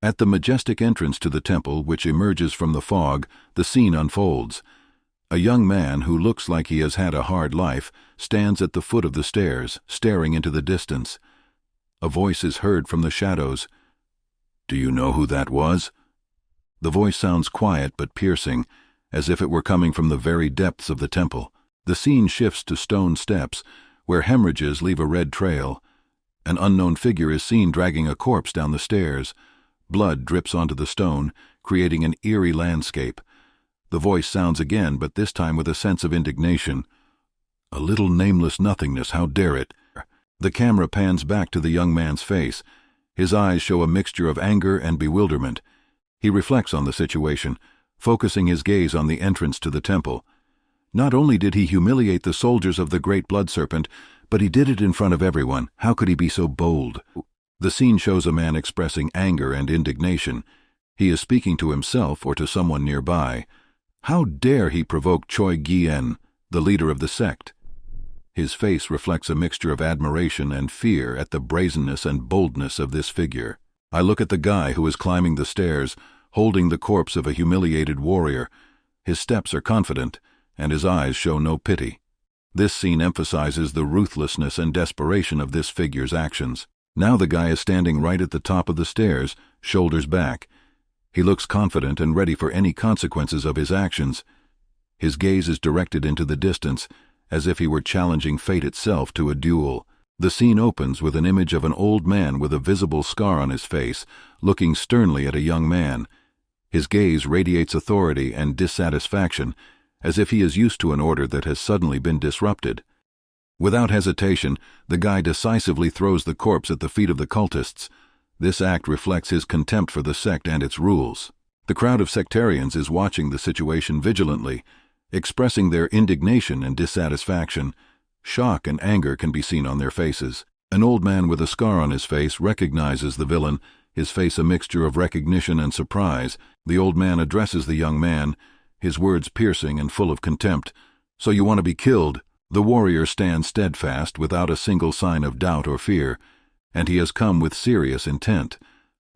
At the majestic entrance to the temple, which emerges from the fog, the scene unfolds. A young man who looks like he has had a hard life stands at the foot of the stairs, staring into the distance. A voice is heard from the shadows. "Do you know who that was?" The voice sounds quiet but piercing, as if it were coming from the very depths of the temple. The scene shifts to stone steps, where hemorrhages leave a red trail. An unknown figure is seen dragging a corpse down the stairs. Blood drips onto the stone, creating an eerie landscape. The voice sounds again, but this time with a sense of indignation. "A little nameless nothingness, how dare it?" The camera pans back to the young man's face. His eyes show a mixture of anger and bewilderment. He reflects on the situation, focusing his gaze on the entrance to the temple. Not only did he humiliate the soldiers of the great blood serpent, but he did it in front of everyone. How could he be so bold? The scene shows a man expressing anger and indignation. He is speaking to himself or to someone nearby. How dare he provoke Choi Gien, the leader of the sect? His face reflects a mixture of admiration and fear at the brazenness and boldness of this figure. I look at the guy who is climbing the stairs, holding the corpse of a humiliated warrior. His steps are confident, and his eyes show no pity. This scene emphasizes the ruthlessness and desperation of this figure's actions. Now the guy is standing right at the top of the stairs, shoulders back. He looks confident and ready for any consequences of his actions. His gaze is directed into the distance, as if he were challenging fate itself to a duel. The scene opens with an image of an old man with a visible scar on his face, looking sternly at a young man. His gaze radiates authority and dissatisfaction, as if he is used to an order that has suddenly been disrupted. Without hesitation, the guy decisively throws the corpse at the feet of the cultists. This act reflects his contempt for the sect and its rules. The crowd of sectarians is watching the situation vigilantly, expressing their indignation and dissatisfaction. Shock and anger can be seen on their faces. An old man with a scar on his face recognizes the villain, his face a mixture of recognition and surprise. The old man addresses the young man, his words piercing and full of contempt. "So you want to be killed?" The warrior stands steadfast without a single sign of doubt or fear, and he has come with serious intent.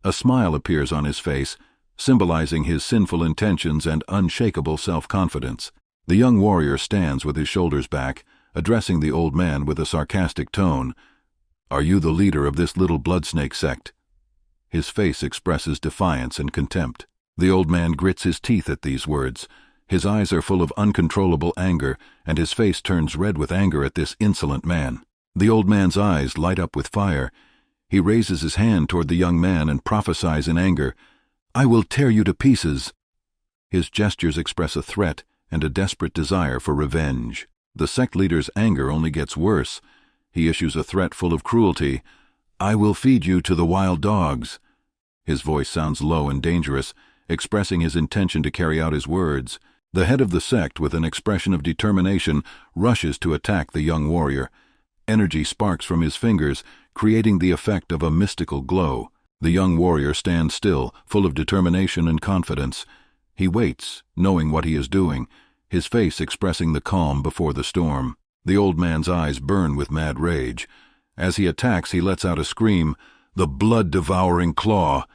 A smile appears on his face, symbolizing his sinful intentions and unshakable self-confidence. The young warrior stands with his shoulders back, addressing the old man with a sarcastic tone. "Are you the leader of this little bloodsnake sect?" His face expresses defiance and contempt. The old man grits his teeth at these words. His eyes are full of uncontrollable anger, and his face turns red with anger at this insolent man. The old man's eyes light up with fire. He raises his hand toward the young man and prophesies in anger, "I will tear you to pieces." His gestures express a threat and a desperate desire for revenge. The sect leader's anger only gets worse. He issues a threat full of cruelty, "I will feed you to the wild dogs." His voice sounds low and dangerous, expressing his intention to carry out his words. The head of the sect, with an expression of determination, rushes to attack the young warrior. Energy sparks from his fingers, creating the effect of a mystical glow. The young warrior stands still, full of determination and confidence. He waits, knowing what he is doing, his face expressing the calm before the storm. The old man's eyes burn with mad rage. As he attacks, he lets out a scream, "The blood-devouring claw!"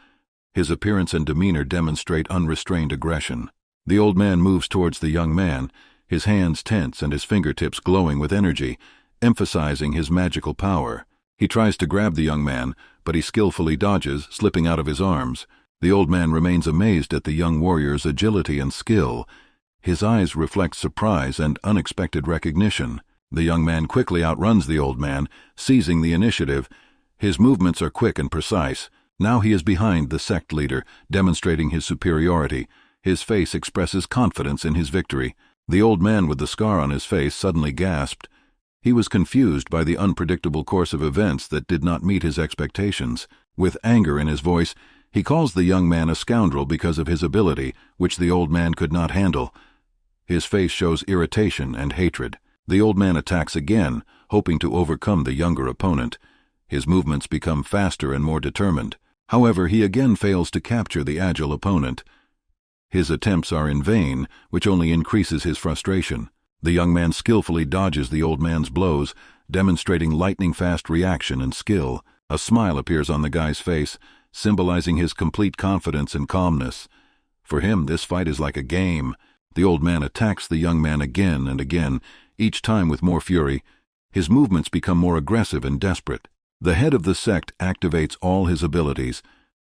His appearance and demeanor demonstrate unrestrained aggression. The old man moves towards the young man, his hands tense and his fingertips glowing with energy, emphasizing his magical power. He tries to grab the young man, but he skillfully dodges, slipping out of his arms. The old man remains amazed at the young warrior's agility and skill. His eyes reflect surprise and unexpected recognition. The young man quickly outruns the old man, seizing the initiative. His movements are quick and precise. Now he is behind the sect leader, demonstrating his superiority. His face expresses confidence in his victory. The old man with the scar on his face suddenly gasped. He was confused by the unpredictable course of events that did not meet his expectations. With anger in his voice, he calls the young man a scoundrel because of his ability, which the old man could not handle. His face shows irritation and hatred. The old man attacks again, hoping to overcome the younger opponent. His movements become faster and more determined. However, he again fails to capture the agile opponent. His attempts are in vain, which only increases his frustration. The young man skillfully dodges the old man's blows, demonstrating lightning-fast reaction and skill. A smile appears on the guy's face, symbolizing his complete confidence and calmness. For him, this fight is like a game. The old man attacks the young man again and again, each time with more fury. His movements become more aggressive and desperate. The head of the sect activates all his abilities,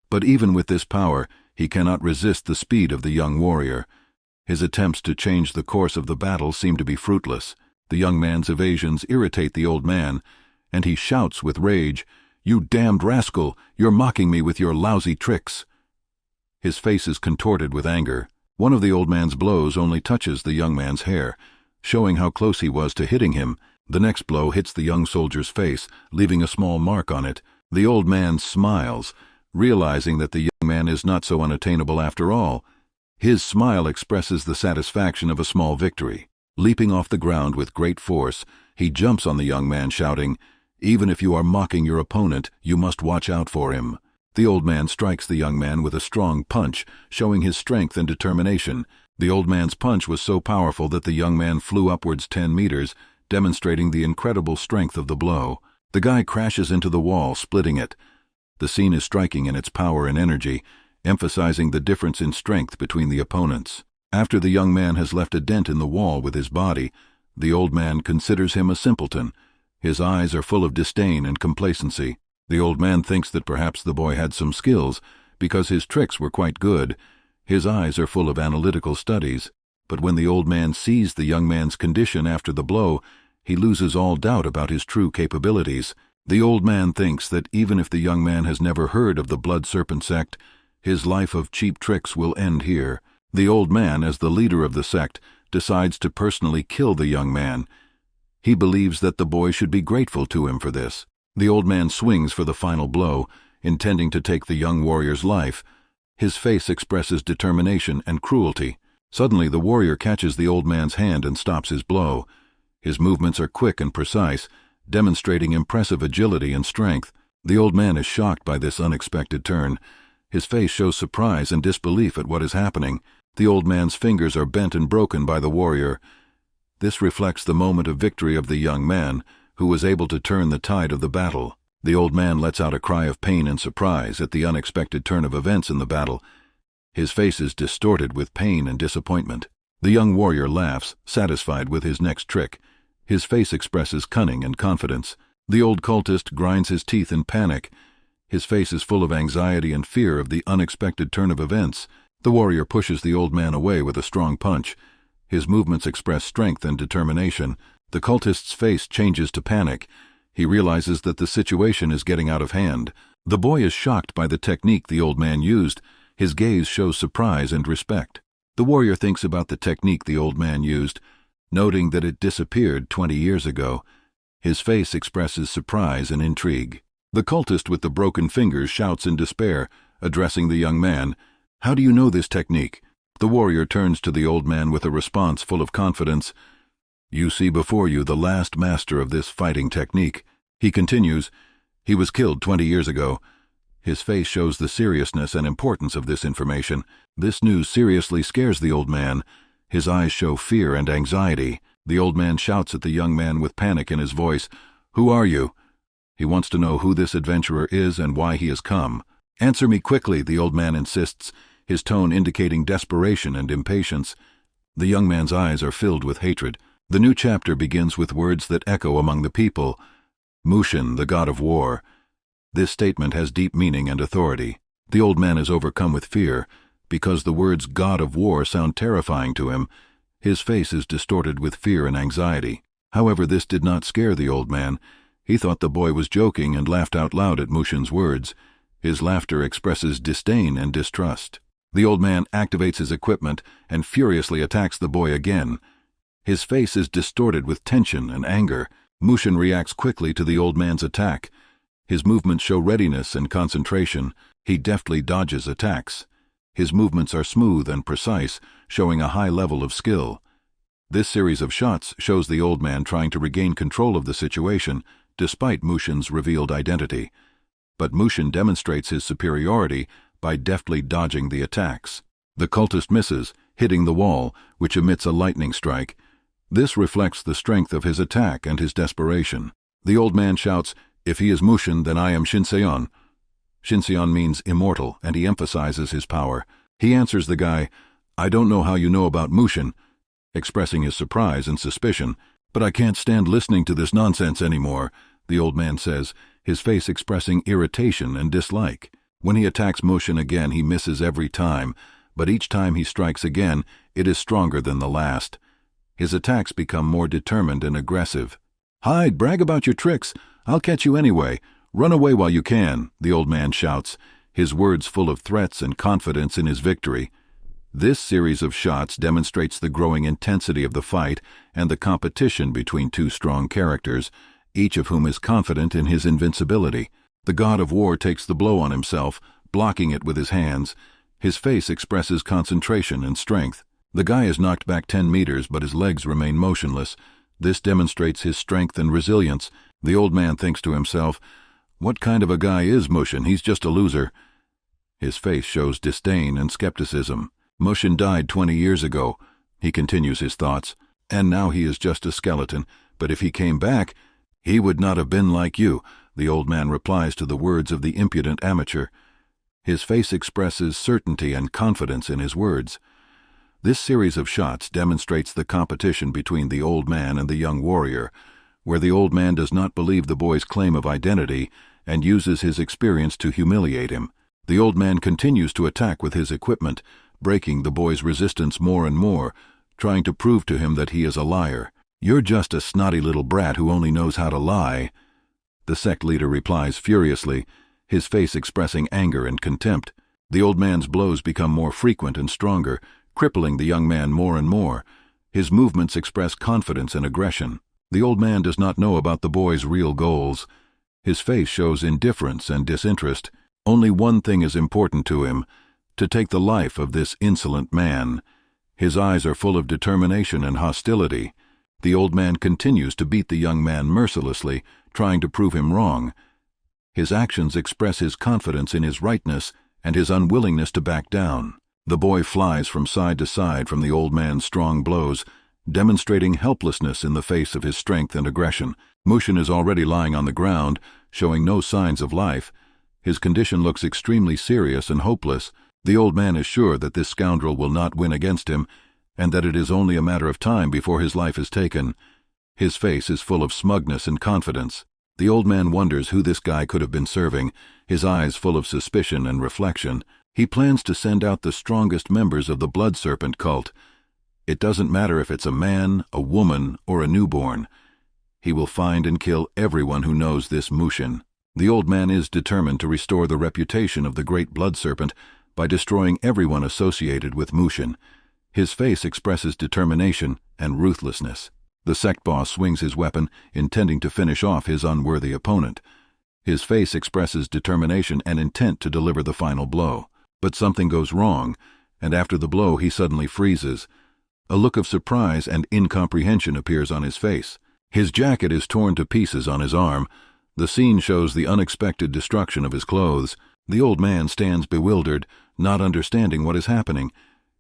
but even with this power, he cannot resist the speed of the young warrior. His attempts to change the course of the battle seem to be fruitless. The young man's evasions irritate the old man, and he shouts with rage, "You damned rascal! You're mocking me with your lousy tricks!" His face is contorted with anger. One of the old man's blows only touches the young man's hair, showing how close he was to hitting him. The next blow hits the young soldier's face, leaving a small mark on it. The old man smiles, realizing that the young man is not so unattainable after all. His smile expresses the satisfaction of a small victory. Leaping off the ground with great force, he jumps on the young man, shouting, "Even if you are mocking your opponent, you must watch out for him." The old man strikes the young man with a strong punch, showing his strength and determination. The old man's punch was so powerful that the young man flew upwards 10 meters, demonstrating the incredible strength of the blow. The guy crashes into the wall, splitting it. The scene is striking in its power and energy, emphasizing the difference in strength between the opponents. After the young man has left a dent in the wall with his body, the old man considers him a simpleton. His eyes are full of disdain and complacency. The old man thinks that perhaps the boy had some skills, because his tricks were quite good. His eyes are full of analytical studies. But when the old man sees the young man's condition after the blow, he loses all doubt about his true capabilities. The old man thinks that even if the young man has never heard of the Blood Serpent sect, his life of cheap tricks will end here. The old man, as the leader of the sect, decides to personally kill the young man. He believes that the boy should be grateful to him for this. The old man swings for the final blow, intending to take the young warrior's life. His face expresses determination and cruelty. Suddenly, the warrior catches the old man's hand and stops his blow. His movements are quick and precise, demonstrating impressive agility and strength. The old man is shocked by this unexpected turn. His face shows surprise and disbelief at what is happening. The old man's fingers are bent and broken by the warrior. This reflects the moment of victory of the young man, who was able to turn the tide of the battle. The old man lets out a cry of pain and surprise at the unexpected turn of events in the battle. His face is distorted with pain and disappointment. The young warrior laughs, satisfied with his next trick. His face expresses cunning and confidence. The old cultist grinds his teeth in panic. His face is full of anxiety and fear of the unexpected turn of events. The warrior pushes the old man away with a strong punch. His movements express strength and determination. The cultist's face changes to panic. He realizes that the situation is getting out of hand. The boy is shocked by the technique the old man used. His gaze shows surprise and respect. The warrior thinks about the technique the old man used, noting that it disappeared 20 years ago. His face expresses surprise and intrigue. The cultist with the broken fingers shouts in despair, addressing the young man, "How do you know this technique?" The warrior turns to the old man with a response full of confidence. "You see before you the last master of this fighting technique." He continues, "He was killed 20 years ago." His face shows the seriousness and importance of this information. This news seriously scares the old man. His eyes show fear and anxiety. The old man shouts at the young man with panic in his voice, "Who are you?" He wants to know who this adventurer is and why he has come. "Answer me quickly," the old man insists, his tone indicating desperation and impatience. The young man's eyes are filled with hatred. The new chapter begins with words that echo among the people. Mushin, the god of war. This statement has deep meaning and authority. The old man is overcome with fear. Because the words god of war sound terrifying to him, his face is distorted with fear and anxiety. However, this did not scare the old man. He thought the boy was joking and laughed out loud at Mushin's words. His laughter expresses disdain and distrust. The old man activates his equipment and furiously attacks the boy again. His face is distorted with tension and anger. Mushin reacts quickly to the old man's attack. His movements show readiness and concentration. He deftly dodges attacks. His movements are smooth and precise, showing a high level of skill. This series of shots shows the old man trying to regain control of the situation, despite Mushin's revealed identity. But Mushin demonstrates his superiority by deftly dodging the attacks. The cultist misses, hitting the wall, which emits a lightning strike. This reflects the strength of his attack and his desperation. The old man shouts, "If he is Mushin, then I am Shinseon." Shinseon means immortal, and he emphasizes his power. He answers the guy, "I don't know how you know about Mushin," expressing his surprise and suspicion. "But I can't stand listening to this nonsense anymore," the old man says, his face expressing irritation and dislike. When he attacks Mushin again, he misses every time, but each time he strikes again, it is stronger than the last. His attacks become more determined and aggressive. "Hide, brag about your tricks. I'll catch you anyway. Run away while you can," the old man shouts, his words full of threats and confidence in his victory. This series of shots demonstrates the growing intensity of the fight and the competition between two strong characters, each of whom is confident in his invincibility. The god of war takes the blow on himself, blocking it with his hands. His face expresses concentration and strength. The guy is knocked back 10 meters, but his legs remain motionless. This demonstrates his strength and resilience. The old man thinks to himself, "What kind of a guy is Mushin? He's just a loser." His face shows disdain and skepticism. "Mushin died 20 years ago," he continues his thoughts, "and now he is just a skeleton. But if he came back, he would not have been like you," the old man replies to the words of the impudent amateur. His face expresses certainty and confidence in his words. This series of shots demonstrates the competition between the old man and the young warrior, where the old man does not believe the boy's claim of identity and uses his experience to humiliate him. The old man continues to attack with his equipment, breaking the boy's resistance more and more, trying to prove to him that he is a liar. "You're just a snotty little brat who only knows how to lie," the sect leader replies furiously, his face expressing anger and contempt. The old man's blows become more frequent and stronger, crippling the young man more and more. His movements express confidence and aggression. The old man does not know about the boy's real goals. His face shows indifference and disinterest. Only one thing is important to him: to take the life of this insolent man. His eyes are full of determination and hostility. The old man continues to beat the young man mercilessly, trying to prove him wrong. His actions express his confidence in his rightness and his unwillingness to back down. The boy flies from side to side from the old man's strong blows, demonstrating helplessness in the face of his strength and aggression. Mushin is already lying on the ground, showing no signs of life. His condition looks extremely serious and hopeless. The old man is sure that this scoundrel will not win against him, and that it is only a matter of time before his life is taken. His face is full of smugness and confidence. The old man wonders who this guy could have been serving, his eyes full of suspicion and reflection. He plans to send out the strongest members of the blood serpent cult. It doesn't matter if it's a man, a woman, or a newborn. He will find and kill everyone who knows this Mushin. The old man is determined to restore the reputation of the great blood serpent by destroying everyone associated with Mushin. His face expresses determination and ruthlessness. The sect boss swings his weapon, intending to finish off his unworthy opponent. His face expresses determination and intent to deliver the final blow. But something goes wrong, and after the blow he suddenly freezes. A look of surprise and incomprehension appears on his face. His jacket is torn to pieces on his arm. The scene shows the unexpected destruction of his clothes. The old man stands bewildered, not understanding what is happening.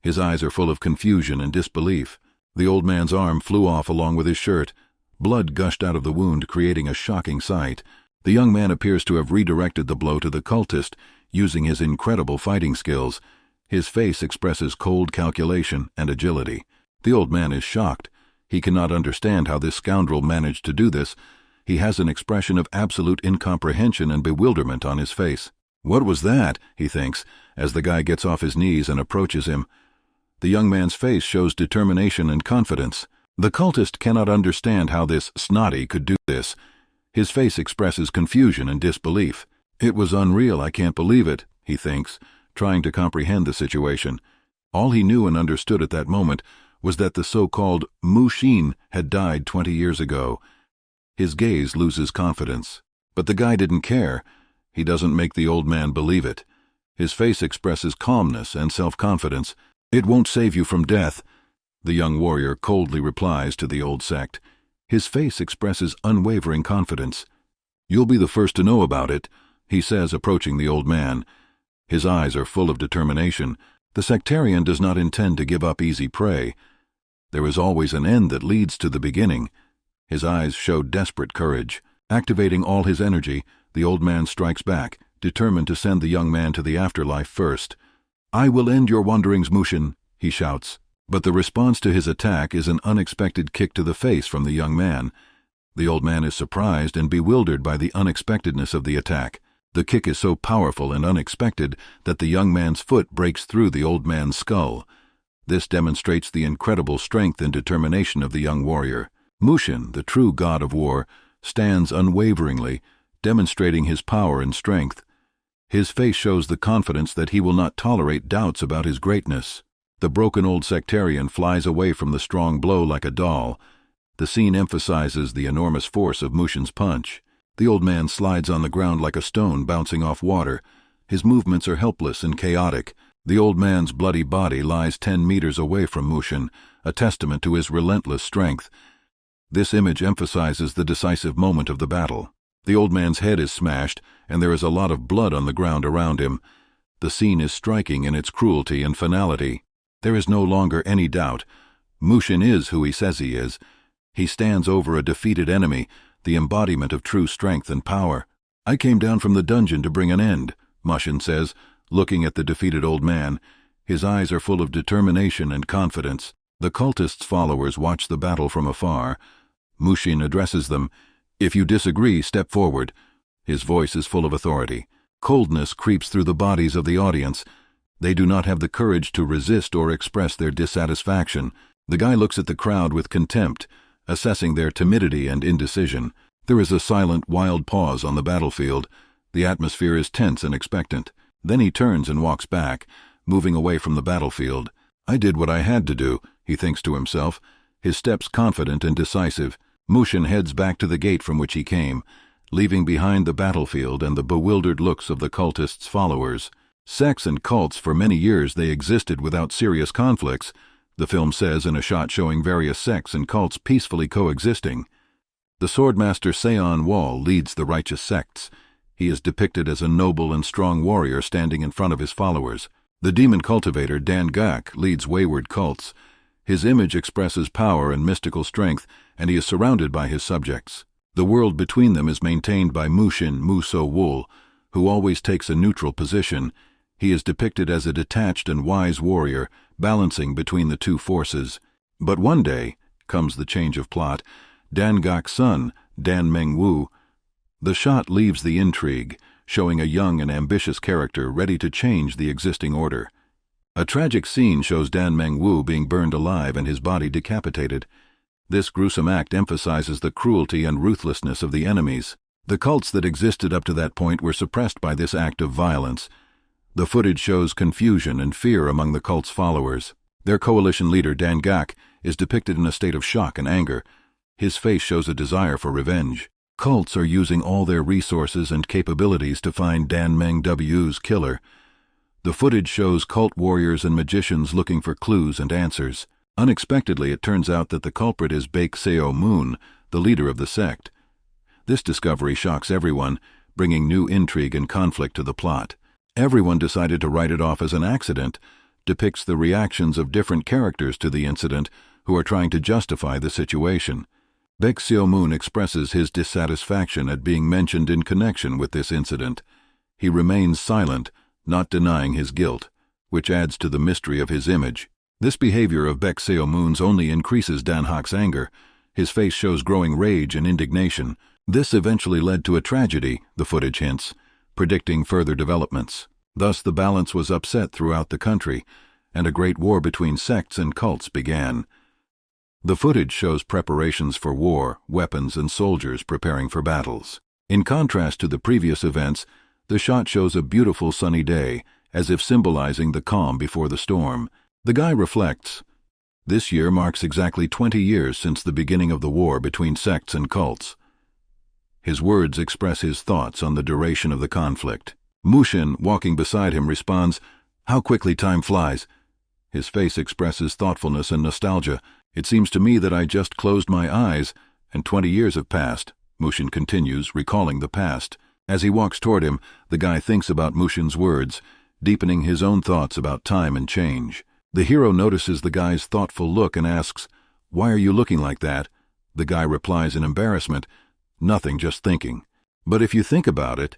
His eyes are full of confusion and disbelief. The old man's arm flew off along with his shirt. Blood gushed out of the wound, creating a shocking sight. The young man appears to have redirected the blow to the cultist, using his incredible fighting skills. His face expresses cold calculation and agility. The old man is shocked. He cannot understand how this scoundrel managed to do this. He has an expression of absolute incomprehension and bewilderment on his face. "What was that?" he thinks, as the guy gets off his knees and approaches him. The young man's face shows determination and confidence. The cultist cannot understand how this snotty could do this. His face expresses confusion and disbelief. "It was unreal, I can't believe it," he thinks, trying to comprehend the situation. All he knew and understood at that moment was that the so-called Mushin had died 20 years ago. His gaze loses confidence. But the guy didn't care. He doesn't make the old man believe it. His face expresses calmness and self-confidence. "It won't save you from death," the young warrior coldly replies to the old sect. His face expresses unwavering confidence. "You'll be the first to know about it," he says, approaching the old man. His eyes are full of determination. The sectarian does not intend to give up easy prey. There is always an end that leads to the beginning. His eyes show desperate courage. Activating all his energy, the old man strikes back, determined to send the young man to the afterlife first. "I will end your wanderings, Mushin," he shouts. But the response to his attack is an unexpected kick to the face from the young man. The old man is surprised and bewildered by the unexpectedness of the attack. The kick is so powerful and unexpected that the young man's foot breaks through the old man's skull. This demonstrates the incredible strength and determination of the young warrior. Mushin, the true god of war, stands unwaveringly, demonstrating his power and strength. His face shows the confidence that he will not tolerate doubts about his greatness. The broken old sectarian flies away from the strong blow like a doll. The scene emphasizes the enormous force of Mushin's punch. The old man slides on the ground like a stone bouncing off water. His movements are helpless and chaotic. The old man's bloody body lies 10 meters away from Mushin, a testament to his relentless strength. This image emphasizes the decisive moment of the battle. The old man's head is smashed, and there is a lot of blood on the ground around him. The scene is striking in its cruelty and finality. There is no longer any doubt. Mushin is who he says he is. He stands over a defeated enemy, the embodiment of true strength and power. "I came down from the dungeon to bring an end," Mushin says, looking at the defeated old man. His eyes are full of determination and confidence. The cultist's followers watch the battle from afar. Mushin addresses them. "If you disagree, step forward." His voice is full of authority. Coldness creeps through the bodies of the audience. They do not have the courage to resist or express their dissatisfaction. The guy looks at the crowd with contempt, assessing their timidity and indecision. There is a silent, wild pause on the battlefield. The atmosphere is tense and expectant. Then he turns and walks back, moving away from the battlefield. "I did what I had to do," he thinks to himself, his steps confident and decisive. Mushin heads back to the gate from which he came, leaving behind the battlefield and the bewildered looks of the cultists' followers. Sects and cults, for many years they existed without serious conflicts, the film says in a shot showing various sects and cults peacefully coexisting. The swordmaster Seon Wall leads the righteous sects. He is depicted as a noble and strong warrior standing in front of his followers. The demon cultivator Dan Gak leads wayward cults. His image expresses power and mystical strength, and he is surrounded by his subjects. The world between them is maintained by Mushin Muso Wool, who always takes a neutral position. He is depicted as a detached and wise warrior, balancing between the two forces. But one day comes the change of plot. Dan Gak's son, Dan Meng-woo. The shot leaves the intrigue, showing a young and ambitious character ready to change the existing order. A tragic scene shows Dan Meng-woo being burned alive and his body decapitated. This gruesome act emphasizes the cruelty and ruthlessness of the enemies. The cults that existed up to that point were suppressed by this act of violence. The footage shows confusion and fear among the cult's followers. Their coalition leader, Dan Gak, is depicted in a state of shock and anger. His face shows a desire for revenge. Cults are using all their resources and capabilities to find Dan Meng-woo's killer. The footage shows cult warriors and magicians looking for clues and answers. Unexpectedly, it turns out that the culprit is Baek Seo-moon, the leader of the sect. This discovery shocks everyone, bringing new intrigue and conflict to the plot. Everyone decided to write it off as an accident, depicts the reactions of different characters to the incident who are trying to justify the situation. Baek Seo-moon expresses his dissatisfaction at being mentioned in connection with this incident. He remains silent, not denying his guilt, which adds to the mystery of his image. This behavior of Baek Seo-moon's only increases Dan Hak's anger. His face shows growing rage and indignation. This eventually led to a tragedy, the footage hints, predicting further developments. Thus the balance was upset throughout the country, and a great war between sects and cults began. The footage shows preparations for war, weapons, and soldiers preparing for battles. In contrast to the previous events, the shot shows a beautiful sunny day, as if symbolizing the calm before the storm. The guy reflects. This year marks exactly 20 years since the beginning of the war between sects and cults. His words express his thoughts on the duration of the conflict. Mushin, walking beside him, responds, "How quickly time flies." His face expresses thoughtfulness and nostalgia. "It seems to me that I just closed my eyes, and 20 years have passed," Mushin continues, recalling the past. As he walks toward him, the guy thinks about Mushin's words, deepening his own thoughts about time and change. The hero notices the guy's thoughtful look and asks, "Why are you looking like that?" The guy replies in embarrassment, "Nothing, just thinking." But if you think about it,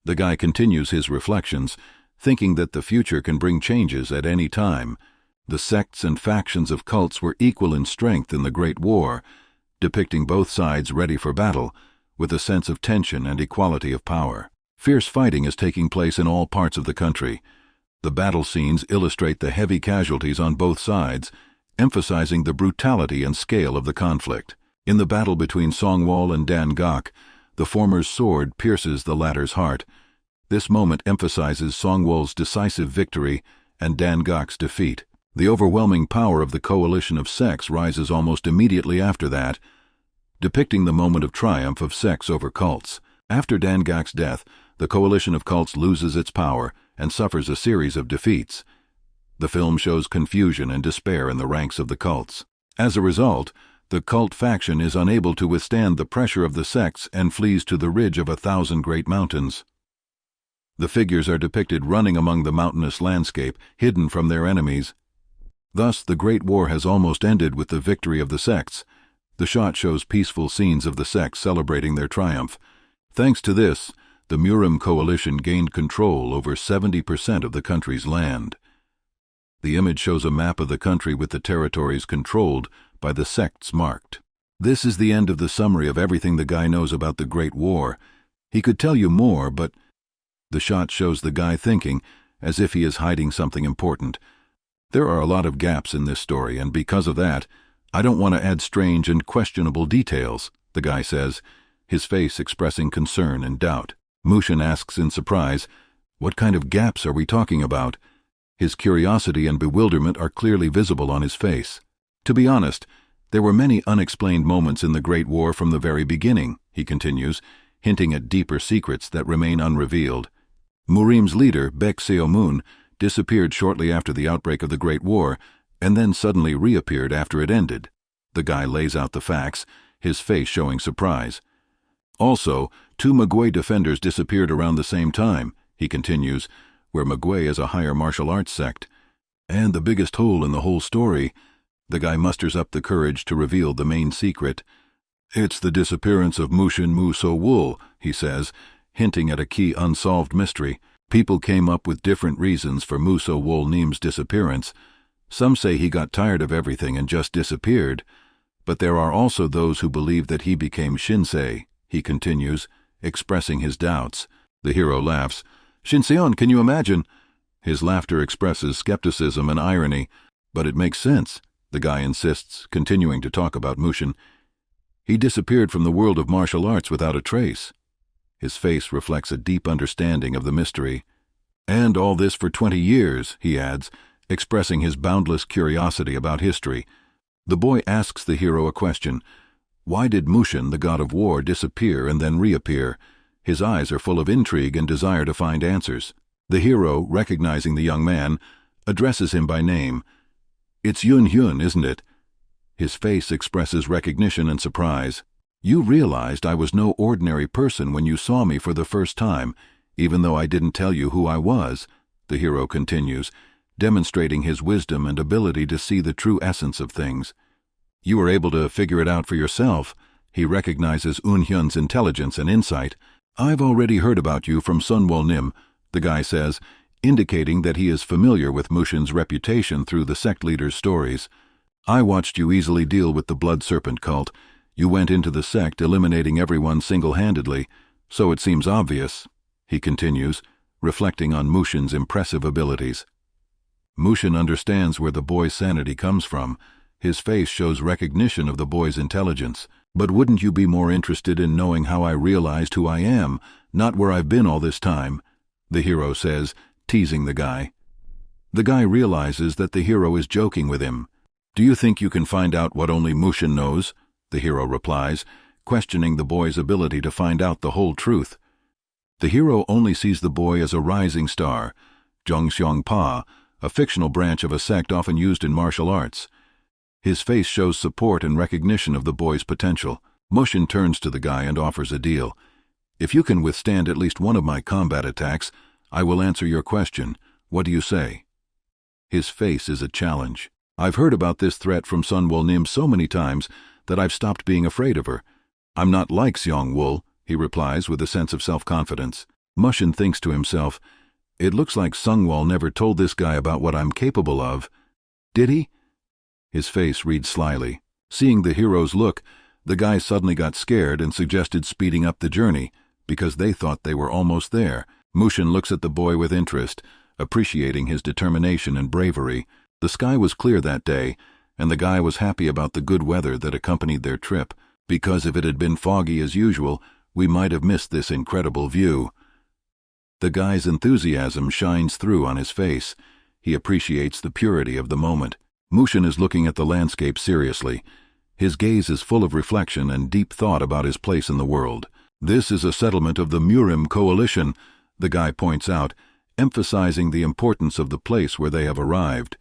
The guy continues his reflections, thinking that the future can bring changes at any time. The sects and factions of cults were equal in strength in the Great War, depicting both sides ready for battle, with a sense of tension and equality of power. Fierce fighting is taking place in all parts of the country. The battle scenes illustrate the heavy casualties on both sides, emphasizing the brutality and scale of the conflict. In the battle between Songwall and Dan-gak, the former's sword pierces the latter's heart. This moment emphasizes Songwall's decisive victory and Dan-gak's defeat. The overwhelming power of the coalition of sects rises almost immediately after that, depicting the moment of triumph of sects over cults. After Dan-gak's death, the coalition of cults loses its power and suffers a series of defeats. The film shows confusion and despair in the ranks of the cults. As a result, the cult faction is unable to withstand the pressure of the sects and flees to the ridge of 1,000 great mountains. The figures are depicted running among the mountainous landscape, hidden from their enemies. Thus, the Great War has almost ended with the victory of the sects. The shot shows peaceful scenes of the sects celebrating their triumph. Thanks to this, the Murim coalition gained control over 70% of the country's land. The image shows a map of the country with the territories controlled by the sects marked. This is the end of the summary of everything the guy knows about the Great War. He could tell you more, but the shot shows the guy thinking, as if he is hiding something important. There are a lot of gaps in this story, and because of that, I don't want to add strange and questionable details, the guy says, his face expressing concern and doubt. Mushin asks in surprise, "What kind of gaps are we talking about?" His curiosity and bewilderment are clearly visible on his face. To be honest, there were many unexplained moments in the Great War from the very beginning, he continues, hinting at deeper secrets that remain unrevealed. Murim's leader, Baek Seo-moon, disappeared shortly after the outbreak of the Great War, and then suddenly reappeared after it ended. The guy lays out the facts, his face showing surprise. Also, 2 Magway defenders disappeared around the same time, he continues, where Magway is a higher martial arts sect. And the biggest hole in the whole story, the guy musters up the courage to reveal the main secret. It's the disappearance of Mushin Mu-so-wool, he says, hinting at a key unsolved mystery. People came up with different reasons for Mu-so-wool Nim's disappearance. Some say he got tired of everything and just disappeared, but there are also those who believe that he became Shinsei, he continues, expressing his doubts. The hero laughs. "Shinseon, can you imagine?" His laughter expresses skepticism and irony, but it makes sense, the guy insists, continuing to talk about Mushin. He disappeared from the world of martial arts without a trace. His face reflects a deep understanding of the mystery. And all this for 20 years, he adds, expressing his boundless curiosity about history. The boy asks the hero a question. Why did Mushin, the god of war, disappear and then reappear? His eyes are full of intrigue and desire to find answers. The hero, recognizing the young man, addresses him by name. "It's Yun-hyun, isn't it?" His face expresses recognition and surprise. "You realized I was no ordinary person when you saw me for the first time, even though I didn't tell you who I was," the hero continues, demonstrating his wisdom and ability to see the true essence of things. "You were able to figure it out for yourself." He recognizes Un-hyun's intelligence and insight. "I've already heard about you from Sunwol Nim," the guy says, indicating that he is familiar with Mushin's reputation through the sect leader's stories. "I watched you easily deal with the Blood Serpent cult. You went into the sect eliminating everyone single-handedly, so it seems obvious," he continues, reflecting on Mushin's impressive abilities. Mushin understands where the boy's sanity comes from. His face shows recognition of the boy's intelligence. "But wouldn't you be more interested in knowing how I realized who I am, not where I've been all this time?" the hero says, teasing the guy. The guy realizes that the hero is joking with him. "Do you think you can find out what only Mushin knows?" the hero replies, questioning the boy's ability to find out the whole truth. The hero only sees the boy as a rising star, Jongseong-pa, a fictional branch of a sect often used in martial arts. His face shows support and recognition of the boy's potential. Mushin turns to the guy and offers a deal. "If you can withstand at least one of my combat attacks, I will answer your question. What do you say?" His face is a challenge. "I've heard about this threat from Sunwol Nim so many times that I've stopped being afraid of her. I'm not like Seong-wol," he replies with a sense of self-confidence. Mushin thinks to himself, "It looks like Sungwall never told this guy about what I'm capable of. Did he?" His face reads slyly. Seeing the hero's look, the guy suddenly got scared and suggested speeding up the journey, because they thought they were almost there. Mushin looks at the boy with interest, appreciating his determination and bravery. The sky was clear that day, and the guy was happy about the good weather that accompanied their trip, because if it had been foggy as usual, we might have missed this incredible view. The guy's enthusiasm shines through on his face. He appreciates the purity of the moment. Mushin is looking at the landscape seriously. His gaze is full of reflection and deep thought about his place in the world. "This is a settlement of the Murim coalition," the guy points out, emphasizing the importance of the place where they have arrived.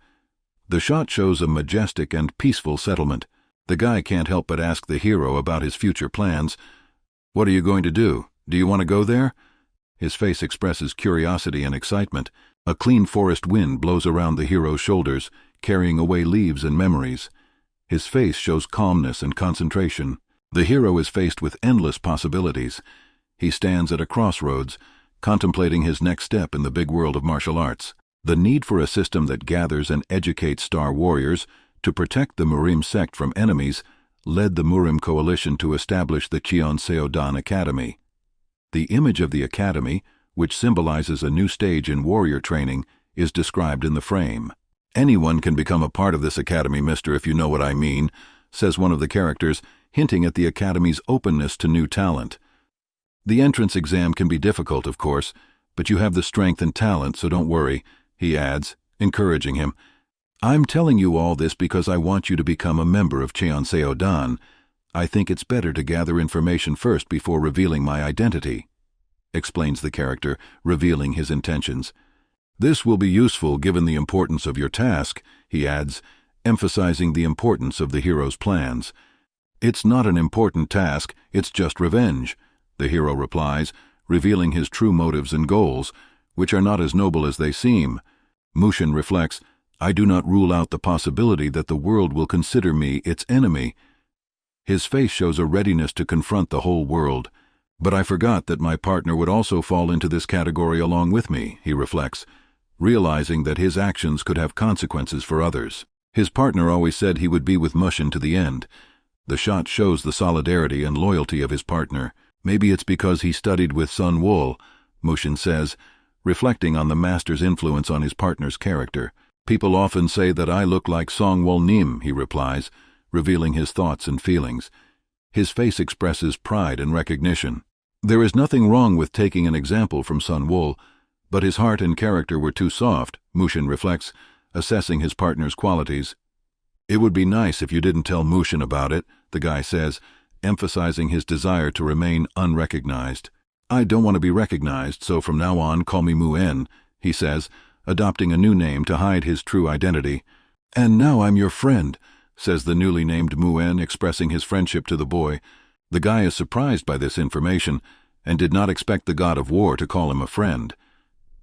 The shot shows a majestic and peaceful settlement. The guy can't help but ask the hero about his future plans. "What are you going to do? Do you want to go there?" His face expresses curiosity and excitement. A clean forest wind blows around the hero's shoulders, carrying away leaves and memories. His face shows calmness and concentration. The hero is faced with endless possibilities. He stands at a crossroads, contemplating his next step in the big world of martial arts. The need for a system that gathers and educates star warriors to protect the Murim sect from enemies led the Murim coalition to establish the Cheonseodan Academy. The image of the academy, which symbolizes a new stage in warrior training, is described in the frame. "Anyone can become a part of this academy, mister, if you know what I mean," says one of the characters, hinting at the academy's openness to new talent. "The entrance exam can be difficult, of course, but you have the strength and talent, so don't worry," he adds, encouraging him. "I'm telling you all this because I want you to become a member of Cheonseodan. I think it's better to gather information first before revealing my identity," explains the character, revealing his intentions. "This will be useful given the importance of your task," he adds, emphasizing the importance of the hero's plans. "It's not an important task, it's just revenge," the hero replies, revealing his true motives and goals, which are not as noble as they seem. Mushin reflects, "I do not rule out the possibility that the world will consider me its enemy." His face shows a readiness to confront the whole world. "But I forgot that my partner would also fall into this category along with me," he reflects, realizing that his actions could have consequences for others. His partner always said he would be with Mushin to the end. The shot shows the solidarity and loyalty of his partner. "Maybe it's because he studied with Sun Wol," Mushin says, reflecting on the master's influence on his partner's character. "People often say that I look like Song Wol Nim," he replies, revealing his thoughts and feelings. His face expresses pride and recognition. There is nothing wrong with taking an example from Sun Wol, but his heart and character were too soft, Mushin reflects, assessing his partner's qualities. "It would be nice if you didn't tell Mushin about it," the guy says, emphasizing his desire to remain unrecognized. "I don't want to be recognized, so from now on call me Muen," he says, adopting a new name to hide his true identity. "And now I'm your friend," says the newly named Muen, expressing his friendship to the boy. The guy is surprised by this information and did not expect the god of war to call him a friend.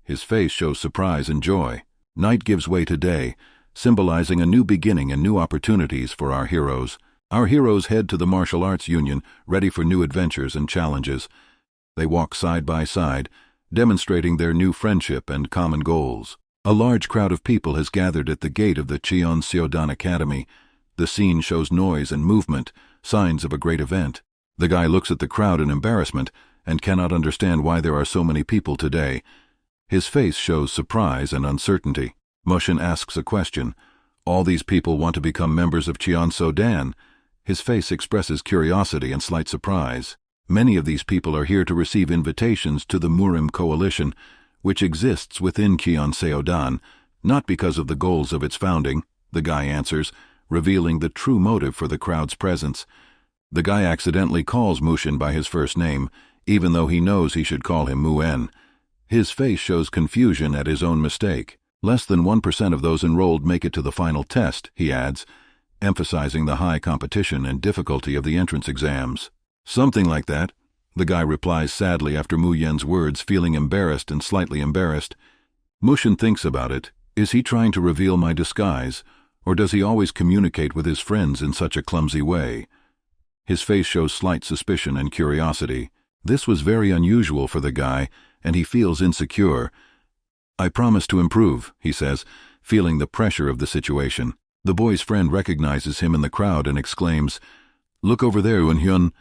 His face shows surprise and joy. Night gives way to day, symbolizing a new beginning and new opportunities for our heroes. Our heroes head to the Martial Arts Union, ready for new adventures and challenges. They walk side by side, demonstrating their new friendship and common goals. A large crowd of people has gathered at the gate of the Cheonseodan Academy. The scene shows noise and movement, signs of a great event. The guy looks at the crowd in embarrassment and cannot understand why there are so many people today. His face shows surprise and uncertainty. Mushin asks a question. "All these people want to become members of Cheonseodan?" His face expresses curiosity and slight surprise. Many of these people are here to receive invitations to the Murim coalition, which exists within Cheonseodan, not because of the goals of its founding, the guy answers, revealing the true motive for the crowd's presence. The guy accidentally calls Mushin by his first name, even though he knows he should call him Muen. His face shows confusion at his own mistake. "Less than 1% of those enrolled make it to the final test," he adds, emphasizing the high competition and difficulty of the entrance exams. "Something like that," the guy replies sadly after Muyen's words, feeling embarrassed and slightly embarrassed. Mushin thinks about it. Is he trying to reveal my disguise, or does he always communicate with his friends in such a clumsy way? His face shows slight suspicion and curiosity. This was very unusual for the guy, and he feels insecure. "I promise to improve," he says, feeling the pressure of the situation. The boy's friend recognizes him in the crowd and exclaims, "Look over there, Eun-hyun."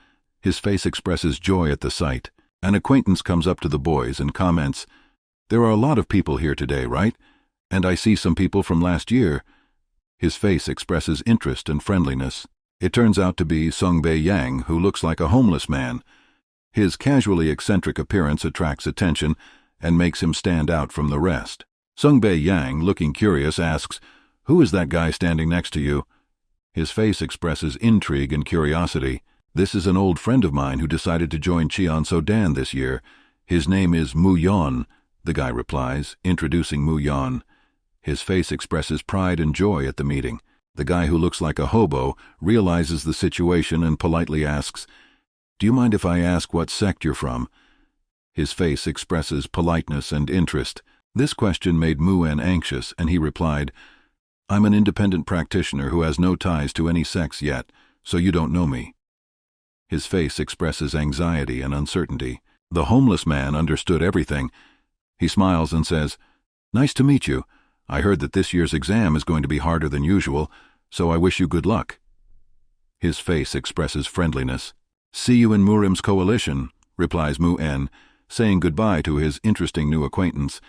His face expresses joy at the sight. An acquaintance comes up to the boys and comments, "There are a lot of people here today, right? And I see some people from last year." His face expresses interest and friendliness. It turns out to be Sung-bae Yang, who looks like a homeless man. His casually eccentric appearance attracts attention and makes him stand out from the rest. Sung-bae Yang, looking curious, asks, "Who is that guy standing next to you?" His face expresses intrigue and curiosity. "This is an old friend of mine who decided to join Cheon-so-dan this year. His name is Mu-yeon," the guy replies, introducing Mu-yeon. His face expresses pride and joy at the meeting. The guy, who looks like a hobo, realizes the situation and politely asks, "Do you mind if I ask what sect you're from?" His face expresses politeness and interest. This question made Mu-en anxious, and he replied, "I'm an independent practitioner who has no ties to any sects yet, so you don't know me." His face expresses anxiety and uncertainty. The homeless man understood everything. He smiles and says, "Nice to meet you. I heard that this year's exam is going to be harder than usual, so I wish you good luck." His face expresses friendliness. "See you in Murim's coalition," replies Mu-en, saying goodbye to his interesting new acquaintance.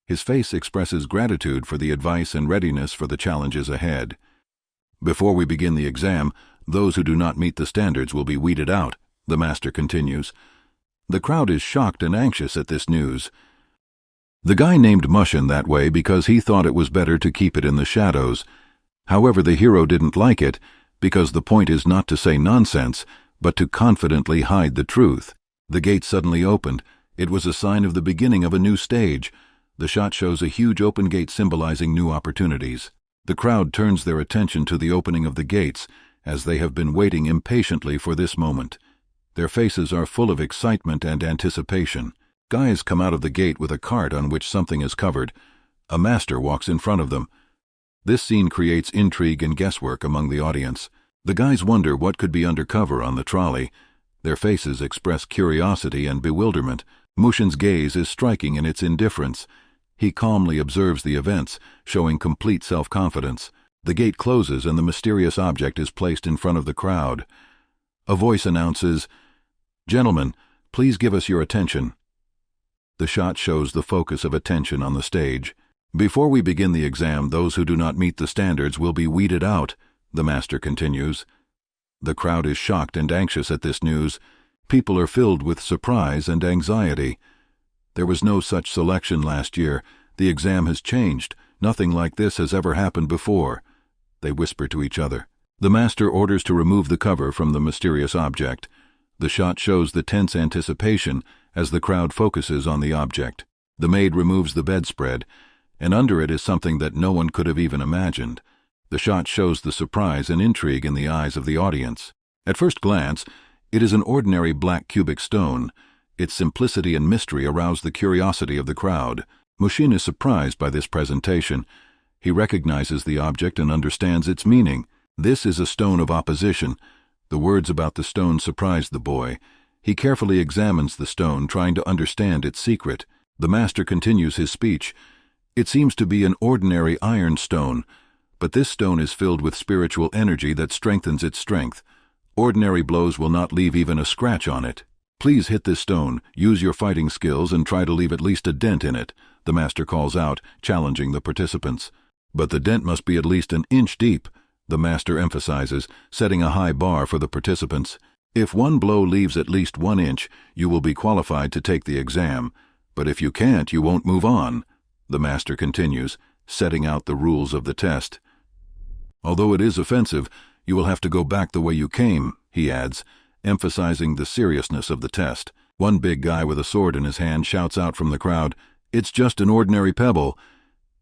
His face expresses gratitude for the advice and readiness for the challenges ahead. "Before we begin the exam, those who do not meet the standards will be weeded out," the master continues. The crowd is shocked and anxious at this news. The guy named Mushin that way because he thought it was better to keep it in the shadows. However, the hero didn't like it, because the point is not to say nonsense, but to confidently hide the truth. The gate suddenly opened. It was a sign of the beginning of a new stage. The shot shows a huge open gate symbolizing new opportunities. The crowd turns their attention to the opening of the gates, as they have been waiting impatiently for this moment. Their faces are full of excitement and anticipation. Guys come out of the gate with a cart on which something is covered. A master walks in front of them. This scene creates intrigue and guesswork among the audience. The guys wonder what could be undercover on the trolley. Their faces express curiosity and bewilderment. Mushin's gaze is striking in its indifference. He calmly observes the events, showing complete self-confidence. The gate closes and the mysterious object is placed in front of the crowd. A voice announces, "Gentlemen, please give us your attention." The shot shows the focus of attention on the stage. "Before we begin the exam, those who do not meet the standards will be weeded out," the master continues. The crowd is shocked and anxious at this news. People are filled with surprise and anxiety. There was no such selection last year. The exam has changed. Nothing like this has ever happened before. They whisper to each other. The master orders to remove the cover from the mysterious object. The shot shows the tense anticipation as the crowd focuses on the object. The maid removes the bedspread, and under it is something that no one could have even imagined. The shot shows the surprise and intrigue in the eyes of the audience. At first glance, it is an ordinary black cubic stone. Its simplicity and mystery arouse the curiosity of the crowd. Mushin is surprised by this presentation. He recognizes the object and understands its meaning. This is a stone of opposition. The words about the stone surprise the boy. He carefully examines the stone, trying to understand its secret. The master continues his speech. "It seems to be an ordinary iron stone, but this stone is filled with spiritual energy that strengthens its strength. Ordinary blows will not leave even a scratch on it. Please hit this stone, use your fighting skills, and try to leave at least a dent in it," the master calls out, challenging the participants. "But the dent must be at least an inch deep," the master emphasizes, setting a high bar for the participants. "If one blow leaves at least 1 inch, you will be qualified to take the exam. But if you can't, you won't move on," the master continues, setting out the rules of the test. "Although it is offensive, you will have to go back the way you came," he adds, emphasizing the seriousness of the test. One big guy with a sword in his hand shouts out from the crowd, "It's just an ordinary pebble."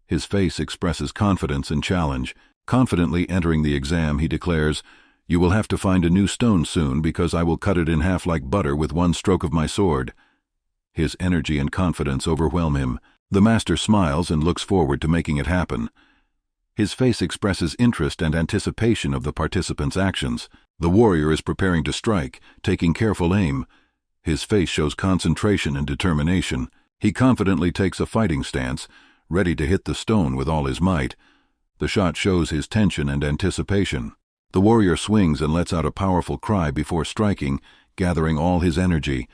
His face expresses confidence and challenge. Confidently entering the exam, he declares, "You will have to find a new stone soon, because I will cut it in half like butter with one stroke of my sword." His energy and confidence overwhelm him. The master smiles and looks forward to making it happen. His face expresses interest and anticipation of the participants' actions. The warrior is preparing to strike, taking careful aim. His face shows concentration and determination. He confidently takes a fighting stance, ready to hit the stone with all his might. The shot shows his tension and anticipation. The warrior swings and lets out a powerful cry before striking, gathering all his energy.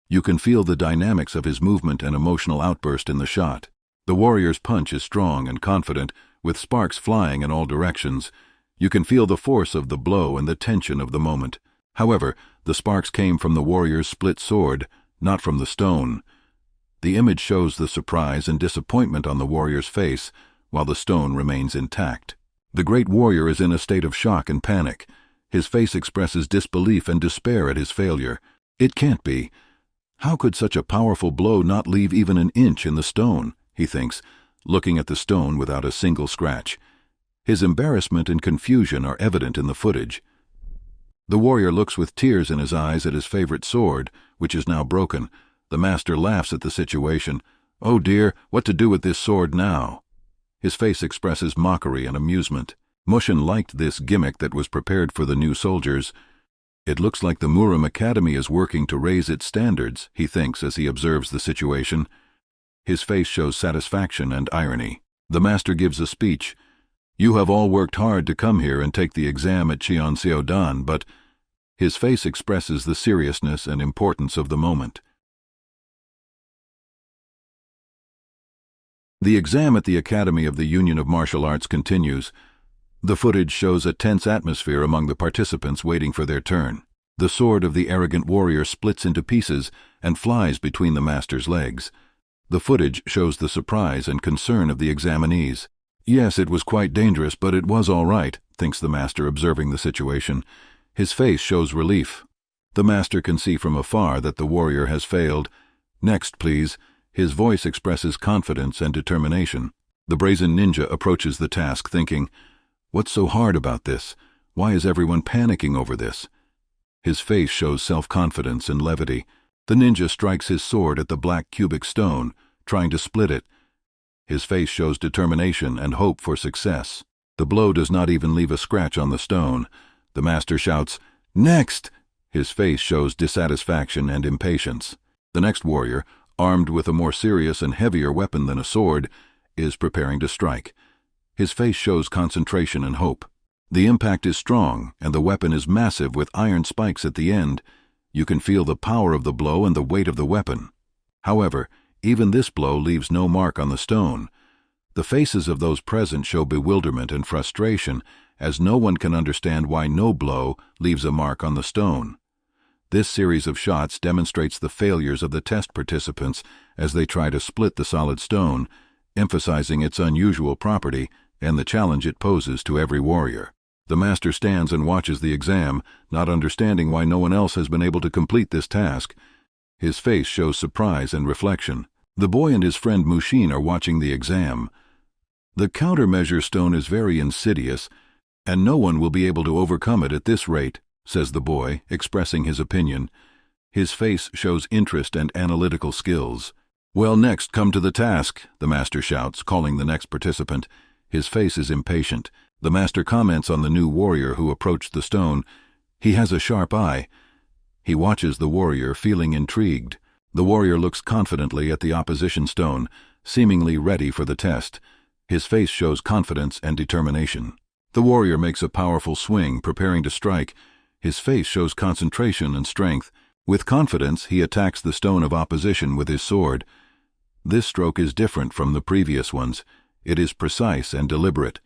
You can feel the dynamics of his movement and emotional outburst in the shot. The warrior's punch is strong and confident, with sparks flying in all directions. You can feel the force of the blow and the tension of the moment. However, the sparks came from the warrior's split sword, not from the stone. The image shows the surprise and disappointment on the warrior's face, while the stone remains intact. The great warrior is in a state of shock and panic. His face expresses disbelief and despair at his failure. It can't be. How could such a powerful blow not leave even an inch in the stone, he thinks, looking at the stone without a single scratch. His embarrassment and confusion are evident in the footage. The warrior looks with tears in his eyes at his favorite sword, which is now broken. The master laughs at the situation. "Oh dear, what to do with this sword now?" His face expresses mockery and amusement. Mushin liked this gimmick that was prepared for the new soldiers. It looks like the Murim Academy is working to raise its standards, he thinks as he observes the situation. His face shows satisfaction and irony. The master gives a speech. "You have all worked hard to come here and take the exam at Cheonseodan, but—" His face expresses the seriousness and importance of the moment. The exam at the Academy of the Union of Martial Arts continues. The footage shows a tense atmosphere among the participants waiting for their turn. The sword of the arrogant warrior splits into pieces and flies between the master's legs. The footage shows the surprise and concern of the examinees. "Yes, it was quite dangerous, but it was all right," thinks the master, observing the situation. His face shows relief. The master can see from afar that the warrior has failed. "Next, please." His voice expresses confidence and determination. The brazen ninja approaches the task, thinking, "What's so hard about this? Why is everyone panicking over this?" His face shows self-confidence and levity. The ninja strikes his sword at the black cubic stone, trying to split it. His face shows determination and hope for success. The blow does not even leave a scratch on the stone. The master shouts, "Next!" His face shows dissatisfaction and impatience. The next warrior, armed with a more serious and heavier weapon than a sword, is preparing to strike. His face shows concentration and hope. The impact is strong, and the weapon is massive with iron spikes at the end. You can feel the power of the blow and the weight of the weapon. However, even this blow leaves no mark on the stone. The faces of those present show bewilderment and frustration, as no one can understand why no blow leaves a mark on the stone. This series of shots demonstrates the failures of the test participants as they try to split the solid stone, emphasizing its unusual property and the challenge it poses to every warrior. The master stands and watches the exam, not understanding why no one else has been able to complete this task. His face shows surprise and reflection. The boy and his friend Mushin are watching the exam. "The countermeasure stone is very insidious, and no one will be able to overcome it at this rate," says the boy, expressing his opinion. His face shows interest and analytical skills. "Well, next, come to the task," the master shouts, calling the next participant. His face is impatient. The master comments on the new warrior who approached the stone. He has a sharp eye. He watches the warrior, feeling intrigued. The warrior looks confidently at the opposition stone, seemingly ready for the test. His face shows confidence and determination. The warrior makes a powerful swing, preparing to strike. His face shows concentration and strength. With confidence, he attacks the stone of opposition with his sword. This stroke is different from the previous ones. It is precise and deliberate.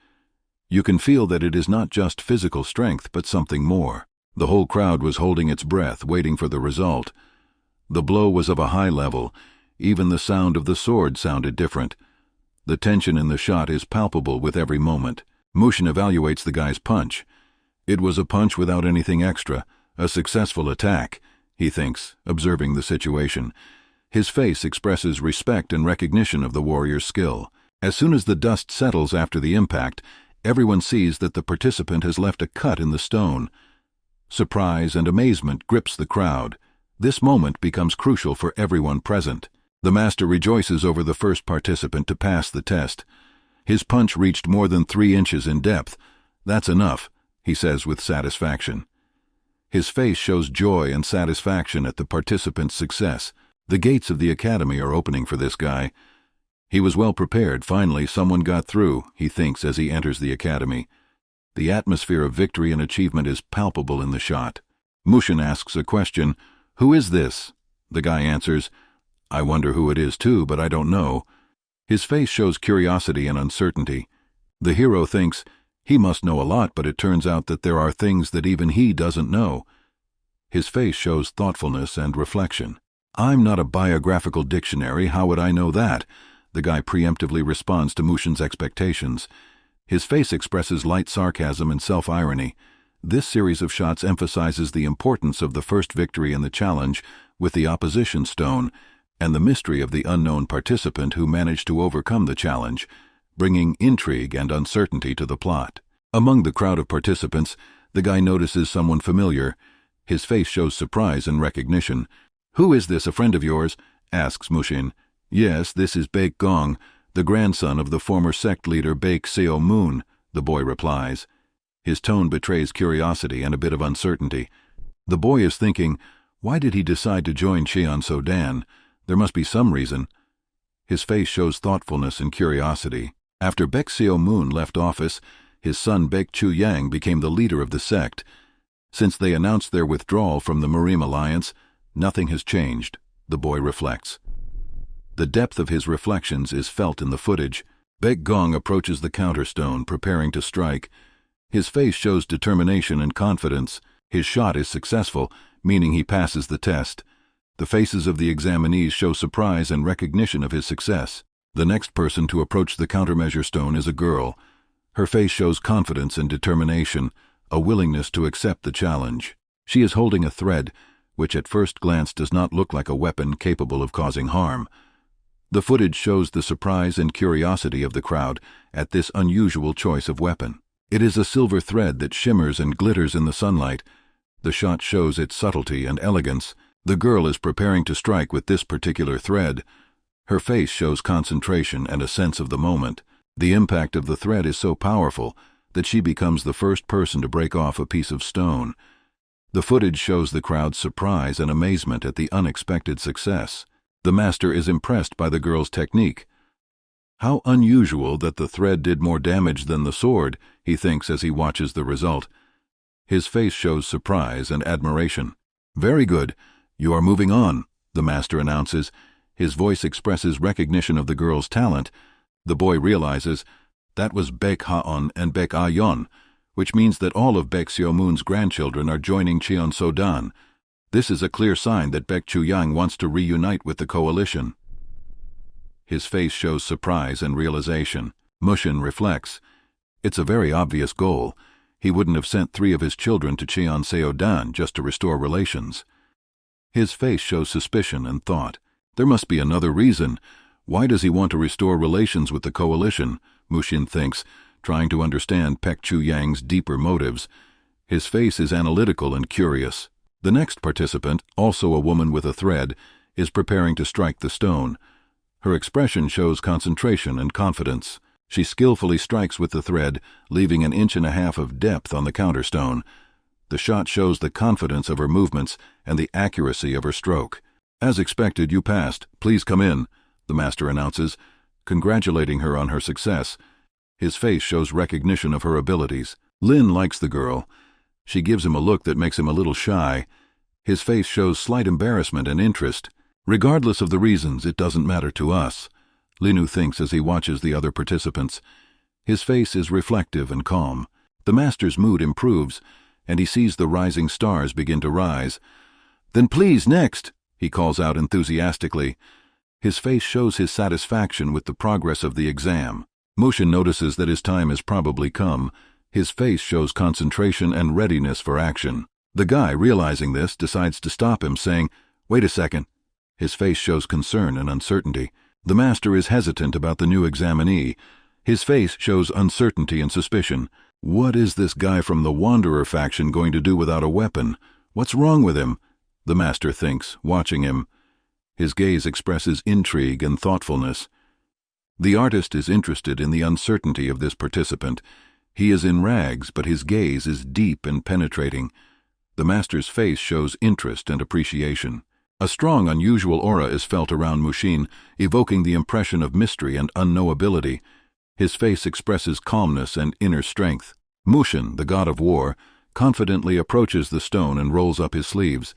You can feel that it is not just physical strength, but something more. The whole crowd was holding its breath, waiting for the result. The blow was of a high level. Even the sound of the sword sounded different. The tension in the shot is palpable with every moment. Mushin evaluates the guy's punch. It was a punch without anything extra, a successful attack, he thinks, observing the situation. His face expresses respect and recognition of the warrior's skill. As soon as the dust settles after the impact, everyone sees that the participant has left a cut in the stone. Surprise and amazement grips the crowd. This moment becomes crucial for everyone present. The master rejoices over the first participant to pass the test. His punch reached more than 3 inches in depth. "That's enough," he says with satisfaction. His face shows joy and satisfaction at the participant's success. The gates of the academy are opening for this guy. He was well prepared. Finally, someone got through, he thinks as he enters the academy. The atmosphere of victory and achievement is palpable in the shot. Mushin asks a question, "Who is this?" The guy answers, "I wonder who it is too, but I don't know." His face shows curiosity and uncertainty. The hero thinks he must know a lot, but it turns out that there are things that even he doesn't know. His face shows thoughtfulness and reflection. "I'm not a biographical dictionary, how would I know that?" The guy preemptively responds to Mushin's expectations. His face expresses light sarcasm and self-irony. This series of shots emphasizes the importance of the first victory in the challenge with the opposition stone, and the mystery of the unknown participant who managed to overcome the challenge, bringing intrigue and uncertainty to the plot. Among the crowd of participants, the guy notices someone familiar. His face shows surprise and recognition. "Who is this, a friend of yours?" asks Mushin. "Yes, this is Baek Gong, the grandson of the former sect leader Baek Seo Moon," the boy replies. His tone betrays curiosity and a bit of uncertainty. The boy is thinking, why did he decide to join Cheon Sodan? There must be some reason. His face shows thoughtfulness and curiosity. After Baek Seo Moon left office, his son Baek Chu Yang became the leader of the sect. Since they announced their withdrawal from the Marim Alliance, nothing has changed, the boy reflects. The depth of his reflections is felt in the footage. Baek Gong approaches the counterstone, preparing to strike. His face shows determination and confidence. His shot is successful, meaning he passes the test. The faces of the examinees show surprise and recognition of his success. The next person to approach the countermeasure stone is a girl. Her face shows confidence and determination, a willingness to accept the challenge. She is holding a thread, which at first glance does not look like a weapon capable of causing harm. The footage shows the surprise and curiosity of the crowd at this unusual choice of weapon. It is a silver thread that shimmers and glitters in the sunlight. The shot shows its subtlety and elegance. The girl is preparing to strike with this particular thread. Her face shows concentration and a sense of the moment. The impact of the thread is so powerful that she becomes the first person to break off a piece of stone. The footage shows the crowd's surprise and amazement at the unexpected success. The master is impressed by the girl's technique. How unusual that the thread did more damage than the sword, he thinks as he watches the result. His face shows surprise and admiration. "Very good. You are moving on," the master announces. His voice expresses recognition of the girl's talent. The boy realizes that was Baek Ha-on and Baek Ah-yon, which means that all of Baek Seo Moon's grandchildren are joining Cheon Sodan. This is a clear sign that Baek Chu Yang wants to reunite with the coalition. His face shows surprise and realization. Mushin reflects. It's a very obvious goal. He wouldn't have sent 3 of his children to Cheon Seodan just to restore relations. His face shows suspicion and thought. There must be another reason. Why does he want to restore relations with the coalition? Mushin thinks, trying to understand Baek Chu Yang's deeper motives. His face is analytical and curious. The next participant, also a woman with a thread, is preparing to strike the stone. Her expression shows concentration and confidence. She skillfully strikes with the thread, leaving 1.5 inches of depth on the counterstone. The shot shows the confidence of her movements and the accuracy of her stroke. "As expected, you passed. Please come in," the master announces, congratulating her on her success. His face shows recognition of her abilities. Lin likes the girl. She gives him a look that makes him a little shy. His face shows slight embarrassment and interest. "Regardless of the reasons, it doesn't matter to us," Linu thinks as he watches the other participants. His face is reflective and calm. The master's mood improves, and he sees the rising stars begin to rise. "Then please, next," he calls out enthusiastically. His face shows his satisfaction with the progress of the exam. Mushin notices that his time has probably come. His face shows concentration and readiness for action. The guy, realizing this, decides to stop him, saying, "Wait a second." His face shows concern and uncertainty. The master is hesitant about the new examinee. His face shows uncertainty and suspicion. What is this guy from the Wanderer faction going to do without a weapon? What's wrong with him? The master thinks, watching him. His gaze expresses intrigue and thoughtfulness. The artist is interested in the uncertainty of this participant. He is in rags, but his gaze is deep and penetrating. The master's face shows interest and appreciation. A strong, unusual aura is felt around Mushin, evoking the impression of mystery and unknowability. His face expresses calmness and inner strength. Mushin, the god of war, confidently approaches the stone and rolls up his sleeves.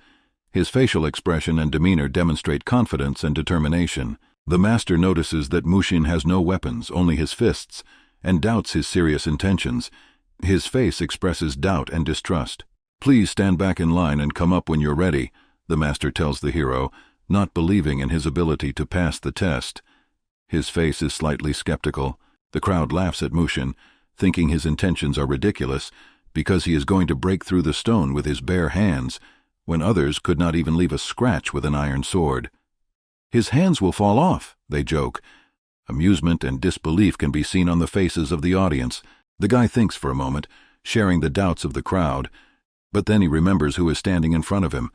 His facial expression and demeanor demonstrate confidence and determination. The master notices that Mushin has no weapons, only his fists, and doubts his serious intentions. His face expresses doubt and distrust. "Please stand back in line and come up when you're ready," the master tells the hero, not believing in his ability to pass the test. His face is slightly skeptical. The crowd laughs at Mushin, thinking his intentions are ridiculous, because he is going to break through the stone with his bare hands, when others could not even leave a scratch with an iron sword. "His hands will fall off," they joke. Amusement and disbelief can be seen on the faces of the audience. The guy thinks for a moment, sharing the doubts of the crowd, but then he remembers who is standing in front of him.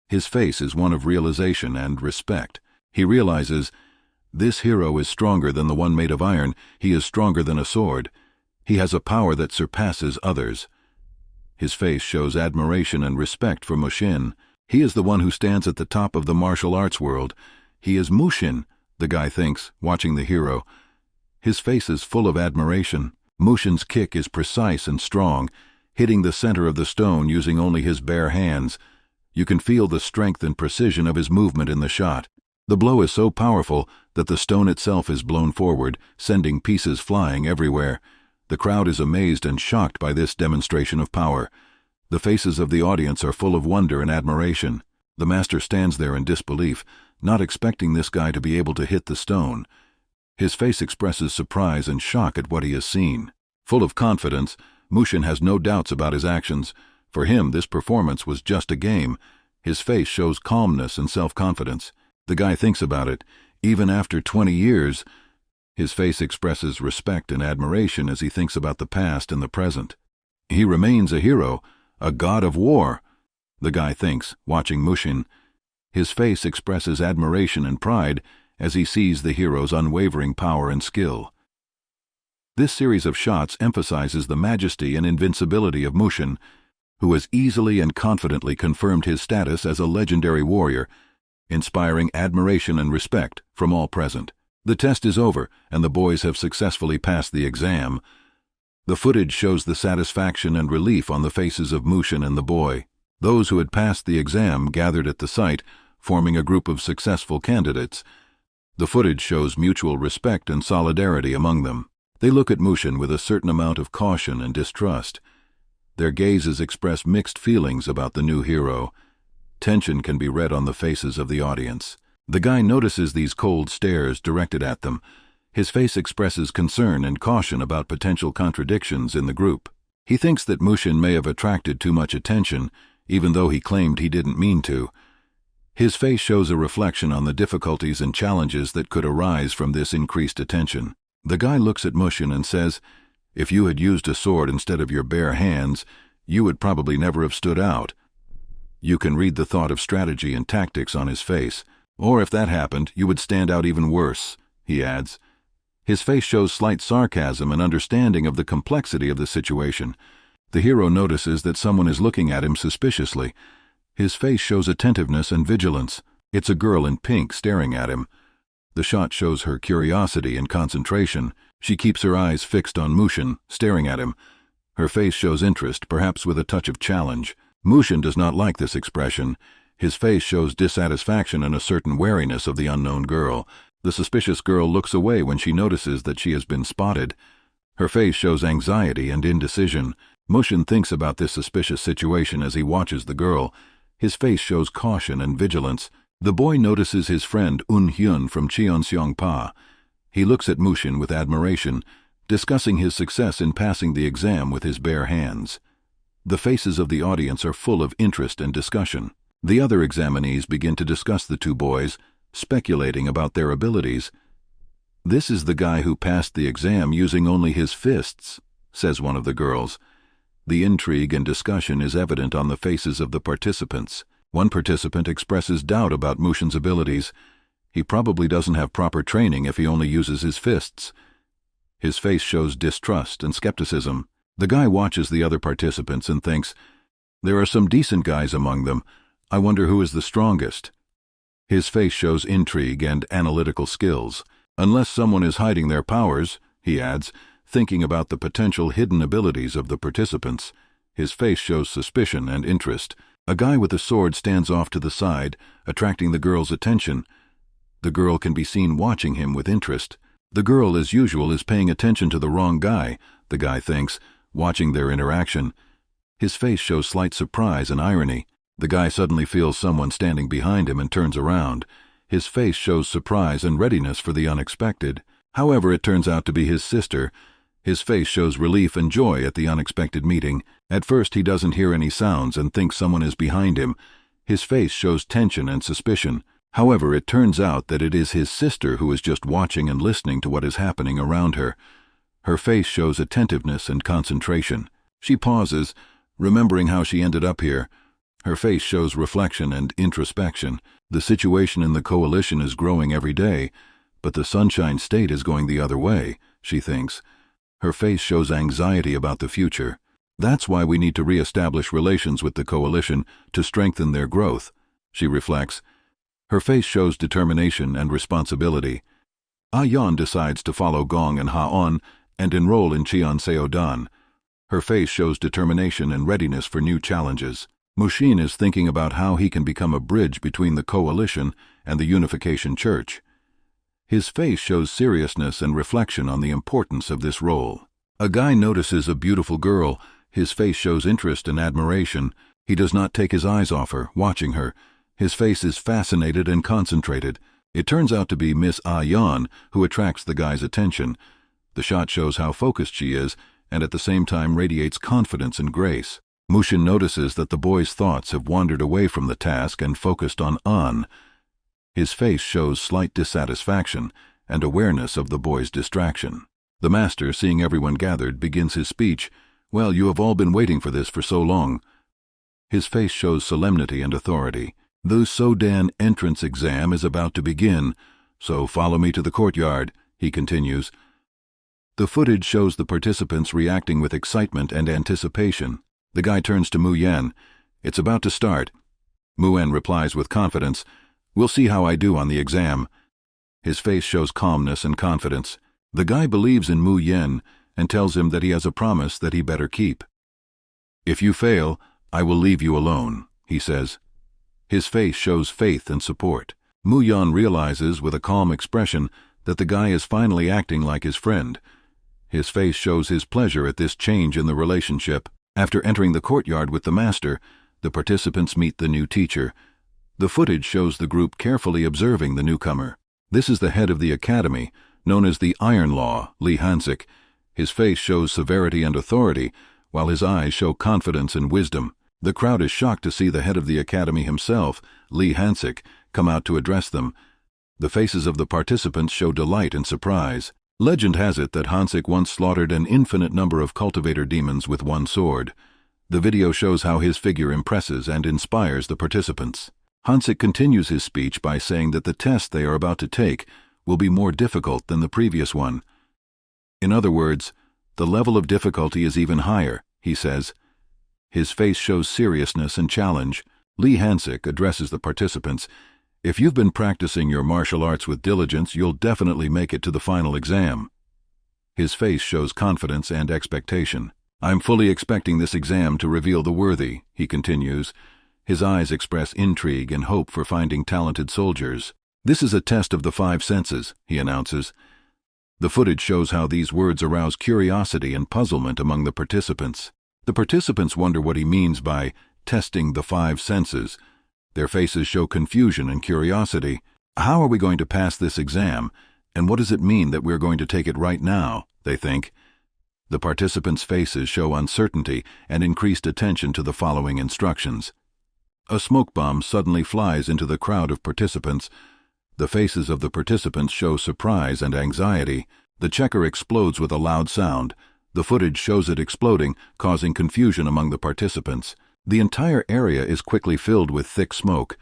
His face is one of realization and respect. He realizes, this hero is stronger than the one made of iron. He is stronger than a sword. He has a power that surpasses others. His face shows admiration and respect for Mushin. He is the one who stands at the top of the martial arts world. He is Mushin, the guy thinks, watching the hero. His face is full of admiration. Mushin's kick is precise and strong, hitting the center of the stone using only his bare hands. You can feel the strength and precision of his movement in the shot. The blow is so powerful that the stone itself is blown forward, sending pieces flying everywhere. The crowd is amazed and shocked by this demonstration of power. The faces of the audience are full of wonder and admiration. The master stands there in disbelief, not expecting this guy to be able to hit the stone. His face expresses surprise and shock at what he has seen. Full of confidence, Mushin has no doubts about his actions. For him, this performance was just a game. His face shows calmness and self-confidence. The guy thinks about it. Even after 20 years, his face expresses respect and admiration as he thinks about the past and the present. He remains a hero, a god of war, the guy thinks, watching Mushin. His face expresses admiration and pride as he sees the hero's unwavering power and skill. This series of shots emphasizes the majesty and invincibility of Mushin, who has easily and confidently confirmed his status as a legendary warrior, inspiring admiration and respect from all present. The test is over, and the boys have successfully passed the exam. The footage shows the satisfaction and relief on the faces of Mushin and the boy. Those who had passed the exam gathered at the site, forming a group of successful candidates. The footage shows mutual respect and solidarity among them. They look at Mushin with a certain amount of caution and distrust. Their gazes express mixed feelings about the new hero. Tension can be read on the faces of the audience. The guy notices these cold stares directed at them. His face expresses concern and caution about potential contradictions in the group. He thinks that Mushin may have attracted too much attention, even though he claimed he didn't mean to. His face shows a reflection on the difficulties and challenges that could arise from this increased attention. The guy looks at Mushin and says, "If you had used a sword instead of your bare hands, you would probably never have stood out." You can read the thought of strategy and tactics on his face. "Or if that happened, you would stand out even worse," he adds. His face shows slight sarcasm and understanding of the complexity of the situation. The hero notices that someone is looking at him suspiciously. His face shows attentiveness and vigilance. It's a girl in pink staring at him. The shot shows her curiosity and concentration. She keeps her eyes fixed on Mushin, staring at him. Her face shows interest, perhaps with a touch of challenge. Mushin does not like this expression. His face shows dissatisfaction and a certain wariness of the unknown girl. The suspicious girl looks away when she notices that she has been spotted. Her face shows anxiety and indecision. Mushin thinks about this suspicious situation as he watches the girl. His face shows caution and vigilance. The boy notices his friend Un-hyun from Cheonseongpa. He looks at Mushin with admiration, discussing his success in passing the exam with his bare hands. The faces of the audience are full of interest and discussion. The other examinees begin to discuss the two boys, speculating about their abilities. "This is the guy who passed the exam using only his fists," says one of the girls. The intrigue and discussion is evident on the faces of the participants. One participant expresses doubt about Mushin's abilities. He probably doesn't have proper training if he only uses his fists. His face shows distrust and skepticism. The guy watches the other participants and thinks, There are some decent guys among them. I wonder who is the strongest. His face shows intrigue and analytical skills. Unless someone is hiding their powers, he adds, thinking about the potential hidden abilities of the participants. His face shows suspicion and interest. A guy with a sword stands off to the side, attracting the girl's attention. The girl can be seen watching him with interest. The girl, as usual, is paying attention to the wrong guy, the guy thinks, watching their interaction. His face shows slight surprise and irony. The guy suddenly feels someone standing behind him and turns around. His face shows surprise and readiness for the unexpected. However, it turns out to be his sister. His face shows relief and joy at the unexpected meeting. At first, he doesn't hear any sounds and thinks someone is behind him. His face shows tension and suspicion. However, it turns out that it is his sister who is just watching and listening to what is happening around her. Her face shows attentiveness and concentration. She pauses, remembering how she ended up here. Her face shows reflection and introspection. The situation in the coalition is growing every day, but the Sunshine State is going the other way, she thinks. Her face shows anxiety about the future. That's why we need to re-establish relations with the coalition to strengthen their growth, she reflects. Her face shows determination and responsibility. Ah-yeon decides to follow Gong and Ha-on and enroll in Cheon-seo-dan. Her face shows determination and readiness for new challenges. Mushin is thinking about how he can become a bridge between the coalition and the Unification Church. His face shows seriousness and reflection on the importance of this role. A guy notices a beautiful girl. His face shows interest and admiration. He does not take his eyes off her, watching her. His face is fascinated and concentrated. It turns out to be Miss Ah-yeon, who attracts the guy's attention. The shot shows how focused she is, and at the same time radiates confidence and grace. Mushin notices that the boy's thoughts have wandered away from the task and focused on An. His face shows slight dissatisfaction and awareness of the boy's distraction. The master, seeing everyone gathered, begins his speech. "Well, you have all been waiting for this for so long." His face shows solemnity and authority. "The Sodan entrance exam is about to begin, so follow me to the courtyard," he continues. The footage shows the participants reacting with excitement and anticipation. The guy turns to Mu-yen. "It's about to start." Mu-yen replies with confidence, "We'll see how I do on the exam." His face shows calmness and confidence. The guy believes in Mu-yen and tells him that he has a promise that he better keep. "If you fail, I will leave you alone," he says. His face shows faith and support. Mu-yen realizes with a calm expression that the guy is finally acting like his friend. His face shows his pleasure at this change in the relationship. After entering the courtyard with the master, the participants meet the new teacher. The footage shows the group carefully observing the newcomer. This is the head of the academy, known as the Iron Law, Lee Hansik. His face shows severity and authority, while his eyes show confidence and wisdom. The crowd is shocked to see the head of the academy himself, Lee Hansik, come out to address them. The faces of the participants show delight and surprise. Legend has it that Hansik once slaughtered an infinite number of cultivator demons with one sword. The video shows how his figure impresses and inspires the participants. Hansik continues his speech by saying that the test they are about to take will be more difficult than the previous one. In other words, the level of difficulty is even higher, he says. His face shows seriousness and challenge. Lee Hansik addresses the participants. "If you've been practicing your martial arts with diligence, you'll definitely make it to the final exam." His face shows confidence and expectation. "I'm fully expecting this exam to reveal the worthy," he continues. His eyes express intrigue and hope for finding talented soldiers. "This is a test of the 5 senses," he announces. The footage shows how these words arouse curiosity and puzzlement among the participants. The participants wonder what he means by testing the 5 senses. Their faces show confusion and curiosity. "How are we going to pass this exam, and what does it mean that we're going to take it right now?" they think. The participants' faces show uncertainty and increased attention to the following instructions. A smoke bomb suddenly flies into the crowd of participants. The faces of the participants show surprise and anxiety. The checker explodes with a loud sound. The footage shows it exploding, causing confusion among the participants. The entire area is quickly filled with thick smoke.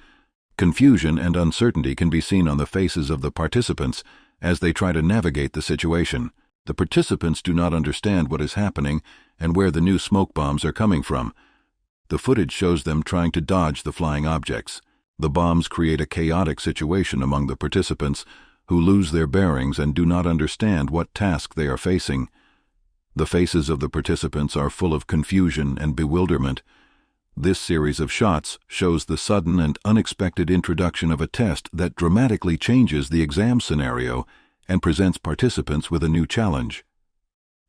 Confusion and uncertainty can be seen on the faces of the participants as they try to navigate the situation. The participants do not understand what is happening and where the new smoke bombs are coming from. The footage shows them trying to dodge the flying objects. The bombs create a chaotic situation among the participants, who lose their bearings and do not understand what task they are facing. The faces of the participants are full of confusion and bewilderment. This series of shots shows the sudden and unexpected introduction of a test that dramatically changes the exam scenario and presents participants with a new challenge.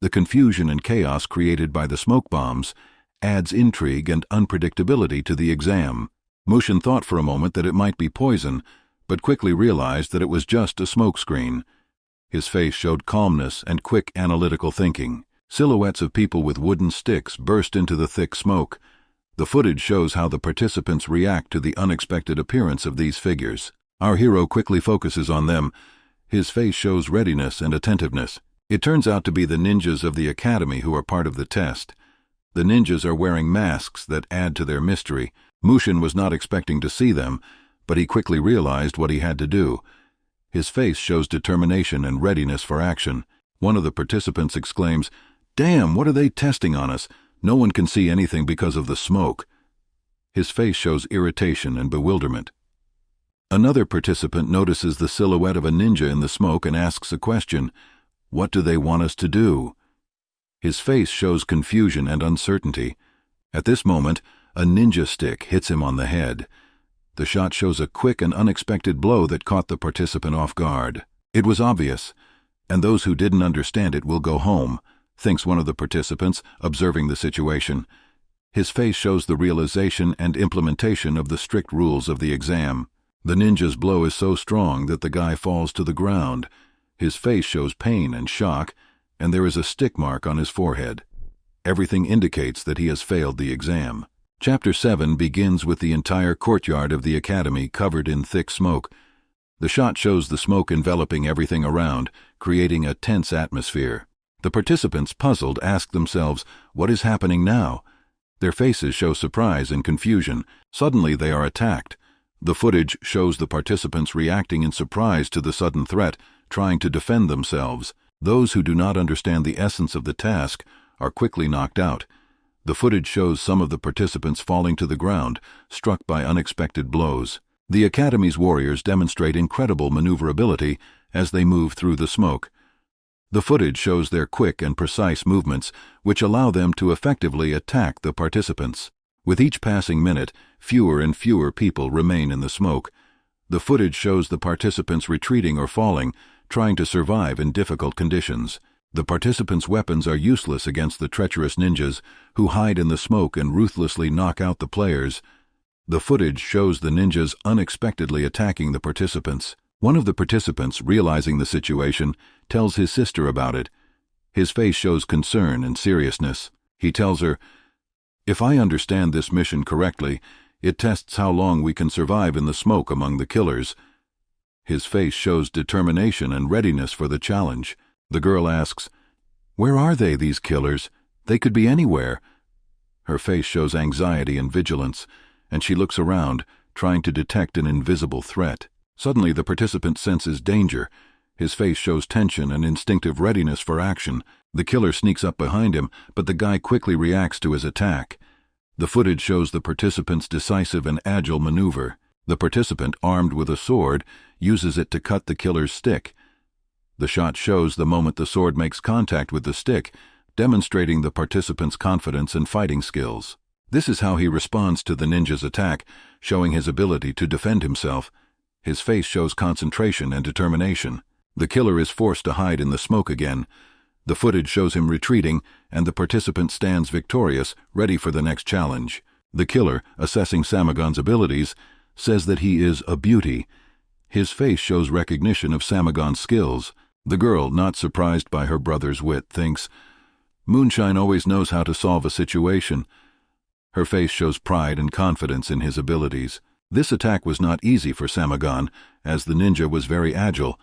The confusion and chaos created by the smoke bombs adds intrigue and unpredictability to the exam. Mushin thought for a moment that it might be poison, but quickly realized that it was just a smokescreen. His face showed calmness and quick analytical thinking. Silhouettes of people with wooden sticks burst into the thick smoke. The footage shows how the participants react to the unexpected appearance of these figures. Our hero quickly focuses on them. His face shows readiness and attentiveness. It turns out to be the ninjas of the academy who are part of the test. The ninjas are wearing masks that add to their mystery. Mushin was not expecting to see them, but he quickly realized what he had to do. His face shows determination and readiness for action. One of the participants exclaims, "Damn, what are they testing on us? No one can see anything because of the smoke." His face shows irritation and bewilderment. Another participant notices the silhouette of a ninja in the smoke and asks a question, "What do they want us to do?" His face shows confusion and uncertainty. At this moment, a ninja stick hits him on the head. The shot shows a quick and unexpected blow that caught the participant off guard. It was obvious, and those who didn't understand it will go home, thinks one of the participants, observing the situation. His face shows the realization and implementation of the strict rules of the exam. The ninja's blow is so strong that the guy falls to the ground. His face shows pain and shock, and there is a stick mark on his forehead. Everything indicates that he has failed the exam. Chapter 7 begins with the entire courtyard of the academy covered in thick smoke. The shot shows the smoke enveloping everything around, creating a tense atmosphere. The participants, puzzled, ask themselves, "What is happening now?" Their faces show surprise and confusion. Suddenly they are attacked. The footage shows the participants reacting in surprise to the sudden threat, trying to defend themselves. Those who do not understand the essence of the task are quickly knocked out. The footage shows some of the participants falling to the ground, struck by unexpected blows. The Academy's warriors demonstrate incredible maneuverability as they move through the smoke. The footage shows their quick and precise movements, which allow them to effectively attack the participants. With each passing minute, fewer and fewer people remain in the smoke. The footage shows the participants retreating or falling, trying to survive in difficult conditions. The participants' weapons are useless against the treacherous ninjas, who hide in the smoke and ruthlessly knock out the players. The footage shows the ninjas unexpectedly attacking the participants. One of the participants, realizing the situation, tells his sister about it. His face shows concern and seriousness. He tells her, "If I understand this mission correctly, it tests how long we can survive in the smoke among the killers." His face shows determination and readiness for the challenge. The girl asks, "Where are they, these killers? They could be anywhere." Her face shows anxiety and vigilance, and she looks around, trying to detect an invisible threat. Suddenly the participant senses danger. His face shows tension and instinctive readiness for action. The killer sneaks up behind him, but the guy quickly reacts to his attack. The footage shows the participant's decisive and agile maneuver. The participant, armed with a sword, uses it to cut the killer's stick. The shot shows the moment the sword makes contact with the stick, demonstrating the participant's confidence and fighting skills. This is how he responds to the ninja's attack, showing his ability to defend himself. His face shows concentration and determination. The killer is forced to hide in the smoke again. The footage shows him retreating, and the participant stands victorious, ready for the next challenge. The killer, assessing Samagon's abilities, says that he is a beauty. His face shows recognition of Samagon's skills. The girl, not surprised by her brother's wit, thinks, "Moonshine always knows how to solve a situation." Her face shows pride and confidence in his abilities. This attack was not easy for Samagon, as the ninja was very agile.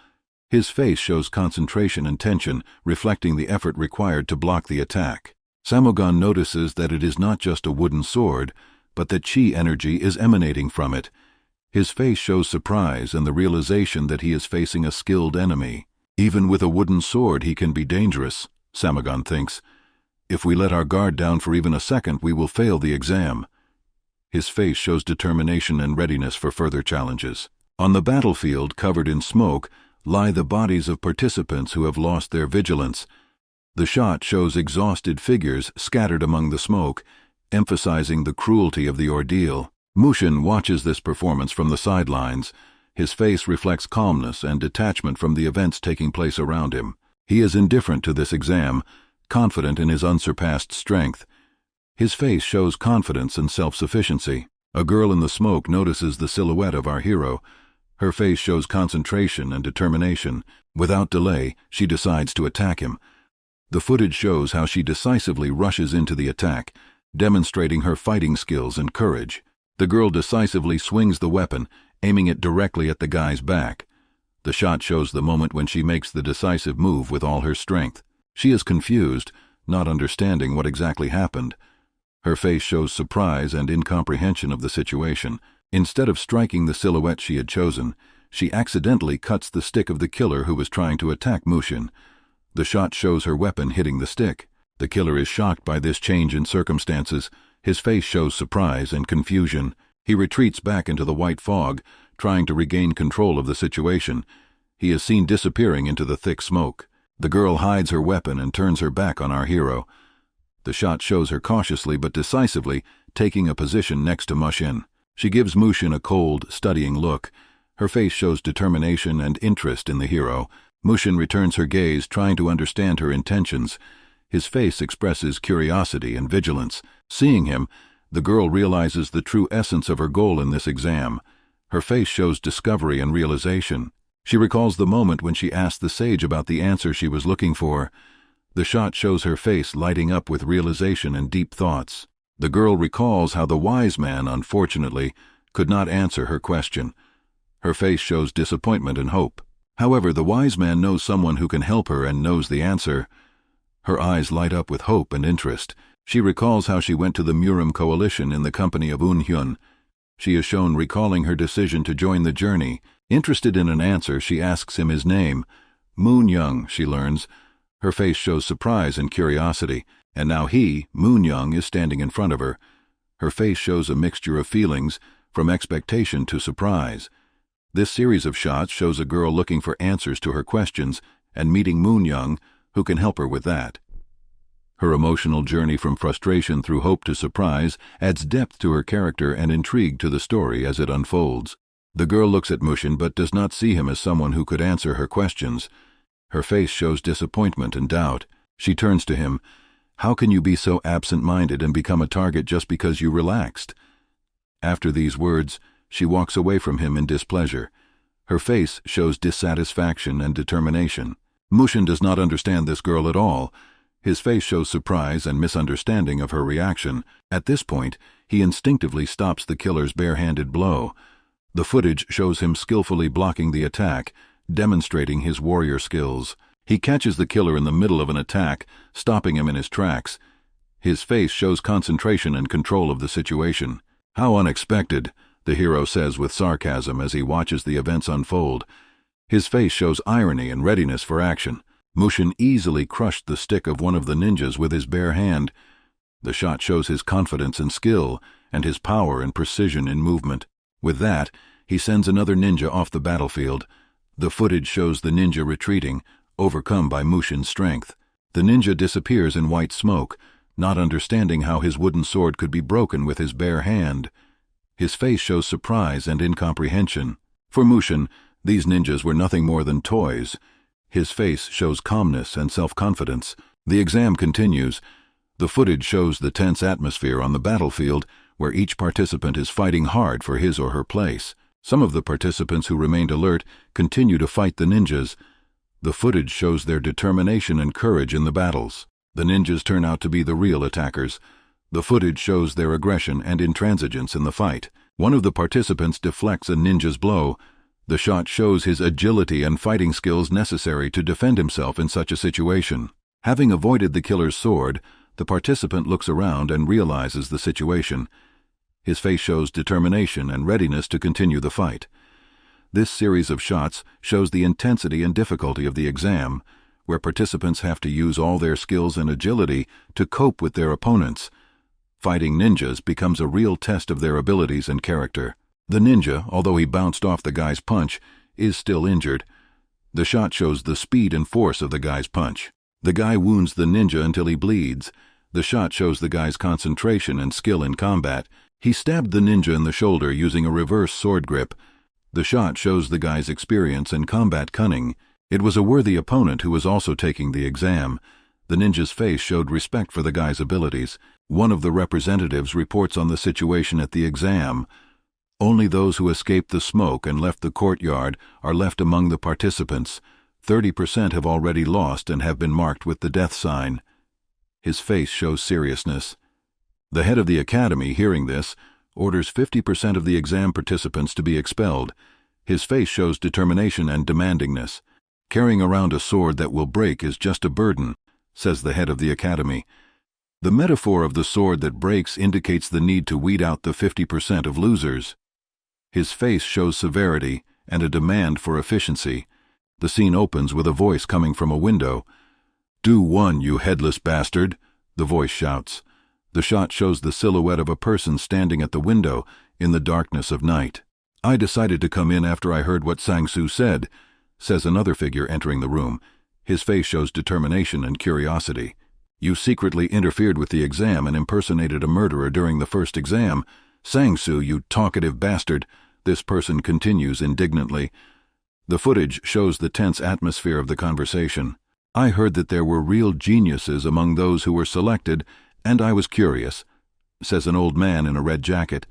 His face shows concentration and tension, reflecting the effort required to block the attack. Samagon notices that it is not just a wooden sword, but that chi energy is emanating from it. His face shows surprise and the realization that he is facing a skilled enemy. Even with a wooden sword he can be dangerous, Samagon thinks. If we let our guard down for even a second, we will fail the exam. His face shows determination and readiness for further challenges. On the battlefield, covered in smoke, lie the bodies of participants who have lost their vigilance. The shot shows exhausted figures scattered among the smoke, emphasizing the cruelty of the ordeal. Mushin watches this performance from the sidelines. His face reflects calmness and detachment from the events taking place around him. He is indifferent to this exam, confident in his unsurpassed strength. His face shows confidence and self-sufficiency. A girl in the smoke notices the silhouette of our hero. Her face shows concentration and determination. Without delay, she decides to attack him. The footage shows how she decisively rushes into the attack, demonstrating her fighting skills and courage. The girl decisively swings the weapon, aiming it directly at the guy's back. The shot shows the moment when she makes the decisive move with all her strength. She is confused, not understanding what exactly happened. Her face shows surprise and incomprehension of the situation. Instead of striking the silhouette she had chosen, she accidentally cuts the stick of the killer who was trying to attack Mushin. The shot shows her weapon hitting the stick. The killer is shocked by this change in circumstances. His face shows surprise and confusion. He retreats back into the white fog, trying to regain control of the situation. He is seen disappearing into the thick smoke. The girl hides her weapon and turns her back on our hero. The shot shows her cautiously but decisively taking a position next to Mushin. She gives Mushin a cold, studying look. Her face shows determination and interest in the hero. Mushin returns her gaze, trying to understand her intentions. His face expresses curiosity and vigilance. Seeing him, the girl realizes the true essence of her goal in this exam. Her face shows discovery and realization. She recalls the moment when she asked the sage about the answer she was looking for. The shot shows her face lighting up with realization and deep thoughts. The girl recalls how the wise man, unfortunately, could not answer her question. Her face shows disappointment and hope. However, the wise man knows someone who can help her and knows the answer. Her eyes light up with hope and interest. She recalls how she went to the Murim coalition in the company of Unhyun. She is shown recalling her decision to join the journey. Interested in an answer, she asks him his name. Moon Young, she learns. Her face shows surprise and curiosity, and now he, Moon Young, is standing in front of her. Her face shows a mixture of feelings, from expectation to surprise. This series of shots shows a girl looking for answers to her questions and meeting Moon Young, who can help her with that. Her emotional journey from frustration through hope to surprise adds depth to her character and intrigue to the story as it unfolds. The girl looks at Mushin but does not see him as someone who could answer her questions. Her face shows disappointment and doubt. She turns to him. How can you be so absent-minded and become a target just because you relaxed? After these words, she walks away from him in displeasure. Her face shows dissatisfaction and determination. Mushin does not understand this girl at all. His face shows surprise and misunderstanding of her reaction. At this point, he instinctively stops the killer's bare-handed blow. The footage shows him skillfully blocking the attack, demonstrating his warrior skills. He catches the killer in the middle of an attack, stopping him in his tracks. His face shows concentration and control of the situation. How unexpected, the hero says with sarcasm as he watches the events unfold. His face shows irony and readiness for action. Mushin easily crushed the stick of one of the ninjas with his bare hand. The shot shows his confidence and skill, and his power and precision in movement. With that, he sends another ninja off the battlefield. The footage shows the ninja retreating, overcome by Mushin's strength. The ninja disappears in white smoke, not understanding how his wooden sword could be broken with his bare hand. His face shows surprise and incomprehension. For Mushin, these ninjas were nothing more than toys. His face shows calmness and self-confidence. The exam continues. The footage shows the tense atmosphere on the battlefield, where each participant is fighting hard for his or her place. Some of the participants who remained alert continue to fight the ninjas. The footage shows their determination and courage in the battles. The ninjas turn out to be the real attackers. The footage shows their aggression and intransigence in the fight. One of the participants deflects a ninja's blow. The shot shows his agility and fighting skills necessary to defend himself in such a situation. Having avoided the killer's sword, the participant looks around and realizes the situation. His face shows determination and readiness to continue the fight. This series of shots shows the intensity and difficulty of the exam, where participants have to use all their skills and agility to cope with their opponents. Fighting ninjas becomes a real test of their abilities and character. The ninja, although he bounced off the guy's punch, is still injured. The shot shows the speed and force of the guy's punch. The guy wounds the ninja until he bleeds. The shot shows the guy's concentration and skill in combat. He stabbed the ninja in the shoulder using a reverse sword grip. The shot shows the guy's experience and combat cunning. It was a worthy opponent who was also taking the exam. The ninja's face showed respect for the guy's abilities. One of the representatives reports on the situation at the exam. Only those who escaped the smoke and left the courtyard are left among the participants. 30% have already lost and have been marked with the death sign. His face shows seriousness. The head of the academy, hearing this, orders 50% of the exam participants to be expelled. His face shows determination and demandingness. Carrying around a sword that will break is just a burden, says the head of the academy. The metaphor of the sword that breaks indicates the need to weed out the 50% of losers. His face shows severity and a demand for efficiency. The scene opens with a voice coming from a window. "Do one, you headless bastard," the voice shouts. The shot shows the silhouette of a person standing at the window in the darkness of night. "I decided to come in after I heard what Sang-soo said," says another figure entering the room. His face shows determination and curiosity. "You secretly interfered with the exam and impersonated a murderer during the first exam. Sang-soo, you talkative bastard," this person continues indignantly. The footage shows the tense atmosphere of the conversation. "I heard that there were real geniuses among those who were selected, and I was curious," says an old man in a red jacket.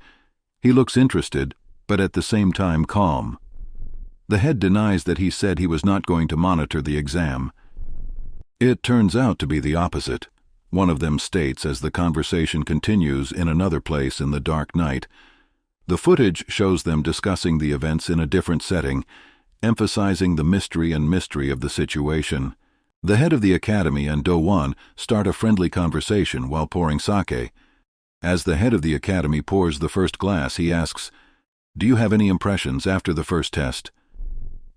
He looks interested, but at the same time calm. The head denies that he said he was not going to monitor the exam. It turns out to be the opposite, one of them states as the conversation continues in another place in the dark night. The footage shows them discussing the events in a different setting, emphasizing the mystery of the situation. The head of the academy and Do-won start a friendly conversation while pouring sake. As the head of the academy pours the first glass, he asks, "Do you have any impressions after the first test?"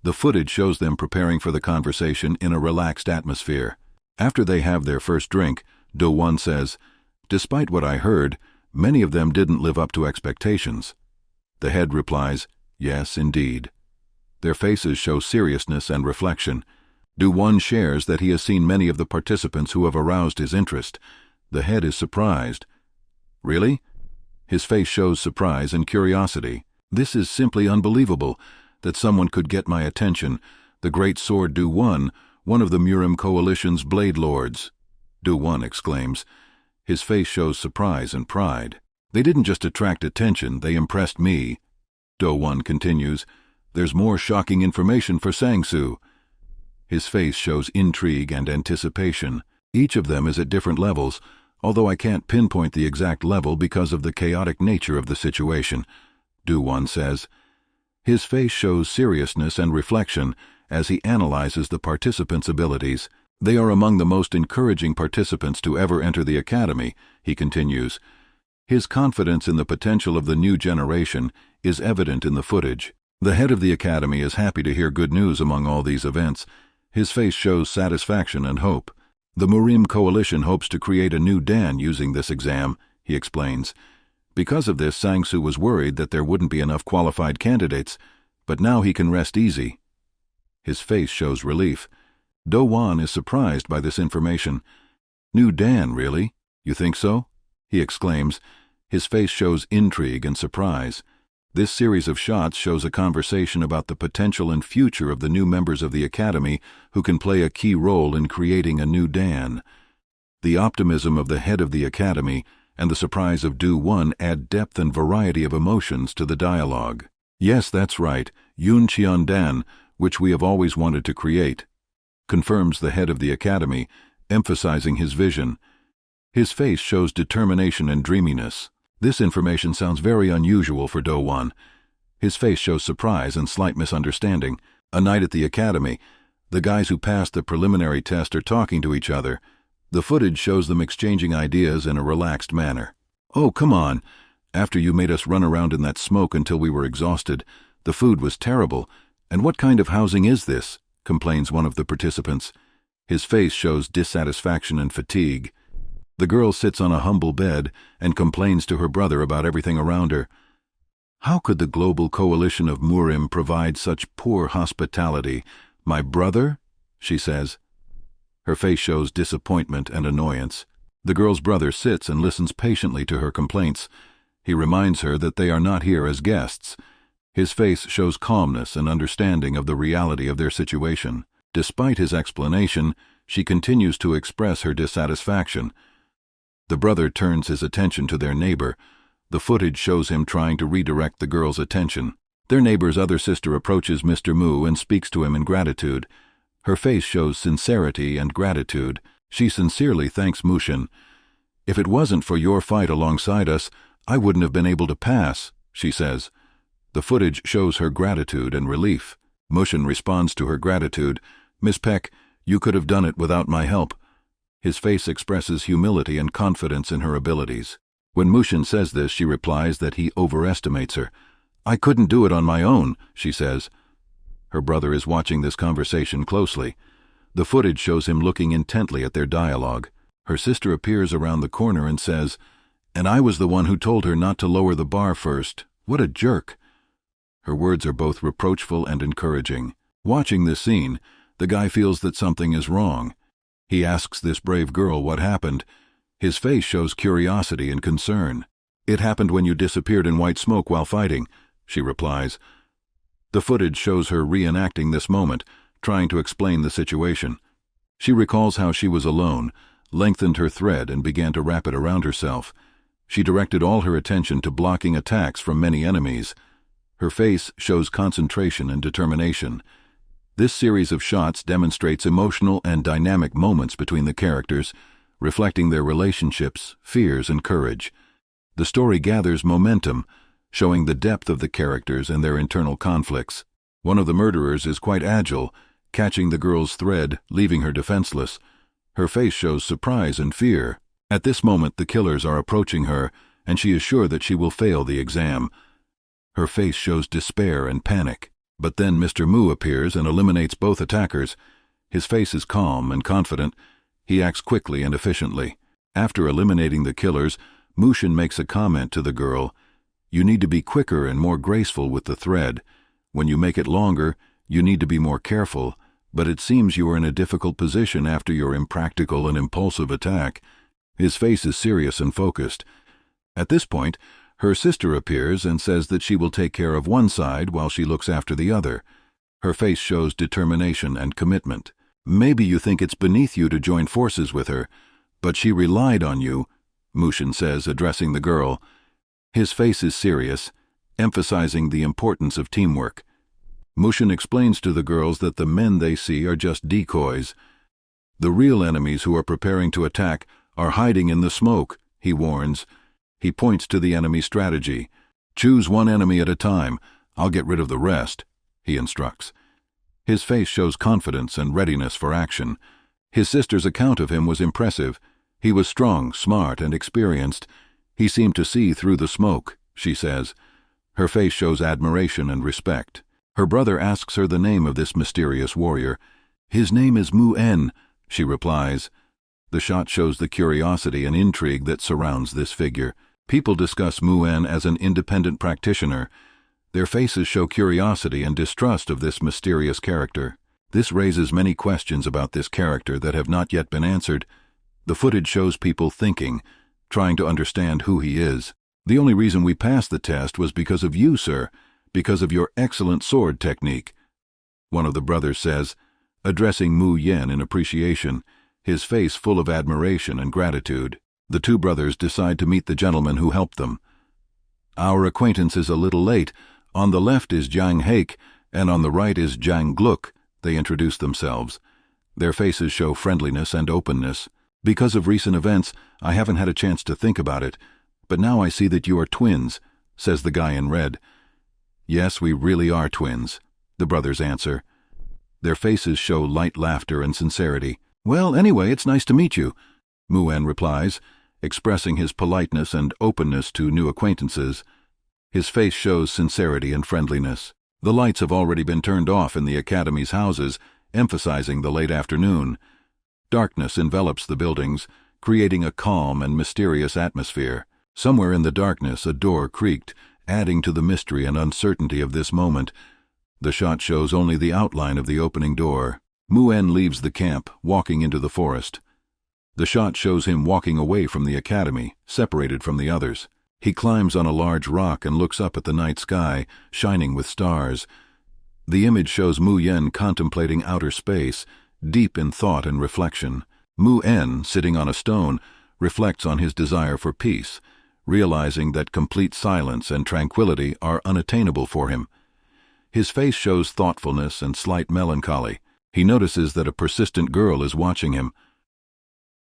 The footage shows them preparing for the conversation in a relaxed atmosphere. After they have their first drink, Do-won says, "Despite what I heard, many of them didn't live up to expectations." The head replies, "Yes, indeed." Their faces show seriousness and reflection. Do-won shares that he has seen many of the participants who have aroused his interest. The head is surprised. "Really?" His face shows surprise and curiosity. "This is simply unbelievable, that someone could get my attention. The great sword Do-won, one of the Murim Coalition's blade lords," Do-won exclaims. His face shows surprise and pride. "They didn't just attract attention, they impressed me." Do-won continues, "There's more shocking information for Sang-soo." His face shows intrigue and anticipation. Each of them is at different levels, although I can't pinpoint the exact level because of the chaotic nature of the situation, Do-won says. His face shows seriousness and reflection as he analyzes the participants' abilities. "They are among the most encouraging participants to ever enter the academy," he continues. His confidence in the potential of the new generation is evident in the footage. The head of the academy is happy to hear good news among all these events. His face shows satisfaction and hope. "The Murim Coalition hopes to create a new Dan using this exam," he explains. Because of this, Sang-soo was worried that there wouldn't be enough qualified candidates, but now he can rest easy. His face shows relief. Do-won is surprised by this information. "New Dan, really? You think so?" he exclaims. His face shows intrigue and surprise. This series of shots shows a conversation about the potential and future of the new members of the academy who can play a key role in creating a new Dan. The optimism of the head of the academy and the surprise of Do-won add depth and variety of emotions to the dialogue. "Yes, that's right, Yoon Cheon-dan, which we have always wanted to create," confirms the head of the academy, emphasizing his vision. His face shows determination and dreaminess. This information sounds very unusual for Do-won. His face shows surprise and slight misunderstanding. A night at the academy. The guys who passed the preliminary test are talking to each other. The footage shows them exchanging ideas in a relaxed manner. "Oh, come on. After you made us run around in that smoke until we were exhausted, the food was terrible. And what kind of housing is this?" complains one of the participants. His face shows dissatisfaction and fatigue. The girl sits on a humble bed and complains to her brother about everything around her. How could the global coalition of Murim provide such poor hospitality? My brother? She says. Her face shows disappointment and annoyance. The girl's brother sits and listens patiently to her complaints. He reminds her that they are not here as guests. His face shows calmness and understanding of the reality of their situation. Despite his explanation, she continues to express her dissatisfaction. The brother turns his attention to their neighbor. The footage shows him trying to redirect the girl's attention. Their neighbor's other sister approaches Mr. Mu and speaks to him in gratitude. Her face shows sincerity and gratitude. She sincerely thanks Mushin. If it wasn't for your fight alongside us, I wouldn't have been able to pass, she says. The footage shows her gratitude and relief. Mushin responds to her gratitude. Miss Peck, you could have done it without my help. His face expresses humility and confidence in her abilities. When Mushin says this, she replies that he overestimates her. I couldn't do it on my own, she says. Her brother is watching this conversation closely. The footage shows him looking intently at their dialogue. Her sister appears around the corner and says, "And I was the one who told her not to lower the bar first. What a jerk." Her words are both reproachful and encouraging. Watching this scene, the guy feels that something is wrong. He asks this brave girl what happened. His face shows curiosity and concern. It happened when you disappeared in white smoke while fighting, she replies. The footage shows her reenacting this moment, trying to explain the situation. She recalls how she was alone, lengthened her thread and began to wrap it around herself. She directed all her attention to blocking attacks from many enemies. Her face shows concentration and determination. This series of shots demonstrates emotional and dynamic moments between the characters, reflecting their relationships, fears, and courage. The story gathers momentum, showing the depth of the characters and their internal conflicts. One of the murderers is quite agile, catching the girl's thread, leaving her defenseless. Her face shows surprise and fear. At this moment, the killers are approaching her, and she is sure that she will fail the exam. Her face shows despair and panic. But then Mr. Mu appears and eliminates both attackers. His face is calm and confident. He acts quickly and efficiently. After eliminating the killers, Mushin makes a comment to the girl. You need to be quicker and more graceful with the thread. When you make it longer, you need to be more careful, but it seems you are in a difficult position after your impractical and impulsive attack. His face is serious and focused. At this point, her sister appears and says that she will take care of one side while she looks after the other. Her face shows determination and commitment. Maybe you think it's beneath you to join forces with her, but she relied on you, Mushin says, addressing the girl. His face is serious, emphasizing the importance of teamwork. Mushin explains to the girls that the men they see are just decoys. The real enemies who are preparing to attack are hiding in the smoke, he warns. He points to the enemy strategy. Choose one enemy at a time. I'll get rid of the rest, he instructs. His face shows confidence and readiness for action. His sister's account of him was impressive. He was strong, smart, and experienced. He seemed to see through the smoke, she says. Her face shows admiration and respect. Her brother asks her the name of this mysterious warrior. His name is Mu-En, she replies. The shot shows the curiosity and intrigue that surrounds this figure. People discuss Mu-En as an independent practitioner. Their faces show curiosity and distrust of this mysterious character. This raises many questions about this character that have not yet been answered. The footage shows people thinking, trying to understand who he is. The only reason we passed the test was because of you, sir, because of your excellent sword technique, one of the brothers says, addressing Mu Yen in appreciation, his face full of admiration and gratitude. The two brothers decide to meet the gentleman who helped them. Our acquaintance is a little late. On the left is Jiang Haik, and on the right is Jiang Gluk, they introduce themselves. Their faces show friendliness and openness. Because of recent events, I haven't had a chance to think about it, but now I see that you are twins, says the guy in red. Yes, we really are twins, the brothers answer. Their faces show light laughter and sincerity. Well, anyway, it's nice to meet you, Mu-En replies, expressing his politeness and openness to new acquaintances. His face shows sincerity and friendliness. The lights have already been turned off in the Academy's houses, emphasizing the late afternoon. Darkness envelops the buildings, creating a calm and mysterious atmosphere. Somewhere in the darkness, a door creaked, adding to the mystery and uncertainty of this moment. The shot shows only the outline of the opening door. Muen leaves the camp, walking into the forest. The shot shows him walking away from the academy, separated from the others. He climbs on a large rock and looks up at the night sky, shining with stars. The image shows Mu Yen contemplating outer space, deep in thought and reflection. Mu En, sitting on a stone, reflects on his desire for peace, realizing that complete silence and tranquility are unattainable for him. His face shows thoughtfulness and slight melancholy. He notices that a persistent girl is watching him.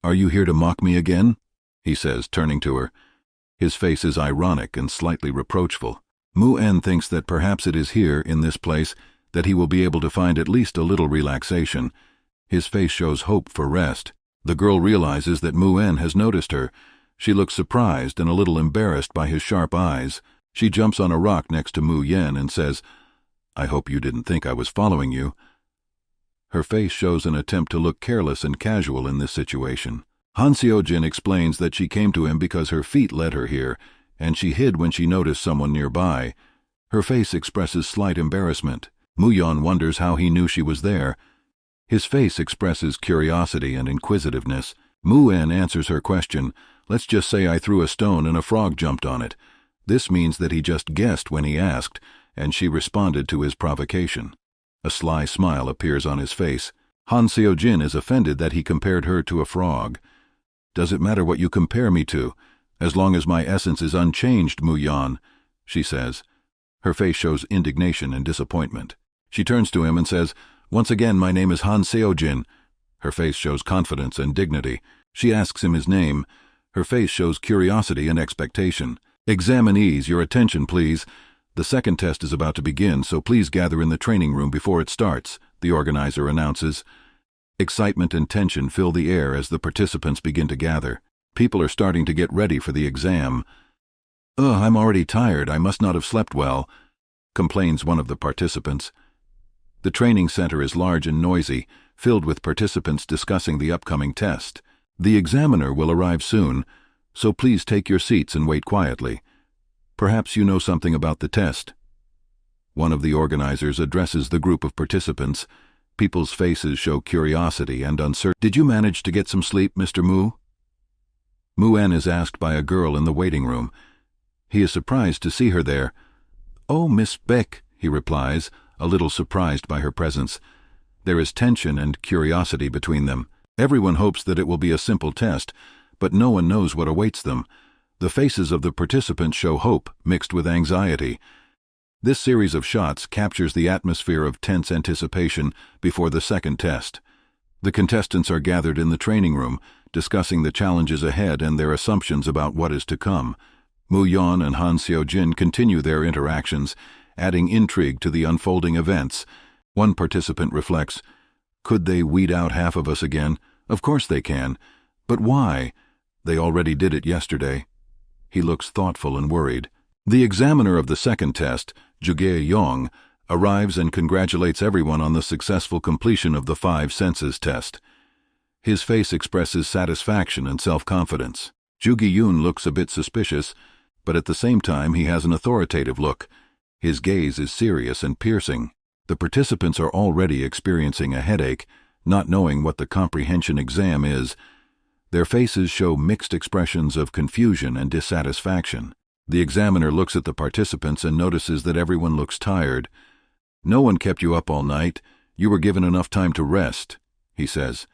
"Are you here to mock me again?" he says, turning to her. His face is ironic and slightly reproachful. Mu En thinks that perhaps it is here, in this place, that he will be able to find at least a little relaxation. His face shows hope for rest. The girl realizes that Mu En has noticed her. She looks surprised and a little embarrassed by his sharp eyes. She jumps on a rock next to Mu Yen and says, "I hope you didn't think I was following you." Her face shows an attempt to look careless and casual in this situation. Han Seojin explains that she came to him because her feet led her here, and she hid when she noticed someone nearby. Her face expresses slight embarrassment. Muyon wonders how he knew she was there. His face expresses curiosity and inquisitiveness. Mu En answers her question. "Let's just say I threw a stone and a frog jumped on it." This means that he just guessed when he asked, and she responded to his provocation. A sly smile appears on his face. Han Seojin is offended that he compared her to a frog. "Does it matter what you compare me to, as long as my essence is unchanged, Mu Yan?" she says. Her face shows indignation and disappointment. She turns to him and says, "Once again, my name is Han Seojin." Her face shows confidence and dignity. She asks him his name. Her face shows curiosity and expectation. "Examinees, your attention, please. The second test is about to begin, so please gather in the training room before it starts," the organizer announces. Excitement and tension fill the air as the participants begin to gather. People are starting to get ready for the exam. "Ugh, I'm already tired. I must not have slept well," complains one of the participants. The training center is large and noisy, filled with participants discussing the upcoming test. The examiner will arrive soon, so please take your seats and wait quietly. Perhaps you know something about the test. One of the organizers addresses the group of participants. People's faces show curiosity and uncertainty. "Did you manage to get some sleep, Mr. Mu?" Mu-en is asked by a girl in the waiting room. He is surprised to see her there. "Oh, Miss Beck," he replies, a little surprised by her presence. There is tension and curiosity between them. Everyone hopes that it will be a simple test, but no one knows what awaits them. The faces of the participants show hope mixed with anxiety. This series of shots captures the atmosphere of tense anticipation before the second test. The contestants are gathered in the training room, discussing the challenges ahead and their assumptions about what is to come. Mu Yon and Han Seojin continue their interactions, adding intrigue to the unfolding events. One participant reflects, "Could they weed out half of us again? Of course they can. But why? They already did it yesterday." He looks thoughtful and worried. The examiner of the second test, Juge Yong, arrives and congratulates everyone on the successful completion of the 5 senses test. His face expresses satisfaction and self-confidence. Juge Yun looks a bit suspicious, but at the same time he has an authoritative look. His gaze is serious and piercing. The participants are already experiencing a headache, not knowing what the comprehension exam is. Their faces show mixed expressions of confusion and dissatisfaction. The examiner looks at the participants and notices that everyone looks tired. "No one kept you up all night. You were given enough time to rest," he says.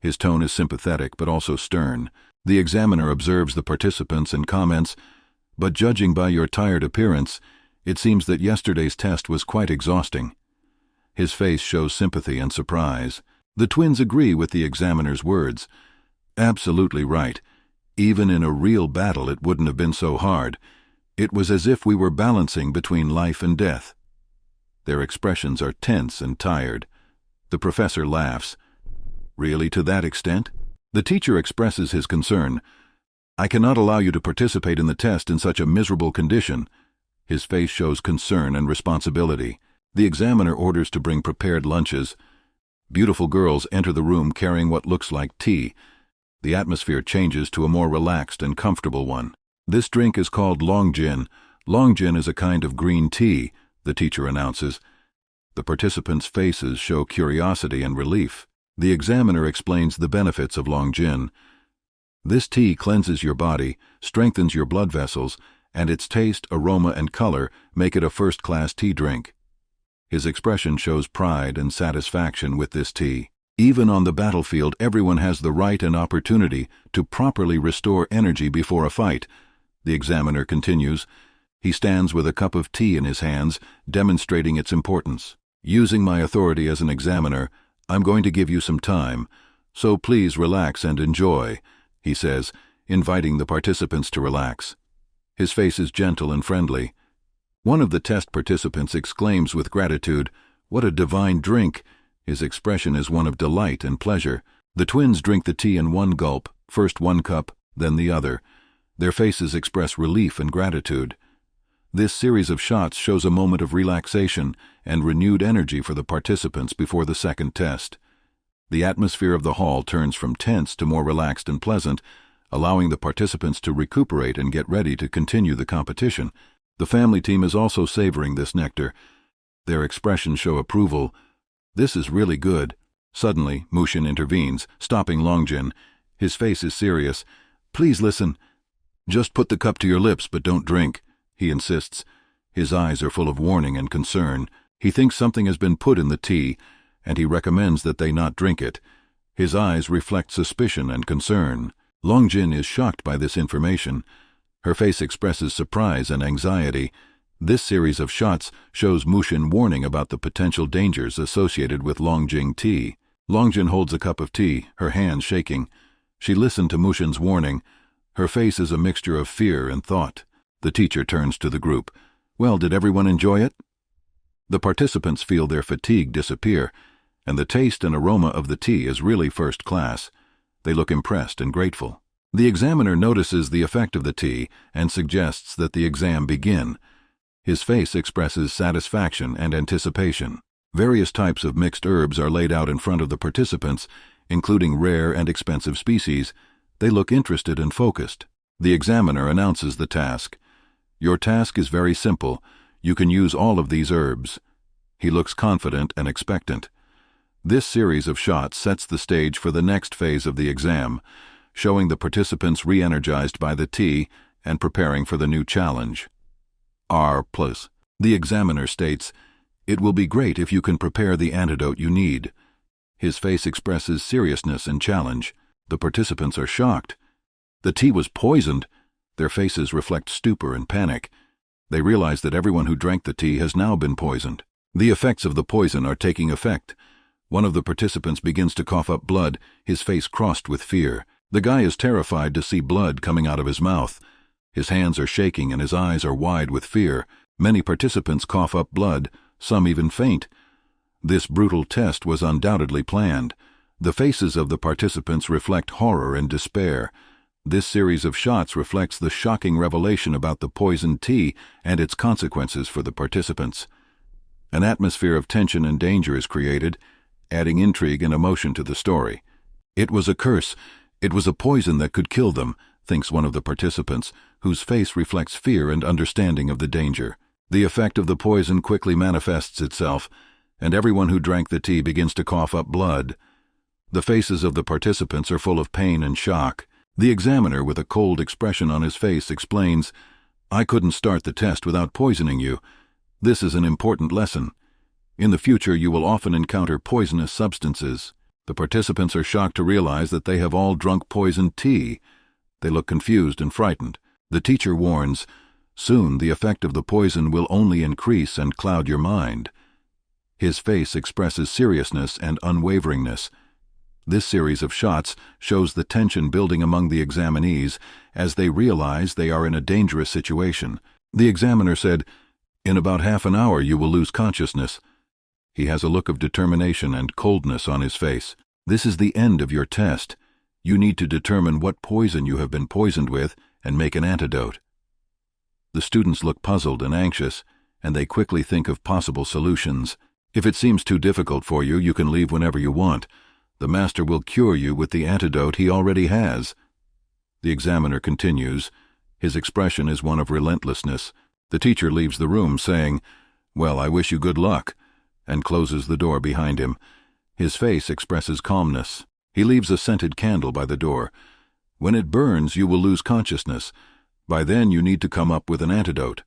His tone is sympathetic but also stern. The examiner observes the participants and comments, "But judging by your tired appearance, it seems that yesterday's test was quite exhausting." His face shows sympathy and surprise. The twins agree with the examiner's words. "Absolutely right. Even in a real battle it wouldn't have been so hard. It was as if we were balancing between life and death." Their expressions are tense and tired. The professor laughs. "Really, to that extent?" The teacher expresses his concern. "I cannot allow you to participate in the test in such a miserable condition." His face shows concern and responsibility. The examiner orders to bring prepared lunches. Beautiful girls enter the room carrying what looks like tea. The atmosphere changes to a more relaxed and comfortable one. This drink is called Longjin. Longjin is a kind of green tea, the teacher announces. The participants' faces show curiosity and relief. The examiner explains the benefits of Longjin. This tea cleanses your body, strengthens your blood vessels, and its taste, aroma, and color make it a first-class tea drink. His expression shows pride and satisfaction with this tea. Even on the battlefield, everyone has the right and opportunity to properly restore energy before a fight. The examiner continues. He stands with a cup of tea in his hands, demonstrating its importance. Using my authority as an examiner, I'm going to give you some time, so please relax and enjoy, he says, inviting the participants to relax. His face is gentle and friendly. One of the test participants exclaims with gratitude, "What a divine drink!" His expression is one of delight and pleasure. The twins drink the tea in one gulp, first one cup, then the other. Their faces express relief and gratitude. This series of shots shows a moment of relaxation and renewed energy for the participants before the second test. The atmosphere of the hall turns from tense to more relaxed and pleasant, allowing the participants to recuperate and get ready to continue the competition. The family team is also savoring this nectar. Their expressions show approval. This is really good. Suddenly, Mushin intervenes, stopping Longjin. His face is serious. Please listen. Just put the cup to your lips, but don't drink, he insists. His eyes are full of warning and concern. He thinks something has been put in the tea, and he recommends that they not drink it. His eyes reflect suspicion and concern. Longjin is shocked by this information. Her face expresses surprise and anxiety. This series of shots shows Mushin warning about the potential dangers associated with Longjin tea. Longjin holds a cup of tea, her hands shaking. She listened to Mushin's warning. Her face is a mixture of fear and thought. The teacher turns to the group. Well, did everyone enjoy it? The participants feel their fatigue disappear, and the taste and aroma of the tea is really first class. They look impressed and grateful. The examiner notices the effect of the tea and suggests that the exam begin. His face expresses satisfaction and anticipation. Various types of mixed herbs are laid out in front of the participants, including rare and expensive species. They look interested and focused. The examiner announces the task. Your task is very simple. You can use all of these herbs. He looks confident and expectant. This series of shots sets the stage for the next phase of the exam, showing the participants re-energized by the tea and preparing for the new challenge. R+. The examiner states, "It will be great if you can prepare the antidote you need." His face expresses seriousness and challenge. The participants are shocked. The tea was poisoned. Their faces reflect stupor and panic. They realize that everyone who drank the tea has now been poisoned. The effects of the poison are taking effect. One of the participants begins to cough up blood, his face crossed with fear. The guy is terrified to see blood coming out of his mouth. His hands are shaking and his eyes are wide with fear. Many participants cough up blood, some even faint. This brutal test was undoubtedly planned. The faces of the participants reflect horror and despair. This series of shots reflects the shocking revelation about the poisoned tea and its consequences for the participants. An atmosphere of tension and danger is created, adding intrigue and emotion to the story. It was a curse. It was a poison that could kill them, thinks one of the participants, whose face reflects fear and understanding of the danger. The effect of the poison quickly manifests itself, and everyone who drank the tea begins to cough up blood. The faces of the participants are full of pain and shock. The examiner, with a cold expression on his face, explains, "I couldn't start the test without poisoning you. This is an important lesson. In the future, you will often encounter poisonous substances." The participants are shocked to realize that they have all drunk poisoned tea. They look confused and frightened. The teacher warns, "Soon the effect of the poison will only increase and cloud your mind." His face expresses seriousness and unwaveringness. This series of shots shows the tension building among the examinees as they realize they are in a dangerous situation. The examiner said, "In about half an hour you will lose consciousness." He has a look of determination and coldness on his face. "This is the end of your test. You need to determine what poison you have been poisoned with and make an antidote." The students look puzzled and anxious, and they quickly think of possible solutions. "If it seems too difficult for you, you can leave whenever you want. The master will cure you with the antidote he already has. The examiner continues. His expression is one of relentlessness. The teacher leaves the room saying, "Well, I wish you good luck," and closes the door behind him. His face expresses calmness. He leaves a scented candle by the door. "When it burns, you will lose consciousness. By then you need to come up with an antidote."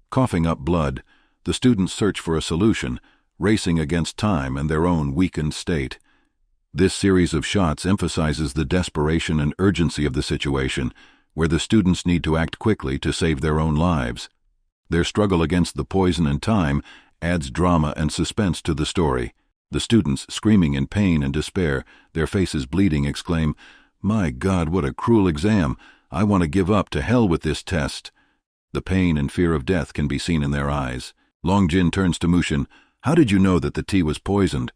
Coughing up blood, the students search for a solution, racing against time and their own weakened state. This series of shots emphasizes the desperation and urgency of the situation, where the students need to act quickly to save their own lives. Their struggle against the poison and time adds drama and suspense to the story. The students, screaming in pain and despair, their faces bleeding, exclaim, "My God, what a cruel exam! I want to give up. To hell with this test." The pain and fear of death can be seen in their eyes. Longjin turns to Mushin. "How did you know that the tea was poisoned?"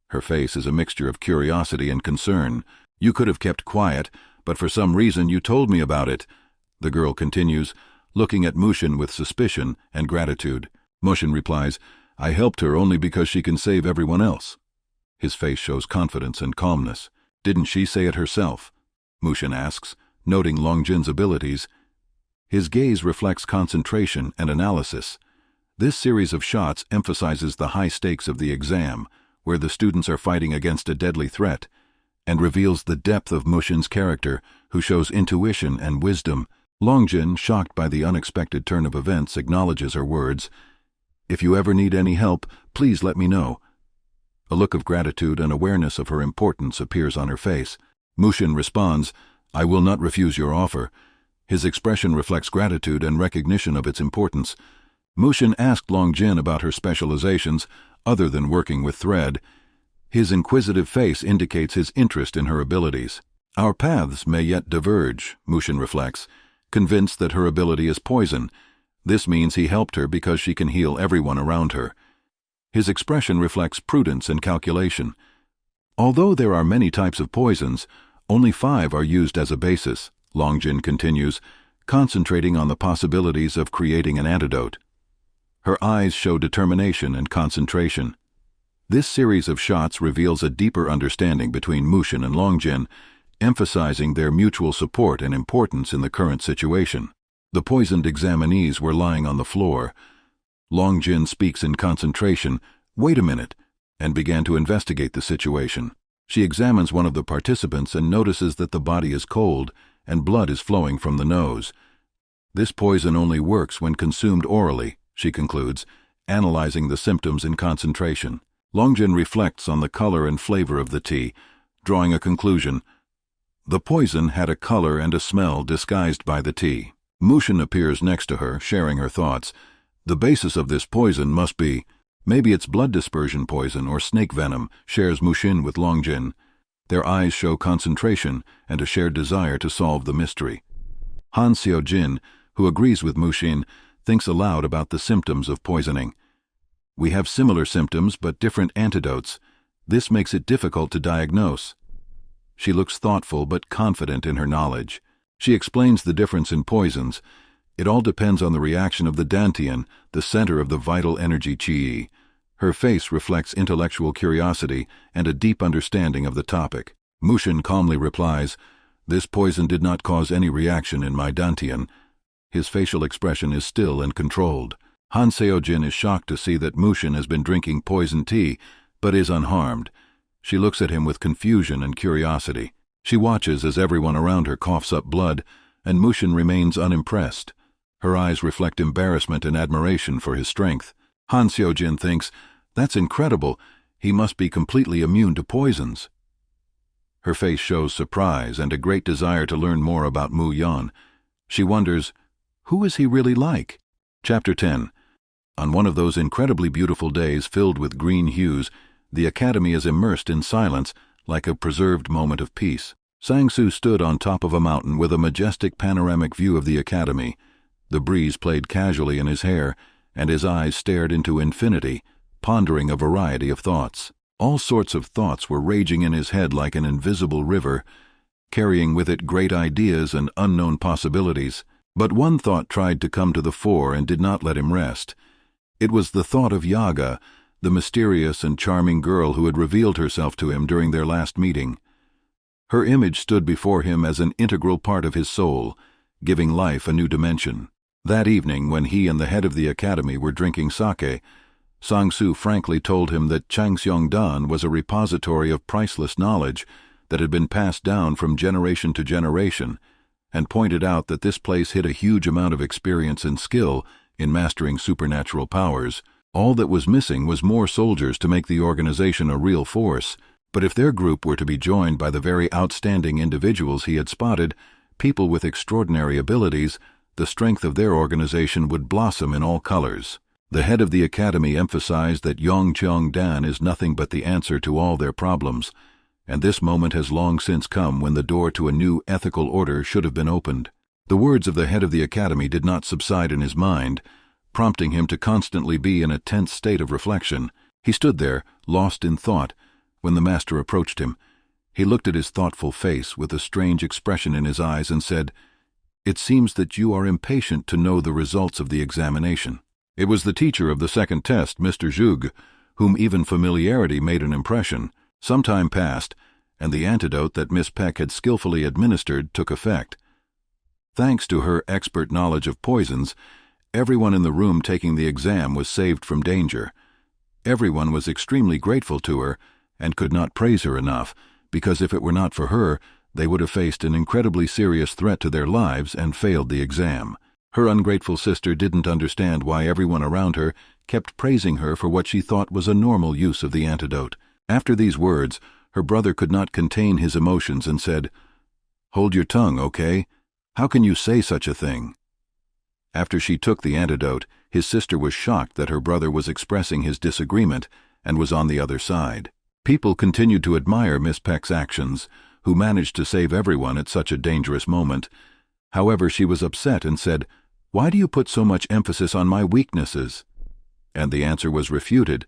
Her face is a mixture of curiosity and concern. "You could have kept quiet, but for some reason you told me about it." The girl continues, looking at Mushin with suspicion and gratitude. Mushin replies, "I helped her only because she can save everyone else." His face shows confidence and calmness. "Didn't she say it herself?" Mushin asks, noting Longjin's abilities. His gaze reflects concentration and analysis. This series of shots emphasizes the high stakes of the exam, where the students are fighting against a deadly threat, and reveals the depth of Mushin's character, who shows intuition and wisdom. Longjin, shocked by the unexpected turn of events, acknowledges her words. "If you ever need any help, please let me know." A look of gratitude and awareness of her importance appears on her face. Mushin responds, "I will not refuse your offer." His expression reflects gratitude and recognition of its importance. Mushin asked Longjin about her specializations, other than working with thread. His inquisitive face indicates his interest in her abilities. "Our paths may yet diverge," Mushin reflects, convinced that her ability is poison. This means he helped her because she can heal everyone around her. His expression reflects prudence and calculation. "Although there are many types of poisons, only 5 are used as a basis," Longjin continues, concentrating on the possibilities of creating an antidote. Her eyes show determination and concentration. This series of shots reveals a deeper understanding between Mushin and Longjin, emphasizing their mutual support and importance in the current situation. The poisoned examinees were lying on the floor. Longjin speaks in concentration, "Wait a minute," and began to investigate the situation. She examines one of the participants and notices that the body is cold and blood is flowing from the nose. "This poison only works when consumed orally," she concludes, analyzing the symptoms in concentration. Longjin reflects on the color and flavor of the tea, drawing a conclusion. The poison had a color and a smell disguised by the tea. Mushin appears next to her, sharing her thoughts. "The basis of this poison must be, maybe it's blood dispersion poison or snake venom," shares Mushin with Longjin. Their eyes show concentration and a shared desire to solve the mystery. Han Seojin, who agrees with Mushin, thinks aloud about the symptoms of poisoning. "We have similar symptoms but different antidotes. This makes it difficult to diagnose." She looks thoughtful but confident in her knowledge. She explains the difference in poisons. It all depends on the reaction of the dantian, the center of the vital energy chi. Her face reflects intellectual curiosity and a deep understanding of the topic. Mushin calmly replies, "This poison did not cause any reaction in my dantian." His facial expression is still and controlled. Han Seojin is shocked to see that Mushin has been drinking poison tea, but is unharmed. She looks at him with confusion and curiosity. She watches as everyone around her coughs up blood, and Mushin remains unimpressed. Her eyes reflect embarrassment and admiration for his strength. Han Seojin thinks, "That's incredible. He must be completely immune to poisons." Her face shows surprise and a great desire to learn more about Mu Yan. She wonders, who is he really like? Chapter 10. On one of those incredibly beautiful days filled with green hues, the academy is immersed in silence, like a preserved moment of peace. Sang-Soo stood on top of a mountain with a majestic panoramic view of the academy. The breeze played casually in his hair, and his eyes stared into infinity, pondering a variety of thoughts. All sorts of thoughts were raging in his head like an invisible river, carrying with it great ideas and unknown possibilities. But one thought tried to come to the fore and did not let him rest. It was the thought of Yaga, the mysterious and charming girl who had revealed herself to him during their last meeting. Her image stood before him as an integral part of his soul, giving life a new dimension. That evening, when he and the head of the academy were drinking sake, Sang-soo frankly told him that Changseong-dan was a repository of priceless knowledge that had been passed down from generation to generation, and pointed out that this place hid a huge amount of experience and skill in mastering supernatural powers. All that was missing was more soldiers to make the organization a real force, but if their group were to be joined by the very outstanding individuals he had spotted, people with extraordinary abilities, the strength of their organization would blossom in all colors. The head of the academy emphasized that Yongcheong-dan is nothing but the answer to all their problems, and this moment has long since come when the door to a new ethical order should have been opened. The words of the head of the academy did not subside in his mind, prompting him to constantly be in a tense state of reflection. He stood there, lost in thought, when the master approached him. He looked at his thoughtful face with a strange expression in his eyes and said, "It seems that you are impatient to know the results of the examination." It was the teacher of the second test, Mr. Zhug, whom even familiarity made an impression. Some time passed, and the antidote that Miss Peck had skillfully administered took effect. Thanks to her expert knowledge of poisons, everyone in the room taking the exam was saved from danger. Everyone was extremely grateful to her and could not praise her enough, because if it were not for her, they would have faced an incredibly serious threat to their lives and failed the exam. Her ungrateful sister didn't understand why everyone around her kept praising her for what she thought was a normal use of the antidote. After these words, her brother could not contain his emotions and said, "Hold your tongue, okay? How can you say such a thing?" After she took the antidote, his sister was shocked that her brother was expressing his disagreement and was on the other side. People continued to admire Miss Peck's actions, who managed to save everyone at such a dangerous moment. However, she was upset and said, "Why do you put so much emphasis on my weaknesses?" And the answer was refuted,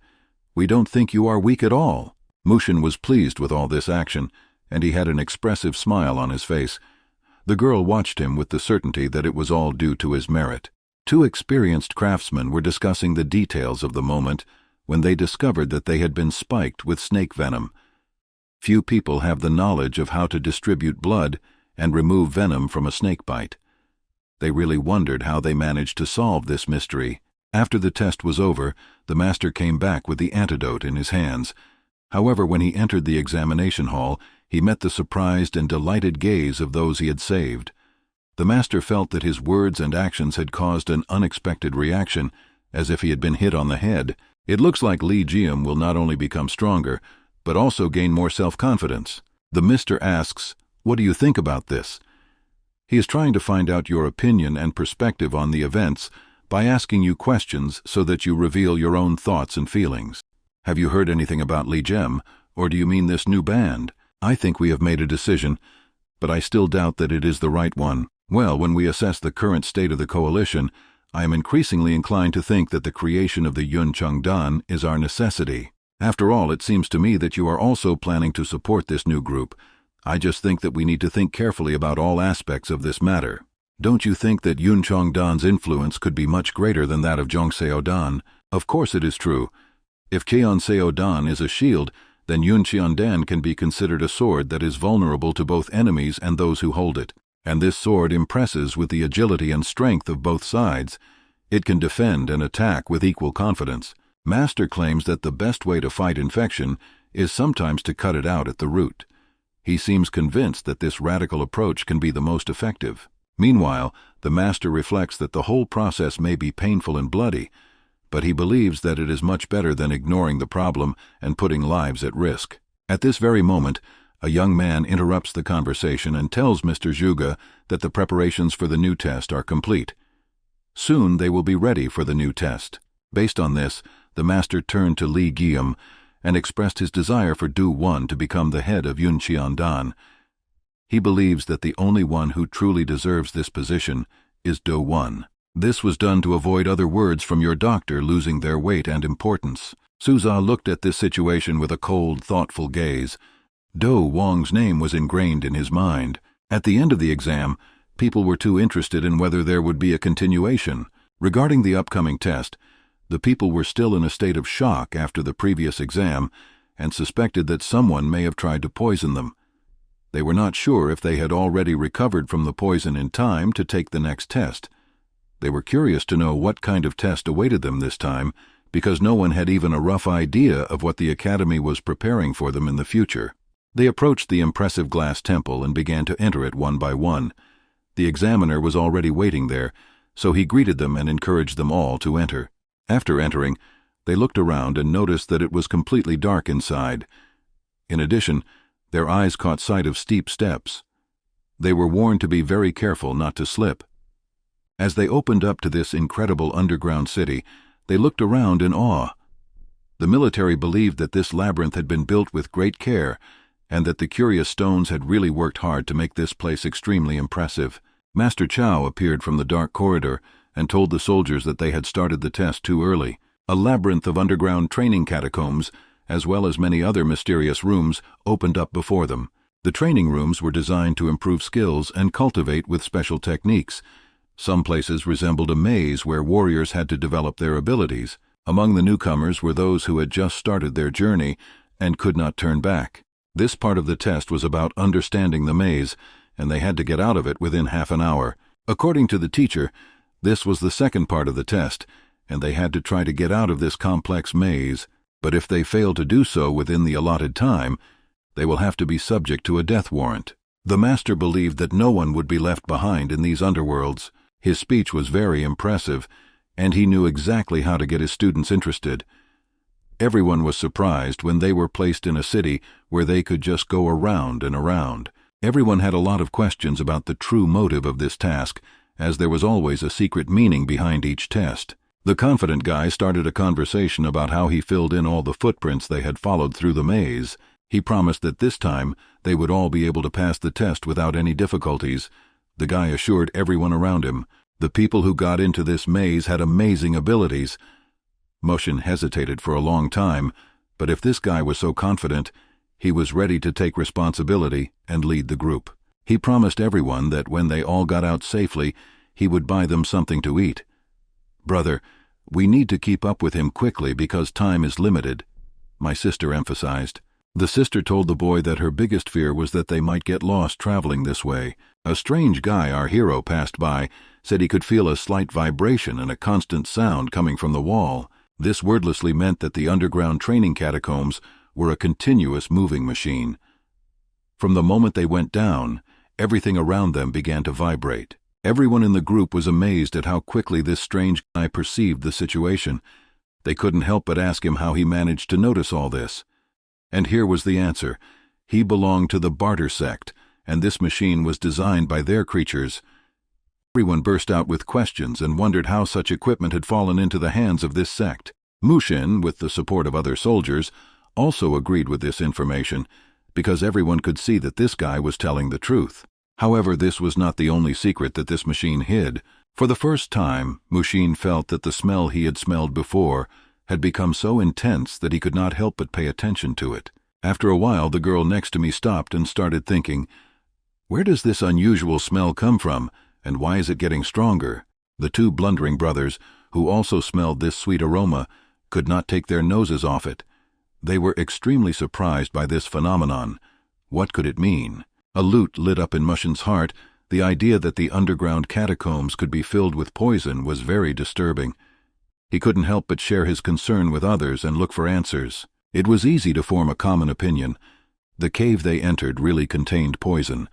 "We don't think you are weak at all." Mushin was pleased with all this action, and he had an expressive smile on his face. The girl watched him with the certainty that it was all due to his merit. Two experienced craftsmen were discussing the details of the moment when they discovered that they had been spiked with snake venom. Few people have the knowledge of how to distribute blood and remove venom from a snake bite. They really wondered how they managed to solve this mystery. After the test was over, the master came back with the antidote in his hands. However, when he entered the examination hall, he met the surprised and delighted gaze of those he had saved. The master felt that his words and actions had caused an unexpected reaction, as if he had been hit on the head. It looks like Lee Jiam will not only become stronger, but also gain more self-confidence. The mister asks, "What do you think about this?" He is trying to find out your opinion and perspective on the events by asking you questions so that you reveal your own thoughts and feelings. Have you heard anything about Lee Jem, or do you mean this new band? I think we have made a decision, but I still doubt that it is the right one. Well, when we assess the current state of the coalition, I am increasingly inclined to think that the creation of the Yuncheong-dan is our necessity. After all, it seems to me that you are also planning to support this new group. I just think that we need to think carefully about all aspects of this matter. Don't you think that Yuncheong-dan's influence could be much greater than that of Jongseodan? Of course it is true. If Cheonseodan is a shield, then Yuncheon-dan can be considered a sword that is vulnerable to both enemies and those who hold it. And this sword impresses with the agility and strength of both sides. It can defend and attack with equal confidence. Master claims that the best way to fight infection is sometimes to cut it out at the root. He seems convinced that this radical approach can be the most effective. Meanwhile, the master reflects that the whole process may be painful and bloody, but he believes that it is much better than ignoring the problem and putting lives at risk. At this very moment, a young man interrupts the conversation and tells Mr. Zhuge that the preparations for the new test are complete. Soon they will be ready for the new test. Based on this, the master turned to Lee Guillaume and expressed his desire for Du Wan to become the head of Yuncheon-dan. He believes that the only one who truly deserves this position is Do Wan. This was done to avoid other words from your doctor losing their weight and importance. Suza looked at this situation with a cold, thoughtful gaze. Do Wang's name was ingrained in his mind. At the end of the exam, people were too interested in whether there would be a continuation. Regarding the upcoming test, The people were still in a state of shock after the previous exam and suspected that someone may have tried to poison them. They were not sure if they had already recovered from the poison in time to take the next test. They were curious to know what kind of test awaited them this time, because no one had even a rough idea of what the academy was preparing for them in the future. They approached the impressive glass temple and began to enter it one by one. The examiner was already waiting there, so he greeted them and encouraged them all to enter. After entering, they looked around and noticed that it was completely dark inside. In addition, their eyes caught sight of steep steps. They were warned to be very careful not to slip. As they opened up to this incredible underground city, they looked around in awe. The military believed that this labyrinth had been built with great care and that the curious stones had really worked hard to make this place extremely impressive. Master Chow appeared from the dark corridor and told the soldiers that they had started the test too early. A labyrinth of underground training catacombs, as well as many other mysterious rooms, opened up before them. The training rooms were designed to improve skills and cultivate with special techniques. Some places resembled a maze where warriors had to develop their abilities. Among the newcomers were those who had just started their journey and could not turn back. This part of the test was about understanding the maze, and they had to get out of it within half an hour. According to the teacher, this was the second part of the test, and they had to try to get out of this complex maze. But if they fail to do so within the allotted time, they will have to be subject to a death warrant. The master believed that no one would be left behind in these underworlds. His speech was very impressive, and he knew exactly how to get his students interested. Everyone was surprised when they were placed in a city where they could just go around and around. Everyone had a lot of questions about the true motive of this task, as there was always a secret meaning behind each test. The confident guy started a conversation about how he filled in all the footprints they had followed through the maze. He promised that this time they would all be able to pass the test without any difficulties. The guy assured everyone around him. The people who got into this maze had amazing abilities. Mushin hesitated for a long time, but if this guy was so confident, he was ready to take responsibility and lead the group. He promised everyone that when they all got out safely, he would buy them something to eat. "Brother, we need to keep up with him quickly because time is limited," my sister emphasized. The sister told the boy that her biggest fear was that they might get lost traveling this way. A strange guy our hero passed by said he could feel a slight vibration and a constant sound coming from the wall. This wordlessly meant that the underground training catacombs were a continuous moving machine. From the moment they went down, everything around them began to vibrate. Everyone in the group was amazed at how quickly this strange guy perceived the situation. They couldn't help but ask him how he managed to notice all this. And here was the answer. He belonged to the barter sect, and this machine was designed by their creatures. Everyone burst out with questions and wondered how such equipment had fallen into the hands of this sect. Mushin, with the support of other soldiers, also agreed with this information, because everyone could see that this guy was telling the truth. However, this was not the only secret that this machine hid. For the first time, Mushin felt that the smell he had smelled before had become so intense that he could not help but pay attention to it. After a while, the girl next to me stopped and started thinking, "Where does this unusual smell come from, and why is it getting stronger?" The two blundering brothers, who also smelled this sweet aroma, could not take their noses off it. They were extremely surprised by this phenomenon. What could it mean? A lute lit up in Mushin's heart. The idea that the underground catacombs could be filled with poison was very disturbing. He couldn't help but share his concern with others and look for answers. It was easy to form a common opinion. The cave they entered really contained poison.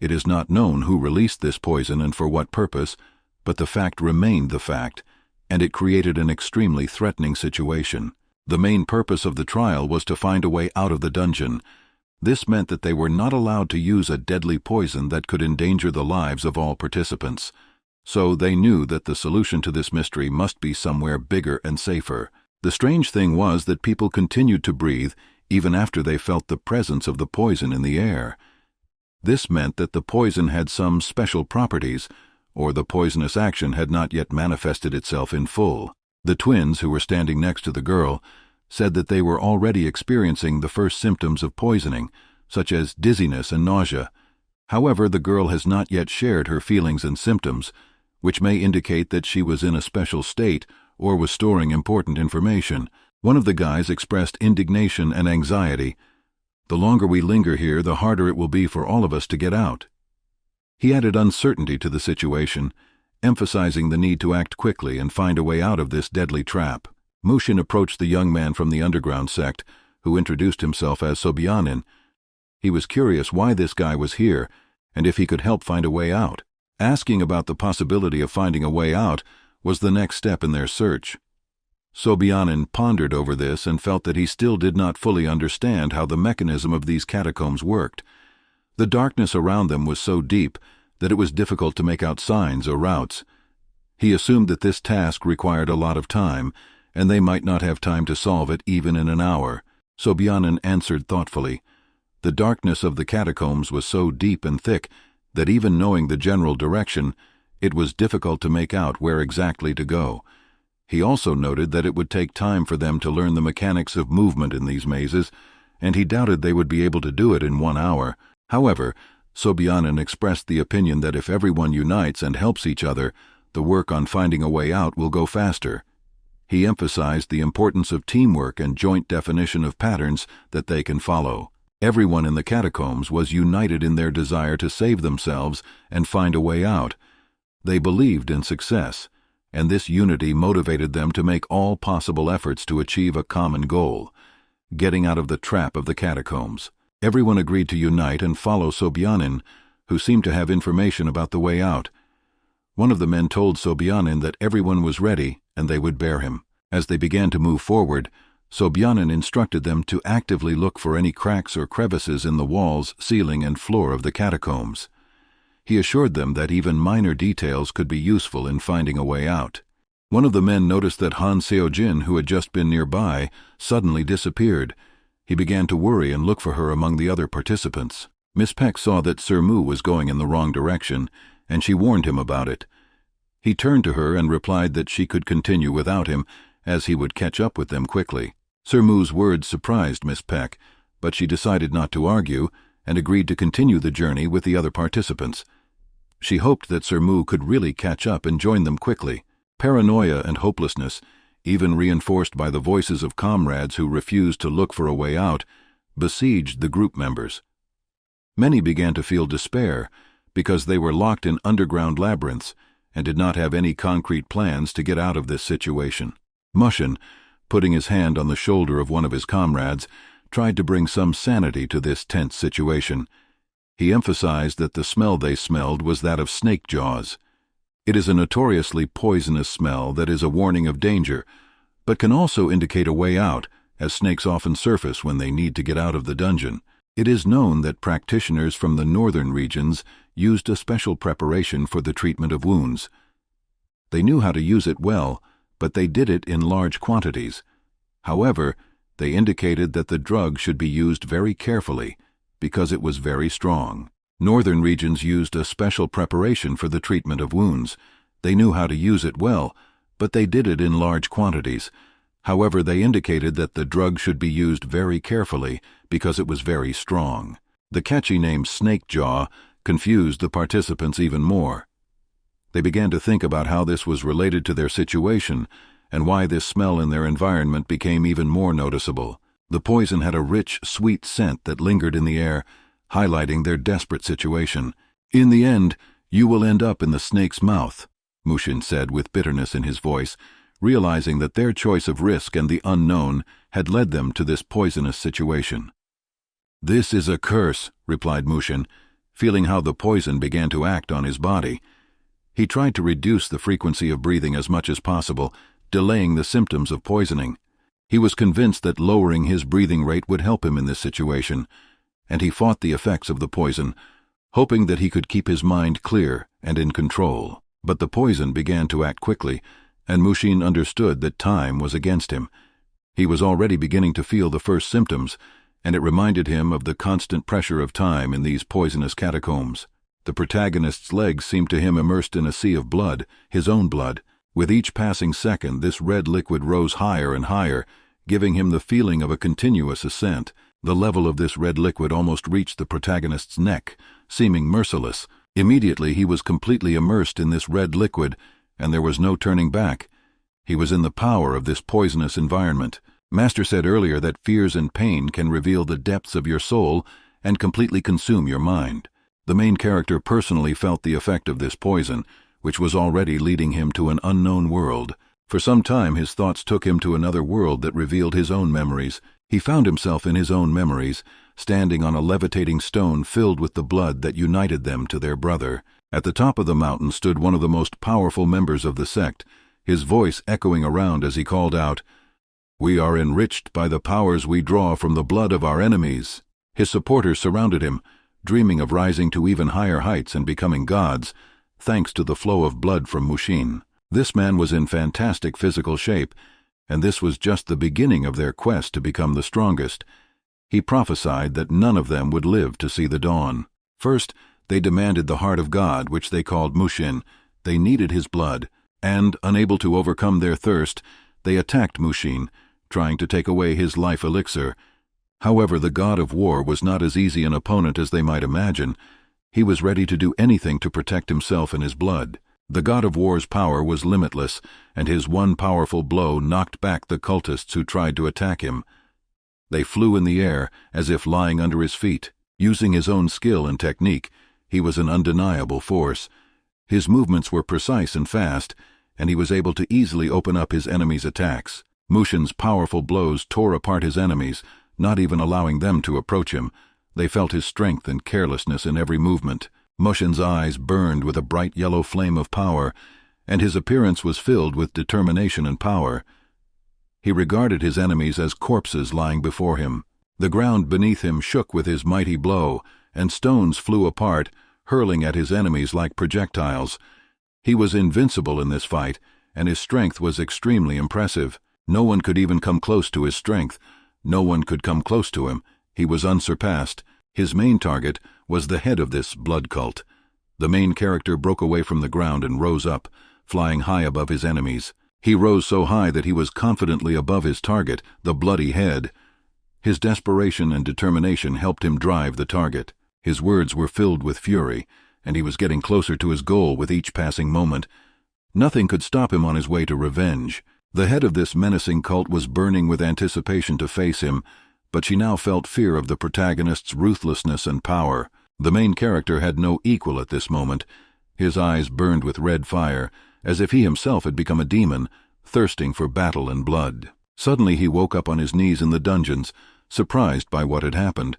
It is not known who released this poison and for what purpose, but the fact remained the fact, and it created an extremely threatening situation. The main purpose of the trial was to find a way out of the dungeon. This meant that they were not allowed to use a deadly poison that could endanger the lives of all participants. So they knew that the solution to this mystery must be somewhere bigger and safer. The strange thing was that people continued to breathe even after they felt the presence of the poison in the air. This meant that the poison had some special properties, or the poisonous action had not yet manifested itself in full. The twins, who were standing next to the girl, said that they were already experiencing the first symptoms of poisoning, such as dizziness and nausea. However, the girl has not yet shared her feelings and symptoms, which may indicate that she was in a special state or was storing important information. One of the guys expressed indignation and anxiety. "The longer we linger here, the harder it will be for all of us to get out." He added uncertainty to the situation, emphasizing the need to act quickly and find a way out of this deadly trap. Mushin approached the young man from the underground sect, who introduced himself as Sobyanin. He was curious why this guy was here, and if he could help find a way out. Asking about the possibility of finding a way out was the next step in their search. Sobyanin pondered over this and felt that he still did not fully understand how the mechanism of these catacombs worked. The darkness around them was so deep that it was difficult to make out signs or routes. He assumed that this task required a lot of time, and they might not have time to solve it even in an hour. Sobyanin answered thoughtfully. The darkness of the catacombs was so deep and thick that even knowing the general direction, it was difficult to make out where exactly to go. He also noted that it would take time for them to learn the mechanics of movement in these mazes, and he doubted they would be able to do it in 1 hour. However, Sobyanin expressed the opinion that if everyone unites and helps each other, the work on finding a way out will go faster. He emphasized the importance of teamwork and joint definition of patterns that they can follow. Everyone in the catacombs was united in their desire to save themselves and find a way out. They believed in success, and this unity motivated them to make all possible efforts to achieve a common goal: getting out of the trap of the catacombs. Everyone agreed to unite and follow Sobyanin, who seemed to have information about the way out. One of the men told Sobyanin that everyone was ready and they would bear him. As they began to move forward, Sobyanin instructed them to actively look for any cracks or crevices in the walls, ceiling, and floor of the catacombs. He assured them that even minor details could be useful in finding a way out. One of the men noticed that Han Seojin, who had just been nearby, suddenly disappeared. He began to worry and look for her among the other participants. Miss Peck saw that Sir Mu was going in the wrong direction, and she warned him about it. He turned to her and replied that she could continue without him, as he would catch up with them quickly. Sir Mu's words surprised Miss Peck, but she decided not to argue and agreed to continue the journey with the other participants. She hoped that Sir Mu could really catch up and join them quickly. Paranoia and hopelessness, even reinforced by the voices of comrades who refused to look for a way out, besieged the group members. Many began to feel despair because they were locked in underground labyrinths and did not have any concrete plans to get out of this situation. Mushin, putting his hand on the shoulder of one of his comrades, tried to bring some sanity to this tense situation. He emphasized that the smell they smelled was that of snake jaws. It is a notoriously poisonous smell that is a warning of danger, but can also indicate a way out, as snakes often surface when they need to get out of the dungeon. It is known that practitioners from the northern regions used a special preparation for the treatment of wounds. They knew how to use it well, but they did it in large quantities. However, they indicated that the drug should be used very carefully, because it was very strong. Northern regions used a special preparation for the treatment of wounds. They knew how to use it well, but they did it in large quantities. However, they indicated that the drug should be used very carefully because it was very strong. The catchy name Snake Jaw confused the participants even more. They began to think about how this was related to their situation and why this smell in their environment became even more noticeable. The poison had a rich, sweet scent that lingered in the air, highlighting their desperate situation. "In the end, you will end up in the snake's mouth," Mushin said with bitterness in his voice, realizing that their choice of risk and the unknown had led them to this poisonous situation. "This is a curse," replied Mushin, feeling how the poison began to act on his body. He tried to reduce the frequency of breathing as much as possible, delaying the symptoms of poisoning. He was convinced that lowering his breathing rate would help him in this situation, and he fought the effects of the poison, hoping that he could keep his mind clear and in control. But the poison began to act quickly, and Mushin understood that time was against him. He was already beginning to feel the first symptoms, and it reminded him of the constant pressure of time in these poisonous catacombs. The protagonist's legs seemed to him immersed in a sea of blood, his own blood. With each passing second, this red liquid rose higher and higher, giving him the feeling of a continuous ascent. The level of this red liquid almost reached the protagonist's neck, seeming merciless. Immediately he was completely immersed in this red liquid, and there was no turning back. He was in the power of this poisonous environment. Master said earlier that fears and pain can reveal the depths of your soul and completely consume your mind. The main character personally felt the effect of this poison, which was already leading him to an unknown world. For some time his thoughts took him to another world that revealed his own memories. He found himself in his own memories, standing on a levitating stone filled with the blood that united them to their brother. At the top of the mountain stood one of the most powerful members of the sect, his voice echoing around as he called out, "We are enriched by the powers we draw from the blood of our enemies." His supporters surrounded him, dreaming of rising to even higher heights and becoming gods, thanks to the flow of blood from Mushin. This man was in fantastic physical shape, and this was just the beginning of their quest to become the strongest. He prophesied that none of them would live to see the dawn. First, they demanded the heart of God, which they called Mushin. They needed his blood, and, unable to overcome their thirst, they attacked Mushin, trying to take away his life elixir. However, the god of war was not as easy an opponent as they might imagine. He was ready to do anything to protect himself and his blood. The god of war's power was limitless, and his one powerful blow knocked back the cultists who tried to attack him. They flew in the air, as if lying under his feet. Using his own skill and technique, he was an undeniable force. His movements were precise and fast, and he was able to easily open up his enemies' attacks. Mushin's powerful blows tore apart his enemies, not even allowing them to approach him. They felt his strength and carelessness in every movement. Mushin's eyes burned with a bright yellow flame of power, and his appearance was filled with determination and power. He regarded his enemies as corpses lying before him. The ground beneath him shook with his mighty blow, and stones flew apart, hurling at his enemies like projectiles. He was invincible in this fight, and his strength was extremely impressive. No one could even come close to his strength. No one could come close to him. He was unsurpassed. His main target was the head of this blood cult. The main character broke away from the ground and rose up, flying high above his enemies. He rose so high that he was confidently above his target, the bloody head. His desperation and determination helped him drive the target. His words were filled with fury, and he was getting closer to his goal with each passing moment. Nothing could stop him on his way to revenge. The head of this menacing cult was burning with anticipation to face him, but she now felt fear of the protagonist's ruthlessness and power. The main character had no equal at this moment. His eyes burned with red fire, as if he himself had become a demon, thirsting for battle and blood. Suddenly he woke up on his knees in the dungeons, surprised by what had happened.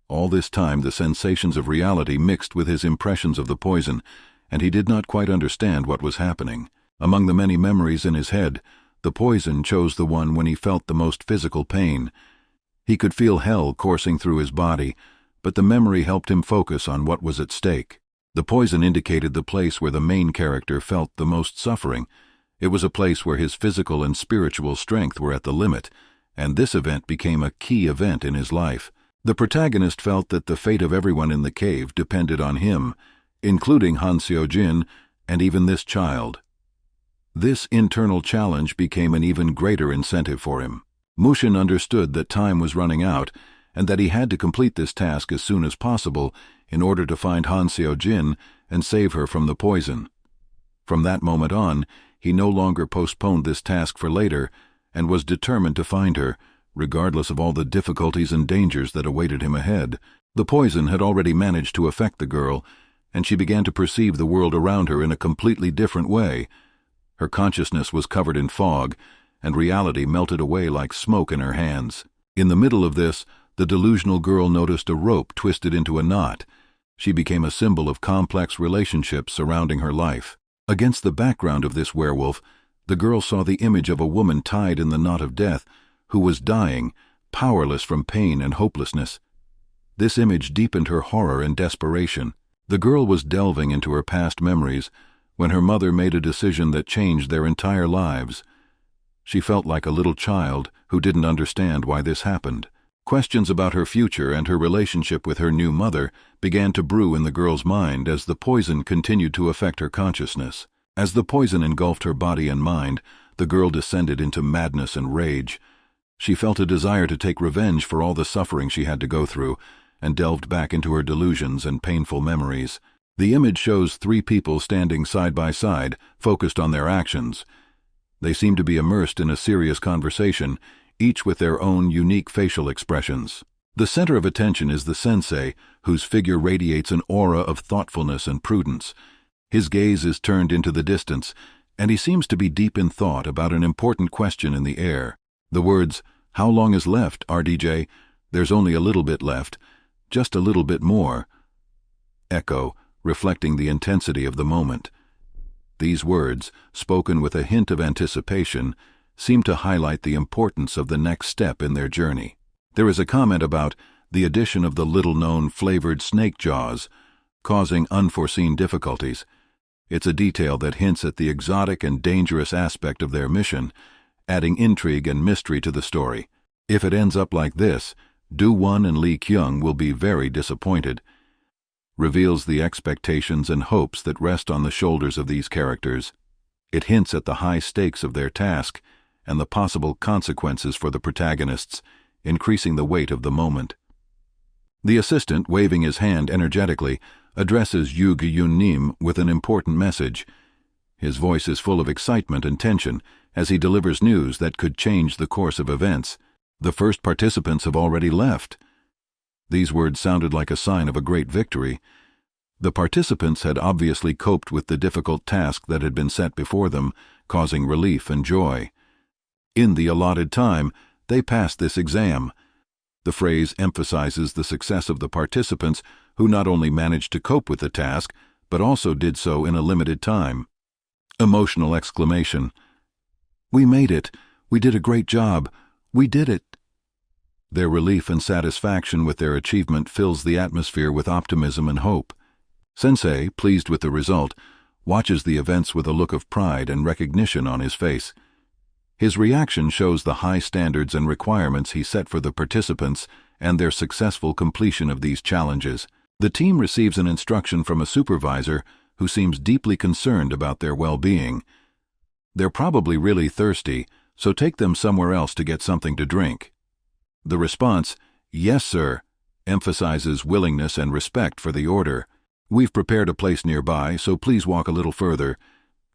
All this time the sensations of reality mixed with his impressions of the poison, and he did not quite understand what was happening. Among the many memories in his head, the poison chose the one when he felt the most physical pain. He could feel hell coursing through his body, but the memory helped him focus on what was at stake. The poison indicated the place where the main character felt the most suffering. It was a place where his physical and spiritual strength were at the limit, and this event became a key event in his life. The protagonist felt that the fate of everyone in the cave depended on him, including Han Seo-jin and even this child. This internal challenge became an even greater incentive for him. Mushin understood that time was running out and that he had to complete this task as soon as possible in order to find Han Seo-jin and save her from the poison. From that moment on, he no longer postponed this task for later and was determined to find her, regardless of all the difficulties and dangers that awaited him ahead. The poison had already managed to affect the girl, and she began to perceive the world around her in a completely different way. Her consciousness was covered in fog, and reality melted away like smoke in her hands. In the middle of this, the delusional girl noticed a rope twisted into a knot. She became a symbol of complex relationships surrounding her life. Against the background of this werewolf, the girl saw the image of a woman tied in the knot of death, who was dying, powerless from pain and hopelessness. This image deepened her horror and desperation. The girl was delving into her past memories when her mother made a decision that changed their entire lives. She felt like a little child who didn't understand why this happened. Questions about her future and her relationship with her new mother began to brew in the girl's mind as the poison continued to affect her consciousness. As the poison engulfed her body and mind, the girl descended into madness and rage. She felt a desire to take revenge for all the suffering she had to go through, and delved back into her delusions and painful memories. The image shows three people standing side by side, focused on their actions. They seem to be immersed in a serious conversation, each with their own unique facial expressions. The center of attention is the sensei, whose figure radiates an aura of thoughtfulness and prudence. His gaze is turned into the distance, and he seems to be deep in thought about an important question in the air. The words, "How long is left, RDJ? There's only a little bit left. Just a little bit more," echo, reflecting the intensity of the moment. These words, spoken with a hint of anticipation, seem to highlight the importance of the next step in their journey. There is a comment about the addition of the little-known flavored snake jaws, causing unforeseen difficulties. It's a detail that hints at the exotic and dangerous aspect of their mission, adding intrigue and mystery to the story. If it ends up like this, Do-won and Lee Kyung will be very disappointed. Reveals the expectations and hopes that rest on the shoulders of these characters. It hints at the high stakes of their task and the possible consequences for the protagonists, increasing the weight of the moment. The assistant, waving his hand energetically, addresses Yu Gyun Nim with an important message. His voice is full of excitement and tension as he delivers news that could change the course of events. The first participants have already left. These words sounded like a sign of a great victory. The participants had obviously coped with the difficult task that had been set before them, causing relief and joy. In the allotted time, they passed this exam. The phrase emphasizes the success of the participants who not only managed to cope with the task, but also did so in a limited time. Emotional exclamation. "We made it! We did a great job! We did it!" Their relief and satisfaction with their achievement fills the atmosphere with optimism and hope. Sensei, pleased with the result, watches the events with a look of pride and recognition on his face. His reaction shows the high standards and requirements he set for the participants and their successful completion of these challenges. The team receives an instruction from a supervisor who seems deeply concerned about their well-being. They're probably really thirsty, so take them somewhere else to get something to drink. The response, "Yes, sir," emphasizes willingness and respect for the order. "We've prepared a place nearby, so please walk a little further."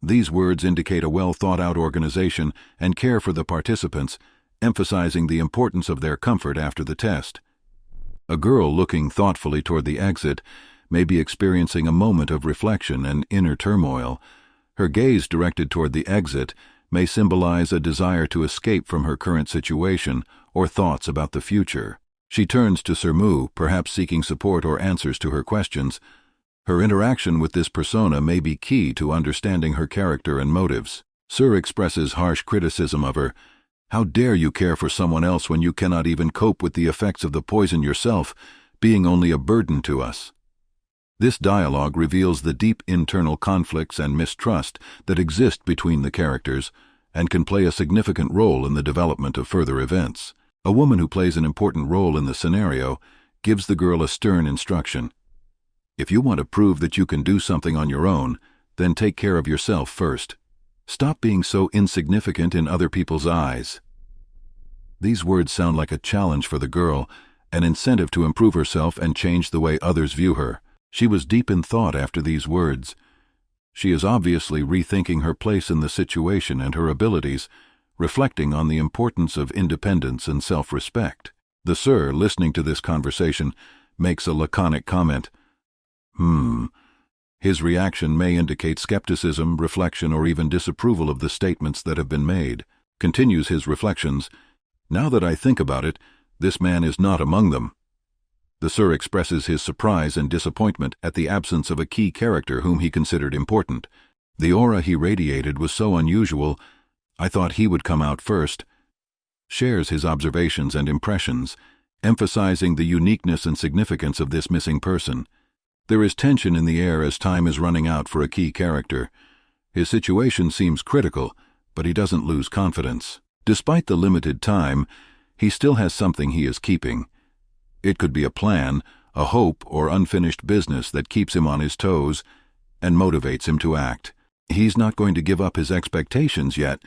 These words indicate a well-thought-out organization and care for the participants, emphasizing the importance of their comfort after the test. A girl looking thoughtfully toward the exit may be experiencing a moment of reflection and inner turmoil. Her gaze directed toward the exit may symbolize a desire to escape from her current situation or thoughts about the future. She turns to Sir-Mu, perhaps seeking support or answers to her questions. Her interaction with this persona may be key to understanding her character and motives. Sir expresses harsh criticism of her. "How dare you care for someone else when you cannot even cope with the effects of the poison yourself, being only a burden to us?" This dialogue reveals the deep internal conflicts and mistrust that exist between the characters and can play a significant role in the development of further events. A woman who plays an important role in the scenario gives the girl a stern instruction. "If you want to prove that you can do something on your own, then take care of yourself first. Stop being so insignificant in other people's eyes." These words sound like a challenge for the girl, an incentive to improve herself and change the way others view her. She was deep in thought after these words. She is obviously rethinking her place in the situation and her abilities, reflecting on the importance of independence and self-respect. The Sir, listening to this conversation, makes a laconic comment. His reaction may indicate skepticism, reflection, or even disapproval of the statements that have been made. Continues his reflections. "Now that I think about it, this man is not among them." The Sir expresses his surprise and disappointment at the absence of a key character whom he considered important. The aura he radiated was so unusual, I thought he would come out first. Shares his observations and impressions, emphasizing the uniqueness and significance of this missing person. There is tension in the air as time is running out for a key character. His situation seems critical, but he doesn't lose confidence. Despite the limited time, he still has something he is keeping. It could be a plan, a hope, or unfinished business that keeps him on his toes and motivates him to act. "He's not going to give up his expectations yet,"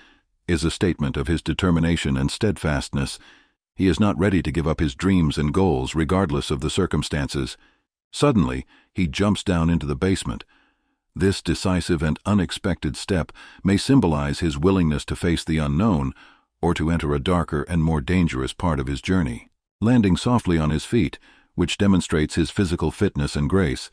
is a statement of his determination and steadfastness. He is not ready to give up his dreams and goals regardless of the circumstances. Suddenly, he jumps down into the basement. This decisive and unexpected step may symbolize his willingness to face the unknown or to enter a darker and more dangerous part of his journey. Landing softly on his feet, which demonstrates his physical fitness and grace.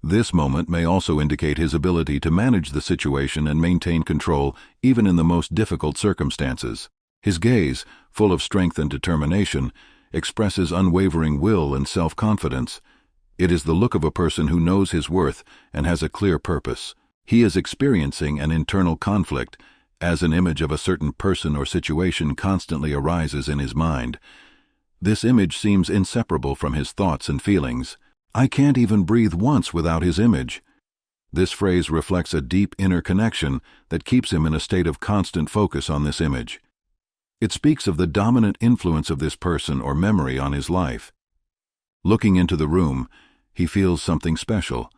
This moment may also indicate his ability to manage the situation and maintain control even in the most difficult circumstances. His gaze, full of strength and determination, expresses unwavering will and self-confidence. It is the look of a person who knows his worth and has a clear purpose. He is experiencing an internal conflict, as an image of a certain person or situation constantly arises in his mind. This image seems inseparable from his thoughts and feelings. I can't even breathe once without his image. This phrase reflects a deep inner connection that keeps him in a state of constant focus on this image. It speaks of the dominant influence of this person or memory on his life. Looking into the room, he feels something special.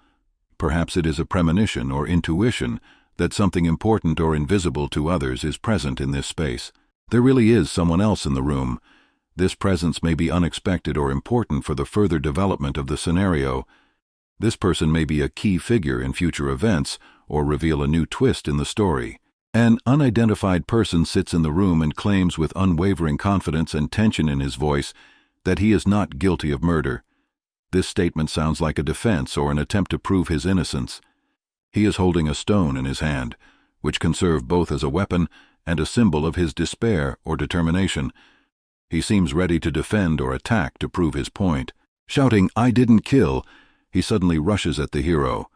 Perhaps it is a premonition or intuition that something important or invisible to others is present in this space. There really is someone else in the room. This presence may be unexpected or important for the further development of the scenario. This person may be a key figure in future events or reveal a new twist in the story. An unidentified person sits in the room and claims with unwavering confidence and tension in his voice that he is not guilty of murder. This statement sounds like a defense or an attempt to prove his innocence. He is holding a stone in his hand, which can serve both as a weapon and a symbol of his despair or determination. He seems ready to defend or attack to prove his point. Shouting, "I didn't kill," he suddenly rushes at the hero.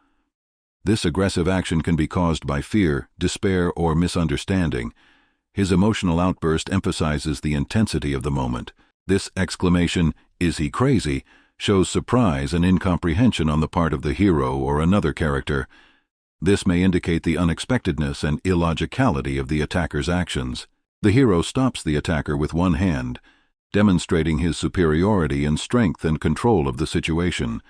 This aggressive action can be caused by fear, despair, or misunderstanding. His emotional outburst emphasizes the intensity of the moment. This exclamation, "Is he crazy?" shows surprise and incomprehension on the part of the hero or another character. This may indicate the unexpectedness and illogicality of the attacker's actions. The hero stops the attacker with one hand, demonstrating his superiority in strength and control of the situation.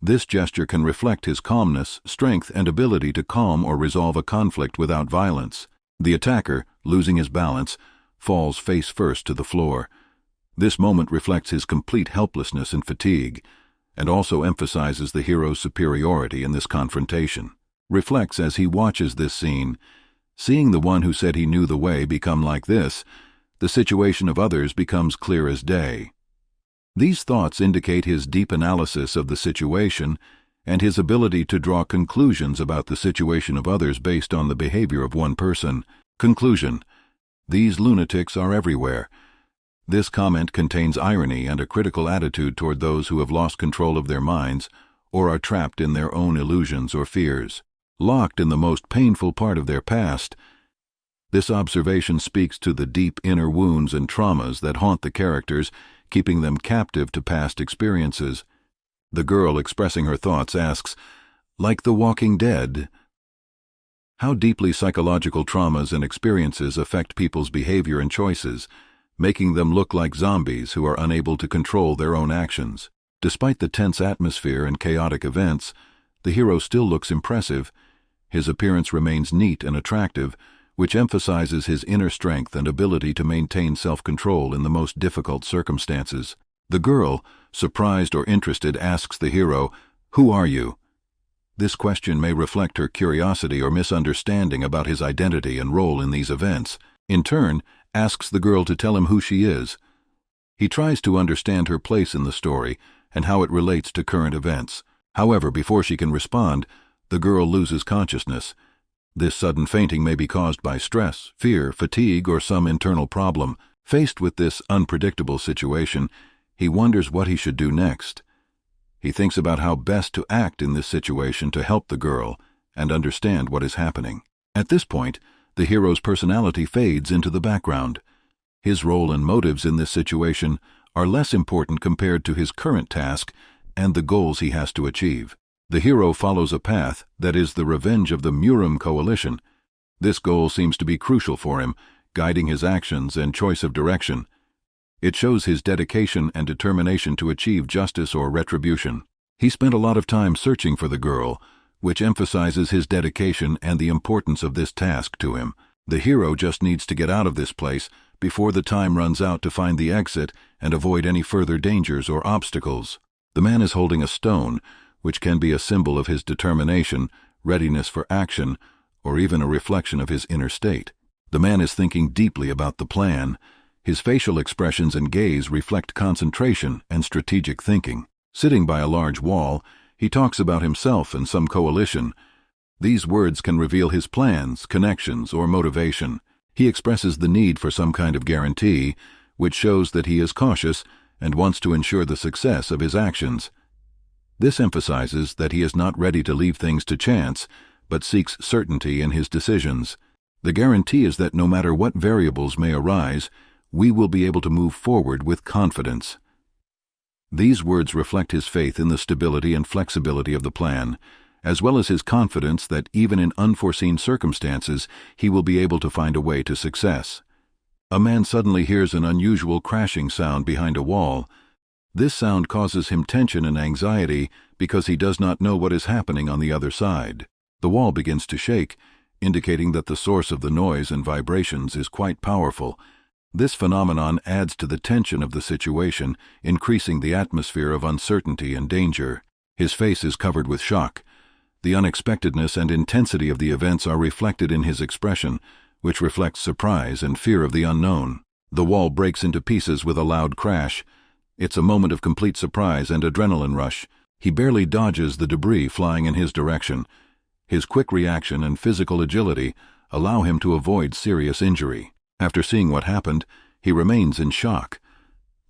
This gesture can reflect his calmness, strength, and ability to calm or resolve a conflict without violence. The attacker, losing his balance, falls face first to the floor. This moment reflects his complete helplessness and fatigue, and also emphasizes the hero's superiority in this confrontation. Reflects as he watches this scene. Seeing the one who said he knew the way become like this, the situation of others becomes clear as day. These thoughts indicate his deep analysis of the situation and his ability to draw conclusions about the situation of others based on the behavior of one person. Conclusion: these lunatics are everywhere. This comment contains irony and a critical attitude toward those who have lost control of their minds or are trapped in their own illusions or fears, locked in the most painful part of their past. This observation speaks to the deep inner wounds and traumas that haunt the characters, keeping them captive to past experiences. The girl, expressing her thoughts, asks, "Like the Walking Dead?" How deeply psychological traumas and experiences affect people's behavior and choices, making them look like zombies who are unable to control their own actions. Despite the tense atmosphere and chaotic events, the hero still looks impressive. His appearance remains neat and attractive, which emphasizes his inner strength and ability to maintain self-control in the most difficult circumstances. The girl, surprised or interested, asks the hero, "Who are you?" This question may reflect her curiosity or misunderstanding about his identity and role in these events. In turn, asks the girl to tell him who she is. He tries to understand her place in the story and how it relates to current events. However, before she can respond, the girl loses consciousness. This sudden fainting may be caused by stress, fear, fatigue, or some internal problem. Faced with this unpredictable situation, he wonders what he should do next. He thinks about how best to act in this situation to help the girl and understand what is happening. At this point, the hero's personality fades into the background. His role and motives in this situation are less important compared to his current task and the goals he has to achieve. The hero follows a path that is the revenge of the Murim coalition. This goal seems to be crucial for him, guiding his actions and choice of direction. It shows his dedication and determination to achieve justice or retribution. He spent a lot of time searching for the girl, which emphasizes his dedication and the importance of this task to him. The hero just needs to get out of this place before the time runs out to find the exit and avoid any further dangers or obstacles. The man is holding a stone, which can be a symbol of his determination, readiness for action, or even a reflection of his inner state. The man is thinking deeply about the plan. His facial expressions and gaze reflect concentration and strategic thinking. Sitting by a large wall, he talks about himself and some coalition. These words can reveal his plans, connections, or motivation. He expresses the need for some kind of guarantee, which shows that he is cautious and wants to ensure the success of his actions. This emphasizes that he is not ready to leave things to chance, but seeks certainty in his decisions. The guarantee is that no matter what variables may arise, we will be able to move forward with confidence. These words reflect his faith in the stability and flexibility of the plan, as well as his confidence that even in unforeseen circumstances, he will be able to find a way to success. A man suddenly hears an unusual crashing sound behind a wall. This sound causes him tension and anxiety because he does not know what is happening on the other side. The wall begins to shake, indicating that the source of the noise and vibrations is quite powerful. This phenomenon adds to the tension of the situation, increasing the atmosphere of uncertainty and danger. His face is covered with shock. The unexpectedness and intensity of the events are reflected in his expression, which reflects surprise and fear of the unknown. The wall breaks into pieces with a loud crash. It's a moment of complete surprise and adrenaline rush. He barely dodges the debris flying in his direction. His quick reaction and physical agility allow him to avoid serious injury. After seeing what happened, he remains in shock.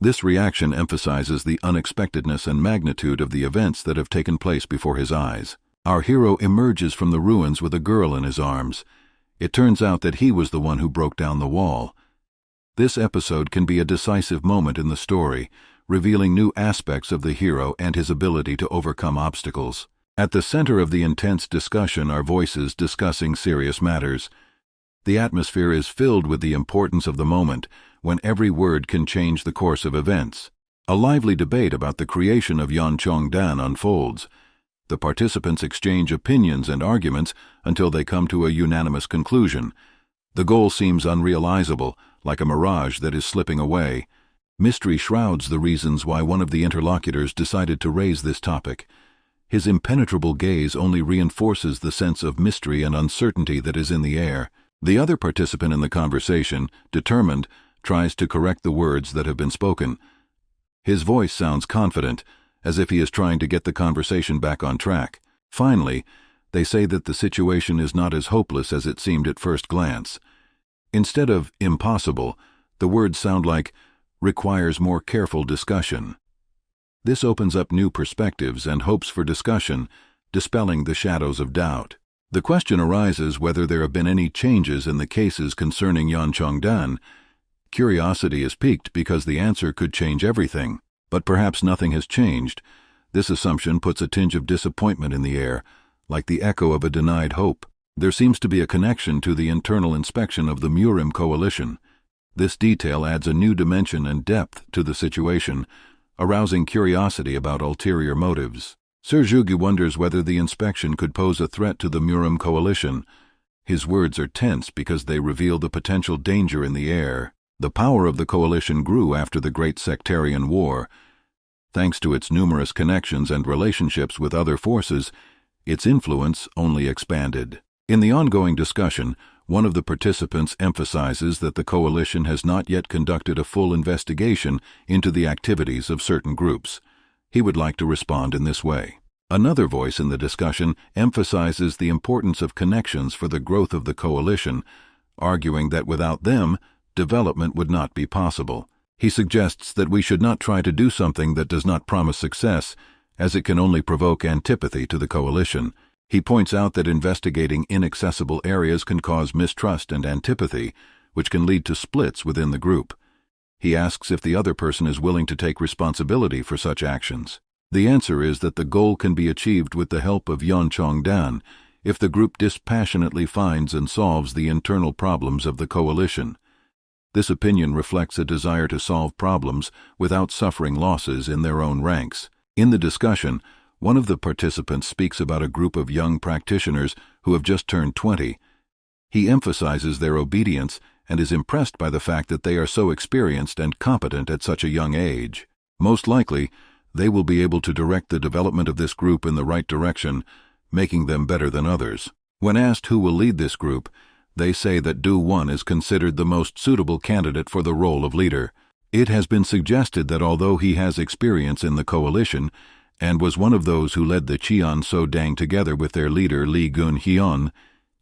This reaction emphasizes the unexpectedness and magnitude of the events that have taken place before his eyes. Our hero emerges from the ruins with a girl in his arms. It turns out that he was the one who broke down the wall. This episode can be a decisive moment in the story, revealing new aspects of the hero and his ability to overcome obstacles. At the center of the intense discussion are voices discussing serious matters. The atmosphere is filled with the importance of the moment, when every word can change the course of events. A lively debate about the creation of Yeoncheongdan unfolds. The participants exchange opinions and arguments until they come to a unanimous conclusion. The goal seems unrealizable, like a mirage that is slipping away. Mystery shrouds the reasons why one of the interlocutors decided to raise this topic. His impenetrable gaze only reinforces the sense of mystery and uncertainty that is in the air. The other participant in the conversation, determined, tries to correct the words that have been spoken. His voice sounds confident, as if he is trying to get the conversation back on track. Finally, they say that the situation is not as hopeless as it seemed at first glance. Instead of impossible, the words sound like requires more careful discussion. This opens up new perspectives and hopes for discussion, dispelling the shadows of doubt. The question arises whether there have been any changes in the cases concerning Yeoncheongdan. Curiosity is piqued because the answer could change everything. But perhaps nothing has changed. This assumption puts a tinge of disappointment in the air, like the echo of a denied hope. There seems to be a connection to the internal inspection of the Murim coalition. This detail adds a new dimension and depth to the situation, arousing curiosity about ulterior motives. Serjugi wonders whether the inspection could pose a threat to the Murim coalition. His words are tense because they reveal the potential danger in the air. The power of the coalition grew after the Great Sectarian War. Thanks to its numerous connections and relationships with other forces, its influence only expanded. In the ongoing discussion, one of the participants emphasizes that the coalition has not yet conducted a full investigation into the activities of certain groups. He would like to respond in this way. Another voice in the discussion emphasizes the importance of connections for the growth of the coalition, arguing that without them, development would not be possible. He suggests that we should not try to do something that does not promise success, as it can only provoke antipathy to the coalition. He points out that investigating inaccessible areas can cause mistrust and antipathy, which can lead to splits within the group. He asks if the other person is willing to take responsibility for such actions. The answer is that the goal can be achieved with the help of Yeoncheongdan if the group dispassionately finds and solves the internal problems of the coalition. This opinion reflects a desire to solve problems without suffering losses in their own ranks. In the discussion, one of the participants speaks about a group of young practitioners who have just turned 20. He emphasizes their obedience and is impressed by the fact that they are so experienced and competent at such a young age. Most likely, they will be able to direct the development of this group in the right direction, making them better than others. When asked who will lead this group, they say that Du One is considered the most suitable candidate for the role of leader. It has been suggested that although he has experience in the coalition and was one of those who led the Cheon So Dang together with their leader Lee Gun Hyun,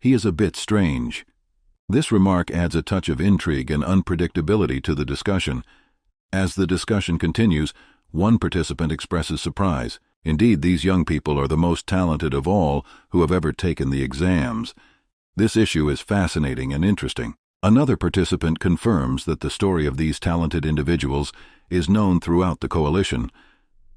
he is a bit strange. This remark adds a touch of intrigue and unpredictability to the discussion. As the discussion continues, one participant expresses surprise. Indeed, these young people are the most talented of all who have ever taken the exams. This issue is fascinating and interesting. Another participant confirms that the story of these talented individuals is known throughout the coalition.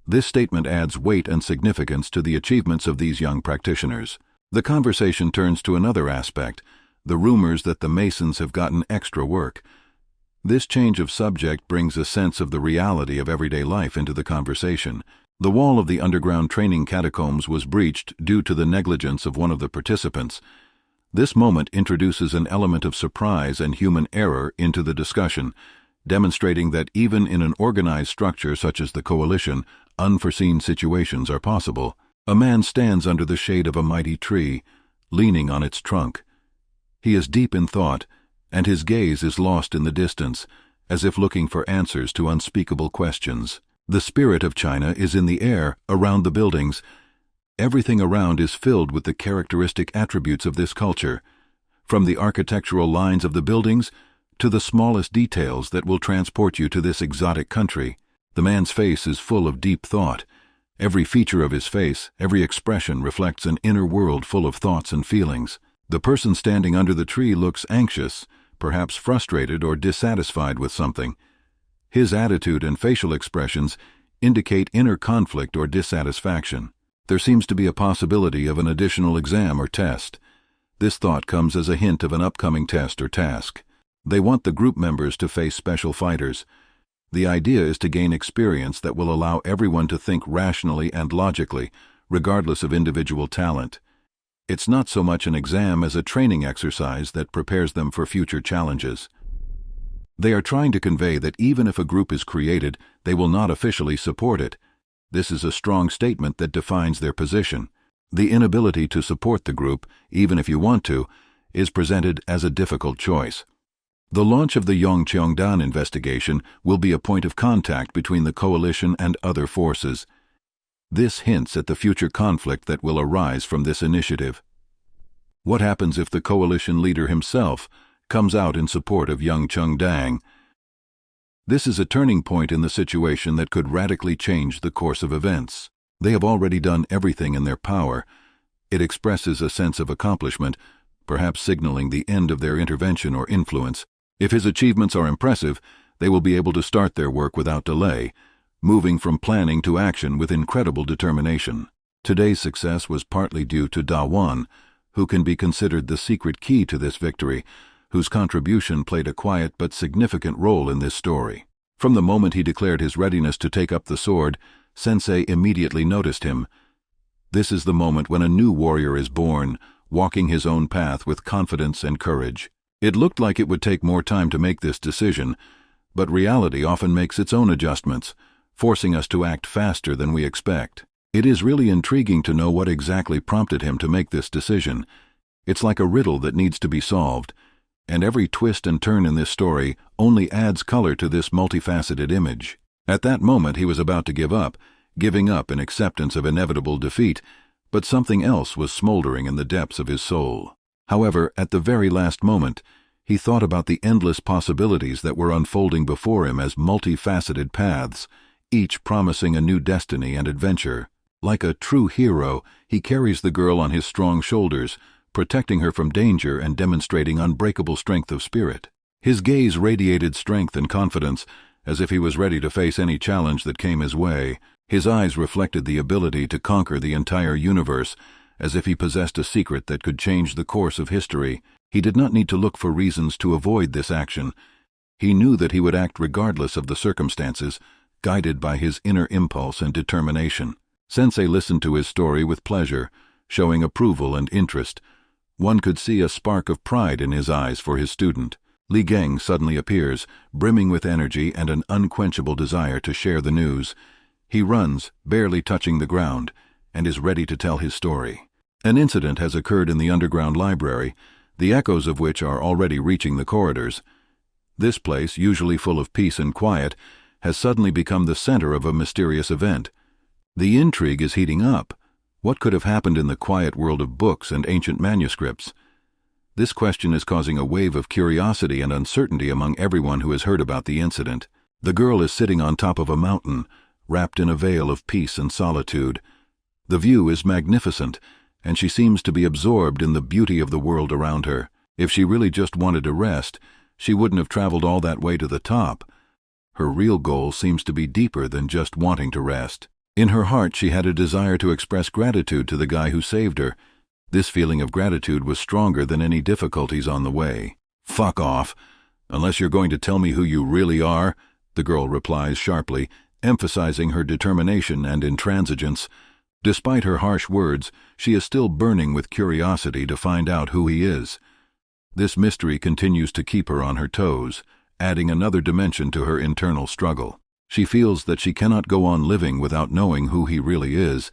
This statement adds weight and significance to the achievements of these young practitioners. The conversation turns to another aspect, the rumors that the Masons have gotten extra work. This change of subject brings a sense of the reality of everyday life into the conversation. The wall of the underground training catacombs was breached due to the negligence of one of the participants. This moment introduces an element of surprise and human error into the discussion, demonstrating that even in an organized structure such as the coalition, unforeseen situations are possible. A man stands under the shade of a mighty tree, leaning on its trunk. He is deep in thought, and his gaze is lost in the distance, as if looking for answers to unspeakable questions. The spirit of China is in the air, around the buildings. Everything around is filled with the characteristic attributes of this culture, from the architectural lines of the buildings to the smallest details that will transport you to this exotic country. The man's face is full of deep thought. Every feature of his face, every expression reflects an inner world full of thoughts and feelings. The person standing under the tree looks anxious, perhaps frustrated or dissatisfied with something. His attitude and facial expressions indicate inner conflict or dissatisfaction. There seems to be a possibility of an additional exam or test. This thought comes as a hint of an upcoming test or task. They want the group members to face special fighters. The idea is to gain experience that will allow everyone to think rationally and logically, regardless of individual talent. It's not so much an exam as a training exercise that prepares them for future challenges. They are trying to convey that even if a group is created, they will not officially support it. This is a strong statement that defines their position. The inability to support the group, even if you want to, is presented as a difficult choice. The launch of the Yongcheongdan investigation will be a point of contact between the coalition and other forces. This hints at the future conflict that will arise from this initiative. What happens if the coalition leader himself comes out in support of Yongcheongdan? This is a turning point in the situation that could radically change the course of events. They have already done everything in their power. It expresses a sense of accomplishment, perhaps signaling the end of their intervention or influence. If his achievements are impressive, they will be able to start their work without delay, moving from planning to action with incredible determination. Today's success was partly due to Da Wan, who can be considered the secret key to this victory, whose contribution played a quiet but significant role in this story. From the moment he declared his readiness to take up the sword, Sensei immediately noticed him. This is the moment when a new warrior is born, walking his own path with confidence and courage. It looked like it would take more time to make this decision, but reality often makes its own adjustments, forcing us to act faster than we expect. It is really intriguing to know what exactly prompted him to make this decision. It's like a riddle that needs to be solved, and every twist and turn in this story only adds color to this multifaceted image. At that moment he was about to giving up in acceptance of inevitable defeat, but something else was smoldering in the depths of his soul. However, at the very last moment, he thought about the endless possibilities that were unfolding before him as multifaceted paths, each promising a new destiny and adventure. Like a true hero, he carries the girl on his strong shoulders, protecting her from danger and demonstrating unbreakable strength of spirit. His gaze radiated strength and confidence, as if he was ready to face any challenge that came his way. His eyes reflected the ability to conquer the entire universe, as if he possessed a secret that could change the course of history. He did not need to look for reasons to avoid this action. He knew that he would act regardless of the circumstances, guided by his inner impulse and determination. Sensei listened to his story with pleasure, showing approval and interest. One could see a spark of pride in his eyes for his student. Li Geng suddenly appears, brimming with energy and an unquenchable desire to share the news. He runs, barely touching the ground, and is ready to tell his story. An incident has occurred in the underground library, the echoes of which are already reaching the corridors. This place, usually full of peace and quiet, has suddenly become the center of a mysterious event. The intrigue is heating up. What could have happened in the quiet world of books and ancient manuscripts? This question is causing a wave of curiosity and uncertainty among everyone who has heard about the incident. The girl is sitting on top of a mountain, wrapped in a veil of peace and solitude. The view is magnificent, and she seems to be absorbed in the beauty of the world around her. If she really just wanted to rest, she wouldn't have traveled all that way to the top. Her real goal seems to be deeper than just wanting to rest. In her heart, she had a desire to express gratitude to the guy who saved her. This feeling of gratitude was stronger than any difficulties on the way. "Fuck off. Unless you're going to tell me who you really are," the girl replies sharply, emphasizing her determination and intransigence. Despite her harsh words, she is still burning with curiosity to find out who he is. This mystery continues to keep her on her toes, adding another dimension to her internal struggle. She feels that she cannot go on living without knowing who he really is.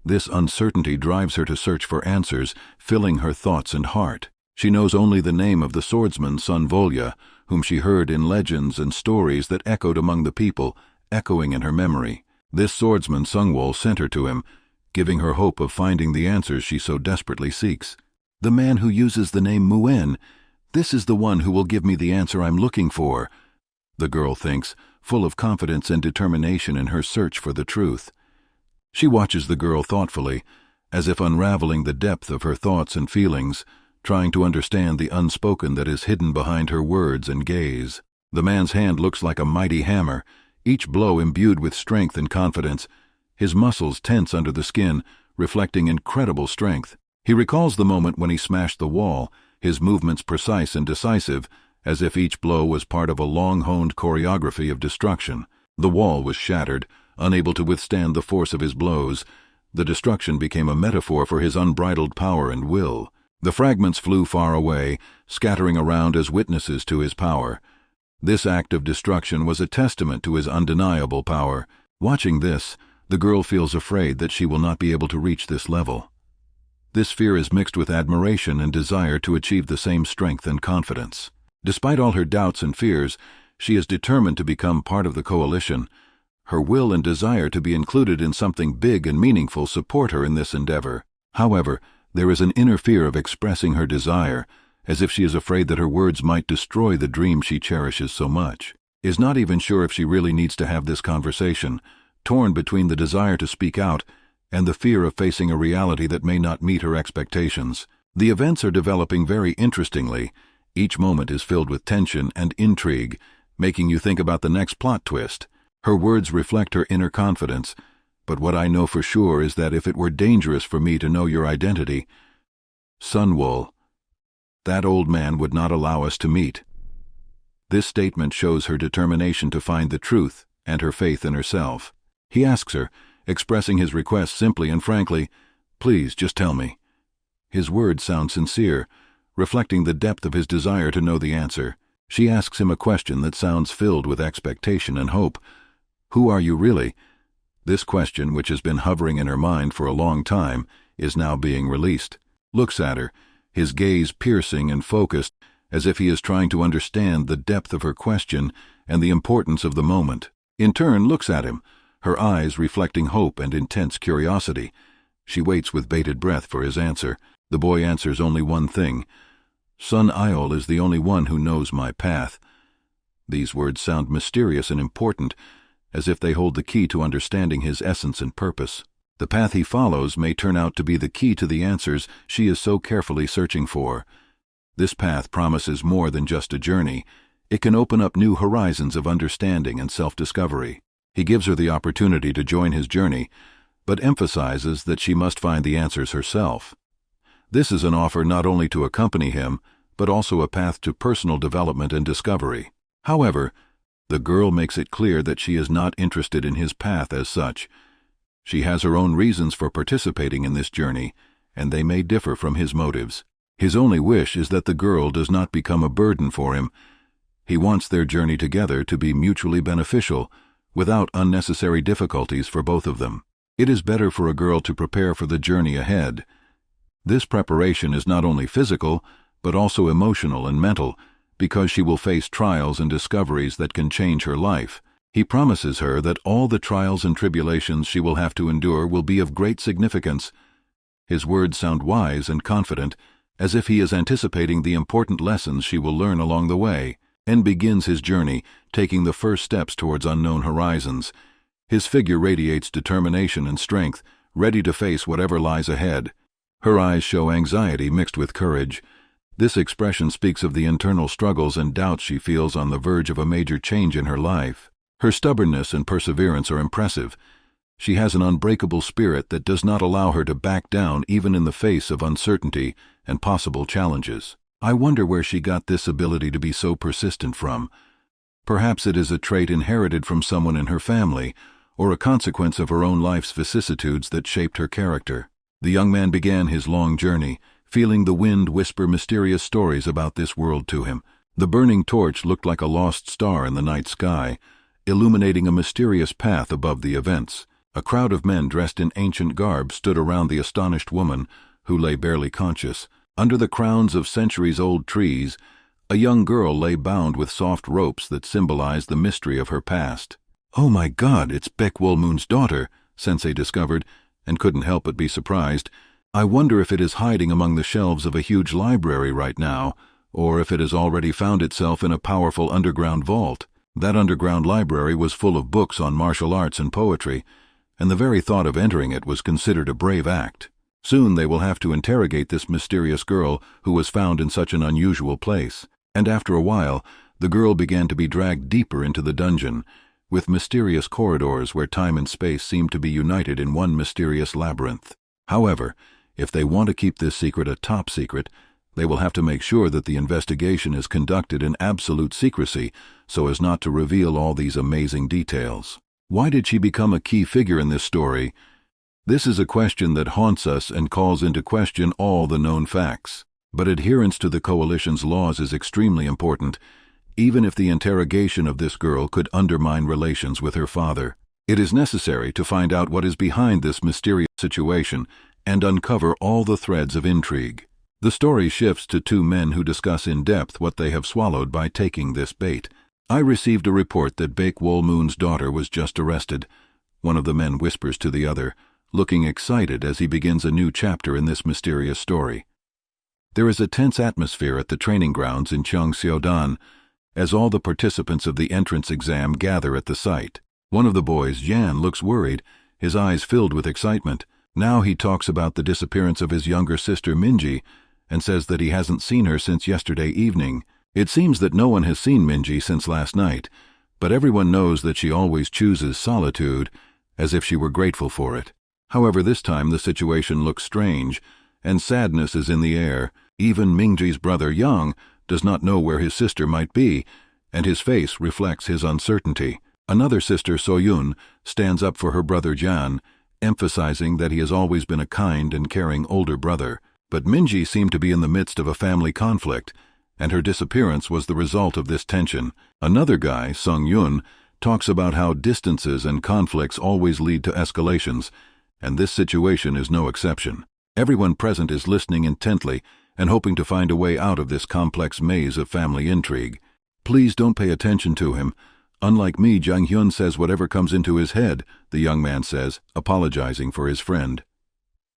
This uncertainty drives her to search for answers, filling her thoughts and heart. She knows only the name of the swordsman Sun Volya, whom she heard in legends and stories that echoed among the people, echoing in her memory. This swordsman Sungwol sent her to him, giving her hope of finding the answers she so desperately seeks. "The man who uses the name Muen, this is the one who will give me the answer I'm looking for," the girl thinks, full of confidence and determination in her search for the truth. She watches the girl thoughtfully, as if unraveling the depth of her thoughts and feelings, trying to understand the unspoken that is hidden behind her words and gaze. The man's hand looks like a mighty hammer, each blow imbued with strength and confidence. His muscles tense under the skin, reflecting incredible strength. He recalls the moment when he smashed the wall, his movements precise and decisive, as if each blow was part of a long-honed choreography of destruction. The wall was shattered, unable to withstand the force of his blows. The destruction became a metaphor for his unbridled power and will. The fragments flew far away, scattering around as witnesses to his power. This act of destruction was a testament to his undeniable power. Watching this, the girl feels afraid that she will not be able to reach this level. This fear is mixed with admiration and desire to achieve the same strength and confidence. Despite all her doubts and fears, she is determined to become part of the coalition. Her will and desire to be included in something big and meaningful support her in this endeavor. However, there is an inner fear of expressing her desire, as if she is afraid that her words might destroy the dream she cherishes so much. Is not even sure if she really needs to have this conversation, torn between the desire to speak out and the fear of facing a reality that may not meet her expectations. The events are developing very interestingly. Each moment is filled with tension and intrigue, making you think about the next plot twist. Her words reflect her inner confidence, but what I know for sure is that if it were dangerous for me to know your identity, Sunwol, that old man would not allow us to meet. This statement shows her determination to find the truth and her faith in herself. He asks her, expressing his request simply and frankly, "Please, just tell me." His words sound sincere, reflecting the depth of his desire to know the answer. She asks him a question that sounds filled with expectation and hope. "Who are you really?" This question, which has been hovering in her mind for a long time, is now being released. Looks at her, his gaze piercing and focused, as if he is trying to understand the depth of her question and the importance of the moment. In turn, looks at him, her eyes reflecting hope and intense curiosity. She waits with bated breath for his answer. The boy answers only one thing: "Sun Iol is the only one who knows my path." These words sound mysterious and important, as if they hold the key to understanding his essence and purpose. The path he follows may turn out to be the key to the answers she is so carefully searching for. This path promises more than just a journey. It can open up new horizons of understanding and self-discovery. He gives her the opportunity to join his journey, but emphasizes that she must find the answers herself. This is an offer not only to accompany him, but also a path to personal development and discovery. However, the girl makes it clear that she is not interested in his path as such. She has her own reasons for participating in this journey, and they may differ from his motives. His only wish is that the girl does not become a burden for him. He wants their journey together to be mutually beneficial, without unnecessary difficulties for both of them. It is better for a girl to prepare for the journey ahead. This preparation is not only physical, but also emotional and mental, because she will face trials and discoveries that can change her life. He promises her that all the trials and tribulations she will have to endure will be of great significance. His words sound wise and confident, as if he is anticipating the important lessons she will learn along the way. En begins his journey, taking the first steps towards unknown horizons. His figure radiates determination and strength, ready to face whatever lies ahead. Her eyes show anxiety mixed with courage. This expression speaks of the internal struggles and doubts she feels on the verge of a major change in her life. Her stubbornness and perseverance are impressive. She has an unbreakable spirit that does not allow her to back down even in the face of uncertainty and possible challenges. I wonder where she got this ability to be so persistent from. Perhaps it is a trait inherited from someone in her family, or a consequence of her own life's vicissitudes that shaped her character. The young man began his long journey, feeling the wind whisper mysterious stories about this world to him. The burning torch looked like a lost star in the night sky, illuminating a mysterious path above the events. A crowd of men dressed in ancient garb stood around the astonished woman, who lay barely conscious. Under the crowns of centuries-old trees, a young girl lay bound with soft ropes that symbolized the mystery of her past. "Oh my God, it's Baek Wolmoon's daughter," Sensei discovered, and couldn't help but be surprised. "I wonder if it is hiding among the shelves of a huge library right now, or if it has already found itself in a powerful underground vault." That underground library was full of books on martial arts and poetry, and the very thought of entering it was considered a brave act. Soon they will have to interrogate this mysterious girl who was found in such an unusual place. And after a while, the girl began to be dragged deeper into the dungeon, with mysterious corridors where time and space seemed to be united in one mysterious labyrinth. However, if they want to keep this secret a top secret, they will have to make sure that the investigation is conducted in absolute secrecy so as not to reveal all these amazing details. Why did she become a key figure in this story? This is a question that haunts us and calls into question all the known facts. But adherence to the Coalition's laws is extremely important, even if the interrogation of this girl could undermine relations with her father. It is necessary to find out what is behind this mysterious situation and uncover all the threads of intrigue. The story shifts to two men who discuss in depth what they have swallowed by taking this bait. "I received a report that Baek Wolmoon's daughter was just arrested," one of the men whispers to the other, looking excited as he begins a new chapter in this mysterious story. There is a tense atmosphere at the training grounds in Cheongseodan, as all the participants of the entrance exam gather at the site. One of the boys, Jan, looks worried, his eyes filled with excitement. Now he talks about the disappearance of his younger sister Minji, and says that he hasn't seen her since yesterday evening. It seems that no one has seen Minji since last night, but everyone knows that she always chooses solitude, as if she were grateful for it. However, this time the situation looks strange, and sadness is in the air. Even Minji's brother Yang does not know where his sister might be, and his face reflects his uncertainty. Another sister, Soyun, stands up for her brother Jan, emphasizing that he has always been a kind and caring older brother. But Minji seemed to be in the midst of a family conflict, and her disappearance was the result of this tension. Another guy, Sung-yun, talks about how distances and conflicts always lead to escalations, and this situation is no exception. Everyone present is listening intently and hoping to find a way out of this complex maze of family intrigue. "Please don't pay attention to him. Unlike me, Jang-hyun says whatever comes into his head," the young man says, apologizing for his friend.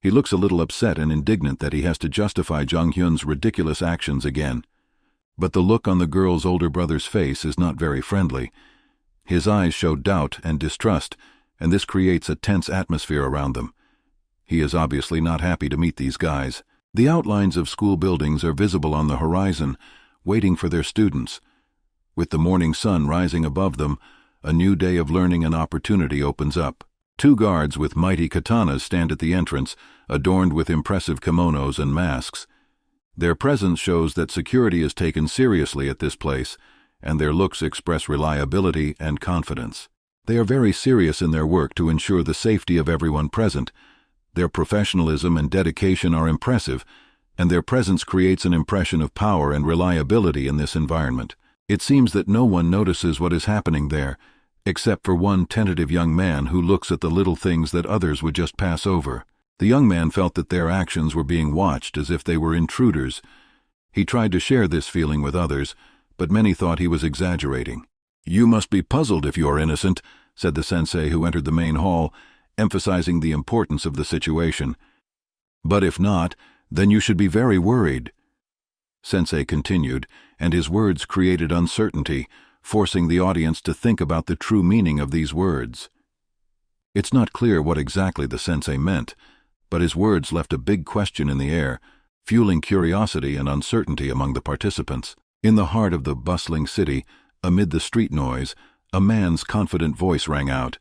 He looks a little upset and indignant that he has to justify Jang-hyun's ridiculous actions again. But the look on the girl's older brother's face is not very friendly. His eyes show doubt and distrust, and this creates a tense atmosphere around them. He is obviously not happy to meet these guys. The outlines of school buildings are visible on the horizon, waiting for their students. With the morning sun rising above them, a new day of learning and opportunity opens up. Two guards with mighty katanas stand at the entrance, adorned with impressive kimonos and masks. Their presence shows that security is taken seriously at this place, and their looks express reliability and confidence. They are very serious in their work to ensure the safety of everyone present. Their professionalism and dedication are impressive, and their presence creates an impression of power and reliability in this environment. It seems that no one notices what is happening there, except for one tentative young man who looks at the little things that others would just pass over. The young man felt that their actions were being watched as if they were intruders. He tried to share this feeling with others, but many thought he was exaggerating. "You must be puzzled if you are innocent," said the sensei who entered the main hall, emphasizing the importance of the situation. "But if not, then you should be very worried." Sensei continued, and his words created uncertainty, forcing the audience to think about the true meaning of these words. It's not clear what exactly the sensei meant, but his words left a big question in the air, fueling curiosity and uncertainty among the participants. In the heart of the bustling city, amid the street noise, a man's confident voice rang out.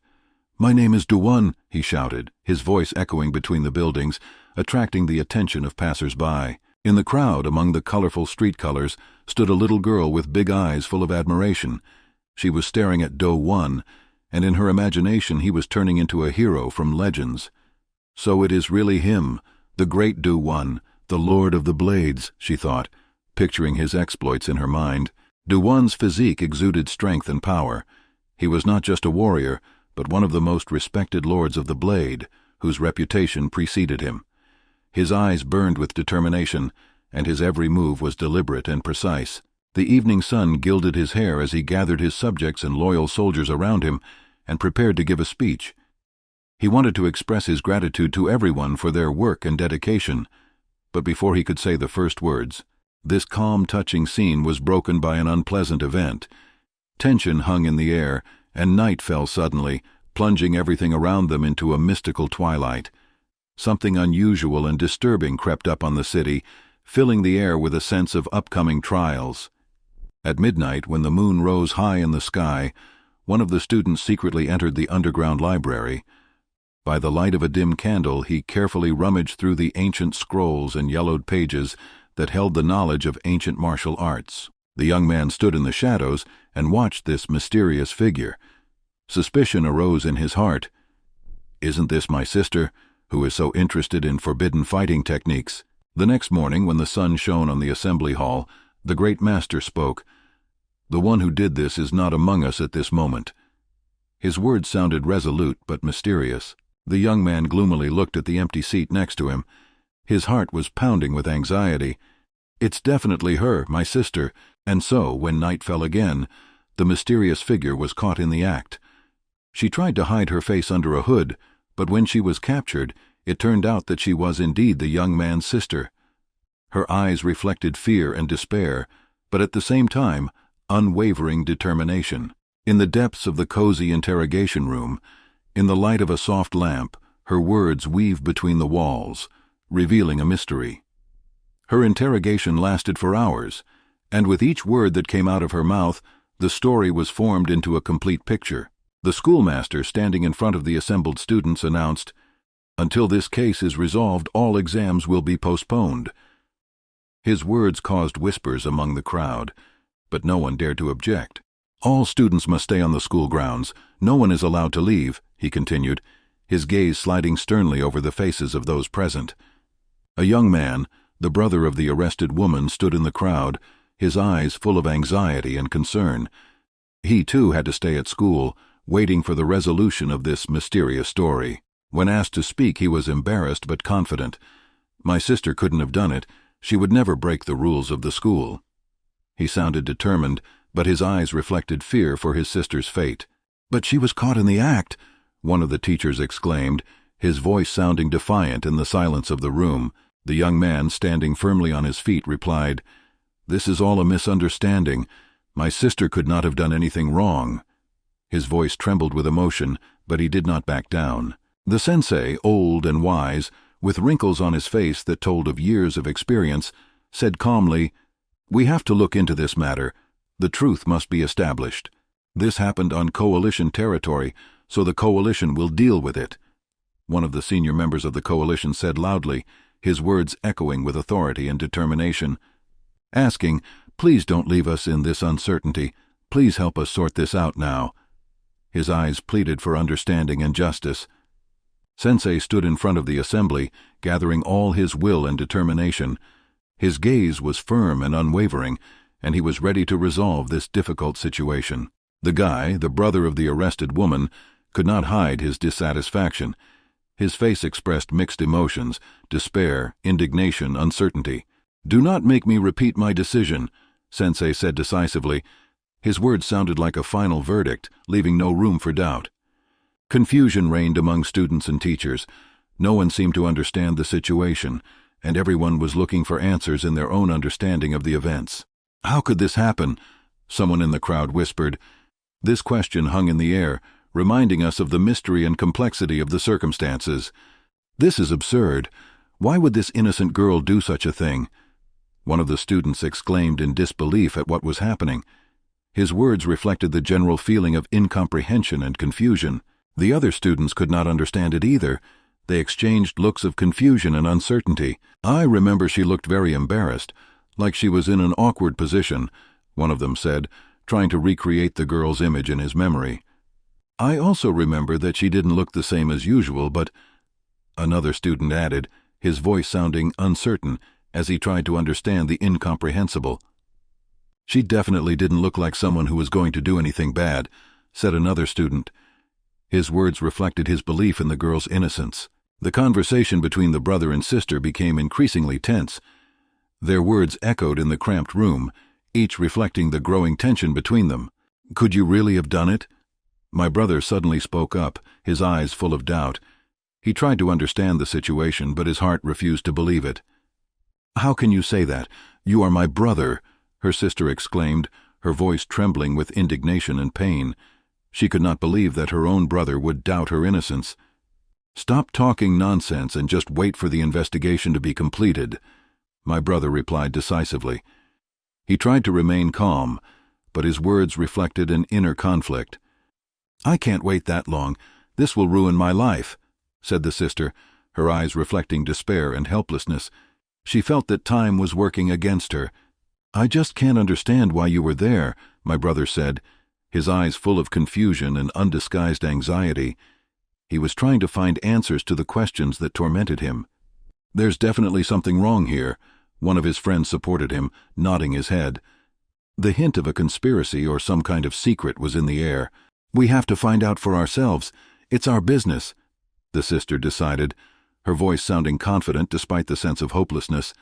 "My name is Duwon," he shouted, his voice echoing between the buildings, attracting the attention of passers-by. In the crowd, among the colorful street colors, stood a little girl with big eyes full of admiration. She was staring at Do-Won, and in her imagination he was turning into a hero from legends. "So it is really him, the great Do-Won, the Lord of the Blades," she thought, picturing his exploits in her mind. Do-Won's physique exuded strength and power. He was not just a warrior, but one of the most respected lords of the blade, whose reputation preceded him. His eyes burned with determination, and his every move was deliberate and precise. The evening sun gilded his hair as he gathered his subjects and loyal soldiers around him and prepared to give a speech. He wanted to express his gratitude to everyone for their work and dedication, but before he could say the first words, this calm, touching scene was broken by an unpleasant event. Tension hung in the air, and night fell suddenly, plunging everything around them into a mystical twilight. Something unusual and disturbing crept up on the city, filling the air with a sense of upcoming trials. At midnight, when the moon rose high in the sky, one of the students secretly entered the underground library. By the light of a dim candle, he carefully rummaged through the ancient scrolls and yellowed pages that held the knowledge of ancient martial arts. The young man stood in the shadows and watched this mysterious figure. Suspicion arose in his heart. "Isn't this my sister, who is so interested in forbidden fighting techniques?" The next morning, when the sun shone on the assembly hall, the great master spoke. "The one who did this is not among us at this moment." His words sounded resolute but mysterious. The young man gloomily looked at the empty seat next to him. His heart was pounding with anxiety. "It's definitely her, my sister." And so, when night fell again, the mysterious figure was caught in the act. She tried to hide her face under a hood, but when she was captured, it turned out that she was indeed the young man's sister. Her eyes reflected fear and despair, but at the same time, unwavering determination. In the depths of the cozy interrogation room, in the light of a soft lamp, her words weaved between the walls, revealing a mystery. Her interrogation lasted for hours, and with each word that came out of her mouth, the story was formed into a complete picture. The schoolmaster, standing in front of the assembled students, announced, "Until this case is resolved, all exams will be postponed." His words caused whispers among the crowd, but no one dared to object. "All students must stay on the school grounds. No one is allowed to leave," he continued, his gaze sliding sternly over the faces of those present. A young man, the brother of the arrested woman, stood in the crowd, his eyes full of anxiety and concern. He, too, had to stay at school, waiting for the resolution of this mysterious story. When asked to speak, he was embarrassed but confident. "My sister couldn't have done it. She would never break the rules of the school." He sounded determined, but his eyes reflected fear for his sister's fate. "But she was caught in the act," one of the teachers exclaimed, his voice sounding defiant in the silence of the room. The young man, standing firmly on his feet, replied, "This is all a misunderstanding. My sister could not have done anything wrong." His voice trembled with emotion, but he did not back down. The sensei, old and wise, with wrinkles on his face that told of years of experience, said calmly, "We have to look into this matter. The truth must be established. This happened on coalition territory, so the coalition will deal with it." One of the senior members of the coalition said loudly, his words echoing with authority and determination, asking, "Please don't leave us in this uncertainty. Please help us sort this out now." His eyes pleaded for understanding and justice. Sensei stood in front of the assembly, gathering all his will and determination. His gaze was firm and unwavering, and he was ready to resolve this difficult situation. The guy, the brother of the arrested woman, could not hide his dissatisfaction. His face expressed mixed emotions: despair, indignation, uncertainty. "Do not make me repeat my decision," Sensei said decisively. His words sounded like a final verdict, leaving no room for doubt. Confusion reigned among students and teachers. No one seemed to understand the situation, and everyone was looking for answers in their own understanding of the events. "How could this happen?" someone in the crowd whispered. This question hung in the air, reminding us of the mystery and complexity of the circumstances. "This is absurd. Why would this innocent girl do such a thing?" One of the students exclaimed in disbelief at what was happening. His words reflected the general feeling of incomprehension and confusion. The other students could not understand it either. They exchanged looks of confusion and uncertainty. "I remember she looked very embarrassed, like she was in an awkward position," one of them said, trying to recreate the girl's image in his memory. "I also remember that she didn't look the same as usual, but—" another student added, his voice sounding uncertain as he tried to understand the incomprehensible. "She definitely didn't look like someone who was going to do anything bad," said another student. His words reflected his belief in the girl's innocence. The conversation between the brother and sister became increasingly tense. Their words echoed in the cramped room, each reflecting the growing tension between them. "Could you really have done it?" My brother suddenly spoke up, his eyes full of doubt. He tried to understand the situation, but his heart refused to believe it. "How can you say that? You are my brother," her sister exclaimed, her voice trembling with indignation and pain. She could not believe that her own brother would doubt her innocence. "Stop talking nonsense and just wait for the investigation to be completed," my brother replied decisively. He tried to remain calm, but his words reflected an inner conflict. "I can't wait that long. This will ruin my life," said the sister, her eyes reflecting despair and helplessness. She felt that time was working against her. "I just can't understand why you were there," my brother said, his eyes full of confusion and undisguised anxiety. He was trying to find answers to the questions that tormented him. "There's definitely something wrong here," one of his friends supported him, nodding his head. The hint of a conspiracy or some kind of secret was in the air. "We have to find out for ourselves. It's our business," the sister decided, her voice sounding confident despite the sense of hopelessness.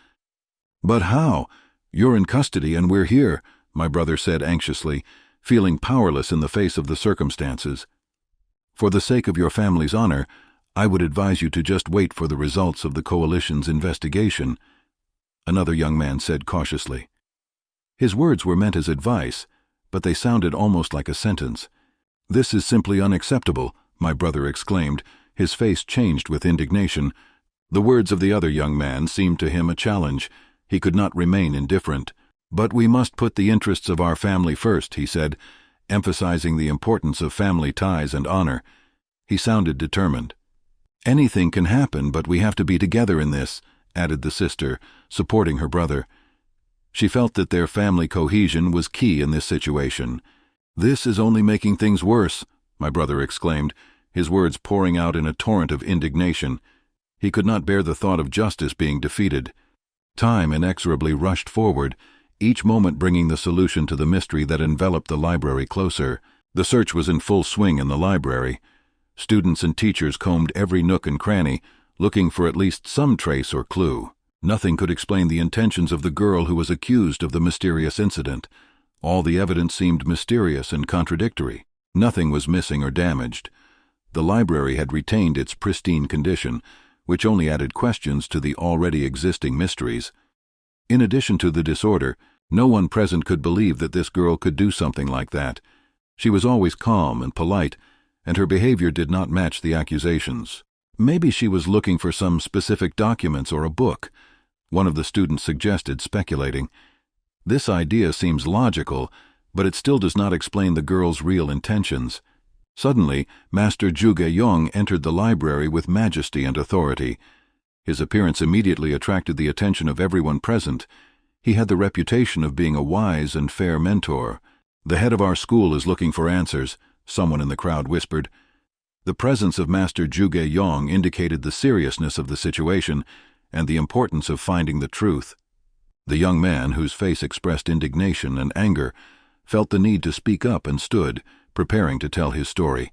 "But how? You're in custody and we're here," my brother said anxiously, feeling powerless in the face of the circumstances. "For the sake of your family's honor, I would advise you to just wait for the results of the coalition's investigation," another young man said cautiously. His words were meant as advice, but they sounded almost like a sentence. "This is simply unacceptable," my brother exclaimed, his face changed with indignation. The words of the other young man seemed to him a challenge. He could not remain indifferent. "But we must put the interests of our family first," he said, emphasizing the importance of family ties and honor. He sounded determined. "Anything can happen, but we have to be together in this," added the sister, supporting her brother. She felt that their family cohesion was key in this situation. "This is only making things worse," my brother exclaimed, his words pouring out in a torrent of indignation. He could not bear the thought of justice being defeated. Time inexorably rushed forward, each moment bringing the solution to the mystery that enveloped the library closer. The search was in full swing in the library. Students and teachers combed every nook and cranny, looking for at least some trace or clue. Nothing could explain the intentions of the girl who was accused of the mysterious incident. All the evidence seemed mysterious and contradictory. Nothing was missing or damaged. The library had retained its pristine condition, which only added questions to the already existing mysteries. In addition to the disorder, no one present could believe that this girl could do something like that. She was always calm and polite, and her behavior did not match the accusations. "Maybe she was looking for some specific documents or a book," one of the students suggested, speculating. "This idea seems logical, but it still does not explain the girl's real intentions." Suddenly, Master Juge Yong entered the library with majesty and authority. His appearance immediately attracted the attention of everyone present. He had the reputation of being a wise and fair mentor. "The head of our school is looking for answers," someone in the crowd whispered. The presence of Master Juge Yong indicated the seriousness of the situation and the importance of finding the truth. The young man, whose face expressed indignation and anger, felt the need to speak up and stood, preparing to tell his story.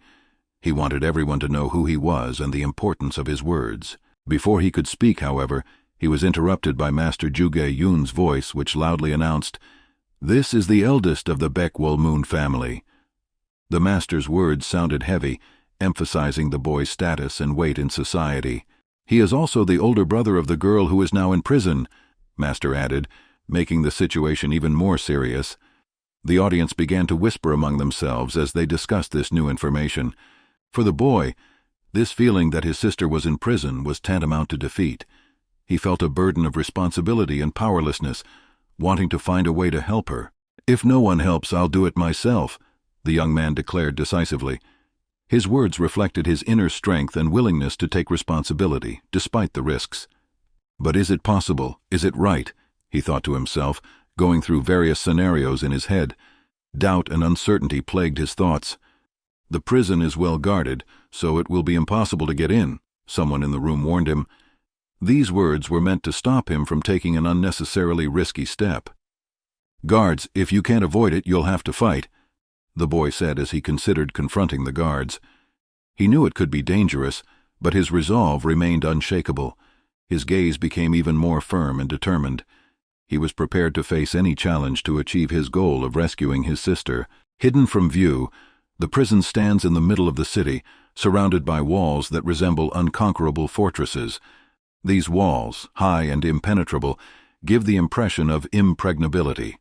He wanted everyone to know who he was and the importance of his words. Before he could speak, however, he was interrupted by Master Juge Yun's voice, which loudly announced, "This is the eldest of the Baekwol Moon family." The master's words sounded heavy, emphasizing the boy's status and weight in society. "He is also the older brother of the girl who is now in prison," Master added, making the situation even more serious. The audience began to whisper among themselves as they discussed this new information. For the boy, this feeling that his sister was in prison was tantamount to defeat. He felt a burden of responsibility and powerlessness, wanting to find a way to help her. "If no one helps, I'll do it myself," the young man declared decisively. His words reflected his inner strength and willingness to take responsibility, despite the risks. "But is it possible? Is it right?" he thought to himself, going through various scenarios in his head. Doubt and uncertainty plagued his thoughts. "The prison is well guarded, so it will be impossible to get in," someone in the room warned him. These words were meant to stop him from taking an unnecessarily risky step. "Guards, if you can't avoid it, you'll have to fight," the boy said as he considered confronting the guards. He knew it could be dangerous, but his resolve remained unshakable. His gaze became even more firm and determined. He was prepared to face any challenge to achieve his goal of rescuing his sister. Hidden from view, the prison stands in the middle of the city, surrounded by walls that resemble unconquerable fortresses. These walls, high and impenetrable, give the impression of impregnability.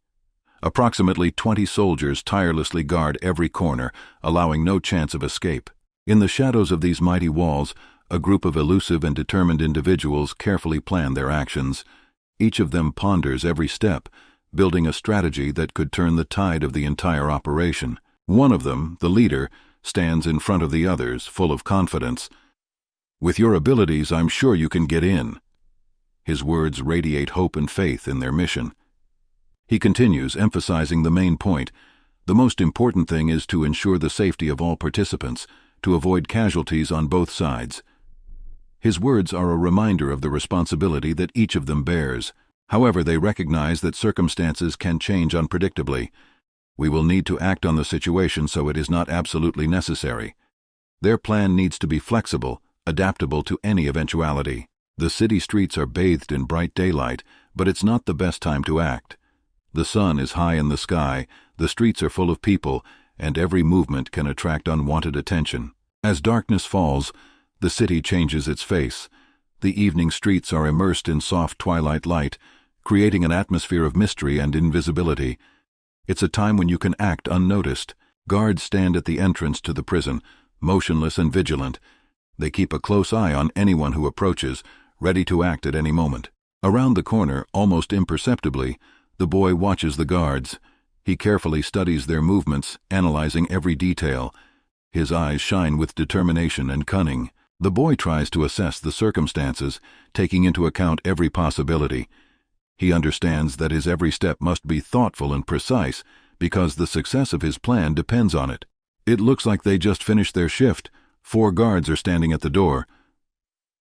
Approximately 20 soldiers tirelessly guard every corner, allowing no chance of escape. In the shadows of these mighty walls, a group of elusive and determined individuals carefully plan their actions. Each of them ponders every step, building a strategy that could turn the tide of the entire operation. One of them, the leader, stands in front of the others, full of confidence. "With your abilities, I'm sure you can get in." His words radiate hope and faith in their mission. He continues, emphasizing the main point. "The most important thing is to ensure the safety of all participants, to avoid casualties on both sides." His words are a reminder of the responsibility that each of them bears. However, they recognize that circumstances can change unpredictably. "We will need to act on the situation so it is not absolutely necessary." Their plan needs to be flexible, adaptable to any eventuality. The city streets are bathed in bright daylight, but it's not the best time to act. The sun is high in the sky, the streets are full of people, and every movement can attract unwanted attention. As darkness falls, the city changes its face. The evening streets are immersed in soft twilight light, creating an atmosphere of mystery and invisibility. It's a time when you can act unnoticed. Guards stand at the entrance to the prison, motionless and vigilant. They keep a close eye on anyone who approaches, ready to act at any moment. Around the corner, almost imperceptibly, the boy watches the guards. He carefully studies their movements, analyzing every detail. His eyes shine with determination and cunning. The boy tries to assess the circumstances, taking into account every possibility. He understands that his every step must be thoughtful and precise, because the success of his plan depends on it. It looks like they just finished their shift. 4 guards are standing at the door.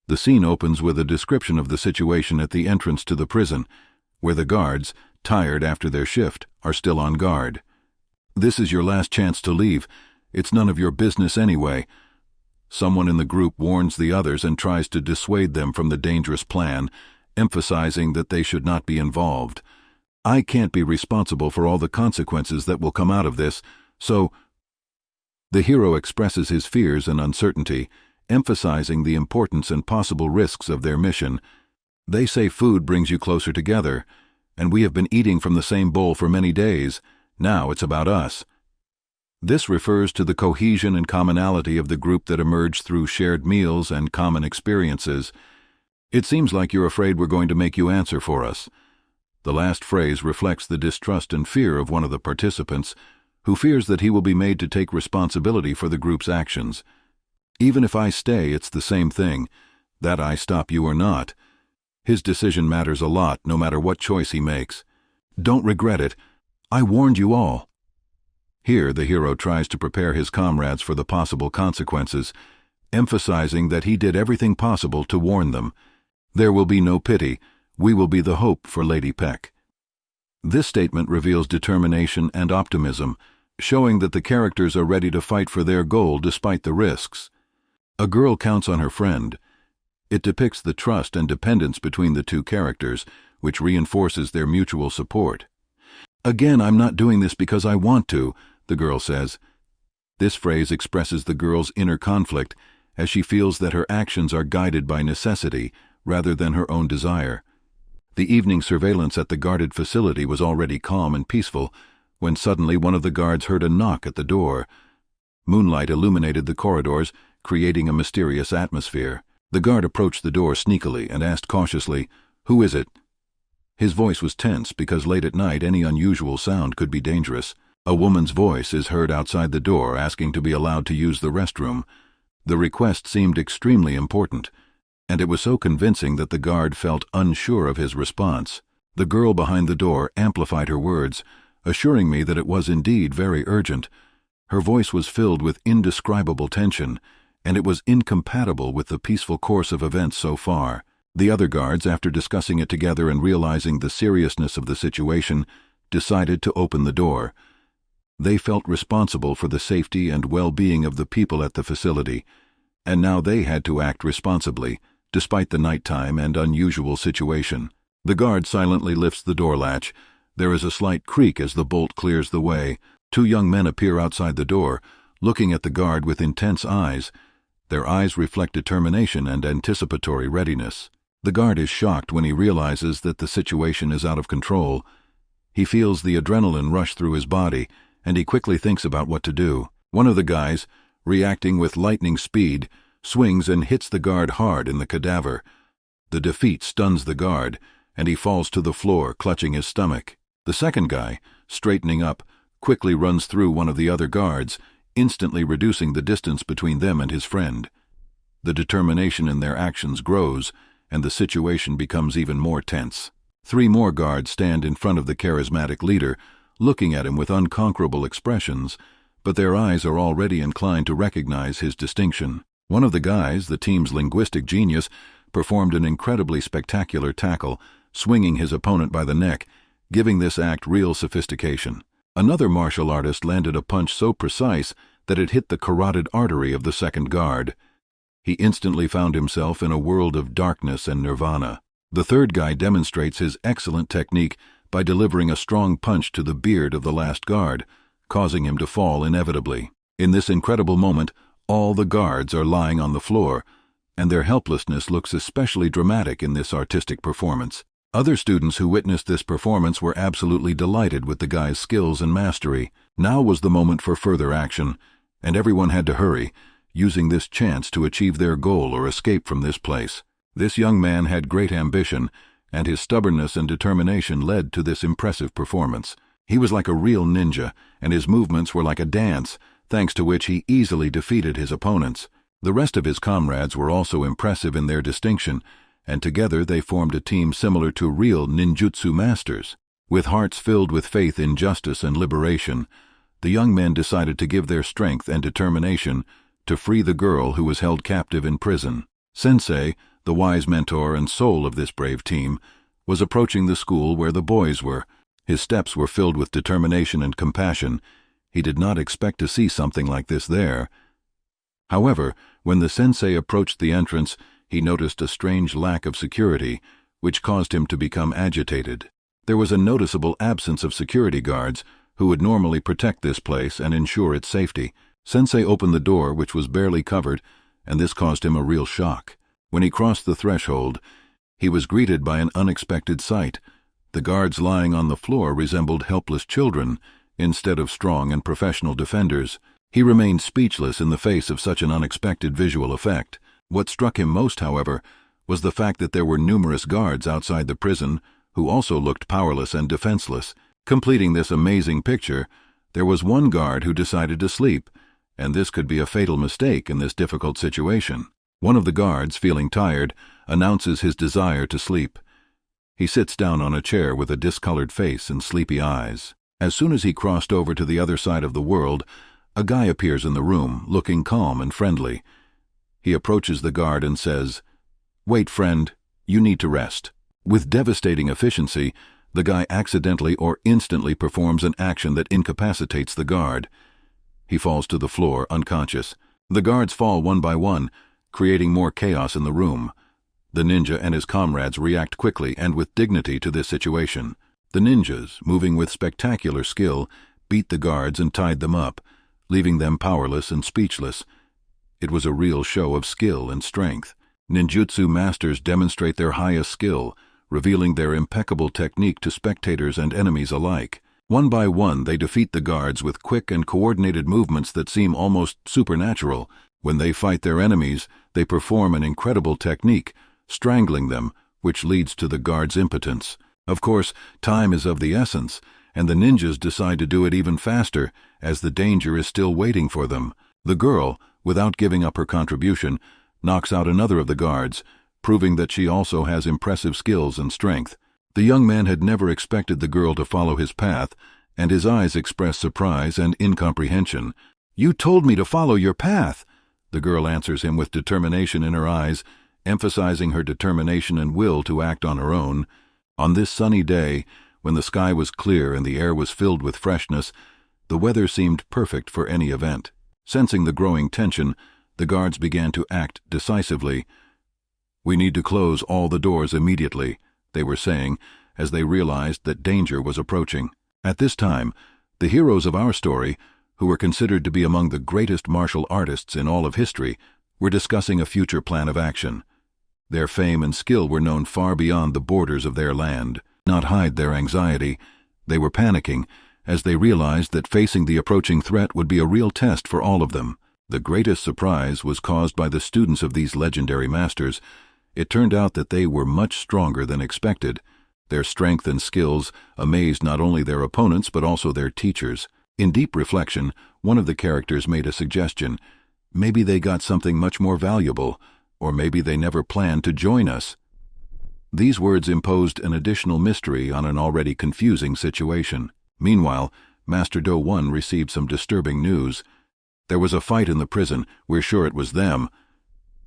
The scene opens with a description of the situation at the entrance to the prison, where the guards, tired after their shift, are still on guard. "This is your last chance to leave. It's none of your business anyway." Someone in the group warns the others and tries to dissuade them from the dangerous plan, emphasizing that they should not be involved. "I can't be responsible for all the consequences that will come out of this, so—" The hero expresses his fears and uncertainty, emphasizing the importance and possible risks of their mission. "They say food brings you closer together, and we have been eating from the same bowl for many days. Now it's about us." This refers to the cohesion and commonality of the group that emerged through shared meals and common experiences. "It seems like you're afraid we're going to make you answer for us." The last phrase reflects the distrust and fear of one of the participants, who fears that he will be made to take responsibility for the group's actions. "Even if I stay, it's the same thing, that I stop you or not. His decision matters a lot, no matter what choice he makes. Don't regret it. I warned you all." Here the hero tries to prepare his comrades for the possible consequences, emphasizing that he did everything possible to warn them. "There will be no pity. We will be the hope for Lady Peck." This statement reveals determination and optimism, showing that the characters are ready to fight for their goal despite the risks. A girl counts on her friend. It depicts the trust and dependence between the two characters, which reinforces their mutual support. "Again, I'm not doing this because I want to," the girl says. This phrase expresses the girl's inner conflict, as she feels that her actions are guided by necessity rather than her own desire. The evening surveillance at the guarded facility was already calm and peaceful when suddenly one of the guards heard a knock at the door. Moonlight illuminated the corridors, creating a mysterious atmosphere. The guard approached the door sneakily and asked cautiously, "Who is it?" His voice was tense because late at night any unusual sound could be dangerous. A woman's voice is heard outside the door asking to be allowed to use the restroom. The request seemed extremely important, and it was so convincing that the guard felt unsure of his response. The girl behind the door amplified her words, assuring me that it was indeed very urgent. Her voice was filled with indescribable tension, and it was incompatible with the peaceful course of events so far. The other guards, after discussing it together and realizing the seriousness of the situation, decided to open the door. They felt responsible for the safety and well-being of the people at the facility, and now they had to act responsibly, despite the nighttime and unusual situation. The guard silently lifts the door latch. There is a slight creak as the bolt clears the way. Two young men appear outside the door, looking at the guard with intense eyes. Their eyes reflect determination and anticipatory readiness. The guard is shocked when he realizes that the situation is out of control. He feels the adrenaline rush through his body, and he quickly thinks about what to do. One of the guys, reacting with lightning speed, swings and hits the guard hard in the cadaver. The defeat stuns the guard, and he falls to the floor, clutching his stomach. The second guy, straightening up, quickly runs through one of the other guards, instantly reducing the distance between them and his friend. The determination in their actions grows, and the situation becomes even more tense. 3 more guards stand in front of the charismatic leader, looking at him with unconquerable expressions, but their eyes are already inclined to recognize his distinction. One of the guys, the team's linguistic genius, performed an incredibly spectacular tackle, swinging his opponent by the neck, giving this act real sophistication. Another martial artist landed a punch so precise that it hit the carotid artery of the second guard. He instantly found himself in a world of darkness and nirvana. The third guy demonstrates his excellent technique by delivering a strong punch to the beard of the last guard, causing him to fall inevitably. In this incredible moment, all the guards are lying on the floor, and their helplessness looks especially dramatic in this artistic performance. Other students who witnessed this performance were absolutely delighted with the guy's skills and mastery. Now was the moment for further action, and everyone had to hurry, using this chance to achieve their goal or escape from this place. This young man had great ambition, and his stubbornness and determination led to this impressive performance. He was like a real ninja, and his movements were like a dance, thanks to which he easily defeated his opponents. The rest of his comrades were also impressive in their distinction, and together they formed a team similar to real ninjutsu masters. With hearts filled with faith in justice and liberation, the young men decided to give their strength and determination to free the girl who was held captive in prison. Sensei, the wise mentor and soul of this brave team, was approaching the school where the boys were. His steps were filled with determination and compassion. He did not expect to see something like this there. However, when the sensei approached the entrance, he noticed a strange lack of security, which caused him to become agitated. There was a noticeable absence of security guards, who would normally protect this place and ensure its safety. Sensei opened the door, which was barely covered, and this caused him a real shock. When he crossed the threshold, he was greeted by an unexpected sight. The guards lying on the floor resembled helpless children, instead of strong and professional defenders. He remained speechless in the face of such an unexpected visual effect. What struck him most, however, was the fact that there were numerous guards outside the prison who also looked powerless and defenseless. Completing this amazing picture, there was one guard who decided to sleep, and this could be a fatal mistake in this difficult situation. One of the guards, feeling tired, announces his desire to sleep. He sits down on a chair with a discolored face and sleepy eyes. As soon as he crossed over to the other side of the world, a guy appears in the room, looking calm and friendly. He approaches the guard and says, "Wait, friend, you need to rest." With devastating efficiency, The guy accidentally or instantly performs an action that incapacitates the guard. He falls to the floor, unconscious. The guards fall one by one, creating more chaos in the room. The ninja and his comrades react quickly and with dignity to this situation. The ninjas, moving with spectacular skill, beat the guards and tied them up, leaving them powerless and speechless. It was a real show of skill and strength. Ninjutsu masters demonstrate their highest skill, revealing their impeccable technique to spectators and enemies alike. One by one, they defeat the guards with quick and coordinated movements that seem almost supernatural. When they fight their enemies, they perform an incredible technique, strangling them, which leads to the guards' impotence. Of course, time is of the essence, and the ninjas decide to do it even faster, as the danger is still waiting for them. The girl, without giving up her contribution, knocks out another of the guards, proving that she also has impressive skills and strength. The young man had never expected the girl to follow his path, and his eyes expressed surprise and incomprehension. "You told me to follow your path," the girl answers him with determination in her eyes, emphasizing her determination and will to act on her own. On this sunny day, when the sky was clear and the air was filled with freshness, the weather seemed perfect for any event. Sensing the growing tension, the guards began to act decisively. "We need to close all the doors immediately," they were saying, as they realized that danger was approaching. At this time, the heroes of our story, who were considered to be among the greatest martial artists in all of history, were discussing a future plan of action. Their fame and skill were known far beyond the borders of their land. Not hide their anxiety. They were panicking, as they realized that facing the approaching threat would be a real test for all of them. The greatest surprise was caused by the students of these legendary masters. It turned out that they were much stronger than expected. Their strength and skills amazed not only their opponents but also their teachers. In deep reflection, one of the characters made a suggestion. Maybe they got something much more valuable, or maybe they never planned to join us. These words imposed an additional mystery on an already confusing situation. Meanwhile, Master Do 1 received some disturbing news. There was a fight in the prison. We're sure it was them.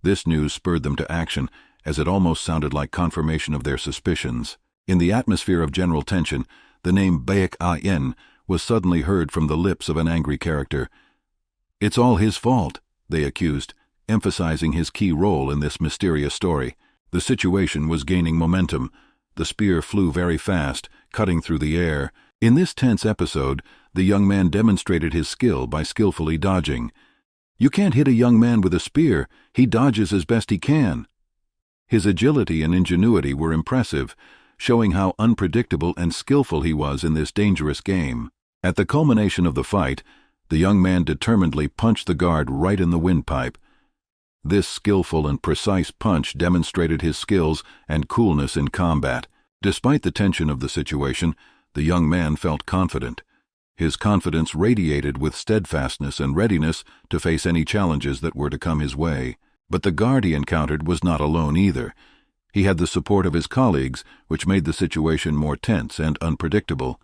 This news spurred them to action, as it almost sounded like confirmation of their suspicions. In the atmosphere of general tension, the name Baek A-in was suddenly heard from the lips of an angry character. "It's all his fault," they accused, emphasizing his key role in this mysterious story. The situation was gaining momentum. The spear flew very fast, cutting through the air. In this tense episode, the young man demonstrated his skill by skillfully dodging. You can't hit a young man with a spear. He dodges as best he can. His agility and ingenuity were impressive, showing how unpredictable and skillful he was in this dangerous game. At the culmination of the fight, the young man determinedly punched the guard right in the windpipe. This skillful and precise punch demonstrated his skills and coolness in combat. Despite the tension of the situation, the young man felt confident. His confidence radiated with steadfastness and readiness to face any challenges that were to come his way. But the guard he encountered was not alone either. He had the support of his colleagues, which made the situation more tense and unpredictable.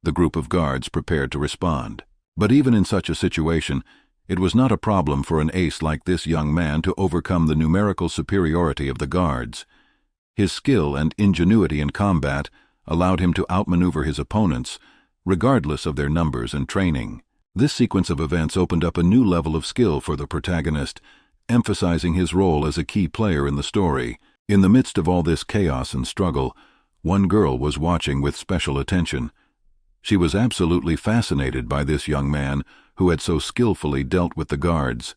The group of guards prepared to respond. But even in such a situation, it was not a problem for an ace like this young man to overcome the numerical superiority of the guards. His skill and ingenuity in combat allowed him to outmaneuver his opponents, regardless of their numbers and training. This sequence of events opened up a new level of skill for the protagonist, emphasizing his role as a key player in the story. In the midst of all this chaos and struggle, one girl was watching with special attention. She was absolutely fascinated by this young man who had so skillfully dealt with the guards.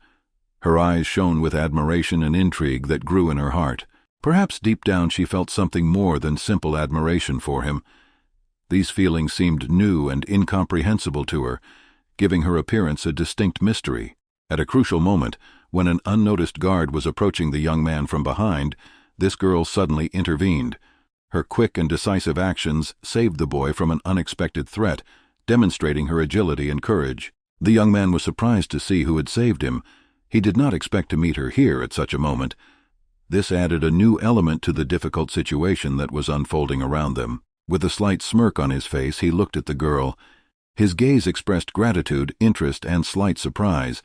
Her eyes shone with admiration and intrigue that grew in her heart. Perhaps deep down she felt something more than simple admiration for him. These feelings seemed new and incomprehensible to her, giving her appearance a distinct mystery. At a crucial moment, when an unnoticed guard was approaching the young man from behind, this girl suddenly intervened. Her quick and decisive actions saved the boy from an unexpected threat, demonstrating her agility and courage. The young man was surprised to see who had saved him. He did not expect to meet her here at such a moment. This added a new element to the difficult situation that was unfolding around them. With a slight smirk on his face, he looked at the girl. His gaze expressed gratitude, interest, and slight surprise.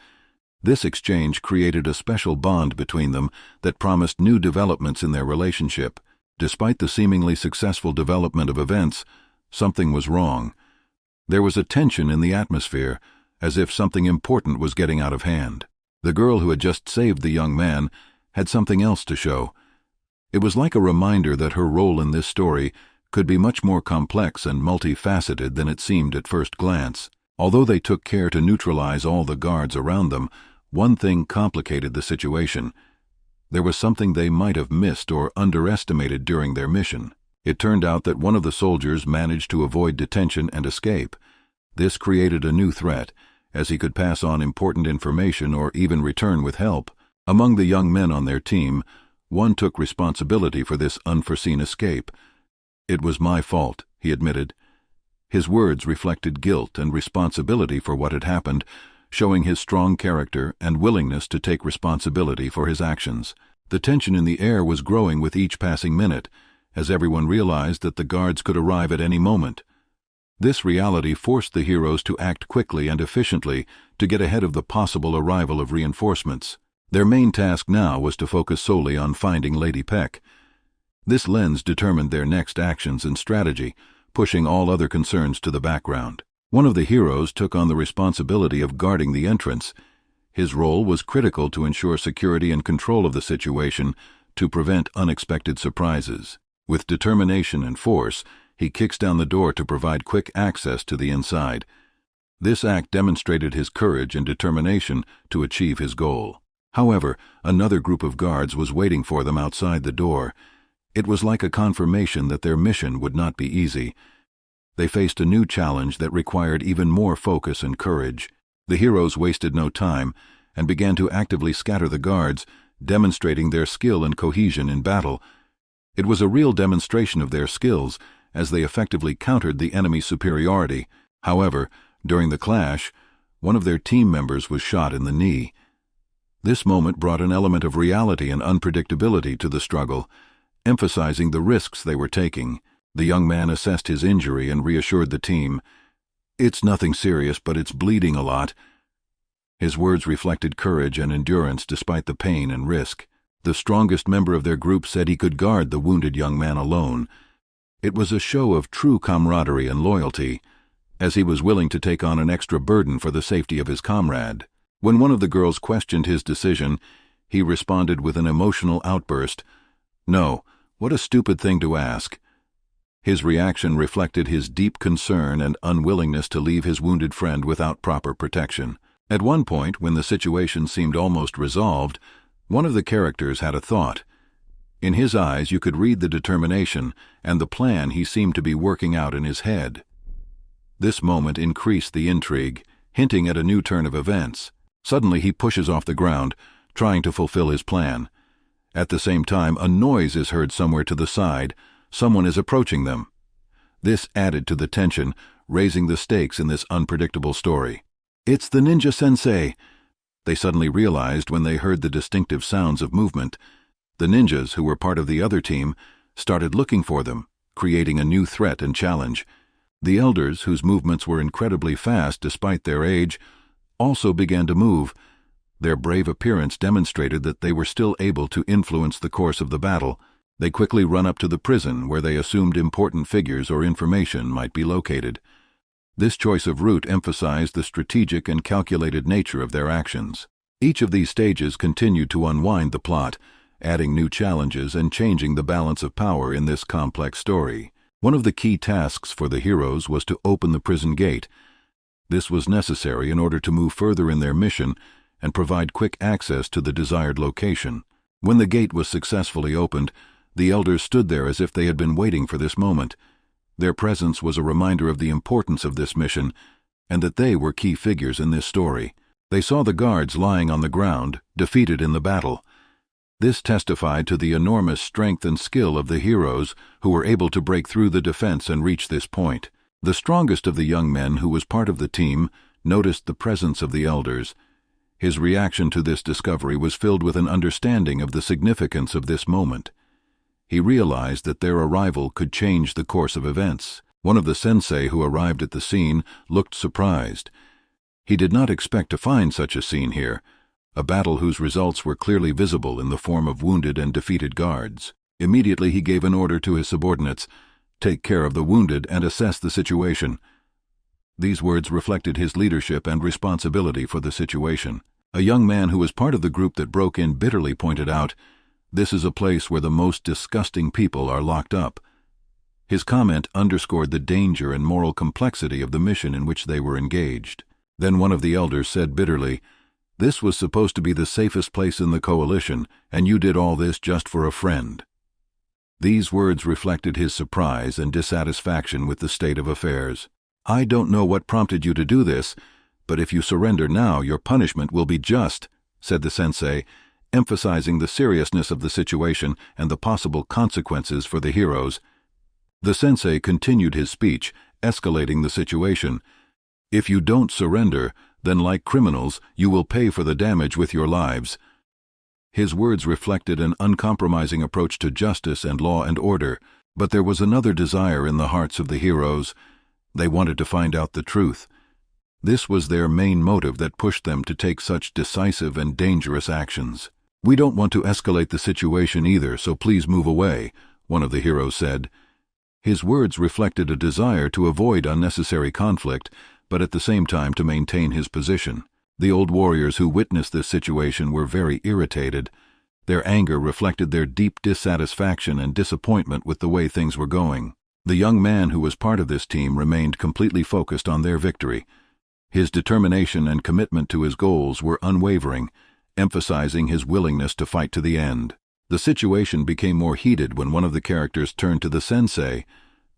This exchange created a special bond between them that promised new developments in their relationship. Despite the seemingly successful development of events, something was wrong. There was a tension in the atmosphere, as if something important was getting out of hand. The girl who had just saved the young man had something else to show. It was like a reminder that her role in this story could be much more complex and multifaceted than it seemed at first glance. Although they took care to neutralize all the guards around them, one thing complicated the situation. There was something they might have missed or underestimated during their mission. It turned out that one of the soldiers managed to avoid detention and escape. This created a new threat, as he could pass on important information or even return with help. Among the young men on their team, one took responsibility for this unforeseen escape. "It was my fault," he admitted. His words reflected guilt and responsibility for what had happened, showing his strong character and willingness to take responsibility for his actions. The tension in the air was growing with each passing minute, as everyone realized that the guards could arrive at any moment. This reality forced the heroes to act quickly and efficiently to get ahead of the possible arrival of reinforcements. Their main task now was to focus solely on finding Lady Peck. This lens determined their next actions and strategy, pushing all other concerns to the background. One of the heroes took on the responsibility of guarding the entrance. His role was critical to ensure security and control of the situation to prevent unexpected surprises. With determination and force, he kicks down the door to provide quick access to the inside. This act demonstrated his courage and determination to achieve his goal. However, another group of guards was waiting for them outside the door. It was like a confirmation that their mission would not be easy. They faced a new challenge that required even more focus and courage. The heroes wasted no time and began to actively scatter the guards, demonstrating their skill and cohesion in battle. It was a real demonstration of their skills, as they effectively countered the enemy's superiority. However, during the clash, one of their team members was shot in the knee. This moment brought an element of reality and unpredictability to the struggle, emphasizing the risks they were taking. The young man assessed his injury and reassured the team. "It's nothing serious, but it's bleeding a lot." His words reflected courage and endurance despite the pain and risk. The strongest member of their group said he could guard the wounded young man alone. It was a show of true camaraderie and loyalty, as he was willing to take on an extra burden for the safety of his comrade. When one of the girls questioned his decision, he responded with an emotional outburst. "No, what a stupid thing to ask." His reaction reflected his deep concern and unwillingness to leave his wounded friend without proper protection. At one point, when the situation seemed almost resolved, one of the characters had a thought. In his eyes you could read the determination and the plan he seemed to be working out in his head. This moment increased the intrigue, hinting at a new turn of events. Suddenly he pushes off the ground, trying to fulfill his plan. At the same time, a noise is heard somewhere to the side. Someone is approaching them. This added to the tension, raising the stakes in this unpredictable story. "It's the ninja sensei," they suddenly realized when they heard the distinctive sounds of movement. The ninjas, who were part of the other team, started looking for them, creating a new threat and challenge. The elders, whose movements were incredibly fast despite their age, also began to move. Their brave appearance demonstrated that they were still able to influence the course of the battle. They quickly run up to the prison where they assumed important figures or information might be located. This choice of route emphasized the strategic and calculated nature of their actions. Each of these stages continued to unwind the plot, adding new challenges and changing the balance of power in this complex story. One of the key tasks for the heroes was to open the prison gate. This was necessary in order to move further in their mission and provide quick access to the desired location. When the gate was successfully opened, the elders stood there as if they had been waiting for this moment. Their presence was a reminder of the importance of this mission and that they were key figures in this story. They saw the guards lying on the ground, defeated in the battle. This testified to the enormous strength and skill of the heroes who were able to break through the defense and reach this point. The strongest of the young men who was part of the team noticed the presence of the elders. His reaction to this discovery was filled with an understanding of the significance of this moment. He realized that their arrival could change the course of events. One of the sensei who arrived at the scene looked surprised. He did not expect to find such a scene here, a battle whose results were clearly visible in the form of wounded and defeated guards. Immediately he gave an order to his subordinates, "Take care of the wounded and assess the situation." These words reflected his leadership and responsibility for the situation. A young man who was part of the group that broke in bitterly pointed out, "This is a place where the most disgusting people are locked up." His comment underscored the danger and moral complexity of the mission in which they were engaged. Then one of the elders said bitterly, "This was supposed to be the safest place in the coalition, and you did all this just for a friend." These words reflected his surprise and dissatisfaction with the state of affairs. "I don't know what prompted you to do this, but if you surrender now, your punishment will be just," said the sensei, emphasizing the seriousness of the situation and the possible consequences for the heroes. The sensei continued his speech, escalating the situation. "If you don't surrender, then like criminals, you will pay for the damage with your lives." His words reflected an uncompromising approach to justice and law and order, but there was another desire in the hearts of the heroes. They wanted to find out the truth. This was their main motive that pushed them to take such decisive and dangerous actions. "We don't want to escalate the situation either, so please move away," one of the heroes said. His words reflected a desire to avoid unnecessary conflict, but at the same time to maintain his position. The old warriors who witnessed this situation were very irritated. Their anger reflected their deep dissatisfaction and disappointment with the way things were going. The young man who was part of this team remained completely focused on their victory. His determination and commitment to his goals were unwavering, emphasizing his willingness to fight to the end. The situation became more heated when one of the characters turned to the sensei.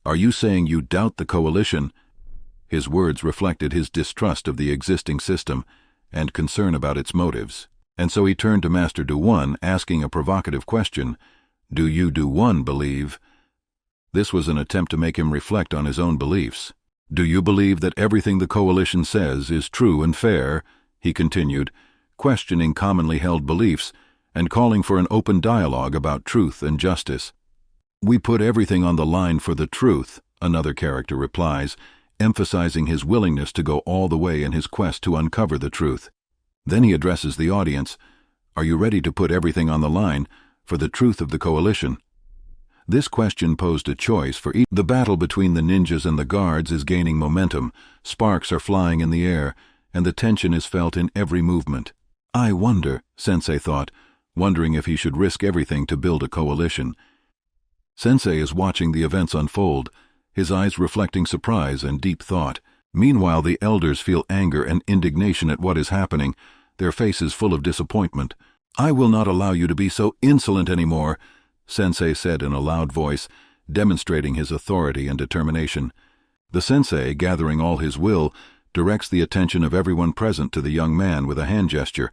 "Are you saying you doubt the coalition?" His words reflected his distrust of the existing system and concern about its motives. And so he turned to Master Do-One, asking a provocative question, "Do you Do-One believe?" This was an attempt to make him reflect on his own beliefs. "Do you believe that everything the coalition says is true and fair?" he continued, questioning commonly held beliefs and calling for an open dialogue about truth and justice. "We put everything on the line for the truth," another character replies, emphasizing his willingness to go all the way in his quest to uncover the truth. Then he addresses the audience, "Are you ready to put everything on the line for the truth of the coalition?" This question posed a choice for each. The battle between the ninjas and the guards is gaining momentum, sparks are flying in the air, and the tension is felt in every movement. "I wonder," Sensei thought, wondering if he should risk everything to build a coalition. Sensei is watching the events unfold, his eyes reflecting surprise and deep thought. Meanwhile, the elders feel anger and indignation at what is happening, their faces full of disappointment. "I will not allow you to be so insolent anymore," Sensei said in a loud voice, demonstrating his authority and determination. The sensei, gathering all his will, directs the attention of everyone present to the young man with a hand gesture,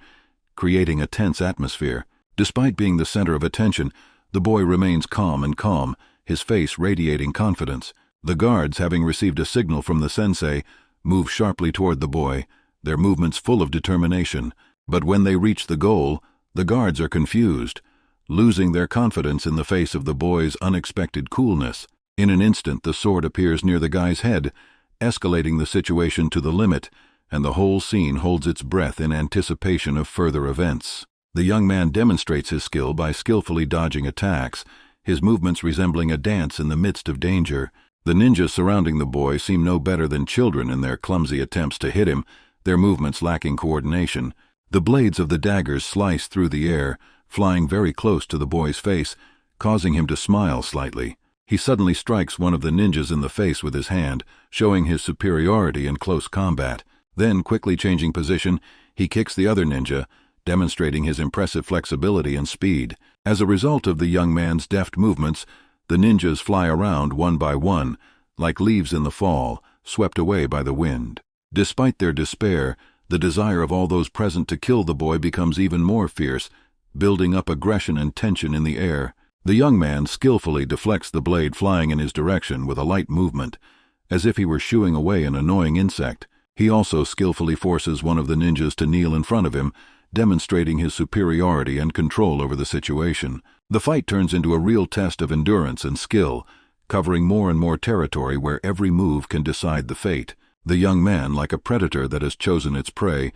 creating a tense atmosphere. Despite being the center of attention, the boy remains calm, his face radiating confidence. The guards, having received a signal from the sensei, move sharply toward the boy, their movements full of determination. But when they reach the goal, the guards are confused, losing their confidence in the face of the boy's unexpected coolness. In an instant, the sword appears near the guy's head, escalating the situation to the limit, and the whole scene holds its breath in anticipation of further events. The young man demonstrates his skill by skillfully dodging attacks, his movements resembling a dance in the midst of danger. The ninjas surrounding the boy seem no better than children in their clumsy attempts to hit him, their movements lacking coordination. The blades of the daggers slice through the air, flying very close to the boy's face, causing him to smile slightly. He suddenly strikes one of the ninjas in the face with his hand, showing his superiority in close combat. Then, quickly changing position, he kicks the other ninja, demonstrating his impressive flexibility and speed. As a result of the young man's deft movements, the ninjas fly around one by one, like leaves in the fall, swept away by the wind. Despite their despair, the desire of all those present to kill the boy becomes even more fierce, building up aggression and tension in the air. The young man skillfully deflects the blade flying in his direction with a light movement, as if he were shooing away an annoying insect. He also skillfully forces one of the ninjas to kneel in front of him, demonstrating his superiority and control over the situation. The fight turns into a real test of endurance and skill, covering more and more territory where every move can decide the fate. The young man, like a predator that has chosen its prey,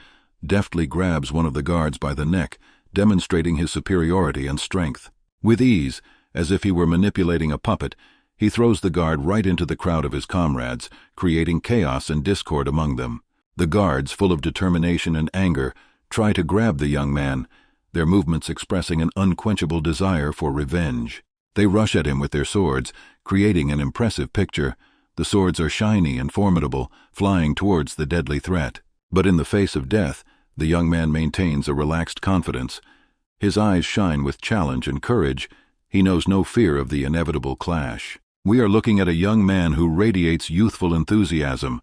deftly grabs one of the guards by the neck, demonstrating his superiority and strength. With ease, As if he were manipulating a puppet, he throws the guard right into the crowd of his comrades, creating chaos and discord among them. The guards, full of determination and anger, try to grab the young man, their movements expressing an unquenchable desire for revenge. They rush at him with their swords, creating an impressive picture. The swords are shiny and formidable, flying towards the deadly threat. But in the face of death, the young man maintains a relaxed confidence. His eyes shine with challenge and courage. He knows no fear of the inevitable clash. We are looking at a young man who radiates youthful enthusiasm.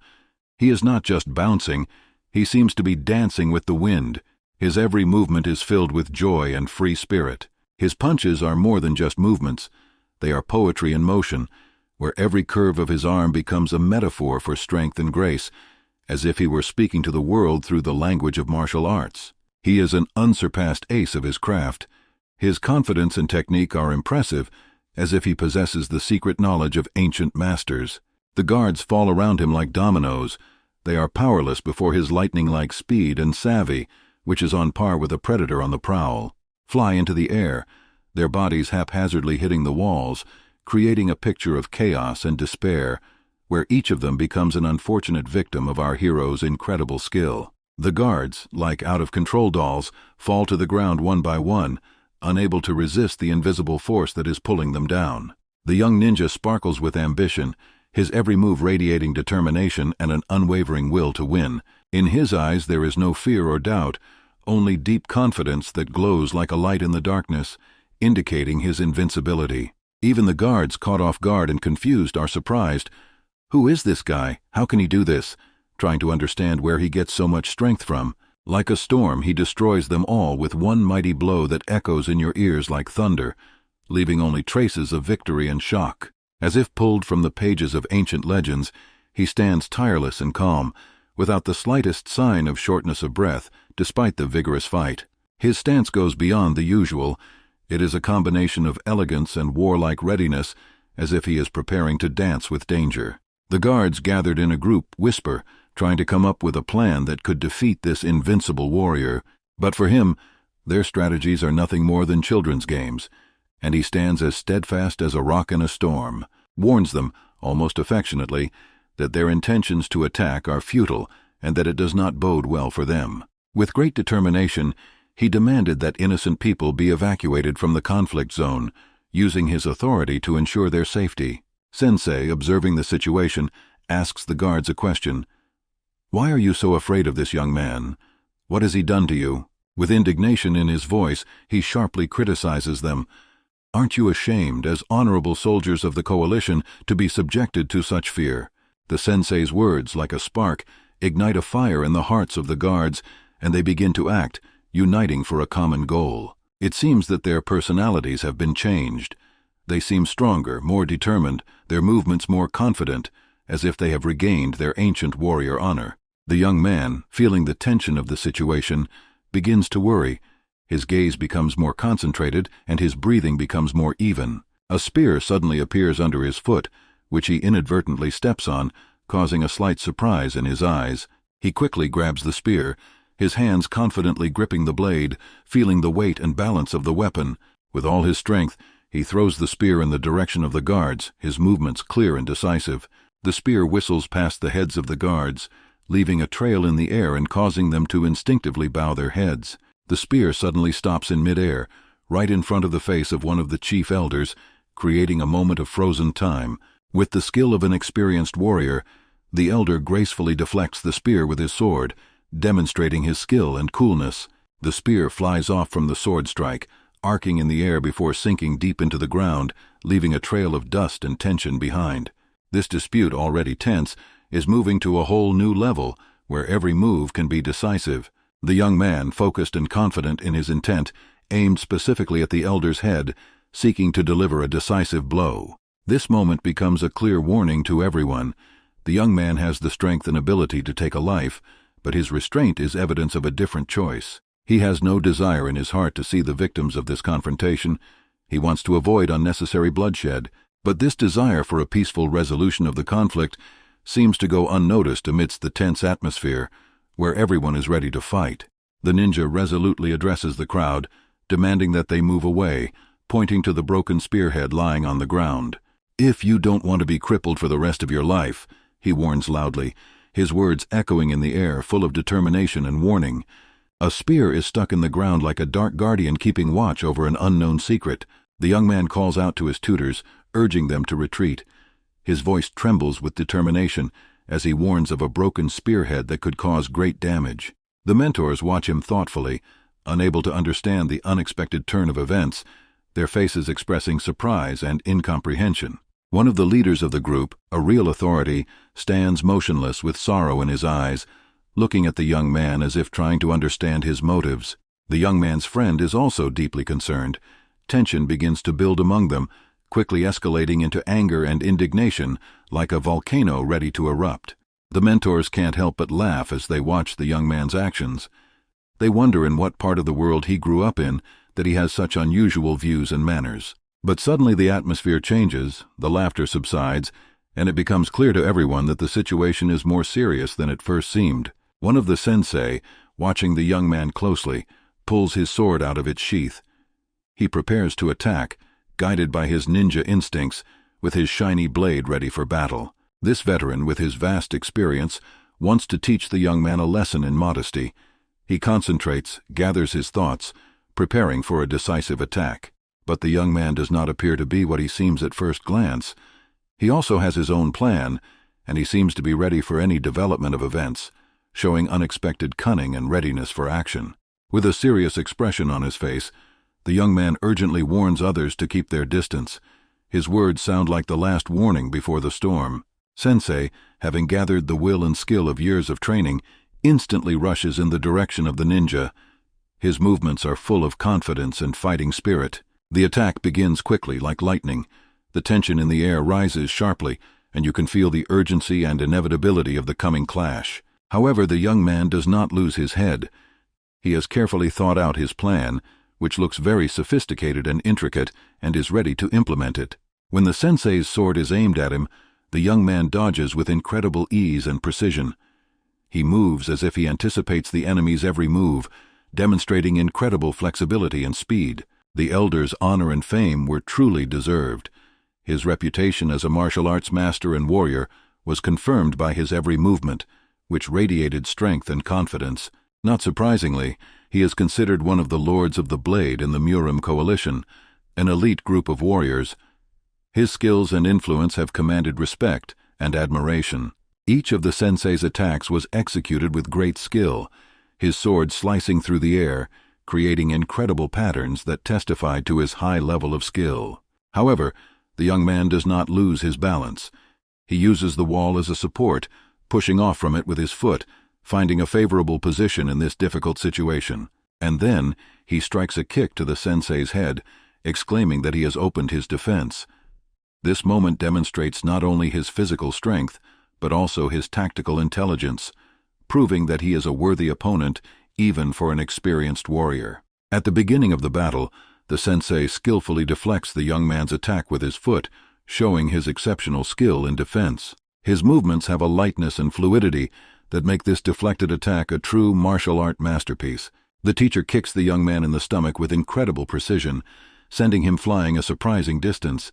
He is not just bouncing, he seems to be dancing with the wind. His every movement is filled with joy and free spirit. His punches are more than just movements. They are poetry in motion, where every curve of his arm becomes a metaphor for strength and grace, as if he were speaking to the world through the language of martial arts. He is an unsurpassed ace of his craft. His confidence and technique are impressive, as if he possesses the secret knowledge of ancient masters. The guards fall around him like dominoes. They are powerless before his lightning-like speed and savvy, which is on par with a predator on the prowl. Fly into the air, their bodies haphazardly hitting the walls, creating a picture of chaos and despair, where each of them becomes an unfortunate victim of our hero's incredible skill. The guards, like out-of-control dolls, fall to the ground one by one, unable to resist the invisible force that is pulling them down. The young ninja sparkles with ambition, his every move radiating determination and an unwavering will to win. In his eyes there is no fear or doubt, only deep confidence that glows like a light in the darkness, indicating his invincibility. Even the guards, caught off guard and confused, are surprised. Who is this guy? How can he do this? Trying to understand where he gets so much strength from. Like a storm, he destroys them all with one mighty blow that echoes in your ears like thunder, leaving only traces of victory and shock. As if pulled from the pages of ancient legends, he stands tireless and calm, without the slightest sign of shortness of breath, despite the vigorous fight. His stance goes beyond the usual. It is a combination of elegance and warlike readiness, as if he is preparing to dance with danger. The guards, gathered in a group, whisper, trying to come up with a plan that could defeat this invincible warrior. But for him, their strategies are nothing more than children's games, and he stands as steadfast as a rock in a storm, warns them, almost affectionately, that their intentions to attack are futile and that it does not bode well for them. With great determination, he demanded that innocent people be evacuated from the conflict zone, using his authority to ensure their safety. Sensei, observing the situation, asks the guards a question. "Why are you so afraid of this young man? What has he done to you?" With indignation in his voice, he sharply criticizes them. "Aren't you ashamed, as honorable soldiers of the coalition, to be subjected to such fear?" The sensei's words, like a spark, ignite a fire in the hearts of the guards, and they begin to act, uniting for a common goal. It seems that their personalities have been changed. They seem stronger, more determined, their movements more confident, as if they have regained their ancient warrior honor. The young man, feeling the tension of the situation, begins to worry. His gaze becomes more concentrated, and his breathing becomes more even. A spear suddenly appears under his foot, which he inadvertently steps on, causing a slight surprise in his eyes. He quickly grabs the spear, his hands confidently gripping the blade, feeling the weight and balance of the weapon. With all his strength, he throws the spear in the direction of the guards, his movements clear and decisive. The spear whistles past the heads of the guards, leaving a trail in the air and causing them to instinctively bow their heads. The spear suddenly stops in midair, right in front of the face of one of the chief elders, creating a moment of frozen time. With the skill of an experienced warrior, the elder gracefully deflects the spear with his sword, demonstrating his skill and coolness. The spear flies off from the sword strike, arcing in the air before sinking deep into the ground, leaving a trail of dust and tension behind. This dispute, already tense, is moving to a whole new level, where every move can be decisive. The young man, focused and confident in his intent, aimed specifically at the elder's head, seeking to deliver a decisive blow. This moment becomes a clear warning to everyone. The young man has the strength and ability to take a life, but his restraint is evidence of a different choice. He has no desire in his heart to see the victims of this confrontation. He wants to avoid unnecessary bloodshed, but this desire for a peaceful resolution of the conflict seems to go unnoticed amidst the tense atmosphere, where everyone is ready to fight. The ninja resolutely addresses the crowd, demanding that they move away, pointing to the broken spearhead lying on the ground. "If you don't want to be crippled for the rest of your life," he warns loudly, his words echoing in the air, full of determination and warning. A spear is stuck in the ground like a dark guardian keeping watch over an unknown secret. The young man calls out to his tutors, urging them to retreat. His voice trembles with determination as he warns of a broken spearhead that could cause great damage. The mentors watch him thoughtfully, unable to understand the unexpected turn of events, their faces expressing surprise and incomprehension. One of the leaders of the group, a real authority, stands motionless with sorrow in his eyes, looking at the young man as if trying to understand his motives. The young man's friend is also deeply concerned. Tension begins to build among them, quickly escalating into anger and indignation like a volcano ready to erupt. The mentors can't help but laugh as they watch the young man's actions. They wonder in what part of the world he grew up in that he has such unusual views and manners. But suddenly the atmosphere changes, the laughter subsides, and it becomes clear to everyone that the situation is more serious than it first seemed. One of the sensei, watching the young man closely, pulls his sword out of its sheath. He prepares to attack, guided by his ninja instincts, with his shiny blade ready for battle. This veteran, with his vast experience, wants to teach the young man a lesson in modesty. He concentrates, gathers his thoughts, preparing for a decisive attack. But the young man does not appear to be what he seems at first glance. He also has his own plan, and he seems to be ready for any development of events, showing unexpected cunning and readiness for action. With a serious expression on his face, the young man urgently warns others to keep their distance. His words sound like the last warning before the storm. Sensei, having gathered the will and skill of years of training, instantly rushes in the direction of the ninja. His movements are full of confidence and fighting spirit. The attack begins quickly, like lightning. The tension in the air rises sharply, and you can feel the urgency and inevitability of the coming clash. However, the young man does not lose his head. He has carefully thought out his plan, which looks very sophisticated and intricate, and is ready to implement it. When the sensei's sword is aimed at him, the young man dodges with incredible ease and precision. He moves as if he anticipates the enemy's every move, demonstrating incredible flexibility and speed. The elder's honor and fame were truly deserved. His reputation as a martial arts master and warrior was confirmed by his every movement, which radiated strength and confidence. Not surprisingly, he is considered one of the Lords of the Blade in the Murim Coalition, an elite group of warriors. His skills and influence have commanded respect and admiration. Each of the sensei's attacks was executed with great skill, his sword slicing through the air, creating incredible patterns that testified to his high level of skill. However, the young man does not lose his balance. He uses the wall as a support, pushing off from it with his foot, finding a favorable position in this difficult situation. And then he strikes a kick to the sensei's head, exclaiming that he has opened his defense. This moment demonstrates not only his physical strength, but also his tactical intelligence, proving that he is a worthy opponent even for an experienced warrior. At the beginning of the battle, the sensei skillfully deflects the young man's attack with his foot, showing his exceptional skill in defense. His movements have a lightness and fluidity that make this deflected attack a true martial art masterpiece. The teacher kicks the young man in the stomach with incredible precision, sending him flying a surprising distance.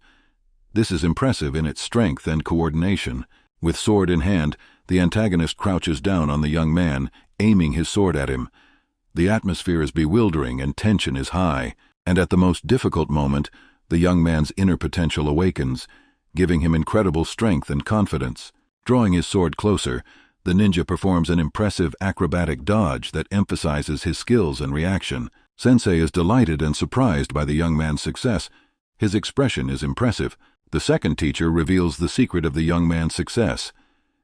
This is impressive in its strength and coordination. With sword in hand, the antagonist crouches down on the young man, aiming his sword at him. The atmosphere is bewildering and tension is high, and at the most difficult moment, the young man's inner potential awakens, giving him incredible strength and confidence. Drawing his sword closer, the ninja performs an impressive acrobatic dodge that emphasizes his skills and reaction. Sensei is delighted and surprised by the young man's success. His expression is impressive. The second teacher reveals the secret of the young man's success.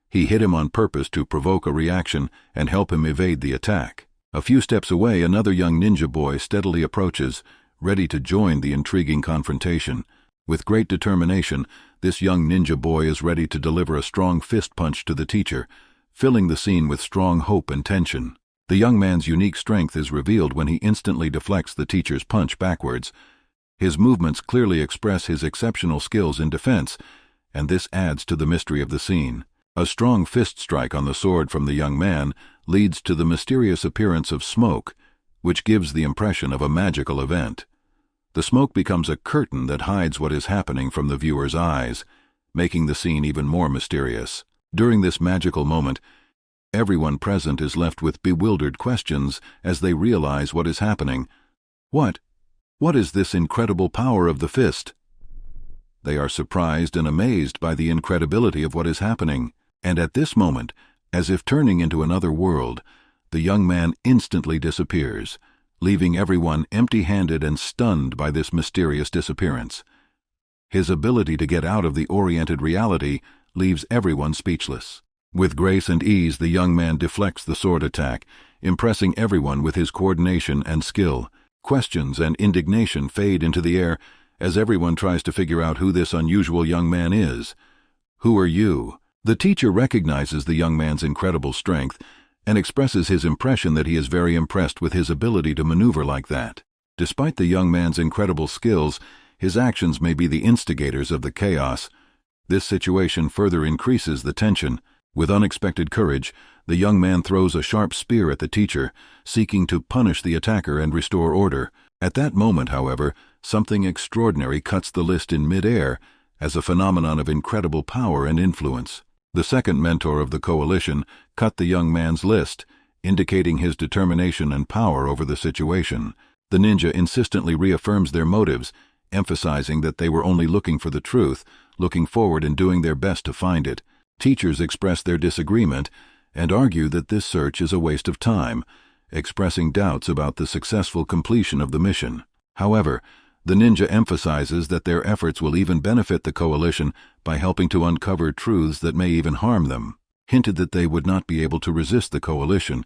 He hit him on purpose to provoke a reaction and help him evade the attack. A few steps away, another young ninja boy steadily approaches, ready to join the intriguing confrontation. With great determination, this young ninja boy is ready to deliver a strong fist punch to the teacher, filling the scene with strong hope and tension. The young man's unique strength is revealed when he instantly deflects the teacher's punch backwards. His movements clearly express his exceptional skills in defense, and this adds to the mystery of the scene. A strong fist strike on the sword from the young man leads to the mysterious appearance of smoke, which gives the impression of a magical event. The smoke becomes a curtain that hides what is happening from the viewer's eyes, making the scene even more mysterious. During this magical moment, everyone present is left with bewildered questions as they realize what is happening. What is this incredible power of the fist? They are surprised and amazed by the incredibility of what is happening, and at this moment, as if turning into another world, the young man instantly disappears, leaving everyone empty-handed and stunned by this mysterious disappearance. His ability to get out of the oriented reality leaves everyone speechless. With grace and ease, the young man deflects the sword attack, impressing everyone with his coordination and skill. Questions and indignation fade into the air as everyone tries to figure out who this unusual young man is. Who are you? The teacher recognizes the young man's incredible strength and expresses his impression that he is very impressed with his ability to maneuver like that. Despite the young man's incredible skills, his actions may be the instigators of the chaos. This situation further increases the tension. With unexpected courage, the young man throws a sharp spear at the teacher, seeking to punish the attacker and restore order. At that moment, however, something extraordinary cuts the list in mid-air as a phenomenon of incredible power and influence. The second mentor of the coalition cut the young man's list, indicating his determination and power over the situation. The ninja insistently reaffirms their motives, emphasizing that they were only looking for the truth, looking forward and doing their best to find it. Teachers express their disagreement and argue that this search is a waste of time, expressing doubts about the successful completion of the mission. However, the ninja emphasizes that their efforts will even benefit the coalition by helping to uncover truths that may even harm them, hinted that they would not be able to resist the coalition,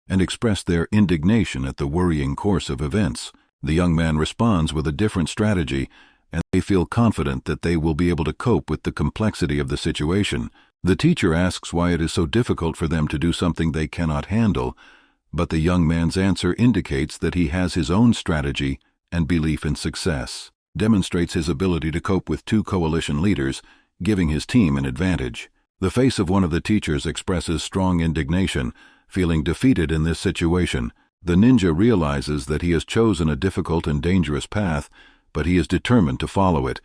and expressed their indignation at the worrying course of events. The young man responds with a different strategy, and they feel confident that they will be able to cope with the complexity of the situation. The teacher asks why it is so difficult for them to do something they cannot handle, but the young man's answer indicates that he has his own strategy and belief in success, demonstrates his ability to cope with two coalition leaders, giving his team an advantage. The face of one of the teachers expresses strong indignation, feeling defeated in this situation. The ninja realizes that he has chosen a difficult and dangerous path, but he is determined to follow it,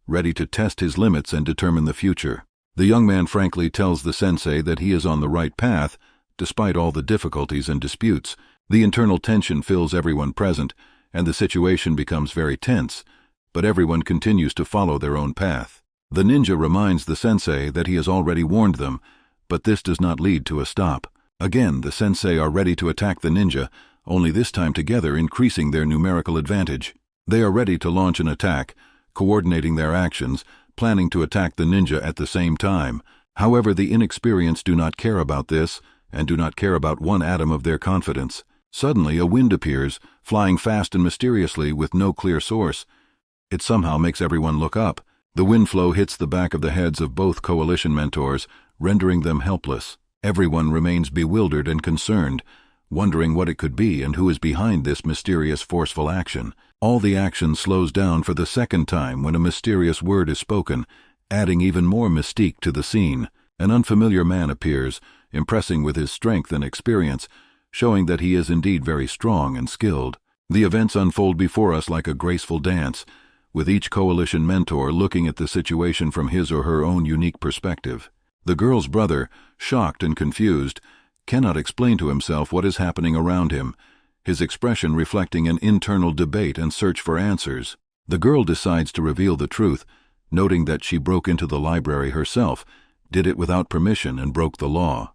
ready to test his limits and determine the future. The young man frankly tells the sensei that he is on the right path, despite all the difficulties and disputes. The internal tension fills everyone present, and the situation becomes very tense, but everyone continues to follow their own path. The ninja reminds the sensei that he has already warned them, but this does not lead to a stop. Again, the sensei are ready to attack the ninja, only this time together increasing their numerical advantage. They are ready to launch an attack, coordinating their actions, planning to attack the ninja at the same time. However, the inexperienced do not care about this, and do not care about one atom of their confidence. Suddenly, a wind appears, flying fast and mysteriously with no clear source. It somehow makes everyone look up. The wind flow hits the back of the heads of both coalition mentors, rendering them helpless. Everyone remains bewildered and concerned, wondering what it could be and who is behind this mysterious, forceful action. All the action slows down for the second time when a mysterious word is spoken, adding even more mystique to the scene. An unfamiliar man appears, impressing with his strength and experience, showing that he is indeed very strong and skilled. The events unfold before us like a graceful dance, with each coalition mentor looking at the situation from his or her own unique perspective. The girl's brother, shocked and confused, cannot explain to himself what is happening around him, his expression reflecting an internal debate and search for answers. The girl decides to reveal the truth, noting that she broke into the library herself, did it without permission and broke the law.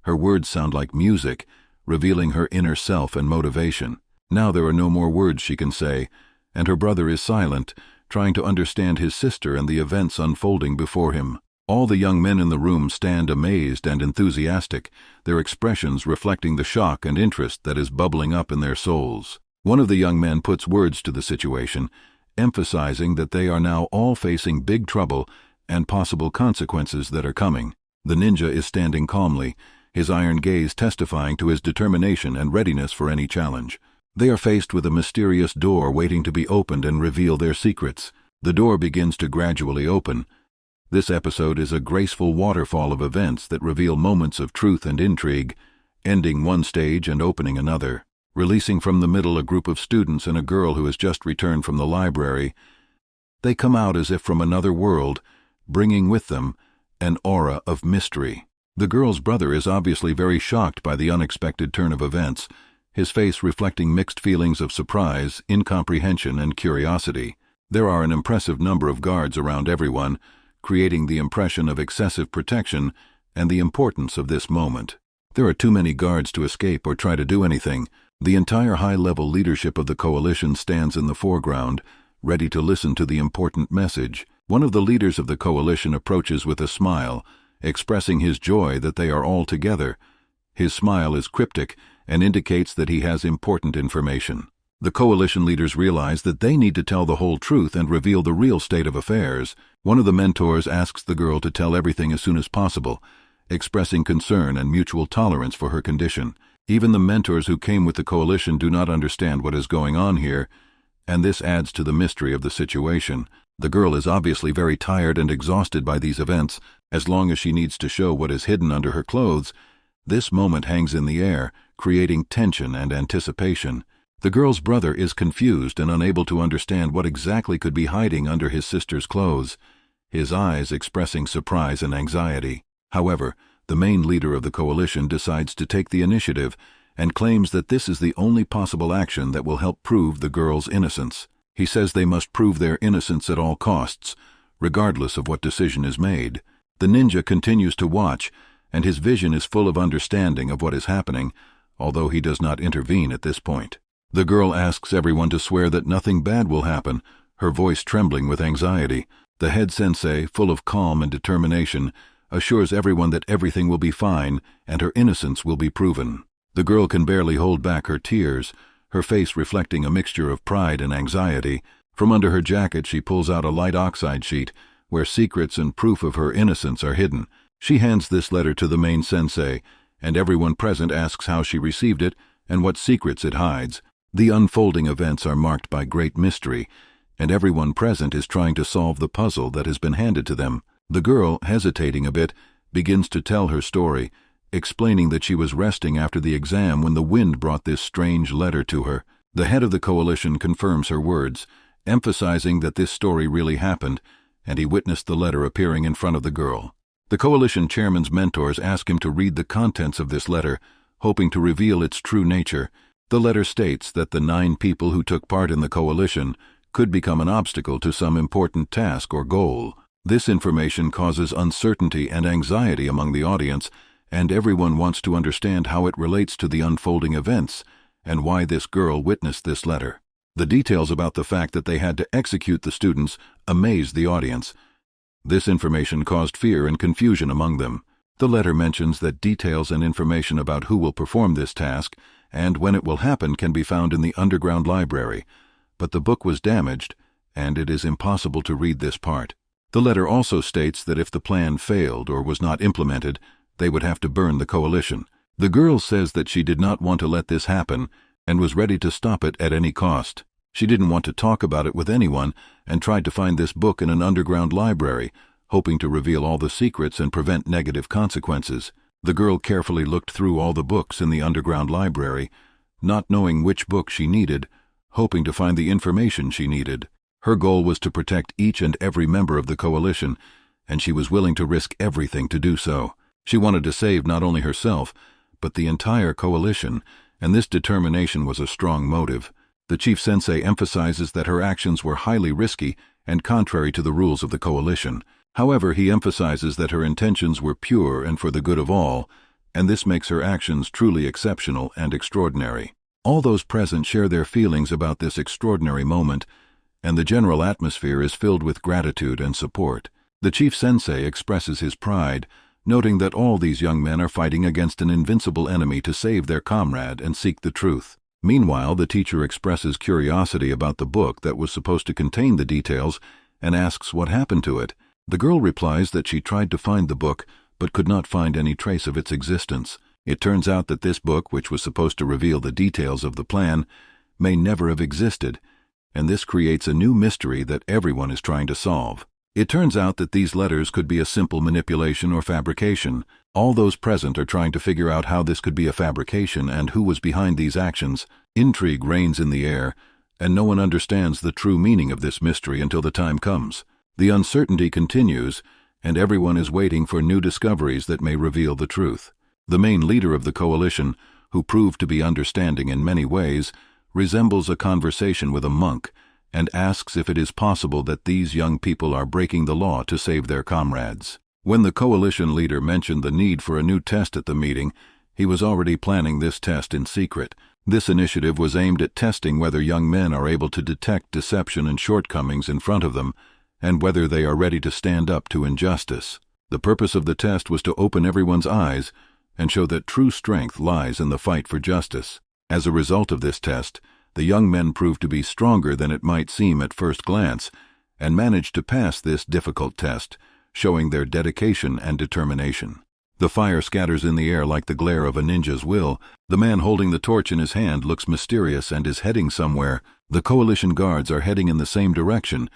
Her words sound like music, revealing her inner self and motivation. Now there are no more words she can say, and her brother is silent, trying to understand his sister and the events unfolding before him. All the young men in the room stand amazed and enthusiastic, their expressions reflecting the shock and interest that is bubbling up in their souls. One of the young men puts words to the situation, emphasizing that they are now all facing big trouble and possible consequences that are coming. The ninja is standing calmly, his iron gaze testifying to his determination and readiness for any challenge. They are faced with a mysterious door waiting to be opened and reveal their secrets. The door begins to gradually open. This episode is a graceful waterfall of events that reveal moments of truth and intrigue, ending one stage and opening another. releasing from the middle a group of students and a girl who has just returned from the library. They come out as if from another world, bringing with them an aura of mystery. The girl's brother is obviously very shocked by the unexpected turn of events, his face reflecting mixed feelings of surprise, incomprehension, and curiosity. There are an impressive number of guards around everyone, creating the impression of excessive protection and the importance of this moment. There are too many guards to escape or try to do anything. The entire high-level leadership of the coalition stands in the foreground, ready to listen to the important message. One of the leaders of the coalition approaches with a smile, expressing his joy that they are all together. His smile is cryptic and indicates that he has important information. The coalition leaders realize that they need to tell the whole truth and reveal the real state of affairs. One of the mentors asks the girl to tell everything as soon as possible, expressing concern and mutual tolerance for her condition. Even the mentors who came with the coalition do not understand what is going on here, and this adds to the mystery of the situation. The girl is obviously very tired and exhausted by these events. As long as she needs to show what is hidden under her clothes, this moment hangs in the air, creating tension and anticipation. The girl's brother is confused and unable to understand what exactly could be hiding under his sister's clothes, his eyes expressing surprise and anxiety. However, the main leader of the coalition decides to take the initiative and claims that this is the only possible action that will help prove the girl's innocence. He says they must prove their innocence at all costs, regardless of what decision is made. The ninja continues to watch, and his vision is full of understanding of what is happening, although he does not intervene at this point. The girl asks everyone to swear that nothing bad will happen, her voice trembling with anxiety. The head sensei, full of calm and determination, assures everyone that everything will be fine and her innocence will be proven. The girl can barely hold back her tears, her face reflecting a mixture of pride and anxiety. From under her jacket she pulls out a light oxide sheet, where secrets and proof of her innocence are hidden. She hands this letter to the main sensei, and everyone present asks how she received it and what secrets it hides. The unfolding events are marked by great mystery, and everyone present is trying to solve the puzzle that has been handed to them. The girl, hesitating a bit, begins to tell her story, explaining that she was resting after the exam when the wind brought this strange letter to her. The head of the coalition confirms her words, emphasizing that this story really happened, and he witnessed the letter appearing in front of the girl. The coalition chairman's mentors ask him to read the contents of this letter, hoping to reveal its true nature. The letter states that the 9 people who took part in the coalition could become an obstacle to some important task or goal. This information causes uncertainty and anxiety among the audience, and everyone wants to understand how it relates to the unfolding events and why this girl witnessed this letter. The details about the fact that they had to execute the students amazed the audience. This information caused fear and confusion among them. The letter mentions that details and information about who will perform this task and when it will happen can be found in the underground library, but the book was damaged, and it is impossible to read this part. The letter also states that if the plan failed or was not implemented, they would have to burn the coalition. The girl says that she did not want to let this happen and was ready to stop it at any cost. She didn't want to talk about it with anyone and tried to find this book in an underground library, hoping to reveal all the secrets and prevent negative consequences. The girl carefully looked through all the books in the underground library, not knowing which book she needed, hoping to find the information she needed. Her goal was to protect each and every member of the coalition, and she was willing to risk everything to do so. She wanted to save not only herself, but the entire coalition, and this determination was a strong motive. The chief sensei emphasizes that her actions were highly risky and contrary to the rules of the coalition. However, he emphasizes that her intentions were pure and for the good of all, and this makes her actions truly exceptional and extraordinary. All those present share their feelings about this extraordinary moment, and the general atmosphere is filled with gratitude and support. The chief sensei expresses his pride, noting that all these young men are fighting against an invincible enemy to save their comrade and seek the truth. Meanwhile, the teacher expresses curiosity about the book that was supposed to contain the details and asks what happened to it. The girl replies that she tried to find the book but could not find any trace of its existence. It turns out that this book, which was supposed to reveal the details of the plan, may never have existed, and this creates a new mystery that everyone is trying to solve. It turns out that these letters could be a simple manipulation or fabrication. All those present are trying to figure out how this could be a fabrication and who was behind these actions. Intrigue reigns in the air, and no one understands the true meaning of this mystery until the time comes. The uncertainty continues, and everyone is waiting for new discoveries that may reveal the truth. The main leader of the coalition, who proved to be understanding in many ways, resembles a conversation with a monk and asks if it is possible that these young people are breaking the law to save their comrades. When the coalition leader mentioned the need for a new test at the meeting, he was already planning this test in secret. This initiative was aimed at testing whether young men are able to detect deception and shortcomings in front of them, and whether they are ready to stand up to injustice. The purpose of the test was to open everyone's eyes and show that true strength lies in the fight for justice. As a result of this test, the young men proved to be stronger than it might seem at first glance, and managed to pass this difficult test, showing their dedication and determination. The fire scatters in the air like the glare of a ninja's will. The man holding the torch in his hand looks mysterious and is heading somewhere. The coalition guards are heading in the same direction.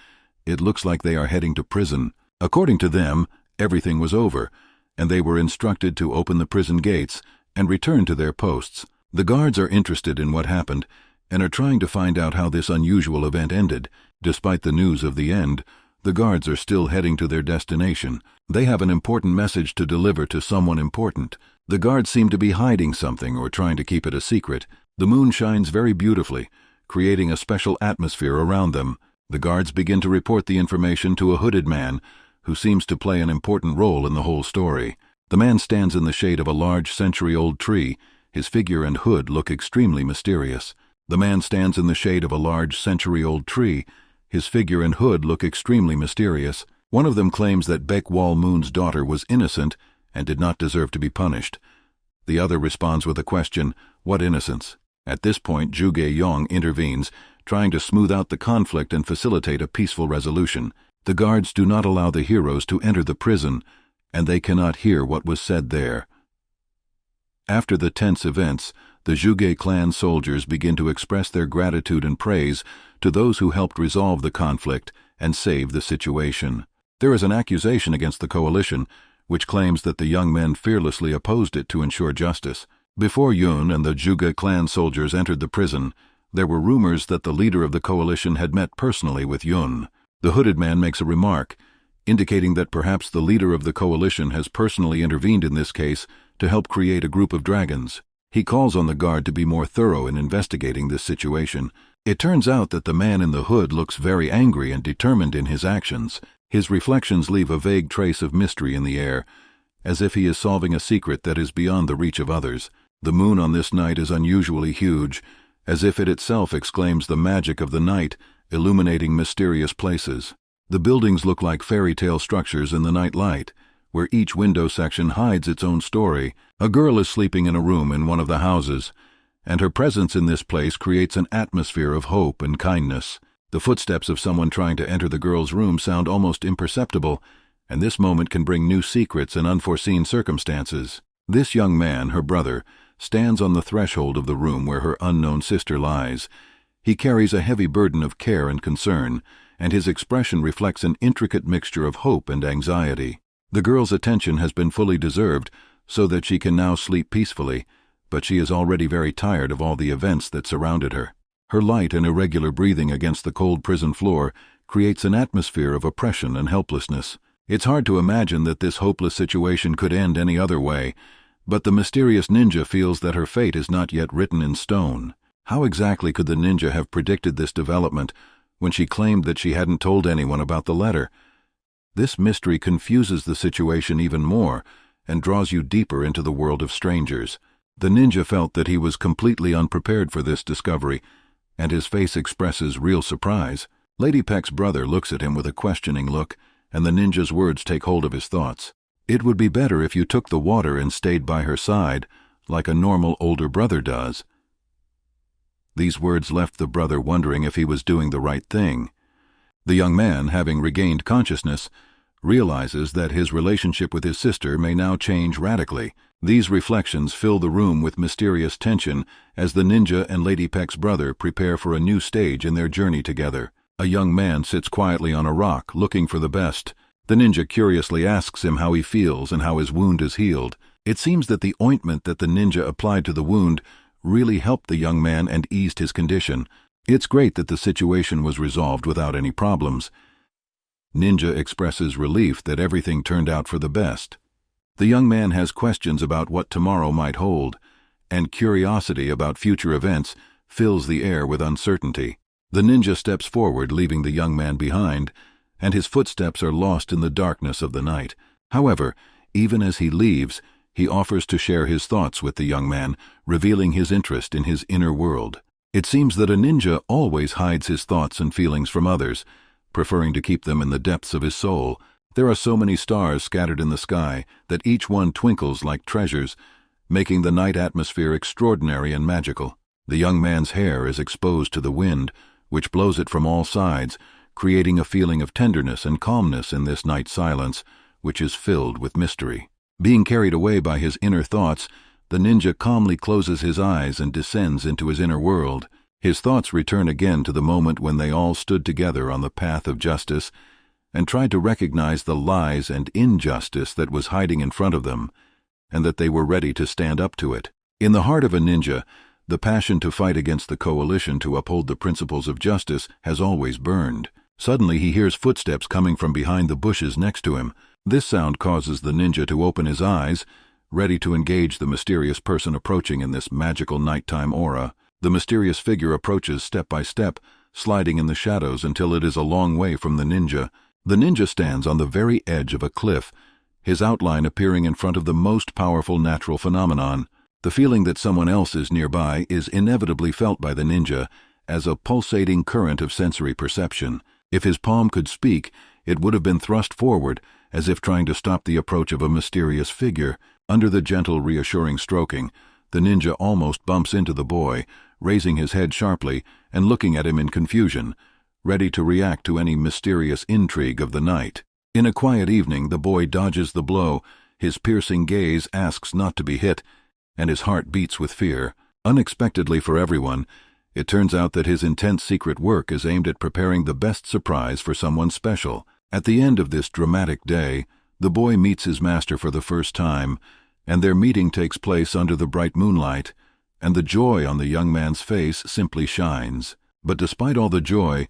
It looks like they are heading to prison. According to them, everything was over, and they were instructed to open the prison gates and return to their posts. The guards are interested in what happened and are trying to find out how this unusual event ended. Despite the news of the end, the guards are still heading to their destination. They have an important message to deliver to someone important. The guards seem to be hiding something or trying to keep it a secret. The moon shines very beautifully, creating a special atmosphere around them. The guards begin to report the information to a hooded man, who seems to play an important role in the whole story. The man stands in the shade of a large century-old tree. His figure and hood look extremely mysterious. The man stands in the shade of a large century-old tree. His figure and hood look extremely mysterious. One of them claims that Baekwol Moon's daughter was innocent and did not deserve to be punished. The other responds with a question, "What innocence?" At this point, Juge Yong intervenes, trying to smooth out the conflict and facilitate a peaceful resolution. The guards do not allow the heroes to enter the prison, and they cannot hear what was said there. After the tense events, the Juge clan soldiers begin to express their gratitude and praise to those who helped resolve the conflict and save the situation. There is an accusation against the coalition, which claims that the young men fearlessly opposed it to ensure justice. Before Yun and the Juge clan soldiers entered the prison, there were rumors that the leader of the coalition had met personally with Yun. The hooded man makes a remark, indicating that perhaps the leader of the coalition has personally intervened in this case to help create a group of dragons. He calls on the guard to be more thorough in investigating this situation. It turns out that the man in the hood looks very angry and determined in his actions. His reflections leave a vague trace of mystery in the air, as if he is solving a secret that is beyond the reach of others. The moon on this night is unusually huge, as if it itself exclaims the magic of the night, illuminating mysterious places. The buildings look like fairy tale structures in the night light, where each window section hides its own story. A girl is sleeping in a room in one of the houses, and her presence in this place creates an atmosphere of hope and kindness. The footsteps of someone trying to enter the girl's room sound almost imperceptible, and this moment can bring new secrets and unforeseen circumstances. This young man, her brother, stands on the threshold of the room where her unknown sister lies. He carries a heavy burden of care and concern, and his expression reflects an intricate mixture of hope and anxiety. The girl's attention has been fully deserved, so that she can now sleep peacefully, but she is already very tired of all the events that surrounded her. Her light and irregular breathing against the cold prison floor creates an atmosphere of oppression and helplessness. It's hard to imagine that this hopeless situation could end any other way, but the mysterious ninja feels that her fate is not yet written in stone. How exactly could the ninja have predicted this development when she claimed that she hadn't told anyone about the letter? This mystery confuses the situation even more and draws you deeper into the world of strangers. The ninja felt that he was completely unprepared for this discovery, and his face expresses real surprise. Lady Peck's brother looks at him with a questioning look, and the ninja's words take hold of his thoughts. "It would be better if you took the water and stayed by her side, like a normal older brother does." These words left the brother wondering if he was doing the right thing. The young man, having regained consciousness, realizes that his relationship with his sister may now change radically. These reflections fill the room with mysterious tension as the ninja and Lady Peck's brother prepare for a new stage in their journey together. A young man sits quietly on a rock, looking for the best. The ninja curiously asks him how he feels and how his wound is healed. It seems that the ointment that the ninja applied to the wound really helped the young man and eased his condition. It's great that the situation was resolved without any problems. Ninja expresses relief that everything turned out for the best. The young man has questions about what tomorrow might hold, and curiosity about future events fills the air with uncertainty. The ninja steps forward, leaving the young man behind, and his footsteps are lost in the darkness of the night. However, even as he leaves, he offers to share his thoughts with the young man, revealing his interest in his inner world. It seems that a ninja always hides his thoughts and feelings from others, preferring to keep them in the depths of his soul. There are so many stars scattered in the sky that each one twinkles like treasures, making the night atmosphere extraordinary and magical. The young man's hair is exposed to the wind, which blows it from all sides, creating a feeling of tenderness and calmness in this night silence, which is filled with mystery. Being carried away by his inner thoughts, the ninja calmly closes his eyes and descends into his inner world. His thoughts return again to the moment when they all stood together on the path of justice and tried to recognize the lies and injustice that was hiding in front of them, and that they were ready to stand up to it. In the heart of a ninja, the passion to fight against the coalition to uphold the principles of justice has always burned. Suddenly he hears footsteps coming from behind the bushes next to him. This sound causes the ninja to open his eyes, ready to engage the mysterious person approaching in this magical nighttime aura. The mysterious figure approaches step by step, sliding in the shadows until it is a long way from the ninja. The ninja stands on the very edge of a cliff, his outline appearing in front of the most powerful natural phenomenon. The feeling that someone else is nearby is inevitably felt by the ninja as a pulsating current of sensory perception. If his palm could speak, it would have been thrust forward, as if trying to stop the approach of a mysterious figure. Under the gentle, reassuring stroking, the ninja almost bumps into the boy, raising his head sharply and looking at him in confusion, ready to react to any mysterious intrigue of the night. In a quiet evening, the boy dodges the blow, his piercing gaze asks not to be hit, and his heart beats with fear. Unexpectedly for everyone, it turns out that his intense secret work is aimed at preparing the best surprise for someone special. At the end of this dramatic day, the boy meets his master for the first time, and their meeting takes place under the bright moonlight, and the joy on the young man's face simply shines. But despite all the joy,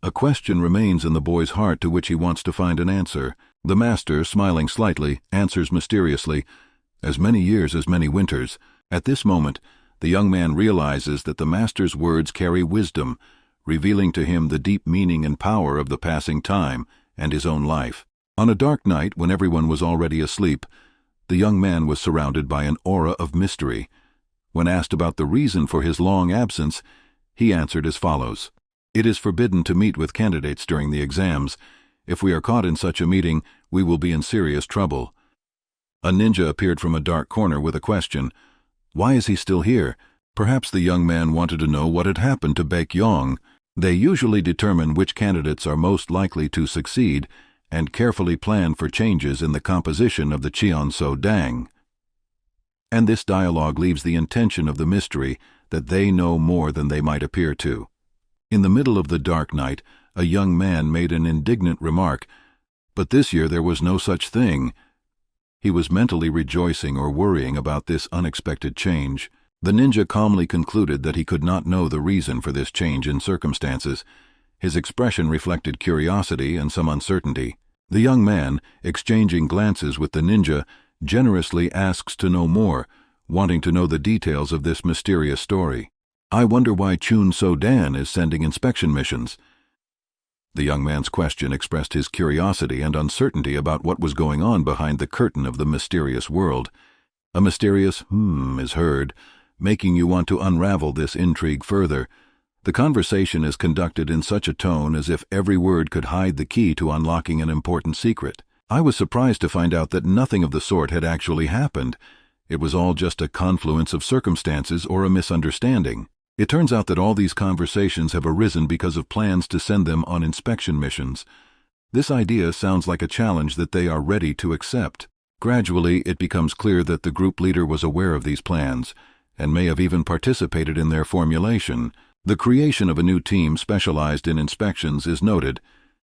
a question remains in the boy's heart to which he wants to find an answer. The master, smiling slightly, answers mysteriously, "As many years as many winters." At this moment, the young man realizes that the master's words carry wisdom, revealing to him the deep meaning and power of the passing time and his own life. On a dark night, when everyone was already asleep, the young man was surrounded by an aura of mystery. When asked about the reason for his long absence, he answered as follows: "It is forbidden to meet with candidates during the exams. If we are caught in such a meeting, we will be in serious trouble." A ninja appeared from a dark corner with a question. Why is he still here? Perhaps the young man wanted to know what had happened to Baekhyong. They usually determine which candidates are most likely to succeed and carefully plan for changes in the composition of the Cheonso Dang. And this dialogue leaves the intention of the mystery that they know more than they might appear to. In the middle of the dark night, a young man made an indignant remark, but this year there was no such thing. He was mentally rejoicing or worrying about this unexpected change. The ninja calmly concluded that he could not know the reason for this change in circumstances. His expression reflected curiosity and some uncertainty. The young man, exchanging glances with the ninja, generously asks to know more, wanting to know the details of this mysterious story. "I wonder why Chun So-dan is sending inspection missions." The young man's question expressed his curiosity and uncertainty about what was going on behind the curtain of the mysterious world. A mysterious is heard, making you want to unravel this intrigue further. The conversation is conducted in such a tone as if every word could hide the key to unlocking an important secret. I was surprised to find out that nothing of the sort had actually happened. It was all just a confluence of circumstances or a misunderstanding. It turns out that all these conversations have arisen because of plans to send them on inspection missions. This idea sounds like a challenge that they are ready to accept. Gradually, it becomes clear that the group leader was aware of these plans, and may have even participated in their formulation. The creation of a new team specialized in inspections is noted.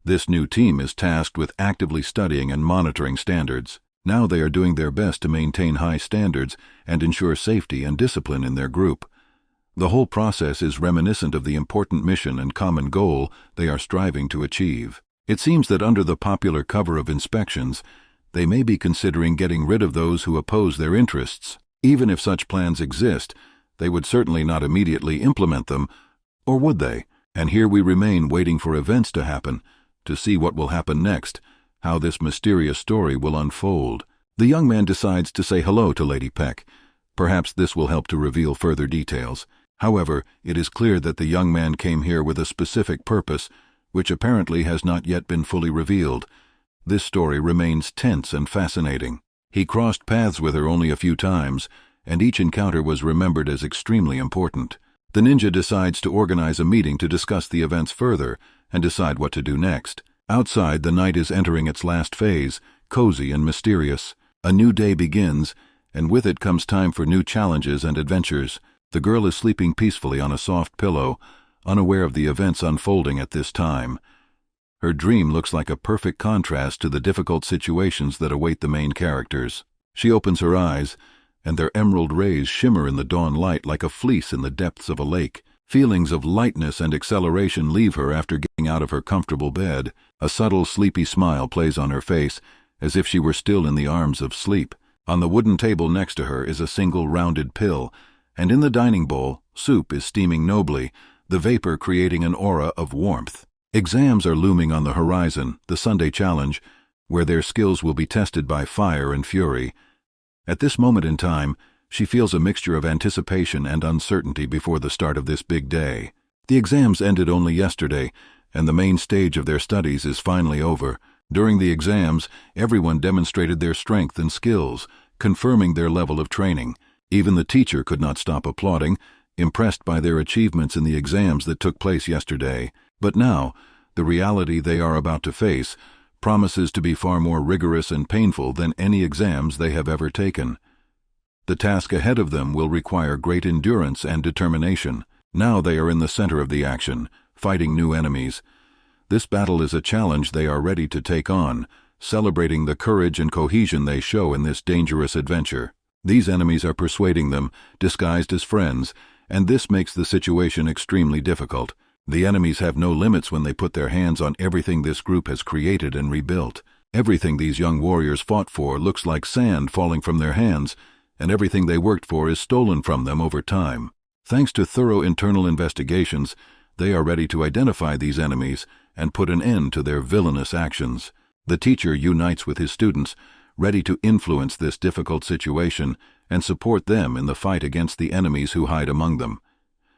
This new team is tasked with actively studying and monitoring standards. Now they are doing their best to maintain high standards and ensure safety and discipline in their group. The whole process is reminiscent of the important mission and common goal they are striving to achieve. It seems that under the popular cover of inspections, they may be considering getting rid of those who oppose their interests. Even if such plans exist, they would certainly not immediately implement them, or would they? And here we remain waiting for events to happen, to see what will happen next, how this mysterious story will unfold. The young man decides to say hello to Lady Peck. Perhaps this will help to reveal further details. However, it is clear that the young man came here with a specific purpose, which apparently has not yet been fully revealed. This story remains tense and fascinating. He crossed paths with her only a few times, and each encounter was remembered as extremely important. The ninja decides to organize a meeting to discuss the events further and decide what to do next. Outside, the night is entering its last phase, cozy and mysterious. A new day begins, and with it comes time for new challenges and adventures. The girl is sleeping peacefully on a soft pillow, unaware of the events unfolding at this time. Her dream looks like a perfect contrast to the difficult situations that await the main characters. She opens her eyes, and their emerald rays shimmer in the dawn light like a fleece in the depths of a lake. Feelings of lightness and acceleration leave her after getting out of her comfortable bed. A subtle, sleepy smile plays on her face, as if she were still in the arms of sleep. On the wooden table next to her is a single rounded pill, and in the dining bowl, soup is steaming nobly, the vapor creating an aura of warmth. Exams are looming on the horizon, the Sunday challenge, where their skills will be tested by fire and fury. At this moment in time, she feels a mixture of anticipation and uncertainty before the start of this big day. The exams ended only yesterday, and the main stage of their studies is finally over. During the exams, everyone demonstrated their strength and skills, confirming their level of training. Even the teacher could not stop applauding, impressed by their achievements in the exams that took place yesterday. But now, the reality they are about to face promises to be far more rigorous and painful than any exams they have ever taken. The task ahead of them will require great endurance and determination. Now they are in the center of the action, fighting new enemies. This battle is a challenge they are ready to take on, celebrating the courage and cohesion they show in this dangerous adventure. These enemies are persuading them, disguised as friends, and this makes the situation extremely difficult. The enemies have no limits when they put their hands on everything this group has created and rebuilt. Everything these young warriors fought for looks like sand falling from their hands, and everything they worked for is stolen from them over time. Thanks to thorough internal investigations, they are ready to identify these enemies and put an end to their villainous actions. The teacher unites with his students, ready to influence this difficult situation and support them in the fight against the enemies who hide among them.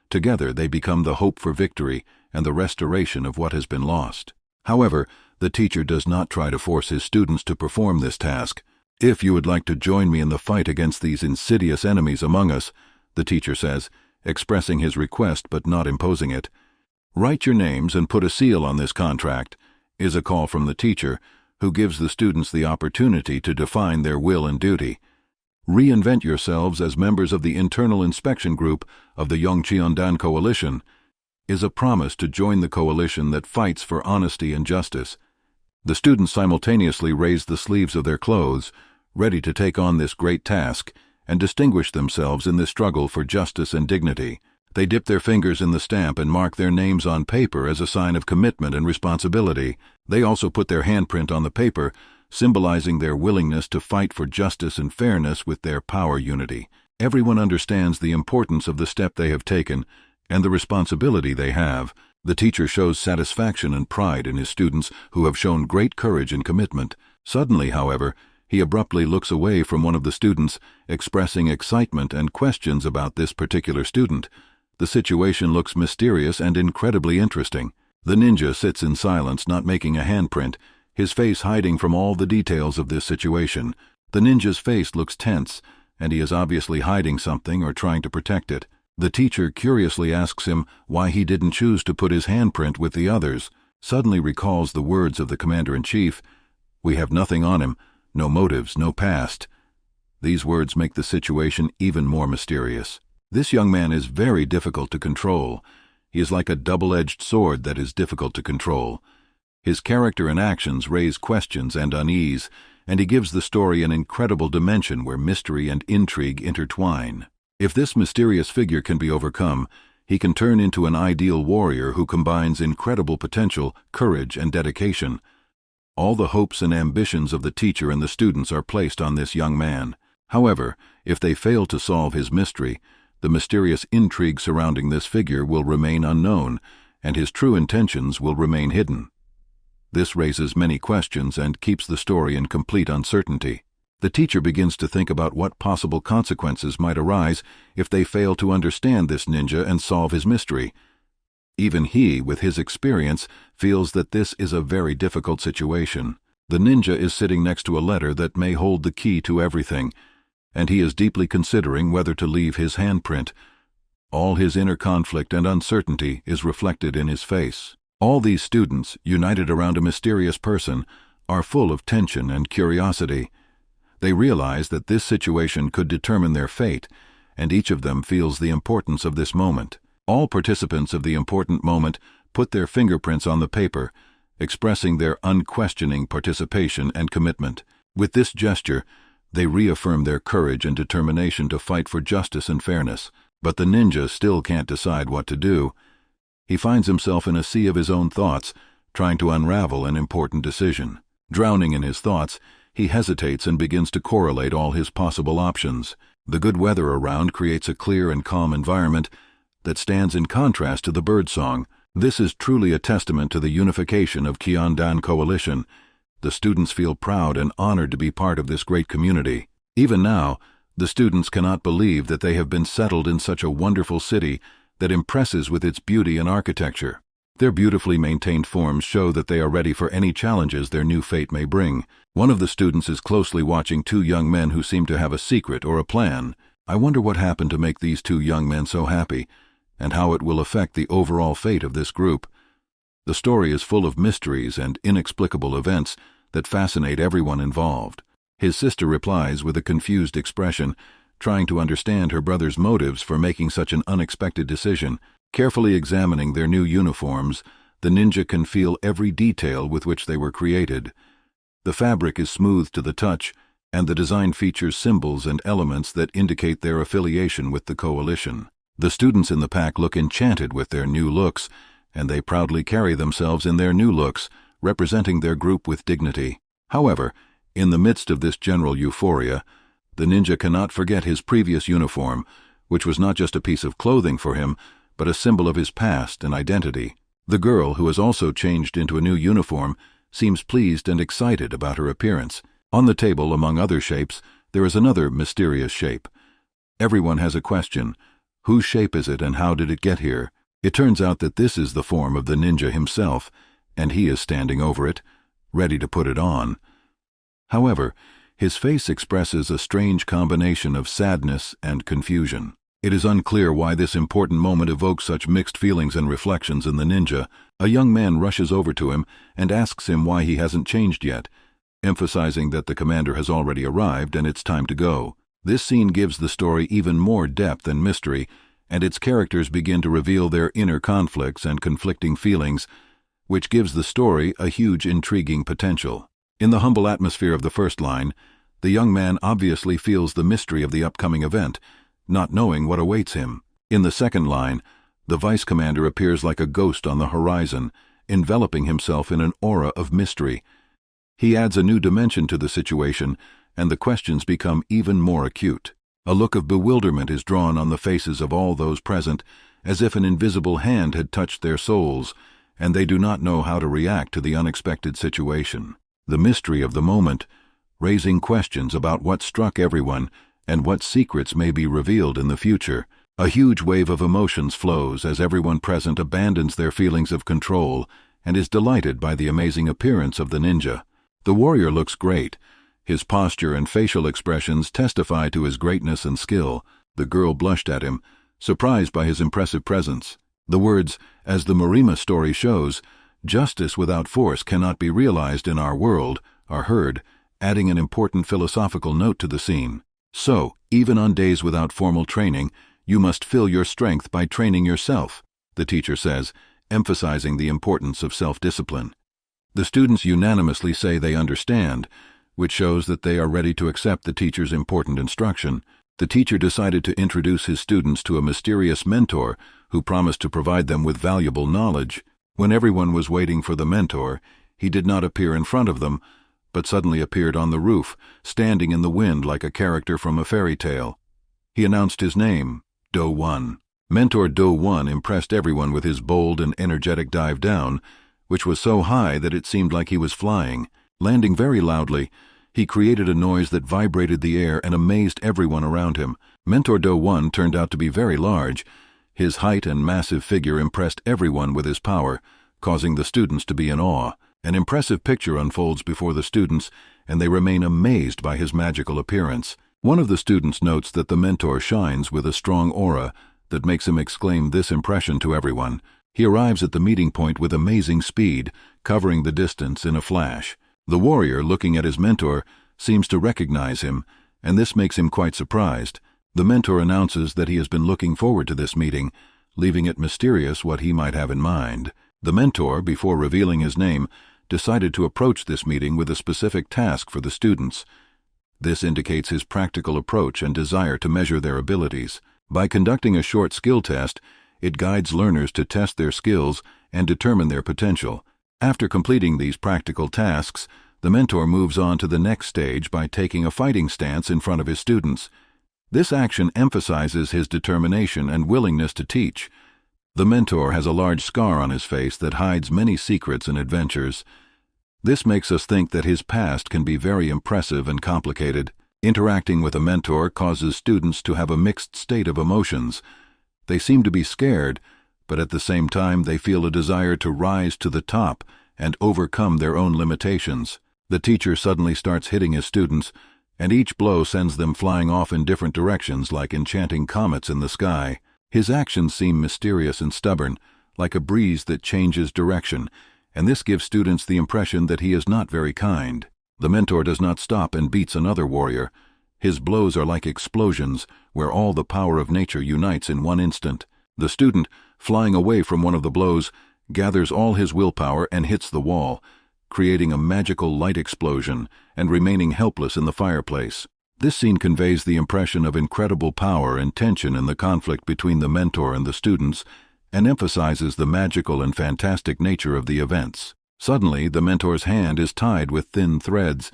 Together they become the hope for victory and the restoration of what has been lost. However, the teacher does not try to force his students to perform this task. "If you would like to join me in the fight against these insidious enemies among us," the teacher says, expressing his request but not imposing it. "Write your names and put a seal on this contract," is a call from the teacher, who gives the students the opportunity to define their will and duty. "Reinvent yourselves as members of the internal inspection group of the Yongcheondan Coalition," is a promise to join the coalition that fights for honesty and justice. The students simultaneously raise the sleeves of their clothes, ready to take on this great task and distinguish themselves in this struggle for justice and dignity. They dip their fingers in the stamp and mark their names on paper as a sign of commitment and responsibility. They also put their handprint on the paper, symbolizing their willingness to fight for justice and fairness with their power unity. Everyone understands the importance of the step they have taken and the responsibility they have. The teacher shows satisfaction and pride in his students who have shown great courage and commitment. Suddenly, however, he abruptly looks away from one of the students, expressing excitement and questions about this particular student. The situation looks mysterious and incredibly interesting. The ninja sits in silence, not making a handprint, his face hiding from all the details of this situation. The ninja's face looks tense, and he is obviously hiding something or trying to protect it. The teacher curiously asks him why he didn't choose to put his handprint with the others, suddenly recalls the words of the commander-in-chief, "We have nothing on him, no motives, no past." These words make the situation even more mysterious. This young man is very difficult to control. He is like a double-edged sword that is difficult to control. His character and actions raise questions and unease, and he gives the story an incredible dimension where mystery and intrigue intertwine. If this mysterious figure can be overcome, he can turn into an ideal warrior who combines incredible potential, courage, and dedication. All the hopes and ambitions of the teacher and the students are placed on this young man. However, if they fail to solve his mystery, the mysterious intrigue surrounding this figure will remain unknown, and his true intentions will remain hidden. This raises many questions and keeps the story in complete uncertainty. The teacher begins to think about what possible consequences might arise if they fail to understand this ninja and solve his mystery. Even he, with his experience, feels that this is a very difficult situation. The ninja is sitting next to a letter that may hold the key to everything, and he is deeply considering whether to leave his handprint. All his inner conflict and uncertainty is reflected in his face. All these students, united around a mysterious person, are full of tension and curiosity. They realize that this situation could determine their fate, and each of them feels the importance of this moment. All participants of the important moment put their fingerprints on the paper, expressing their unquestioning participation and commitment. With this gesture, they reaffirm their courage and determination to fight for justice and fairness. But the ninja still can't decide what to do. He finds himself in a sea of his own thoughts, trying to unravel an important decision. Drowning in his thoughts, he hesitates and begins to correlate all his possible options. The good weather around creates a clear and calm environment that stands in contrast to the birdsong. This is truly a testament to the unification of Kyeondan Coalition. The students feel proud and honored to be part of this great community. Even now, the students cannot believe that they have been settled in such a wonderful city that impresses with its beauty and architecture. Their beautifully maintained forms show that they are ready for any challenges their new fate may bring. One of the students is closely watching two young men who seem to have a secret or a plan. I wonder what happened to make these two young men so happy, and how it will affect the overall fate of this group. The story is full of mysteries and inexplicable events that fascinate everyone involved. His sister replies with a confused expression, trying to understand her brother's motives for making such an unexpected decision. Carefully examining their new uniforms, the ninja can feel every detail with which they were created. The fabric is smooth to the touch, and the design features symbols and elements that indicate their affiliation with the coalition. The students in the pack look enchanted with their new looks, and they proudly carry themselves in their new looks, representing their group with dignity. However, in the midst of this general euphoria, the ninja cannot forget his previous uniform, which was not just a piece of clothing for him, but a symbol of his past and identity. The girl, who has also changed into a new uniform, seems pleased and excited about her appearance. On the table, among other shapes, there is another mysterious shape. Everyone has a question. Whose shape is it and how did it get here? It turns out that this is the form of the ninja himself, and he is standing over it, ready to put it on. However, his face expresses a strange combination of sadness and confusion. It is unclear why this important moment evokes such mixed feelings and reflections in the ninja. A young man rushes over to him and asks him why he hasn't changed yet, emphasizing that the commander has already arrived and it's time to go. This scene gives the story even more depth and mystery, and its characters begin to reveal their inner conflicts and conflicting feelings, which gives the story a huge intriguing potential. In the humble atmosphere of the first line, the young man obviously feels the mystery of the upcoming event, not knowing what awaits him. In the second line, the vice commander appears like a ghost on the horizon, enveloping himself in an aura of mystery. He adds a new dimension to the situation, and the questions become even more acute. A look of bewilderment is drawn on the faces of all those present, as if an invisible hand had touched their souls, and they do not know how to react to the unexpected situation. The mystery of the moment, raising questions about what struck everyone and what secrets may be revealed in the future. A huge wave of emotions flows as everyone present abandons their feelings of control and is delighted by the amazing appearance of the ninja. The warrior looks great. His posture and facial expressions testify to his greatness and skill. The girl blushed at him, surprised by his impressive presence. The words, "As the Marima story shows, justice without force cannot be realized in our world," are heard, adding an important philosophical note to the scene. So, even on days without formal training, you must fill your strength by training yourself, the teacher says, emphasizing the importance of self-discipline. The students unanimously say they understand, which shows that they are ready to accept the teacher's important instruction. The teacher decided to introduce his students to a mysterious mentor who promised to provide them with valuable knowledge. When everyone was waiting for the mentor, he did not appear in front of them, but suddenly appeared on the roof, standing in the wind like a character from a fairy tale. He announced his name, Do-1. Mentor Do-1 impressed everyone with his bold and energetic dive down, which was so high that it seemed like he was flying. Landing very loudly, he created a noise that vibrated the air and amazed everyone around him. Mentor Do-1 turned out to be very large. His height and massive figure impressed everyone with his power, causing the students to be in awe. An impressive picture unfolds before the students, and they remain amazed by his magical appearance. One of the students notes that the mentor shines with a strong aura that makes him exclaim this impression to everyone. He arrives at the meeting point with amazing speed, covering the distance in a flash. The warrior, looking at his mentor, seems to recognize him, and this makes him quite surprised. The mentor announces that he has been looking forward to this meeting, leaving it mysterious what he might have in mind. The mentor, before revealing his name, decided to approach this meeting with a specific task for the students. This indicates his practical approach and desire to measure their abilities. By conducting a short skill test, it guides learners to test their skills and determine their potential. After completing these practical tasks, the mentor moves on to the next stage by taking a fighting stance in front of his students. This action emphasizes his determination and willingness to teach. The mentor has a large scar on his face that hides many secrets and adventures. This makes us think that his past can be very impressive and complicated. Interacting with a mentor causes students to have a mixed state of emotions. They seem to be scared, but at the same time they feel a desire to rise to the top and overcome their own limitations. The teacher suddenly starts hitting his students, and each blow sends them flying off in different directions like enchanting comets in the sky. His actions seem mysterious and stubborn, like a breeze that changes direction, and this gives students the impression that he is not very kind. The mentor does not stop and beats another warrior. His blows are like explosions, where all the power of nature unites in one instant. The student, flying away from one of the blows, gathers all his willpower and hits the wall, creating a magical light explosion and remaining helpless in the fireplace. This scene conveys the impression of incredible power and tension in the conflict between the mentor and the students, and emphasizes the magical and fantastic nature of the events. Suddenly, the mentor's hand is tied with thin threads,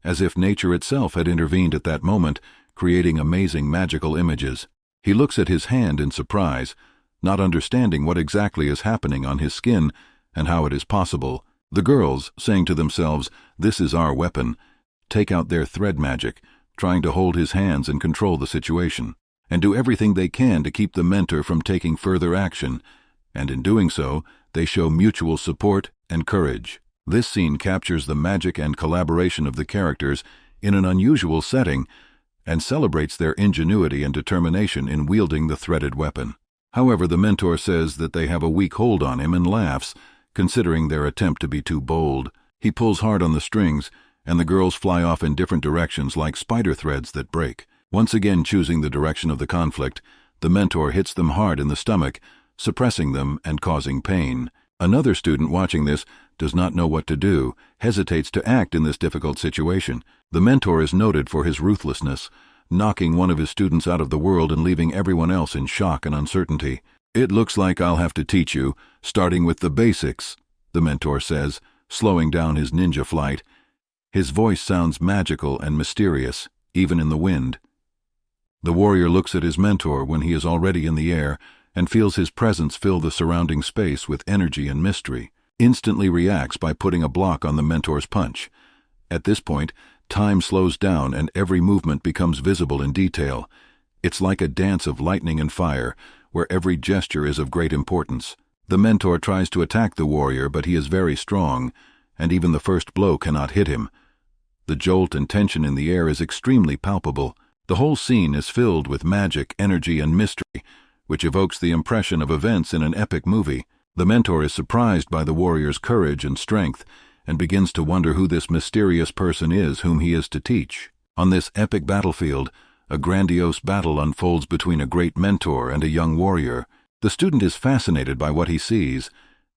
as if nature itself had intervened at that moment, creating amazing magical images. He looks at his hand in surprise, not understanding what exactly is happening on his skin and how it is possible. The girls, saying to themselves, "This is our weapon," take out their thread magic, trying to hold his hands and control the situation, and do everything they can to keep the mentor from taking further action, and in doing so, they show mutual support and courage. This scene captures the magic and collaboration of the characters in an unusual setting and celebrates their ingenuity and determination in wielding the threaded weapon. However, the mentor says that they have a weak hold on him and laughs, considering their attempt to be too bold. He pulls hard on the strings, and the girls fly off in different directions like spider threads that break. Once again choosing the direction of the conflict, the mentor hits them hard in the stomach, suppressing them and causing pain. Another student watching this does not know what to do, hesitates to act in this difficult situation. The mentor is noted for his ruthlessness, knocking one of his students out of the world and leaving everyone else in shock and uncertainty. "It looks like I'll have to teach you, starting with the basics," the mentor says, slowing down his ninja flight. His voice sounds magical and mysterious, even in the wind. The warrior looks at his mentor when he is already in the air and feels his presence fill the surrounding space with energy and mystery. Instantly reacts by putting a block on the mentor's punch. At this point, time slows down and every movement becomes visible in detail. It's like a dance of lightning and fire, where every gesture is of great importance. The mentor tries to attack the warrior, but he is very strong, and even the first blow cannot hit him. The jolt and tension in the air is extremely palpable. The whole scene is filled with magic, energy, and mystery, which evokes the impression of events in an epic movie. The mentor is surprised by the warrior's courage and strength, and begins to wonder who this mysterious person is whom he is to teach. On this epic battlefield, a grandiose battle unfolds between a great mentor and a young warrior. The student is fascinated by what he sees.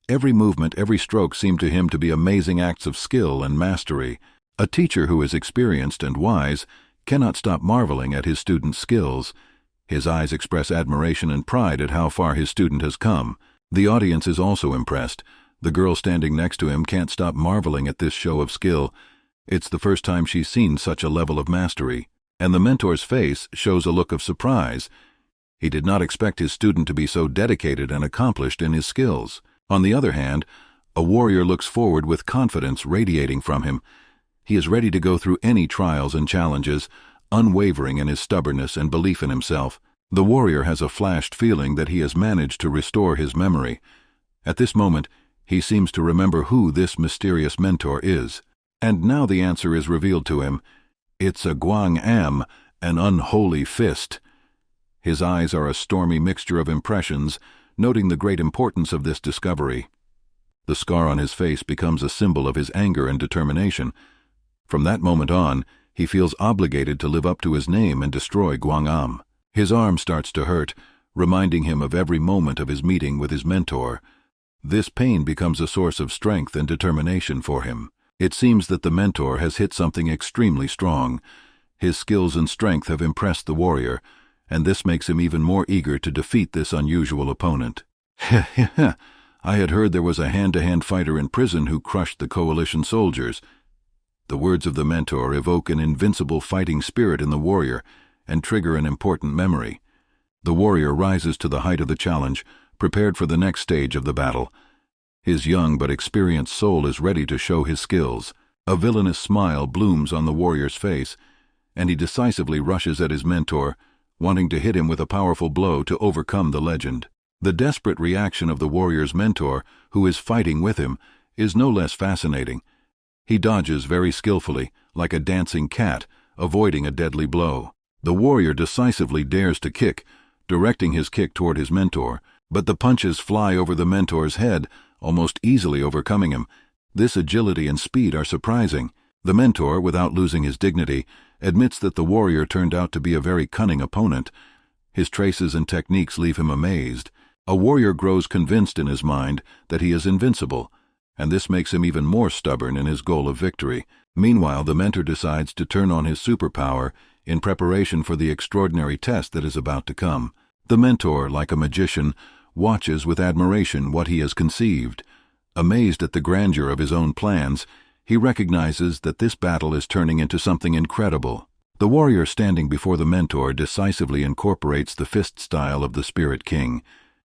Every movement, every stroke seem to him to be amazing acts of skill and mastery. A teacher who is experienced and wise cannot stop marveling at his student's skills. His eyes express admiration and pride at how far his student has come. The audience is also impressed. The girl standing next to him can't stop marveling at this show of skill. It's the first time she's seen such a level of mastery. And the mentor's face shows a look of surprise. He did not expect his student to be so dedicated and accomplished in his skills. On the other hand, a warrior looks forward with confidence radiating from him. He is ready to go through any trials and challenges, unwavering in his stubbornness and belief in himself. The warrior has a flashed feeling that he has managed to restore his memory. At this moment, he seems to remember who this mysterious mentor is. And now the answer is revealed to him. It's a Guang-am, an unholy fist. His eyes are a stormy mixture of impressions, noting the great importance of this discovery. The scar on his face becomes a symbol of his anger and determination. From that moment on, he feels obligated to live up to his name and destroy Guang-am. His arm starts to hurt, reminding him of every moment of his meeting with his mentor. This pain becomes a source of strength and determination for him. It seems that the mentor has hit something extremely strong. His skills and strength have impressed the warrior, and this makes him even more eager to defeat this unusual opponent. I had heard there was a hand-to-hand fighter in prison who crushed the coalition soldiers. The words of the mentor evoke an invincible fighting spirit in the warrior and trigger an important memory. The warrior rises to the height of the challenge, prepared for the next stage of the battle. His young but experienced soul is ready to show his skills. A villainous smile blooms on the warrior's face, and he decisively rushes at his mentor, wanting to hit him with a powerful blow to overcome the legend. The desperate reaction of the warrior's mentor, who is fighting with him, is no less fascinating. He dodges very skillfully, like a dancing cat, avoiding a deadly blow. The warrior decisively dares to kick, directing his kick toward his mentor, but the punches fly over the mentor's head, almost easily overcoming him. This agility and speed are surprising. The mentor, without losing his dignity, admits that the warrior turned out to be a very cunning opponent. His traces and techniques leave him amazed. A warrior grows convinced in his mind that he is invincible, and this makes him even more stubborn in his goal of victory. Meanwhile, the mentor decides to turn on his superpower in preparation for the extraordinary test that is about to come. The mentor, like a magician, watches with admiration what he has conceived. Amazed at the grandeur of his own plans, he recognizes that this battle is turning into something incredible. The warrior standing before the mentor decisively incorporates the fist style of the Spirit King.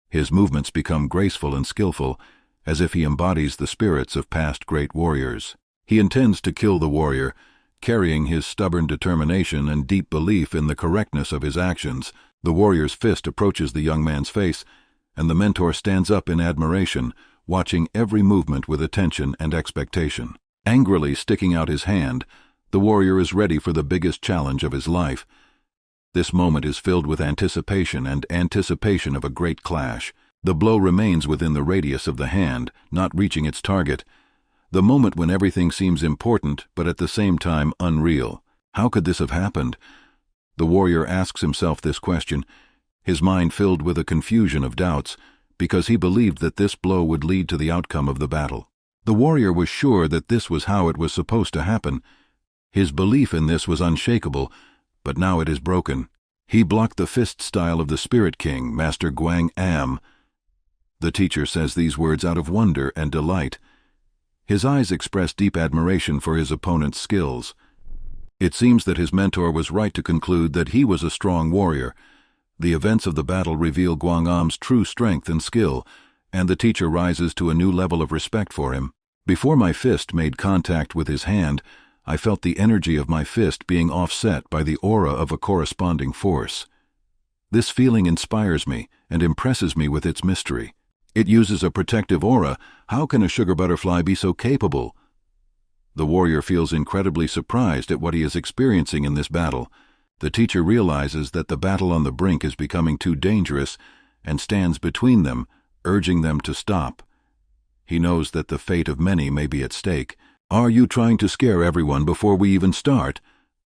His movements become graceful and skillful, as if he embodies the spirits of past great warriors. He intends to kill the warrior, carrying his stubborn determination and deep belief in the correctness of his actions. The warrior's fist approaches the young man's face, and the mentor stands up in admiration, watching every movement with attention and expectation. Angrily sticking out his hand, the warrior is ready for the biggest challenge of his life. This moment is filled with anticipation of a great clash. The blow remains within the radius of the hand, not reaching its target. The moment when everything seems important, but at the same time unreal. How could this have happened? The warrior asks himself this question, his mind filled with a confusion of doubts, because he believed that this blow would lead to the outcome of the battle. The warrior was sure that this was how it was supposed to happen. His belief in this was unshakable, but now it is broken. He blocked the fist style of the Spirit King, Master Guang-am. The teacher says these words out of wonder and delight. His eyes express deep admiration for his opponent's skills. It seems that his mentor was right to conclude that he was a strong warrior. The events of the battle reveal Guang-am's true strength and skill, and the teacher rises to a new level of respect for him. Before my fist made contact with his hand, I felt the energy of my fist being offset by the aura of a corresponding force. This feeling inspires me and impresses me with its mystery. It uses a protective aura. How can a sugar butterfly be so capable? The warrior feels incredibly surprised at what he is experiencing in this battle. The teacher realizes that the battle on the brink is becoming too dangerous and stands between them, urging them to stop. He knows that the fate of many may be at stake. "Are you trying to scare everyone before we even start?"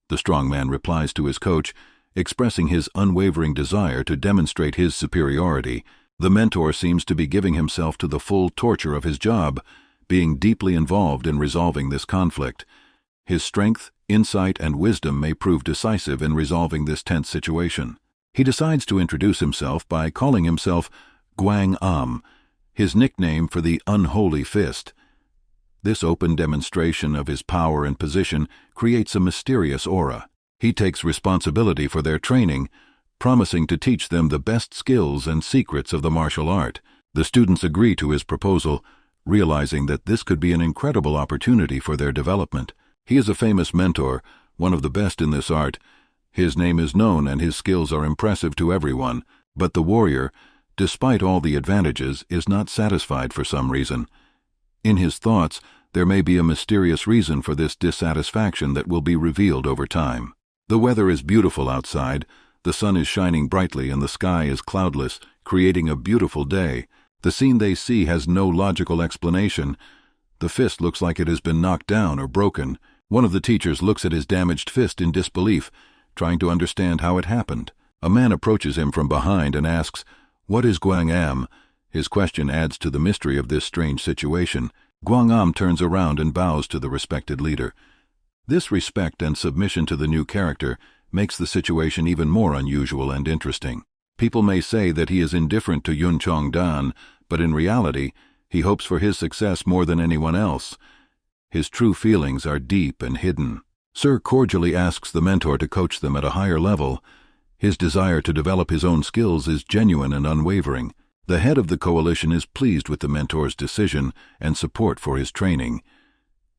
The strong man replies to his coach, expressing his unwavering desire to demonstrate his superiority. The mentor seems to be giving himself to the full torture of his job, being deeply involved in resolving this conflict. His strength, insight, and wisdom may prove decisive in resolving this tense situation. He decides to introduce himself by calling himself Guang Am, his nickname for the unholy fist. This open demonstration of his power and position creates a mysterious aura. He takes responsibility for their training, promising to teach them the best skills and secrets of the martial art. The students agree to his proposal, realizing that this could be an incredible opportunity for their development. He is a famous mentor, one of the best in this art. His name is known and his skills are impressive to everyone, but the warrior, despite all the advantages, is not satisfied for some reason. In his thoughts, there may be a mysterious reason for this dissatisfaction that will be revealed over time. The weather is beautiful outside, the sun is shining brightly and the sky is cloudless, creating a beautiful day. The scene they see has no logical explanation. The fist looks like it has been knocked down or broken. One of the teachers looks at his damaged fist in disbelief, trying to understand how it happened. A man approaches him from behind and asks, "What is Guang Am?" His question adds to the mystery of this strange situation. Guang Am turns around and bows to the respected leader. This respect and submission to the new character makes the situation even more unusual and interesting. People may say that he is indifferent to Yun Chong Dan, but in reality, he hopes for his success more than anyone else. His true feelings are deep and hidden. Sir cordially asks the mentor to coach them at a higher level. His desire to develop his own skills is genuine and unwavering. The head of the coalition is pleased with the mentor's decision and support for his training.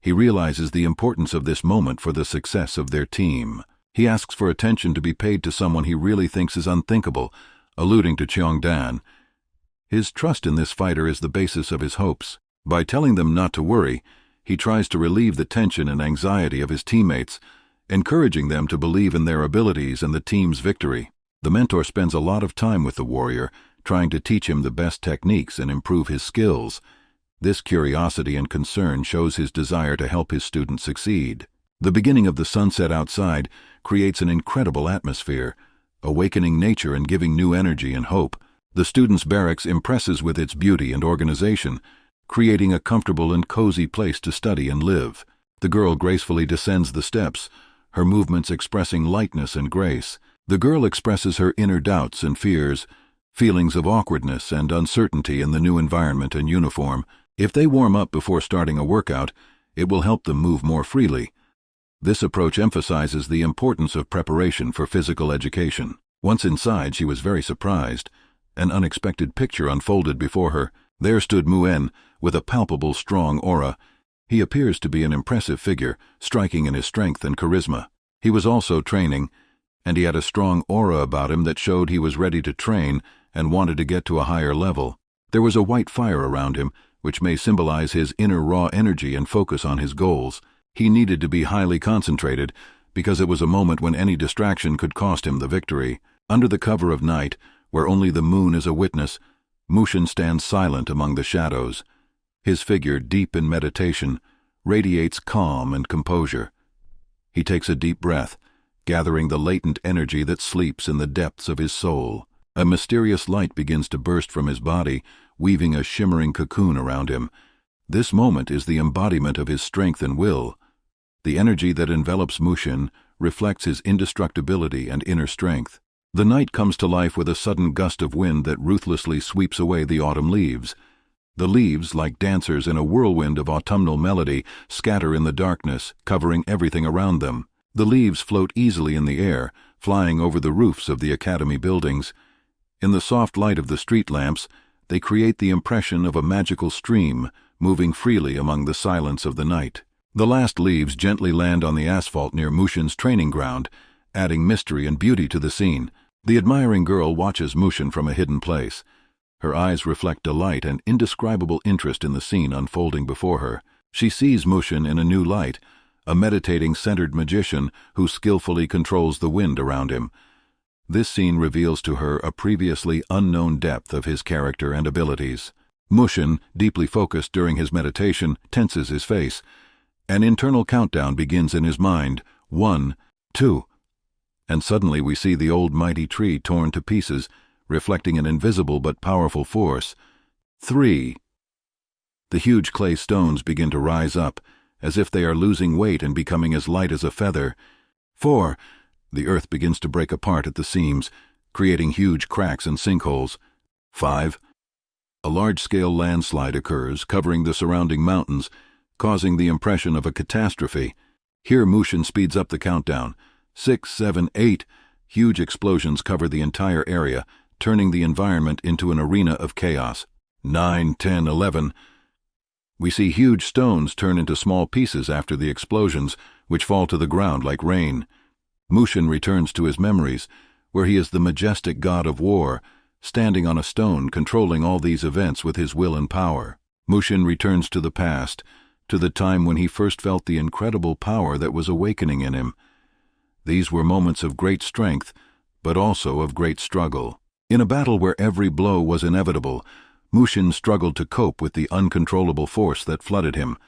He realizes the importance of this moment for the success of their team. He asks for attention to be paid to someone he really thinks is unthinkable, alluding to Cheong Dan. His trust in this fighter is the basis of his hopes. By telling them not to worry, he tries to relieve the tension and anxiety of his teammates, encouraging them to believe in their abilities and the team's victory. The mentor spends a lot of time with the warrior, trying to teach him the best techniques and improve his skills. This curiosity and concern shows his desire to help his students succeed. The beginning of the sunset outside creates an incredible atmosphere, awakening nature and giving new energy and hope. The students' barracks impresses with its beauty and organization, creating a comfortable and cozy place to study and live. The girl gracefully descends the steps, her movements expressing lightness and grace. The girl expresses her inner doubts and fears, feelings of awkwardness and uncertainty in the new environment and uniform. If they warm up before starting a workout, it will help them move more freely. This approach emphasizes the importance of preparation for physical education. Once inside, she was very surprised. An unexpected picture unfolded before her. There stood Muen, with a palpable, strong aura. He appears to be an impressive figure, striking in his strength and charisma. He was also training, and he had a strong aura about him that showed he was ready to train and wanted to get to a higher level. There was a white fire around him, which may symbolize his inner raw energy and focus on his goals. He needed to be highly concentrated, because it was a moment when any distraction could cost him the victory. Under the cover of night, where only the moon is a witness, Mushin stands silent among the shadows. His figure, deep in meditation, radiates calm and composure. He takes a deep breath, gathering the latent energy that sleeps in the depths of his soul. A mysterious light begins to burst from his body, weaving a shimmering cocoon around him. This moment is the embodiment of his strength and will. The energy that envelops Mushin reflects his indestructibility and inner strength. The night comes to life with a sudden gust of wind that ruthlessly sweeps away the autumn leaves. The leaves, like dancers in a whirlwind of autumnal melody, scatter in the darkness, covering everything around them. The leaves float easily in the air, flying over the roofs of the academy buildings. In the soft light of the street lamps, they create the impression of a magical stream, moving freely among the silence of the night. The last leaves gently land on the asphalt near Mushin's training ground, adding mystery and beauty to the scene. The admiring girl watches Mushin from a hidden place. Her eyes reflect delight and indescribable interest in the scene unfolding before her. She sees Mushin in a new light, a meditating, centered magician who skillfully controls the wind around him. This scene reveals to her a previously unknown depth of his character and abilities. Mushin, deeply focused during his meditation, tenses his face. An internal countdown begins in his mind. 1, 2. And suddenly we see the old mighty tree torn to pieces, reflecting an invisible but powerful force. 3. The huge clay stones begin to rise up, as if they are losing weight and becoming as light as a feather. 4. The earth begins to break apart at the seams, creating huge cracks and sinkholes. 5. A large-scale landslide occurs, covering the surrounding mountains, causing the impression of a catastrophe. Here Mushin speeds up the countdown. 6, 7, 8. Huge explosions cover the entire area, turning the environment into an arena of chaos. 9, 10, 11. We see huge stones turn into small pieces after the explosions, which fall to the ground like rain. Mushin returns to his memories, where he is the majestic god of war, standing on a stone controlling all these events with his will and power. Mushin returns to the past, to the time when he first felt the incredible power that was awakening in him. These were moments of great strength, but also of great struggle. In a battle where every blow was inevitable, Mushin struggled to cope with the uncontrollable force that flooded him.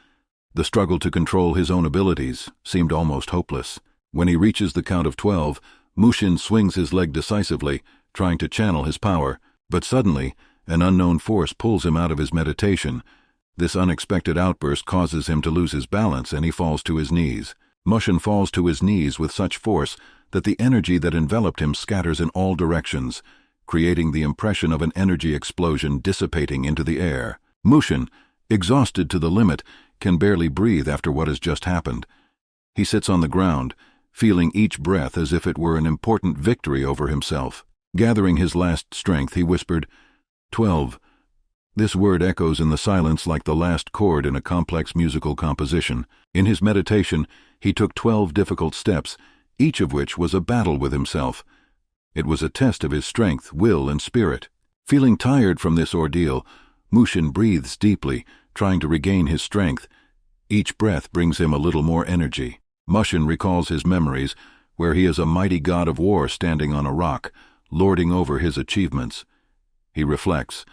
The struggle to control his own abilities seemed almost hopeless. When he reaches the count of 12, Mushin swings his leg decisively, trying to channel his power, but suddenly, an unknown force pulls him out of his meditation. This unexpected outburst causes him to lose his balance and he falls to his knees. Mushin falls to his knees with such force that the energy that enveloped him scatters in all directions, creating the impression of an energy explosion dissipating into the air. Mushin, exhausted to the limit, can barely breathe after what has just happened. He sits on the ground, feeling each breath as if it were an important victory over himself. Gathering his last strength, he whispered, 12. This word echoes in the silence like the last chord in a complex musical composition. In his meditation, he took 12 difficult steps, each of which was a battle with himself. It was a test of his strength, will, and spirit. Feeling tired from this ordeal, Mushin breathes deeply, trying to regain his strength. Each breath brings him a little more energy. Mushin recalls his memories, where he is a mighty god of war standing on a rock, lording over his achievements. He reflects,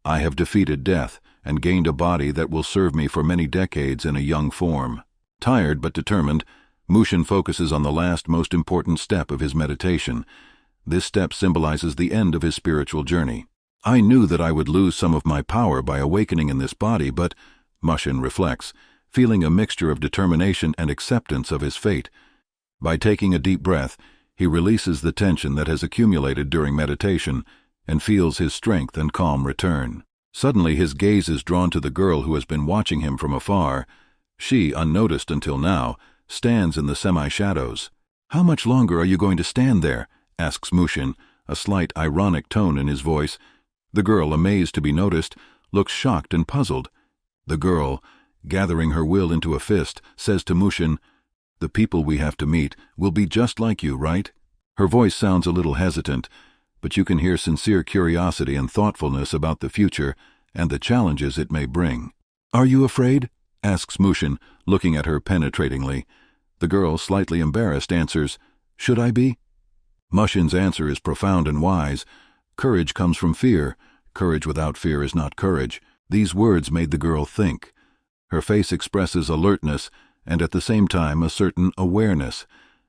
I have defeated death and gained a body that will serve me for many decades in a young form. Tired but determined, Mushin focuses on the last, most important step of his meditation. This step symbolizes the end of his spiritual journey. I knew that I would lose some of my power by awakening in this body, but, Mushin reflects, feeling a mixture of determination and acceptance of his fate. By taking a deep breath, he releases the tension that has accumulated during meditation and feels his strength and calm return. Suddenly his gaze is drawn to the girl who has been watching him from afar. She, unnoticed until now, stands in the semi-shadows. How much longer are you going to stand there? Asks Mushin, a slight ironic tone in his voice. The girl, amazed to be noticed, looks shocked and puzzled. The girl, gathering her will into a fist, says to Mushin, the people we have to meet will be just like you, right? Her voice sounds a little hesitant, but you can hear sincere curiosity and thoughtfulness about the future and the challenges it may bring. Are you afraid? Asks Mushin, looking at her penetratingly. The girl, slightly embarrassed, answers, should I be? Mushin's answer is profound and wise. Courage comes from fear. Courage without fear is not courage. These words made the girl think. Her face expresses alertness and at the same time a certain awareness,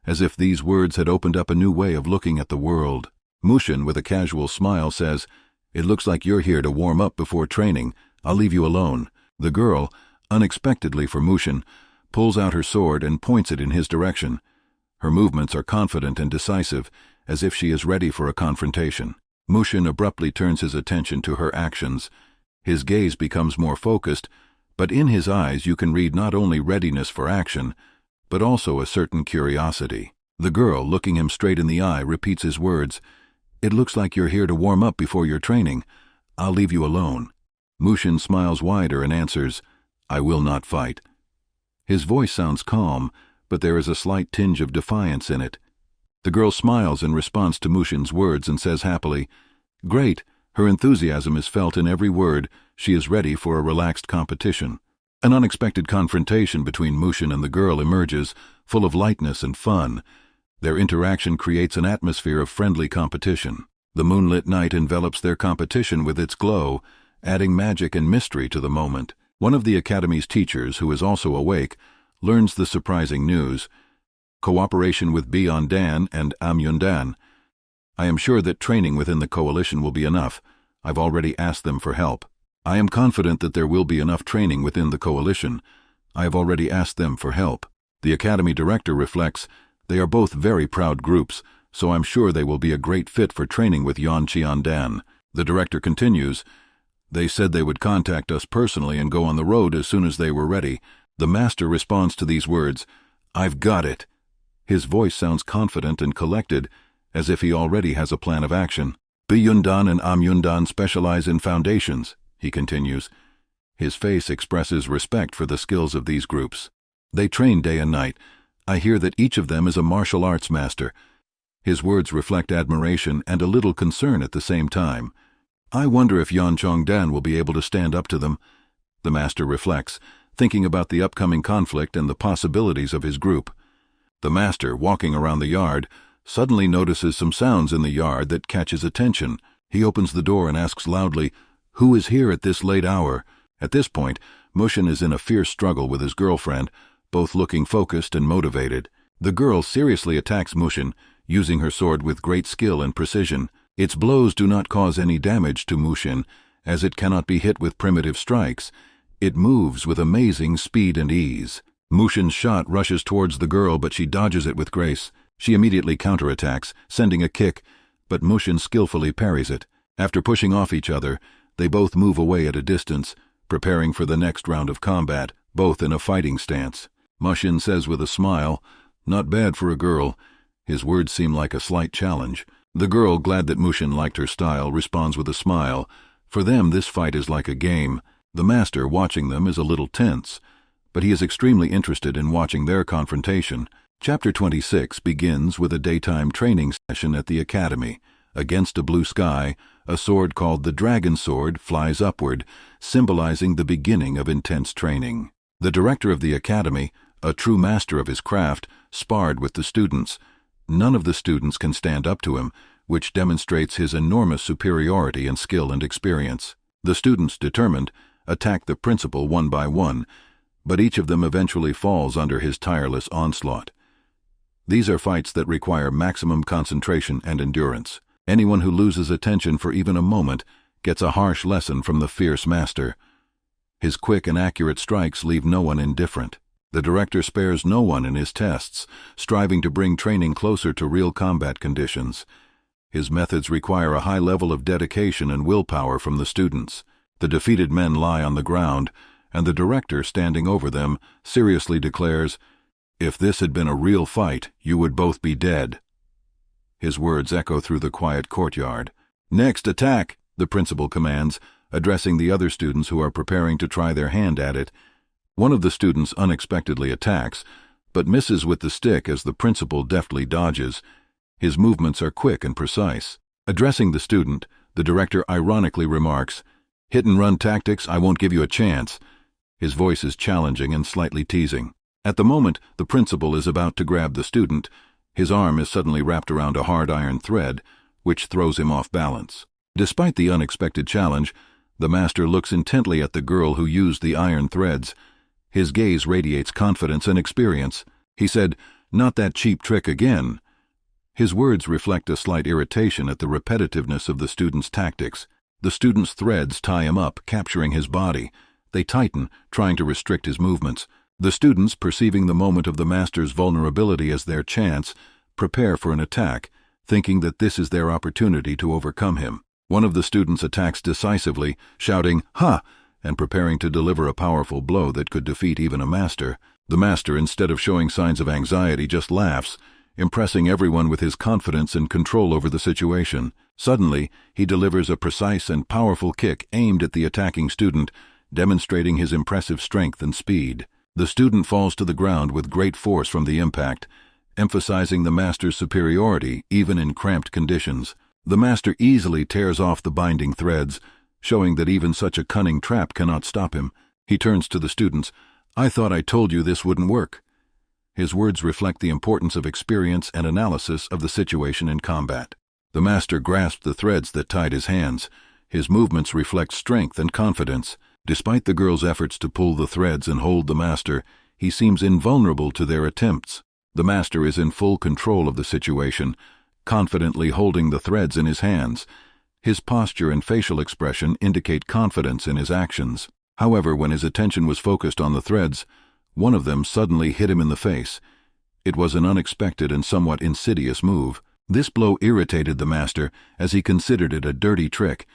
as if these words had opened up a new way of looking at the world. Mushin, with a casual smile, says, it looks like you're here to warm up before training. I'll leave you alone. The girl, unexpectedly for Mushin, pulls out her sword and points it in his direction. Her movements are confident and decisive, as if she is ready for a confrontation. Mushin abruptly turns his attention to her actions. His gaze becomes more focused, but in his eyes you can read not only readiness for action, but also a certain curiosity. The girl, looking him straight in the eye, repeats his words, it looks like you're here to warm up before your training. I'll leave you alone. Mushin smiles wider and answers, I will not fight. His voice sounds calm, but there is a slight tinge of defiance in it. The girl smiles in response to Mushin's words and says happily, great. Her enthusiasm is felt in every word. She is ready for a relaxed competition. An unexpected confrontation between Mushin and the girl emerges, full of lightness and fun. Their interaction creates an atmosphere of friendly competition. The moonlit night envelops their competition with its glow, adding magic and mystery to the moment. One of the Academy's teachers, who is also awake, learns the surprising news. Cooperation with Beyondan and Amyundan. I am sure that training within the coalition will be enough. I've already asked them for help. I am confident that there will be enough training within the coalition. I have already asked them for help. The academy director reflects, they are both very proud groups, so I'm sure they will be a great fit for training with Yan Qiandan. The director continues, they said they would contact us personally and go on the road as soon as they were ready. The master responds to these words, I've got it. His voice sounds confident and collected, as if he already has a plan of action. Biyundan and Amyundan specialize in foundations, he continues. His face expresses respect for the skills of these groups. They train day and night. I hear that each of them is a martial arts master. His words reflect admiration and a little concern at the same time. I wonder if Yan Chongdan will be able to stand up to them. The master reflects, thinking about the upcoming conflict and the possibilities of his group. The master, walking around the yard, suddenly notices some sounds in the yard that catch his attention. He opens the door and asks loudly, Who is here at this late hour? At this point, Mushin is in a fierce struggle with his girlfriend, both looking focused and motivated. The girl seriously attacks Mushin, using her sword with great skill and precision. Its blows do not cause any damage to Mushin, as it cannot be hit with primitive strikes. It moves with amazing speed and ease. Mushin's shot rushes towards the girl, but she dodges it with grace. She immediately counterattacks, sending a kick, but Mushin skillfully parries it. After pushing off each other, they both move away at a distance, preparing for the next round of combat, both in a fighting stance. Mushin says with a smile, Not bad for a girl. His words seem like a slight challenge. The girl, glad that Mushin liked her style, responds with a smile. For them, this fight is like a game. The master, watching them, is a little tense, but he is extremely interested in watching their confrontation. Chapter 26 begins with a daytime training session at the academy. Against a blue sky, a sword called the Dragon Sword flies upward, symbolizing the beginning of intense training. The director of the academy, a true master of his craft, sparred with the students. None of the students can stand up to him, which demonstrates his enormous superiority in skill and experience. The students, determined, attack the principal one by one, but each of them eventually falls under his tireless onslaught. These are fights that require maximum concentration and endurance. Anyone who loses attention for even a moment gets a harsh lesson from the fierce master. His quick and accurate strikes leave no one indifferent. The director spares no one in his tests, striving to bring training closer to real combat conditions. His methods require a high level of dedication and willpower from the students. The defeated men lie on the ground, and the director, standing over them, seriously declares, If this had been a real fight, you would both be dead. His words echo through the quiet courtyard. Next, attack, the principal commands, addressing the other students who are preparing to try their hand at it. One of the students unexpectedly attacks, but misses with the stick as the principal deftly dodges. His movements are quick and precise. Addressing the student, the director ironically remarks, Hit-and-run tactics, I won't give you a chance. His voice is challenging and slightly teasing. At the moment, the principal is about to grab the student. His arm is suddenly wrapped around a hard iron thread, which throws him off balance. Despite the unexpected challenge, the master looks intently at the girl who used the iron threads. His gaze radiates confidence and experience. He said, Not that cheap trick again. His words reflect a slight irritation at the repetitiveness of the student's tactics. The student's threads tie him up, capturing his body. They tighten, trying to restrict his movements. The students, perceiving the moment of the master's vulnerability as their chance, prepare for an attack, thinking that this is their opportunity to overcome him. One of the students attacks decisively, shouting, Ha! and preparing to deliver a powerful blow that could defeat even a master. The master, instead of showing signs of anxiety, just laughs, impressing everyone with his confidence and control over the situation. Suddenly, he delivers a precise and powerful kick aimed at the attacking student, demonstrating his impressive strength and speed. The student falls to the ground with great force from the impact, emphasizing the master's superiority even in cramped conditions. The master easily tears off the binding threads, showing that even such a cunning trap cannot stop him. He turns to the students. I thought I told you this wouldn't work. His words reflect the importance of experience and analysis of the situation in combat. The master grasped the threads that tied his hands. His movements reflect strength and confidence. Despite the girl's efforts to pull the threads and hold the master, he seems invulnerable to their attempts. The master is in full control of the situation, confidently holding the threads in his hands. His posture and facial expression indicate confidence in his actions. However, when his attention was focused on the threads, One of them suddenly hit him in the face. It was an unexpected and somewhat insidious move. This blow irritated the master, as he considered it a dirty trick.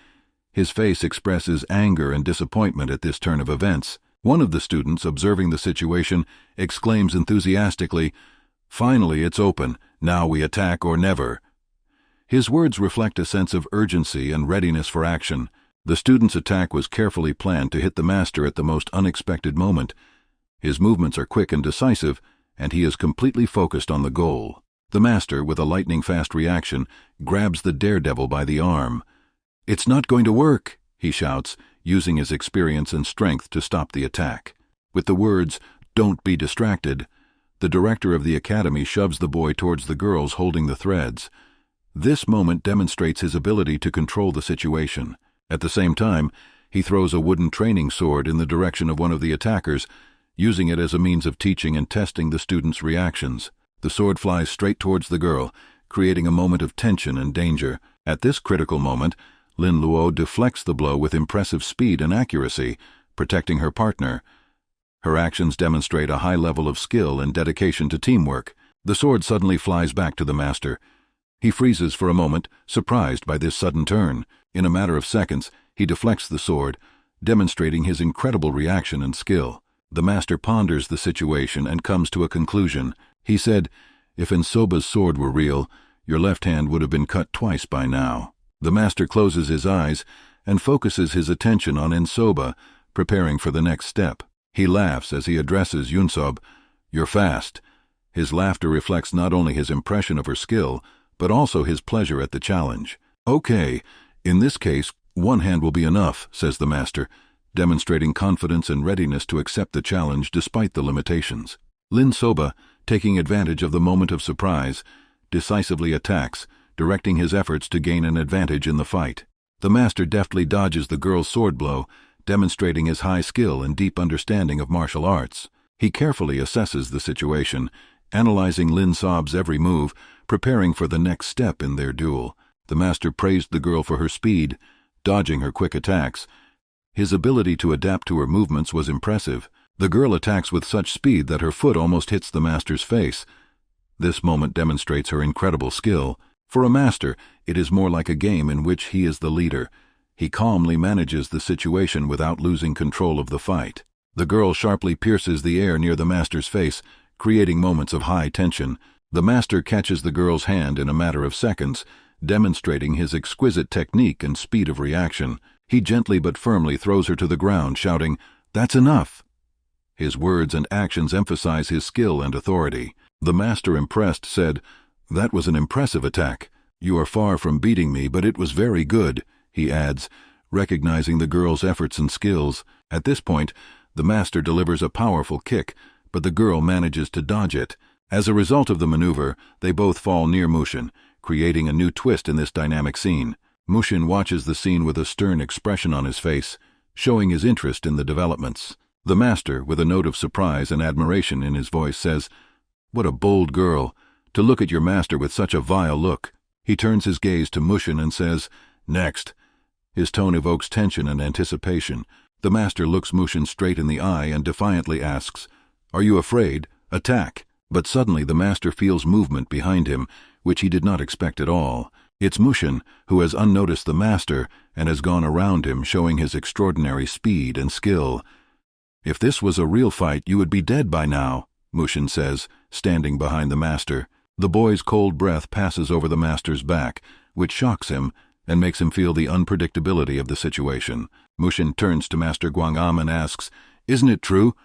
His face expresses anger and disappointment at this turn of events. One of the students, observing the situation, exclaims enthusiastically, "Finally, it's open. Now we attack or never." His words reflect a sense of urgency and readiness for action. The student's attack was carefully planned to hit the master at the most unexpected moment. His movements are quick and decisive, and he is completely focused on the goal. The master, with a lightning-fast reaction, grabs the daredevil by the arm. "It's not going to work," he shouts, using his experience and strength to stop the attack. With the words, "Don't be distracted," the director of the academy shoves the boy towards the girls holding the threads. This moment demonstrates his ability to control the situation. At the same time, he throws a wooden training sword in the direction of one of the attackers, using it as a means of teaching and testing the student's reactions. The sword flies straight towards the girl, creating a moment of tension and danger. At this critical moment, Lin Luo deflects the blow with impressive speed and accuracy, protecting her partner. Her actions demonstrate a high level of skill and dedication to teamwork. The sword suddenly flies back to the master. He freezes for a moment, surprised by this sudden turn. In a matter of seconds, he deflects the sword, demonstrating his incredible reaction and skill. The master ponders the situation and comes to a conclusion. He said, "If Ensoba's sword were real, your left hand would have been cut twice by now." The master closes his eyes and focuses his attention on Ensoba, preparing for the next step. He laughs as he addresses Unsolved. "You're fast." His laughter reflects not only his impression of her skill, but also his pleasure at the challenge. "Okay, in this case, one hand will be enough," says the master, demonstrating confidence and readiness to accept the challenge despite the limitations. Lin Soba, taking advantage of the moment of surprise, decisively attacks, directing his efforts to gain an advantage in the fight. The master deftly dodges the girl's sword blow, demonstrating his high skill and deep understanding of martial arts. He carefully assesses the situation, analyzing Lin Soba's every move, preparing for the next step in their duel. The master praised the girl for her speed, dodging her quick attacks. His ability to adapt to her movements was impressive. The girl attacks with such speed that her foot almost hits the master's face. This moment demonstrates her incredible skill. For a master, it is more like a game in which he is the leader. He calmly manages the situation without losing control of the fight. The girl sharply pierces the air near the master's face, creating moments of high tension. The master catches the girl's hand in a matter of seconds, demonstrating his exquisite technique and speed of reaction. He gently but firmly throws her to the ground, shouting, "That's enough!" His words and actions emphasize his skill and authority. The master, impressed, said, "That was an impressive attack. You are far from beating me, but it was very good," he adds, recognizing the girl's efforts and skills. At this point, the master delivers a powerful kick, but the girl manages to dodge it. As a result of the maneuver, they both fall near Mushin, creating a new twist in this dynamic scene. Mushin watches the scene with a stern expression on his face, showing his interest in the developments. The master, with a note of surprise and admiration in his voice, says, "What a bold girl, to look at your master with such a vile look." He turns his gaze to Mushin and says, "Next." His tone evokes tension and anticipation. The master looks Mushin straight in the eye and defiantly asks, "Are you afraid? Attack!" But suddenly the master feels movement behind him, which he did not expect at all. It's Mushin, who has unnoticed the master and has gone around him, showing his extraordinary speed and skill. "If this was a real fight, you would be dead by now," Mushin says, standing behind the master. The boy's cold breath passes over the master's back, which shocks him and makes him feel the unpredictability of the situation. Mushin turns to Master Guangam and asks, "Isn't it true?"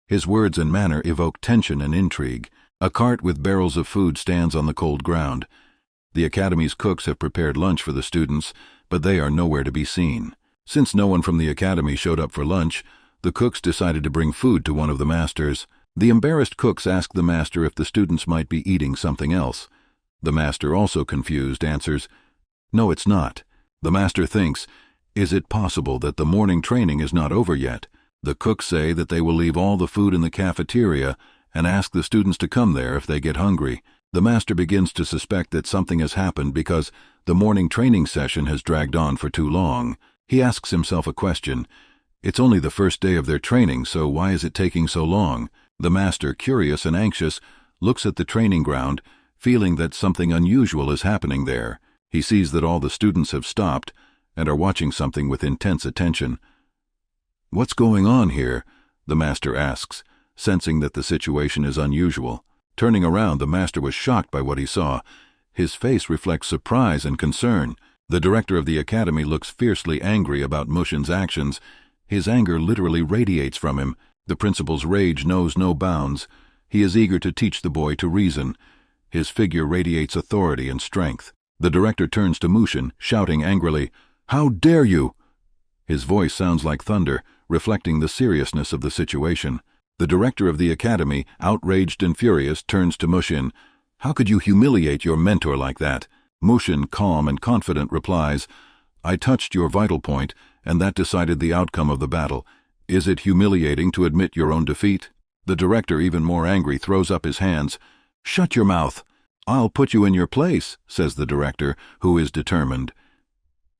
His words and manner evoke tension and intrigue. A cart with barrels of food stands on the cold ground. The academy's cooks have prepared lunch for the students, but they are nowhere to be seen. Since no one from the academy showed up for lunch, the cooks decided to bring food to one of the masters. The embarrassed cooks ask the master if the students might be eating something else. The master, also confused, answers, "No, it's not." The master thinks, is it possible that the morning training is not over yet? The cooks say that they will leave all the food in the cafeteria and ask the students to come there if they get hungry. The master begins to suspect that something has happened because the morning training session has dragged on for too long. He asks himself a question. It's only the first day of their training, so why is it taking so long? The master, curious and anxious, looks at the training ground, feeling that something unusual is happening there. He sees that all the students have stopped and are watching something with intense attention. "What's going on here?" the master asks, sensing that the situation is unusual. Turning around, the master was shocked by what he saw. His face reflects surprise and concern. The director of the academy looks fiercely angry about Mushin's actions. His anger literally radiates from him. The principal's rage knows no bounds. He is eager to teach the boy to reason. His figure radiates authority and strength. The director turns to Mushin, shouting angrily, "How dare you!" His voice sounds like thunder, reflecting the seriousness of the situation. The director of the academy, outraged and furious, turns to Mushin. "How could you humiliate your mentor like that?" Mushin, calm and confident, replies, "I touched your vital point, and that decided the outcome of the battle. Is it humiliating to admit your own defeat?" The director, even more angry, throws up his hands. "Shut your mouth! I'll put you in your place," says the director, who is determined.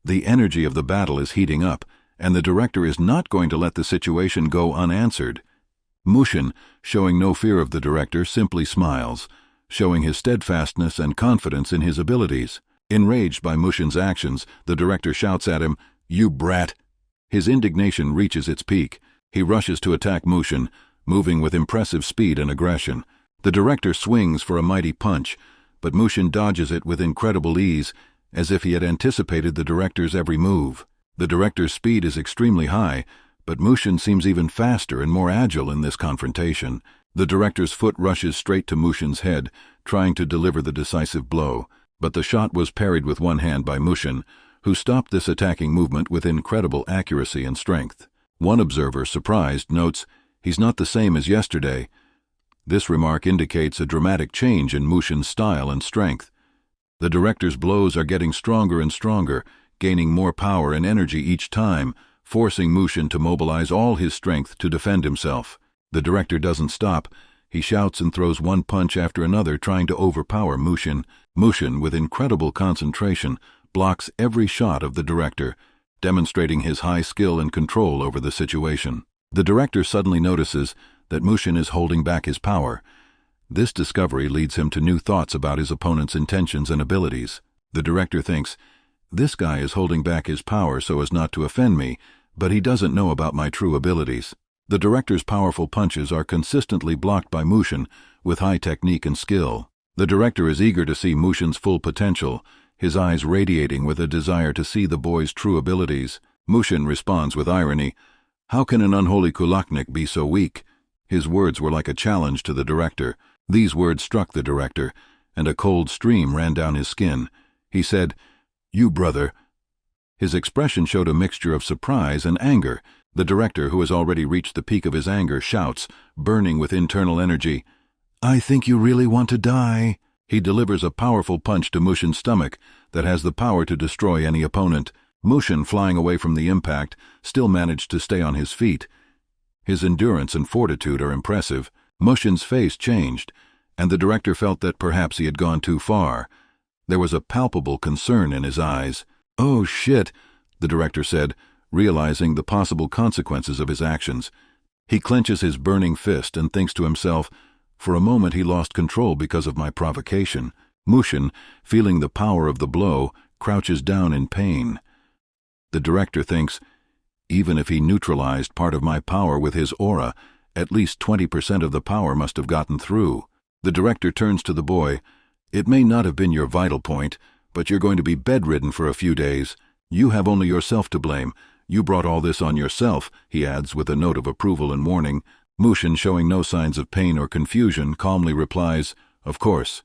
The energy of the battle is heating up, and the director is not going to let the situation go unanswered. Mushin, showing no fear of the director, simply smiles, showing his steadfastness and confidence in his abilities. Enraged by Mushin's actions, the director shouts at him, "You brat!" His indignation reaches its peak. He rushes to attack Mushin, moving with impressive speed and aggression. The director swings for a mighty punch, but Mushin dodges it with incredible ease, as if he had anticipated the director's every move. The director's speed is extremely high, but Mushin seems even faster and more agile in this confrontation. The director's foot rushes straight to Mushin's head, trying to deliver the decisive blow, but the shot was parried with one hand by Mushin, who stopped this attacking movement with incredible accuracy and strength. One observer, surprised, notes, "He's not the same as yesterday." This remark indicates a dramatic change in Mushin's style and strength. The director's blows are getting stronger and stronger, gaining more power and energy each time, forcing Mushin to mobilize all his strength to defend himself. The director doesn't stop. He shouts and throws one punch after another, trying to overpower Mushin. Mushin, with incredible concentration, blocks every shot of the director, demonstrating his high skill and control over the situation. The director suddenly notices that Mushin is holding back his power. This discovery leads him to new thoughts about his opponent's intentions and abilities. The director thinks, "This guy is holding back his power so as not to offend me, but he doesn't know about my true abilities." The director's powerful punches are consistently blocked by Mushin with high technique and skill. The director is eager to see Mushin's full potential, his eyes radiating with a desire to see the boy's true abilities. Mushin responds with irony, "How can an unholy kulaknik be so weak?" His words were like a challenge to the director. These words struck the director, and a cold stream ran down his skin. He said, "You brother." His expression showed a mixture of surprise and anger. The director, who has already reached the peak of his anger, shouts, burning with internal energy, "I think you really want to die." He delivers a powerful punch to Mushin's stomach that has the power to destroy any opponent. Mushin, flying away from the impact, still managed to stay on his feet. His endurance and fortitude are impressive. Mushin's face changed, and the director felt that perhaps he had gone too far. There was a palpable concern in his eyes. "Oh shit," the director said, realizing the possible consequences of his actions. He clenches his burning fist and thinks to himself, "For a moment he lost control because of my provocation." Mushin, feeling the power of the blow, crouches down in pain. The director thinks, "Even if he neutralized part of my power with his aura, at least 20% of the power must have gotten through." The director turns to the boy. "It may not have been your vital point, but you're going to be bedridden for a few days. You have only yourself to blame. You brought all this on yourself," he adds with a note of approval and warning. Mushin, showing no signs of pain or confusion, calmly replies, "Of course."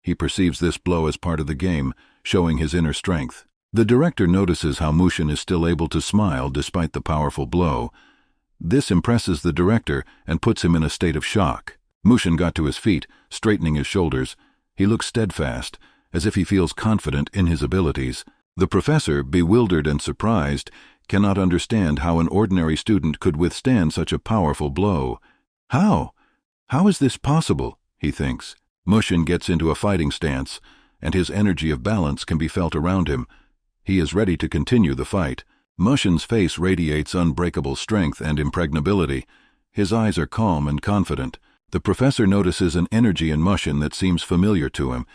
He perceives this blow as part of the game, showing his inner strength. The director notices how Mushin is still able to smile despite the powerful blow. This impresses the director and puts him in a state of shock. Mushin got to his feet, straightening his shoulders. He looks steadfast, as if he feels confident in his abilities. The professor, bewildered and surprised, cannot understand how an ordinary student could withstand such a powerful blow. How? How is this possible? He thinks. Mushin gets into a fighting stance, and his energy of balance can be felt around him. He is ready to continue the fight. Mushin's face radiates unbreakable strength and impregnability. His eyes are calm and confident. The professor notices an energy in Mushin that seems familiar to him.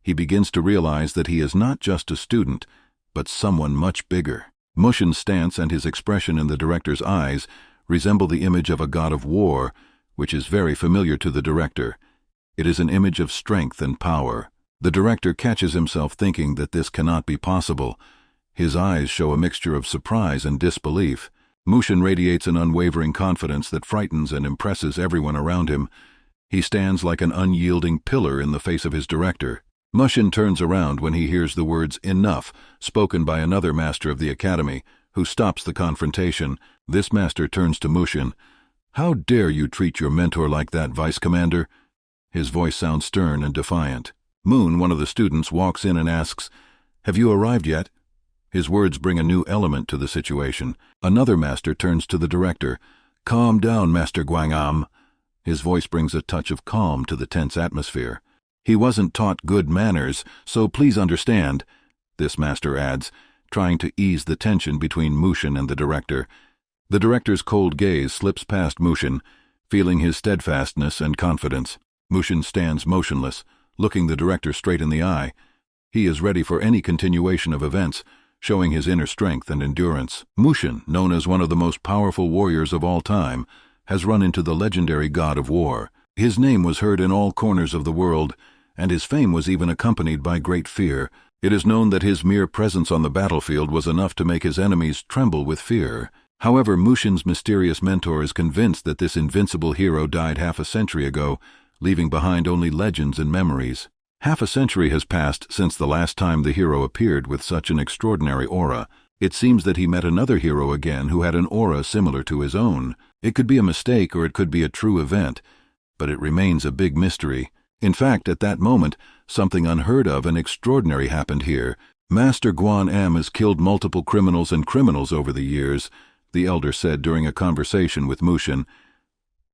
He begins to realize that he is not just a student, but someone much bigger. Mushin's stance and his expression in the director's eyes resemble the image of a god of war, which is very familiar to the director. It is an image of strength and power. The director catches himself thinking that this cannot be possible. His eyes show a mixture of surprise and disbelief. Mushin radiates an unwavering confidence that frightens and impresses everyone around him. He stands like an unyielding pillar in the face of his director. Mushin turns around when he hears the words "enough" spoken by another master of the academy, who stops the confrontation. This master turns to Mushin. "How dare you treat your mentor like that, Vice Commander?" His voice sounds stern and defiant. Moon, one of the students, walks in and asks, "Have you arrived yet?" His words bring a new element to the situation. Another master turns to the director. "Calm down, Master Guangam." His voice brings a touch of calm to the tense atmosphere. "He wasn't taught good manners, so please understand," this master adds, trying to ease the tension between Mushin and the director. The director's cold gaze slips past Mushin, feeling his steadfastness and confidence. Mushin stands motionless, looking the director straight in the eye. He is ready for any continuation of events, showing his inner strength and endurance. Mushin, known as one of the most powerful warriors of all time, has run into the legendary god of war. His name was heard in all corners of the world, and his fame was even accompanied by great fear. It is known that his mere presence on the battlefield was enough to make his enemies tremble with fear. However, Mushin's mysterious mentor is convinced that this invincible hero died half a century ago, leaving behind only legends and memories. Half a century has passed since the last time the hero appeared with such an extraordinary aura. It seems that he met another hero again who had an aura similar to his own. It could be a mistake or it could be a true event, but it remains a big mystery. In fact, at that moment, something unheard of and extraordinary happened here. Master Guan Am has killed multiple criminals over the years, the elder said during a conversation with Mushin.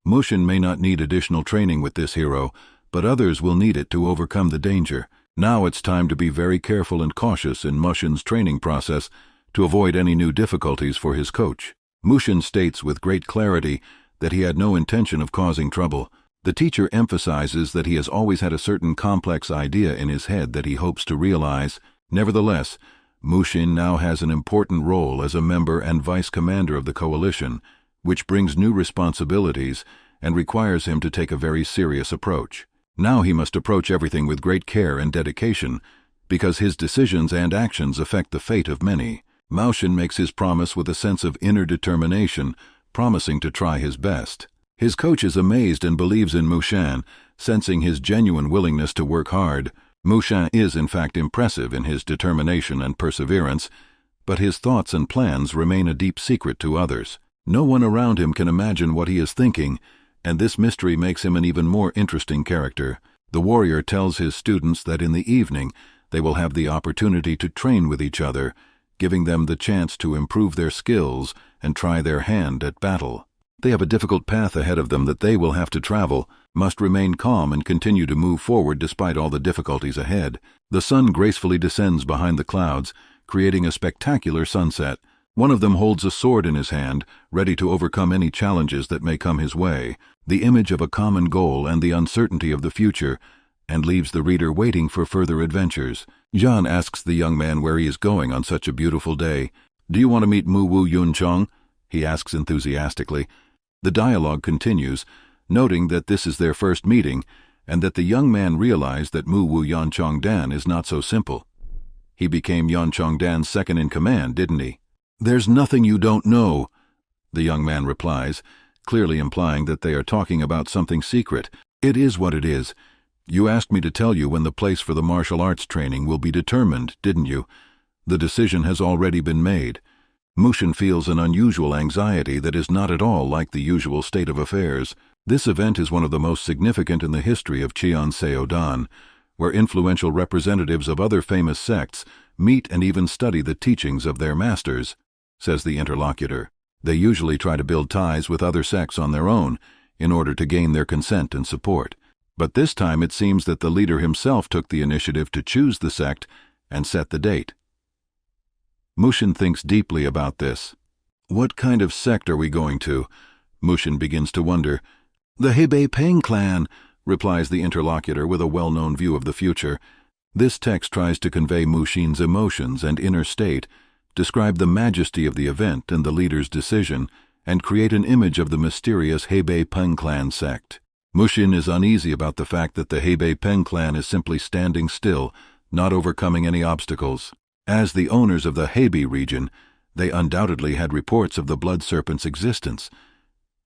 Mushin may not need additional training with this hero, but others will need it to overcome the danger. Now it's time to be very careful and cautious in Mushin's training process to avoid any new difficulties for his coach. Mushin states with great clarity that he had no intention of causing trouble. The teacher emphasizes that he has always had a certain complex idea in his head that he hopes to realize. Nevertheless, Mushin now has an important role as a member and vice commander of the coalition, which brings new responsibilities and requires him to take a very serious approach. Now he must approach everything with great care and dedication, because his decisions and actions affect the fate of many. Mushin makes his promise with a sense of inner determination, promising to try his best. His coach is amazed and believes in Mushin, sensing his genuine willingness to work hard. Mushin is in fact impressive in his determination and perseverance, but his thoughts and plans remain a deep secret to others. No one around him can imagine what he is thinking, and this mystery makes him an even more interesting character. The warrior tells his students that in the evening they will have the opportunity to train with each other, giving them the chance to improve their skills and try their hand at battle. They have a difficult path ahead of them that they will have to travel, must remain calm and continue to move forward despite all the difficulties ahead. The sun gracefully descends behind the clouds, creating a spectacular sunset. One of them holds a sword in his hand, ready to overcome any challenges that may come his way, the image of a common goal and the uncertainty of the future, and leaves the reader waiting for further adventures. Jean asks the young man where he is going on such a beautiful day. "Do you want to meet Mu Wu Yun Chong?" he asks enthusiastically. The dialogue continues, noting that this is their first meeting, and that the young man realized that Mu Wu Yan Chong Dan is not so simple. He became Yan Chong Dan's second in command, didn't he? "There's nothing you don't know," the young man replies, clearly implying that they are talking about something secret. "It is what it is. You asked me to tell you when the place for the martial arts training will be determined, didn't you? The decision has already been made." Mushin feels an unusual anxiety that is not at all like the usual state of affairs. This event is one of the most significant in the history of Cheonseodan, where influential representatives of other famous sects meet and even study the teachings of their masters, says the interlocutor. They usually try to build ties with other sects on their own in order to gain their consent and support. But this time it seems that the leader himself took the initiative to choose the sect and set the date. Mushin thinks deeply about this. What kind of sect are we going to? Mushin begins to wonder. "The Hebei Peng clan," replies the interlocutor with a well-known view of the future. This text tries to convey Mushin's emotions and inner state, describe the majesty of the event and the leader's decision, and create an image of the mysterious Hebei Peng clan sect. Mushin is uneasy about the fact that the Hebei Peng clan is simply standing still, not overcoming any obstacles. As the owners of the Hebei region, they undoubtedly had reports of the blood serpent's existence.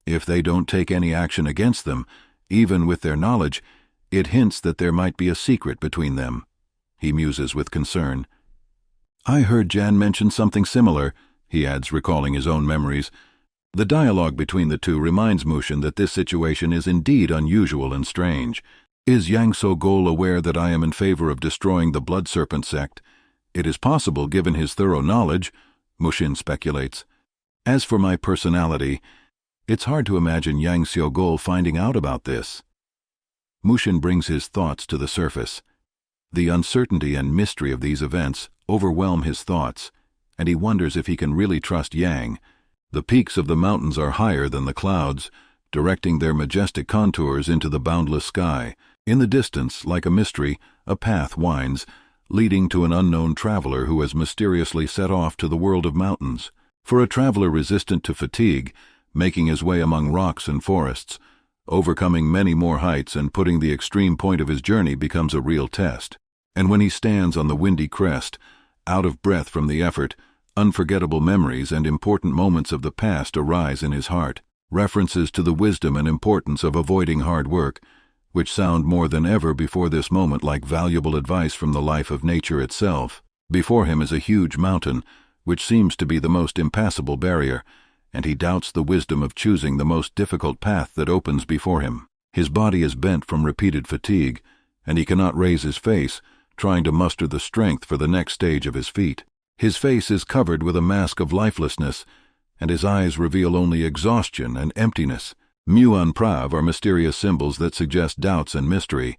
If they don't take any action against them, even with their knowledge, it hints that there might be a secret between them. He muses with concern. "I heard Jan mention something similar," he adds, recalling his own memories. The dialogue between the two reminds Mushin that this situation is indeed unusual and strange. Is Yang So-gol aware that I am in favor of destroying the blood serpent sect? It is possible given his thorough knowledge, Mushin speculates. As for my personality, it's hard to imagine Yang So-gol finding out about this. Mushin brings his thoughts to the surface. The uncertainty and mystery of these events overwhelm his thoughts, and he wonders if he can really trust Yang. The peaks of the mountains are higher than the clouds, directing their majestic contours into the boundless sky. In the distance, like a mystery, a path winds, leading to an unknown traveler who has mysteriously set off to the world of mountains. For a traveler resistant to fatigue, making his way among rocks and forests, overcoming many more heights and putting the extreme point of his journey becomes a real test. And when he stands on the windy crest, out of breath from the effort, unforgettable memories and important moments of the past arise in his heart, references to the wisdom and importance of avoiding hard work, which sound more than ever before this moment like valuable advice from the life of nature itself. Before him is a huge mountain, which seems to be the most impassable barrier, and he doubts the wisdom of choosing the most difficult path that opens before him. His body is bent from repeated fatigue, and he cannot raise his face, trying to muster the strength for the next stage of his feat. His face is covered with a mask of lifelessness, and his eyes reveal only exhaustion and emptiness. Muon Prav are mysterious symbols that suggest doubts and mystery.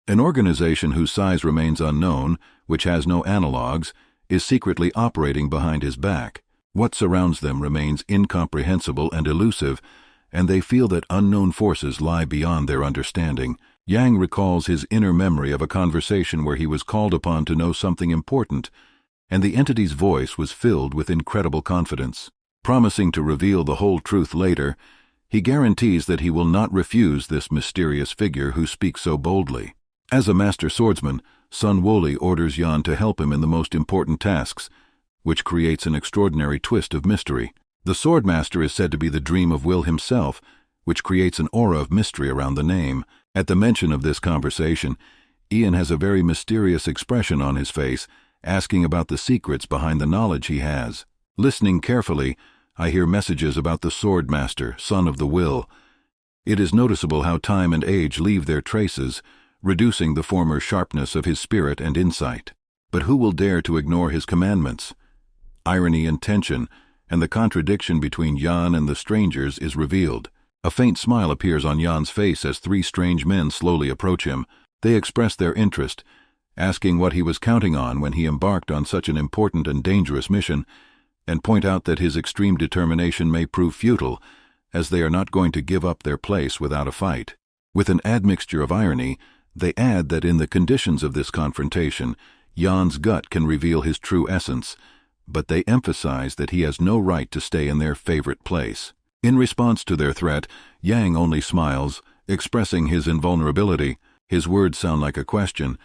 An organization whose size remains unknown, which has no analogues, is secretly operating behind his back. What surrounds them remains incomprehensible and elusive, and they feel that unknown forces lie beyond their understanding. Yang recalls his inner memory of a conversation where he was called upon to know something important, and the entity's voice was filled with incredible confidence. Promising to reveal the whole truth later, he guarantees that he will not refuse this mysterious figure who speaks so boldly. As a master swordsman, Sun Woli orders Yan to help him in the most important tasks, which creates an extraordinary twist of mystery. The swordmaster is said to be the dream of Will himself, which creates an aura of mystery around the name. At the mention of this conversation, Ian has a very mysterious expression on his face, asking about the secrets behind the knowledge he has. Listening carefully, I hear messages about the swordmaster, son of the Will. It is noticeable how time and age leave their traces, reducing the former sharpness of his spirit and insight. But who will dare to ignore his commandments? Irony and tension, and the contradiction between Yan and the strangers is revealed. A faint smile appears on Yan's face as three strange men slowly approach him. They express their interest, asking what he was counting on when he embarked on such an important and dangerous mission, and point out that his extreme determination may prove futile, as they are not going to give up their place without a fight. With an admixture of irony, they add that in the conditions of this confrontation, Yan's gut can reveal his true essence, but they emphasize that he has no right to stay in their favorite place. In response to their threat, Yang only smiles, expressing his invulnerability. His words sound like a question.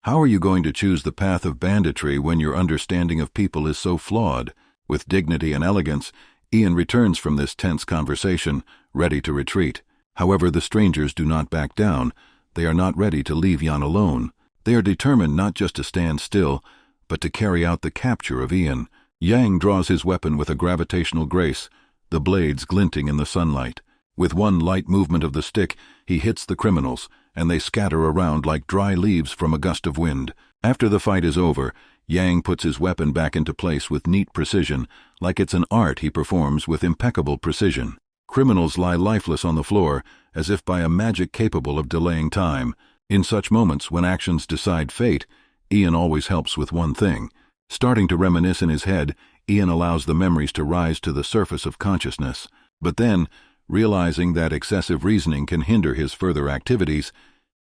How are you going to choose the path of banditry when your understanding of people is so flawed? With dignity and elegance, Ian returns from this tense conversation, ready to retreat. However, the strangers do not back down. They are not ready to leave Yan alone. They are determined not just to stand still, but to carry out the capture of Ian. Yang draws his weapon with a gravitational grace, the blades glinting in the sunlight. With one light movement of the stick, he hits the criminals, and they scatter around like dry leaves from a gust of wind. After the fight is over, Yang puts his weapon back into place with neat precision, like it's an art he performs with impeccable precision. Criminals lie lifeless on the floor, as if by a magic capable of delaying time. In such moments, when actions decide fate, Ian always helps with one thing. Starting to reminisce in his head, Ian allows the memories to rise to the surface of consciousness. But then, Realizing that excessive reasoning can hinder his further activities,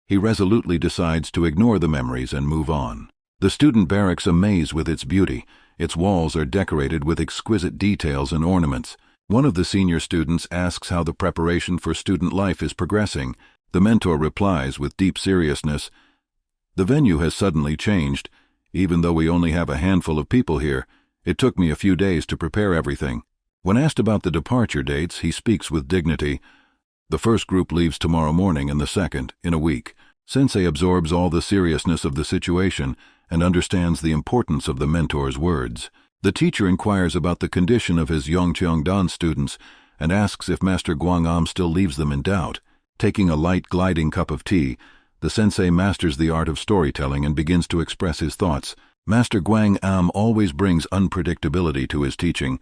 he resolutely decides to ignore the memories and move on. The student barracks amaze with its beauty. Its walls are decorated with exquisite details and ornaments. One of the senior students asks how the preparation for student life is progressing. The mentor replies with deep seriousness, "The venue has suddenly changed. Even though we only have a handful of people here, it took me a few days to prepare everything." When asked about the departure dates, he speaks with dignity. "The first group leaves tomorrow morning and the second in a week." Sensei absorbs all the seriousness of the situation and understands the importance of the mentor's words. The teacher inquires about the condition of his Yongcheongdan students and asks if Master Guangam still leaves them in doubt. Taking a light, gliding cup of tea, the sensei masters the art of storytelling and begins to express his thoughts. Master Guangam always brings unpredictability to his teaching,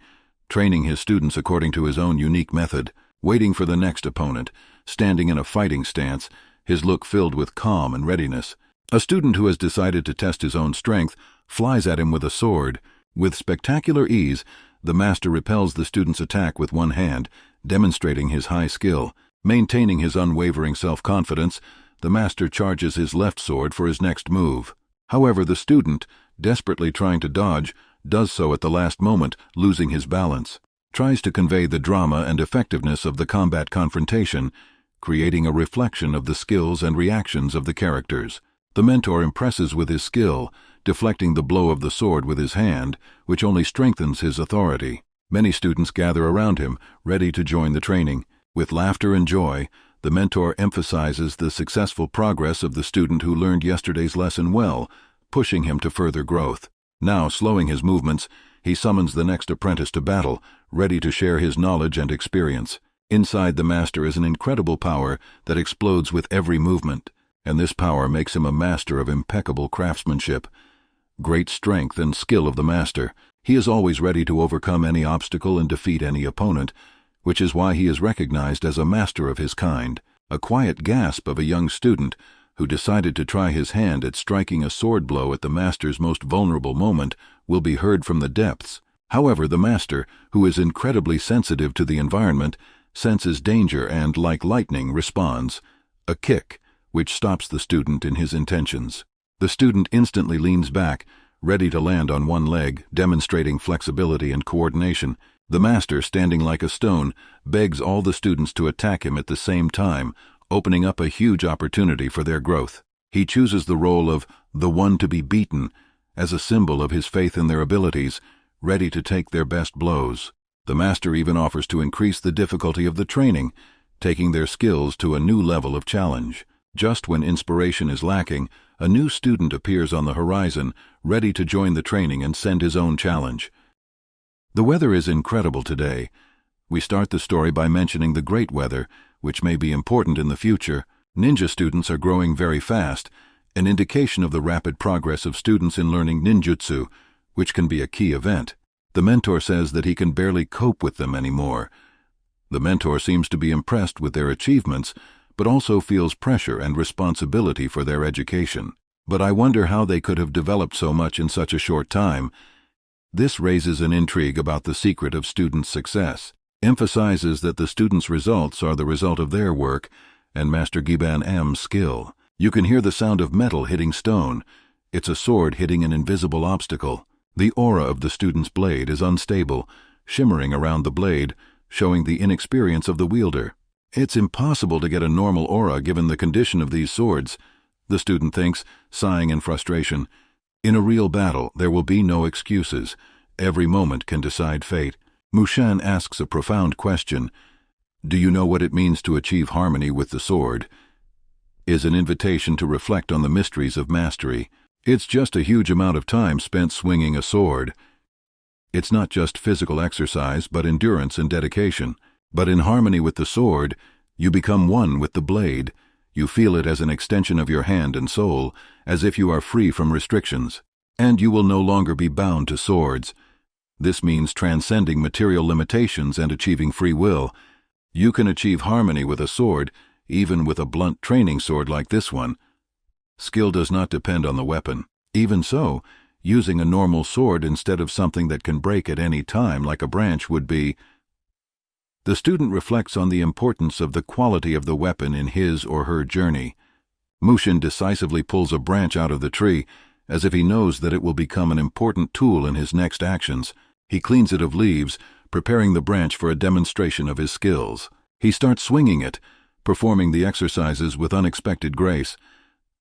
training his students according to his own unique method. Waiting for the next opponent, standing in a fighting stance, his look filled with calm and readiness. A student who has decided to test his own strength flies at him with a sword. With spectacular ease, the master repels the student's attack with one hand, demonstrating his high skill. Maintaining his unwavering self-confidence, the master charges his left sword for his next move. However, the student, desperately trying to dodge, does so at the last moment, losing his balance. Tries to convey the drama and effectiveness of the combat confrontation, creating a reflection of the skills and reactions of the characters. The mentor impresses with his skill, deflecting the blow of the sword with his hand, which only strengthens his authority. Many students gather around him, ready to join the training. With laughter and joy, the mentor emphasizes the successful progress of the student who learned yesterday's lesson well, pushing him to further growth. Now, slowing his movements, he summons the next apprentice to battle, ready to share his knowledge and experience. Inside the master is an incredible power that explodes with every movement, and this power makes him a master of impeccable craftsmanship. Great strength and skill of the master. He is always ready to overcome any obstacle and defeat any opponent, which is why he is recognized as a master of his kind. A quiet gasp of a young student who decided to try his hand at striking a sword blow at the master's most vulnerable moment will be heard from the depths. However, the master, who is incredibly sensitive to the environment, senses danger and, like lightning, responds. A kick, which stops the student in his intentions. The student instantly leans back, ready to land on one leg, demonstrating flexibility and coordination. The master, standing like a stone, begs all the students to attack him at the same time, opening up a huge opportunity for their growth. He chooses the role of the one to be beaten as a symbol of his faith in their abilities, ready to take their best blows. The master even offers to increase the difficulty of the training, taking their skills to a new level of challenge. Just when inspiration is lacking, a new student appears on the horizon, ready to join the training and send his own challenge. The weather is incredible today. We start the story by mentioning the great weather, which may be important in the future. Ninja students are growing very fast, an indication of the rapid progress of students in learning ninjutsu, which can be a key event. The mentor says that he can barely cope with them anymore. The mentor seems to be impressed with their achievements, but also feels pressure and responsibility for their education. But I wonder how they could have developed so much in such a short time. This raises an intrigue about the secret of students' success, emphasizes that the students' results are the result of their work and Master Giban M's skill. You can hear the sound of metal hitting stone. It's a sword hitting an invisible obstacle. The aura of the student's blade is unstable, shimmering around the blade, showing the inexperience of the wielder. It's impossible to get a normal aura given the condition of these swords, the student thinks, sighing in frustration. In a real battle, there will be no excuses. Every moment can decide fate. Mushin asks a profound question. Do you know what it means to achieve harmony with the sword? Is an invitation to reflect on the mysteries of mastery. It's just a huge amount of time spent swinging a sword. It's not just physical exercise, but endurance and dedication. But in harmony with the sword, you become one with the blade. You feel it as an extension of your hand and soul, as if you are free from restrictions. And you will no longer be bound to swords. This means transcending material limitations and achieving free will. You can achieve harmony with a sword, even with a blunt training sword like this one. Skill does not depend on the weapon. Even so, using a normal sword instead of something that can break at any time like a branch would be. The student reflects on the importance of the quality of the weapon in his or her journey. Mushin decisively pulls a branch out of the tree, as if he knows that it will become an important tool in his next actions. He cleans it of leaves, preparing the branch for a demonstration of his skills. He starts swinging it, performing the exercises with unexpected grace.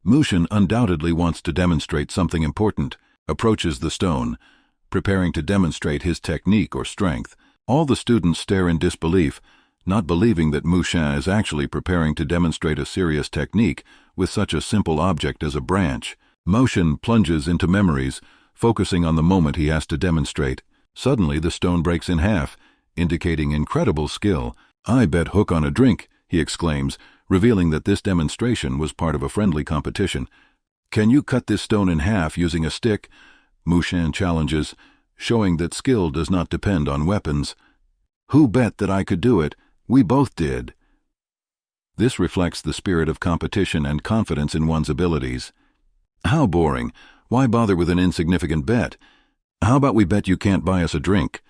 Mushin undoubtedly wants to demonstrate something important, approaches the stone, preparing to demonstrate his technique or strength. All the students stare in disbelief, not believing that Mushin is actually preparing to demonstrate a serious technique with such a simple object as a branch. Mushin plunges into memories, focusing on the moment he has to demonstrate. Suddenly the stone breaks in half, indicating incredible skill. "I bet hook on a drink," he exclaims, revealing that this demonstration was part of a friendly competition. "Can you cut this stone in half using a stick?" Mushin challenges, showing that skill does not depend on weapons. "Who bet that I could do it? We both did." This reflects the spirit of competition and confidence in one's abilities. "How boring. Why bother with an insignificant bet? How about we bet you can't buy us a drink?"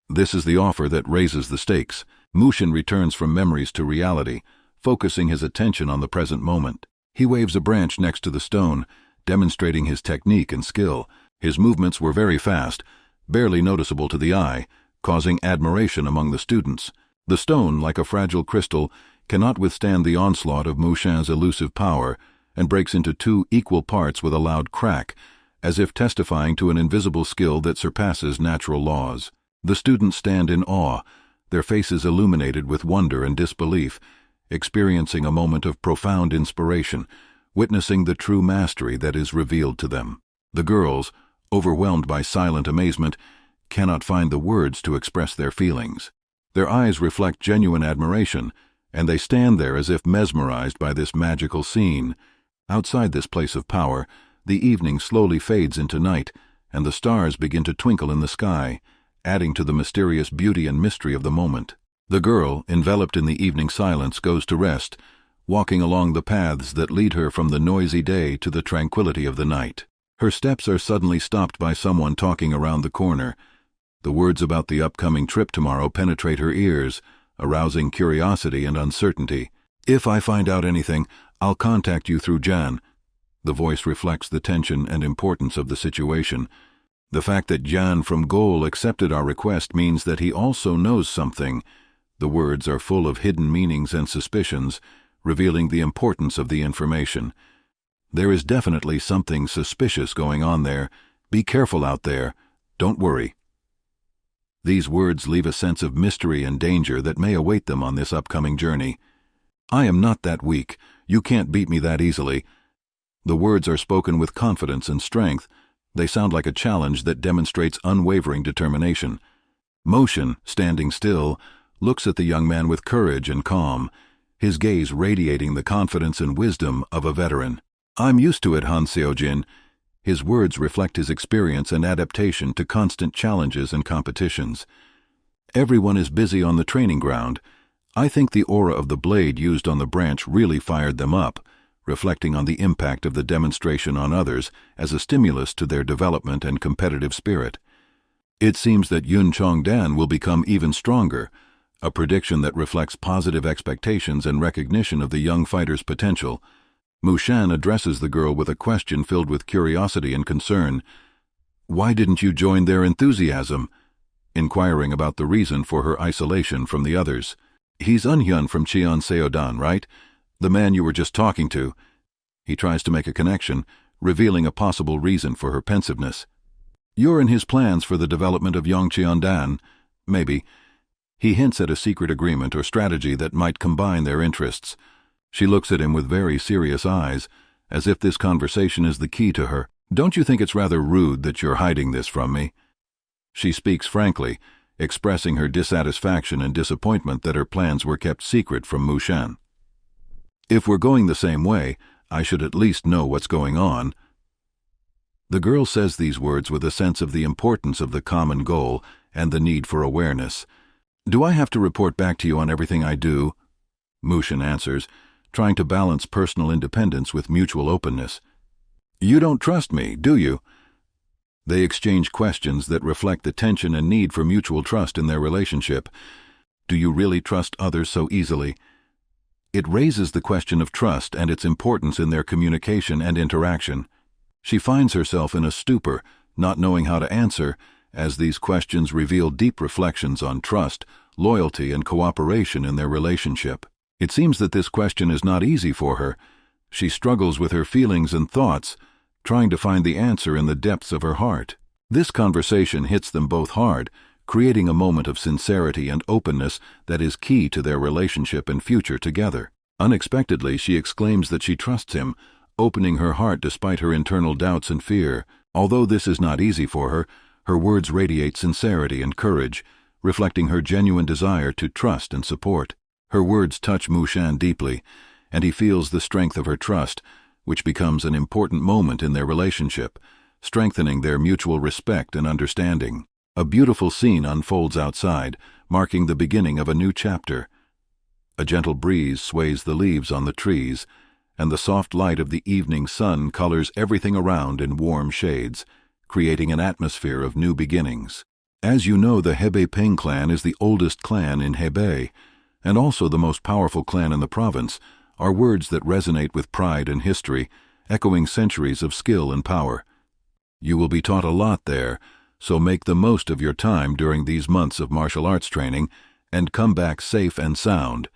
This is the offer that raises the stakes. Mushin returns from memories to reality, focusing his attention on the present moment. He waves a branch next to the stone, demonstrating his technique and skill. His movements were very fast, barely noticeable to the eye, causing admiration among the students. The stone, like a fragile crystal, cannot withstand the onslaught of Mushin's elusive power, and breaks into two equal parts with a loud crack, as if testifying to an invisible skill that surpasses natural laws. The students stand in awe, their faces illuminated with wonder and disbelief, experiencing a moment of profound inspiration, witnessing the true mastery that is revealed to them. The girls, overwhelmed by silent amazement, cannot find the words to express their feelings. Their eyes reflect genuine admiration, and they stand there as if mesmerized by this magical scene. Outside this place of power, the evening slowly fades into night, and the stars begin to twinkle in the sky, adding to the mysterious beauty and mystery of the moment. The girl, enveloped in the evening silence, goes to rest, walking along the paths that lead her from the noisy day to the tranquility of the night. Her steps are suddenly stopped by someone talking around the corner. The words about the upcoming trip tomorrow penetrate her ears, arousing curiosity and uncertainty. "If I find out anything, I'll contact you through Jan." The voice reflects the tension and importance of the situation. The fact that Jan from Gol accepted our request means that he also knows something. The words are full of hidden meanings and suspicions, revealing the importance of the information. There is definitely something suspicious going on there. Be careful out there. Don't worry. These words leave a sense of mystery and danger that may await them on this upcoming journey. "I am not that weak. You can't beat me that easily." The words are spoken with confidence and strength. They sound like a challenge that demonstrates unwavering determination. Mushin, standing still, looks at the young man with courage and calm, his gaze radiating the confidence and wisdom of a veteran. "I'm used to it, Han Seojin." His words reflect his experience and adaptation to constant challenges and competitions. Everyone is busy on the training ground. I think the aura of the blade used on the branch really fired them up, reflecting on the impact of the demonstration on others as a stimulus to their development and competitive spirit. It seems that Yun Chongdan will become even stronger, a prediction that reflects positive expectations and recognition of the young fighter's potential. Mushin addresses the girl with a question filled with curiosity and concern. "Why didn't you join their enthusiasm?" inquiring about the reason for her isolation from the others. "He's Unhyun from Cheon Seodan, right? The man you were just talking to." He tries to make a connection, revealing a possible reason for her pensiveness. "You're in his plans for the development of Yong Cheondan?" "Maybe." He hints at a secret agreement or strategy that might combine their interests. She looks at him with very serious eyes, as if this conversation is the key to her. "Don't you think it's rather rude that you're hiding this from me?" She speaks frankly, expressing her dissatisfaction and disappointment that her plans were kept secret from Mushin. "If we're going the same way, I should at least know what's going on." The girl says these words with a sense of the importance of the common goal and the need for awareness. "Do I have to report back to you on everything I do?" Mushin answers, trying to balance personal independence with mutual openness. "You don't trust me, do you?" They exchange questions that reflect the tension and need for mutual trust in their relationship. Do you really trust others so easily? It raises the question of trust and its importance in their communication and interaction. She finds herself in a stupor, not knowing how to answer, as these questions reveal deep reflections on trust, loyalty, and cooperation in their relationship. It seems that this question is not easy for her. She struggles with her feelings and thoughts, trying to find the answer in the depths of her heart. This conversation hits them both hard, creating a moment of sincerity and openness that is key to their relationship and future together. Unexpectedly, she exclaims that she trusts him, opening her heart despite her internal doubts and fear. Although this is not easy for her, her words radiate sincerity and courage, reflecting her genuine desire to trust and support. Her words touch Mushin deeply, and he feels the strength of her trust, which becomes an important moment in their relationship, strengthening their mutual respect and understanding. A beautiful scene unfolds outside, marking the beginning of a new chapter. A gentle breeze sways the leaves on the trees, and the soft light of the evening sun colors everything around in warm shades, creating an atmosphere of new beginnings. As you know, the Hebei Peng clan is the oldest clan in Hebei, and also the most powerful clan in the province, are words that resonate with pride and history, echoing centuries of skill and power. You will be taught a lot there, so make the most of your time during these months of martial arts training and come back safe and sound,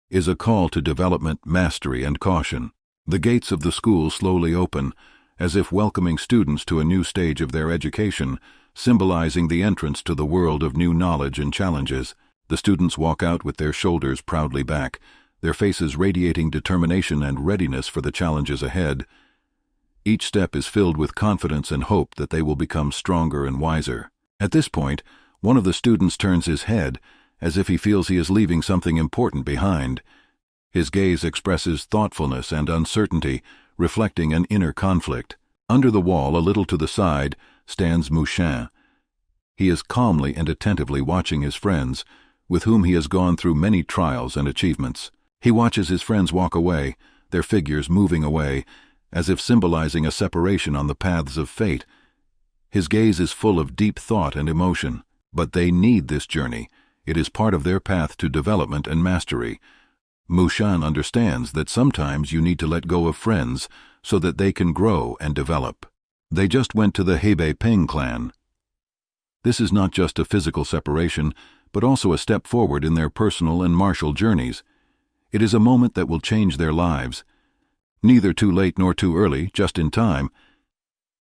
is a call to development, mastery, and caution. The gates of the school slowly open, as if welcoming students to a new stage of their education, symbolizing the entrance to the world of new knowledge and challenges. The students walk out with their shoulders proudly back, their faces radiating determination and readiness for the challenges ahead. Each step is filled with confidence and hope that they will become stronger and wiser. At this point, one of the students turns his head, as if he feels he is leaving something important behind. His gaze expresses thoughtfulness and uncertainty, reflecting an inner conflict. Under the wall, a little to the side, stands Mushin. He is calmly and attentively watching his friends, with whom he has gone through many trials and achievements. He watches his friends walk away, their figures moving away, as if symbolizing a separation on the paths of fate. His gaze is full of deep thought and emotion, but they need this journey. It is part of their path to development and mastery. Mushin understands that sometimes you need to let go of friends so that they can grow and develop. They just went to the Hebei Peng clan. This is not just a physical separation, but also a step forward in their personal and martial journeys. It is a moment that will change their lives. Neither too late nor too early, just in time.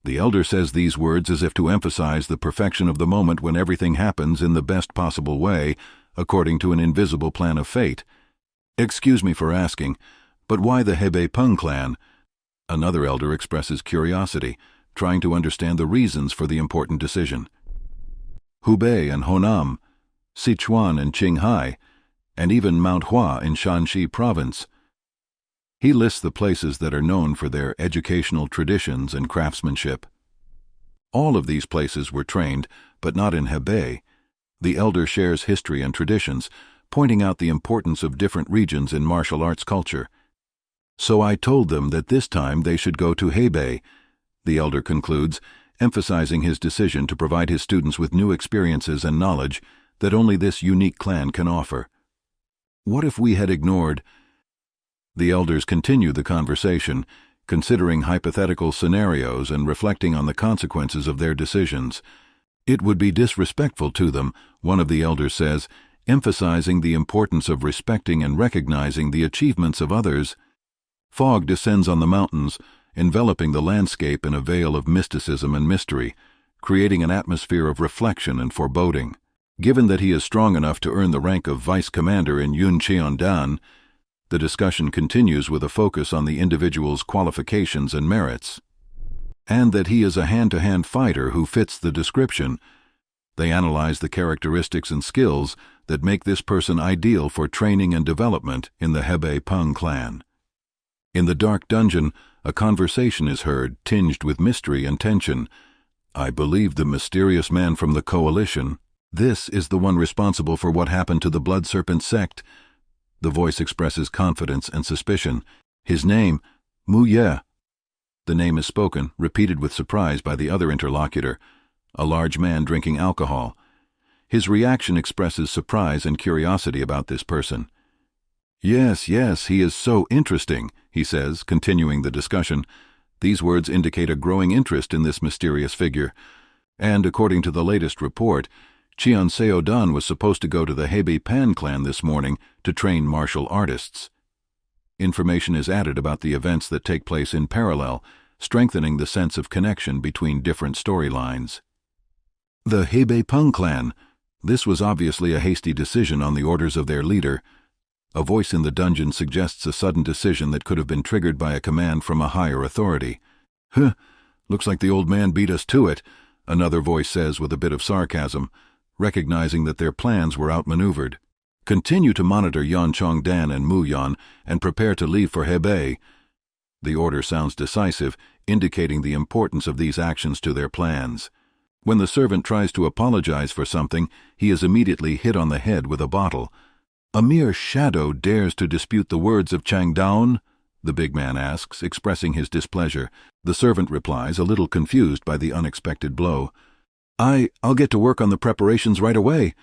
The elder says these words as if to emphasize the perfection of the moment when everything happens in the best possible way, according to an invisible plan of fate. Excuse me for asking, but why the Hebei Peng clan? Another elder expresses curiosity, trying to understand the reasons for the important decision. Hubei and Honam, Sichuan and Qinghai, and even Manhua in Shanxi province. He lists the places that are known for their educational traditions and craftsmanship. All of these places were trained, but not in Hebei. The elder shares history and traditions, pointing out the importance of different regions in martial arts culture. So I told them that this time they should go to Hebei, the elder concludes, emphasizing his decision to provide his students with new experiences and knowledge that only this unique clan can offer. What if we had ignored? The elders continue the conversation, considering hypothetical scenarios and reflecting on the consequences of their decisions. It would be disrespectful to them, one of the elders says, emphasizing the importance of respecting and recognizing the achievements of others. Fog descends on the mountains, enveloping the landscape in a veil of mysticism and mystery, creating an atmosphere of reflection and foreboding. Given that he is strong enough to earn the rank of vice commander in Yunqiandan, the discussion continues with a focus on the individual's qualifications and merits. And that he is a hand-to-hand fighter who fits the description. They analyze the characteristics and skills that make this person ideal for training and development in the Hebei Peng clan. In the dark dungeon, a conversation is heard, tinged with mystery and tension. I believe the mysterious man from the coalition. This is the one responsible for what happened to the Blood Serpent sect. The voice expresses confidence and suspicion. His name, Mu Ye. The name is spoken, repeated with surprise by the other interlocutor, a large man drinking alcohol. His reaction expresses surprise and curiosity about this person. "Yes, yes, he is so interesting," he says, continuing the discussion. These words indicate a growing interest in this mysterious figure. And according to the latest report, Cheon Seo-dan was supposed to go to the Hebei Pan clan this morning to train martial artists. Information is added about the events that take place in parallel, strengthening the sense of connection between different storylines. The Hebei Pan clan. This was obviously a hasty decision on the orders of their leader. A voice in the dungeon suggests a sudden decision that could have been triggered by a command from a higher authority. "Huh, looks like the old man beat us to it," another voice says with a bit of sarcasm, recognizing that their plans were outmaneuvered. "Continue to monitor Yeoncheong-dan and Mu-yeon and prepare to leave for Hebei." The order sounds decisive, indicating the importance of these actions to their plans. When the servant tries to apologize for something, he is immediately hit on the head with a bottle. "A mere shadow dares to dispute the words of Changdaon?" the big man asks, expressing his displeasure. The servant replies, a little confused by the unexpected blow. "I'll get to work on the preparations right away."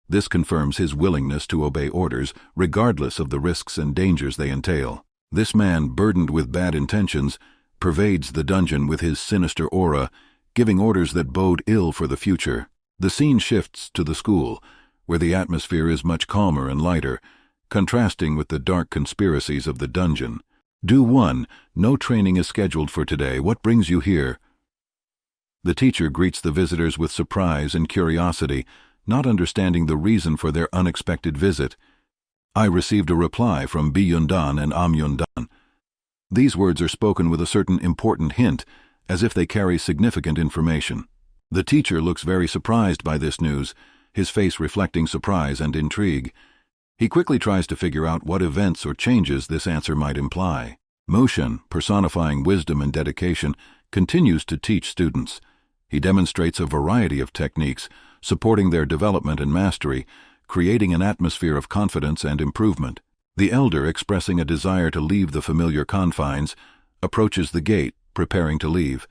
This confirms his willingness to obey orders, regardless of the risks and dangers they entail. This man, burdened with bad intentions, pervades the dungeon with his sinister aura, giving orders that bode ill for the future. The scene shifts to the school, where the atmosphere is much calmer and lighter, contrasting with the dark conspiracies of the dungeon. Do 1. No training is scheduled for today. What brings you here? The teacher greets the visitors with surprise and curiosity, not understanding the reason for their unexpected visit. "I received a reply from Bi-yun-dan and Am-yun-dan." These words are spoken with a certain important hint, as if they carry significant information. The teacher looks very surprised by this news, his face reflecting surprise and intrigue. He quickly tries to figure out what events or changes this answer might imply. Mushin, personifying wisdom and dedication, continues to teach students. He demonstrates a variety of techniques, supporting their development and mastery, creating an atmosphere of confidence and improvement. The elder, expressing a desire to leave the familiar confines, approaches the gate, preparing to leave.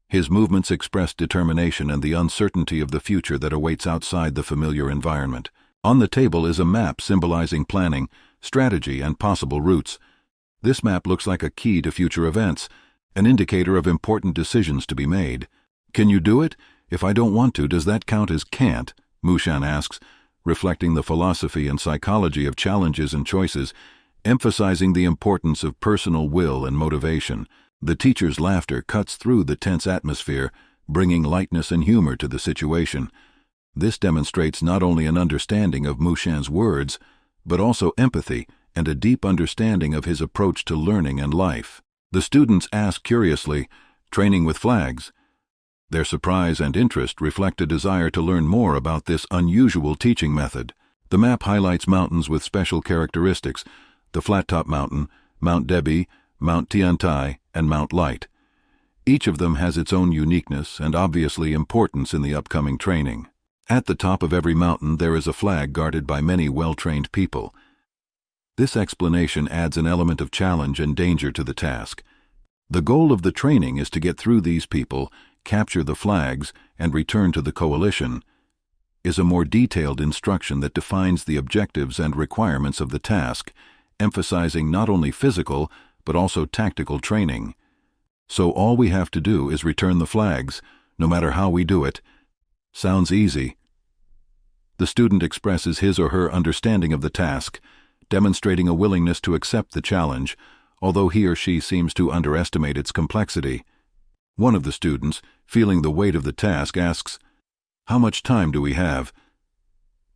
His movements express determination and the uncertainty of the future that awaits outside the familiar environment. On the table is a map symbolizing planning, strategy, and possible routes. This map looks like a key to future events, an indicator of important decisions to be made. "Can you do it? If I don't want to, does that count as can't?" Mushin asks, reflecting the philosophy and psychology of challenges and choices, emphasizing the importance of personal will and motivation. The teacher's laughter cuts through the tense atmosphere, bringing lightness and humor to the situation. This demonstrates not only an understanding of Mushin's words, but also empathy and a deep understanding of his approach to learning and life. The students ask curiously, "Training with flags?" Their surprise and interest reflect a desire to learn more about this unusual teaching method. The map highlights mountains with special characteristics: the Flat-Top Mountain, Mount Debi, Mount Tiantai, and Mount Light. Each of them has its own uniqueness and obviously importance in the upcoming training. At the top of every mountain there is a flag guarded by many well-trained people. This explanation adds an element of challenge and danger to the task. The goal of the training is to get through these people, capture the flags, and return to the coalition. Is a more detailed instruction that defines the objectives and requirements of the task, emphasizing not only physical, but also tactical training. So all we have to do is return the flags, no matter how we do it. Sounds easy. The student expresses his or her understanding of the task, demonstrating a willingness to accept the challenge, although he or she seems to underestimate its complexity. One of the students, feeling the weight of the task, asks, "How much time do we have?"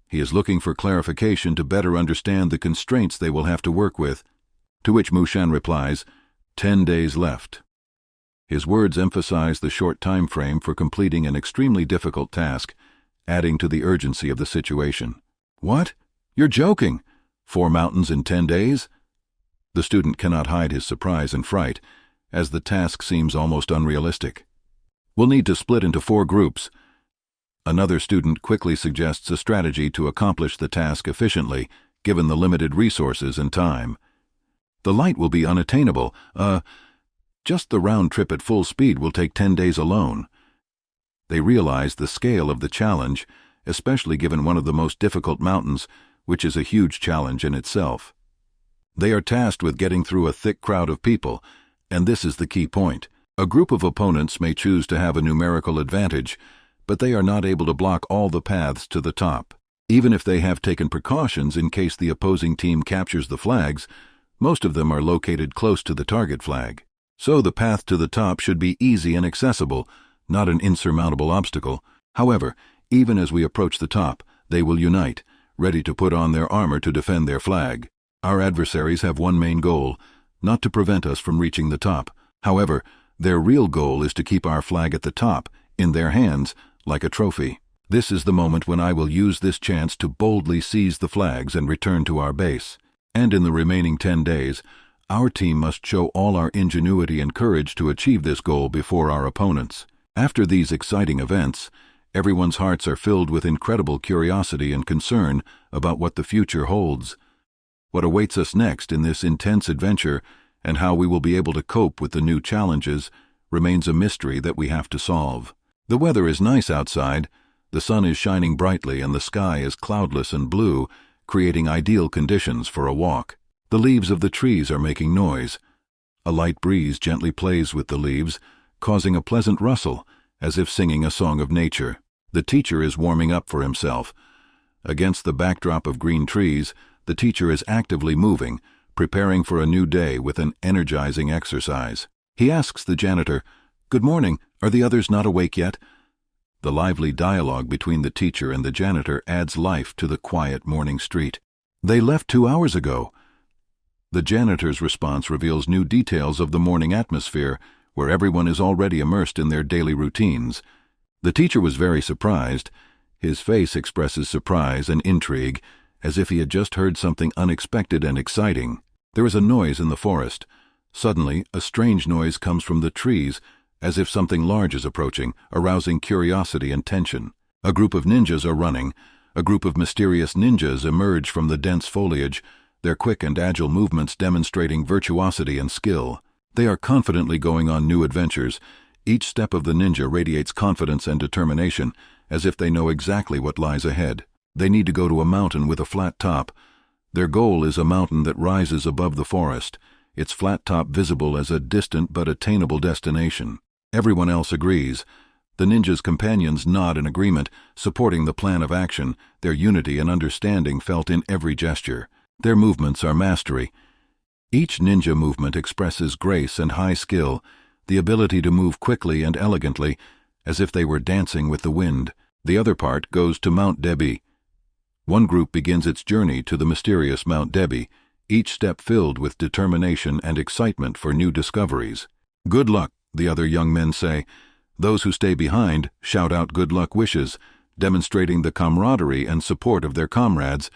He is looking for clarification to better understand the constraints they will have to work with, to which Mushin replies, 10 days left. His words emphasize the short time frame for completing an extremely difficult task, adding to the urgency of the situation. "What? You're joking! 4 mountains in 10 days? The student cannot hide his surprise and fright, as the task seems almost unrealistic. "We'll need to split into 4 groups. Another student quickly suggests a strategy to accomplish the task efficiently, given the limited resources and time. "The light will be unattainable. Just the round trip at full speed will take 10 days alone." They realize the scale of the challenge especially given one of the most difficult mountains, which is a huge challenge in itself. They are tasked with getting through a thick crowd of people, and this is the key point. A group of opponents may choose to have a numerical advantage, but they are not able to block all the paths to the top. Even if they have taken precautions in case the opposing team captures the flags, most of them are located close to the target flag. So the path to the top should be easy and accessible, not an insurmountable obstacle. However, even as we approach the top, they will unite, ready to put on their armor to defend their flag. Our adversaries have one main goal, not to prevent us from reaching the top. However, their real goal is to keep our flag at the top, in their hands, like a trophy. This is the moment when I will use this chance to boldly seize the flags and return to our base. And in the remaining 10 days, our team must show all our ingenuity and courage to achieve this goal before our opponents. After these exciting events, everyone's hearts are filled with incredible curiosity and concern about what the future holds. What awaits us next in this intense adventure and how we will be able to cope with the new challenges remains a mystery that we have to solve. The weather is nice outside. The sun is shining brightly and the sky is cloudless and blue, creating ideal conditions for a walk. The leaves of the trees are making noise. A light breeze gently plays with the leaves, causing a pleasant rustle, as if singing a song of nature. The teacher is warming up for himself. Against the backdrop of green trees, the teacher is actively moving, preparing for a new day with an energizing exercise. He asks the janitor, "Good morning, are the others not awake yet?" The lively dialogue between the teacher and the janitor adds life to the quiet morning street. "They left 2 hours ago." The janitor's response reveals new details of the morning atmosphere, where everyone is already immersed in their daily routines. The teacher was very surprised. His face expresses surprise and intrigue, as if he had just heard something unexpected and exciting. There is a noise in the forest. Suddenly, a strange noise comes from the trees, as if something large is approaching, arousing curiosity and tension. A group of ninjas are running. A group of mysterious ninjas emerge from the dense foliage, their quick and agile movements demonstrating virtuosity and skill. They are confidently going on new adventures. Each step of the ninja radiates confidence and determination, as if they know exactly what lies ahead. They need to go to a mountain with a flat top. Their goal is a mountain that rises above the forest, its flat top visible as a distant but attainable destination. Everyone else agrees. The ninja's companions nod in agreement, supporting the plan of action, their unity and understanding felt in every gesture. Their movements are mastery. Each ninja movement expresses grace and high skill, the ability to move quickly and elegantly, as if they were dancing with the wind. The other part goes to Mount Debi. One group begins its journey to the mysterious Mount Debi, each step filled with determination and excitement for new discoveries. "Good luck," the other young men say. Those who stay behind shout out good luck wishes, demonstrating the camaraderie and support of their comrades.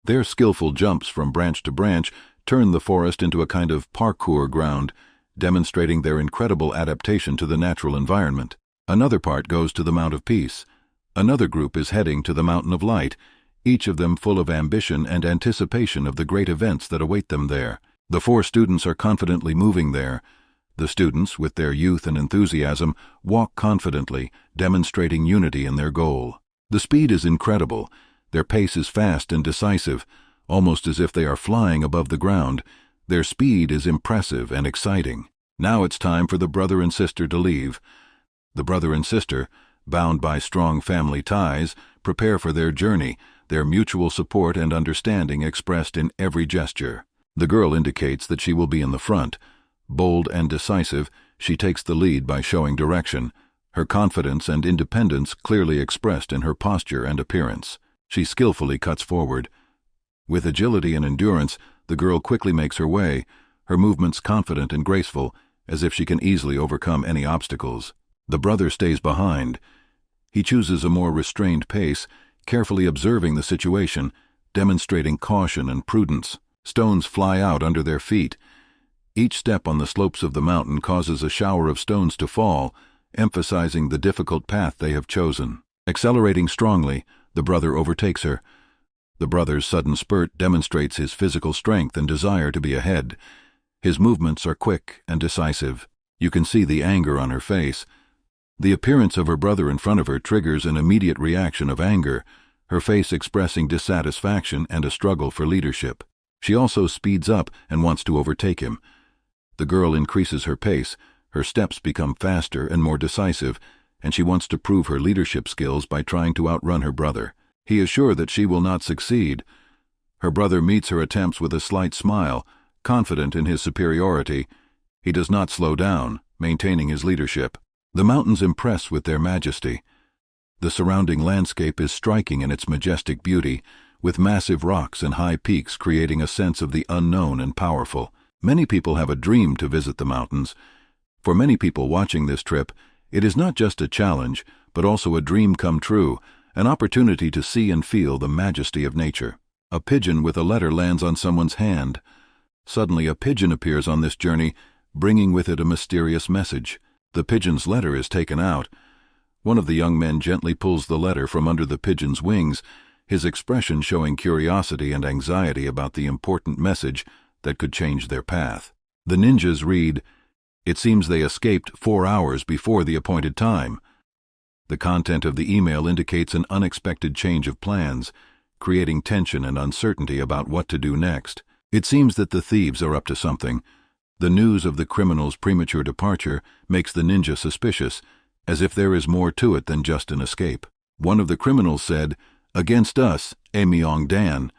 Their skillful jumps from branch to branch turn the forest into a kind of parkour ground, demonstrating their incredible adaptation to the natural environment. Another part goes to the Mount of Peace. Another group is heading to the Mountain of Light, each of them full of ambition and anticipation of the great events that await them there. The 4 students are confidently moving there. The students, with their youth and enthusiasm, walk confidently, demonstrating unity in their goal. The speed is incredible. Their pace is fast and decisive, almost as if they are flying above the ground. Their speed is impressive and exciting. Now it's time for the brother and sister to leave. The brother and sister, bound by strong family ties, prepare for their journey, their mutual support and understanding expressed in every gesture. The girl indicates that she will be in the front. Bold and decisive, she takes the lead by showing direction, her confidence and independence clearly expressed in her posture and appearance. She skillfully cuts forward. With agility and endurance, the girl quickly makes her way, her movements confident and graceful, as if she can easily overcome any obstacles. The brother stays behind. He chooses a more restrained pace, carefully observing the situation, demonstrating caution and prudence. Stones fly out under their feet. Each step on the slopes of the mountain causes a shower of stones to fall, emphasizing the difficult path they have chosen. Accelerating strongly, the brother overtakes her. The brother's sudden spurt demonstrates his physical strength and desire to be ahead. His movements are quick and decisive. You can see the anger on her face. The appearance of her brother in front of her triggers an immediate reaction of anger, her face expressing dissatisfaction and a struggle for leadership. She also speeds up and wants to overtake him. The girl increases her pace, her steps become faster and more decisive, and she wants to prove her leadership skills by trying to outrun her brother. He is sure that she will not succeed. Her brother meets her attempts with a slight smile, confident in his superiority. He does not slow down, maintaining his leadership. The mountains impress with their majesty. The surrounding landscape is striking in its majestic beauty, with massive rocks and high peaks creating a sense of the unknown and powerful. Many people have a dream to visit the mountains. For many people watching this trip, it is not just a challenge, but also a dream come true, an opportunity to see and feel the majesty of nature. A pigeon with a letter lands on someone's hand. Suddenly, a pigeon appears on this journey, bringing with it a mysterious message. The pigeon's letter is taken out. One of the young men gently pulls the letter from under the pigeon's wings, his expression showing curiosity and anxiety about the important message that could change their path. The ninjas read, "It seems they escaped 4 hours before the appointed time." The content of the email indicates an unexpected change of plans, creating tension and uncertainty about what to do next. It seems that the thieves are up to something. The news of the criminal's premature departure makes the ninja suspicious, as if there is more to it than just an escape. One of the criminals said, "Against us, Myong Dan."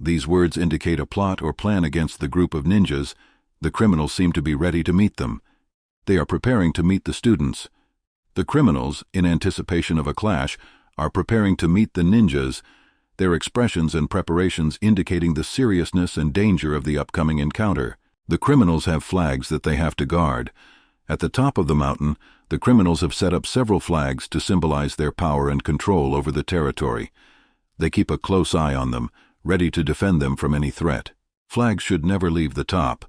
These words indicate a plot or plan against the group of ninjas. The criminals seem to be ready to meet them. They are preparing to meet the students. The criminals, in anticipation of a clash, are preparing to meet the ninjas, their expressions and preparations indicating the seriousness and danger of the upcoming encounter. The criminals have flags that they have to guard. At the top of the mountain, the criminals have set up several flags to symbolize their power and control over the territory. They keep a close eye on them, ready to defend them from any threat. Flags should never leave the top.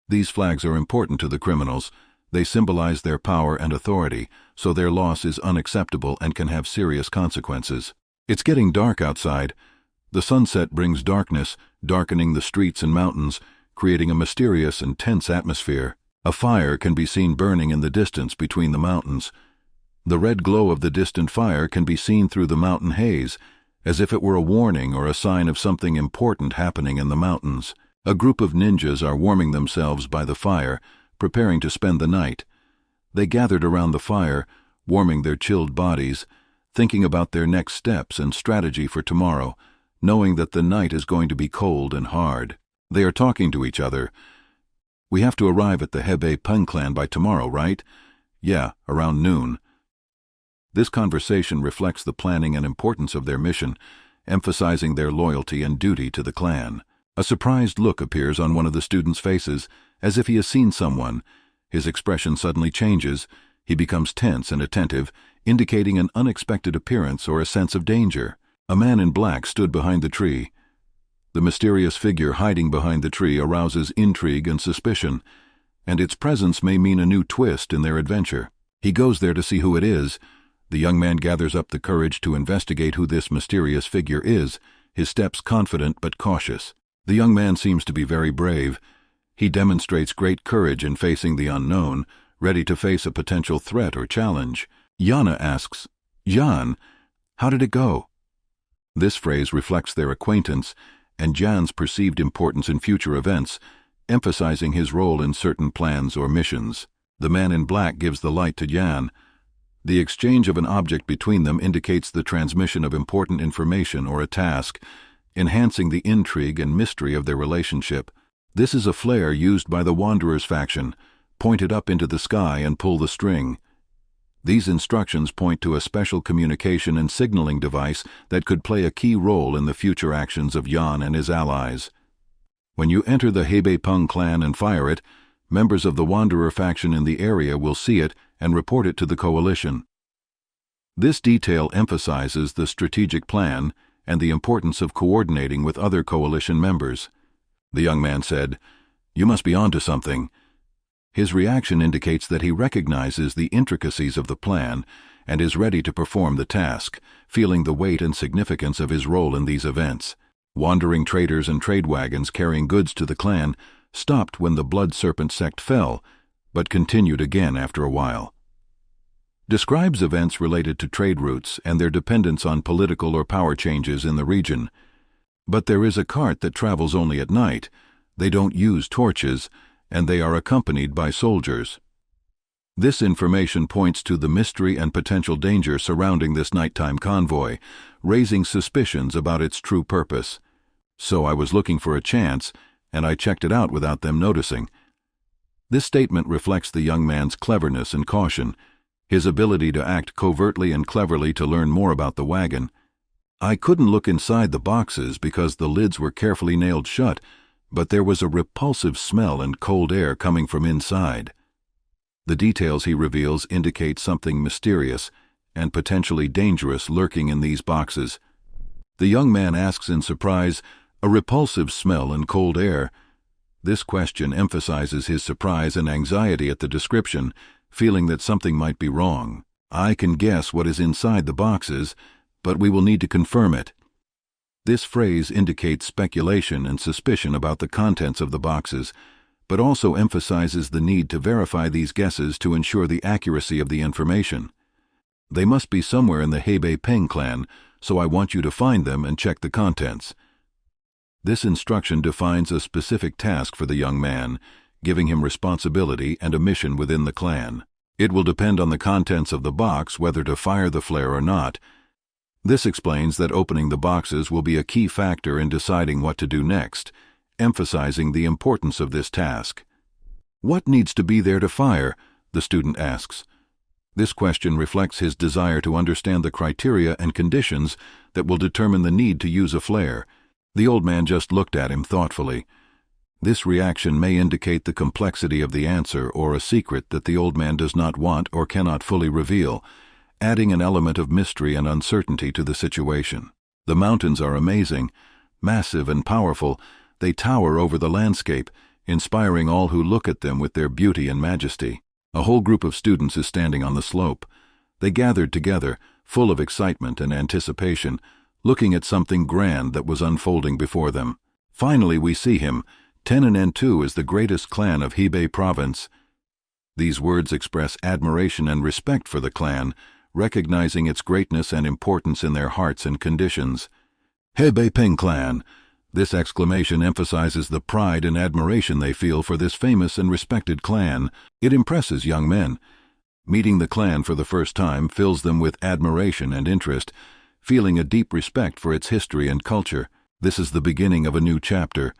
These flags are important to the criminals. They symbolize their power and authority, so their loss is unacceptable and can have serious consequences. It's getting dark outside. The sunset brings darkness, darkening the streets and mountains, creating a mysterious and tense atmosphere. A fire can be seen burning in the distance between the mountains. The red glow of the distant fire can be seen through the mountain haze, as if it were a warning or a sign of something important happening in the mountains. A group of ninjas are warming themselves by the fire, preparing to spend the night. They gathered around the fire, warming their chilled bodies, thinking about their next steps and strategy for tomorrow, knowing that the night is going to be cold and hard. They are talking to each other. "We have to arrive at the Hebei Peng clan by tomorrow, right?" "Yeah, around noon." This conversation reflects the planning and importance of their mission, emphasizing their loyalty and duty to the clan. A surprised look appears on one of the students' faces, as if he has seen someone. His expression suddenly changes. He becomes tense and attentive, indicating an unexpected appearance or a sense of danger. A man in black stood behind the tree. The mysterious figure hiding behind the tree arouses intrigue and suspicion, and its presence may mean a new twist in their adventure. He goes there to see who it is. The young man gathers up the courage to investigate who this mysterious figure is, his steps confident but cautious. The young man seems to be very brave. He demonstrates great courage in facing the unknown, ready to face a potential threat or challenge. Yana asks, "Jan, how did it go?" This phrase reflects their acquaintance and Jan's perceived importance in future events, emphasizing his role in certain plans or missions. The man in black gives the light to Jan. The exchange of an object between them indicates the transmission of important information or a task, enhancing the intrigue and mystery of their relationship. This is a flare used by the Wanderers faction. Point it up into the sky and pull the string. These instructions point to a special communication and signaling device that could play a key role in the future actions of Yan and his allies. When you enter the Hebei Peng clan and fire it, members of the Wanderer faction in the area will see it and report it to the coalition. This detail emphasizes the strategic plan and the importance of coordinating with other coalition members. The young man said, "You must be onto something." His reaction indicates that he recognizes the intricacies of the plan and is ready to perform the task, feeling the weight and significance of his role in these events. Wandering traders and trade wagons carrying goods to the clan stopped when the Blood Serpent sect fell, but continued again after a while. Describes events related to trade routes and their dependence on political or power changes in the region. But there is a cart that travels only at night. They don't use torches, and they are accompanied by soldiers. This information points to the mystery and potential danger surrounding this nighttime convoy, raising suspicions about its true purpose. So I was looking for a chance, and I checked it out without them noticing. This statement reflects the young man's cleverness and caution, his ability to act covertly and cleverly to learn more about the wagon. I couldn't look inside the boxes because the lids were carefully nailed shut, but there was a repulsive smell and cold air coming from inside. The details he reveals indicate something mysterious and potentially dangerous lurking in these boxes. The young man asks in surprise, "A repulsive smell and cold air?" This question emphasizes his surprise and anxiety at the description, feeling that something might be wrong. I can guess what is inside the boxes, but we will need to confirm it. This phrase indicates speculation and suspicion about the contents of the boxes, but also emphasizes the need to verify these guesses to ensure the accuracy of the information. They must be somewhere in the Hebei Peng clan, so I want you to find them and check the contents. This instruction defines a specific task for the young man, giving him responsibility and a mission within the clan. It will depend on the contents of the box whether to fire the flare or not. This explains that opening the boxes will be a key factor in deciding what to do next, emphasizing the importance of this task. "What needs to be there to fire?" the student asks. This question reflects his desire to understand the criteria and conditions that will determine the need to use a flare. The old man just looked at him thoughtfully. This reaction may indicate the complexity of the answer or a secret that the old man does not want or cannot fully reveal, adding an element of mystery and uncertainty to the situation. The mountains are amazing, massive and powerful. They tower over the landscape, inspiring all who look at them with their beauty and majesty. A whole group of students is standing on the slope. They gathered together, full of excitement and anticipation, looking at something grand that was unfolding before them. Finally we see him. Tennen-en-tu is the greatest clan of Hebei province. These words express admiration and respect for the clan, recognizing its greatness and importance in their hearts and conditions. Hebei Peng clan. This exclamation emphasizes the pride and admiration they feel for this famous and respected clan. It impresses young men. Meeting the clan for the first time fills them with admiration and interest, feeling a deep respect for its history and culture. This is the beginning of a new chapter.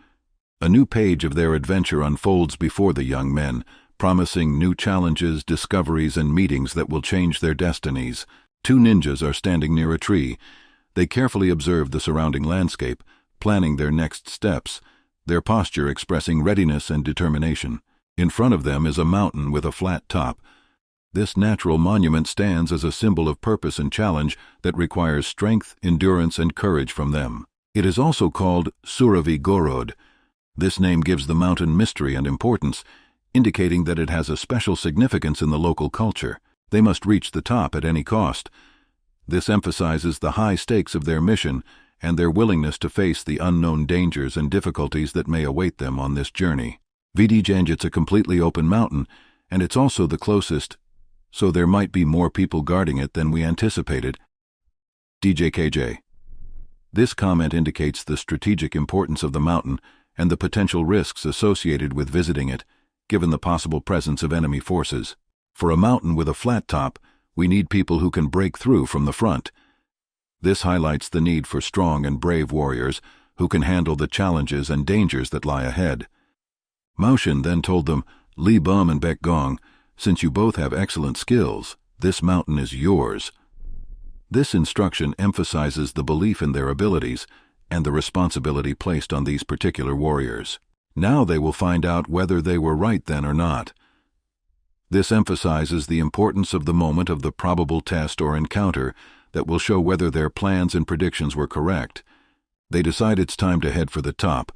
A new page of their adventure unfolds before the young men, promising new challenges, discoveries, and meetings that will change their destinies. Two ninjas are standing near a tree. They carefully observe the surrounding landscape, planning their next steps, their posture expressing readiness and determination. In front of them is a mountain with a flat top. This natural monument stands as a symbol of purpose and challenge that requires strength, endurance, and courage from them. It is also called Suravi Gorod. This name gives the mountain mystery and importance, indicating that it has a special significance in the local culture. They must reach the top at any cost. This emphasizes the high stakes of their mission and their willingness to face the unknown dangers and difficulties that may await them on this journey. Vidjanjit's a completely open mountain, and it's also the closest, so there might be more people guarding it than we anticipated. DJKJ. This comment indicates the strategic importance of the mountain and the potential risks associated with visiting it, given the possible presence of enemy forces. For a mountain with a flat top, we need people who can break through from the front. This highlights the need for strong and brave warriors who can handle the challenges and dangers that lie ahead. Mushin then told them, "Li Bum and Baek Gong, since you both have excellent skills, this mountain is yours." This instruction emphasizes the belief in their abilities and the responsibility placed on these particular warriors. Now they will find out whether they were right then or not. This emphasizes the importance of the moment of the probable test or encounter that will show whether their plans and predictions were correct. They decide it's time to head for the top.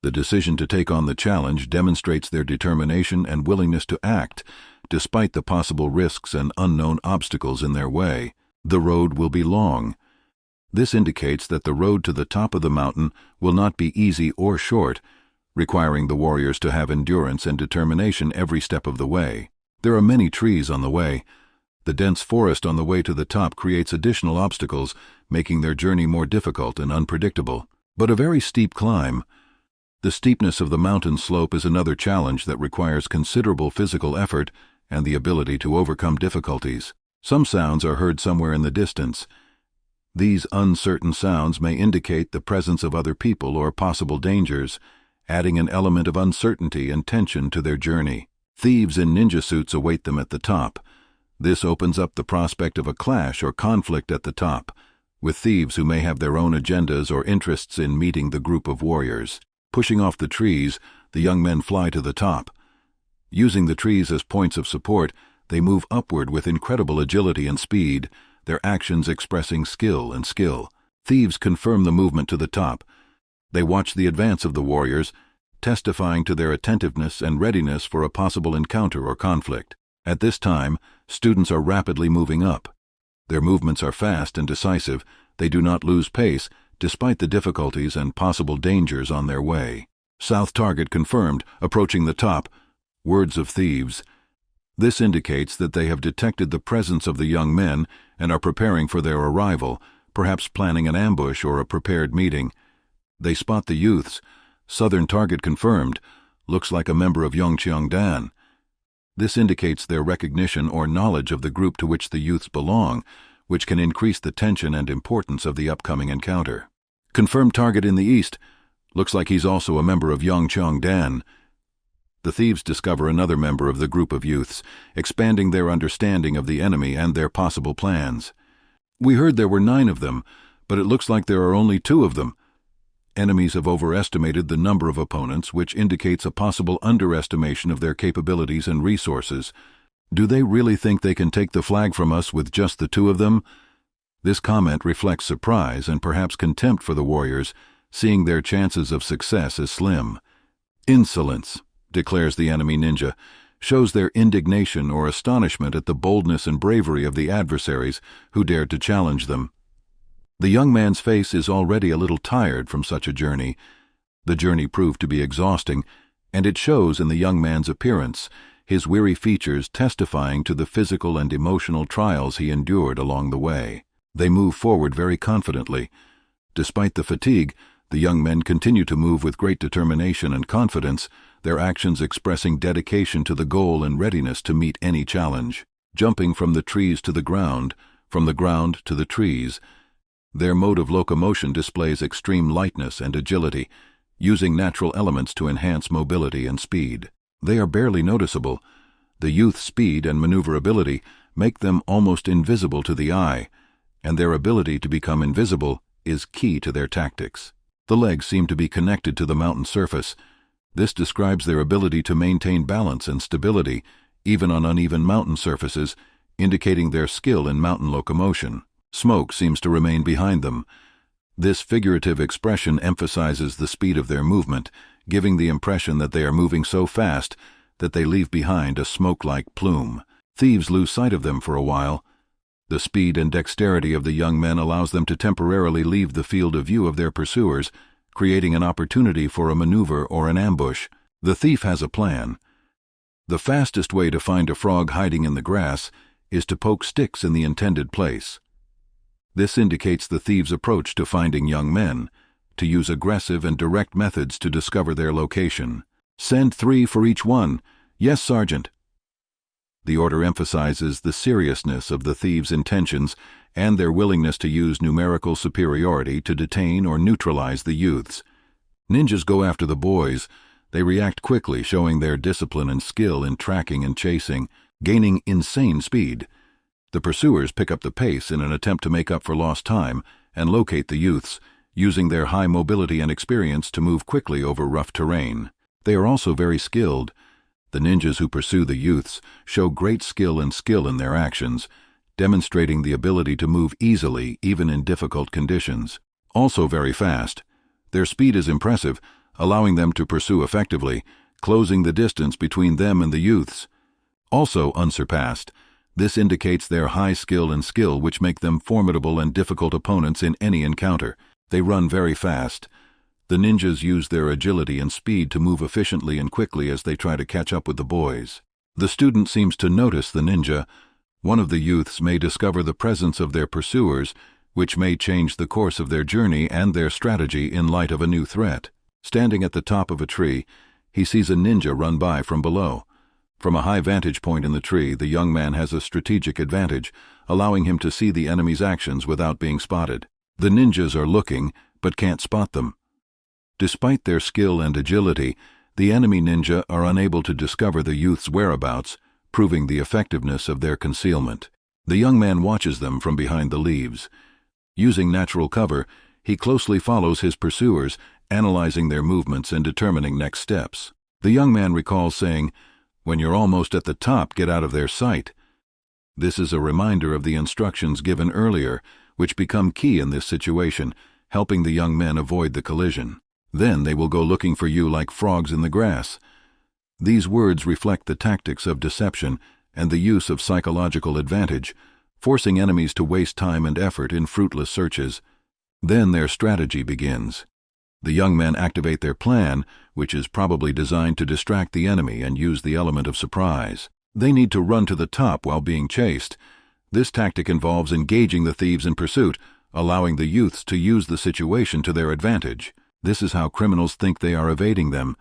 The decision to take on the challenge demonstrates their determination and willingness to act, despite the possible risks and unknown obstacles in their way. The road will be long. This indicates that the road to the top of the mountain will not be easy or short, requiring the warriors to have endurance and determination every step of the way. There are many trees on the way. The dense forest on the way to the top creates additional obstacles, making their journey more difficult and unpredictable. But a very steep climb. The steepness of the mountain slope is another challenge that requires considerable physical effort and the ability to overcome difficulties. Some sounds are heard somewhere in the distance. These uncertain sounds may indicate the presence of other people or possible dangers, adding an element of uncertainty and tension to their journey. Thieves in ninja suits await them at the top. This opens up the prospect of a clash or conflict at the top, with thieves who may have their own agendas or interests in meeting the group of warriors. Pushing off the trees, the young men fly to the top. Using the trees as points of support, they move upward with incredible agility and speed, their actions expressing skill and skill. Thieves confirm the movement to the top. They watch the advance of the warriors, testifying to their attentiveness and readiness for a possible encounter or conflict. At this time, students are rapidly moving up. Their movements are fast and decisive. They do not lose pace, despite the difficulties and possible dangers on their way. South target confirmed, approaching the top. Words of thieves. This indicates that they have detected the presence of the young men and are preparing for their arrival, perhaps planning an ambush or a prepared meeting. They spot the youths. Southern target confirmed. Looks like a member of Yongcheongdan. This indicates their recognition or knowledge of the group to which the youths belong, which can increase the tension and importance of the upcoming encounter. Confirmed target in the east. Looks like he's also a member of Yongcheongdan. The thieves discover another member of the group of youths, expanding their understanding of the enemy and their possible plans. We heard there were 9 of them, but it looks like there are only 2 of them. Enemies have overestimated the number of opponents, which indicates a possible underestimation of their capabilities and resources. Do they really think they can take the flag from us with just the 2 of them? This comment reflects surprise and perhaps contempt for the warriors, seeing their chances of success as slim. Insolence, declares the enemy ninja, shows their indignation or astonishment at the boldness and bravery of the adversaries who dared to challenge them. The young man's face is already a little tired from such a journey. The journey proved to be exhausting, and it shows in the young man's appearance, his weary features testifying to the physical and emotional trials he endured along the way. They move forward very confidently. Despite the fatigue, the young men continue to move with great determination and confidence, their actions expressing dedication to the goal and readiness to meet any challenge. Jumping from the trees to the ground, from the ground to the trees, their mode of locomotion displays extreme lightness and agility, using natural elements to enhance mobility and speed. They are barely noticeable. The youth's speed and maneuverability make them almost invisible to the eye, and their ability to become invisible is key to their tactics. The legs seem to be connected to the mountain surface. This describes their ability to maintain balance and stability, even on uneven mountain surfaces, indicating their skill in mountain locomotion. Smoke seems to remain behind them. This figurative expression emphasizes the speed of their movement, giving the impression that they are moving so fast that they leave behind a smoke-like plume. Thieves lose sight of them for a while. The speed and dexterity of the young men allows them to temporarily leave the field of view of their pursuers, creating an opportunity for a maneuver or an ambush. The thief has a plan. The fastest way to find a frog hiding in the grass is to poke sticks in the intended place. This indicates the thieves' approach to finding young men, to use aggressive and direct methods to discover their location. Send 3 for each one. Yes, Sergeant. The order emphasizes the seriousness of the thieves' intentions and their willingness to use numerical superiority to detain or neutralize the youths. Ninjas go after the boys. They react quickly, showing their discipline and skill in tracking and chasing, gaining insane speed. The pursuers pick up the pace in an attempt to make up for lost time and locate the youths, using their high mobility and experience to move quickly over rough terrain. They are also very skilled. The ninjas who pursue the youths show great skill in their actions, demonstrating the ability to move easily even in difficult conditions. Also very fast. Their speed is impressive, allowing them to pursue effectively, closing the distance between them and the youths. Also unsurpassed. This indicates their high skill which make them formidable and difficult opponents in any encounter. They run very fast. The ninjas use their agility and speed to move efficiently and quickly as they try to catch up with the boys. The student seems to notice the ninja. One of the youths may discover the presence of their pursuers, which may change the course of their journey and their strategy in light of a new threat. Standing at the top of a tree, he sees a ninja run by from below. From a high vantage point in the tree, the young man has a strategic advantage, allowing him to see the enemy's actions without being spotted. The ninjas are looking, but can't spot them. Despite their skill and agility, the enemy ninja are unable to discover the youth's whereabouts, proving the effectiveness of their concealment. The young man watches them from behind the leaves. Using natural cover, he closely follows his pursuers, analyzing their movements and determining next steps. The young man recalls saying, "When you're almost at the top, get out of their sight." This is a reminder of the instructions given earlier, which become key in this situation, helping the young men avoid the collision. Then they will go looking for you like frogs in the grass. These words reflect the tactics of deception and the use of psychological advantage, forcing enemies to waste time and effort in fruitless searches. Then their strategy begins. The young men activate their plan, which is probably designed to distract the enemy and use the element of surprise. They need to run to the top while being chased. This tactic involves engaging the thieves in pursuit, allowing the youths to use the situation to their advantage. This is how criminals think they are evading them.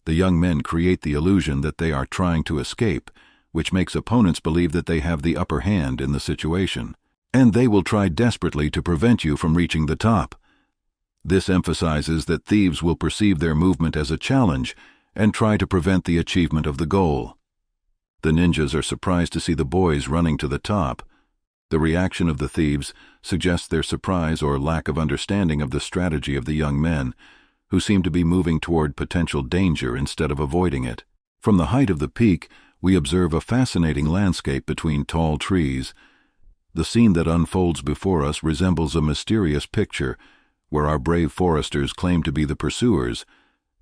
The young men create the illusion that they are trying to escape, which makes opponents believe that they have the upper hand in the situation. And they will try desperately to prevent you from reaching the top. This emphasizes that thieves will perceive their movement as a challenge and try to prevent the achievement of the goal. The ninjas are surprised to see the boys running to the top. The reaction of the thieves suggests their surprise or lack of understanding of the strategy of the young men, who seem to be moving toward potential danger instead of avoiding it. From the height of the peak, we observe a fascinating landscape between tall trees. The scene that unfolds before us resembles a mysterious picture, where our brave foresters claim to be the pursuers,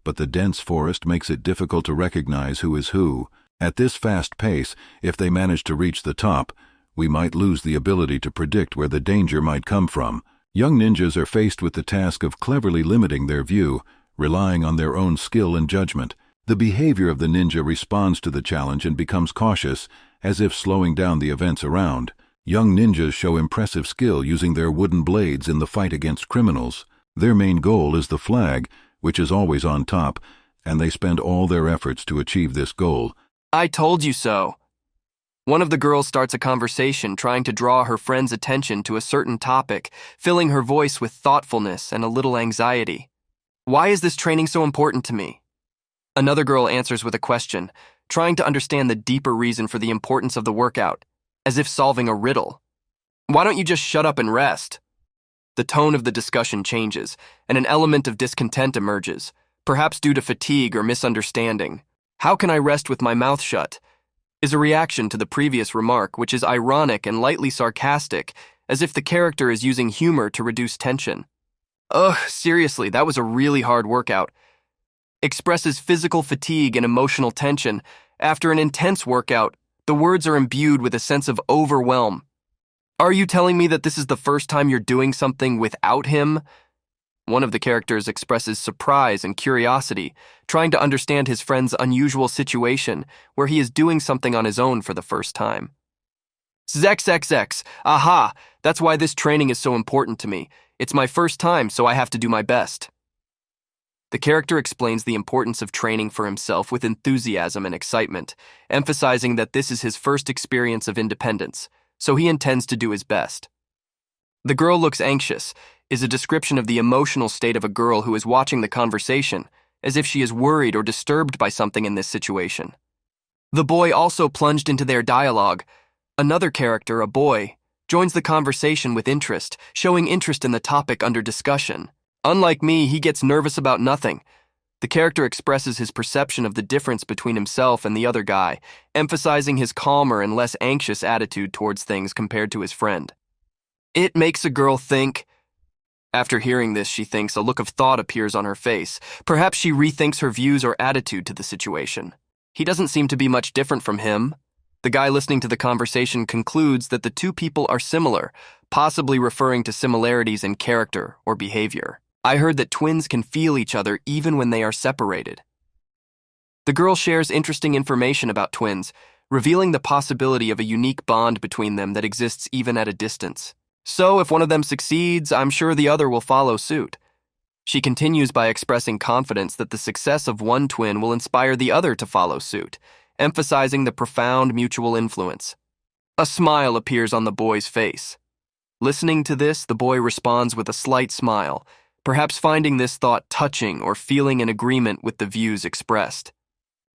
but the dense forest makes it difficult to recognize who is who. At this fast pace, if they manage to reach the top, we might lose the ability to predict where the danger might come from. Young ninjas are faced with the task of cleverly limiting their view, relying on their own skill and judgment. The behavior of the ninja responds to the challenge and becomes cautious, as if slowing down the events around. Young ninjas show impressive skill using their wooden blades in the fight against criminals. Their main goal is the flag, which is always on top, and they spend all their efforts to achieve this goal. I told you so. One of the girls starts a conversation trying to draw her friend's attention to a certain topic, filling her voice with thoughtfulness and a little anxiety. Why is this training so important to me? Another girl answers with a question, trying to understand the deeper reason for the importance of the workout, as if solving a riddle. Why don't you just shut up and rest? The tone of the discussion changes, and an element of discontent emerges, perhaps due to fatigue or misunderstanding. "How can I rest with my mouth shut?" is a reaction to the previous remark, which is ironic and lightly sarcastic, as if the character is using humor to reduce tension. "Ugh, seriously, that was a really hard workout." Expresses physical fatigue and emotional tension. After an intense workout, the words are imbued with a sense of overwhelm. "Are you telling me that this is the first time you're doing something without him?" One of the characters expresses surprise and curiosity, trying to understand his friend's unusual situation where he is doing something on his own for the first time. "XXX, aha, that's why this training is so important to me. It's my first time, so I have to do my best." The character explains the importance of training for himself with enthusiasm and excitement, emphasizing that this is his first experience of independence, so he intends to do his best. "The girl looks anxious" is a description of the emotional state of a girl who is watching the conversation, as if she is worried or disturbed by something in this situation. The boy also plunged into their dialogue. Another character, a boy, joins the conversation with interest, showing interest in the topic under discussion. Unlike me, he gets nervous about nothing. The character expresses his perception of the difference between himself and the other guy, emphasizing his calmer and less anxious attitude towards things compared to his friend. "It makes a girl think." After hearing this, she thinks a look of thought appears on her face. Perhaps she rethinks her views or attitude to the situation. He doesn't seem to be much different from him. The guy listening to the conversation concludes that the two people are similar, possibly referring to similarities in character or behavior. "I heard that twins can feel each other even when they are separated." The girl shares interesting information about twins, revealing the possibility of a unique bond between them that exists even at a distance. So, if one of them succeeds, I'm sure the other will follow suit. She continues by expressing confidence that the success of one twin will inspire the other to follow suit, emphasizing the profound mutual influence. A smile appears on the boy's face. Listening to this, the boy responds with a slight smile, perhaps finding this thought touching or feeling in agreement with the views expressed.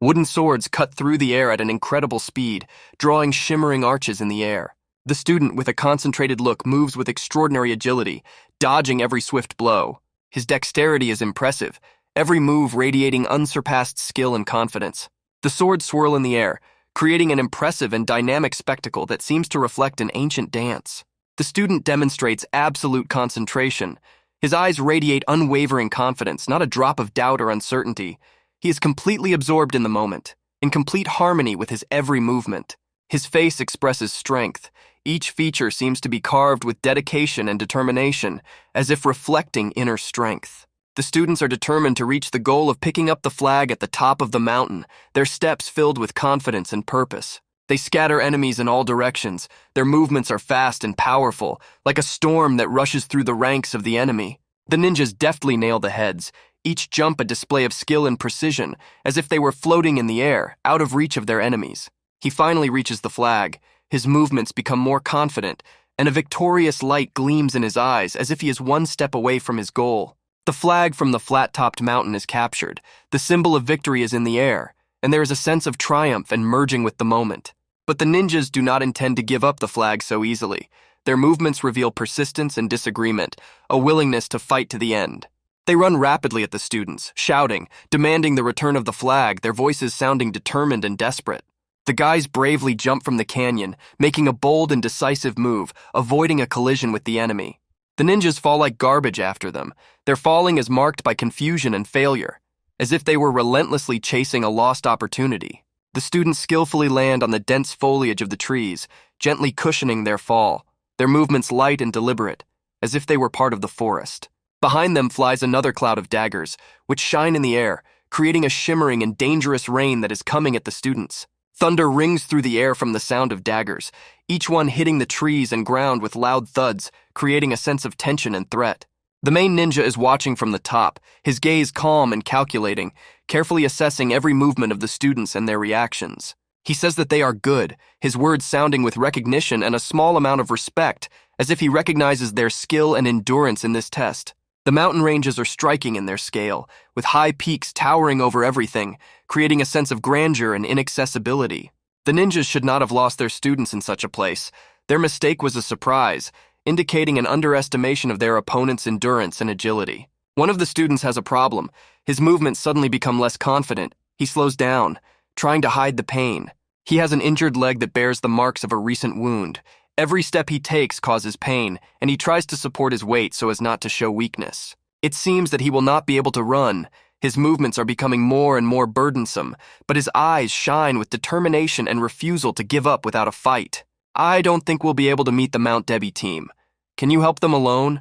Wooden swords cut through the air at an incredible speed, drawing shimmering arches in the air. The student, with a concentrated look, moves with extraordinary agility, dodging every swift blow. His dexterity is impressive, every move radiating unsurpassed skill and confidence. The swords swirl in the air, creating an impressive and dynamic spectacle that seems to reflect an ancient dance. The student demonstrates absolute concentration. His eyes radiate unwavering confidence, not a drop of doubt or uncertainty. He is completely absorbed in the moment, in complete harmony with his every movement. His face expresses strength. Each feature seems to be carved with dedication and determination, as if reflecting inner strength. The students are determined to reach the goal of picking up the flag at the top of the mountain, their steps filled with confidence and purpose. They scatter enemies in all directions. Their movements are fast and powerful, like a storm that rushes through the ranks of the enemy. The ninjas deftly nail the heads, each jump a display of skill and precision, as if they were floating in the air, out of reach of their enemies. He finally reaches the flag. His movements become more confident, and a victorious light gleams in his eyes as if he is one step away from his goal. The flag from the flat-topped mountain is captured. The symbol of victory is in the air, and there is a sense of triumph and merging with the moment. But the ninjas do not intend to give up the flag so easily. Their movements reveal persistence and disagreement, a willingness to fight to the end. They run rapidly at the students, shouting, demanding the return of the flag, their voices sounding determined and desperate. The guys bravely jump from the canyon, making a bold and decisive move, avoiding a collision with the enemy. The ninjas fall like garbage after them. Their falling is marked by confusion and failure, as if they were relentlessly chasing a lost opportunity. The students skillfully land on the dense foliage of the trees, gently cushioning their fall, their movements light and deliberate, as if they were part of the forest. Behind them flies another cloud of daggers, which shine in the air, creating a shimmering and dangerous rain that is coming at the students. Thunder rings through the air from the sound of daggers, each one hitting the trees and ground with loud thuds, creating a sense of tension and threat. The main ninja is watching from the top, his gaze calm and calculating, carefully assessing every movement of the students and their reactions. He says that they are good, his words sounding with recognition and a small amount of respect, as if he recognizes their skill and endurance in this test. The mountain ranges are striking in their scale, with high peaks towering over everything, creating a sense of grandeur and inaccessibility. The ninjas should not have lost their students in such a place. Their mistake was a surprise, indicating an underestimation of their opponent's endurance and agility. One of the students has a problem. His movements suddenly become less confident. He slows down, trying to hide the pain. He has an injured leg that bears the marks of a recent wound. Every step he takes causes pain, and he tries to support his weight so as not to show weakness. It seems that he will not be able to run. His movements are becoming more and more burdensome, but his eyes shine with determination and refusal to give up without a fight. I don't think we'll be able to meet the Mount Debbie team. Can you help them alone?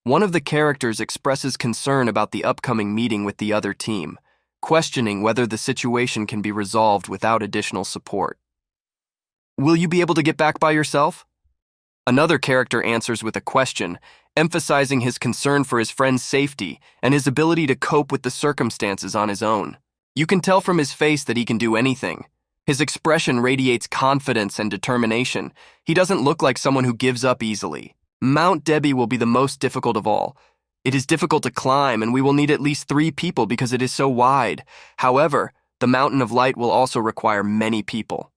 One of the characters expresses concern about the upcoming meeting with the other team, questioning whether the situation can be resolved without additional support. Will you be able to get back by yourself? Another character answers with a question, emphasizing his concern for his friend's safety and his ability to cope with the circumstances on his own. You can tell from his face that he can do anything. His expression radiates confidence and determination. He doesn't look like someone who gives up easily. Mount Debbie will be the most difficult of all. It is difficult to climb, and we will need at least 3 people because it is so wide. However, the Mountain of Light will also require many people.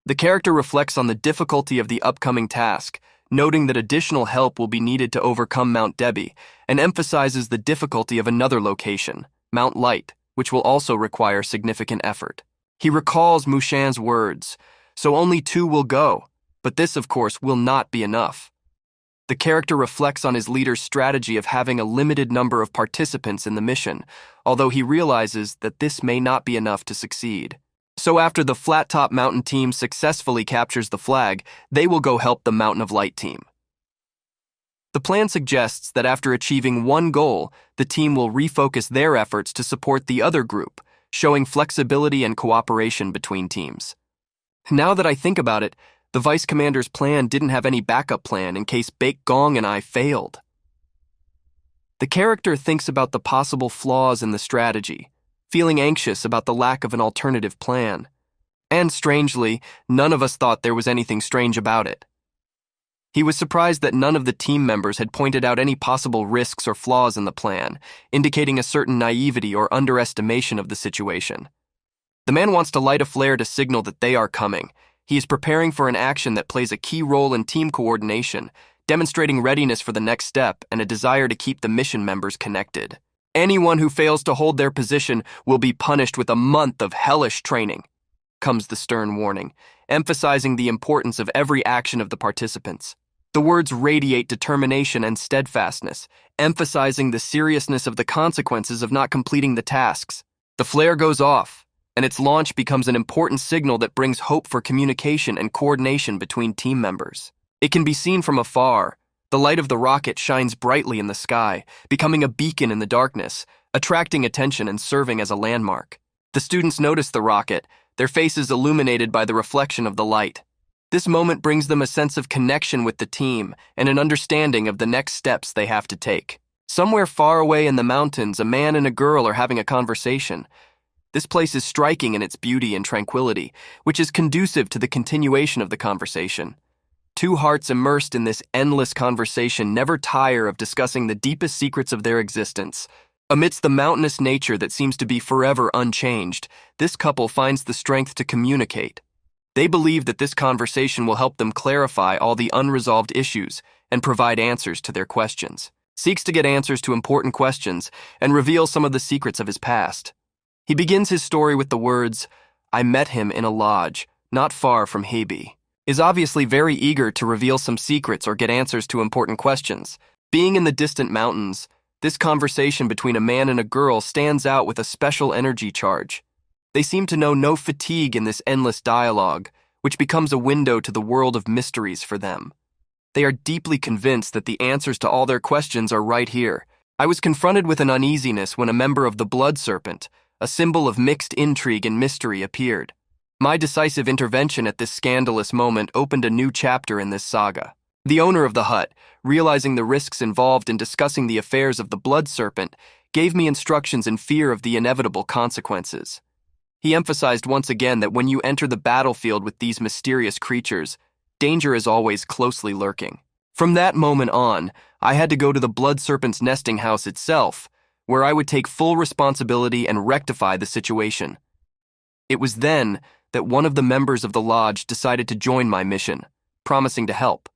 The character reflects on the difficulty of the upcoming task, noting that additional help will be needed to overcome Mount Debbie, and emphasizes the difficulty of another location, Mount Light, which will also require significant effort. He recalls Mushin's words, so only 2 will go, but this, of course, will not be enough. The character reflects on his leader's strategy of having a limited number of participants in the mission, although he realizes that this may not be enough to succeed. So after the Flat Top Mountain team successfully captures the flag, they will go help the Mountain of Light team. The plan suggests that after achieving one goal, the team will refocus their efforts to support the other group, showing flexibility and cooperation between teams. Now that I think about it, the vice commander's plan didn't have any backup plan in case Baek Gong and I failed. The character thinks about the possible flaws in the strategy, feeling anxious about the lack of an alternative plan. And strangely, none of us thought there was anything strange about it. He was surprised that none of the team members had pointed out any possible risks or flaws in the plan, indicating a certain naivety or underestimation of the situation. The man wants to light a flare to signal that they are coming. He is preparing for an action that plays a key role in team coordination, demonstrating readiness for the next step and a desire to keep the mission members connected. Anyone who fails to hold their position will be punished with a month of hellish training, comes the stern warning, emphasizing the importance of every action of the participants. The words radiate determination and steadfastness, emphasizing the seriousness of the consequences of not completing the tasks. The flare goes off, and its launch becomes an important signal that brings hope for communication and coordination between team members. It can be seen from afar. The light of the rocket shines brightly in the sky, becoming a beacon in the darkness, attracting attention and serving as a landmark. The students notice the rocket, their faces illuminated by the reflection of the light. This moment brings them a sense of connection with the team and an understanding of the next steps they have to take. Somewhere far away in the mountains, a man and a girl are having a conversation. This place is striking in its beauty and tranquility, which is conducive to the continuation of the conversation. Two hearts immersed in this endless conversation never tire of discussing the deepest secrets of their existence. Amidst the mountainous nature that seems to be forever unchanged, this couple finds the strength to communicate. They believe that this conversation will help them clarify all the unresolved issues and provide answers to their questions. Seeks to get answers to important questions and reveal some of the secrets of his past. He begins his story with the words, "I met him in a lodge, not far from Hebe." Is obviously very eager to reveal some secrets or get answers to important questions. Being in the distant mountains, this conversation between a man and a girl stands out with a special energy charge. They seem to know no fatigue in this endless dialogue, which becomes a window to the world of mysteries for them. They are deeply convinced that the answers to all their questions are right here. I was confronted with an uneasiness when a member of the Blood Serpent, a symbol of mixed intrigue and mystery, appeared. My decisive intervention at this scandalous moment opened a new chapter in this saga. The owner of the hut, realizing the risks involved in discussing the affairs of the Blood Serpent, gave me instructions in fear of the inevitable consequences. He emphasized once again that when you enter the battlefield with these mysterious creatures, danger is always closely lurking. From that moment on, I had to go to the Blood Serpent's nesting house itself, where I would take full responsibility and rectify the situation. It was then that one of the members of the lodge decided to join my mission, promising to help.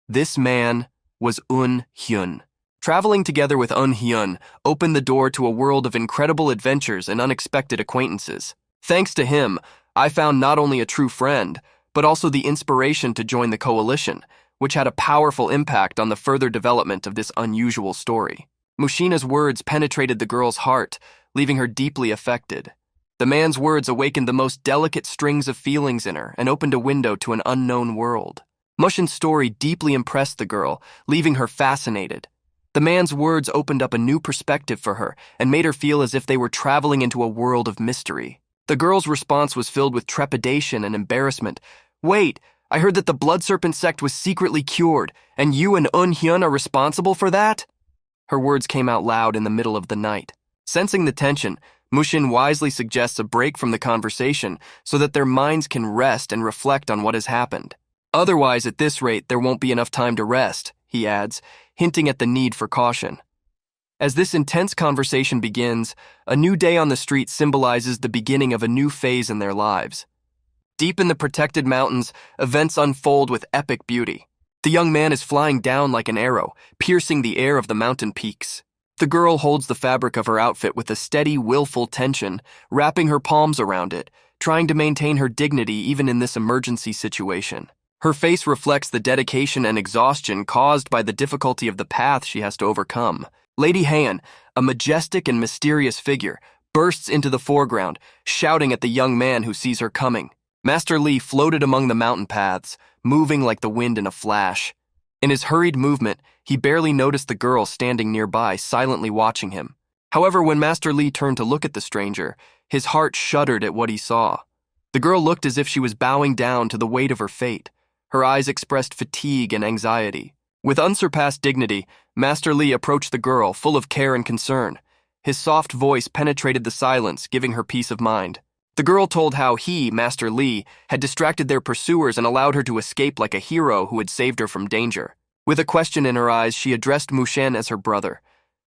This man was Hyun. Traveling together with Hyun opened the door to a world of incredible adventures and unexpected acquaintances. Thanks to him, I found not only a true friend, but also the inspiration to join the coalition, which had a powerful impact on the further development of this unusual story. Mushina's words penetrated the girl's heart, leaving her deeply affected. The man's words awakened the most delicate strings of feelings in her and opened a window to an unknown world. Mushin's story deeply impressed the girl, leaving her fascinated. The man's words opened up a new perspective for her and made her feel as if they were traveling into a world of mystery. The girl's response was filled with trepidation and embarrassment. "Wait, I heard that the Blood Serpent sect was secretly cured, and you and Hyun are responsible for that?" Her words came out loud in the middle of the night. Sensing the tension, Mushin wisely suggests a break from the conversation so that their minds can rest and reflect on what has happened. "Otherwise, at this rate, there won't be enough time to rest," he adds, hinting at the need for caution. As this intense conversation begins, a new day on the street symbolizes the beginning of a new phase in their lives. Deep in the protected mountains, events unfold with epic beauty. The young man is flying down like an arrow, piercing the air of the mountain peaks. The girl holds the fabric of her outfit with a steady, willful tension, wrapping her palms around it, trying to maintain her dignity even in this emergency situation. Her face reflects the dedication and exhaustion caused by the difficulty of the path she has to overcome. Lady Han, a majestic and mysterious figure, bursts into the foreground, shouting at the young man who sees her coming. Master Li floated among the mountain paths, moving like the wind in a flash. In his hurried movement, he barely noticed the girl standing nearby, silently watching him. However, when Master Li turned to look at the stranger, his heart shuddered at what he saw. The girl looked as if she was bowing down to the weight of her fate. Her eyes expressed fatigue and anxiety. With unsurpassed dignity, Master Li approached the girl, full of care and concern. His soft voice penetrated the silence, giving her peace of mind. The girl told how he, Master Li, had distracted their pursuers and allowed her to escape like a hero who had saved her from danger. With a question in her eyes, she addressed Mushin as her brother.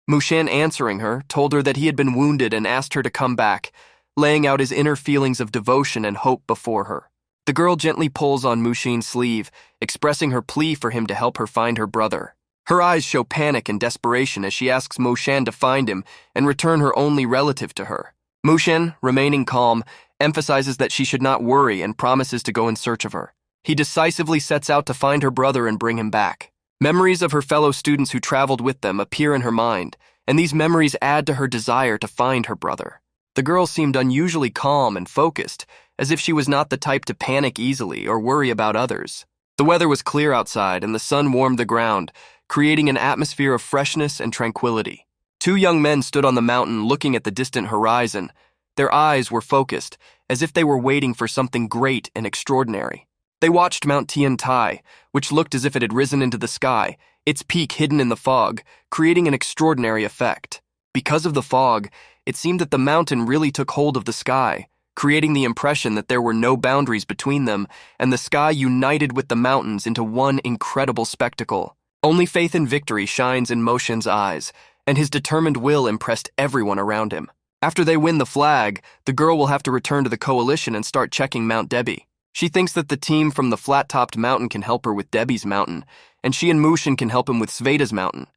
Mushin, answering her, told her that he had been wounded and asked her to come back, laying out his inner feelings of devotion and hope before her. The girl gently pulls on Mushin's sleeve, expressing her plea for him to help her find her brother. Her eyes show panic and desperation as she asks Mushin to find him and return her only relative to her. Mushin, remaining calm, emphasizes that she should not worry and promises to go in search of her. He decisively sets out to find her brother and bring him back. Memories of her fellow students who traveled with them appear in her mind, and these memories add to her desire to find her brother. The girl seemed unusually calm and focused, as if she was not the type to panic easily or worry about others. The weather was clear outside, and the sun warmed the ground, creating an atmosphere of freshness and tranquility. Two young men stood on the mountain looking at the distant horizon. Their eyes were focused, as if they were waiting for something great and extraordinary. They watched Mount Tiantai, which looked as if it had risen into the sky, its peak hidden in the fog, creating an extraordinary effect. Because of the fog, it seemed that the mountain really took hold of the sky, creating the impression that there were no boundaries between them, and the sky united with the mountains into one incredible spectacle. Only faith in victory shines in Mushin's eyes, and his determined will impressed everyone around him. After they win the flag, the girl will have to return to the coalition and start checking Mount Debi. She thinks that the team from the flat-topped mountain can help her with Debi's mountain, and she and Mushin can help him with Sveda's mountain.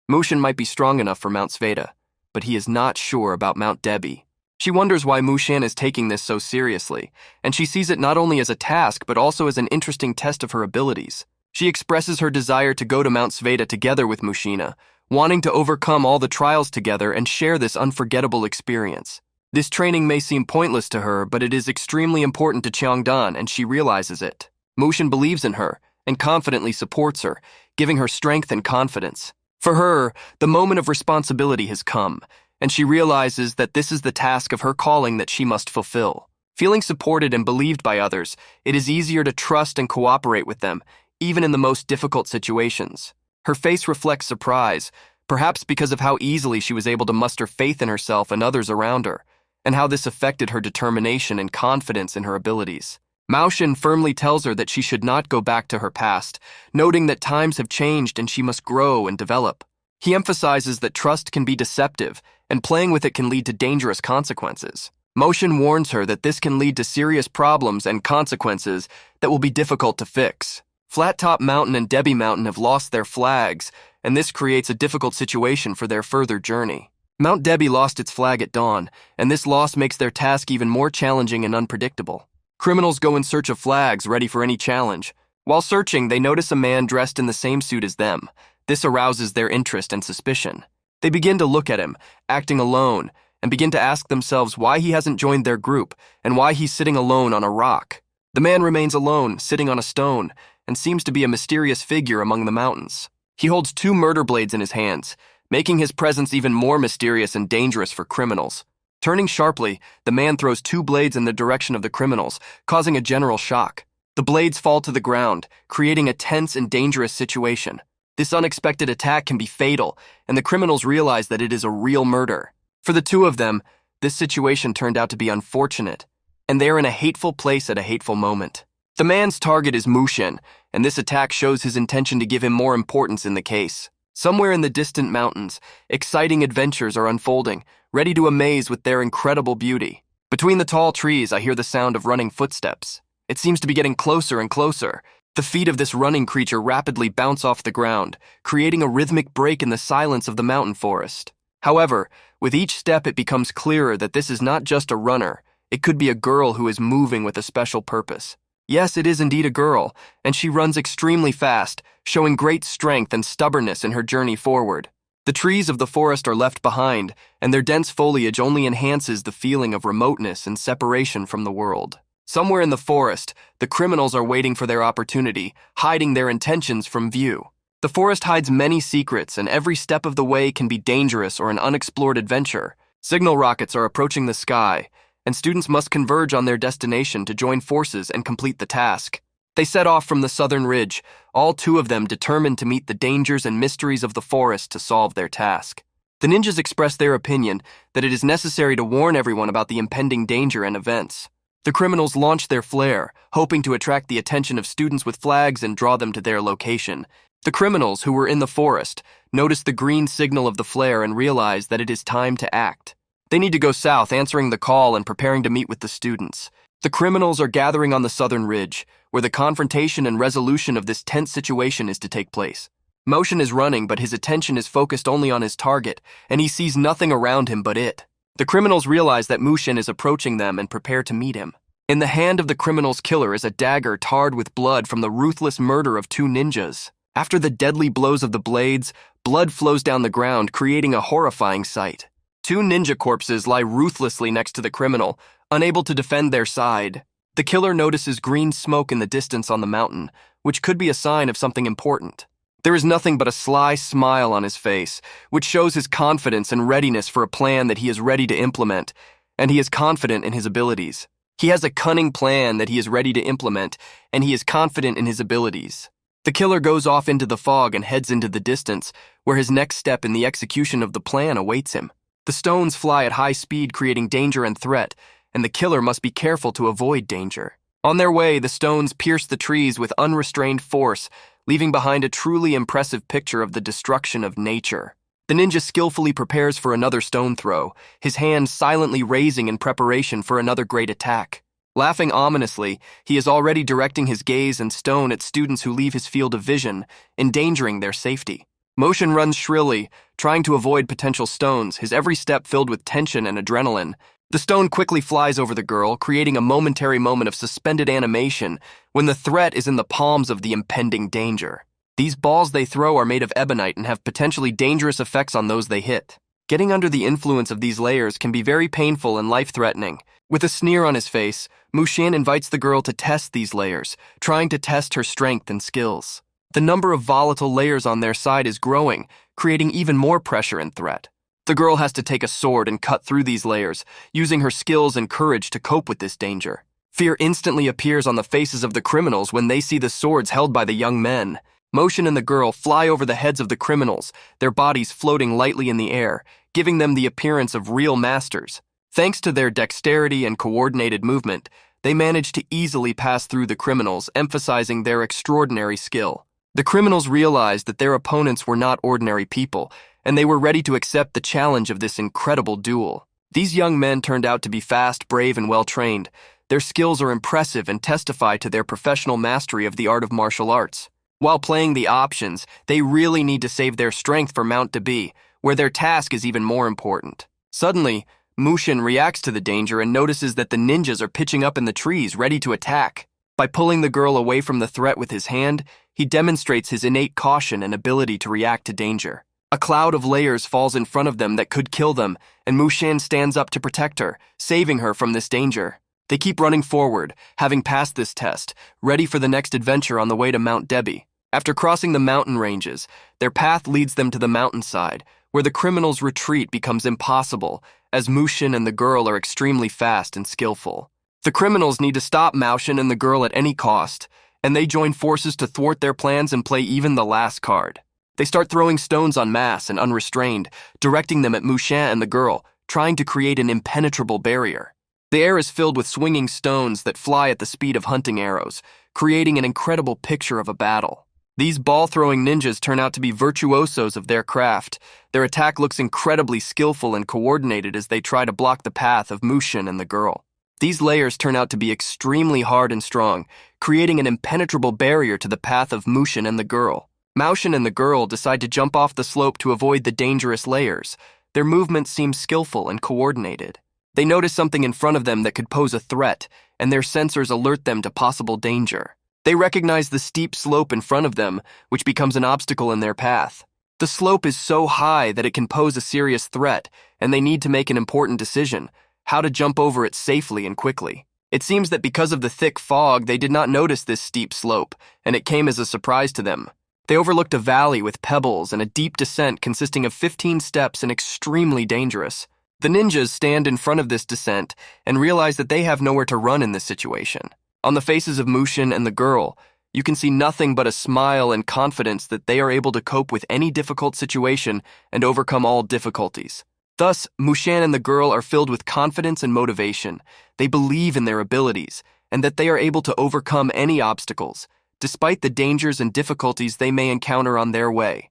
Mushin might be strong enough for Mount Sveda, but he is not sure about Mount Debi. She wonders why Mushin is taking this so seriously, and she sees it not only as a task but also as an interesting test of her abilities. She expresses her desire to go to Mount Sveda together with Mushina, wanting to overcome all the trials together and share this unforgettable experience. This training may seem pointless to her, but it is extremely important to Cheongdan, and she realizes it. Mushin believes in her and confidently supports her, giving her strength and confidence. For her, the moment of responsibility has come, and she realizes that this is the task of her calling that she must fulfill. Feeling supported and believed by others, it is easier to trust and cooperate with them, even in the most difficult situations. Her face reflects surprise, perhaps because of how easily she was able to muster faith in herself and others around her, and how this affected her determination and confidence in her abilities. Mushin firmly tells her that she should not go back to her past, noting that times have changed and she must grow and develop. He emphasizes that trust can be deceptive, and playing with it can lead to dangerous consequences. Mushin warns her that this can lead to serious problems and consequences that will be difficult to fix. Flat Top Mountain and Debi Mountain have lost their flags, and this creates a difficult situation for their further journey. Mount Debi lost its flag at dawn, and this loss makes their task even more challenging and unpredictable. Criminals go in search of flags, ready for any challenge. While searching, they notice a man dressed in the same suit as them. This arouses their interest and suspicion. They begin to look at him, acting alone, and begin to ask themselves why he hasn't joined their group and why he's sitting alone on a rock. The man remains alone, sitting on a stone, and seems to be a mysterious figure among the mountains. He holds 2 murder blades in his hands, making his presence even more mysterious and dangerous for criminals. Turning sharply, the man throws 2 blades in the direction of the criminals, causing a general shock. The blades fall to the ground, creating a tense and dangerous situation. This unexpected attack can be fatal, and the criminals realize that it is a real murder. For the 2 of them, this situation turned out to be unfortunate, and they are in a hateful place at a hateful moment. The man's target is Mushin, and this attack shows his intention to give him more importance in the case. Somewhere in the distant mountains, exciting adventures are unfolding, ready to amaze with their incredible beauty. Between the tall trees, I hear the sound of running footsteps. It seems to be getting closer and closer. The feet of this running creature rapidly bounce off the ground, creating a rhythmic break in the silence of the mountain forest. However, with each step it becomes clearer that this is not just a runner. It could be a girl who is moving with a special purpose. Yes, it is indeed a girl, and she runs extremely fast, showing great strength and stubbornness in her journey forward. The trees of the forest are left behind, and their dense foliage only enhances the feeling of remoteness and separation from the world. Somewhere in the forest, the criminals are waiting for their opportunity, hiding their intentions from view. The forest hides many secrets, and every step of the way can be dangerous or an unexplored adventure. Signal rockets are approaching the sky, and students must converge on their destination to join forces and complete the task. They set off from the southern ridge, all two of them determined to meet the dangers and mysteries of the forest to solve their task. The ninjas express their opinion that it is necessary to warn everyone about the impending danger and events. The criminals launch their flare, hoping to attract the attention of students with flags and draw them to their location. The criminals, who were in the forest, notice the green signal of the flare and realize that it is time to act. They need to go south, answering the call and preparing to meet with the students. The criminals are gathering on the southern ridge, where the confrontation and resolution of this tense situation is to take place. Mushin is running, but his attention is focused only on his target, and he sees nothing around him but it. The criminals realize that Mushin is approaching them and prepare to meet him. In the hand of the criminal's killer is a dagger tarred with blood from the ruthless murder of two ninjas. After the deadly blows of the blades, blood flows down the ground, creating a horrifying sight. Two ninja corpses lie ruthlessly next to the criminal, unable to defend their side. The killer notices green smoke in the distance on the mountain, which could be a sign of something important. There is nothing but a sly smile on his face, which shows his confidence and readiness for a plan that he is ready to implement, and he is confident in his abilities. He has a cunning plan that he is ready to implement, and he is confident in his abilities. The killer goes off into the fog and heads into the distance, where his next step in the execution of the plan awaits him. The stones fly at high speed, creating danger and threat, and the killer must be careful to avoid danger. On their way, the stones pierce the trees with unrestrained force, leaving behind a truly impressive picture of the destruction of nature. The ninja skillfully prepares for another stone throw, his hand silently raising in preparation for another great attack. Laughing ominously, he is already directing his gaze and stone at students who leave his field of vision, endangering their safety. Mushin runs shrilly, trying to avoid potential stones, his every step filled with tension and adrenaline. The stone quickly flies over the girl, creating a momentary moment of suspended animation when the threat is in the palms of the impending danger. These balls they throw are made of ebonite and have potentially dangerous effects on those they hit. Getting under the influence of these layers can be very painful and life-threatening. With a sneer on his face, Mushin invites the girl to test these layers, trying to test her strength and skills. The number of volatile layers on their side is growing, creating even more pressure and threat. The girl has to take a sword and cut through these layers, using her skills and courage to cope with this danger. Fear instantly appears on the faces of the criminals when they see the swords held by the young men. Mushin and the girl fly over the heads of the criminals, their bodies floating lightly in the air, giving them the appearance of real masters. Thanks to their dexterity and coordinated movement, they manage to easily pass through the criminals, emphasizing their extraordinary skill. The criminals realized that their opponents were not ordinary people, and they were ready to accept the challenge of this incredible duel. These young men turned out to be fast, brave, and well-trained. Their skills are impressive and testify to their professional mastery of the art of martial arts. While playing the options, they really need to save their strength for Mount Debi, where their task is even more important. Suddenly, Mushin reacts to the danger and notices that the ninjas are pitching up in the trees, ready to attack. By pulling the girl away from the threat with his hand, he demonstrates his innate caution and ability to react to danger. A cloud of layers falls in front of them that could kill them, and Mushin stands up to protect her, saving her from this danger. They keep running forward, having passed this test, ready for the next adventure on the way to Mount Debi. After crossing the mountain ranges, their path leads them to the mountainside, where the criminals' retreat becomes impossible, as Mushin and the girl are extremely fast and skillful. The criminals need to stop Mushin and the girl at any cost, and they join forces to thwart their plans and play even the last card. They start throwing stones en masse and unrestrained, directing them at Mushin and the girl, trying to create an impenetrable barrier. The air is filled with swinging stones that fly at the speed of hunting arrows, creating an incredible picture of a battle. These ball-throwing ninjas turn out to be virtuosos of their craft. Their attack looks incredibly skillful and coordinated as they try to block the path of Mushin and the girl. These layers turn out to be extremely hard and strong, creating an impenetrable barrier to the path of Mushin and the girl. Mushin and the girl decide to jump off the slope to avoid the dangerous layers. Their movements seem skillful and coordinated. They notice something in front of them that could pose a threat, and their sensors alert them to possible danger. They recognize the steep slope in front of them, which becomes an obstacle in their path. The slope is so high that it can pose a serious threat, and they need to make an important decision: how to jump over it safely and quickly. It seems that because of the thick fog, they did not notice this steep slope, and it came as a surprise to them. They overlooked a valley with pebbles and a deep descent consisting of 15 steps and extremely dangerous. The ninjas stand in front of this descent and realize that they have nowhere to run in this situation. On the faces of Mushin and the girl, you can see nothing but a smile and confidence that they are able to cope with any difficult situation and overcome all difficulties. Thus, Mushin and the girl are filled with confidence and motivation. They believe in their abilities and that they are able to overcome any obstacles, despite the dangers and difficulties they may encounter on their way.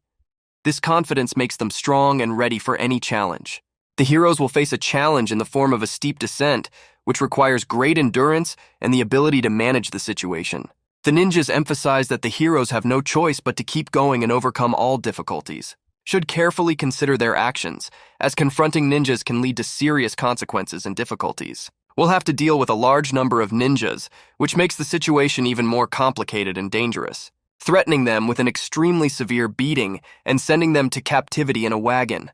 This confidence makes them strong and ready for any challenge. The heroes will face a challenge in the form of a steep descent, which requires great endurance and the ability to manage the situation. The ninjas emphasize that the heroes have no choice but to keep going and overcome all difficulties. Should carefully consider their actions, as confronting ninjas can lead to serious consequences and difficulties. We'll have to deal with a large number of ninjas, which makes the situation even more complicated and dangerous, threatening them with an extremely severe beating and sending them to captivity in a wagon.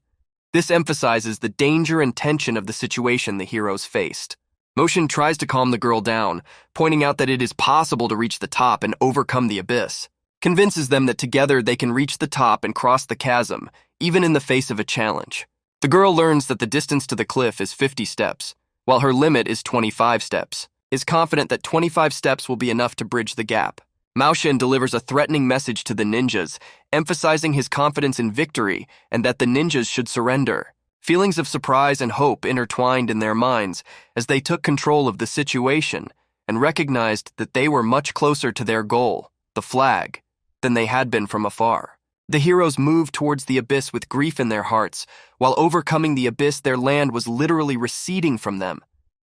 This emphasizes the danger and tension of the situation the heroes faced. Mushin tries to calm the girl down, pointing out that it is possible to reach the top and overcome the abyss, convinces them that together they can reach the top and cross the chasm, even in the face of a challenge. The girl learns that the distance to the cliff is 50 steps, while her limit is 25 steps, is confident that 25 steps will be enough to bridge the gap. Mushin delivers a threatening message to the ninjas, emphasizing his confidence in victory and that the ninjas should surrender. Feelings of surprise and hope intertwined in their minds as they took control of the situation and recognized that they were much closer to their goal, the flag, than they had been from afar. The heroes moved towards the abyss with grief in their hearts. While overcoming the abyss, their land was literally receding from them.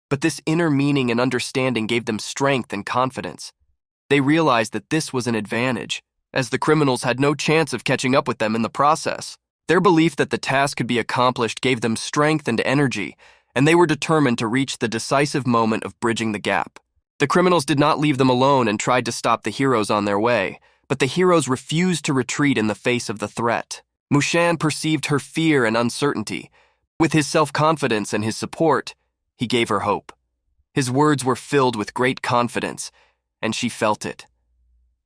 But this inner meaning and understanding gave them strength and confidence. They realized that this was an advantage, as the criminals had no chance of catching up with them in the process. Their belief that the task could be accomplished gave them strength and energy, and they were determined to reach the decisive moment of bridging the gap. The criminals did not leave them alone and tried to stop the heroes on their way, but the heroes refused to retreat in the face of the threat. Mushin perceived her fear and uncertainty. With his self-confidence and his support, he gave her hope. His words were filled with great confidence, and she felt it.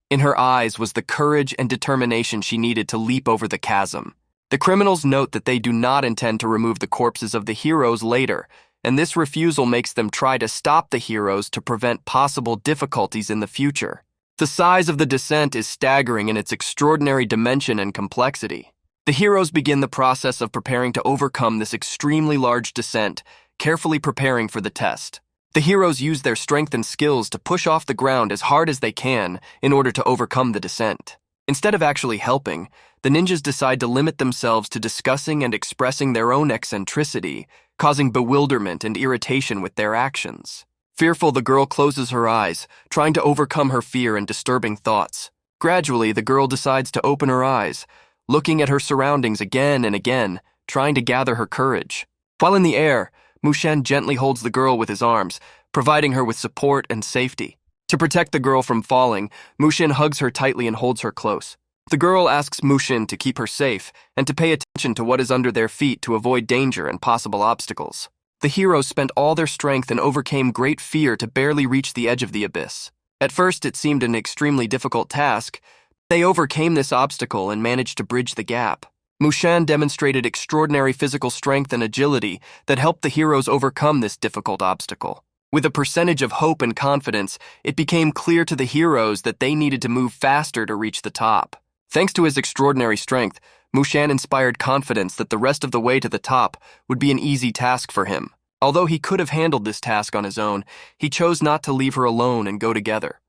In her eyes was the courage and determination she needed to leap over the chasm. The criminals note that they do not intend to remove the corpses of the heroes later, and this refusal makes them try to stop the heroes to prevent possible difficulties in the future. The size of the descent is staggering in its extraordinary dimension and complexity. The heroes begin the process of preparing to overcome this extremely large descent, carefully preparing for the test. The heroes use their strength and skills to push off the ground as hard as they can in order to overcome the descent. Instead of actually helping, the ninjas decide to limit themselves to discussing and expressing their own eccentricity, causing bewilderment and irritation with their actions. Fearful, the girl closes her eyes, trying to overcome her fear and disturbing thoughts. Gradually, the girl decides to open her eyes, looking at her surroundings again and again, trying to gather her courage. While in the air, Mushin gently holds the girl with his arms, providing her with support and safety. To protect the girl from falling, Mushin hugs her tightly and holds her close. The girl asks Mushin to keep her safe and to pay attention to what is under their feet to avoid danger and possible obstacles. The heroes spent all their strength and overcame great fear to barely reach the edge of the abyss. At first, it seemed an extremely difficult task. They overcame this obstacle and managed to bridge the gap. Mushin demonstrated extraordinary physical strength and agility that helped the heroes overcome this difficult obstacle. With a percentage of hope and confidence, it became clear to the heroes that they needed to move faster to reach the top. Thanks to his extraordinary strength, Mushin inspired confidence that the rest of the way to the top would be an easy task for him. Although he could have handled this task on his own, he chose not to leave her alone and go together.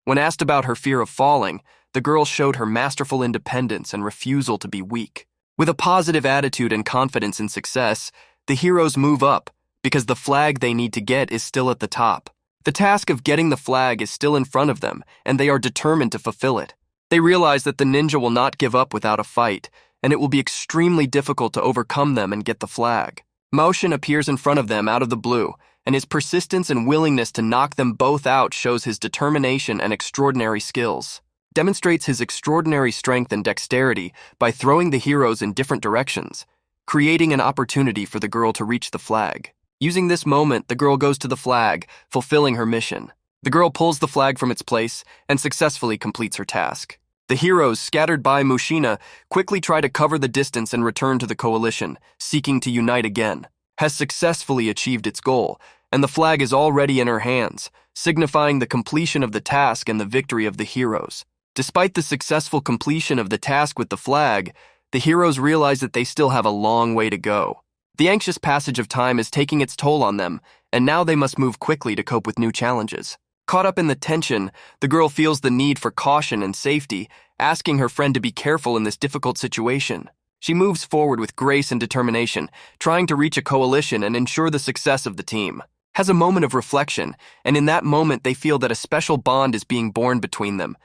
When asked about her fear of falling, the girl showed her masterful independence and refusal to be weak. With a positive attitude and confidence in success, the heroes move up, because the flag they need to get is still at the top. The task of getting the flag is still in front of them, and they are determined to fulfill it. They realize that the ninja will not give up without a fight, and it will be extremely difficult to overcome them and get the flag. Mushin appears in front of them out of the blue, and his persistence and willingness to knock them both out shows his determination and extraordinary skills. Demonstrates his extraordinary strength and dexterity by throwing the heroes in different directions, creating an opportunity for the girl to reach the flag. Using this moment, the girl goes to the flag, fulfilling her mission. The girl pulls the flag from its place and successfully completes her task. The heroes, scattered by Mushina, quickly try to cover the distance and return to the coalition, seeking to unite again. has successfully achieved its goal, and the flag is already in her hands, signifying the completion of the task and the victory of the heroes. Despite the successful completion of the task with the flag, the heroes realize that they still have a long way to go. The anxious passage of time is taking its toll on them, and now they must move quickly to cope with new challenges. Caught up in the tension, the girl feels the need for caution and safety, asking her friend to be careful in this difficult situation. She moves forward with grace and determination, trying to reach a coalition and ensure the success of the team. Has a moment of reflection, and in that moment they feel that a special bond is being born between them,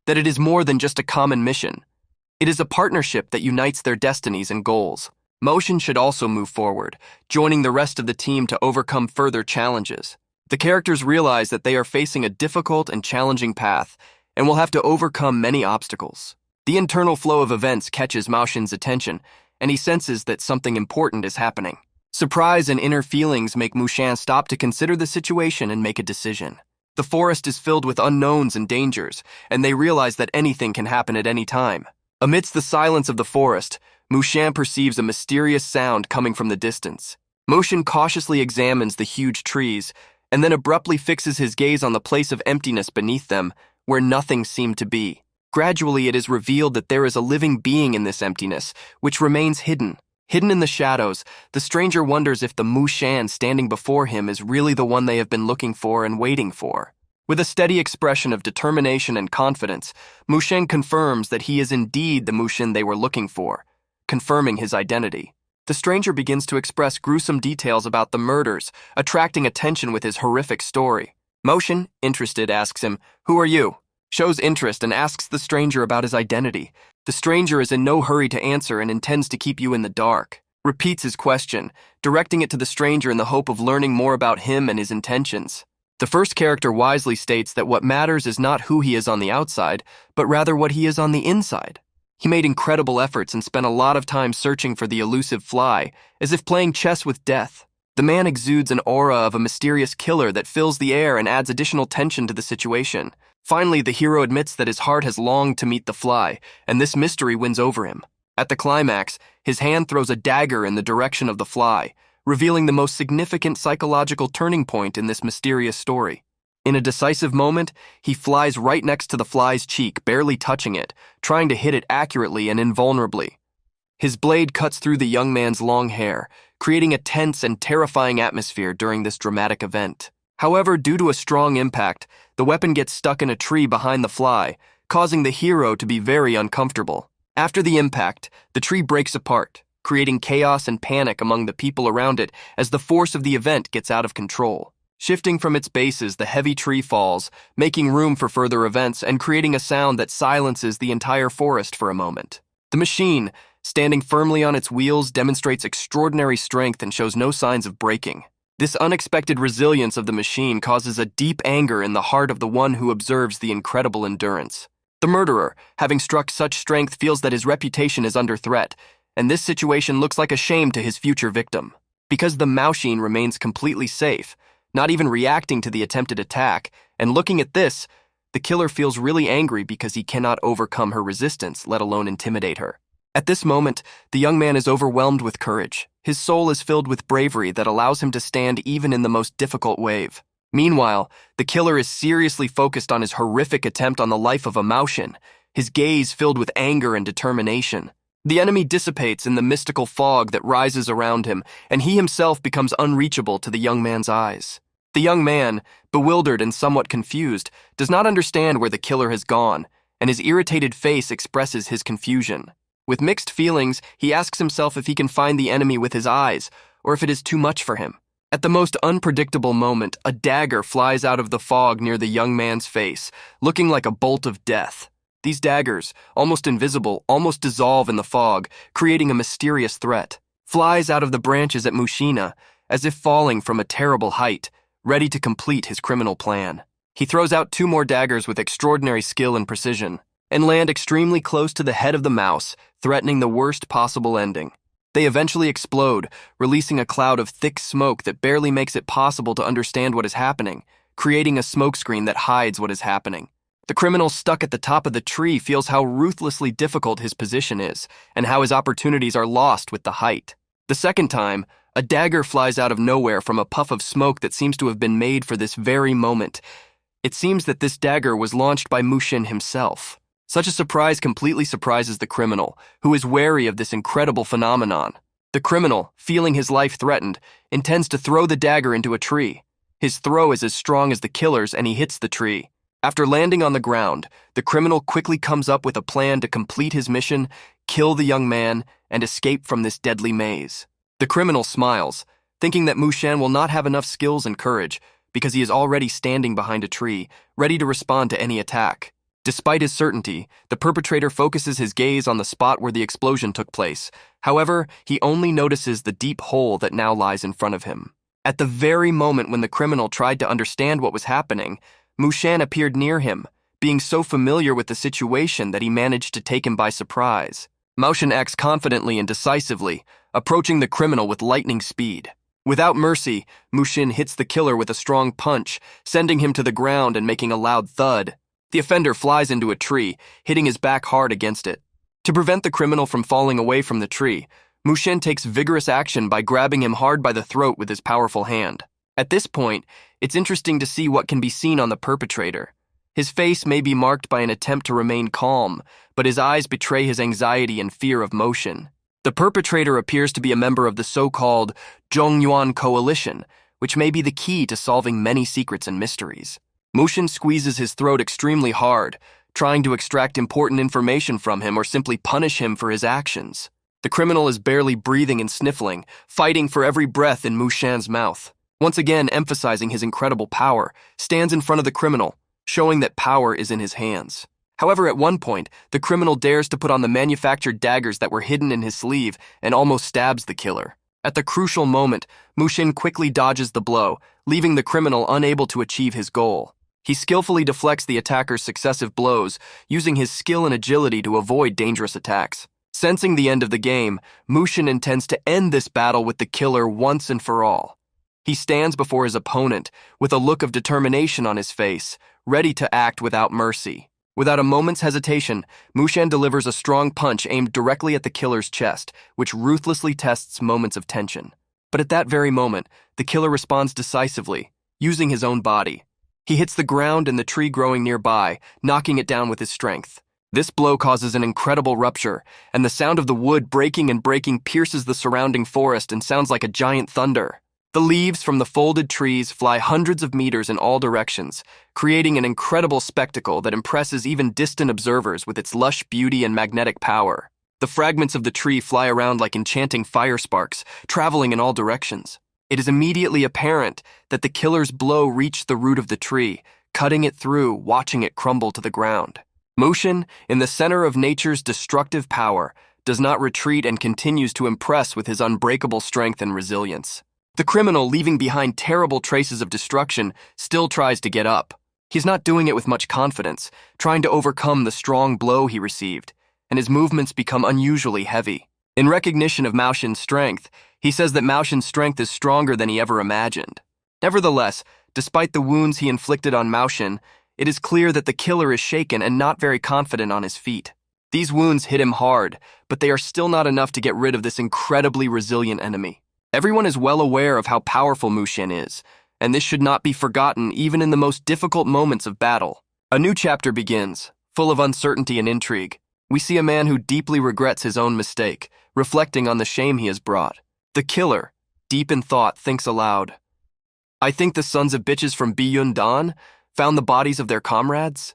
that it is more than just a common mission. It is a partnership that unites their destinies and goals. Mushin should also move forward, joining the rest of the team to overcome further challenges. The characters realize that they are facing a difficult and challenging path, and will have to overcome many obstacles. The internal flow of events catches Mushin's attention, and he senses that something important is happening. Surprise and inner feelings make Mushin stop to consider the situation and make a decision. The forest is filled with unknowns and dangers, and they realize that anything can happen at any time. Amidst the silence of the forest, Mushin perceives a mysterious sound coming from the distance. Mushin cautiously examines the huge trees, and then abruptly fixes his gaze on the place of emptiness beneath them, where nothing seemed to be. Gradually, it is revealed that there is a living being in this emptiness, which remains hidden. Hidden in the shadows, the stranger wonders if the Mushin standing before him is really the one they have been looking for and waiting for. With a steady expression of determination and confidence, Mushin confirms that he is indeed the Mushin they were looking for, confirming his identity. The stranger begins to express gruesome details about the murders, attracting attention with his horrific story. Mushin, interested, asks him, "Who are you?" Shows interest and asks the stranger about his identity. The stranger is in no hurry to answer and intends to keep you in the dark. Repeats his question, directing it to the stranger in the hope of learning more about him and his intentions. The first character wisely states that what matters is not who he is on the outside, but rather what he is on the inside. He made incredible efforts and spent a lot of time searching for the elusive fly, as if playing chess with death. The man exudes an aura of a mysterious killer that fills the air and adds additional tension to the situation. Finally, the hero admits that his heart has longed to meet the fly, and this mystery wins over him. At the climax, his hand throws a dagger in the direction of the fly, revealing the most significant psychological turning point in this mysterious story. In a decisive moment, he flies right next to the fly's cheek, barely touching it, trying to hit it accurately and invulnerably. His blade cuts through the young man's long hair, creating a tense and terrifying atmosphere during this dramatic event. However, due to a strong impact, the weapon gets stuck in a tree behind the fly, causing the hero to be very uncomfortable. After the impact, the tree breaks apart, creating chaos and panic among the people around it as the force of the event gets out of control. Shifting from its bases, the heavy tree falls, making room for further events and creating a sound that silences the entire forest for a moment. The machine, standing firmly on its wheels, demonstrates extraordinary strength and shows no signs of breaking. This unexpected resilience of the machine causes a deep anger in the heart of the one who observes the incredible endurance. The murderer, having struck such strength, feels that his reputation is under threat, and this situation looks like a shame to his future victim. Because the machine remains completely safe, not even reacting to the attempted attack, and looking at this, the killer feels really angry because he cannot overcome her resistance, let alone intimidate her. At this moment, the young man is overwhelmed with courage. His soul is filled with bravery that allows him to stand even in the most difficult wave. Meanwhile, the killer is seriously focused on his horrific attempt on the life of a Mushin, his gaze filled with anger and determination. The enemy dissipates in the mystical fog that rises around him, and he himself becomes unreachable to the young man's eyes. The young man, bewildered and somewhat confused, does not understand where the killer has gone, and his irritated face expresses his confusion. With mixed feelings, he asks himself if he can find the enemy with his eyes, or if it is too much for him. At the most unpredictable moment, a dagger flies out of the fog near the young man's face, looking like a bolt of death. These daggers, almost invisible, almost dissolve in the fog, creating a mysterious threat. Flies out of the branches at Mushina, as if falling from a terrible height, ready to complete his criminal plan. He throws out 2 more daggers with extraordinary skill and precision, and land extremely close to the head of the mouse, threatening the worst possible ending. They eventually explode, releasing a cloud of thick smoke that barely makes it possible to understand what is happening, creating a smokescreen that hides what is happening. The criminal stuck at the top of the tree feels how ruthlessly difficult his position is, and how his opportunities are lost with the height. The second time, A dagger flies out of nowhere from a puff of smoke that seems to have been made for this very moment. It seems that this dagger was launched by Mushin himself. Such a surprise completely surprises the criminal, who is wary of this incredible phenomenon. The criminal, feeling his life threatened, intends to throw the dagger into a tree. His throw is as strong as the killer's and he hits the tree. After landing on the ground, the criminal quickly comes up with a plan to complete his mission, kill the young man, and escape from this deadly maze. The criminal smiles, thinking that Mushin will not have enough skills and courage because he is already standing behind a tree, ready to respond to any attack. Despite his certainty, the perpetrator focuses his gaze on the spot where the explosion took place. However, he only notices the deep hole that now lies in front of him. At the very moment when the criminal tried to understand what was happening, Mushin appeared near him, being so familiar with the situation that he managed to take him by surprise. Mushin acts confidently and decisively, approaching the criminal with lightning speed. Without mercy, Mushin hits the killer with a strong punch, sending him to the ground and making a loud thud. The offender flies into a tree, hitting his back hard against it. To prevent the criminal from falling away from the tree, Mushin takes vigorous action by grabbing him hard by the throat with his powerful hand. At this point, it's interesting to see what can be seen on the perpetrator. His face may be marked by an attempt to remain calm, but his eyes betray his anxiety and fear of motion. The perpetrator appears to be a member of the so-called Zhongyuan coalition, which may be the key to solving many secrets and mysteries. Mushin squeezes his throat extremely hard, trying to extract important information from him or simply punish him for his actions. The criminal is barely breathing and sniffling, fighting for every breath in Mushin's mouth. Once again emphasizing his incredible power, stands in front of the criminal, showing that power is in his hands. However, at one point, the criminal dares to put on the manufactured daggers that were hidden in his sleeve and almost stabs the killer. At the crucial moment, Mushin quickly dodges the blow, leaving the criminal unable to achieve his goal. He skillfully deflects the attacker's successive blows, using his skill and agility to avoid dangerous attacks. Sensing the end of the game, Mushin intends to end this battle with the killer once and for all. He stands before his opponent with a look of determination on his face, ready to act without mercy. Without a moment's hesitation, Mushin delivers a strong punch aimed directly at the killer's chest, which ruthlessly tests moments of tension. But at that very moment, the killer responds decisively, using his own body. He hits the ground and the tree growing nearby, knocking it down with his strength. This blow causes an incredible rupture, and the sound of the wood breaking and breaking pierces the surrounding forest and sounds like a giant thunder. The leaves from the folded trees fly hundreds of meters in all directions, creating an incredible spectacle that impresses even distant observers with its lush beauty and magnetic power. The fragments of the tree fly around like enchanting fire sparks, traveling in all directions. It is immediately apparent that the killer's blow reached the root of the tree, cutting it through, watching it crumble to the ground. Mushin, in the center of nature's destructive power, does not retreat and continues to impress with his unbreakable strength and resilience. The criminal, leaving behind terrible traces of destruction, still tries to get up. He's not doing it with much confidence, trying to overcome the strong blow he received, and his movements become unusually heavy. In recognition of Mushin's strength, he says that Mushin's strength is stronger than he ever imagined. Nevertheless, despite the wounds he inflicted on Mushin, it is clear that the killer is shaken and not very confident on his feet. These wounds hit him hard, but they are still not enough to get rid of this incredibly resilient enemy. Everyone is well aware of how powerful Mushin is, and this should not be forgotten even in the most difficult moments of battle. A new chapter begins, full of uncertainty and intrigue. We see a man who deeply regrets his own mistake, reflecting on the shame he has brought. The killer, deep in thought, thinks aloud. I think the sons of bitches from Biyun-dan found the bodies of their comrades?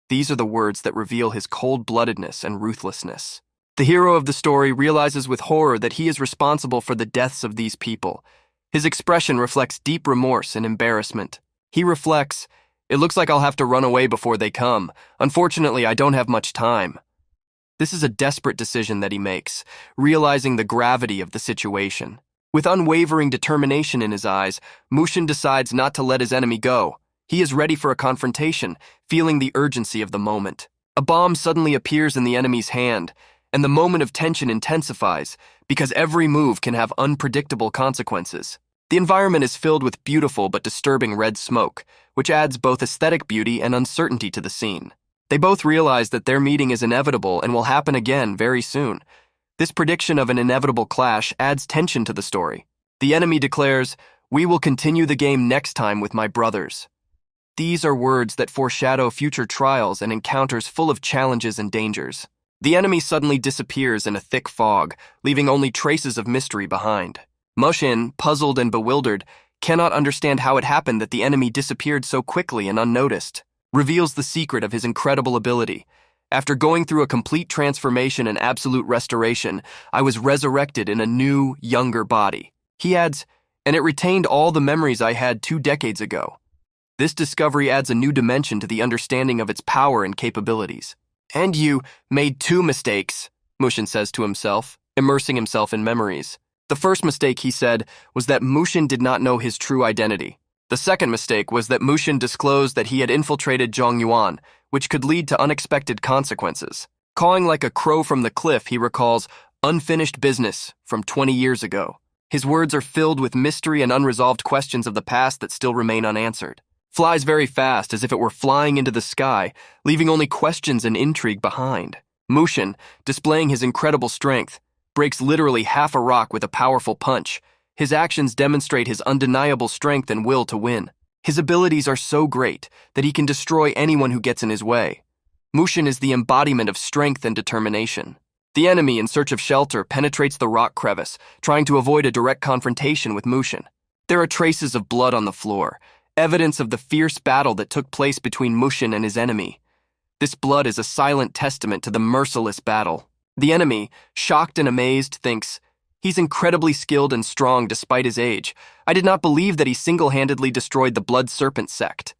These are the words that reveal his cold-bloodedness and ruthlessness. The hero of the story realizes with horror that he is responsible for the deaths of these people. His expression reflects deep remorse and embarrassment. He reflects, "It looks like I'll have to run away before they come. Unfortunately, I don't have much time." This is a desperate decision that he makes, realizing the gravity of the situation. With unwavering determination in his eyes, Mushin decides not to let his enemy go. He is ready for a confrontation, feeling the urgency of the moment. A bomb suddenly appears in the enemy's hand, and the moment of tension intensifies because every move can have unpredictable consequences. The environment is filled with beautiful but disturbing red smoke, which adds both aesthetic beauty and uncertainty to the scene. They both realize that their meeting is inevitable and will happen again very soon. This prediction of an inevitable clash adds tension to the story. The enemy declares, "We will continue the game next time with my brothers." These are words that foreshadow future trials and encounters full of challenges and dangers. The enemy suddenly disappears in a thick fog, leaving only traces of mystery behind. Mushin, puzzled and bewildered, cannot understand how it happened that the enemy disappeared so quickly and unnoticed. Reveals the secret of his incredible ability. After going through a complete transformation and absolute restoration, I was resurrected in a new, younger body. He adds, and it retained all the memories I had 2 decades ago. This discovery adds a new dimension to the understanding of its power and capabilities. And you made 2 mistakes, Mushin says to himself, immersing himself in memories. The first mistake, he said, was that Mushin did not know his true identity. The second mistake was that Mushin disclosed that he had infiltrated Zhongyuan, which could lead to unexpected consequences. Cawing like a crow from the cliff, he recalls unfinished business from 20 years ago. His words are filled with mystery and unresolved questions of the past that still remain unanswered. Flies very fast as if it were flying into the sky, leaving only questions and intrigue behind. Mushin, displaying his incredible strength, breaks literally half a rock with a powerful punch. His actions demonstrate his undeniable strength and will to win. His abilities are so great that he can destroy anyone who gets in his way. Mushin is the embodiment of strength and determination. The enemy, in search of shelter, penetrates the rock crevice, trying to avoid a direct confrontation with Mushin. There are traces of blood on the floor, evidence of the fierce battle that took place between Mushin and his enemy. This blood is a silent testament to the merciless battle. The enemy, shocked and amazed, thinks, "He's incredibly skilled and strong despite his age. I did not believe that he single-handedly destroyed the Blood Serpent sect."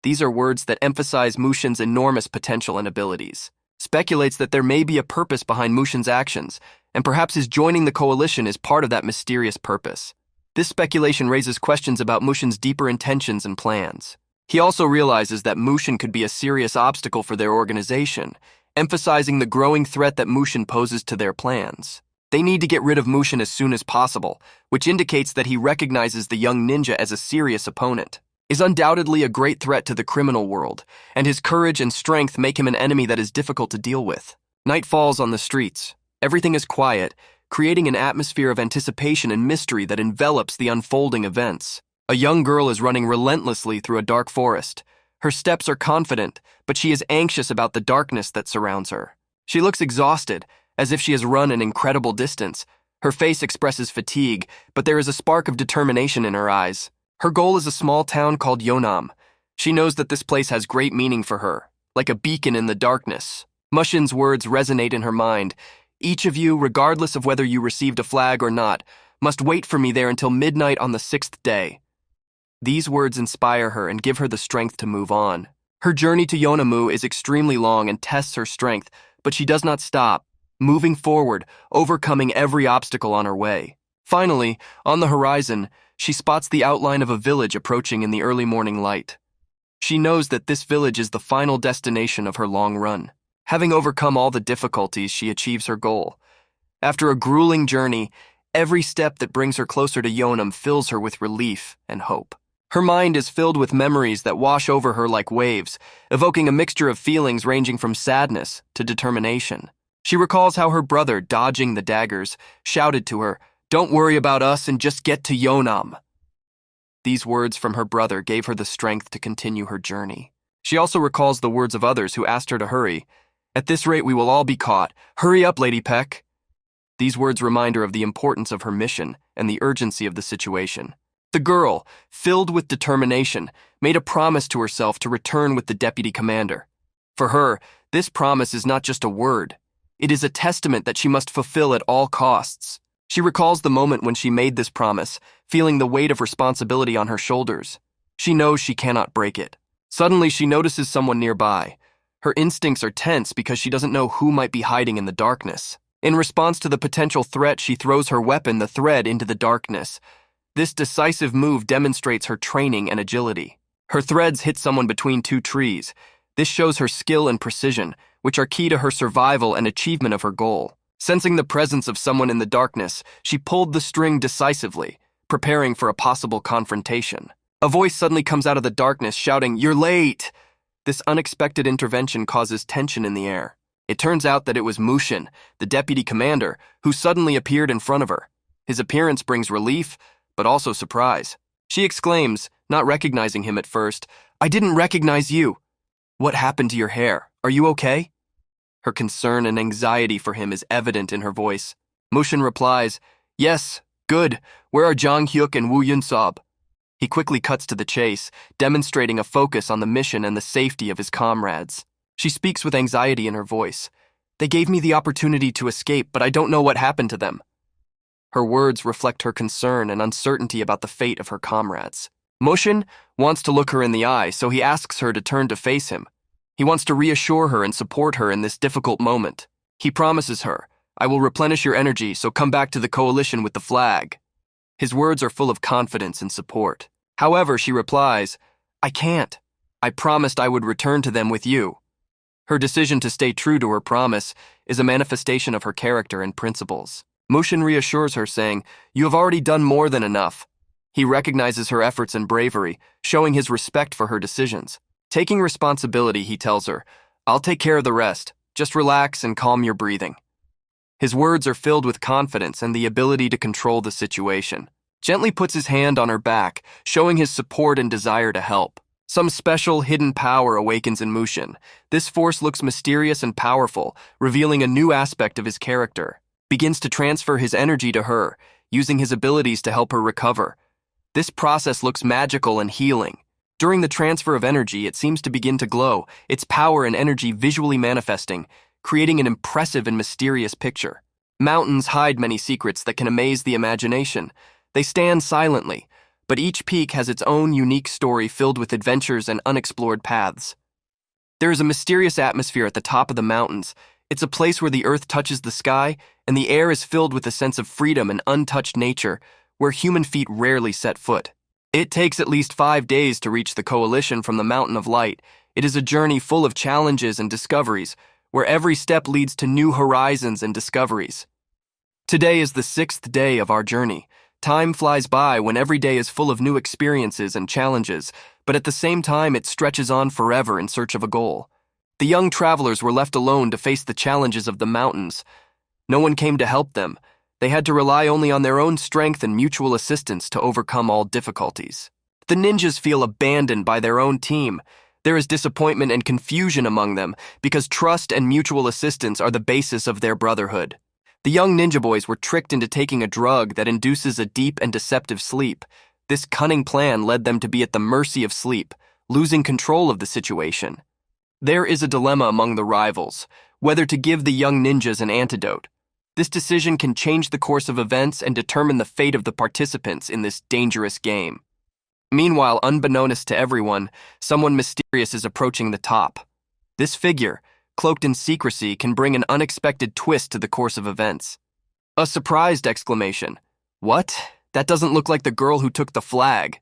These are words that emphasize Mushin's enormous potential and abilities. Speculates that there may be a purpose behind Mushin's actions, and perhaps his joining the coalition is part of that mysterious purpose. This speculation raises questions about Mushin's deeper intentions and plans. He also realizes that Mushin could be a serious obstacle for their organization, emphasizing the growing threat that Mushin poses to their plans. They need to get rid of Mushin as soon as possible, which indicates that he recognizes the young ninja as a serious opponent. Is undoubtedly a great threat to the criminal world, and his courage and strength make him an enemy that is difficult to deal with. Night falls on the streets. Everything is quiet, creating an atmosphere of anticipation and mystery that envelops the unfolding events. A young girl is running relentlessly through a dark forest. Her steps are confident, but she is anxious about the darkness that surrounds her. She looks exhausted, as if she has run an incredible distance. Her face expresses fatigue, but there is a spark of determination in her eyes. Her goal is a small town called Yonam. She knows that this place has great meaning for her, like a beacon in the darkness. Mushin's words resonate in her mind. "Each of you, regardless of whether you received a flag or not, must wait for me there until midnight on the 6th day. These words inspire her and give her the strength to move on. Her journey to Yonamu is extremely long and tests her strength, but she does not stop, moving forward, overcoming every obstacle on her way. Finally, on the horizon, she spots the outline of a village approaching in the early morning light. She knows that this village is the final destination of her long run. Having overcome all the difficulties, she achieves her goal. After a grueling journey, every step that brings her closer to Yonam fills her with relief and hope. Her mind is filled with memories that wash over her like waves, evoking a mixture of feelings ranging from sadness to determination. She recalls how her brother, dodging the daggers, shouted to her, "Don't worry about us and just get to Yonam." These words from her brother gave her the strength to continue her journey. She also recalls the words of others who asked her to hurry. "At this rate, we will all be caught. Hurry up, Lady Peck." These words remind her of the importance of her mission and the urgency of the situation. The girl, filled with determination, made a promise to herself to return with the deputy commander. For her, this promise is not just a word. It is a testament that she must fulfill at all costs. She recalls the moment when she made this promise, feeling the weight of responsibility on her shoulders. She knows she cannot break it. Suddenly, she notices someone nearby. Her instincts are tense because she doesn't know who might be hiding in the darkness. In response to the potential threat, she throws her weapon, the thread, into the darkness. This decisive move demonstrates her training and agility. Her threads hit someone between 2 trees. This shows her skill and precision, which are key to her survival and achievement of her goal. Sensing the presence of someone in the darkness, she pulled the string decisively, preparing for a possible confrontation. A voice suddenly comes out of the darkness shouting, "You're late!" This unexpected intervention causes tension in the air. It turns out that it was Mushin, the deputy commander, who suddenly appeared in front of her. His appearance brings relief, but also surprise. She exclaims, not recognizing him at first, "I didn't recognize you. What happened to your hair? Are you okay?" Her concern and anxiety for him is evident in her voice. Mushin replies, "Yes, good. Where are Jang Hyuk and Woo Yun-sob?" He quickly cuts to the chase, demonstrating a focus on the mission and the safety of his comrades. She speaks with anxiety in her voice. "They gave me the opportunity to escape, but I don't know what happened to them." Her words reflect her concern and uncertainty about the fate of her comrades. Mushin wants to look her in the eye, so he asks her to turn to face him. He wants to reassure her and support her in this difficult moment. He promises her, "I will replenish your energy, so come back to the coalition with the flag." His words are full of confidence and support. However, she replies, "I can't. I promised I would return to them with you." Her decision to stay true to her promise is a manifestation of her character and principles. Mushin reassures her, saying, "You have already done more than enough." He recognizes her efforts and bravery, showing his respect for her decisions. Taking responsibility, he tells her, "I'll take care of the rest. Just relax and calm your breathing." His words are filled with confidence and the ability to control the situation. Gently puts his hand on her back, showing his support and desire to help. Some special hidden power awakens in Mushin. This force looks mysterious and powerful, revealing a new aspect of his character. Begins to transfer his energy to her, using his abilities to help her recover. This process looks magical and healing. During the transfer of energy, it seems to begin to glow, its power and energy visually manifesting, creating an impressive and mysterious picture. Mountains hide many secrets that can amaze the imagination. They stand silently, but each peak has its own unique story filled with adventures and unexplored paths. There is a mysterious atmosphere at the top of the mountains. It's a place where the earth touches the sky, and the air is filled with a sense of freedom and untouched nature, where human feet rarely set foot. It takes at least 5 days to reach the coalition from the Mountain of Light. It is a journey full of challenges and discoveries, where every step leads to new horizons and discoveries. Today is the 6th day of our journey. Time flies by when every day is full of new experiences and challenges, but at the same time it stretches on forever in search of a goal. The young travelers were left alone to face the challenges of the mountains. No one came to help them. They had to rely only on their own strength and mutual assistance to overcome all difficulties. The ninjas feel abandoned by their own team. There is disappointment and confusion among them because trust and mutual assistance are the basis of their brotherhood. The young ninja boys were tricked into taking a drug that induces a deep and deceptive sleep. This cunning plan led them to be at the mercy of sleep, losing control of the situation. There is a dilemma among the rivals, whether to give the young ninjas an antidote. This decision can change the course of events and determine the fate of the participants in this dangerous game. Meanwhile, unbeknownst to everyone, someone mysterious is approaching the top. This figure, cloaked in secrecy, can bring an unexpected twist to the course of events. A surprised exclamation. "What? That doesn't look like the girl who took the flag."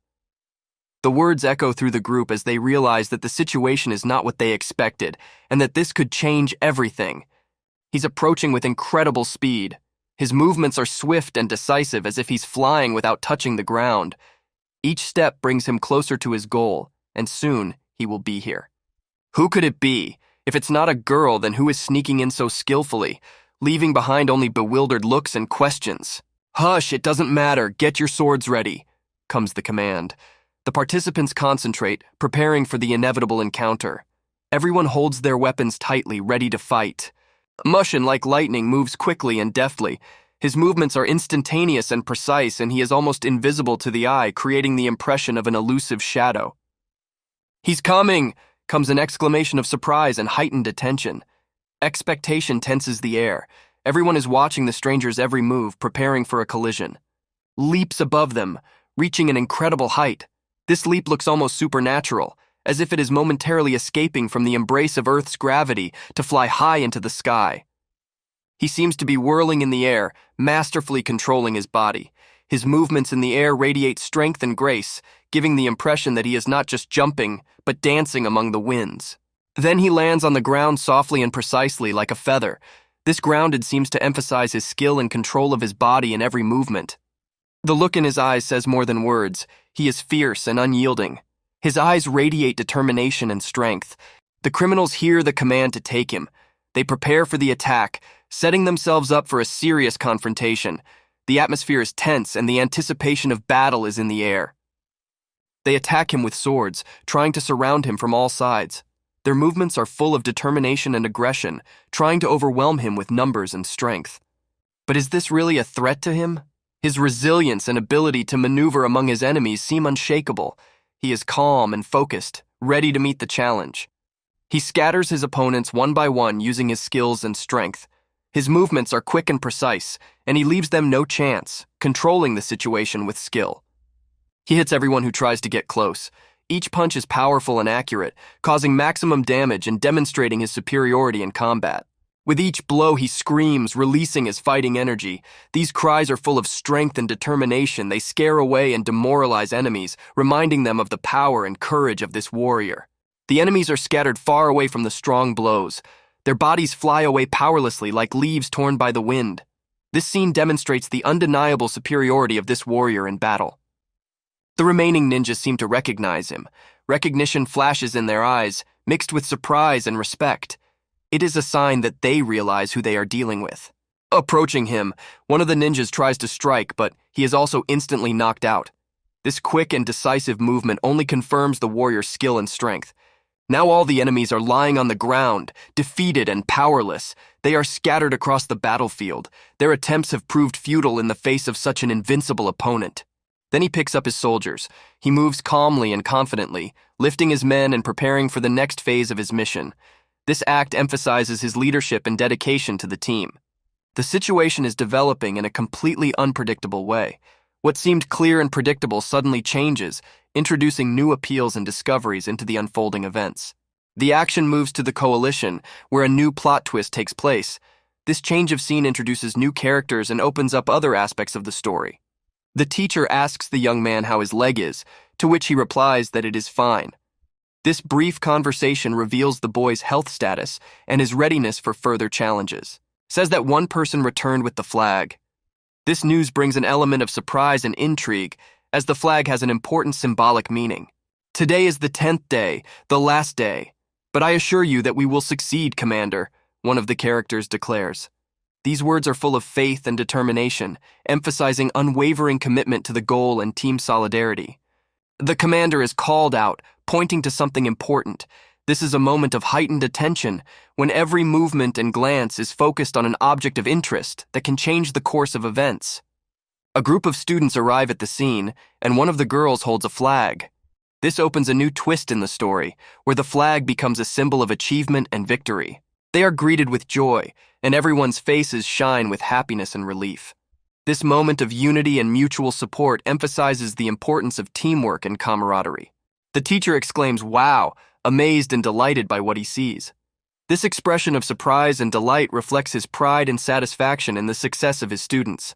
The words echo through the group as they realize that the situation is not what they expected, and that this could change everything. He's approaching with incredible speed. His movements are swift and decisive, as if he's flying without touching the ground. Each step brings him closer to his goal, and soon he will be here. Who could it be? If it's not a girl, then who is sneaking in so skillfully, leaving behind only bewildered looks and questions? "Hush, it doesn't matter. Get your swords ready," comes the command. The participants concentrate, preparing for the inevitable encounter. Everyone holds their weapons tightly, ready to fight. Mushin, like lightning, moves quickly and deftly. His movements are instantaneous and precise, and he is almost invisible to the eye, creating the impression of an elusive shadow. "He's coming!" comes an exclamation of surprise and heightened attention. Expectation tenses the air. Everyone is watching the stranger's every move, preparing for a collision. Leaps above them, reaching an incredible height. This leap looks almost supernatural, as if it is momentarily escaping from the embrace of Earth's gravity to fly high into the sky. He seems to be whirling in the air, masterfully controlling his body. His movements in the air radiate strength and grace, giving the impression that he is not just jumping, but dancing among the winds. Then he lands on the ground softly and precisely, like a feather. This grounded seems to emphasize his skill and control of his body in every movement. The look in his eyes says more than words. He is fierce and unyielding. His eyes radiate determination and strength. The criminals hear the command to take him. They prepare for the attack, setting themselves up for a serious confrontation. The atmosphere is tense and the anticipation of battle is in the air. They attack him with swords, trying to surround him from all sides. Their movements are full of determination and aggression, trying to overwhelm him with numbers and strength. But is this really a threat to him? His resilience and ability to maneuver among his enemies seem unshakable. He is calm and focused, ready to meet the challenge. He scatters his opponents one by one using his skills and strength. His movements are quick and precise, and he leaves them no chance, controlling the situation with skill. He hits everyone who tries to get close. Each punch is powerful and accurate, causing maximum damage and demonstrating his superiority in combat. With each blow, he screams, releasing his fighting energy. These cries are full of strength and determination. They scare away and demoralize enemies, reminding them of the power and courage of this warrior. The enemies are scattered far away from the strong blows. Their bodies fly away powerlessly like leaves torn by the wind. This scene demonstrates the undeniable superiority of this warrior in battle. The remaining ninjas seem to recognize him. Recognition flashes in their eyes, mixed with surprise and respect. It is a sign that they realize who they are dealing with. Approaching him, one of the ninjas tries to strike, but he is also instantly knocked out. This quick and decisive movement only confirms the warrior's skill and strength. Now all the enemies are lying on the ground, defeated and powerless. They are scattered across the battlefield. Their attempts have proved futile in the face of such an invincible opponent. Then he picks up his soldiers. He moves calmly and confidently, lifting his men and preparing for the next phase of his mission. This act emphasizes his leadership and dedication to the team. The situation is developing in a completely unpredictable way. What seemed clear and predictable suddenly changes, introducing new appeals and discoveries into the unfolding events. The action moves to the coalition, where a new plot twist takes place. This change of scene introduces new characters and opens up other aspects of the story. The teacher asks the young man how his leg is, to which he replies that it is fine. This brief conversation reveals the boy's health status and his readiness for further challenges. Says that one person returned with the flag. This news brings an element of surprise and intrigue, as the flag has an important symbolic meaning. Today is the 10th day, the last day. But I assure you that we will succeed, Commander, one of the characters declares. These words are full of faith and determination, emphasizing unwavering commitment to the goal and team solidarity. The commander is called out, pointing to something important. This is a moment of heightened attention, when every movement and glance is focused on an object of interest that can change the course of events. A group of students arrive at the scene, and one of the girls holds a flag. This opens a new twist in the story, where the flag becomes a symbol of achievement and victory. They are greeted with joy, and everyone's faces shine with happiness and relief. This moment of unity and mutual support emphasizes the importance of teamwork and camaraderie. The teacher exclaims, "Wow," amazed and delighted by what he sees. This expression of surprise and delight reflects his pride and satisfaction in the success of his students.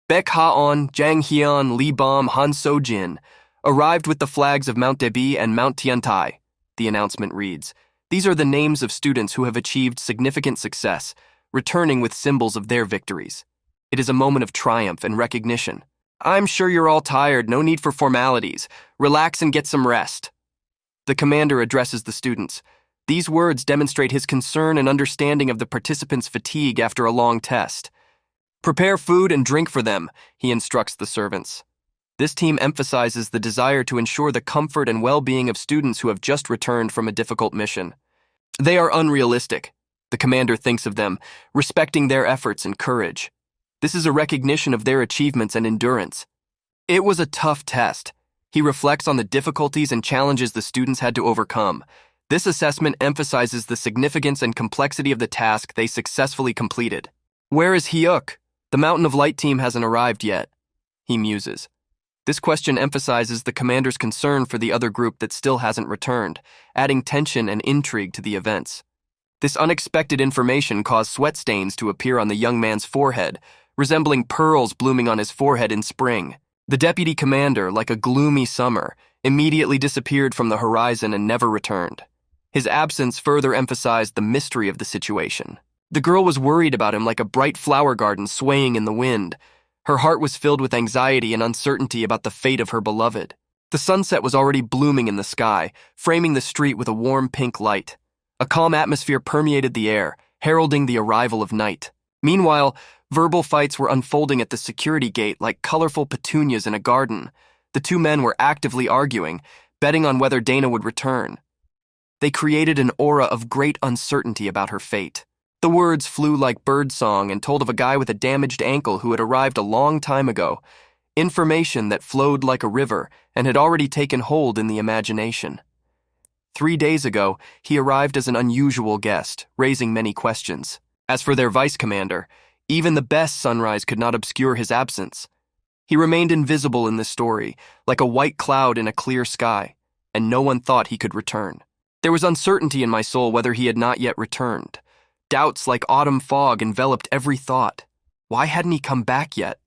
Baek Ha-on, Jang Hyun, Lee Bom, Han So-jin arrived with the flags of Mount Debi and Mount Tiantai, the announcement reads. These are the names of students who have achieved significant success, returning with symbols of their victories. It is a moment of triumph and recognition. I'm sure you're all tired, no need for formalities. Relax and get some rest. The commander addresses the students. These words demonstrate his concern and understanding of the participants' fatigue after a long test. Prepare food and drink for them, he instructs the servants. This team emphasizes the desire to ensure the comfort and well-being of students who have just returned from a difficult mission. They are unrealistic, the commander thinks of them, respecting their efforts and courage. This is a recognition of their achievements and endurance. It was a tough test. He reflects on the difficulties and challenges the students had to overcome. This assessment emphasizes the significance and complexity of the task they successfully completed. Where is Hyuk? The Mountain of Light team hasn't arrived yet, he muses. This question emphasizes the commander's concern for the other group that still hasn't returned, adding tension and intrigue to the events. This unexpected information caused sweat stains to appear on the young man's forehead, resembling pearls blooming on his forehead in spring. The deputy commander, like a gloomy summer, immediately disappeared from the horizon and never returned. His absence further emphasized the mystery of the situation. The girl was worried about him like a bright flower garden swaying in the wind. Her heart was filled with anxiety and uncertainty about the fate of her beloved. The sunset was already blooming in the sky, framing the street with a warm pink light. A calm atmosphere permeated the air, heralding the arrival of night. Meanwhile, verbal fights were unfolding at the security gate like colorful petunias in a garden. The two men were actively arguing, betting on whether Dana would return. They created an aura of great uncertainty about her fate. The words flew like birdsong and told of a guy with a damaged ankle who had arrived a long time ago, information that flowed like a river and had already taken hold in the imagination. 3 days ago, he arrived as an unusual guest, raising many questions. As for their vice commander, even the best sunrise could not obscure his absence. He remained invisible in the story, like a white cloud in a clear sky, and no one thought he could return. There was uncertainty in my soul whether he had not yet returned. Doubts like autumn fog enveloped every thought. Why hadn't he come back yet?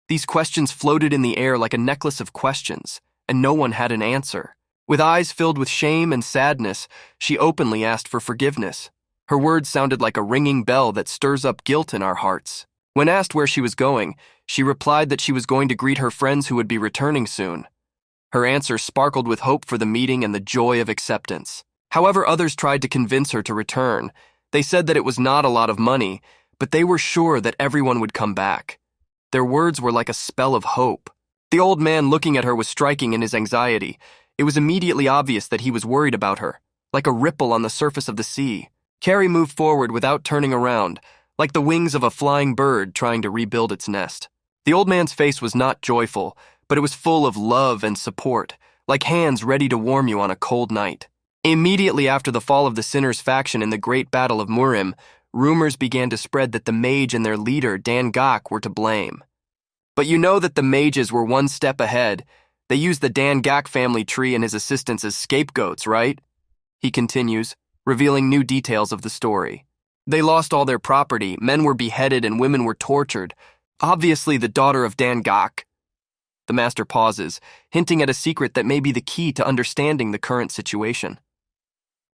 These questions floated in the air like a necklace of questions, and no one had an answer. With eyes filled with shame and sadness, she openly asked for forgiveness. Her words sounded like a ringing bell that stirs up guilt in our hearts. When asked where she was going, she replied that she was going to greet her friends who would be returning soon. Her answer sparkled with hope for the meeting and the joy of acceptance. However, others tried to convince her to return. They said that it was not a lot of money, but they were sure that everyone would come back. Their words were like a spell of hope. The old man looking at her was striking in his anxiety. It was immediately obvious that he was worried about her, like a ripple on the surface of the sea. Carrie moved forward without turning around, like the wings of a flying bird trying to rebuild its nest. The old man's face was not joyful, but it was full of love and support, like hands ready to warm you on a cold night. Immediately after the fall of the Sinners faction in the Great Battle of Murim, rumors began to spread that the mage and their leader, Dan Gok, were to blame. But you know that the mages were one step ahead. They used the Dan Gok family tree and his assistants as scapegoats, right? He continues, revealing new details of the story. They lost all their property, men were beheaded, and women were tortured. Obviously the daughter of Dan Gok. The master pauses, hinting at a secret that may be the key to understanding the current situation.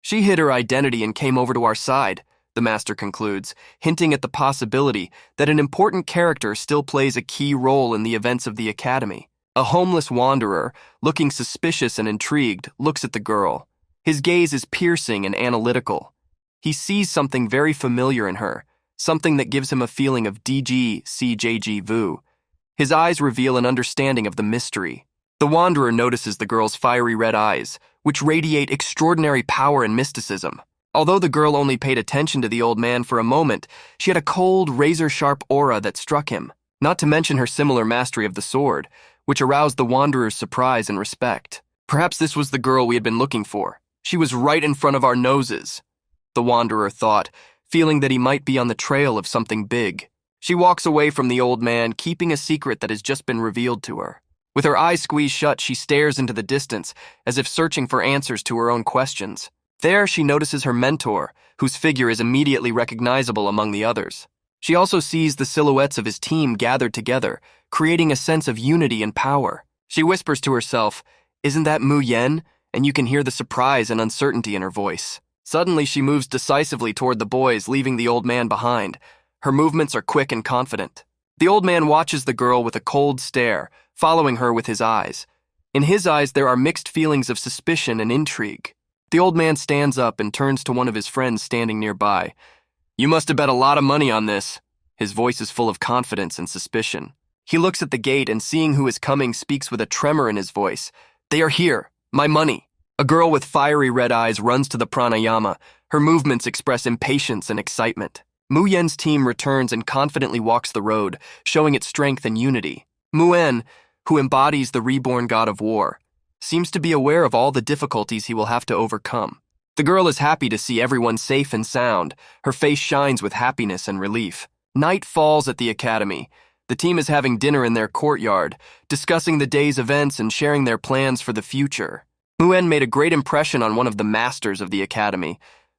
She hid her identity and came over to our side, the master concludes, hinting at the possibility that an important character still plays a key role in the events of the academy. A homeless wanderer, looking suspicious and intrigued, looks at the girl. His gaze is piercing and analytical. He sees something very familiar in her, something that gives him a feeling of DG vu. His eyes reveal an understanding of the mystery. The wanderer notices the girl's fiery red eyes, which radiate extraordinary power and mysticism. Although the girl only paid attention to the old man for a moment, she had a cold, razor-sharp aura that struck him, not to mention her similar mastery of the sword, which aroused the wanderer's surprise and respect. Perhaps this was the girl we had been looking for. She was right in front of our noses, the wanderer thought, feeling that he might be on the trail of something big. She walks away from the old man, keeping a secret that has just been revealed to her. With her eyes squeezed shut, she stares into the distance, as if searching for answers to her own questions. There, she notices her mentor, whose figure is immediately recognizable among the others. She also sees the silhouettes of his team gathered together, creating a sense of unity and power. She whispers to herself, "Isn't that Mu Yen?" And you can hear the surprise and uncertainty in her voice. Suddenly, she moves decisively toward the boys, leaving the old man behind. Her movements are quick and confident. The old man watches the girl with a cold stare, following her with his eyes. In his eyes, there are mixed feelings of suspicion and intrigue. The old man stands up and turns to one of his friends standing nearby. "You must have bet a lot of money on this." His voice is full of confidence and suspicion. He looks at the gate and, seeing who is coming, speaks with a tremor in his voice. "They are here. My money." A girl with fiery red eyes runs to the pranayama. Her movements express impatience and excitement. Mu Yen's team returns and confidently walks the road, showing its strength and unity. Mu Yen, who embodies the reborn god of war, seems to be aware of all the difficulties he will have to overcome. The girl is happy to see everyone safe and sound. Her face shines with happiness and relief. Night falls at the academy. The team is having dinner in their courtyard, discussing the day's events and sharing their plans for the future. Mu Yen made a great impression on one of the masters of the academy.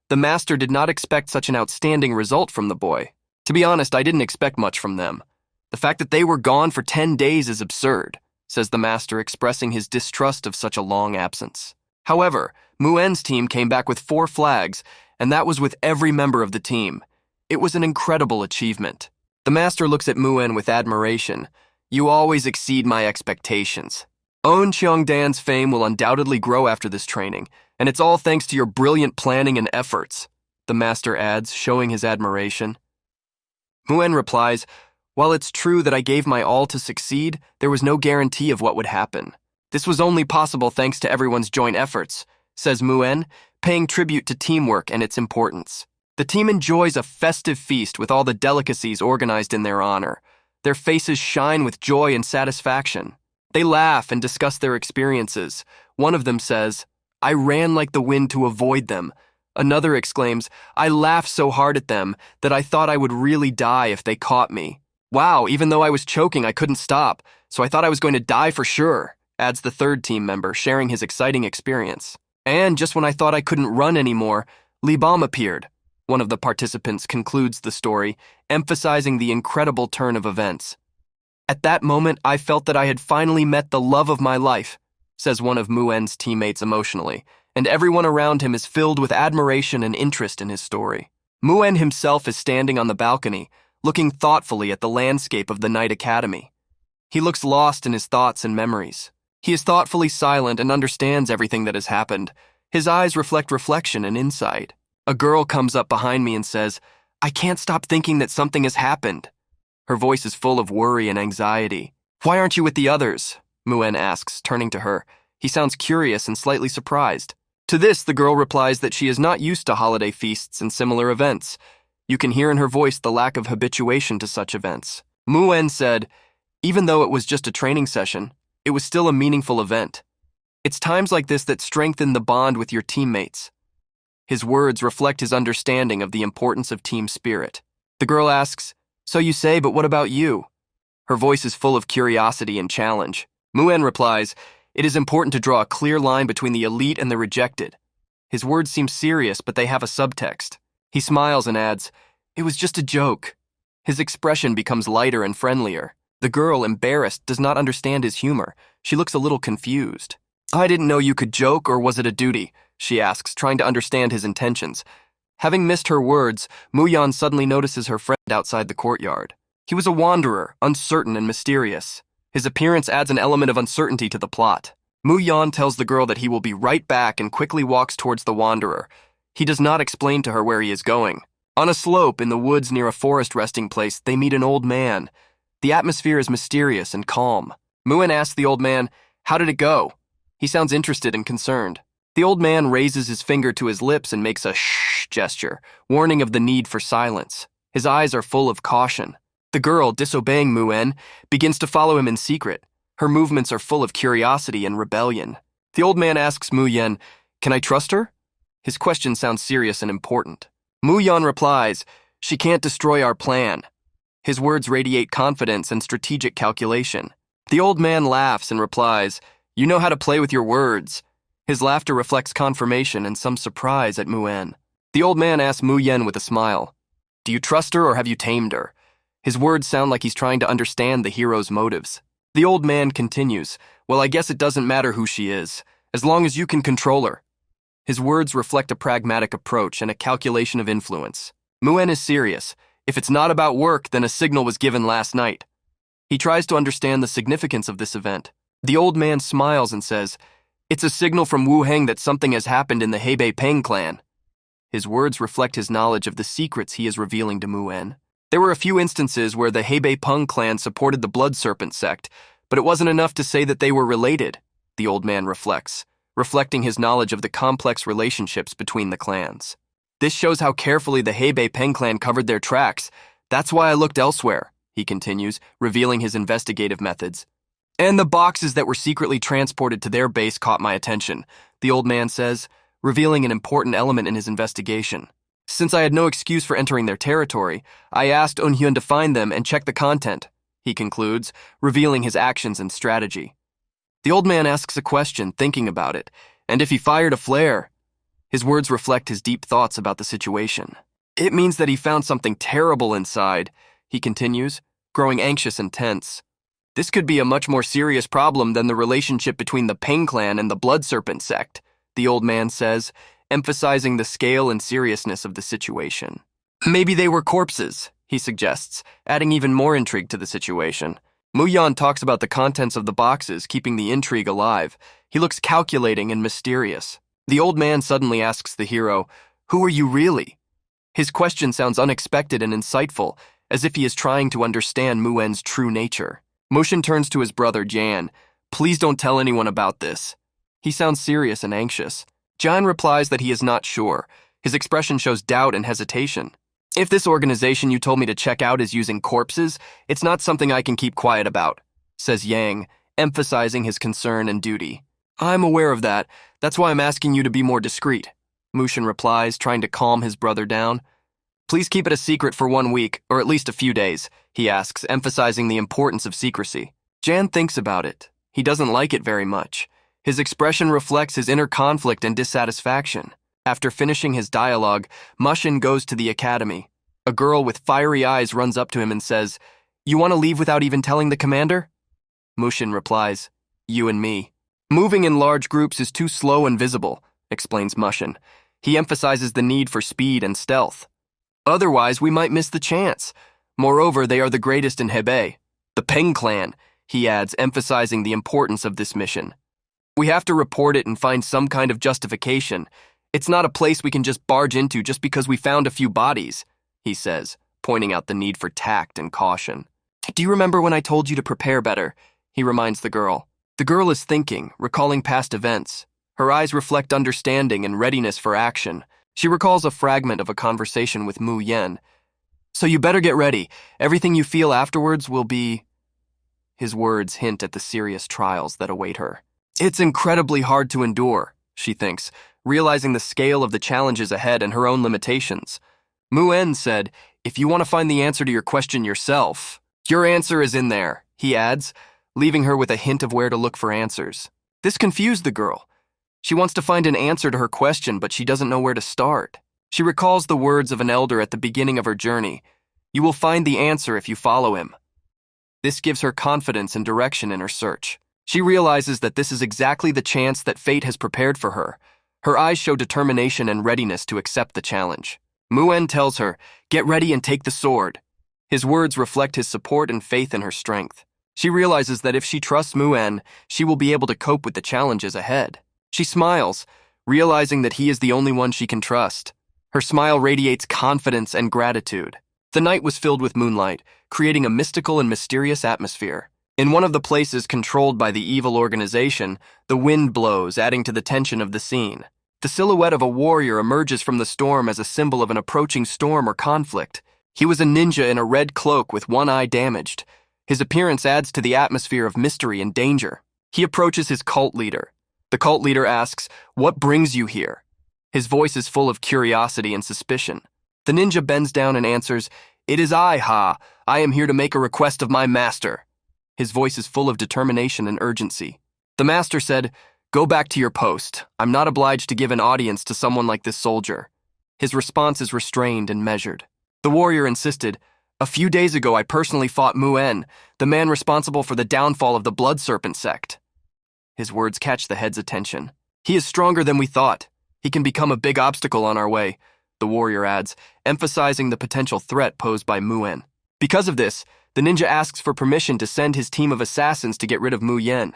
The master did not expect such an outstanding result from the boy. To be honest, I didn't expect much from them. The fact that they were gone for 10 days is absurd, says the master, expressing his distrust of such a long absence. However, Mu Yen's team came back with 4 flags, and that was with every member of the team. It was an incredible achievement. The master looks at Mu Yen with admiration. "You always exceed my expectations. On Cheongdan's fame will undoubtedly grow after this training, and it's all thanks to your brilliant planning and efforts," the master adds, showing his admiration. Muen replies, "While it's true that I gave my all to succeed, there was no guarantee of what would happen. This was only possible thanks to everyone's joint efforts," says Muen, paying tribute to teamwork and its importance. The team enjoys a festive feast with all the delicacies organized in their honor. Their faces shine with joy and satisfaction. They laugh and discuss their experiences. One of them says, "I ran like the wind to avoid them." Another exclaims, "I laughed so hard at them that I thought I would really die if they caught me. Wow, even though I was choking, I couldn't stop, so I thought I was going to die for sure," adds the third team member, sharing his exciting experience. "And just when I thought I couldn't run anymore, Libam appeared." One of the participants concludes the story, emphasizing the incredible turn of events. "At that moment, I felt that I had finally met the love of my life," says one of Muen's teammates emotionally, and everyone around him is filled with admiration and interest in his story. Muen himself is standing on the balcony, looking thoughtfully at the landscape of the Night Academy. He looks lost in his thoughts and memories. He is thoughtfully silent and understands everything that has happened. His eyes reflect reflection and insight. A girl comes up behind me and says, "I can't stop thinking that something has happened." Her voice is full of worry and anxiety. "Why aren't you with the others?" Muen asks, turning to her. He sounds curious and slightly surprised. To this, the girl replies that she is not used to holiday feasts and similar events. You can hear in her voice the lack of habituation to such events. Muen said, "Even though it was just a training session, it was still a meaningful event. It's times like this that strengthen the bond with your teammates." His words reflect his understanding of the importance of team spirit. The girl asks, "So you say, but what about you?" Her voice is full of curiosity and challenge. Muen replies, "It is important to draw a clear line between the elite and the rejected." His words seem serious, but they have a subtext. He smiles and adds, "It was just a joke." His expression becomes lighter and friendlier. The girl, embarrassed, does not understand his humor. She looks a little confused. "I didn't know you could joke, or was it a duty?" she asks, trying to understand his intentions. Having missed her words, Muyan suddenly notices her friend outside the courtyard. He was a wanderer, uncertain and mysterious. His appearance adds an element of uncertainty to the plot. Muyan tells the girl that he will be right back and quickly walks towards the wanderer. He does not explain to her where he is going. On a slope in the woods near a forest resting place, they meet an old man. The atmosphere is mysterious and calm. Muen asks the old man, "How did it go?" He sounds interested and concerned. The old man raises his finger to his lips and makes a shh gesture, warning of the need for silence. His eyes are full of caution. The girl, disobeying Muen, begins to follow him in secret. Her movements are full of curiosity and rebellion. The old man asks Muyen, "Can I trust her?" His question sounds serious and important. Muyan replies, "She can't destroy our plan." His words radiate confidence and strategic calculation. The old man laughs and replies, "You know how to play with your words." His laughter reflects confirmation and some surprise at Muen. The old man asks Muyen with a smile, "Do you trust her or have you tamed her?" His words sound like he's trying to understand the hero's motives. The old man continues, "Well, I guess it doesn't matter who she is, as long as you can control her." His words reflect a pragmatic approach and a calculation of influence. Muen is serious. If it's not about work, then a signal was given last night. He tries to understand the significance of this event. The old man smiles and says, "It's a signal from Wu Heng that something has happened in the Hebei Peng clan." His words reflect his knowledge of the secrets he is revealing to Muen. There were a few instances where the Hebei Peng clan supported the Blood Serpent sect, but it wasn't enough to say that they were related, the old man reflects, reflecting his knowledge of the complex relationships between the clans. "This shows how carefully the Hebei Peng clan covered their tracks. That's why I looked elsewhere," he continues, revealing his investigative methods. "And the boxes that were secretly transported to their base caught my attention," the old man says, revealing an important element in his investigation. "Since I had no excuse for entering their territory, I asked Unhyun to find them and check the content," he concludes, revealing his actions and strategy. The old man asks a question, thinking about it, and if he fired a flare. His words reflect his deep thoughts about the situation. "It means that he found something terrible inside," he continues, growing anxious and tense. "This could be a much more serious problem than the relationship between the Peng clan and the Blood Serpent sect," the old man says, emphasizing the scale and seriousness of the situation. "Maybe they were corpses," he suggests, adding even more intrigue to the situation. Muyan talks about the contents of the boxes, keeping the intrigue alive. He looks calculating and mysterious. The old man suddenly asks the hero, "Who are you really?" His question sounds unexpected and insightful, as if he is trying to understand Muen's true nature. Mushin turns to his brother Jan. Please don't tell anyone about this. He sounds serious and anxious. Jan replies that he is not sure. His expression shows doubt and hesitation. If this organization you told me to check out is using corpses, it's not something I can keep quiet about, says Yang, emphasizing his concern and duty. I'm aware of that. That's why I'm asking you to be more discreet, Mushin replies, trying to calm his brother down. Please keep it a secret for 1 week, or at least a few days, he asks, emphasizing the importance of secrecy. Jan thinks about it. He doesn't like it very much. His expression reflects his inner conflict and dissatisfaction. After finishing his dialogue, Mushin goes to the academy. A girl with fiery eyes runs up to him and says, "You want to leave without even telling the commander?" Mushin replies, "You and me." Moving in large groups is too slow and visible, explains Mushin. He emphasizes the need for speed and stealth. Otherwise, we might miss the chance. Moreover, they are the greatest in Hebei. The Peng clan, he adds, emphasizing the importance of this mission. We have to report it and find some kind of justification. It's not a place we can just barge into just because we found a few bodies, he says, pointing out the need for tact and caution. Do you remember when I told you to prepare better? He reminds the girl. The girl is thinking, recalling past events. Her eyes reflect understanding and readiness for action. She recalls a fragment of a conversation with Mu Yen. So you better get ready. Everything you feel afterwards will be... His words hint at the serious trials that await her. It's incredibly hard to endure, she thinks, realizing the scale of the challenges ahead and her own limitations. Mu Yen said, "If you want to find the answer to your question yourself, your answer is in there," he adds, leaving her with a hint of where to look for answers. This confused the girl. She wants to find an answer to her question, but she doesn't know where to start. She recalls the words of an elder at the beginning of her journey. You will find the answer if you follow him. This gives her confidence and direction in her search. She realizes that this is exactly the chance that fate has prepared for her. Her eyes show determination and readiness to accept the challenge. Muen tells her, "Get ready and take the sword." His words reflect his support and faith in her strength. She realizes that if she trusts Muen, she will be able to cope with the challenges ahead. She smiles, realizing that he is the only one she can trust. Her smile radiates confidence and gratitude. The night was filled with moonlight, creating a mystical and mysterious atmosphere. In one of the places controlled by the evil organization, the wind blows, adding to the tension of the scene. The silhouette of a warrior emerges from the storm as a symbol of an approaching storm or conflict. He was a ninja in a red cloak with one eye damaged. His appearance adds to the atmosphere of mystery and danger. He approaches his cult leader. The cult leader asks, "What brings you here?" His voice is full of curiosity and suspicion. The ninja bends down and answers, "It is I, Ha. I am here to make a request of my master." His voice is full of determination and urgency. The master said, "Go back to your post. I'm not obliged to give an audience to someone like this soldier." His response is restrained and measured. The warrior insisted, "A few days ago I personally fought Muen, the man responsible for the downfall of the Blood Serpent sect." His words catch the head's attention. "He is stronger than we thought. He can become a big obstacle on our way," the warrior adds, emphasizing the potential threat posed by Muen. Because of this, the ninja asks for permission to send his team of assassins to get rid of Mu Yen.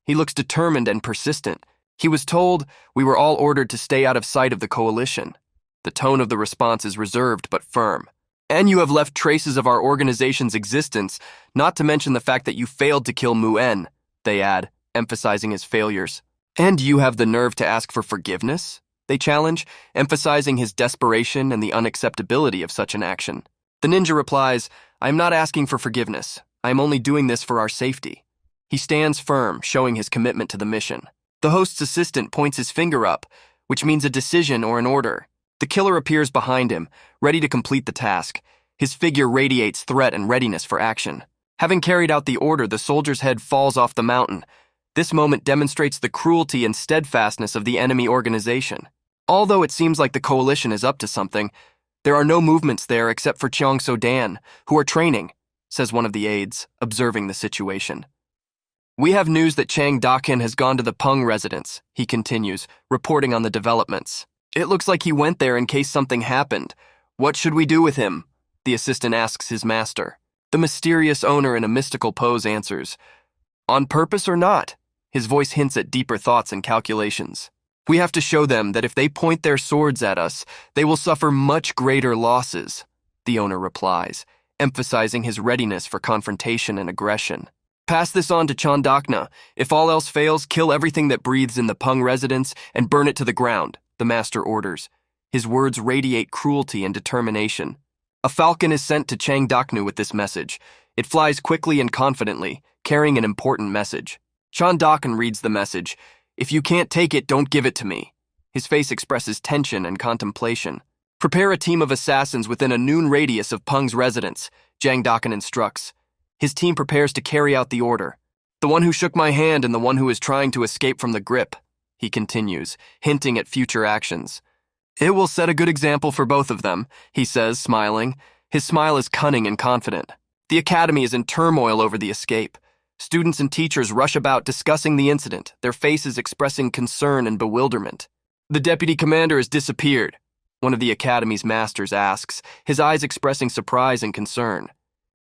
He looks determined and persistent. He was told, "We were all ordered to stay out of sight of the coalition." The tone of the response is reserved but firm. "And you have left traces of our organization's existence, not to mention the fact that you failed to kill Muen," they add, emphasizing his failures. "And you have the nerve to ask for forgiveness?" they challenge, emphasizing his desperation and the unacceptability of such an action. The ninja replies, "I am not asking for forgiveness. I am only doing this for our safety." He stands firm, showing his commitment to the mission. The host's assistant points his finger up, which means a decision or an order. The killer appears behind him, ready to complete the task. His figure radiates threat and readiness for action. Having carried out the order, the soldier's head falls off the mountain. This moment demonstrates the cruelty and steadfastness of the enemy organization. Although it seems like the coalition is up to something, there are no movements there except for Cheong So-dan, who are training, says one of the aides, observing the situation. "We have news that Chang Dakin has gone to the Peng residence," he continues, reporting on the developments. "It looks like he went there in case something happened. What should we do with him?" the assistant asks his master. The mysterious owner in a mystical pose answers, "On purpose or not?" His voice hints at deeper thoughts and calculations. "We have to show them that if they point their swords at us, they will suffer much greater losses," the owner replies, emphasizing his readiness for confrontation and aggression. Pass this on to Chandakna. If all else fails, kill everything that breathes in the Pung residence and burn it to the ground, the master orders. His words radiate cruelty and determination. A falcon is sent to Changdaknu with this message. It flies quickly and confidently, carrying an important message. Chandakan reads the message. If you can't take it, don't give it to me. His face expresses tension and contemplation. Prepare a team of assassins within a noon radius of Pung's residence, Jangdakan instructs. His team prepares to carry out the order. The one who shook my hand and the one who is trying to escape from the grip, he continues, hinting at future actions. It will set a good example for both of them, he says, smiling. His smile is cunning and confident. The academy is in turmoil over the escape. Students and teachers rush about discussing the incident, their faces expressing concern and bewilderment. The deputy commander has disappeared, one of the academy's masters asks, his eyes expressing surprise and concern.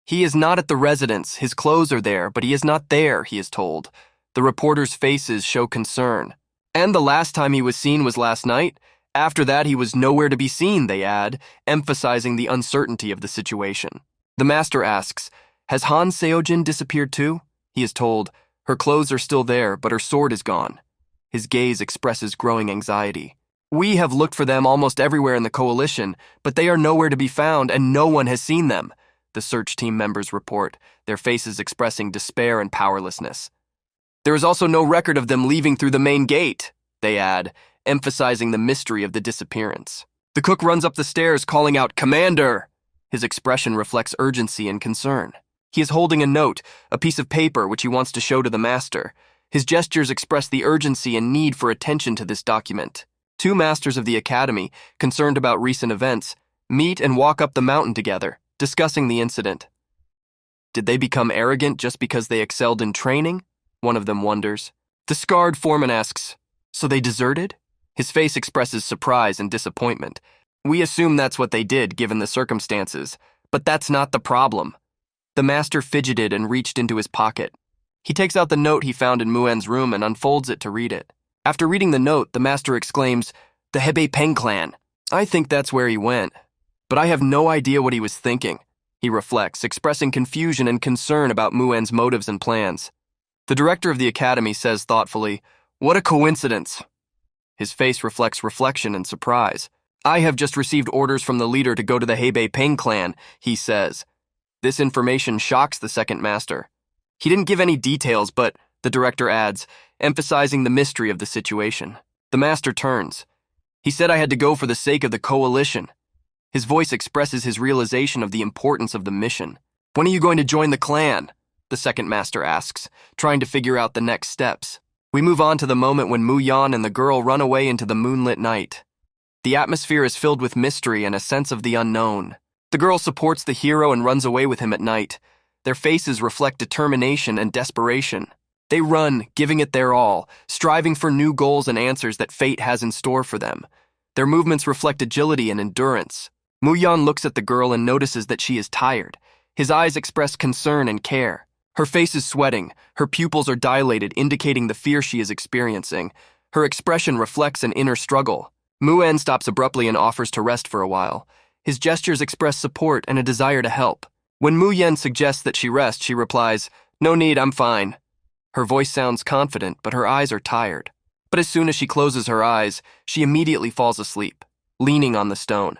He is not at the residence. His clothes are there, but he is not there, he is told. The reporters' faces show concern. And the last time he was seen was last night. After that, he was nowhere to be seen, they add, emphasizing the uncertainty of the situation. The master asks, has Han Seojin disappeared too? He is told, her clothes are still there, but her sword is gone. His gaze expresses growing anxiety. We have looked for them almost everywhere in the coalition, but they are nowhere to be found and no one has seen them, the search team members report, their faces expressing despair and powerlessness. There is also no record of them leaving through the main gate, they add, emphasizing the mystery of the disappearance. The cook runs up the stairs calling out, Commander! His expression reflects urgency and concern. He is holding a note, a piece of paper which he wants to show to the master. His gestures express the urgency and need for attention to this document. Two masters of the academy, concerned about recent events, meet and walk up the mountain together, discussing the incident. Did they become arrogant just because they excelled in training? One of them wonders. The scarred foreman asks, so they deserted? His face expresses surprise and disappointment. We assume that's what they did, given the circumstances, but that's not the problem. The master fidgeted and reached into his pocket. He takes out the note he found in Muen's room and unfolds it to read it. After reading the note, the master exclaims, the Hebei Peng clan. I think that's where he went. But I have no idea what he was thinking. He reflects, expressing confusion and concern about Muen's motives and plans. The director of the academy says thoughtfully, what a coincidence. His face reflects reflection and surprise. I have just received orders from the leader to go to the Hebei Peng clan, he says. This information shocks the second master. He didn't give any details, but, the director adds, emphasizing the mystery of the situation. The master turns. He said I had to go for the sake of the coalition. His voice expresses his realization of the importance of the mission. When are you going to join the clan? The second master asks, trying to figure out the next steps. We move on to the moment when Mu Yan and the girl run away into the moonlit night. The atmosphere is filled with mystery and a sense of the unknown. The girl supports the hero and runs away with him at night. Their faces reflect determination and desperation. They run, giving it their all, striving for new goals and answers that fate has in store for them. Their movements reflect agility and endurance. Mu Yan looks at the girl and notices that she is tired. His eyes express concern and care. Her face is sweating. Her pupils are dilated, indicating the fear she is experiencing. Her expression reflects an inner struggle. Muen stops abruptly and offers to rest for a while. His gestures express support and a desire to help. When Mu Yan suggests that she rest, she replies, no need, I'm fine. Her voice sounds confident, but her eyes are tired. But as soon as she closes her eyes, she immediately falls asleep, leaning on the stone.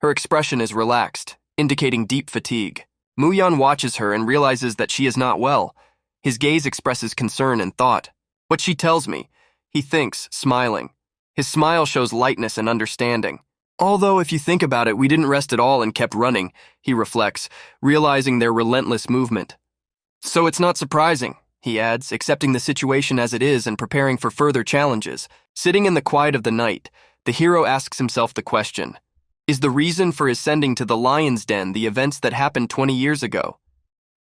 Her expression is relaxed, indicating deep fatigue. Mu Yan watches her and realizes that she is not well. His gaze expresses concern and thought. What she tells me, he thinks, smiling. His smile shows lightness and understanding. Although, if you think about it, we didn't rest at all and kept running, he reflects, realizing their relentless movement. So it's not surprising, he adds, accepting the situation as it is and preparing for further challenges. Sitting in the quiet of the night, the hero asks himself the question, is the reason for his sending to the lion's den the events that happened 20 years ago?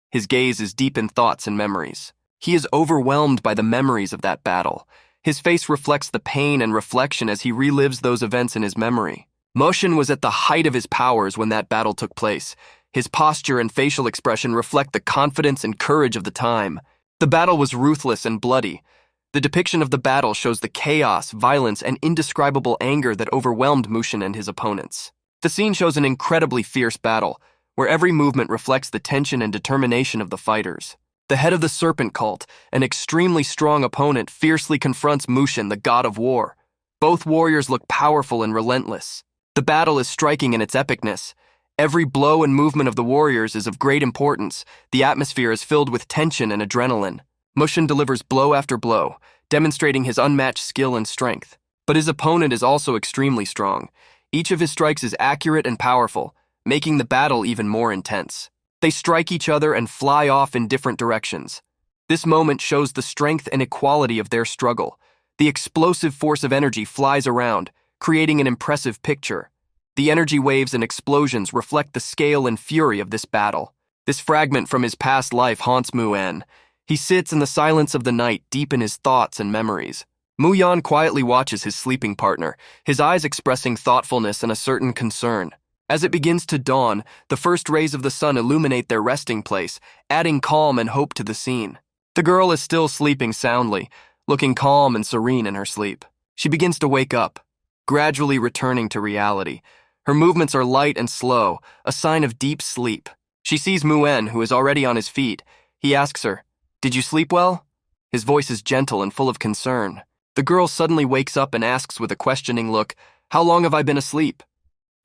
His gaze is deep in thoughts and memories. He is overwhelmed by the memories of that battle. His face reflects the pain and reflection as he relives those events in his memory. Mushin was at the height of his powers when that battle took place. His posture and facial expression reflect the confidence and courage of the time. The battle was ruthless and bloody. The depiction of the battle shows the chaos, violence, and indescribable anger that overwhelmed Mushin and his opponents. The scene shows an incredibly fierce battle, where every movement reflects the tension and determination of the fighters. The head of the serpent cult, an extremely strong opponent, fiercely confronts Mushin, the god of war. Both warriors look powerful and relentless. The battle is striking in its epicness. Every blow and movement of the warriors is of great importance. The atmosphere is filled with tension and adrenaline. Mushin delivers blow after blow, demonstrating his unmatched skill and strength. But his opponent is also extremely strong. Each of his strikes is accurate and powerful, making the battle even more intense. They strike each other and fly off in different directions. This moment shows the strength and equality of their struggle. The explosive force of energy flies around, creating an impressive picture. The energy waves and explosions reflect the scale and fury of this battle. This fragment from his past life haunts Mu-En. He sits in the silence of the night, deep in his thoughts and memories. Mu-Yan quietly watches his sleeping partner, his eyes expressing thoughtfulness and a certain concern. As it begins to dawn, the first rays of the sun illuminate their resting place, adding calm and hope to the scene. The girl is still sleeping soundly, looking calm and serene in her sleep. She begins to wake up, gradually returning to reality. Her movements are light and slow, a sign of deep sleep. She sees Mu-En, who is already on his feet. He asks her, "Did you sleep well?" His voice is gentle and full of concern. The girl suddenly wakes up and asks with a questioning look, "How long have I been asleep?"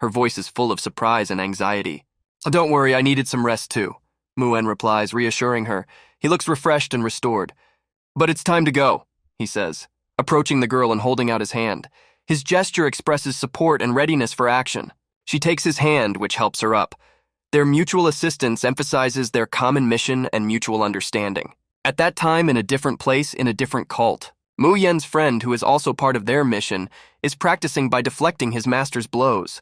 Her voice is full of surprise and anxiety. "Oh, don't worry, I needed some rest too," Mu-En replies, reassuring her. He looks refreshed and restored. "But it's time to go," he says, approaching the girl and holding out his hand. His gesture expresses support and readiness for action. She takes his hand, which helps her up. Their mutual assistance emphasizes their common mission and mutual understanding. At that time, in a different place, in a different cult, Mu-Yen's friend, who is also part of their mission, is practicing by deflecting his master's blows.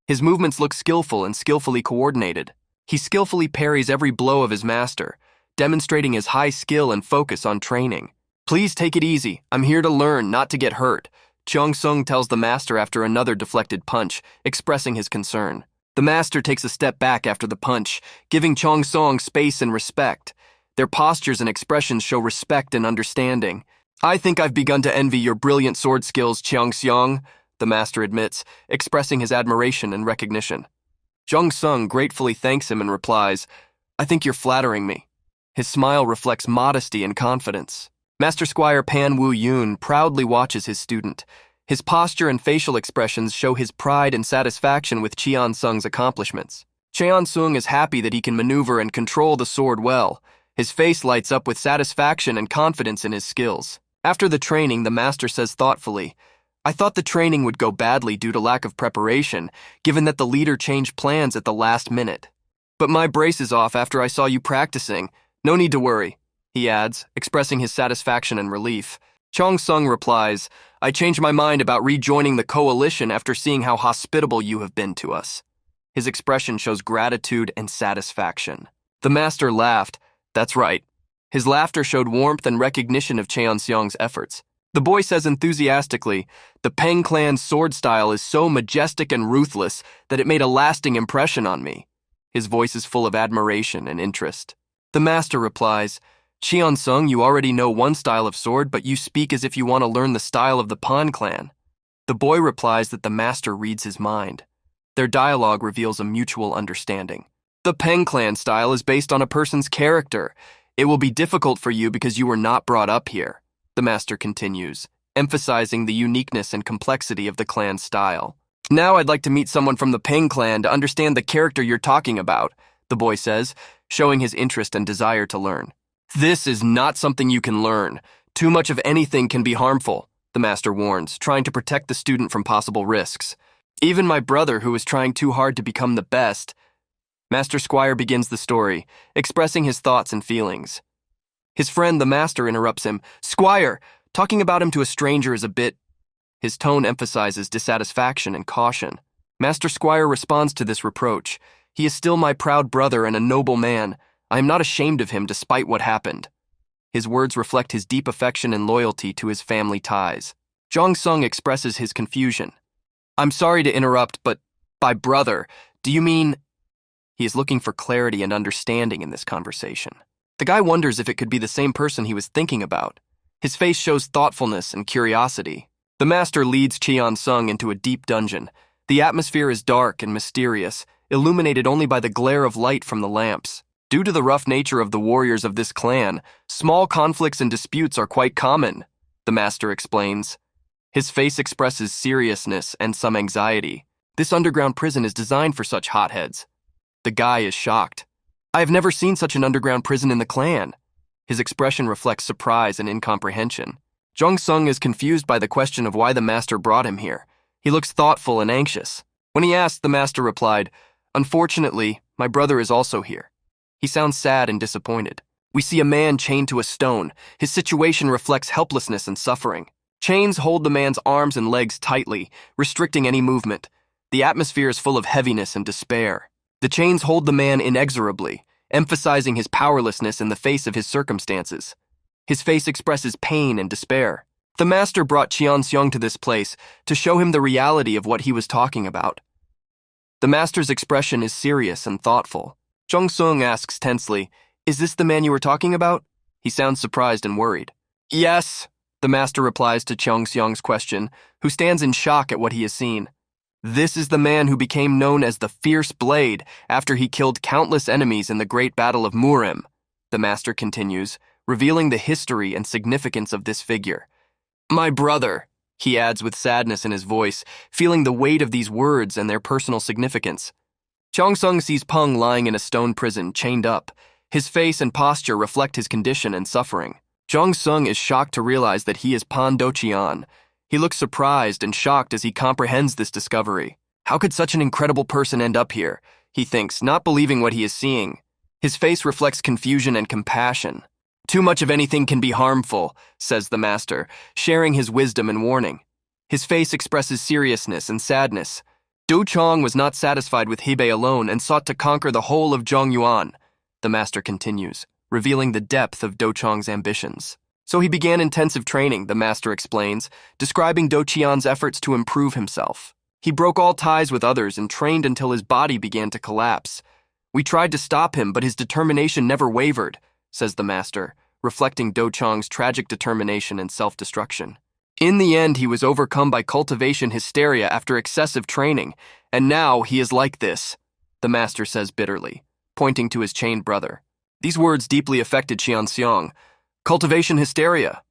His movements look skillful and skillfully coordinated. He skillfully parries every blow of his master, demonstrating his high skill and focus on training. "Please take it easy. I'm here to learn, not to get hurt," Cheong-sung tells the master after another deflected punch, expressing his concern. The master takes a step back after the punch, giving Cheong-sung space and respect. Their postures and expressions show respect and understanding. "I think I've begun to envy your brilliant sword skills, Cheong-sung," the master admits, expressing his admiration and recognition. Cheong-sung gratefully thanks him and replies, "I think you're flattering me." His smile reflects modesty and confidence. Master Squire Pan Woo-yoon proudly watches his student. His posture and facial expressions show his pride and satisfaction with Cheon-sung's accomplishments. Cheon-sung is happy that he can maneuver and control the sword well. His face lights up with satisfaction and confidence in his skills. After the training, the master says thoughtfully, "I thought the training would go badly due to lack of preparation, given that the leader changed plans at the last minute. But my brace is off after I saw you practicing. No need to worry," he adds, expressing his satisfaction and relief. Cheong-sung replies, "I changed my mind about rejoining the coalition after seeing how hospitable you have been to us." His expression shows gratitude and satisfaction. The master laughed. "That's right." His laughter showed warmth and recognition of Cheon-seong's efforts. The boy says enthusiastically, "The Peng clan's sword style is so majestic and ruthless that it made a lasting impression on me." His voice is full of admiration and interest. The master replies, "Cheon-sung, you already know one style of sword, but you speak as if you want to learn the style of the Pan clan." The boy replies that the master reads his mind. Their dialogue reveals a mutual understanding. "The Peng clan style is based on a person's character. It will be difficult for you because you were not brought up here," the master continues, emphasizing the uniqueness and complexity of the clan's style. "Now I'd like to meet someone from the Peng clan to understand the character you're talking about," the boy says, showing his interest and desire to learn. "This is not something you can learn. Too much of anything can be harmful," the master warns, trying to protect the student from possible risks. "Even my brother, who is trying too hard to become the best." Master Squire begins the story, expressing his thoughts and feelings. His friend, the master, interrupts him. "Squire, talking about him to a stranger is a bit..." His tone emphasizes dissatisfaction and caution. Master Squire responds to this reproach. "He is still my proud brother and a noble man. I am not ashamed of him despite what happened." His words reflect his deep affection and loyalty to his family ties. Cheong-sung expresses his confusion. "I'm sorry to interrupt, but by brother, do you mean..." He is looking for clarity and understanding in this conversation. The guy wonders if it could be the same person he was thinking about. His face shows thoughtfulness and curiosity. The master leads Cheon-sung into a deep dungeon. The atmosphere is dark and mysterious, illuminated only by the glare of light from the lamps. Due to the rough nature of the warriors of this clan, small conflicts and disputes are quite common, the master explains. His face expresses seriousness and some anxiety. This underground prison is designed for such hotheads. The guy is shocked. I have never seen such an underground prison in the clan. His expression reflects surprise and incomprehension. Jong-sung is confused by the question of why the master brought him here. He looks thoughtful and anxious. When he asked, the master replied, "Unfortunately, my brother is also here." He sounds sad and disappointed. We see a man chained to a stone. His situation reflects helplessness and suffering. Chains hold the man's arms and legs tightly, restricting any movement. The atmosphere is full of heaviness and despair. The chains hold the man inexorably, emphasizing his powerlessness in the face of his circumstances. His face expresses pain and despair. The master brought Cheon-seong to this place to show him the reality of what he was talking about. The master's expression is serious and thoughtful. Jong-sung asks tensely, "Is this the man you were talking about?" He sounds surprised and worried. "Yes," the master replies to Cheon-seong's question, who stands in shock at what he has seen. "This is the man who became known as the Fierce Blade after he killed countless enemies in the Great Battle of Murim," the master continues, revealing the history and significance of this figure. "My brother," he adds with sadness in his voice, feeling the weight of these words and their personal significance. Jong-sung sees Peng lying in a stone prison, chained up. His face and posture reflect his condition and suffering. Jong-sung is shocked to realize that he is Pan Do-cheon. He looks surprised and shocked as he comprehends this discovery. How could such an incredible person end up here? He thinks, not believing what he is seeing. His face reflects confusion and compassion. "Too much of anything can be harmful," says the master, sharing his wisdom and warning. His face expresses seriousness and sadness. Do-chong was not satisfied with Hebei alone and sought to conquer the whole of Zhongyuan, the master continues, revealing the depth of Do-chong's ambitions. So he began intensive training, the master explains, describing Do-cheon's efforts to improve himself. He broke all ties with others and trained until his body began to collapse. "We tried to stop him, but his determination never wavered," says the master, reflecting Do-chong's tragic determination and self-destruction. "In the end, he was overcome by cultivation hysteria after excessive training, and now he is like this," the master says bitterly, pointing to his chained brother. These words deeply affected Cheon-seong. Cultivation hysteria.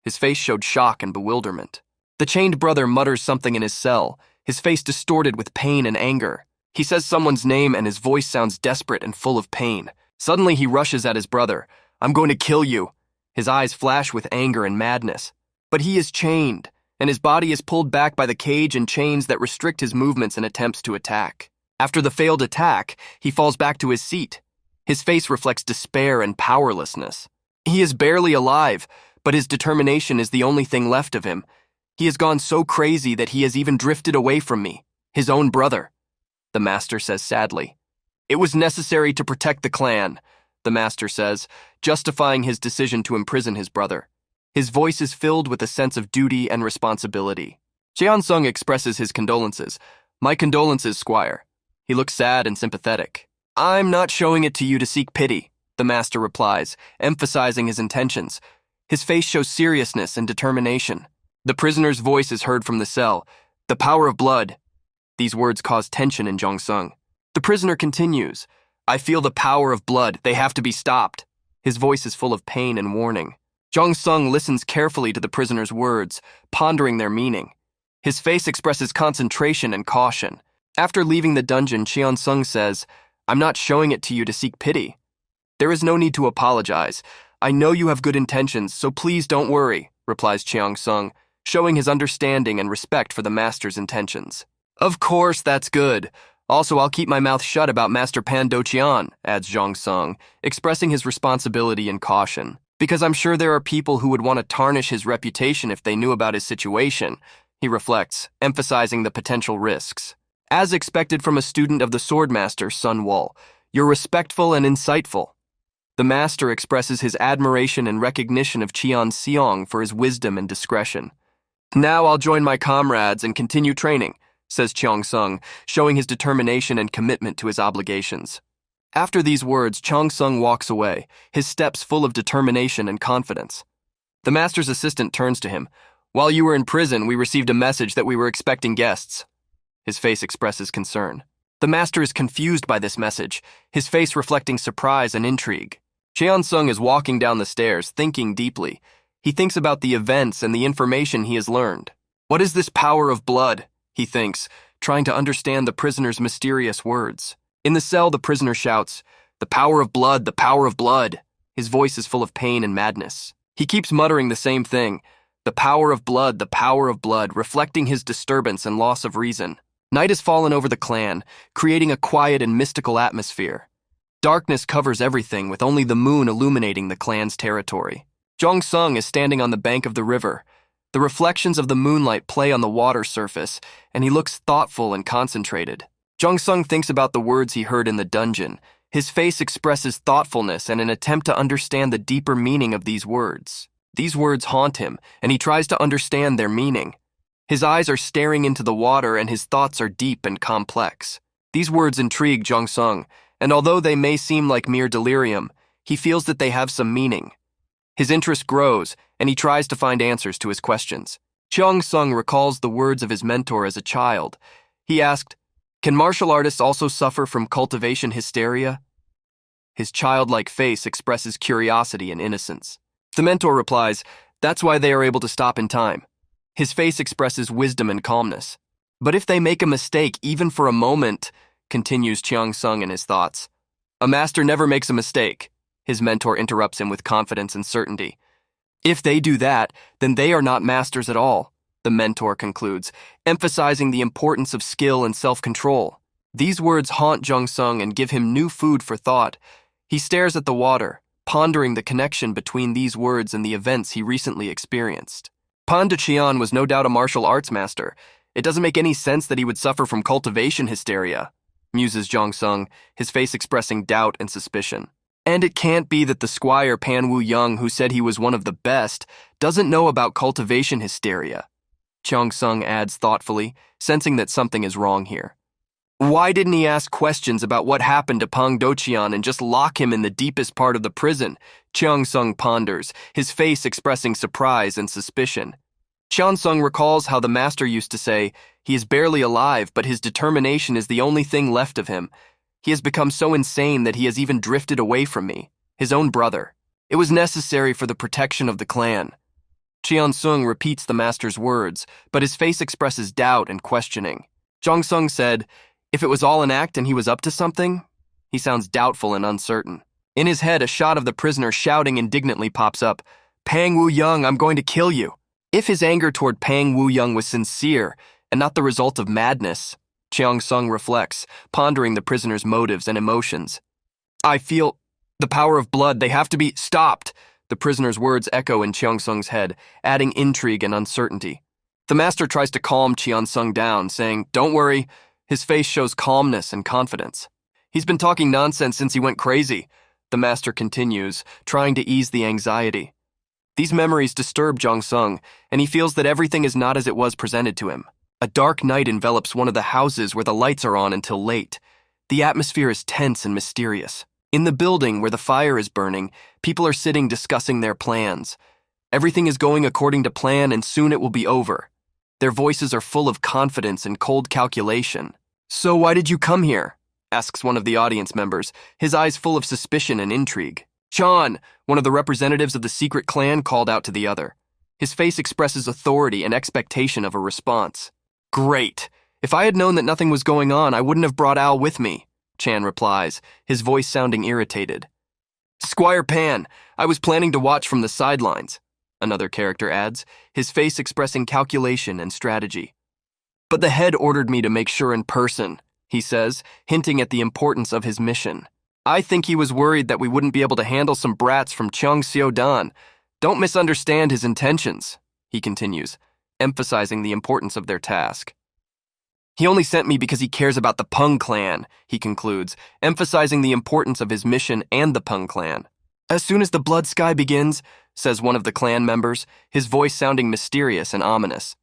His face showed shock and bewilderment. The chained brother mutters something in his cell, his face distorted with pain and anger. He says someone's name and his voice sounds desperate and full of pain. Suddenly he rushes at his brother. "I'm going to kill you." His eyes flash with anger and madness. But he is chained, and his body is pulled back by the cage and chains that restrict his movements and attempts to attack. After the failed attack, he falls back to his seat. His face reflects despair and powerlessness. He is barely alive, but his determination is the only thing left of him. He has gone so crazy that he has even drifted away from me, his own brother, the master says sadly. "It was necessary to protect the clan," the master says, justifying his decision to imprison his brother. His voice is filled with a sense of duty and responsibility. Cheon-sung expresses his condolences. "My condolences, Squire." He looks sad and sympathetic. "I'm not showing it to you to seek pity," the master replies, emphasizing his intentions. His face shows seriousness and determination. The prisoner's voice is heard from the cell. "The power of blood." These words cause tension in Jong-sung. The prisoner continues. "I feel the power of blood. They have to be stopped." His voice is full of pain and warning. Jong-sung listens carefully to the prisoner's words, pondering their meaning. His face expresses concentration and caution. After leaving the dungeon, Cheon-sung says, "I'm not showing it to you to seek pity. There is no need to apologize. I know you have good intentions, so please don't worry," replies Cheon-sung, showing his understanding and respect for the master's intentions. "Of course, that's good. Also, I'll keep my mouth shut about Master Pan Do-cheon," adds Jong-sung, expressing his responsibility and caution. "Because I'm sure there are people who would want to tarnish his reputation if they knew about his situation," he reflects, emphasizing the potential risks. "As expected from a student of the Swordmaster, Sun Wol, you're respectful and insightful." The master expresses his admiration and recognition of Cheon-seong for his wisdom and discretion. "Now I'll join my comrades and continue training," says Cheong-sung, showing his determination and commitment to his obligations. After these words, Cheong-sung walks away, his steps full of determination and confidence. The master's assistant turns to him. "While you were in prison, we received a message that we were expecting guests." His face expresses concern. The master is confused by this message, his face reflecting surprise and intrigue. Cheon-sung is walking down the stairs, thinking deeply. He thinks about the events and the information he has learned. What is this power of blood? He thinks, trying to understand the prisoner's mysterious words. In the cell, the prisoner shouts, "The power of blood, the power of blood." His voice is full of pain and madness. He keeps muttering the same thing, the power of blood, reflecting his disturbance and loss of reason. Night has fallen over the clan, creating a quiet and mystical atmosphere. Darkness covers everything, with only the moon illuminating the clan's territory. Jong-sung is standing on the bank of the river. The reflections of the moonlight play on the water surface, and he looks thoughtful and concentrated. Jong-sung thinks about the words he heard in the dungeon. His face expresses thoughtfulness and an attempt to understand the deeper meaning of these words. These words haunt him, and he tries to understand their meaning. His eyes are staring into the water, and his thoughts are deep and complex. These words intrigue Jong-sung, and although they may seem like mere delirium, he feels that they have some meaning. His interest grows, and he tries to find answers to his questions. Jong-sung recalls the words of his mentor as a child. He asked, "Can martial artists also suffer from cultivation hysteria?" His childlike face expresses curiosity and innocence. The mentor replies, "That's why they are able to stop in time." His face expresses wisdom and calmness. "But if they make a mistake, even for a moment," continues Cheong-sung in his thoughts. "A master never makes a mistake," his mentor interrupts him with confidence and certainty. "If they do that, then they are not masters at all," the mentor concludes, emphasizing the importance of skill and self-control. These words haunt Jong-sung and give him new food for thought. He stares at the water, pondering the connection between these words and the events he recently experienced. Pan De-cheon was no doubt a martial arts master. It doesn't make any sense that he would suffer from cultivation hysteria, muses Jong-sung, his face expressing doubt and suspicion. And it can't be that the squire Pan Woo-young, who said he was one of the best, doesn't know about cultivation hysteria. Jong-sung adds thoughtfully, sensing that something is wrong here. Why didn't he ask questions about what happened to Pang Do-cheon and just lock him in the deepest part of the prison? Cheong-sung ponders, his face expressing surprise and suspicion. Cheon-sung recalls how the master used to say, "He is barely alive, but his determination is the only thing left of him. He has become so insane that he has even drifted away from me, his own brother. It was necessary for the protection of the clan." Cheon-sung repeats the master's words, but his face expresses doubt and questioning. Jong-sung said, "If it was all an act and he was up to something?" He sounds doubtful and uncertain. In his head, a shot of the prisoner shouting indignantly pops up, "Pang Woo-young, I'm going to kill you." If his anger toward Pang Woo-young was sincere and not the result of madness, Cheong-sung reflects, pondering the prisoner's motives and emotions. "I feel the power of blood. They have to be stopped." The prisoner's words echo in Cheong-sung's head, adding intrigue and uncertainty. The master tries to calm Cheon-sung down, saying, "Don't worry." His face shows calmness and confidence. "He's been talking nonsense since he went crazy," the master continues, trying to ease the anxiety. These memories disturb Jong-sung, and he feels that everything is not as it was presented to him. A dark night envelops one of the houses where the lights are on until late. The atmosphere is tense and mysterious. In the building where the fire is burning, people are sitting discussing their plans. Everything is going according to plan, and soon it will be over. Their voices are full of confidence and cold calculation. "So why did you come here?" asks one of the audience members, his eyes full of suspicion and intrigue. "Chan," one of the representatives of the secret clan, called out to the other. His face expresses authority and expectation of a response. "Great. If I had known that nothing was going on, I wouldn't have brought Al with me," Chan replies, his voice sounding irritated. "Squire Pan, I was planning to watch from the sidelines," another character adds, his face expressing calculation and strategy. "But the head ordered me to make sure in person," he says, hinting at the importance of his mission. "I think he was worried that we wouldn't be able to handle some brats from Cheongseodan. Don't misunderstand his intentions," he continues, emphasizing the importance of their task. "He only sent me because he cares about the Pung clan," he concludes, emphasizing the importance of his mission and the Pung clan. "As soon as the blood sky begins," says one of the clan members, his voice sounding mysterious and ominous,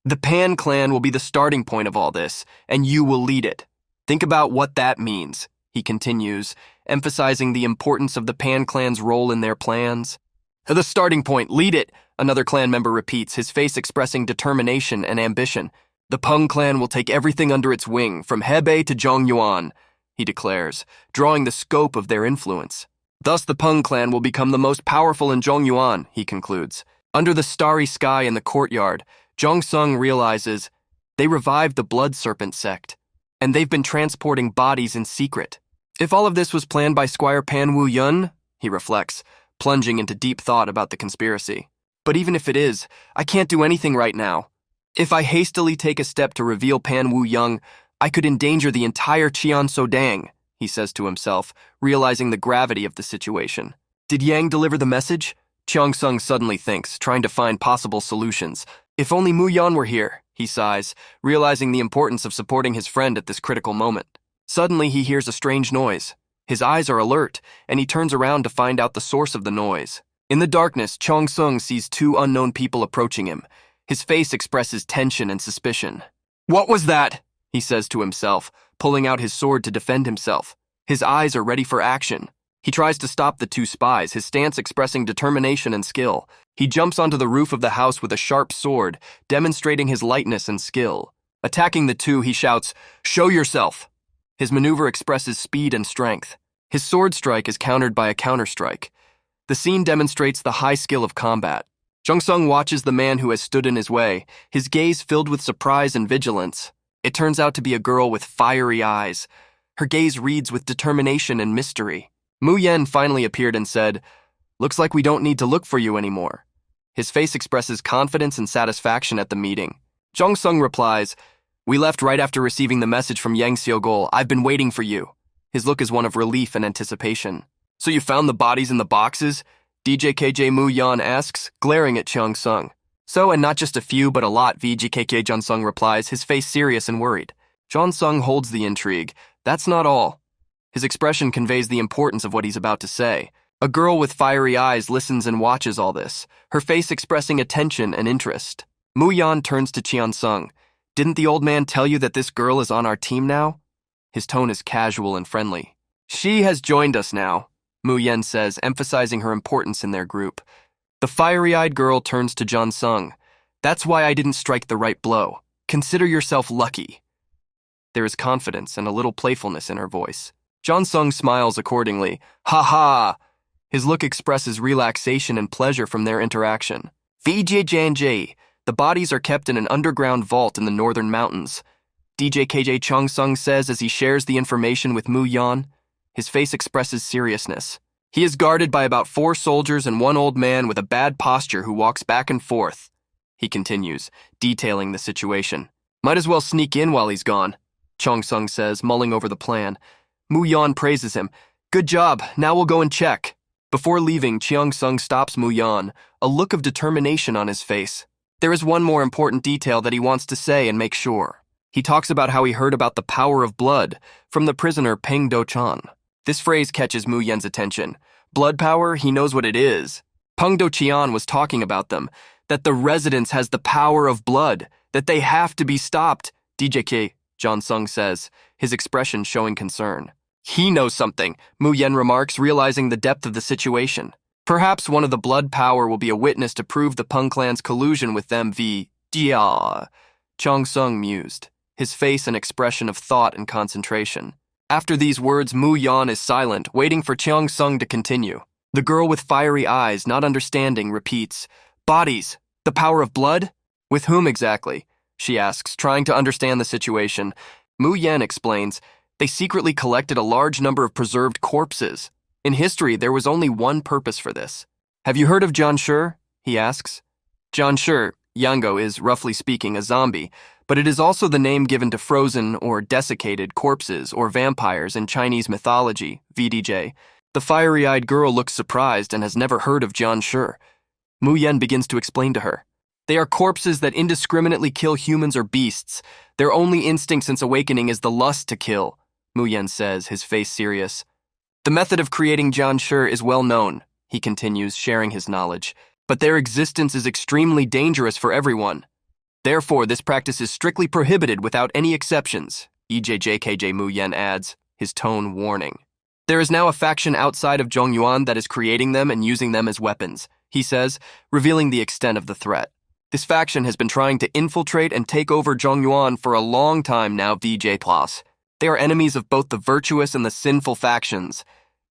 "the Pan clan will be the starting point of all this, and you will lead it. Think about what that means," he continues, emphasizing the importance of the Pan clan's role in their plans. "The starting point, lead it," another clan member repeats, his face expressing determination and ambition. The Peng clan will take everything under its wing, from Hebei to Zhongyuan, he declares, drawing the scope of their influence. Thus the Peng clan will become the most powerful in Zhongyuan, he concludes. Under the starry sky in the courtyard, Zhongsung realizes they revived the Blood Serpent sect, and they've been transporting bodies in secret. If all of this was planned by Squire Pan Wu Yun, he reflects, plunging into deep thought about the conspiracy. But even if it is, I can't do anything right now. If I hastily take a step to reveal Pan Wu Young, I could endanger the entire Qian Sodang, he says to himself, realizing the gravity of the situation. Did Yang deliver the message? Cheongsung suddenly thinks, trying to find possible solutions. If only Mu Yan were here, he sighs, realizing the importance of supporting his friend at this critical moment. Suddenly he hears a strange noise. His eyes are alert, and he turns around to find out the source of the noise. In the darkness, Cheongsung sees two unknown people approaching him. His face expresses tension and suspicion. What was that? He says to himself, pulling out his sword to defend himself. His eyes are ready for action. He tries to stop the two spies, his stance expressing determination and skill. He jumps onto the roof of the house with a sharp sword, demonstrating his lightness and skill. Attacking the two, he shouts, "Show yourself!" His maneuver expresses speed and strength. His sword strike is countered by a counterstrike. The scene demonstrates the high skill of combat. Zhongsung watches the man who has stood in his way, his gaze filled with surprise and vigilance. It turns out to be a girl with fiery eyes. Her gaze reads with determination and mystery. Mu Yen finally appeared and said, "Looks like we don't need to look for you anymore." His face expresses confidence and satisfaction at the meeting. Zhongsung replies, "We left right after receiving the message from Yang Xiaogol. I've been waiting for you." His look is one of relief and anticipation. "So you found the bodies in the boxes?" DJKJ Mu Yan asks, glaring at Cheongsung. "So, and not just a few, but a lot," VGKK Jonsung replies, his face serious and worried. Jonsung holds the intrigue. That's not all. His expression conveys the importance of what he's about to say. A girl with fiery eyes listens and watches all this, her face expressing attention and interest. Mu Yan turns to Cheongsung. "Didn't the old man tell you that this girl is on our team now?" His tone is casual and friendly. "She has joined us now," Mu Yen says, emphasizing her importance in their group. The fiery-eyed girl turns to Jonsung. "That's why I didn't strike the right blow. Consider yourself lucky." There is confidence and a little playfulness in her voice. Jonsung smiles accordingly. "Ha ha!" His look expresses relaxation and pleasure from their interaction. VJJNJ, the bodies are kept in an underground vault in the northern mountains. DJKJ Chongsung says as he shares the information with Mu Yan. His face expresses seriousness. He is guarded by about 4 soldiers and 1 old man with a bad posture who walks back and forth. He continues, detailing the situation. "Might as well sneak in while he's gone," Chongsung says, mulling over the plan. Mu Yan praises him. "Good job, now we'll go and check." Before leaving, Cheongsung stops Mu Yan, a look of determination on his face. There is one more important detail that he wants to say and make sure. He talks about how he heard about the power of blood from the prisoner Peng Do-chan. This phrase catches Mu Yan's attention. Blood power, he knows what it is. Peng Do-chian was talking about them, that the residence has the power of blood, that they have to be stopped, DJK, Jonsung says, his expression showing concern. He knows something, Mu Yen remarks, realizing the depth of the situation. Perhaps one of the blood power will be a witness to prove the Peng clan's collusion with them Jia. Chongsung mused, his face an expression of thought and concentration. After these words, Mu Yan is silent, waiting for Cheongsung to continue. The girl with fiery eyes, not understanding, repeats, "Bodies, the power of blood? With whom exactly?" she asks, trying to understand the situation. Mu Yan explains, "They secretly collected a large number of preserved corpses. In history, there was only one purpose for this." "Have you heard of John Shi?" he asks. John Shi, Yango, is, roughly speaking, a zombie, but it is also the name given to frozen or desiccated corpses or vampires in Chinese mythology, VDJ. The fiery-eyed girl looks surprised and has never heard of John Shi. Mu Yen begins to explain to her. "They are corpses that indiscriminately kill humans or beasts. Their only instinct since awakening is the lust to kill," Mu Yen says, his face serious. "The method of creating John Shi is well known," he continues, sharing his knowledge, "but their existence is extremely dangerous for everyone. Therefore, this practice is strictly prohibited without any exceptions," EJJKJ Mu Yen adds, his tone warning. "There is now a faction outside of Zhongyuan that is creating them and using them as weapons," he says, revealing the extent of the threat. This faction has been trying to infiltrate and take over Zhongyuan for a long time now, VJ Plus. They are enemies of both the virtuous and the sinful factions.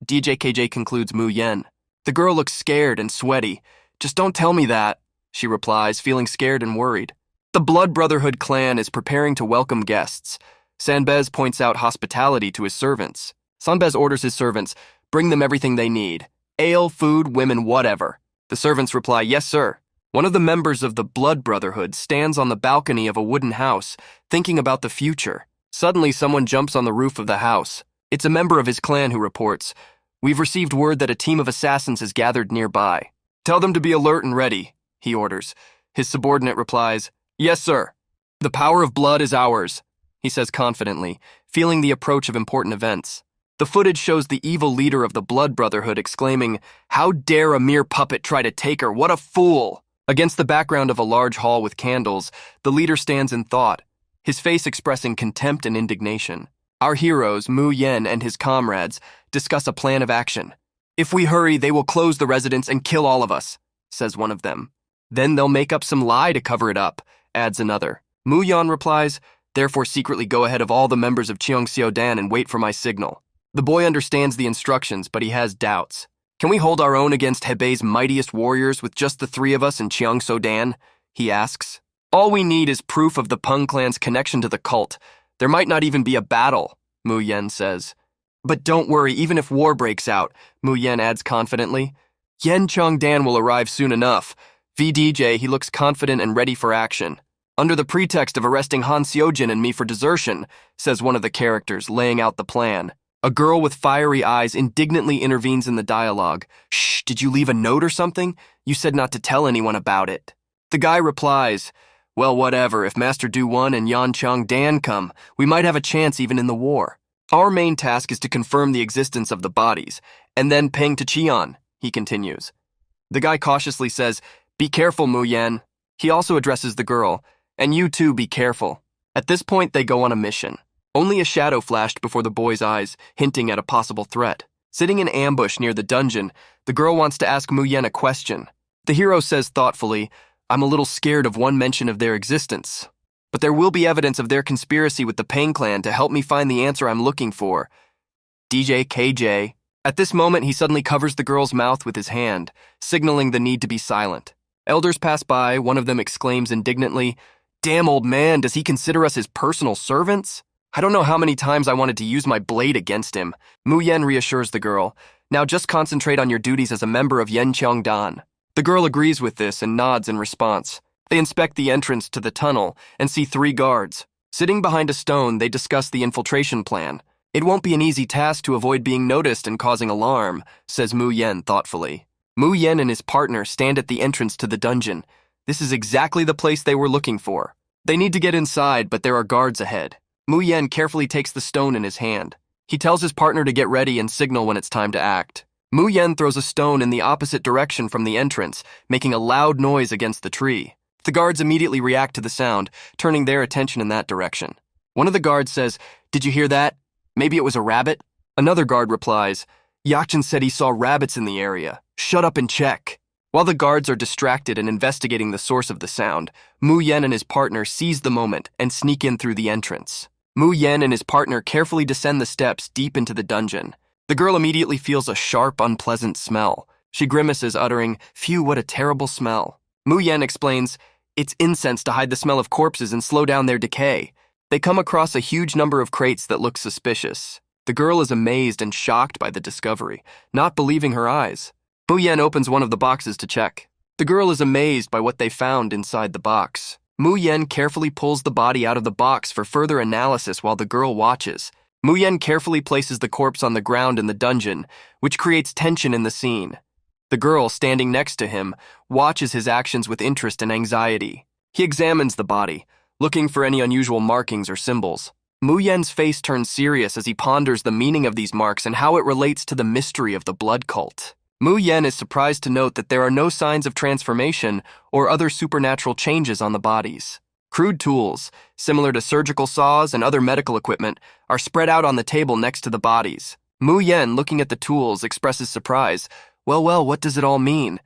DJKJ concludes Mu Yen. The girl looks scared and sweaty. Just don't tell me that, she replies, feeling scared and worried. The Blood Brotherhood clan is preparing to welcome guests. Sanbez points out hospitality to his servants. Sanbez orders his servants, bring them everything they need. Ale, food, women, whatever. The servants reply, yes, sir. One of the members of the Blood Brotherhood stands on the balcony of a wooden house, thinking about the future. Suddenly, someone jumps on the roof of the house. It's a member of his clan who reports, we've received word that a team of assassins has gathered nearby. Tell them to be alert and ready, he orders. His subordinate replies, yes, sir. The power of blood is ours, he says confidently, feeling the approach of important events. The footage shows the evil leader of the Blood Brotherhood exclaiming, how dare a mere puppet try to take her, what a fool! Against the background of a large hall with candles, the leader stands in thought, his face expressing contempt and indignation. Our heroes, Mu Yen and his comrades, discuss a plan of action. If we hurry, they will close the residence and kill all of us, says one of them. Then they'll make up some lie to cover it up, adds another. Mu Yan replies, therefore secretly go ahead of all the members of Cheongseodan and wait for my signal. The boy understands the instructions, but he has doubts. Can we hold our own against Hebei's mightiest warriors with just the three of us in Cheongseodan? He asks. All we need is proof of the Peng clan's connection to the cult. There might not even be a battle, Mu Yen says. But don't worry, even if war breaks out, Mu Yen adds confidently. Yen Chongdan will arrive soon enough. VDJ, he looks confident and ready for action. Under the pretext of arresting Han Seojin and me for desertion, says one of the characters, laying out the plan. A girl with fiery eyes indignantly intervenes in the dialogue. Shh, did you leave a note or something? You said not to tell anyone about it. The guy replies, well, whatever, if Master Du Wan and Yan Chongdan come, we might have a chance even in the war. Our main task is to confirm the existence of the bodies, and then ping to Qian, he continues. The guy cautiously says, be careful, Mu Yan. He also addresses the girl, and you too be careful. At this point, they go on a mission. Only a shadow flashed before the boy's eyes, hinting at a possible threat. Sitting in ambush near the dungeon, the girl wants to ask Mu Yan a question. The hero says thoughtfully, I'm a little scared of one mention of their existence. But there will be evidence of their conspiracy with the Peng clan to help me find the answer I'm looking for. DJ KJ. At this moment, he suddenly covers the girl's mouth with his hand, signaling the need to be silent. Elders pass by, one of them exclaims indignantly, damn old man, does he consider us his personal servants? I don't know how many times I wanted to use my blade against him. Mu Yen reassures the girl, now just concentrate on your duties as a member of Yen Cheongdan. The girl agrees with this and nods in response. They inspect the entrance to the tunnel and see 3 guards. Sitting behind a stone, they discuss the infiltration plan. It won't be an easy task to avoid being noticed and causing alarm, says Mu Yen thoughtfully. Mu Yen and his partner stand at the entrance to the dungeon. This is exactly the place they were looking for. They need to get inside, but there are guards ahead. Mu Yen carefully takes the stone in his hand. He tells his partner to get ready and signal when it's time to act. Mu Yen throws a stone in the opposite direction from the entrance, making a loud noise against the tree. The guards immediately react to the sound, turning their attention in that direction. One of the guards says, did you hear that? Maybe it was a rabbit? Another guard replies, Yakchin said he saw rabbits in the area. Shut up and check. While the guards are distracted and investigating the source of the sound, Mu Yen and his partner seize the moment and sneak in through the entrance. Mu Yen and his partner carefully descend the steps deep into the dungeon. The girl immediately feels a sharp, unpleasant smell. She grimaces, uttering, phew, what a terrible smell. Mu Yen explains, it's incense to hide the smell of corpses and slow down their decay. They come across a huge number of crates that look suspicious. The girl is amazed and shocked by the discovery, not believing her eyes. Mu Yen opens one of the boxes to check. The girl is amazed by what they found inside the box. Mu Yen carefully pulls the body out of the box for further analysis while the girl watches. Mu Yen carefully places the corpse on the ground in the dungeon, which creates tension in the scene. The girl, standing next to him, watches his actions with interest and anxiety. He examines the body, looking for any unusual markings or symbols. Mu Yen's face turns serious as he ponders the meaning of these marks and how it relates to the mystery of the blood cult. Mu Yen is surprised to note that there are no signs of transformation or other supernatural changes on the bodies. Crude tools, similar to surgical saws and other medical equipment, are spread out on the table next to the bodies. Mu Yen, looking at the tools, expresses surprise. Well, what does it all mean?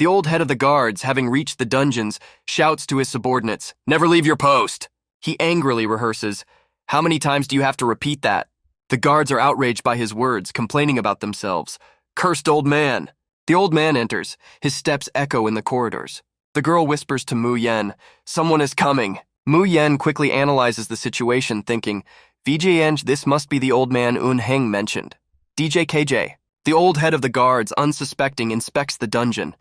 The old head of the guards, having reached the dungeons, shouts to his subordinates, "Never leave your post!" He angrily rehearses, "How many times do you have to repeat that?" The guards are outraged by his words, complaining about themselves. "Cursed old man!" The old man enters. His steps echo in the corridors. The girl whispers to Mu Yen, "Someone is coming." Mu Yen quickly analyzes the situation, thinking, "VJN, this must be the old man Un Heng mentioned." DJ KJ. The old head of the guards, unsuspecting, inspects the dungeon.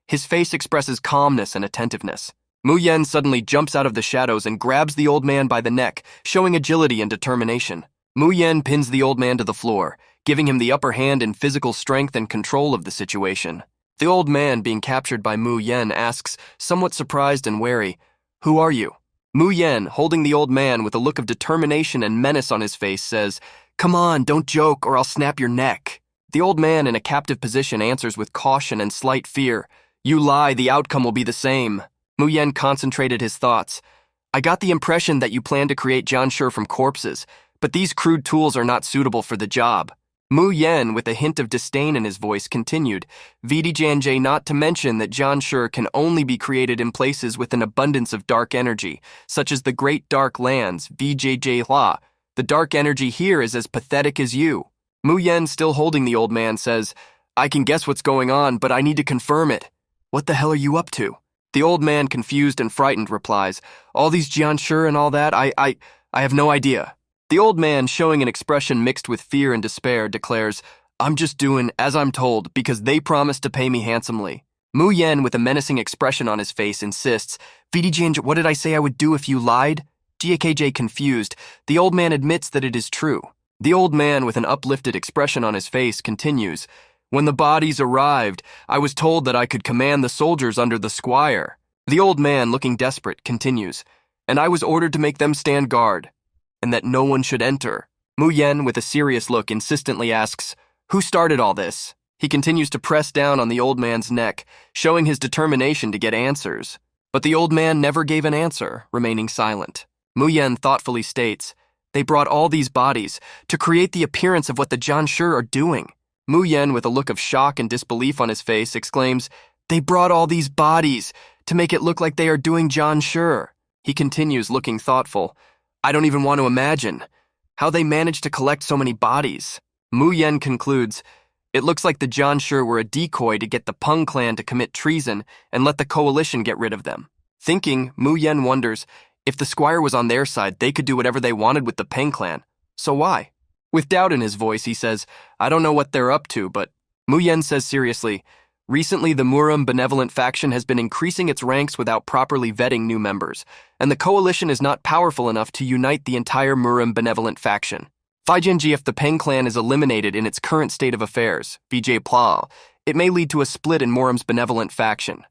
His face expresses calmness and attentiveness. Mu Yen suddenly jumps out of the shadows and grabs the old man by the neck, showing agility and determination. Mu Yen pins the old man to the floor, giving him the upper hand in physical strength and control of the situation. The old man, being captured by Mu Yen, asks, somewhat surprised and wary, "Who are you?" Mu Yen, holding the old man with a look of determination and menace on his face, says, "Come on, don't joke or I'll snap your neck." The old man, in a captive position, answers with caution and slight fear, "You lie, the outcome will be the same." Mu Yen concentrated his thoughts. "I got the impression that you plan to create Janshur from corpses, but these crude tools are not suitable for the job." Mu Yen, with a hint of disdain in his voice, continued, "VDJNJ, not to mention that Janshur can only be created in places with an abundance of dark energy, such as the Great Dark Lands, VJJ Hua. The dark energy here is as pathetic as you." Mu Yen, still holding the old man, says, "I can guess what's going on, but I need to confirm it." "What the hell are you up to?" The old man, confused and frightened, replies, "All these Janshur and all that, I have no idea." The old man, showing an expression mixed with fear and despair, declares, "I'm just doing as I'm told because they promised to pay me handsomely." Mu Yen, with a menacing expression on his face, insists, "VDJ, what did I say I would do if you lied?" GAKJ, confused, the old man admits that it is true. The old man, with an uplifted expression on his face, continues, "When the bodies arrived, I was told that I could command the soldiers under the squire." The old man, looking desperate, continues, "And I was ordered to make them stand guard, and that no one should enter." Mu Yen, with a serious look, insistently asks, "Who started all this?" He continues to press down on the old man's neck, showing his determination to get answers. But the old man never gave an answer, remaining silent. Mu Yen thoughtfully states, "They brought all these bodies to create the appearance of what the Janshur are doing." Mu Yen, with a look of shock and disbelief on his face, exclaims, "They brought all these bodies to make it look like they are doing Janshur." He continues, looking thoughtful, "I don't even want to imagine how they managed to collect so many bodies." Mu Yen concludes, "It looks like the Janshur were a decoy to get the Peng clan to commit treason and let the coalition get rid of them." Thinking, Mu Yen wonders, if the squire was on their side, they could do whatever they wanted with the Peng clan. So why? With doubt in his voice, he says, "I don't know what they're up to, but..." Mu Yen says seriously, "Recently, the Muram benevolent faction has been increasing its ranks without properly vetting new members, and the coalition is not powerful enough to unite the entire Muram benevolent faction. Faijianji, if the Peng clan is eliminated in its current state of affairs, BJ Pla, it may lead to a split in Muram's benevolent faction.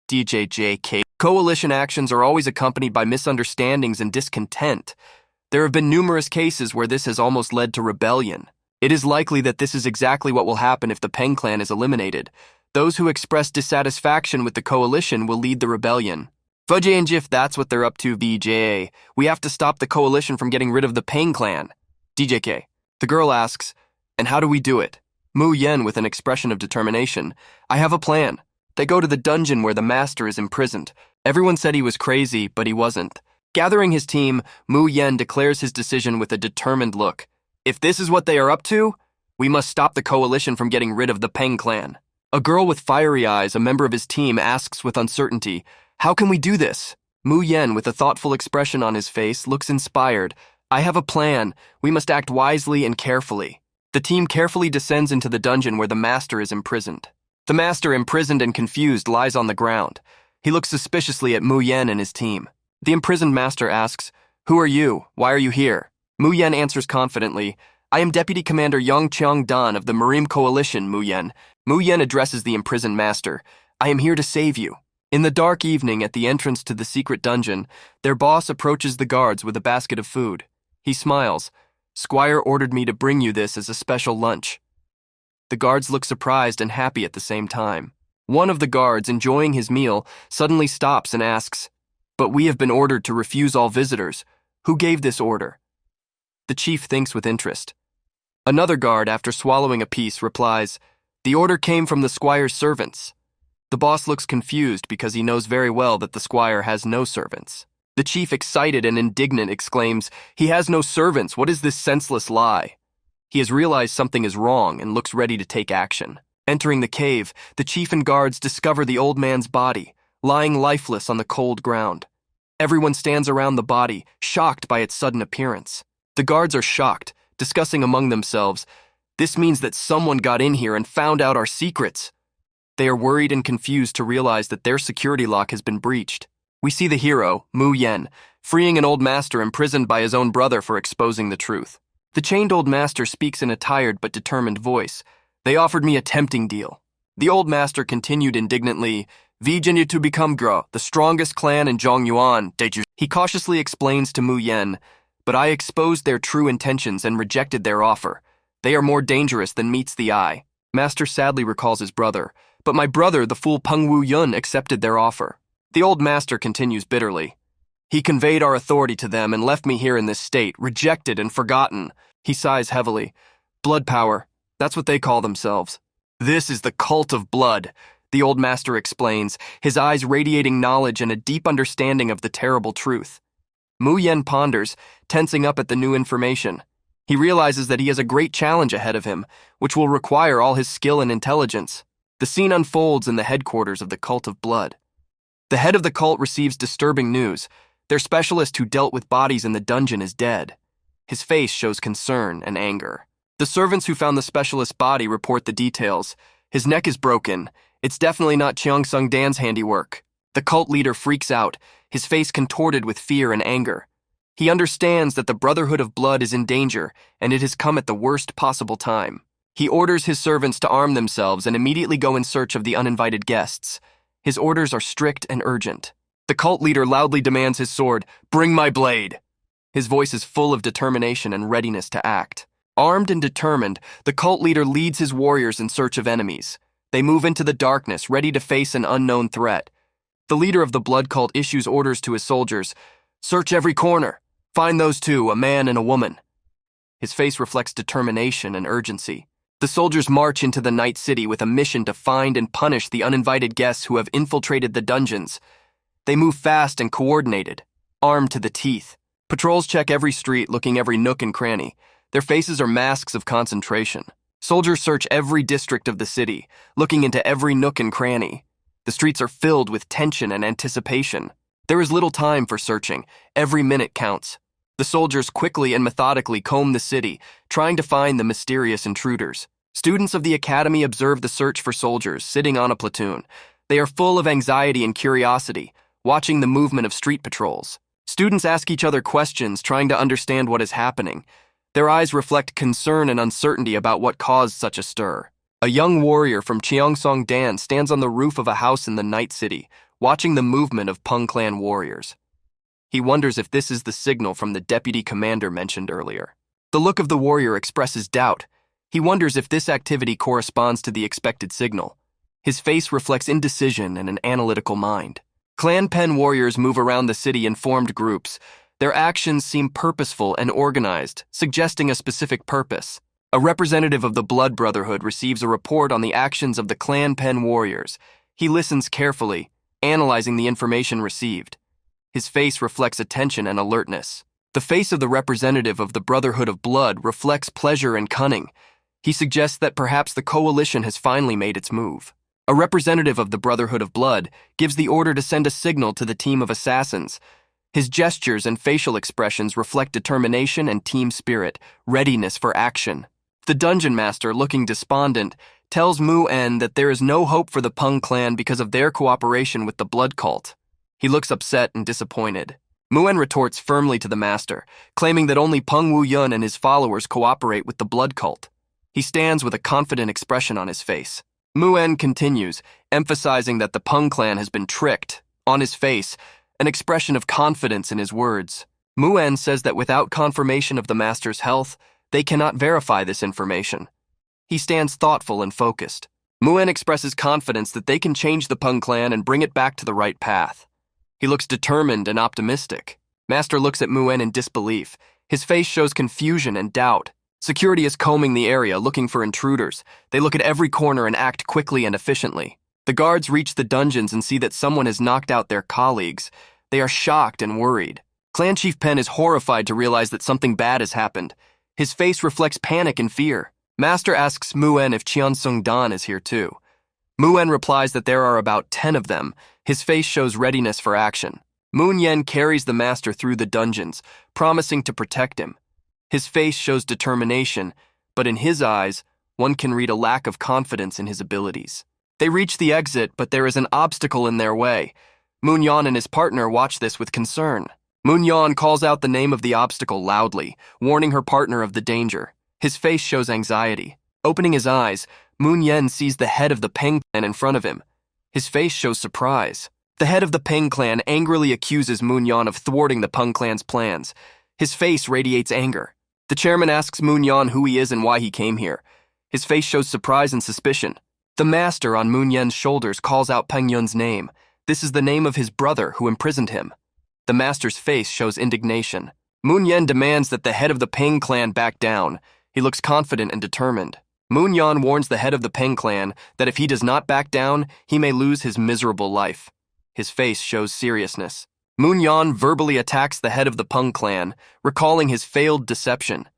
DJJK. Coalition actions are always accompanied by misunderstandings and discontent. There have been numerous cases where this has almost led to rebellion. It is likely that this is exactly what will happen if the Peng clan is eliminated. Those who express dissatisfaction with the coalition will lead the rebellion. Fujinji, if that's what they're up to, VJ, we have to stop the coalition from getting rid of the Peng clan." DJK. The girl asks, "And how do we do it?" Mu Yen, with an expression of determination, "I have a plan. They go to the dungeon where the master is imprisoned. Everyone said he was crazy, but he wasn't." Gathering his team, Mu Yen declares his decision with a determined look. "If this is what they are up to, we must stop the coalition from getting rid of the Peng clan." A girl with fiery eyes, a member of his team, asks with uncertainty, "How can we do this?" Mu Yen, with a thoughtful expression on his face, looks inspired. "I have a plan. We must act wisely and carefully." The team carefully descends into the dungeon where the master is imprisoned. The master, imprisoned and confused, lies on the ground. He looks suspiciously at Mu Yen and his team. The imprisoned master asks, "Who are you? Why are you here?" Mu Yen answers confidently, "I am Deputy Commander Yang Cheong Dan of the Marine Coalition, Mu Yen." Mu Yen addresses the imprisoned master, "I am here to save you." In the dark evening, at the entrance to the secret dungeon, their boss approaches the guards with a basket of food. He smiles. "Squire ordered me to bring you this as a special lunch." The guards look surprised and happy at the same time. One of the guards, enjoying his meal, suddenly stops and asks, "But we have been ordered to refuse all visitors. Who gave this order?" The chief thinks with interest. Another guard, after swallowing a piece, replies, "The order came from the squire's servants." The boss looks confused because he knows very well that the squire has no servants. The chief, excited and indignant, exclaims, "He has no servants. What is this senseless lie?" He has realized something is wrong and looks ready to take action. Entering the cave, the chief and guards discover the old man's body, lying lifeless on the cold ground. Everyone stands around the body, shocked by its sudden appearance. The guards are shocked, discussing among themselves, "This means that someone got in here and found out our secrets." They are worried and confused to realize that their security lock has been breached. We see the hero, Mu Yen, freeing an old master imprisoned by his own brother for exposing the truth. The chained old master speaks in a tired but determined voice. "They offered me a tempting deal." The old master continued indignantly, "Virginia to become Gro, the strongest clan in Zhongyuan, did you?" He cautiously explains to Mu Yen, "But I exposed their true intentions and rejected their offer. They are more dangerous than meets the eye." Master sadly recalls his brother, "But my brother, the fool Peng Wu Yun, accepted their offer." The old master continues bitterly, "He conveyed our authority to them and left me here in this state, rejected and forgotten." He sighs heavily. "Blood power, that's what they call themselves." "This is the cult of blood," the old master explains, his eyes radiating knowledge and a deep understanding of the terrible truth. Mu Yen ponders, tensing up at the new information. He realizes that he has a great challenge ahead of him, which will require all his skill and intelligence. The scene unfolds in the headquarters of the cult of blood. The head of the cult receives disturbing news. Their specialist who dealt with bodies in the dungeon is dead. His face shows concern and anger. The servants who found the specialist's body report the details. His neck is broken. It's definitely not Cheongsung Dan's handiwork. The cult leader freaks out, his face contorted with fear and anger. He understands that the Brotherhood of Blood is in danger, and it has come at the worst possible time. He orders his servants to arm themselves and immediately go in search of the uninvited guests. His orders are strict and urgent. The cult leader loudly demands his sword, "Bring my blade." His voice is full of determination and readiness to act. Armed and determined, the cult leader leads his warriors in search of enemies. They move into the darkness, ready to face an unknown threat. The leader of the blood cult issues orders to his soldiers, "Search every corner. Find those two, a man and a woman." His face reflects determination and urgency. The soldiers march into the night city with a mission to find and punish the uninvited guests who have infiltrated the dungeons. They move fast and coordinated, armed to the teeth. Patrols check every street, looking every nook and cranny. Their faces are masks of concentration. Soldiers search every district of the city, looking into every nook and cranny. The streets are filled with tension and anticipation. There is little time for searching. Every minute counts. The soldiers quickly and methodically comb the city, trying to find the mysterious intruders. Students of the academy observe the search for soldiers, sitting on a platoon. They are full of anxiety and curiosity, watching the movement of street patrols. Students ask each other questions, trying to understand what is happening. Their eyes reflect concern and uncertainty about what caused such a stir. A young warrior from Cheongsong Dan stands on the roof of a house in the night city, watching the movement of Peng clan warriors. He wonders if this is the signal from the deputy commander mentioned earlier. The look of the warrior expresses doubt. He wonders if this activity corresponds to the expected signal. His face reflects indecision and an analytical mind. Clan Pen warriors move around the city in formed groups. Their actions seem purposeful and organized, suggesting a specific purpose. A representative of the Blood Brotherhood receives a report on the actions of the Clan Pen warriors. He listens carefully, analyzing the information received. His face reflects attention and alertness. The face of the representative of the Brotherhood of Blood reflects pleasure and cunning. He suggests that perhaps the coalition has finally made its move. A representative of the Brotherhood of Blood gives the order to send a signal to the team of assassins. His gestures and facial expressions reflect determination and team spirit, readiness for action. The dungeon master, looking despondent, tells Mu En that there is no hope for the Peng clan because of their cooperation with the blood cult. He looks upset and disappointed. Mu En retorts firmly to the master, claiming that only Peng Wu Yun and his followers cooperate with the blood cult. He stands with a confident expression on his face. Mu En continues, emphasizing that the Peng clan has been tricked. On his face, an expression of confidence in his words. Mu En says that without confirmation of the master's health, they cannot verify this information. He stands thoughtful and focused. Mu En expresses confidence that they can change the Peng clan and bring it back to the right path. He looks determined and optimistic. Master looks at Mu En in disbelief. His face shows confusion and doubt. Security is combing the area, looking for intruders. They look at every corner and act quickly and efficiently. The guards reach the dungeons and see that someone has knocked out their colleagues. They are shocked and worried. Clan Chief Pen is horrified to realize that something bad has happened. His face reflects panic and fear. Master asks Muen if Cheonsung Dan is here too. Muen replies that there are about 10 of them. His face shows readiness for action. Moon Yen carries the master through the dungeons, promising to protect him. His face shows determination, but in his eyes, one can read a lack of confidence in his abilities. They reach the exit, but there is an obstacle in their way. Moon Yan and his partner watch this with concern. Moon Yan calls out the name of the obstacle loudly, warning her partner of the danger. His face shows anxiety. Opening his eyes, Moon Yen sees the head of the Peng clan in front of him. His face shows surprise. The head of the Peng clan angrily accuses Moon Yan of thwarting the Peng clan's plans. His face radiates anger. The chairman asks Moon Yan who he is and why he came here. His face shows surprise and suspicion. The master on Moon Yen's shoulders calls out Peng Yun's name. This is the name of his brother who imprisoned him. The master's face shows indignation. Moon Yen demands that the head of the Peng clan back down. He looks confident and determined. Moon Yan warns the head of the Peng clan that if he does not back down, he may lose his miserable life. His face shows seriousness. Moon Yan verbally attacks the head of the Peng clan, recalling his failed deception.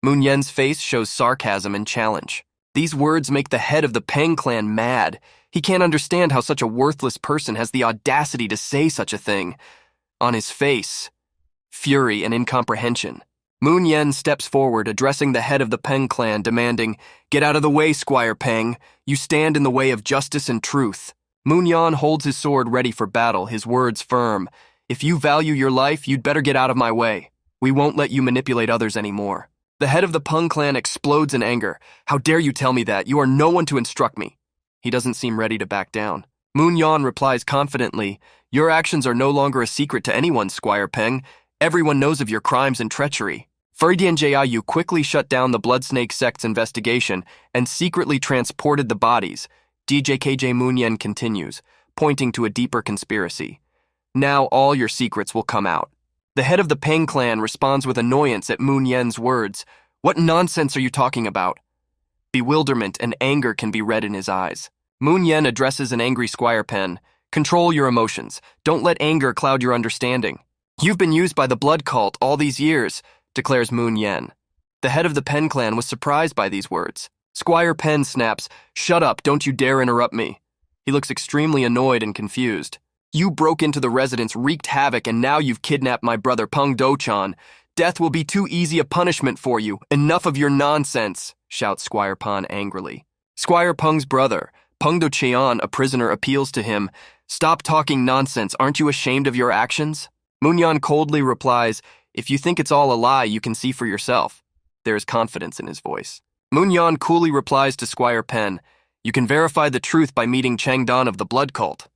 Moon Yen's face shows sarcasm and challenge. These words make the head of the Peng clan mad. He can't understand how such a worthless person has the audacity to say such a thing. On his face, fury and incomprehension. Moon Yen steps forward, addressing the head of the Peng clan, demanding, "Get out of the way, Squire Peng. You stand in the way of justice and truth." Moon Yan holds his sword ready for battle, his words firm. "If you value your life, you'd better get out of my way. We won't let you manipulate others anymore." The head of the Peng clan explodes in anger. "How dare you tell me that? You are no one to instruct me." He doesn't seem ready to back down. Moon Yan replies confidently, "Your actions are no longer a secret to anyone, Squire Peng. Everyone knows of your crimes and treachery." Feridian Jiayu quickly shut down the Bloodsnake sect's investigation and secretly transported the bodies. DJKJ Moon Yen continues, pointing to a deeper conspiracy. "Now all your secrets will come out." The head of the Peng clan responds with annoyance at Moon Yen's words. "What nonsense are you talking about?" Bewilderment and anger can be read in his eyes. Moon Yen addresses an angry Squire Pen. "Control your emotions. Don't let anger cloud your understanding. You've been used by the blood cult all these years," declares Moon Yen. The head of the Pen clan was surprised by these words. Squire Pen snaps, "Shut up, don't you dare interrupt me." He looks extremely annoyed and confused. "You broke into the residence, wreaked havoc, and now you've kidnapped my brother Peng Do-chan. Death will be too easy a punishment for you. Enough of your nonsense," shouts Squire Pan angrily. Squire Peng's brother, Peng Do-cheon, a prisoner, appeals to him. "Stop talking nonsense. Aren't you ashamed of your actions?" Moon Yan coldly replies, "If you think it's all a lie, you can see for yourself." There is confidence in his voice. Moon Yan coolly replies to Squire Pen, "You can verify the truth by meeting Chang Dan of the blood cult."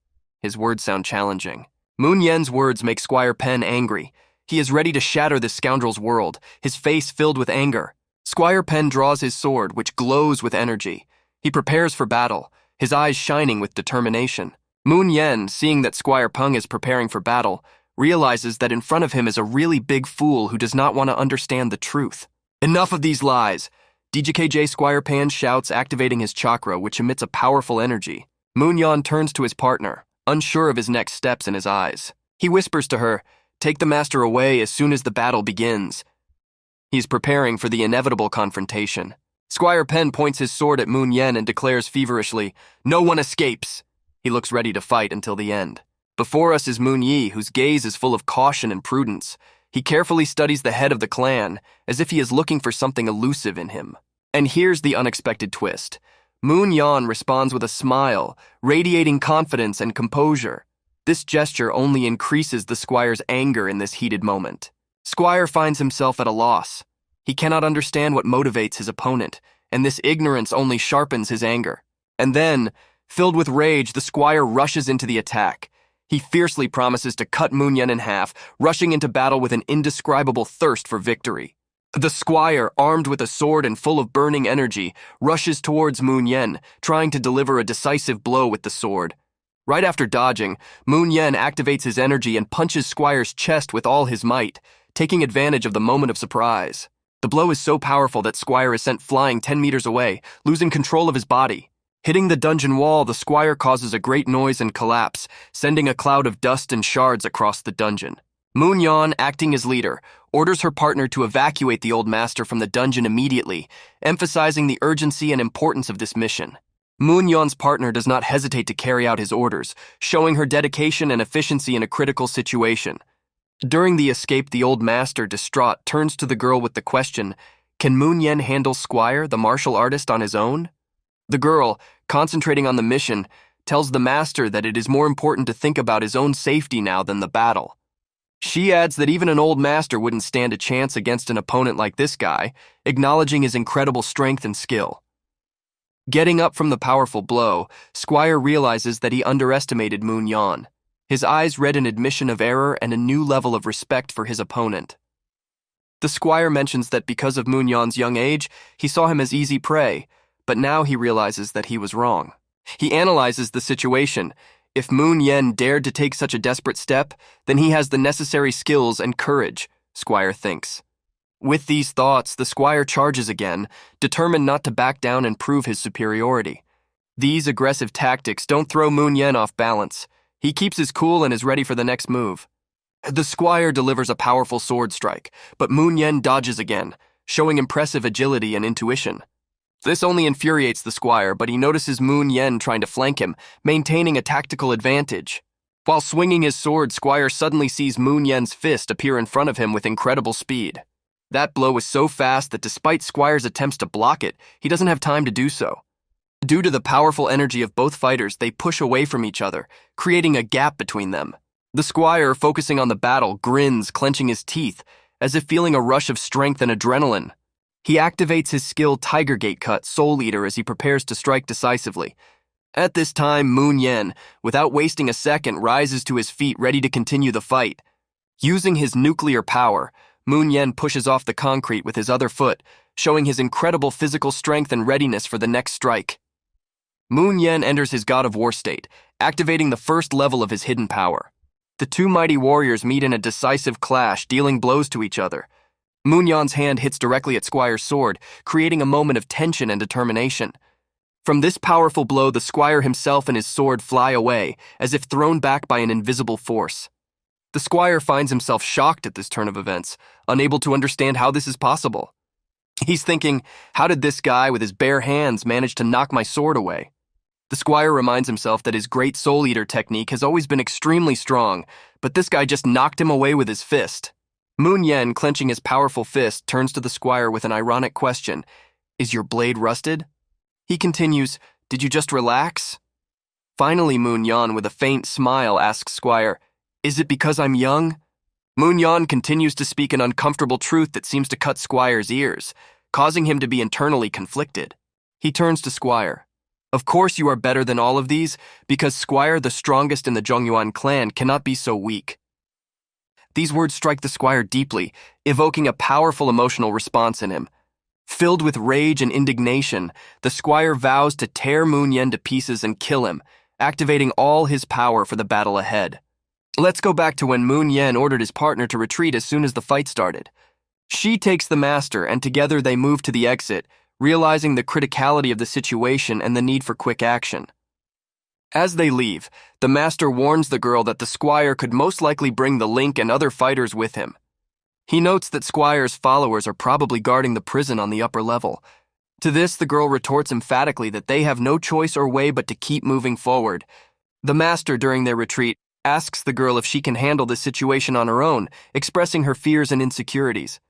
His words sound challenging. Moon Yen's words make Squire Pen angry. He is ready to shatter this scoundrel's world, his face filled with anger. Squire Pen draws his sword, which glows with energy. He prepares for battle, his eyes shining with determination. Moon Yen, seeing that Squire Peng is preparing for battle, realizes that in front of him is a really big fool who does not want to understand the truth. "Enough of these lies!" DJKJ Squire Pan shouts, activating his chakra, which emits a powerful energy. Moon Yan turns to his partner, unsure of his next steps in his eyes. He whispers to her, "Take the master away as soon as the battle begins." He's preparing for the inevitable confrontation. Squire Pen points his sword at Moon Yen and declares feverishly, "No one escapes." He looks ready to fight until the end. Before us is Moon Yi, whose gaze is full of caution and prudence. He carefully studies the head of the clan, as if he is looking for something elusive in him. And here's the unexpected twist. Moon Yan responds with a smile, radiating confidence and composure. This gesture only increases the Squire's anger in this heated moment. Squire finds himself at a loss. He cannot understand what motivates his opponent, and this ignorance only sharpens his anger. And then, filled with rage, the Squire rushes into the attack. He fiercely promises to cut Moon Yen in half, rushing into battle with an indescribable thirst for victory. The Squire, armed with a sword and full of burning energy, rushes towards Moon Yen, trying to deliver a decisive blow with the sword. Right after dodging, Moon Yen activates his energy and punches Squire's chest with all his might, taking advantage of the moment of surprise. The blow is so powerful that Squire is sent flying 10 meters away, losing control of his body. Hitting the dungeon wall, the squire causes a great noise and collapse, sending a cloud of dust and shards across the dungeon. Moon-yeon, acting as leader, orders her partner to evacuate the old master from the dungeon immediately, emphasizing the urgency and importance of this mission. Moon-yeon's partner does not hesitate to carry out his orders, showing her dedication and efficiency in a critical situation. During the escape, the old master, distraught, turns to the girl with the question, "Can Moon-yeon handle Squire, the martial artist, on his own?" The girl, concentrating on the mission, tells the master that it is more important to think about his own safety now than the battle. She adds that even an old master wouldn't stand a chance against an opponent like this guy, acknowledging his incredible strength and skill. Getting up from the powerful blow, Squire realizes that he underestimated Moon-yeon. His eyes read an admission of error and a new level of respect for his opponent. The squire mentions that because of Moon-yeon's young age, he saw him as easy prey, but now he realizes that he was wrong. He analyzes the situation. If Moon-yeon dared to take such a desperate step, then he has the necessary skills and courage, Squire thinks. With these thoughts, the squire charges again, determined not to back down and prove his superiority. These aggressive tactics don't throw Moon-yeon off balance. He keeps his cool and is ready for the next move. The squire delivers a powerful sword strike, but Moon-yeon dodges again, showing impressive agility and intuition. This only infuriates the squire, but he notices Moon-yeon trying to flank him, maintaining a tactical advantage. While swinging his sword, Squire suddenly sees Moon-yeon's fist appear in front of him with incredible speed. That blow is so fast that despite Squire's attempts to block it, he doesn't have time to do so. Due to the powerful energy of both fighters, they push away from each other, creating a gap between them. The squire, focusing on the battle, grins, clenching his teeth, as if feeling a rush of strength and adrenaline. He activates his skill Tiger Gate Cut, Soul Eater, as he prepares to strike decisively. At this time, Moon-yeon, without wasting a second, rises to his feet, ready to continue the fight. Using his nuclear power, Moon-yeon pushes off the concrete with his other foot, showing his incredible physical strength and readiness for the next strike. Moon-yeon enters his God of War state, activating the first level of his hidden power. The two mighty warriors meet in a decisive clash, dealing blows to each other. Moon-yeon's hand hits directly at Squire's sword, creating a moment of tension and determination. From this powerful blow, the squire himself and his sword fly away, as if thrown back by an invisible force. The squire finds himself shocked at this turn of events, unable to understand how this is possible. He's thinking, how did this guy with his bare hands manage to knock my sword away? The squire reminds himself that his great Soul Eater technique has always been extremely strong, but this guy just knocked him away with his fist. Moon-yeon, clenching his powerful fist, turns to the squire with an ironic question. "Is your blade rusted?" He continues, "Did you just relax?" Finally, Moon-yeon, with a faint smile, asks Squire, "Is it because I'm young?" Moon-yeon continues to speak an uncomfortable truth that seems to cut Squire's ears, causing him to be internally conflicted. He turns to Squire. "Of course you are better than all of these, because Squire, the strongest in the Jongyuan clan, cannot be so weak." These words strike the squire deeply, evoking a powerful emotional response in him. Filled with rage and indignation, the squire vows to tear Moon-yeon to pieces and kill him, activating all his power for the battle ahead. Let's go back to when Moon-yeon ordered his partner to retreat as soon as the fight started. She takes the master, and together they move to the exit, realizing the criticality of the situation and the need for quick action. As they leave, the master warns the girl that the squire could most likely bring the Link and other fighters with him. He notes that Squire's followers are probably guarding the prison on the upper level. To this, the girl retorts emphatically that they have no choice or way but to keep moving forward. The master, during their retreat, asks the girl if she can handle this situation on her own, expressing her fears and insecurities.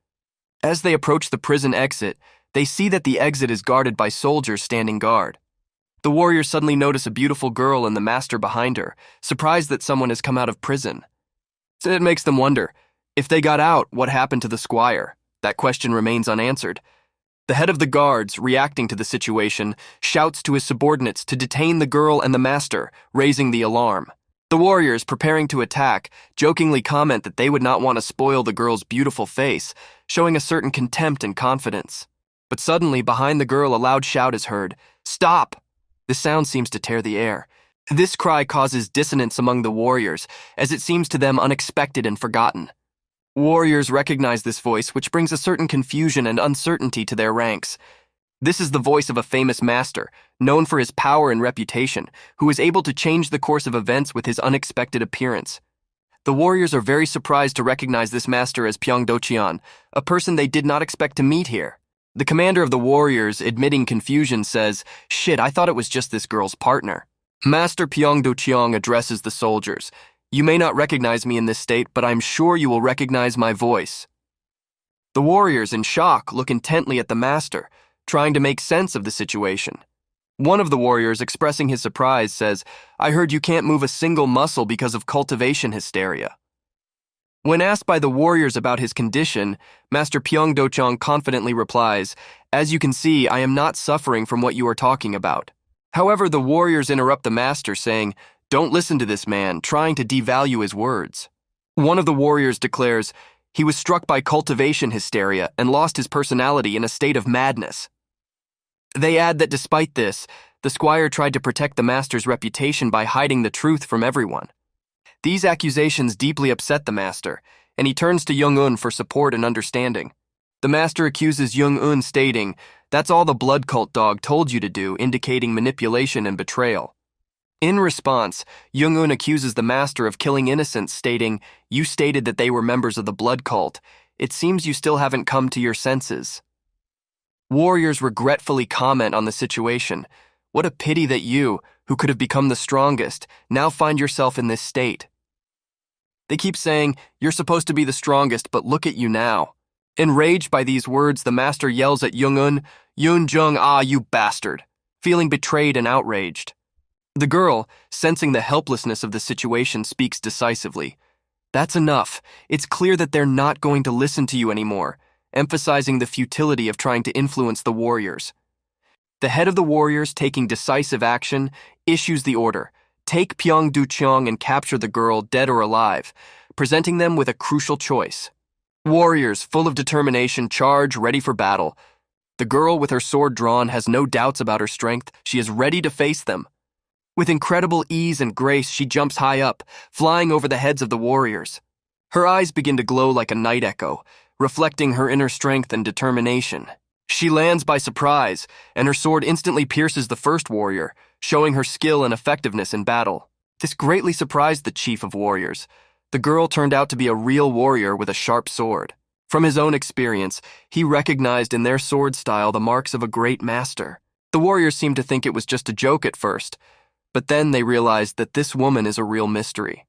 As they approach the prison exit, they see that the exit is guarded by soldiers standing guard. The warriors suddenly notice a beautiful girl and the master behind her, surprised that someone has come out of prison. It makes them wonder, if they got out, what happened to the squire? That question remains unanswered. The head of the guards, reacting to the situation, shouts to his subordinates to detain the girl and the master, raising the alarm. The warriors, preparing to attack, jokingly comment that they would not want to spoil the girl's beautiful face, showing a certain contempt and confidence. But suddenly, behind the girl, a loud shout is heard, "Stop!" The sound seems to tear the air. This cry causes dissonance among the warriors, as it seems to them unexpected and forgotten. Warriors recognize this voice, which brings a certain confusion and uncertainty to their ranks. This is the voice of a famous master, known for his power and reputation, who is able to change the course of events with his unexpected appearance. The warriors are very surprised to recognize this master as Pyongdocheon, a person they did not expect to meet here. The commander of the warriors, admitting confusion, says, "Shit, I thought it was just this girl's partner." Master Pyongdocheon addresses the soldiers. "You may not recognize me in this state, but I'm sure you will recognize my voice." The warriors, in shock, look intently at the master, trying to make sense of the situation. One of the warriors, expressing his surprise, says, "I heard you can't move a single muscle because of cultivation hysteria." When asked by the warriors about his condition, Master Pyongdocheon confidently replies, "As you can see, I am not suffering from what you are talking about." However, the warriors interrupt the master, saying, "Don't listen to this man," trying to devalue his words. One of the warriors declares, "He was struck by cultivation hysteria and lost his personality in a state of madness." They add that despite this, the squire tried to protect the master's reputation by hiding the truth from everyone. These accusations deeply upset the master, and he turns to Jung-un for support and understanding. The master accuses Jung-un, stating, "That's all the blood cult dog told you to do," indicating manipulation and betrayal. In response, Jung-un accuses the master of killing innocents, stating, "You stated that they were members of the blood cult. It seems you still haven't come to your senses." Warriors regretfully comment on the situation. "What a pity that you, who could have become the strongest, now find yourself in this state." They keep saying, "You're supposed to be the strongest, but look at you now." Enraged by these words, the master yells at Jung-un, "Yun Jung, ah, you bastard," feeling betrayed and outraged. The girl, sensing the helplessness of the situation, speaks decisively. "That's enough. It's clear that they're not going to listen to you anymore," emphasizing the futility of trying to influence the warriors. The head of the warriors, taking decisive action, issues the order: take Pyongdocheon and capture the girl, dead or alive, presenting them with a crucial choice. Warriors, full of determination, charge, ready for battle. The girl, with her sword drawn, has no doubts about her strength. She is ready to face them. With incredible ease and grace, she jumps high up, flying over the heads of the warriors. Her eyes begin to glow like a night echo, reflecting her inner strength and determination. She lands by surprise, and her sword instantly pierces the first warrior, showing her skill and effectiveness in battle. This greatly surprised the chief of warriors. The girl turned out to be a real warrior with a sharp sword. From his own experience, he recognized in their sword style the marks of a great master. The warriors seemed to think it was just a joke at first, but then they realized that this woman is a real mystery.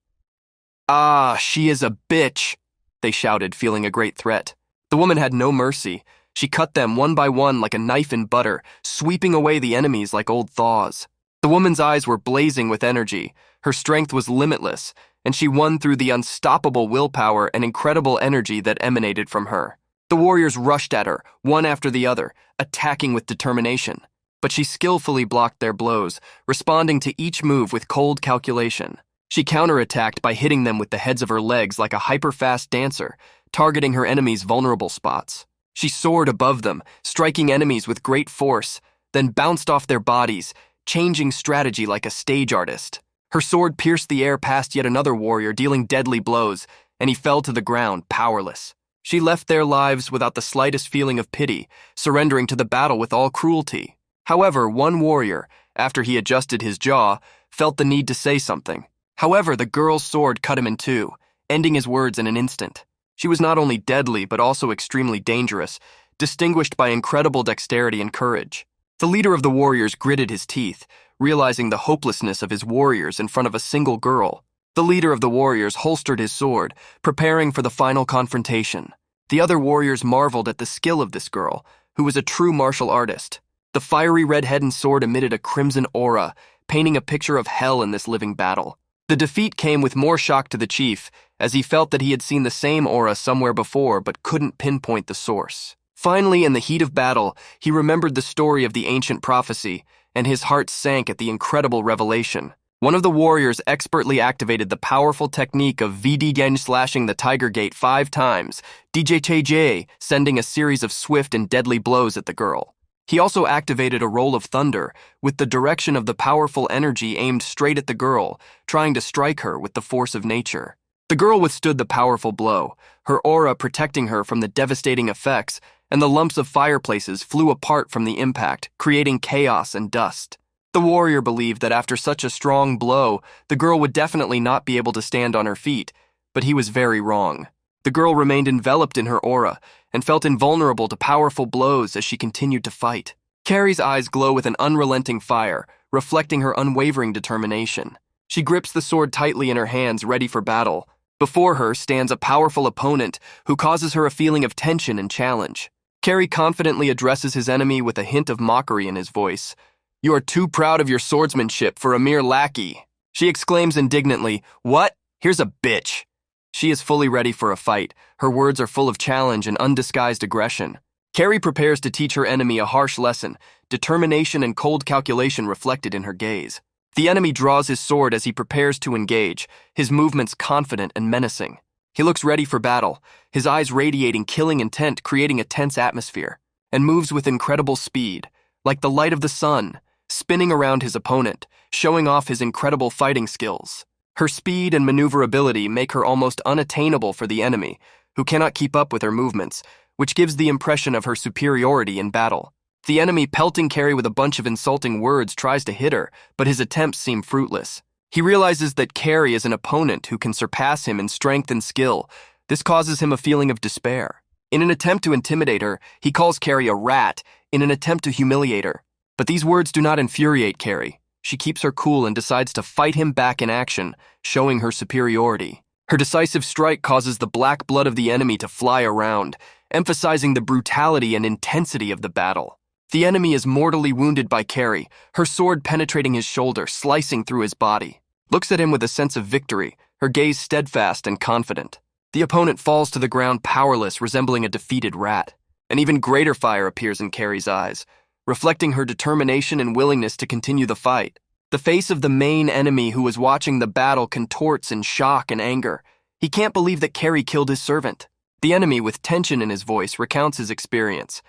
"Ah, she is a bitch," they shouted, feeling a great threat. The woman had no mercy. She cut them one by one like a knife in butter, sweeping away the enemies like old thaws. The woman's eyes were blazing with energy. Her strength was limitless, and she won through the unstoppable willpower and incredible energy that emanated from her. The warriors rushed at her, one after the other, attacking with determination. But she skillfully blocked their blows, responding to each move with cold calculation. She counterattacked by hitting them with the heads of her legs like a hyper-fast dancer, targeting her enemies' vulnerable spots. She soared above them, striking enemies with great force, then bounced off their bodies, changing strategy like a stage artist. Her sword pierced the air past yet another warrior, dealing deadly blows, and he fell to the ground, powerless. She left their lives without the slightest feeling of pity, surrendering to the battle with all cruelty. However, one warrior, after he adjusted his jaw, felt the need to say something. However, the girl's sword cut him in two, ending his words in an instant. She was not only deadly, but also extremely dangerous, distinguished by incredible dexterity and courage. The leader of the warriors gritted his teeth, realizing the hopelessness of his warriors in front of a single girl. The leader of the warriors holstered his sword, preparing for the final confrontation. The other warriors marveled at the skill of this girl, who was a true martial artist. The fiery red head and sword emitted a crimson aura, painting a picture of hell in this living battle. The defeat came with more shock to the chief, as he felt that he had seen the same aura somewhere before but couldn't pinpoint the source. Finally, in the heat of battle, he remembered the story of the ancient prophecy, and his heart sank at the incredible revelation. One of the warriors expertly activated the powerful technique of VD slashing the tiger gate 5 times, DJTJ sending a series of swift and deadly blows at the girl. He also activated a roll of thunder, with the direction of the powerful energy aimed straight at the girl, trying to strike her with the force of nature. The girl withstood the powerful blow, her aura protecting her from the devastating effects, and the lumps of fireplaces flew apart from the impact, creating chaos and dust. The warrior believed that after such a strong blow, the girl would definitely not be able to stand on her feet, but he was very wrong. The girl remained enveloped in her aura and felt invulnerable to powerful blows as she continued to fight. Carrie's eyes glow with an unrelenting fire, reflecting her unwavering determination. She grips the sword tightly in her hands, ready for battle. Before her stands a powerful opponent who causes her a feeling of tension and challenge. Carrie confidently addresses his enemy with a hint of mockery in his voice. "You are too proud of your swordsmanship for a mere lackey." She exclaims indignantly, "What? Here's a bitch." She is fully ready for a fight. Her words are full of challenge and undisguised aggression. Carrie prepares to teach her enemy a harsh lesson, determination and cold calculation reflected in her gaze. The enemy draws his sword as he prepares to engage, his movements confident and menacing. He looks ready for battle, his eyes radiating killing intent, creating a tense atmosphere, and moves with incredible speed, like the light of the sun, spinning around his opponent, showing off his incredible fighting skills. Her speed and maneuverability make her almost unattainable for the enemy, who cannot keep up with her movements, which gives the impression of her superiority in battle. The enemy, pelting Carrie with a bunch of insulting words, tries to hit her, but his attempts seem fruitless. He realizes that Carrie is an opponent who can surpass him in strength and skill. This causes him a feeling of despair. In an attempt to intimidate her, he calls Carrie a rat in an attempt to humiliate her. But these words do not infuriate Carrie. She keeps her cool and decides to fight him back in action, showing her superiority. Her decisive strike causes the black blood of the enemy to fly around, emphasizing the brutality and intensity of the battle. The enemy is mortally wounded by Carrie, her sword penetrating his shoulder, slicing through his body. Looks at him with a sense of victory, her gaze steadfast and confident. The opponent falls to the ground powerless, resembling a defeated rat. An even greater fire appears in Carrie's eyes, reflecting her determination and willingness to continue the fight. The face of the main enemy who was watching the battle contorts in shock and anger. He can't believe that Carrie killed his servant. The enemy, with tension in his voice, recounts his experience.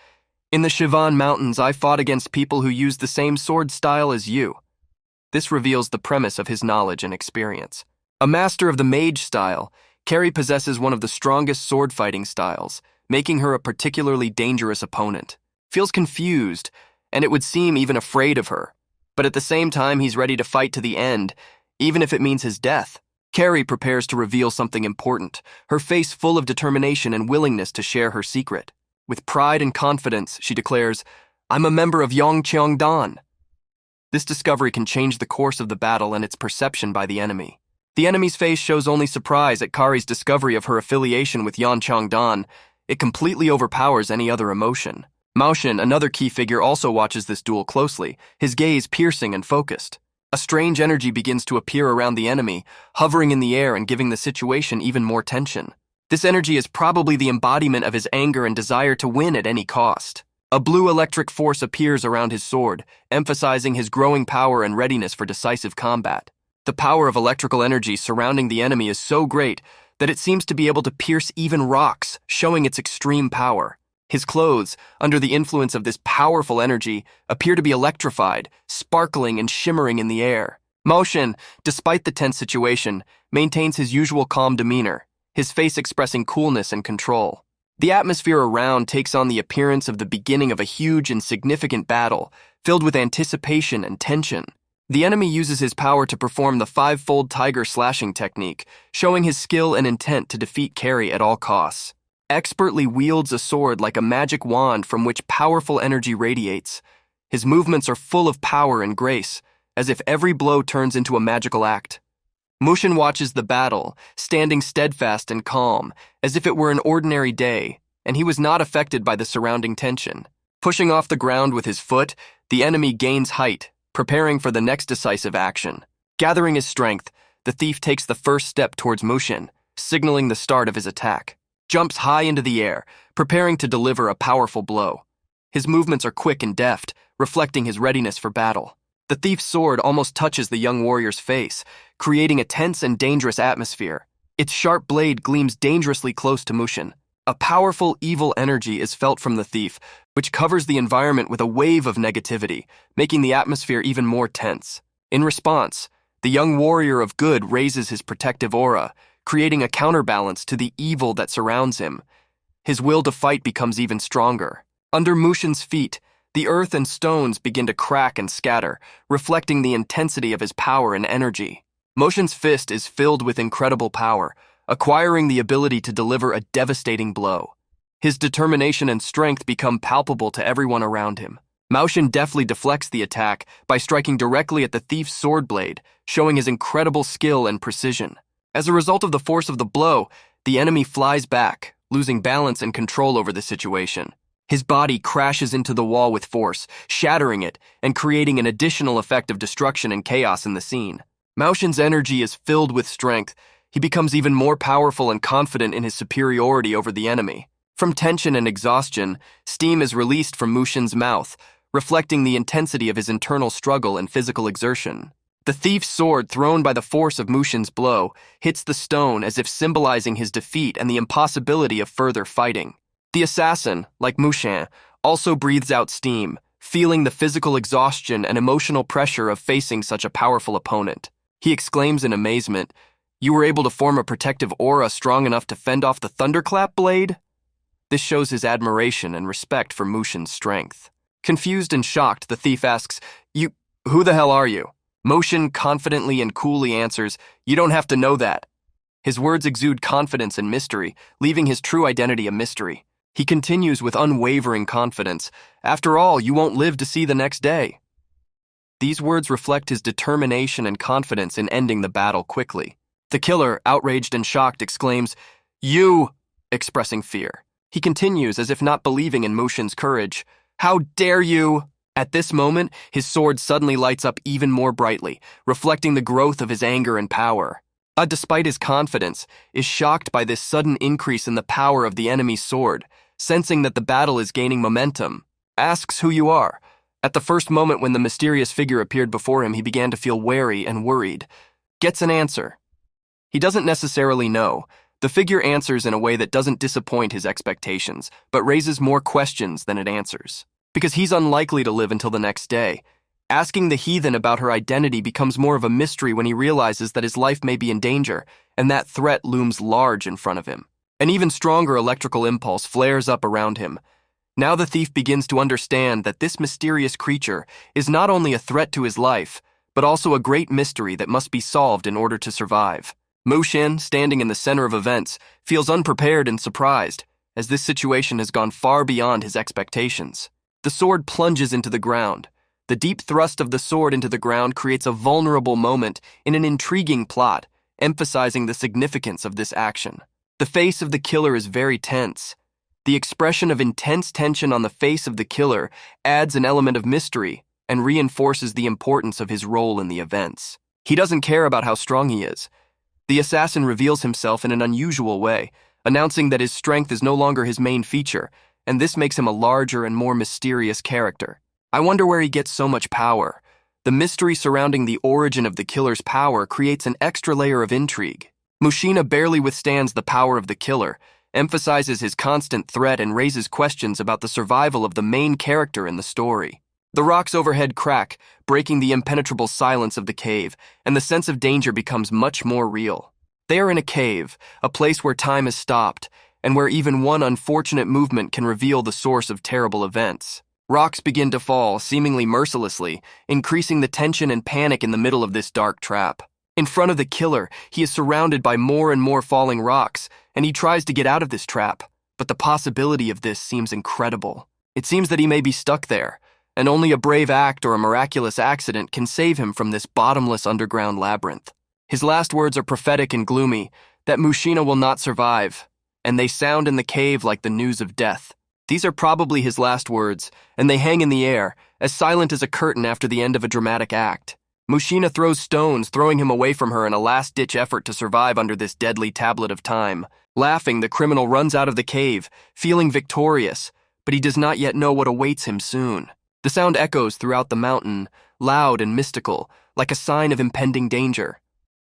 "In the Shivan Mountains, I fought against people who used the same sword style as you." This reveals the premise of his knowledge and experience. A master of the mage style, Carrie possesses one of the strongest sword fighting styles, making her a particularly dangerous opponent. Feels confused, and it would seem even afraid of her. But at the same time, he's ready to fight to the end, even if it means his death. Carrie prepares to reveal something important, her face full of determination and willingness to share her secret. With pride and confidence, she declares, "I'm a member of Yongcheongdan." This discovery can change the course of the battle and its perception by the enemy. The enemy's face shows only surprise at Kari's discovery of her affiliation with Yongcheongdan. It completely overpowers any other emotion. Mushin, another key figure, also watches this duel closely, his gaze piercing and focused. A strange energy begins to appear around the enemy, hovering in the air and giving the situation even more tension. This energy is probably the embodiment of his anger and desire to win at any cost. A blue electric force appears around his sword, emphasizing his growing power and readiness for decisive combat. The power of electrical energy surrounding the enemy is so great that it seems to be able to pierce even rocks, showing its extreme power. His clothes, under the influence of this powerful energy, appear to be electrified, sparkling and shimmering in the air. Mushin, despite the tense situation, maintains his usual calm demeanor, his face expressing coolness and control. The atmosphere around takes on the appearance of the beginning of a huge and significant battle, filled with anticipation and tension. The enemy uses his power to perform the five-fold tiger slashing technique, showing his skill and intent to defeat Carrie at all costs. Expertly wields a sword like a magic wand from which powerful energy radiates. His movements are full of power and grace, as if every blow turns into a magical act. Mushin watches the battle, standing steadfast and calm, as if it were an ordinary day, and he was not affected by the surrounding tension. Pushing off the ground with his foot, the enemy gains height, preparing for the next decisive action. Gathering his strength, the thief takes the first step towards Mushin, signaling the start of his attack. Jumps high into the air, preparing to deliver a powerful blow. His movements are quick and deft, reflecting his readiness for battle. The thief's sword almost touches the young warrior's face, creating a tense and dangerous atmosphere. Its sharp blade gleams dangerously close to Mushin. A powerful, evil energy is felt from the thief, which covers the environment with a wave of negativity, making the atmosphere even more tense. In response, the young warrior of good raises his protective aura, creating a counterbalance to the evil that surrounds him. His will to fight becomes even stronger. Under Mushin's feet, the earth and stones begin to crack and scatter, reflecting the intensity of his power and energy. Mushin's fist is filled with incredible power, acquiring the ability to deliver a devastating blow. His determination and strength become palpable to everyone around him. Mushin deftly deflects the attack by striking directly at the thief's sword blade, showing his incredible skill and precision. As a result of the force of the blow, the enemy flies back, losing balance and control over the situation. His body crashes into the wall with force, shattering it and creating an additional effect of destruction and chaos in the scene. Mushin's energy is filled with strength. He becomes even more powerful and confident in his superiority over the enemy. From tension and exhaustion, steam is released from Mushin's mouth, reflecting the intensity of his internal struggle and physical exertion. The thief's sword, thrown by the force of Mushin's blow, hits the stone as if symbolizing his defeat and the impossibility of further fighting. The assassin, like Mushin, also breathes out steam, feeling the physical exhaustion and emotional pressure of facing such a powerful opponent. He exclaims in amazement, "You were able to form a protective aura strong enough to fend off the thunderclap blade?" This shows his admiration and respect for Mushin's strength. Confused and shocked, the thief asks, Who the hell are you?" Mushin confidently and coolly answers, "You don't have to know that." His words exude confidence and mystery, leaving his true identity a mystery. He continues with unwavering confidence, "After all, you won't live to see the next day." These words reflect his determination and confidence in ending the battle quickly. The killer, outraged and shocked, exclaims, "You!" expressing fear. He continues as if not believing in Mushin's courage. "How dare you!" At this moment, his sword suddenly lights up even more brightly, reflecting the growth of his anger and power. Despite his confidence, is shocked by this sudden increase in the power of the enemy's sword, sensing that the battle is gaining momentum. Asks who you are. At the first moment when the mysterious figure appeared before him, he began to feel wary and worried. Gets an answer. He doesn't necessarily know. The figure answers in a way that doesn't disappoint his expectations, but raises more questions than it answers. Because he's unlikely to live until the next day. Asking the heathen about her identity becomes more of a mystery when he realizes that his life may be in danger, and that threat looms large in front of him. An even stronger electrical impulse flares up around him. Now the thief begins to understand that this mysterious creature is not only a threat to his life, but also a great mystery that must be solved in order to survive. Mushin, standing in the center of events, feels unprepared and surprised, as this situation has gone far beyond his expectations. The sword plunges into the ground. The deep thrust of the sword into the ground creates a vulnerable moment in an intriguing plot, emphasizing the significance of this action. The face of the killer is very tense. The expression of intense tension on the face of the killer adds an element of mystery and reinforces the importance of his role in the events. He doesn't care about how strong he is. The assassin reveals himself in an unusual way, announcing that his strength is no longer his main feature, and this makes him a larger and more mysterious character. I wonder where he gets so much power. The mystery surrounding the origin of the killer's power creates an extra layer of intrigue. Mushin barely withstands the power of the killer, emphasizes his constant threat, and raises questions about the survival of the main character in the story. The rocks overhead crack, breaking the impenetrable silence of the cave, and the sense of danger becomes much more real. They are in a cave, a place where time has stopped, and where even one unfortunate movement can reveal the source of terrible events. Rocks begin to fall, seemingly mercilessly, increasing the tension and panic in the middle of this dark trap. In front of the killer, he is surrounded by more and more falling rocks, and he tries to get out of this trap, but the possibility of this seems incredible. It seems that he may be stuck there, and only a brave act or a miraculous accident can save him from this bottomless underground labyrinth. His last words are prophetic and gloomy, that Mushin will not survive, and they sound in the cave like the news of death. These are probably his last words, and they hang in the air, as silent as a curtain after the end of a dramatic act. Mushin throws stones, throwing him away from her in a last-ditch effort to survive under this deadly tablet of time. Laughing, the criminal runs out of the cave, feeling victorious, but he does not yet know what awaits him soon. The sound echoes throughout the mountain, loud and mystical, like a sign of impending danger.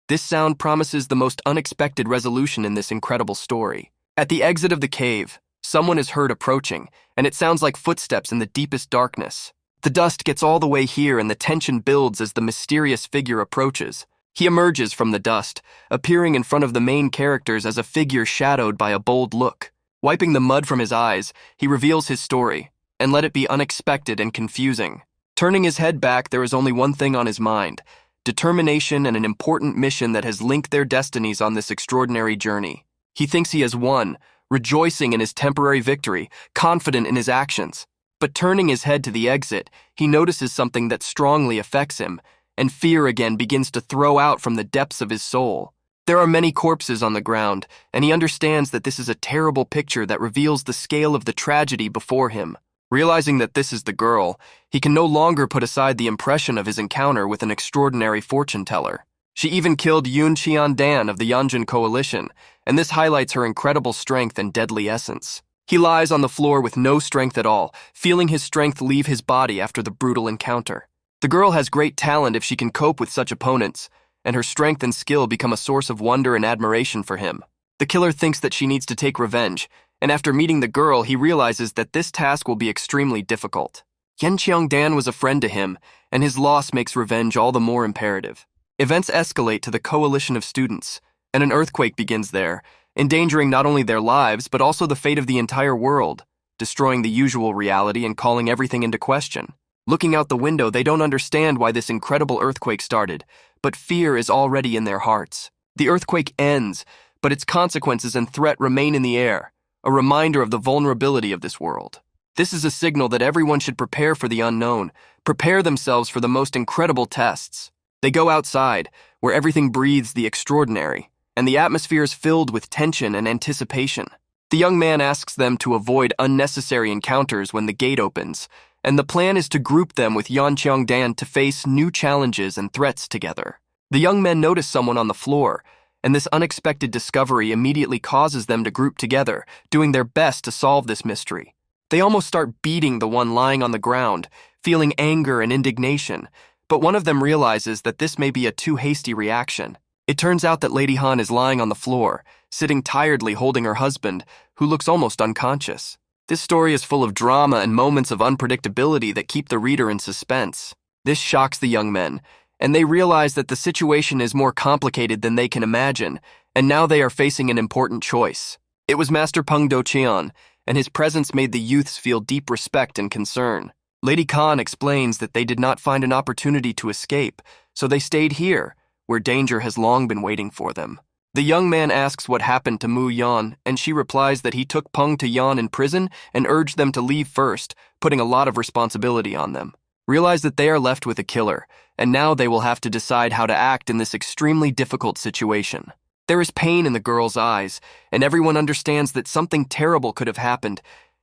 This sound promises the most unexpected resolution in this incredible story. At the exit of the cave, someone is heard approaching, and it sounds like footsteps in the deepest darkness. The dust gets all the way here, and the tension builds as the mysterious figure approaches. He emerges from the dust, appearing in front of the main characters as a figure shadowed by a bold look. Wiping the mud from his eyes, he reveals his story, and let it be unexpected and confusing. Turning his head back, there is only one thing on his mind: determination and an important mission that has linked their destinies on this extraordinary journey. He thinks he has won, rejoicing in his temporary victory, confident in his actions. But turning his head to the exit, he notices something that strongly affects him, and fear again begins to throw out from the depths of his soul. There are many corpses on the ground, and he understands that this is a terrible picture that reveals the scale of the tragedy before him. Realizing that this is the girl, he can no longer put aside the impression of his encounter with an extraordinary fortune-teller. She even killed Yoon Cheon-dan of the Yeonjun Coalition, and this highlights her incredible strength and deadly essence. He lies on the floor with no strength at all, feeling his strength leave his body after the brutal encounter. The girl has great talent if she can cope with such opponents, and her strength and skill become a source of wonder and admiration for him. The killer thinks that she needs to take revenge, and after meeting the girl, he realizes that this task will be extremely difficult. Yen Cheong-dan was a friend to him, and his loss makes revenge all the more imperative. Events escalate to the coalition of students, and an earthquake begins there, endangering not only their lives but also the fate of the entire world, destroying the usual reality and calling everything into question. Looking out the window, they don't understand why this incredible earthquake started, but fear is already in their hearts. The earthquake ends, but its consequences and threat remain in the air, a reminder of the vulnerability of this world. This is a signal that everyone should prepare for the unknown, prepare themselves for the most incredible tests. They go outside, where everything breathes the extraordinary, and the atmosphere is filled with tension and anticipation. The young man asks them to avoid unnecessary encounters when the gate opens, and the plan is to group them with Yeon Cheong-dan to face new challenges and threats together. The young men notice someone on the floor, and this unexpected discovery immediately causes them to group together, doing their best to solve this mystery. They almost start beating the one lying on the ground, feeling anger and indignation, but one of them realizes that this may be a too hasty reaction. It turns out that Lady Han is lying on the floor, sitting tiredly holding her husband, who looks almost unconscious. This story is full of drama and moments of unpredictability that keep the reader in suspense. This shocks the young men, and they realize that the situation is more complicated than they can imagine, and now they are facing an important choice. It was Master Pung Do-cheon, and his presence made the youths feel deep respect and concern. Lady Khan explains that they did not find an opportunity to escape, so they stayed here, where danger has long been waiting for them. The young man asks what happened to Mu Yan, and she replies that he took Pung to Yan in prison and urged them to leave first, putting a lot of responsibility on them. Realize that they are left with a killer, and now they will have to decide how to act in this extremely difficult situation. There is pain in the girl's eyes, and everyone understands that something terrible could have happened,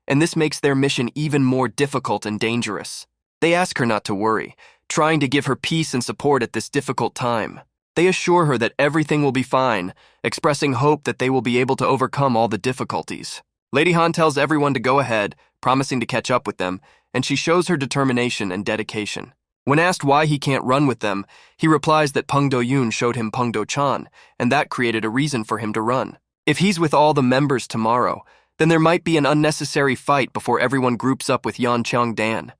and this makes their mission even more difficult and dangerous. They ask her not to worry, trying to give her peace and support at this difficult time. They assure her that everything will be fine, expressing hope that they will be able to overcome all the difficulties. Lady Han tells everyone to go ahead, promising to catch up with them, and she shows her determination and dedication. When asked why he can't run with them, he replies that Pung Do-yoon showed him Pung Do-chan, and that created a reason for him to run. If he's with all the members tomorrow, then there might be an unnecessary fight before everyone groups up with Yeon Cheong-dan,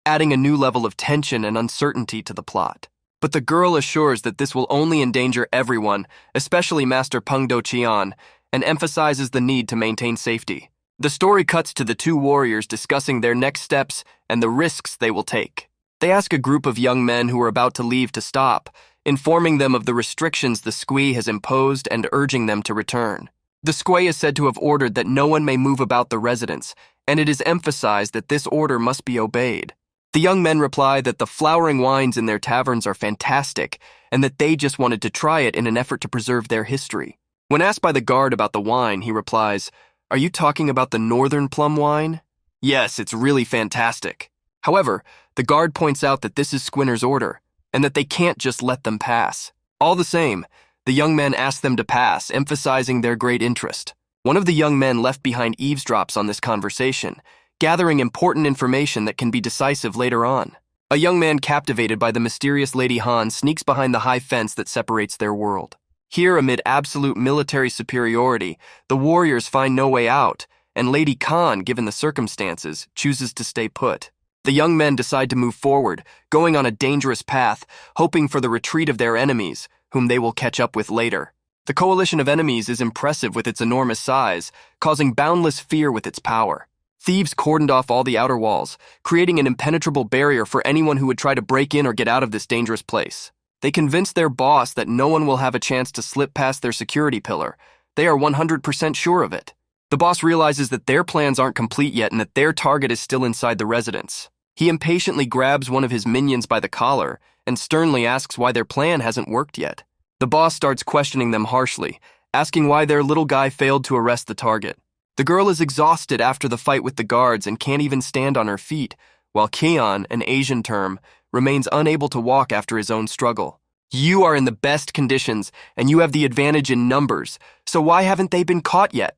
adding a new level of tension and uncertainty to the plot. But the girl assures that this will only endanger everyone, especially Master Pung Do-cheon, and emphasizes the need to maintain safety. The story cuts to the two warriors discussing their next steps and the risks they will take. They ask a group of young men who are about to leave to stop, informing them of the restrictions the squee has imposed and urging them to return. The squee is said to have ordered that no one may move about the residence, and it is emphasized that this order must be obeyed. The young men reply that the flowering wines in their taverns are fantastic and that they just wanted to try it in an effort to preserve their history. When asked by the guard about the wine, he replies, "Are you talking about the northern plum wine?" "Yes, it's really fantastic." However, the guard points out that this is Squinner's order and that they can't just let them pass. All the same, the young men ask them to pass, emphasizing their great interest. One of the young men left behind eavesdrops on this conversation, gathering important information that can be decisive later on. A young man captivated by the mysterious Lady Han sneaks behind the high fence that separates their world. Here, amid absolute military superiority, the warriors find no way out, and Lady Khan, given the circumstances, chooses to stay put. The young men decide to move forward, going on a dangerous path, hoping for the retreat of their enemies, whom they will catch up with later. The coalition of enemies is impressive with its enormous size, causing boundless fear with its power. Thieves cordoned off all the outer walls, creating an impenetrable barrier for anyone who would try to break in or get out of this dangerous place. They convinced their boss that no one will have a chance to slip past their security pillar. They are 100% sure of it. The boss realizes that their plans aren't complete yet and that their target is still inside the residence. He impatiently grabs one of his minions by the collar and sternly asks why their plan hasn't worked yet. The boss starts questioning them harshly, asking why their little guy failed to arrest the target. The girl is exhausted after the fight with the guards and can't even stand on her feet, while Keon, an Asian term, remains unable to walk after his own struggle. You are in the best conditions, and you have the advantage in numbers, so why haven't they been caught yet?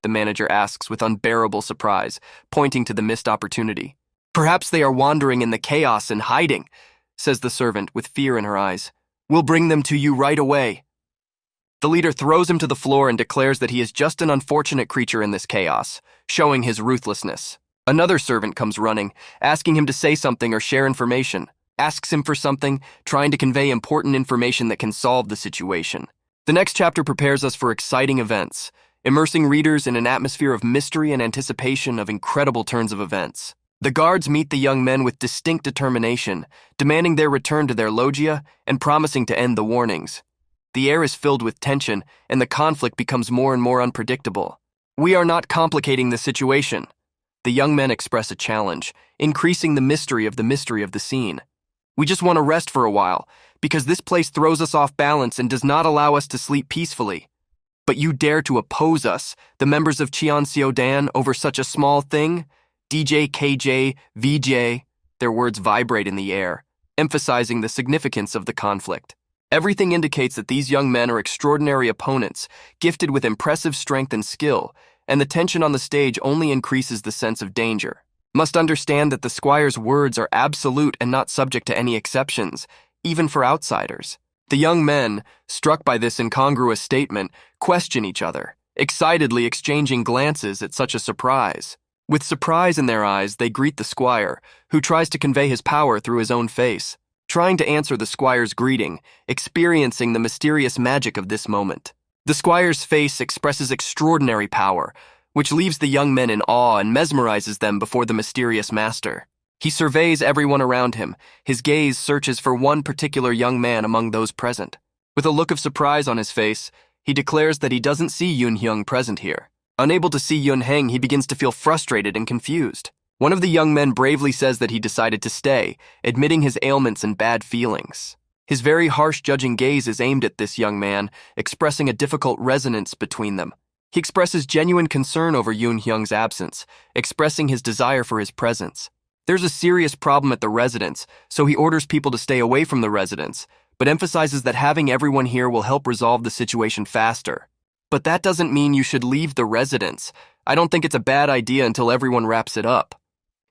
The manager asks with unbearable surprise, pointing to the missed opportunity. Perhaps they are wandering in the chaos and hiding, says the servant with fear in her eyes. We'll bring them to you right away. The leader throws him to the floor and declares that he is just an unfortunate creature in this chaos, showing his ruthlessness. Another servant comes running, asking him to say something or share information. Asks him for something, trying to convey important information that can solve the situation. The next chapter prepares us for exciting events, immersing readers in an atmosphere of mystery and anticipation of incredible turns of events. The guards meet the young men with distinct determination, demanding their return to their loggia and promising to end the warnings. The air is filled with tension, and the conflict becomes more and more unpredictable. We are not complicating the situation. The young men express a challenge, increasing the mystery of the scene. We just want to rest for a while, because this place throws us off balance and does not allow us to sleep peacefully. But you dare to oppose us, the members of Cheonseodan, over such a small thing? DJ, KJ, VJ, their words vibrate in the air, emphasizing the significance of the conflict. Everything indicates that these young men are extraordinary opponents, gifted with impressive strength and skill, and the tension on the stage only increases the sense of danger. Must understand that the squire's words are absolute and not subject to any exceptions, even for outsiders. The young men, struck by this incongruous statement, question each other, excitedly exchanging glances at such a surprise. With surprise in their eyes, they greet the squire, who tries to convey his power through his own face, trying to answer the squire's greeting, experiencing the mysterious magic of this moment. The squire's face expresses extraordinary power, which leaves the young men in awe and mesmerizes them before the mysterious master. He surveys everyone around him. His gaze searches for one particular young man among those present. With a look of surprise on his face, he declares that he doesn't see Yun Hyung present here. Unable to see Yun Heng, he begins to feel frustrated and confused. One of the young men bravely says that he decided to stay, admitting his ailments and bad feelings. His very harsh judging gaze is aimed at this young man, expressing a difficult resonance between them. He expresses genuine concern over Yun Hyung's absence, expressing his desire for his presence. There's a serious problem at the residence, so he orders people to stay away from the residence, but emphasizes that having everyone here will help resolve the situation faster. But that doesn't mean you should leave the residence. I don't think it's a bad idea until everyone wraps it up.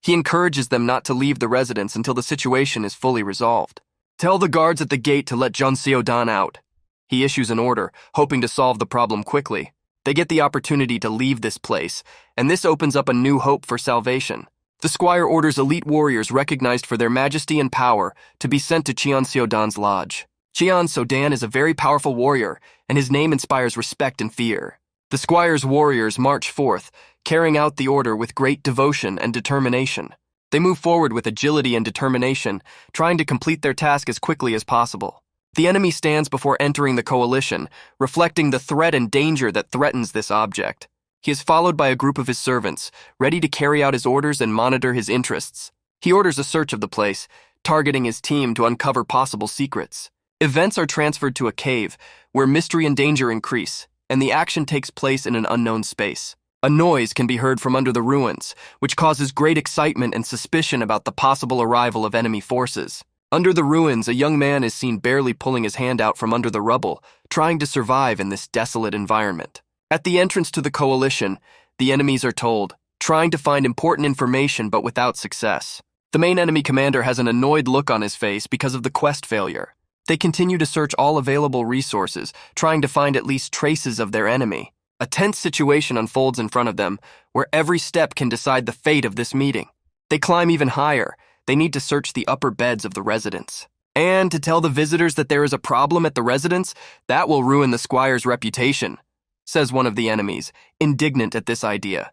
He encourages them not to leave the residence until the situation is fully resolved. Tell the guards at the gate to let Jeonseodan out. He issues an order, hoping to solve the problem quickly. They get the opportunity to leave this place, and this opens up a new hope for salvation. The squire orders elite warriors recognized for their majesty and power to be sent to Cheonseodan's lodge. Cheonseodan is a very powerful warrior, and his name inspires respect and fear. The squire's warriors march forth, carrying out the order with great devotion and determination. They move forward with agility and determination, trying to complete their task as quickly as possible. The enemy stands before entering the coalition, reflecting the threat and danger that threatens this object. He is followed by a group of his servants, ready to carry out his orders and monitor his interests. He orders a search of the place, targeting his team to uncover possible secrets. Events are transferred to a cave, where mystery and danger increase, and the action takes place in an unknown space. A noise can be heard from under the ruins, which causes great excitement and suspicion about the possible arrival of enemy forces. Under the ruins, a young man is seen barely pulling his hand out from under the rubble, trying to survive in this desolate environment. At the entrance to the coalition, the enemies are told, trying to find important information but without success. The main enemy commander has an annoyed look on his face because of the quest failure. They continue to search all available resources, trying to find at least traces of their enemy. A tense situation unfolds in front of them, where every step can decide the fate of this meeting. They climb even higher. They need to search the upper beds of the residence. And to tell the visitors that there is a problem at the residence, that will ruin the squire's reputation, says one of the enemies, indignant at this idea.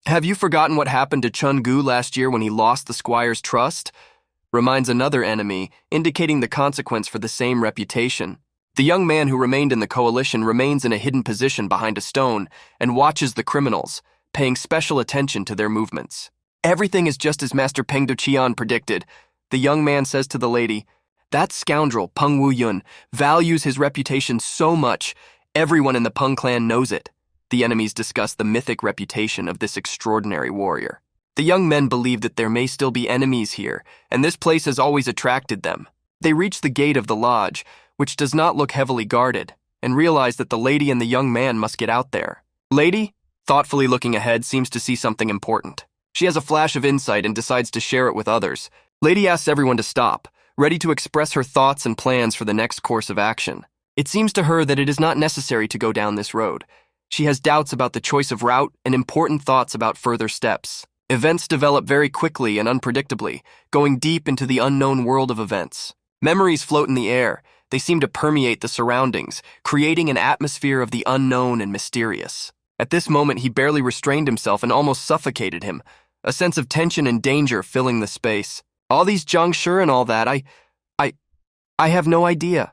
Have you forgotten what happened to Chun-gu last year when he lost the squire's trust? Reminds another enemy, indicating the consequence for the same reputation. The young man who remained in the coalition remains in a hidden position behind a stone and watches the criminals, paying special attention to their movements. Everything is just as Master Peng Duqian predicted, the young man says to the lady. That scoundrel, Peng Wu-yun, values his reputation so much, everyone in the Peng clan knows it. The enemies discuss the mythic reputation of this extraordinary warrior. The young men believe that there may still be enemies here, and this place has always attracted them. They reach the gate of the lodge, which does not look heavily guarded, and realize that the lady and the young man must get out there. Lady, thoughtfully looking ahead, seems to see something important. She has a flash of insight and decides to share it with others. Lady asks everyone to stop, ready to express her thoughts and plans for the next course of action. It seems to her that it is not necessary to go down this road. She has doubts about the choice of route and important thoughts about further steps. Events develop very quickly and unpredictably, going deep into the unknown world of events. Memories float in the air. They seem to permeate the surroundings, creating an atmosphere of the unknown and mysterious. At this moment, he barely restrained himself and almost suffocated him, a sense of tension and danger filling the space. All these Jiangshi and all that, I have no idea.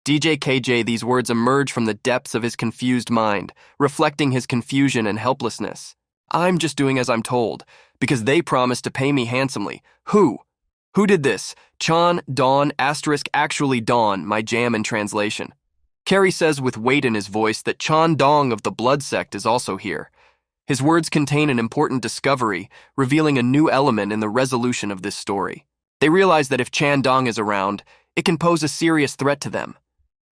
KJ, these words emerge from the depths of his confused mind, reflecting his confusion and helplessness. I'm just doing as I'm told, because they promised to pay me handsomely. Who? Who did this? Chan, Dawn, asterisk, actually Dawn, my jam in translation. Carrie says with weight in his voice that Chan Dong of the Blood Sect is also here. His words contain an important discovery, revealing a new element in the resolution of this story. They realize that if Chan Dong is around, it can pose a serious threat to them.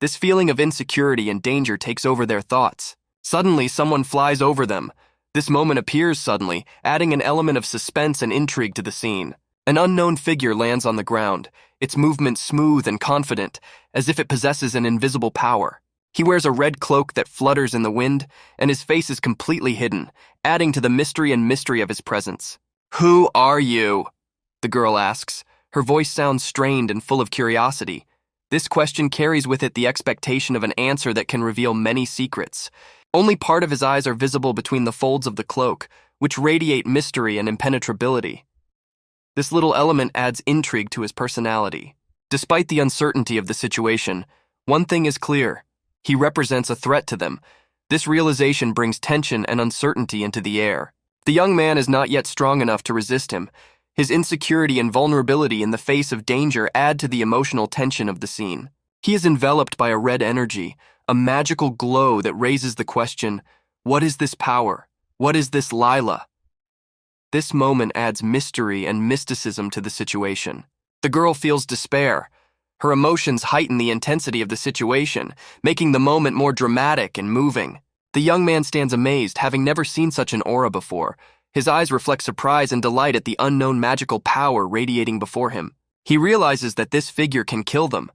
This feeling of insecurity and danger takes over their thoughts. Suddenly, someone flies over them. This moment appears suddenly, adding an element of suspense and intrigue to the scene. An unknown figure lands on the ground, its movement smooth and confident, as if it possesses an invisible power. He wears a red cloak that flutters in the wind, and his face is completely hidden, adding to the mystery of his presence. Who are you? The girl asks. Her voice sounds strained and full of curiosity. This question carries with it the expectation of an answer that can reveal many secrets. Only part of his eyes are visible between the folds of the cloak, which radiate mystery and impenetrability. This little element adds intrigue to his personality. Despite the uncertainty of the situation, one thing is clear. He represents a threat to them. This realization brings tension and uncertainty into the air. The young man is not yet strong enough to resist him. His insecurity and vulnerability in the face of danger add to the emotional tension of the scene. He is enveloped by a red energy, a magical glow that raises the question, what is this power? What is this Lila? This moment adds mystery and mysticism to the situation. The girl feels despair. Her emotions heighten the intensity of the situation, making the moment more dramatic and moving. The young man stands amazed, having never seen such an aura before. His eyes reflect surprise and delight at the unknown magical power radiating before him. He realizes that this figure can kill them.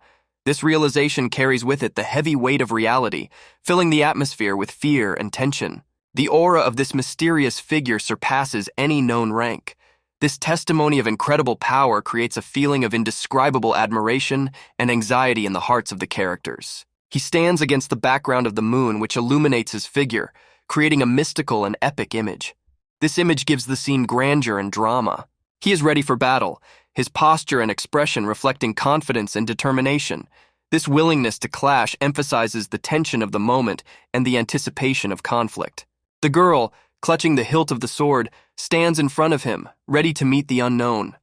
This realization carries with it the heavy weight of reality, filling the atmosphere with fear and tension. The aura of this mysterious figure surpasses any known rank. This testimony of incredible power creates a feeling of indescribable admiration and anxiety in the hearts of the characters. He stands against the background of the moon, which illuminates his figure, creating a mystical and epic image. This image gives the scene grandeur and drama. He is ready for battle, his posture and expression reflecting confidence and determination. This willingness to clash emphasizes the tension of the moment and the anticipation of conflict. The girl, clutching the hilt of the sword, stands in front of him, ready to meet the unknown.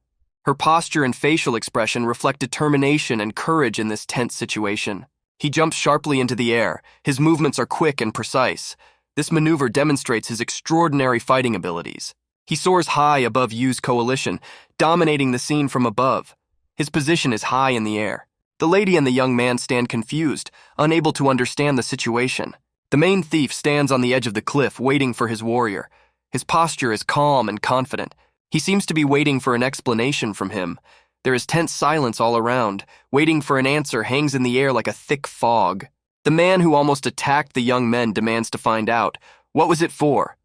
Her posture and facial expression reflect determination and courage in this tense situation. He jumps sharply into the air. His movements are quick and precise. This maneuver demonstrates his extraordinary fighting abilities. He soars high above Yu's coalition, dominating the scene from above. His position is high in the air. The lady and the young man stand confused, unable to understand the situation. The main thief stands on the edge of the cliff, waiting for his warrior. His posture is calm and confident. He seems to be waiting for an explanation from him. There is tense silence all around. Waiting for an answer hangs in the air like a thick fog. The man who almost attacked the young men demands to find out. What was it for?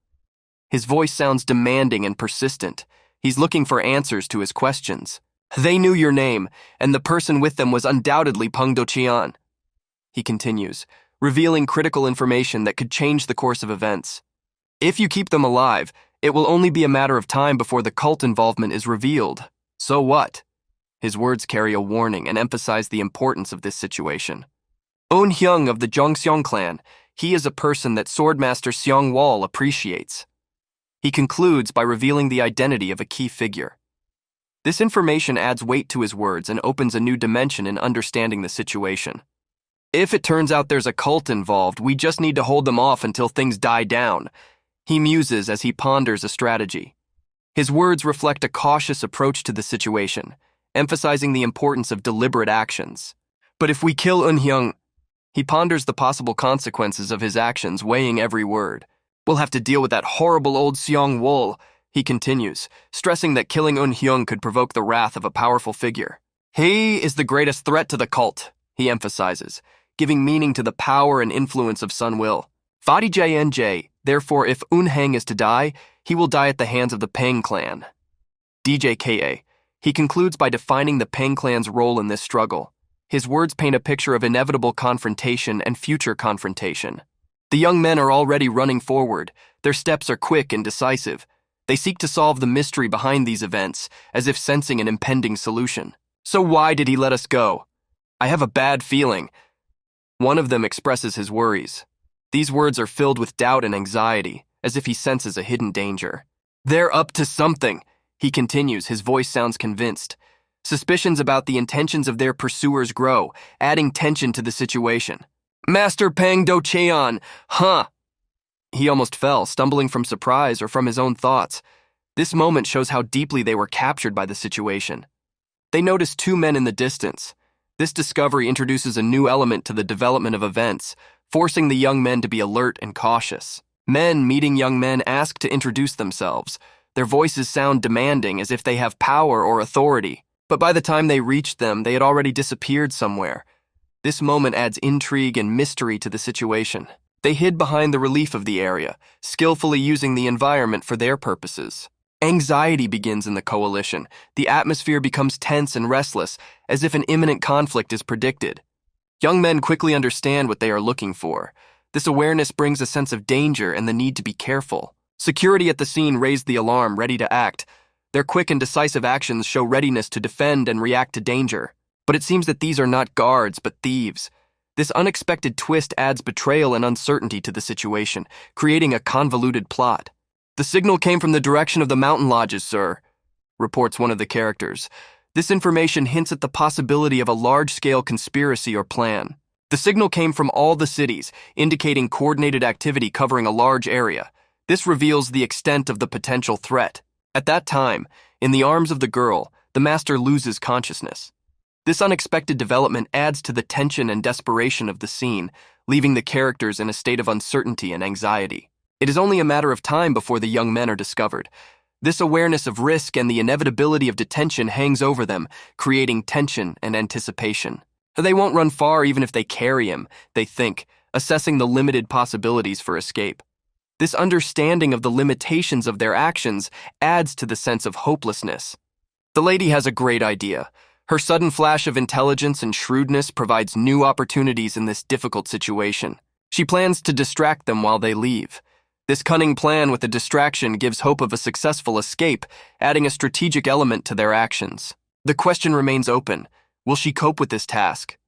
His voice sounds demanding and persistent. He's looking for answers to his questions. They knew your name, and the person with them was undoubtedly Peng Doqian. He continues, revealing critical information that could change the course of events. If you keep them alive, it will only be a matter of time before the cult involvement is revealed. So what? His words carry a warning and emphasize the importance of this situation. Un Hyung of the Zhongxiong clan, he is a person that Swordmaster Xiong Wall appreciates. He concludes by revealing the identity of a key figure. This information adds weight to his words and opens a new dimension in understanding the situation. If it turns out there's a cult involved, we just need to hold them off until things die down. He muses as he ponders a strategy. His words reflect a cautious approach to the situation, emphasizing the importance of deliberate actions. But if we kill Un Hyung, he ponders the possible consequences of his actions, weighing every word. We'll have to deal with that horrible old Xiong Wol, he continues, stressing that killing Un Hyung could provoke the wrath of a powerful figure. He is the greatest threat to the cult, he emphasizes, giving meaning to the power and influence of Sun Will. Fadi JNJ, therefore if Un Hang is to die, he will die at the hands of the Peng clan. DJKA, he concludes by defining the Peng clan's role in this struggle. His words paint a picture of inevitable confrontation and future confrontation. The young men are already running forward. Their steps are quick and decisive. They seek to solve the mystery behind these events, as if sensing an impending solution. So why did he let us go? I have a bad feeling. One of them expresses his worries. These words are filled with doubt and anxiety, as if he senses a hidden danger. They're up to something, he continues, his voice sounds convinced. Suspicions about the intentions of their pursuers grow, adding tension to the situation. Master Peng Doqian, huh? He almost fell, stumbling from surprise or from his own thoughts. This moment shows how deeply they were captured by the situation. They notice two men in the distance. This discovery introduces a new element to the development of events, forcing the young men to be alert and cautious. Men meeting young men ask to introduce themselves. Their voices sound demanding, as if they have power or authority. But by the time they reached them, they had already disappeared somewhere. This moment adds intrigue and mystery to the situation. They hid behind the relief of the area, skillfully using the environment for their purposes. Anxiety begins in the coalition. The atmosphere becomes tense and restless, as if an imminent conflict is predicted. Young men quickly understand what they are looking for. This awareness brings a sense of danger and the need to be careful. Security at the scene raised the alarm, ready to act. Their quick and decisive actions show readiness to defend and react to danger. But it seems that these are not guards, but thieves. This unexpected twist adds betrayal and uncertainty to the situation, creating a convoluted plot. The signal came from the direction of the mountain lodges, sir, reports one of the characters. This information hints at the possibility of a large-scale conspiracy or plan. The signal came from all the cities, indicating coordinated activity covering a large area. This reveals the extent of the potential threat. At that time, in the arms of the girl, the master loses consciousness. This unexpected development adds to the tension and desperation of the scene, leaving the characters in a state of uncertainty and anxiety. It is only a matter of time before the young men are discovered. This awareness of risk and the inevitability of detention hangs over them, creating tension and anticipation. They won't run far even if they carry him, they think, assessing the limited possibilities for escape. This understanding of the limitations of their actions adds to the sense of hopelessness. The lady has a great idea. Her sudden flash of intelligence and shrewdness provides new opportunities in this difficult situation. She plans to distract them while they leave. This cunning plan with a distraction gives hope of a successful escape, adding a strategic element to their actions. The question remains open. Will she cope with this task?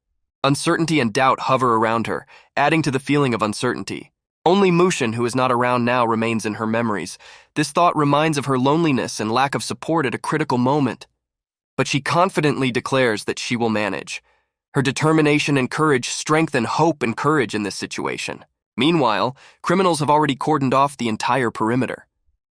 Uncertainty and doubt hover around her, adding to the feeling of uncertainty. Only Mushin, who is not around now, remains in her memories. This thought reminds of her loneliness and lack of support at a critical moment. But she confidently declares that she will manage. Her determination and courage strengthen hope and courage in this situation. Meanwhile, criminals have already cordoned off the entire perimeter.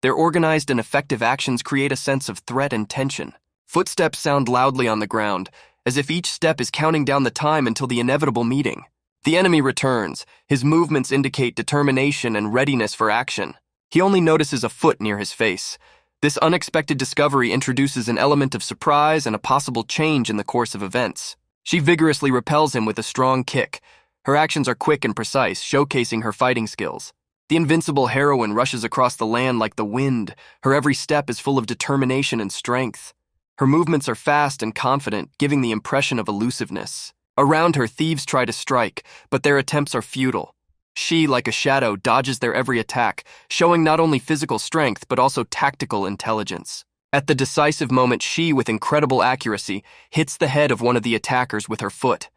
Their organized and effective actions create a sense of threat and tension. Footsteps sound loudly on the ground, as if each step is counting down the time until the inevitable meeting. The enemy returns. His movements indicate determination and readiness for action. He only notices a foot near his face. This unexpected discovery introduces an element of surprise and a possible change in the course of events. She vigorously repels him with a strong kick. Her actions are quick and precise, showcasing her fighting skills. The invincible heroine rushes across the land like the wind. Her every step is full of determination and strength. Her movements are fast and confident, giving the impression of elusiveness. Around her, thieves try to strike, but their attempts are futile. She, like a shadow, dodges their every attack, showing not only physical strength but also tactical intelligence. At the decisive moment, she, with incredible accuracy, hits the head of one of the attackers with her foot.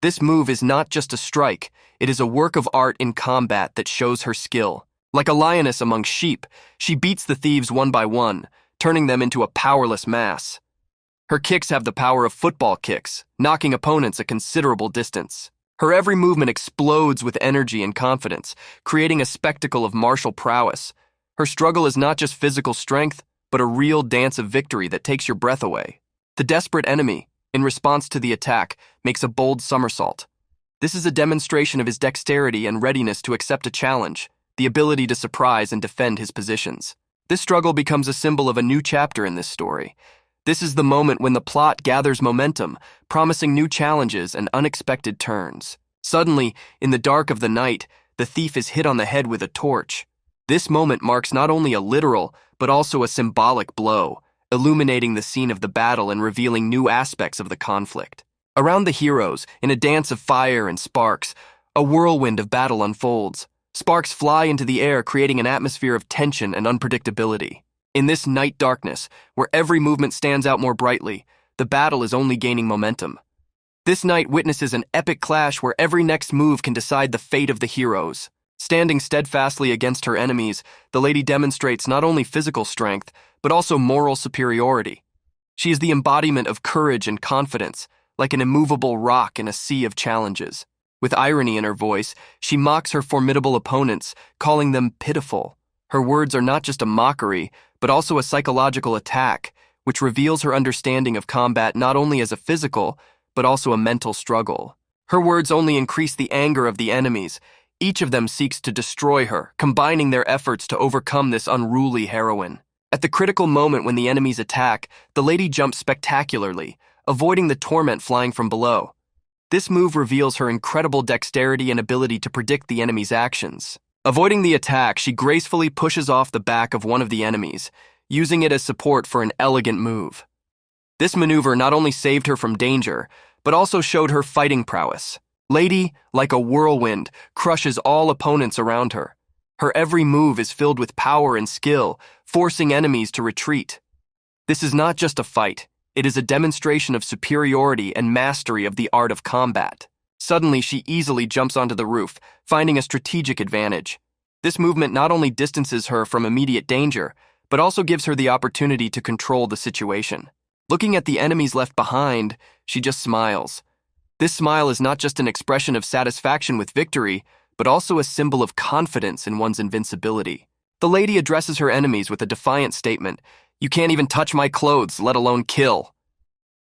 This move is not just a strike, it is a work of art in combat that shows her skill. Like a lioness among sheep, she beats the thieves one by one, turning them into a powerless mass. Her kicks have the power of football kicks, knocking opponents a considerable distance. Her every movement explodes with energy and confidence, creating a spectacle of martial prowess. Her struggle is not just physical strength, but a real dance of victory that takes your breath away. The desperate enemy, in response to the attack, makes a bold somersault. This is a demonstration of his dexterity and readiness to accept a challenge, the ability to surprise and defend his positions. This struggle becomes a symbol of a new chapter in this story. This is the moment when the plot gathers momentum, promising new challenges and unexpected turns. Suddenly, in the dark of the night, the thief is hit on the head with a torch. This moment marks not only a literal, but also a symbolic blow, illuminating the scene of the battle and revealing new aspects of the conflict. Around the heroes, in a dance of fire and sparks, a whirlwind of battle unfolds. Sparks fly into the air, creating an atmosphere of tension and unpredictability. In this night darkness, where every movement stands out more brightly, the battle is only gaining momentum. This night witnesses an epic clash where every next move can decide the fate of the heroes. Standing steadfastly against her enemies, the lady demonstrates not only physical strength, but also moral superiority. She is the embodiment of courage and confidence, like an immovable rock in a sea of challenges. With irony in her voice, she mocks her formidable opponents, calling them pitiful. Her words are not just a mockery, but also a psychological attack, which reveals her understanding of combat not only as a physical, but also a mental struggle. Her words only increase the anger of the enemies. Each of them seeks to destroy her, combining their efforts to overcome this unruly heroine. At the critical moment when the enemies attack, the lady jumps spectacularly, avoiding the torment flying from below. This move reveals her incredible dexterity and ability to predict the enemy's actions. Avoiding the attack, she gracefully pushes off the back of one of the enemies, using it as support for an elegant move. This maneuver not only saved her from danger, but also showed her fighting prowess. Lady, like a whirlwind, crushes all opponents around her. Her every move is filled with power and skill, forcing enemies to retreat. This is not just a fight, it is a demonstration of superiority and mastery of the art of combat. Suddenly, she easily jumps onto the roof, finding a strategic advantage. This movement not only distances her from immediate danger, but also gives her the opportunity to control the situation. Looking at the enemies left behind, she just smiles. This smile is not just an expression of satisfaction with victory, but also a symbol of confidence in one's invincibility. The lady addresses her enemies with a defiant statement, "You can't even touch my clothes, let alone kill."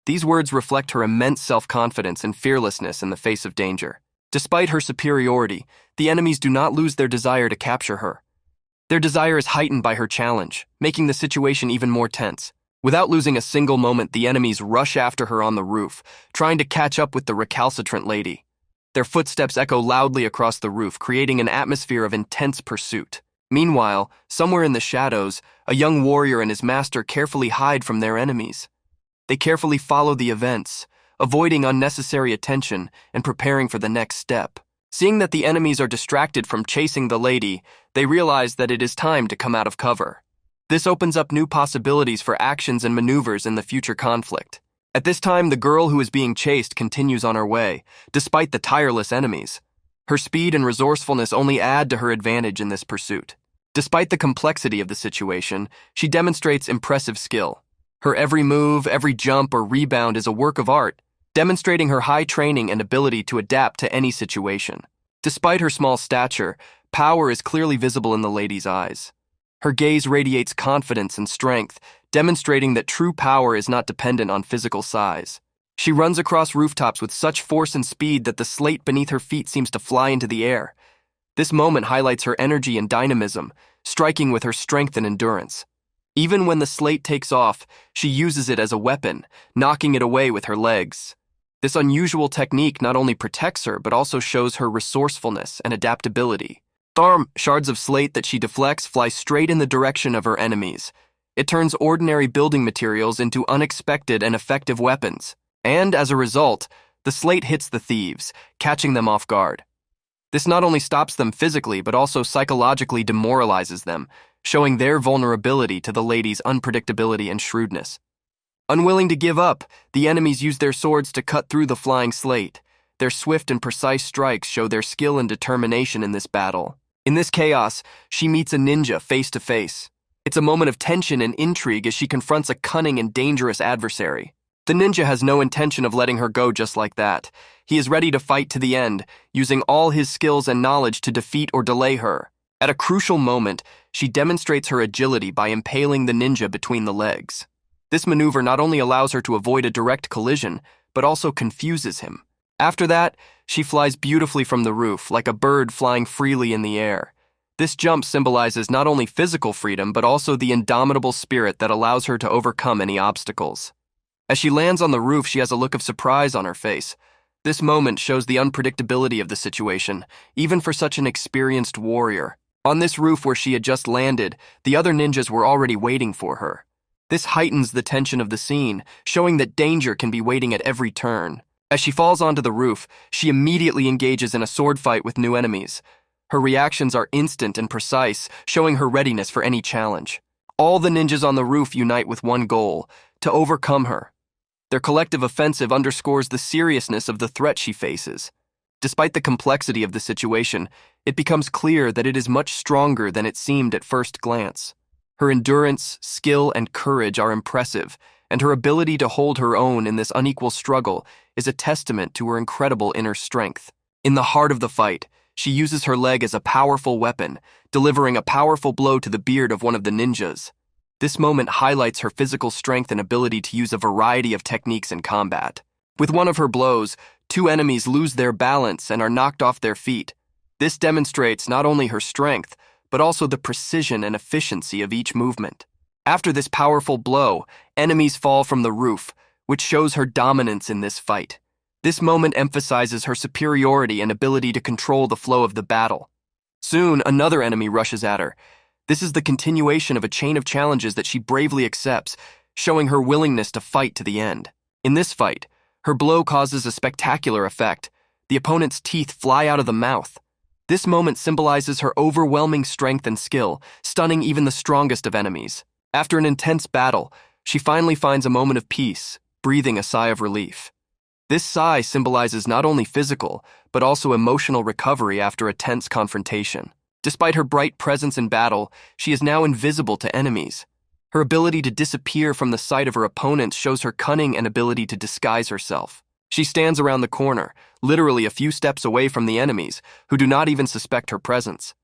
These words reflect her immense self-confidence and fearlessness in the face of danger. Despite her superiority, the enemies do not lose their desire to capture her. Their desire is heightened by her challenge, making the situation even more tense. Without losing a single moment, the enemies rush after her on the roof, trying to catch up with the recalcitrant lady. Their footsteps echo loudly across the roof, creating an atmosphere of intense pursuit. Meanwhile, somewhere in the shadows, a young warrior and his master carefully hide from their enemies. They carefully follow the events, avoiding unnecessary attention and preparing for the next step. Seeing that the enemies are distracted from chasing the lady, they realize that it is time to come out of cover. This opens up new possibilities for actions and maneuvers in the future conflict. At this time, the girl who is being chased continues on her way, despite the tireless enemies. Her speed and resourcefulness only add to her advantage in this pursuit. Despite the complexity of the situation, she demonstrates impressive skill. Her every move, every jump or rebound is a work of art, demonstrating her high training and ability to adapt to any situation. Despite her small stature, power is clearly visible in the lady's eyes. Her gaze radiates confidence and strength, demonstrating that true power is not dependent on physical size. She runs across rooftops with such force and speed that the slate beneath her feet seems to fly into the air. This moment highlights her energy and dynamism, striking with her strength and endurance. Even when the slate takes off, she uses it as a weapon, knocking it away with her legs. This unusual technique not only protects her, but also shows her resourcefulness and adaptability. Shards of slate that she deflects fly straight in the direction of her enemies. It turns ordinary building materials into unexpected and effective weapons. And as a result, the slate hits the thieves, catching them off guard. This not only stops them physically, but also psychologically demoralizes them, showing their vulnerability to the lady's unpredictability and shrewdness. Unwilling to give up, the enemies use their swords to cut through the flying slate. Their swift and precise strikes show their skill and determination in this battle. In this chaos, she meets a ninja face to face. It's a moment of tension and intrigue as she confronts a cunning and dangerous adversary. The ninja has no intention of letting her go just like that. He is ready to fight to the end, using all his skills and knowledge to defeat or delay her. At a crucial moment, she demonstrates her agility by impaling the ninja between the legs. This maneuver not only allows her to avoid a direct collision, but also confuses him. After that, she flies beautifully from the roof, like a bird flying freely in the air. This jump symbolizes not only physical freedom, but also the indomitable spirit that allows her to overcome any obstacles. As she lands on the roof, she has a look of surprise on her face. This moment shows the unpredictability of the situation, even for such an experienced warrior. On this roof where she had just landed, the other ninjas were already waiting for her. This heightens the tension of the scene, showing that danger can be waiting at every turn. As she falls onto the roof, she immediately engages in a sword fight with new enemies. Her reactions are instant and precise, showing her readiness for any challenge. All the ninjas on the roof unite with one goal: to overcome her. Their collective offensive underscores the seriousness of the threat she faces. Despite the complexity of the situation, it becomes clear that it is much stronger than it seemed at first glance. Her endurance, skill, and courage are impressive, and her ability to hold her own in this unequal struggle is a testament to her incredible inner strength. In the heart of the fight, she uses her leg as a powerful weapon, delivering a powerful blow to the beard of one of the ninjas. This moment highlights her physical strength and ability to use a variety of techniques in combat. With one of her blows, two enemies lose their balance and are knocked off their feet. This demonstrates not only her strength, but also the precision and efficiency of each movement. After this powerful blow, enemies fall from the roof, which shows her dominance in this fight. This moment emphasizes her superiority and ability to control the flow of the battle. Soon, another enemy rushes at her. This is the continuation of a chain of challenges that she bravely accepts, showing her willingness to fight to the end. In this fight, her blow causes a spectacular effect. The opponent's teeth fly out of the mouth. This moment symbolizes her overwhelming strength and skill, stunning even the strongest of enemies. After an intense battle, she finally finds a moment of peace, breathing a sigh of relief. This sigh symbolizes not only physical, but also emotional recovery after a tense confrontation. Despite her bright presence in battle, she is now invisible to enemies. Her ability to disappear from the sight of her opponents shows her cunning and ability to disguise herself. She stands around the corner, literally a few steps away from the enemies, who do not even suspect her presence.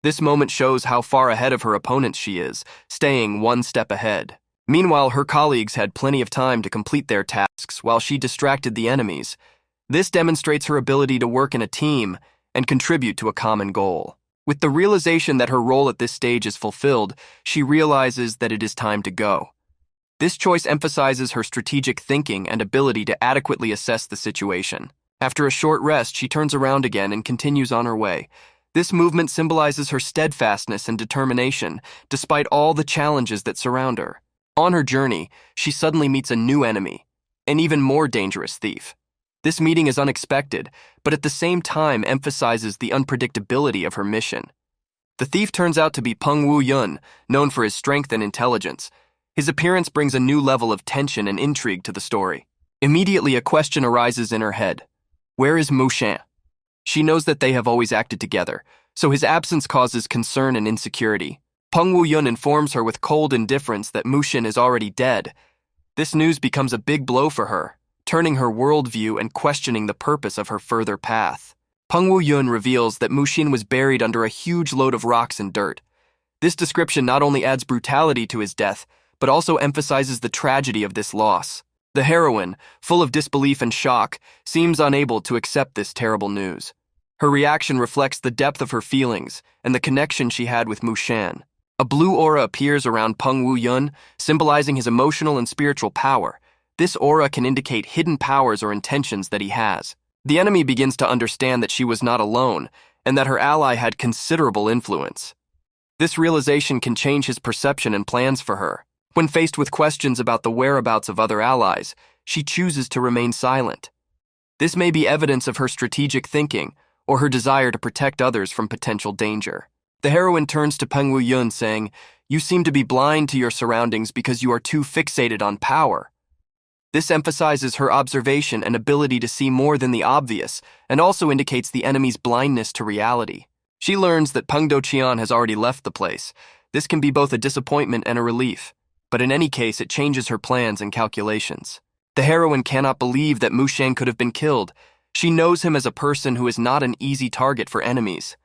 This moment shows how far ahead of her opponents she is, staying one step ahead. Meanwhile, her colleagues had plenty of time to complete their tasks while she distracted the enemies. This demonstrates her ability to work in a team and contribute to a common goal. With the realization that her role at this stage is fulfilled, she realizes that it is time to go. This choice emphasizes her strategic thinking and ability to adequately assess the situation. After a short rest, she turns around again and continues on her way. This movement symbolizes her steadfastness and determination, despite all the challenges that surround her. On her journey, she suddenly meets a new enemy, an even more dangerous thief. This meeting is unexpected, but at the same time emphasizes the unpredictability of her mission. The thief turns out to be Peng Wu-yun, known for his strength and intelligence. His appearance brings a new level of tension and intrigue to the story. Immediately, a question arises in her head. Where is Mushin? She knows that they have always acted together, so his absence causes concern and insecurity. Peng Wu-yun informs her with cold indifference that Mushin is already dead. This news becomes a big blow for her, turning her worldview and questioning the purpose of her further path. Peng Wu-yun reveals that Mushin was buried under a huge load of rocks and dirt. This description not only adds brutality to his death, but also emphasizes the tragedy of this loss. The heroine, full of disbelief and shock, seems unable to accept this terrible news. Her reaction reflects the depth of her feelings and the connection she had with Mushin. A blue aura appears around Peng Wu-yun, symbolizing his emotional and spiritual power. This aura can indicate hidden powers or intentions that he has. The enemy begins to understand that she was not alone, and that her ally had considerable influence. This realization can change his perception and plans for her. When faced with questions about the whereabouts of other allies, she chooses to remain silent. This may be evidence of her strategic thinking or her desire to protect others from potential danger. The heroine turns to Peng Wu-yun saying, "You seem to be blind to your surroundings because you are too fixated on power." This emphasizes her observation and ability to see more than the obvious, and also indicates the enemy's blindness to reality. She learns that Peng Do-cheon has already left the place. This can be both a disappointment and a relief, but in any case it changes her plans and calculations. The heroine cannot believe that Mushin could have been killed. She knows him as a person who is not an easy target for enemies.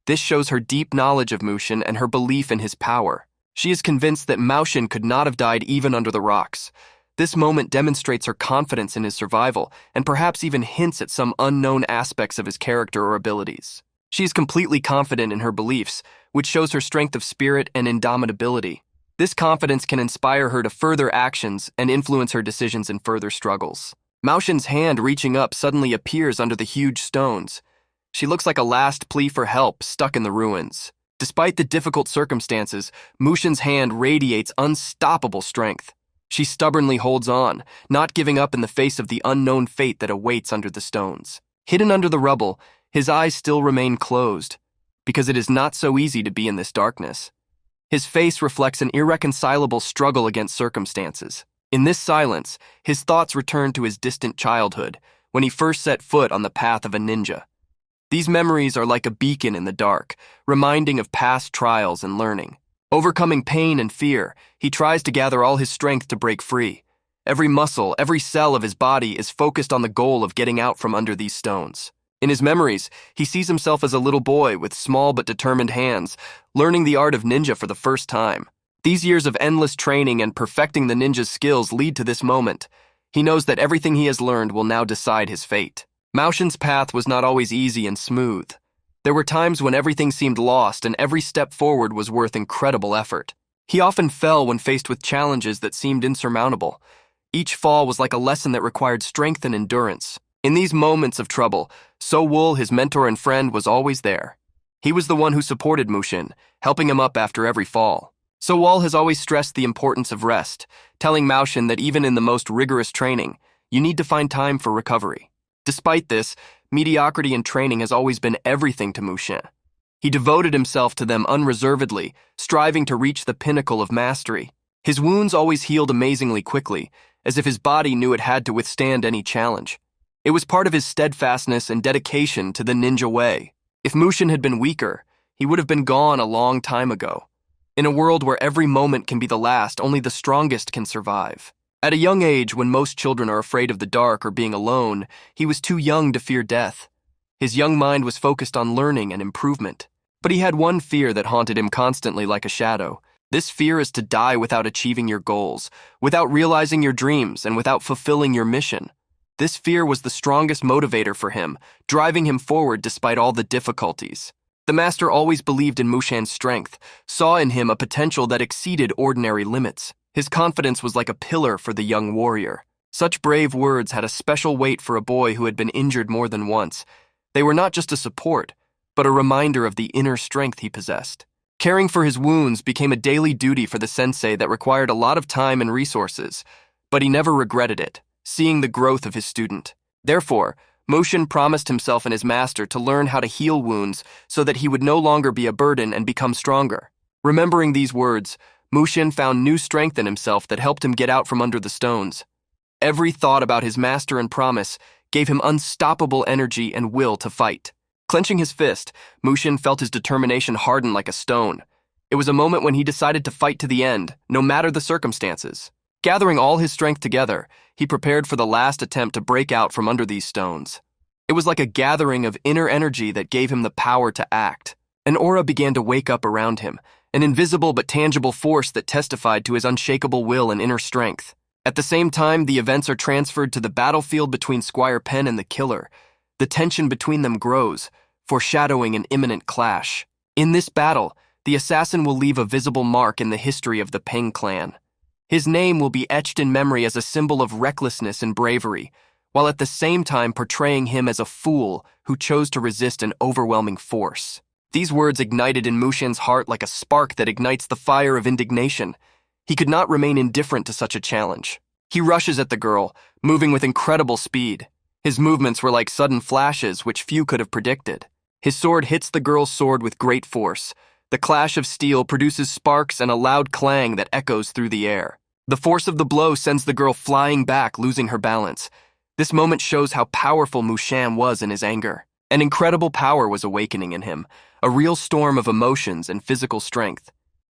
This shows her deep knowledge of Mushin and her belief in his power. She is convinced that Mushin could not have died even under the rocks. This moment demonstrates her confidence in his survival and perhaps even hints at some unknown aspects of his character or abilities. She is completely confident in her beliefs, which shows her strength of spirit and indomitability. This confidence can inspire her to further actions and influence her decisions in further struggles. Mushin's hand reaching up suddenly appears under the huge stones. She looks like a last plea for help stuck in the ruins. Despite the difficult circumstances, Mushin's hand radiates unstoppable strength. She stubbornly holds on, not giving up in the face of the unknown fate that awaits under the stones. Hidden under the rubble, his eyes still remain closed, because it is not so easy to be in this darkness. His face reflects an irreconcilable struggle against circumstances. In this silence, his thoughts return to his distant childhood, when he first set foot on the path of a ninja. These memories are like a beacon in the dark, reminding of past trials and learning. Overcoming pain and fear, he tries to gather all his strength to break free. Every muscle, every cell of his body is focused on the goal of getting out from under these stones. In his memories, he sees himself as a little boy with small but determined hands, learning the art of ninja for the first time. These years of endless training and perfecting the ninja's skills lead to this moment. He knows that everything he has learned will now decide his fate. Mushin's path was not always easy and smooth. There were times when everything seemed lost and every step forward was worth incredible effort. He often fell when faced with challenges that seemed insurmountable. Each fall was like a lesson that required strength and endurance. In these moments of trouble, So-wol, his mentor and friend, was always there. He was the one who supported Mushin, helping him up after every fall. So-wol has always stressed the importance of rest, telling Mushin that even in the most rigorous training, you need to find time for recovery. Despite this, mediocrity in training has always been everything to Mushin. He devoted himself to them unreservedly, striving to reach the pinnacle of mastery. His wounds always healed amazingly quickly, as if his body knew it had to withstand any challenge. It was part of his steadfastness and dedication to the ninja way. If Mushin had been weaker, he would have been gone a long time ago. In a world where every moment can be the last, only the strongest can survive. At a young age, when most children are afraid of the dark or being alone, he was too young to fear death. His young mind was focused on learning and improvement. But he had one fear that haunted him constantly like a shadow. This fear is to die without achieving your goals, without realizing your dreams, and without fulfilling your mission. This fear was the strongest motivator for him, driving him forward despite all the difficulties. The master always believed in Mushin's strength, saw in him a potential that exceeded ordinary limits. His confidence was like a pillar for the young warrior. Such brave words had a special weight for a boy who had been injured more than once. They were not just a support, but a reminder of the inner strength he possessed. Caring for his wounds became a daily duty for the sensei that required a lot of time and resources, but he never regretted it, seeing the growth of his student. Therefore, Mushin promised himself and his master to learn how to heal wounds so that he would no longer be a burden and become stronger. Remembering these words, Mushin found new strength in himself that helped him get out from under the stones. Every thought about his master and promise gave him unstoppable energy and will to fight. Clenching his fist, Mushin felt his determination harden like a stone. It was a moment when he decided to fight to the end, no matter the circumstances. Gathering all his strength together, he prepared for the last attempt to break out from under these stones. It was like a gathering of inner energy that gave him the power to act. An aura began to wake up around him, an invisible but tangible force that testified to his unshakable will and inner strength. At the same time, the events are transferred to the battlefield between Squire Penn and the killer. The tension between them grows, foreshadowing an imminent clash. In this battle, the assassin will leave a visible mark in the history of the Peng clan. His name will be etched in memory as a symbol of recklessness and bravery, while at the same time portraying him as a fool who chose to resist an overwhelming force. These words ignited in Mushin's heart like a spark that ignites the fire of indignation. He could not remain indifferent to such a challenge. He rushes at the girl, moving with incredible speed. His movements were like sudden flashes which few could have predicted. His sword hits the girl's sword with great force. The clash of steel produces sparks and a loud clang that echoes through the air. The force of the blow sends the girl flying back, losing her balance. This moment shows how powerful Mushin was in his anger. An incredible power was awakening in him, a real storm of emotions and physical strength.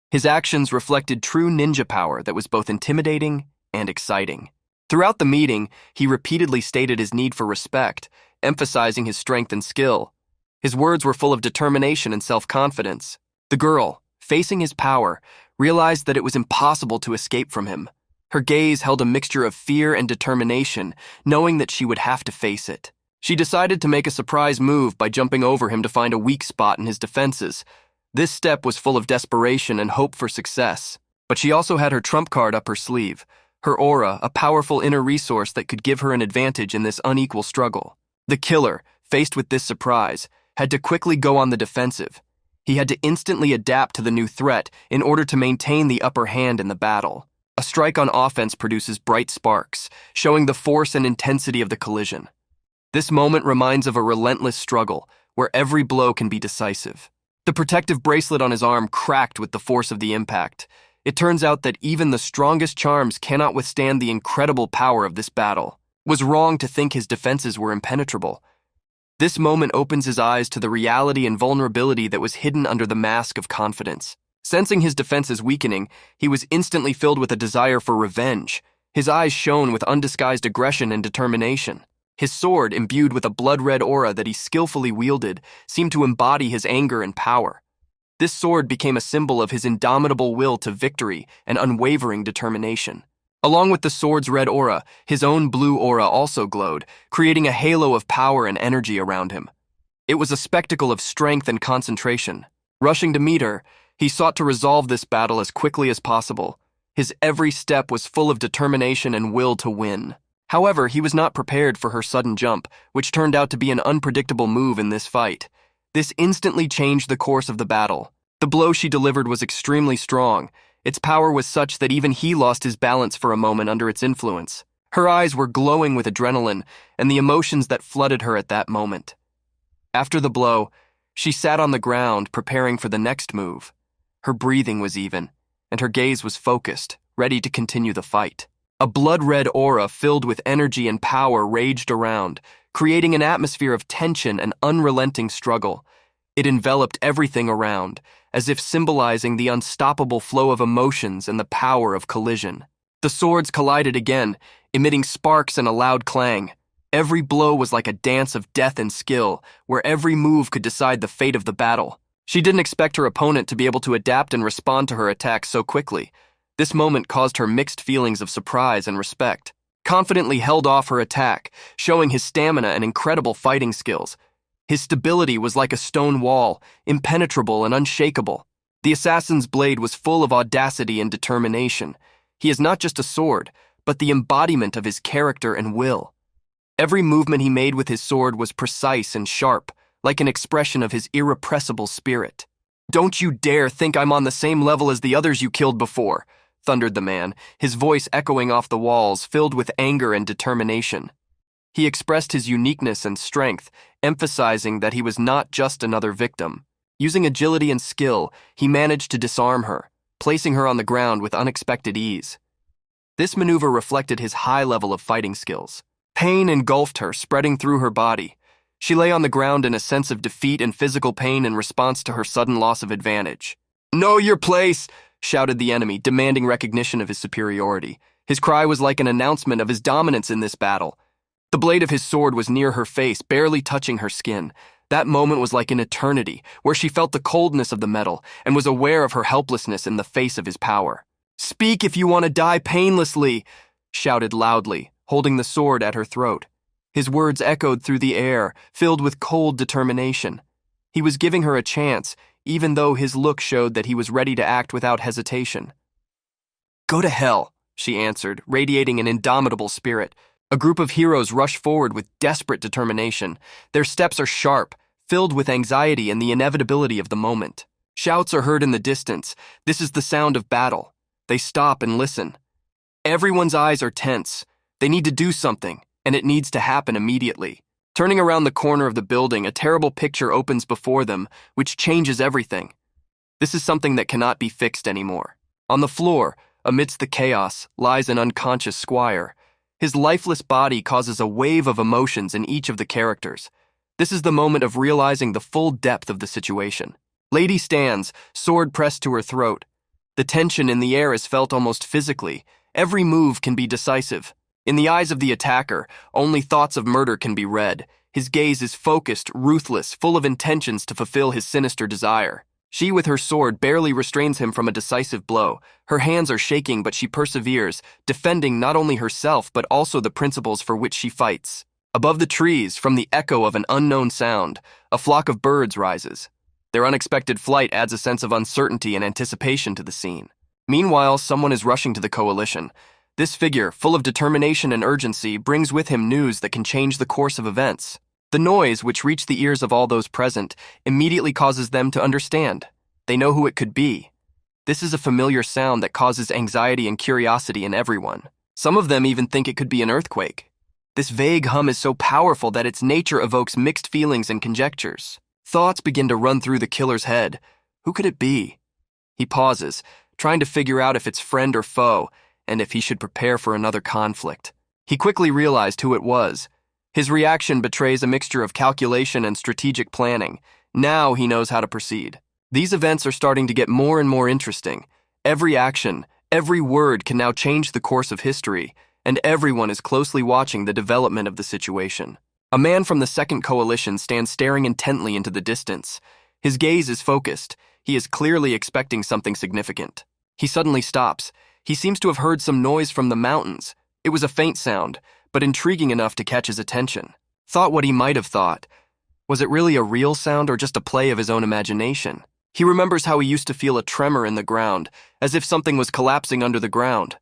His actions reflected true ninja power that was both intimidating and exciting. Throughout the meeting, he repeatedly stated his need for respect, emphasizing his strength and skill. His words were full of determination and self-confidence. The girl, facing his power, realized that it was impossible to escape from him. Her gaze held a mixture of fear and determination, knowing that she would have to face it. She decided to make a surprise move by jumping over him to find a weak spot in his defenses. This step was full of desperation and hope for success. But she also had her trump card up her sleeve, her aura, a powerful inner resource that could give her an advantage in this unequal struggle. The killer, faced with this surprise, had to quickly go on the defensive. He had to instantly adapt to the new threat in order to maintain the upper hand in the battle. A strike on offense produces bright sparks, showing the force and intensity of the collision. This moment reminds of a relentless struggle, where every blow can be decisive. The protective bracelet on his arm cracked with the force of the impact. It turns out that even the strongest charms cannot withstand the incredible power of this battle. It was wrong to think his defenses were impenetrable. This moment opens his eyes to the reality and vulnerability that was hidden under the mask of confidence. Sensing his defenses weakening, he was instantly filled with a desire for revenge. His eyes shone with undisguised aggression and determination. His sword, imbued with a blood-red aura that he skillfully wielded, seemed to embody his anger and power. This sword became a symbol of his indomitable will to victory and unwavering determination. Along with the sword's red aura, his own blue aura also glowed, creating a halo of power and energy around him. It was a spectacle of strength and concentration. Rushing to meet her, he sought to resolve this battle as quickly as possible. His every step was full of determination and will to win. However, he was not prepared for her sudden jump, which turned out to be an unpredictable move in this fight. This instantly changed the course of the battle. The blow she delivered was extremely strong. Its power was such that even he lost his balance for a moment under its influence. Her eyes were glowing with adrenaline and the emotions that flooded her at that moment. After the blow, she sat on the ground preparing for the next move. Her breathing was even, and her gaze was focused, ready to continue the fight. A blood-red aura filled with energy and power raged around, creating an atmosphere of tension and unrelenting struggle. It enveloped everything around, as if symbolizing the unstoppable flow of emotions and the power of collision. The swords collided again, emitting sparks and a loud clang. Every blow was like a dance of death and skill, where every move could decide the fate of the battle. She didn't expect her opponent to be able to adapt and respond to her attacks so quickly. This moment caused her mixed feelings of surprise and respect. Confidently held off her attack, showing his stamina and incredible fighting skills. His stability was like a stone wall, impenetrable and unshakable. The assassin's blade was full of audacity and determination. He is not just a sword, but the embodiment of his character and will. Every movement he made with his sword was precise and sharp, like an expression of his irrepressible spirit. "Don't you dare think I'm on the same level as the others you killed before," thundered the man, his voice echoing off the walls, filled with anger and determination. He expressed his uniqueness and strength, emphasizing that he was not just another victim. Using agility and skill, he managed to disarm her, placing her on the ground with unexpected ease. This maneuver reflected his high level of fighting skills. Pain engulfed her, spreading through her body. She lay on the ground in a sense of defeat and physical pain in response to her sudden loss of advantage. "Know your place!" shouted the enemy, demanding recognition of his superiority. His cry was like an announcement of his dominance in this battle. The blade of his sword was near her face, barely touching her skin. That moment was like an eternity, where she felt the coldness of the metal and was aware of her helplessness in the face of his power. "Speak if you want to die painlessly," shouted loudly, holding the sword at her throat. His words echoed through the air, filled with cold determination. He was giving her a chance, even though his look showed that he was ready to act without hesitation. "Go to hell," she answered, radiating an indomitable spirit. A group of heroes rush forward with desperate determination. Their steps are sharp, filled with anxiety and the inevitability of the moment. Shouts are heard in the distance. This is the sound of battle. They stop and listen. Everyone's eyes are tense. They need to do something, and it needs to happen immediately. Turning around the corner of the building, a terrible picture opens before them, which changes everything. This is something that cannot be fixed anymore. On the floor, amidst the chaos, lies an unconscious squire. His lifeless body causes a wave of emotions in each of the characters. This is the moment of realizing the full depth of the situation. Lady stands, sword pressed to her throat. The tension in the air is felt almost physically. Every move can be decisive. In the eyes of the attacker, only thoughts of murder can be read. His gaze is focused, ruthless, full of intentions to fulfill his sinister desire. She, with her sword, barely restrains him from a decisive blow. Her hands are shaking, but she perseveres, defending not only herself but also the principles for which she fights. Above the trees, from the echo of an unknown sound, a flock of birds rises. Their unexpected flight adds a sense of uncertainty and anticipation to the scene. Meanwhile, someone is rushing to the coalition. This figure, full of determination and urgency, brings with him news that can change the course of events. The noise, which reached the ears of all those present, immediately causes them to understand. They know who it could be. This is a familiar sound that causes anxiety and curiosity in everyone. Some of them even think it could be an earthquake. This vague hum is so powerful that its nature evokes mixed feelings and conjectures. Thoughts begin to run through the killer's head. Who could it be? He pauses, trying to figure out if it's friend or foe, and if he should prepare for another conflict. He quickly realized who it was. His reaction betrays a mixture of calculation and strategic planning. Now he knows how to proceed. These events are starting to get more and more interesting. Every action, every word can now change the course of history, and everyone is closely watching the development of the situation. A man from the second coalition stands staring intently into the distance. His gaze is focused. He is clearly expecting something significant. He suddenly stops. He seems to have heard some noise from the mountains. It was a faint sound, but intriguing enough to catch his attention. Thought what he might have thought. Was it really a real sound or just a play of his own imagination? He remembers how he used to feel a tremor in the ground, as if something was collapsing under the ground.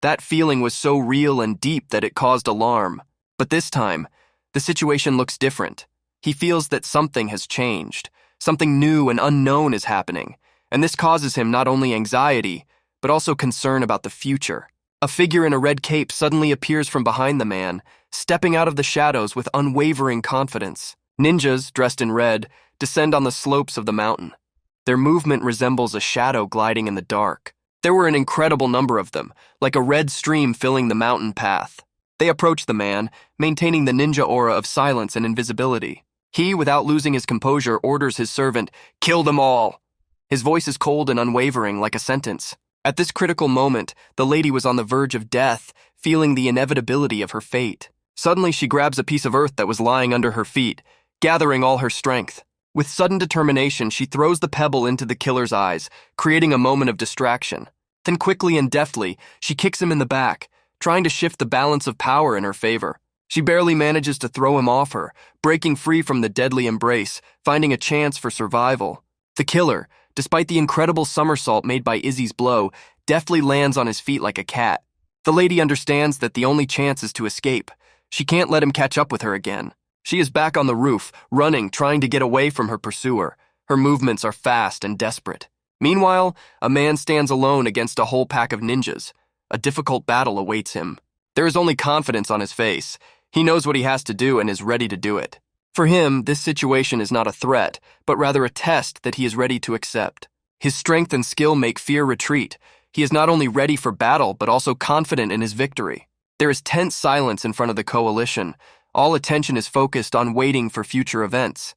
That feeling was so real and deep that it caused alarm. But this time, the situation looks different. He feels that something has changed. Something new and unknown is happening, and this causes him not only anxiety, but also concern about the future. A figure in a red cape suddenly appears from behind the man, stepping out of the shadows with unwavering confidence. Ninjas, dressed in red, descend on the slopes of the mountain. Their movement resembles a shadow gliding in the dark. There were an incredible number of them, like a red stream filling the mountain path. They approach the man, maintaining the ninja aura of silence and invisibility. He, without losing his composure, orders his servant, "Kill them all!" His voice is cold and unwavering, like a sentence. At this critical moment, the lady was on the verge of death, feeling the inevitability of her fate. Suddenly, she grabs a piece of earth that was lying under her feet, gathering all her strength. With sudden determination, she throws the pebble into the killer's eyes, creating a moment of distraction. Then quickly and deftly, she kicks him in the back, trying to shift the balance of power in her favor. She barely manages to throw him off her, breaking free from the deadly embrace, finding a chance for survival. The killer, despite the incredible somersault made by Izzy's blow, deftly lands on his feet like a cat. The lady understands that the only chance is to escape. She can't let him catch up with her again. She is back on the roof, running, trying to get away from her pursuer. Her movements are fast and desperate. Meanwhile, a man stands alone against a whole pack of ninjas. A difficult battle awaits him. There is only confidence on his face. He knows what he has to do and is ready to do it. For him, this situation is not a threat, but rather a test that he is ready to accept. His strength and skill make fear retreat. He is not only ready for battle, but also confident in his victory. There is tense silence in front of the coalition. All attention is focused on waiting for future events.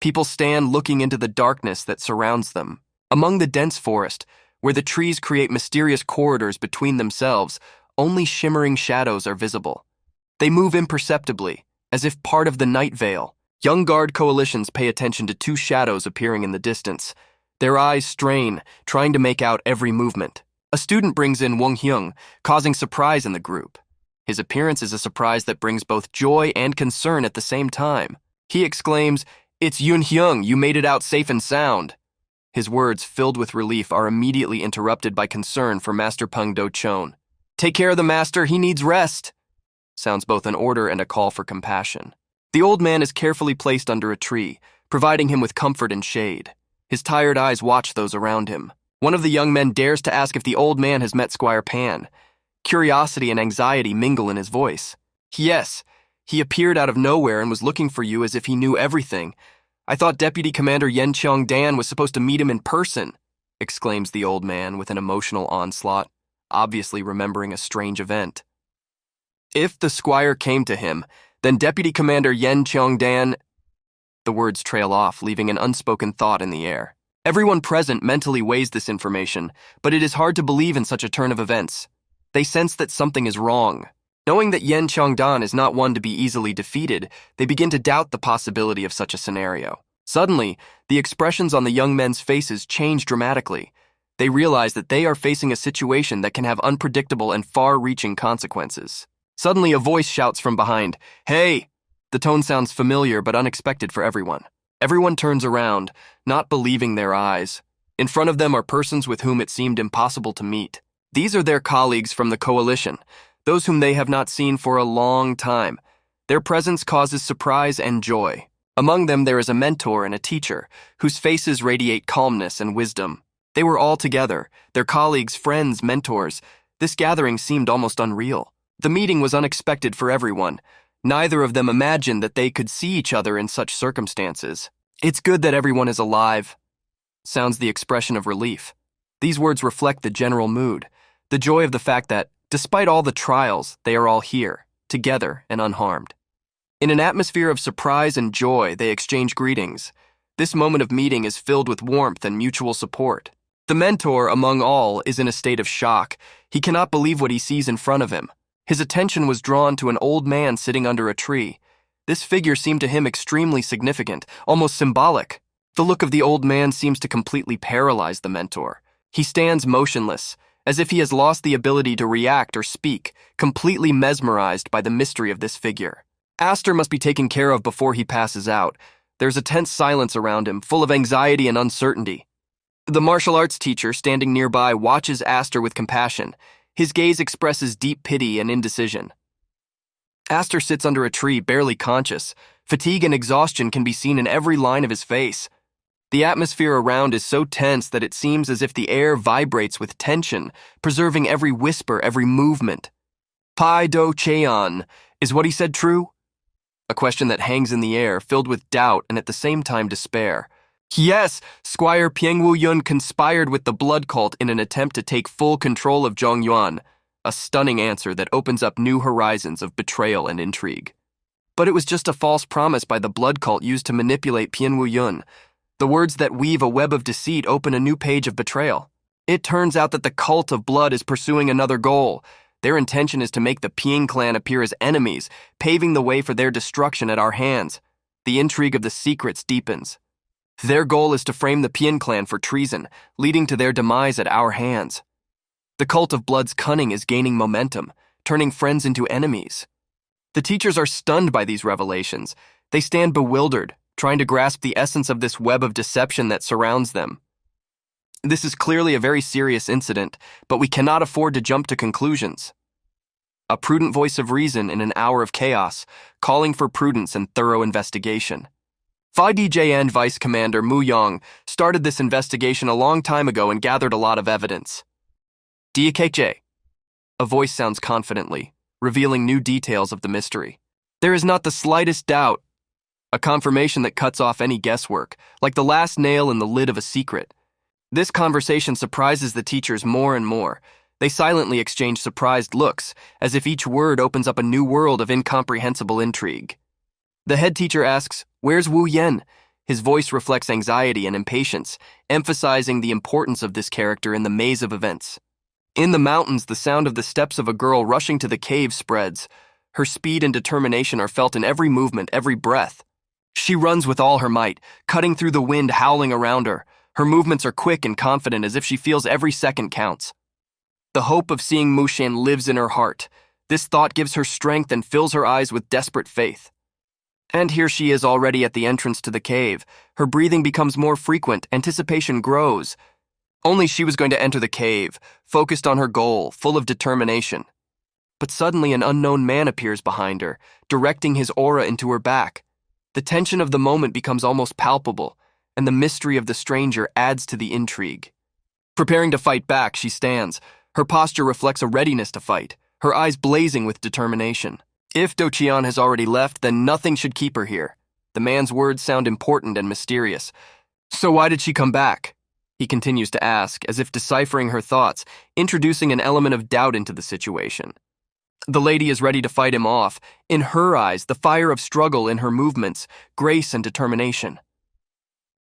People stand looking into the darkness that surrounds them. Among the dense forest, where the trees create mysterious corridors between themselves, only shimmering shadows are visible. They move imperceptibly, as if part of the night veil. Young guard coalitions pay attention to two shadows appearing in the distance. Their eyes strain, trying to make out every movement. A student brings in Wong Hyung, causing surprise in the group. His appearance is a surprise that brings both joy and concern at the same time. He exclaims, "It's Yoon Hyung, you made it out safe and sound." His words, filled with relief, are immediately interrupted by concern for Master Pung Do-chon. "Take care of the master, he needs rest," sounds both an order and a call for compassion. The old man is carefully placed under a tree, providing him with comfort and shade. His tired eyes watch those around him. One of the young men dares to ask if the old man has met Squire Pan. Curiosity and anxiety mingle in his voice. Yes, he appeared out of nowhere and was looking for you as if he knew everything. I thought Deputy Commander Yen Cheong-dan was supposed to meet him in person, exclaims the old man with an emotional onslaught, obviously remembering a strange event. If the squire came to him, then Deputy Commander Yen Cheong-dan... The words trail off, leaving an unspoken thought in the air. Everyone present mentally weighs this information, but it is hard to believe in such a turn of events. They sense that something is wrong. Knowing that Yen Cheong-dan is not one to be easily defeated, they begin to doubt the possibility of such a scenario. Suddenly, the expressions on the young men's faces change dramatically. They realize that they are facing a situation that can have unpredictable and far-reaching consequences. Suddenly, a voice shouts from behind, "Hey!" The tone sounds familiar but unexpected for everyone. Everyone turns around, not believing their eyes. In front of them are persons with whom it seemed impossible to meet. These are their colleagues from the coalition, those whom they have not seen for a long time. Their presence causes surprise and joy. Among them there is a mentor and a teacher, whose faces radiate calmness and wisdom. They were all together, their colleagues, friends, mentors. This gathering seemed almost unreal. The meeting was unexpected for everyone. Neither of them imagined that they could see each other in such circumstances. "It's good that everyone is alive," sounds the expression of relief. These words reflect the general mood, the joy of the fact that, despite all the trials, they are all here, together and unharmed. In an atmosphere of surprise and joy, they exchange greetings. This moment of meeting is filled with warmth and mutual support. The mentor, among all, is in a state of shock. He cannot believe what he sees in front of him. His attention was drawn to an old man sitting under a tree. This figure seemed to him extremely significant, almost symbolic. The look of the old man seems to completely paralyze the mentor. He stands motionless, as if he has lost the ability to react or speak, completely mesmerized by the mystery of this figure. Aster must be taken care of before he passes out. There's a tense silence around him, full of anxiety and uncertainty. The martial arts teacher, standing nearby, watches Aster with compassion. His gaze expresses deep pity and indecision. Aster sits under a tree, barely conscious. Fatigue and exhaustion can be seen in every line of his face. The atmosphere around is so tense that it seems as if the air vibrates with tension, preserving every whisper, every movement. "Pai do cheon, is what he said true?" A question that hangs in the air, filled with doubt and at the same time despair. Yes, Squire Piengwu-yun conspired with the blood cult in an attempt to take full control of Zhongyuan, a stunning answer that opens up new horizons of betrayal and intrigue. But it was just a false promise by the blood cult used to manipulate Piengwu-yun. The words that weave a web of deceit open a new page of betrayal. It turns out that the cult of blood is pursuing another goal. Their intention is to make the Pieng clan appear as enemies, paving the way for their destruction at our hands. The intrigue of the secrets deepens. Their goal is to frame the Pieng clan for treason, leading to their demise at our hands. The cult of blood's cunning is gaining momentum, turning friends into enemies. The teachers are stunned by these revelations. They stand bewildered, trying to grasp the essence of this web of deception that surrounds them. This is clearly a very serious incident, but we cannot afford to jump to conclusions. A prudent voice of reason in an hour of chaos, calling for prudence and thorough investigation. FIDJN Vice Commander Mu Yong started this investigation a long time ago and gathered a lot of evidence. DKJ. A voice sounds confidently, revealing new details of the mystery. There is not the slightest doubt. A confirmation that cuts off any guesswork, like the last nail in the lid of a secret. This conversation surprises the teachers more and more. They silently exchange surprised looks, as if each word opens up a new world of incomprehensible intrigue. The head teacher asks, "Where's Wu Yen?" His voice reflects anxiety and impatience, emphasizing the importance of this character in the maze of events. In the mountains, the sound of the steps of a girl rushing to the cave spreads. Her speed and determination are felt in every movement, every breath. She runs with all her might, cutting through the wind howling around her. Her movements are quick and confident, as if she feels every second counts. The hope of seeing Mushin lives in her heart. This thought gives her strength and fills her eyes with desperate faith. And here she is already at the entrance to the cave. Her breathing becomes more frequent, anticipation grows. Only she was going to enter the cave, focused on her goal, full of determination. But suddenly an unknown man appears behind her, directing his aura into her back. The tension of the moment becomes almost palpable, and the mystery of the stranger adds to the intrigue. Preparing to fight back, she stands. Her posture reflects a readiness to fight, her eyes blazing with determination. If Do-cheon has already left, then nothing should keep her here. The man's words sound important and mysterious. So why did she come back? He continues to ask, as if deciphering her thoughts, introducing an element of doubt into the situation. The lady is ready to fight him off. In her eyes, the fire of struggle in her movements, grace and determination.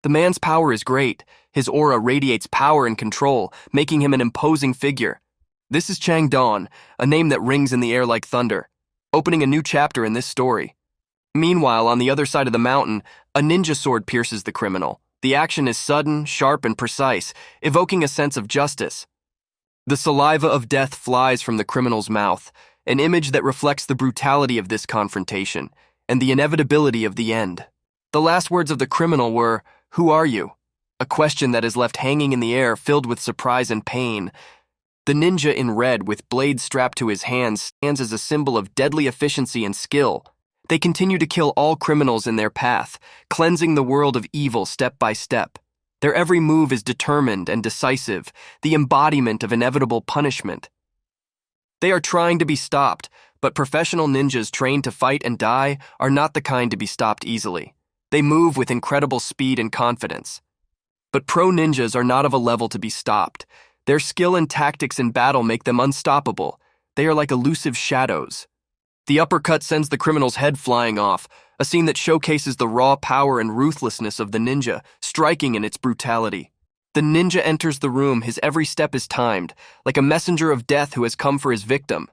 The man's power is great. His aura radiates power and control, making him an imposing figure. This is Chang Dawn, a name that rings in the air like thunder, opening a new chapter in this story. Meanwhile, on the other side of the mountain, a ninja sword pierces the criminal. The action is sudden, sharp, and precise, evoking a sense of justice. The saliva of death flies from the criminal's mouth, an image that reflects the brutality of this confrontation and the inevitability of the end. The last words of the criminal were, "Who are you?" A question that is left hanging in the air, filled with surprise and pain. The ninja in red, with blade strapped to his hands, stands as a symbol of deadly efficiency and skill. They continue to kill all criminals in their path, cleansing the world of evil step by step. Their every move is determined and decisive, the embodiment of inevitable punishment. They are trying to be stopped, but professional ninjas trained to fight and die are not the kind to be stopped easily. They move with incredible speed and confidence. But pro ninjas are not of a level to be stopped. Their skill and tactics in battle make them unstoppable. They are like elusive shadows. The uppercut sends the criminal's head flying off, a scene that showcases the raw power and ruthlessness of the ninja, striking in its brutality. The ninja enters the room, his every step is timed, like a messenger of death who has come for his victim.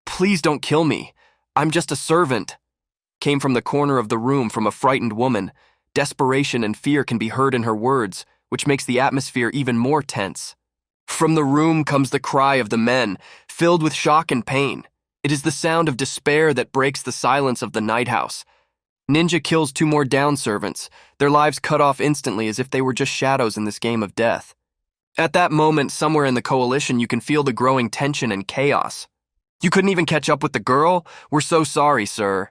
"Please don't kill me. I'm just a servant," came from the corner of the room from a frightened woman. Desperation and fear can be heard in her words, which makes the atmosphere even more tense. From the room comes the cry of the men, filled with shock and pain. It is the sound of despair that breaks the silence of the night house. Ninja kills 2 more down servants, their lives cut off instantly as if they were just shadows in this game of death. At that moment, somewhere in the coalition, you can feel the growing tension and chaos. "You couldn't even catch up with the girl? We're so sorry, sir."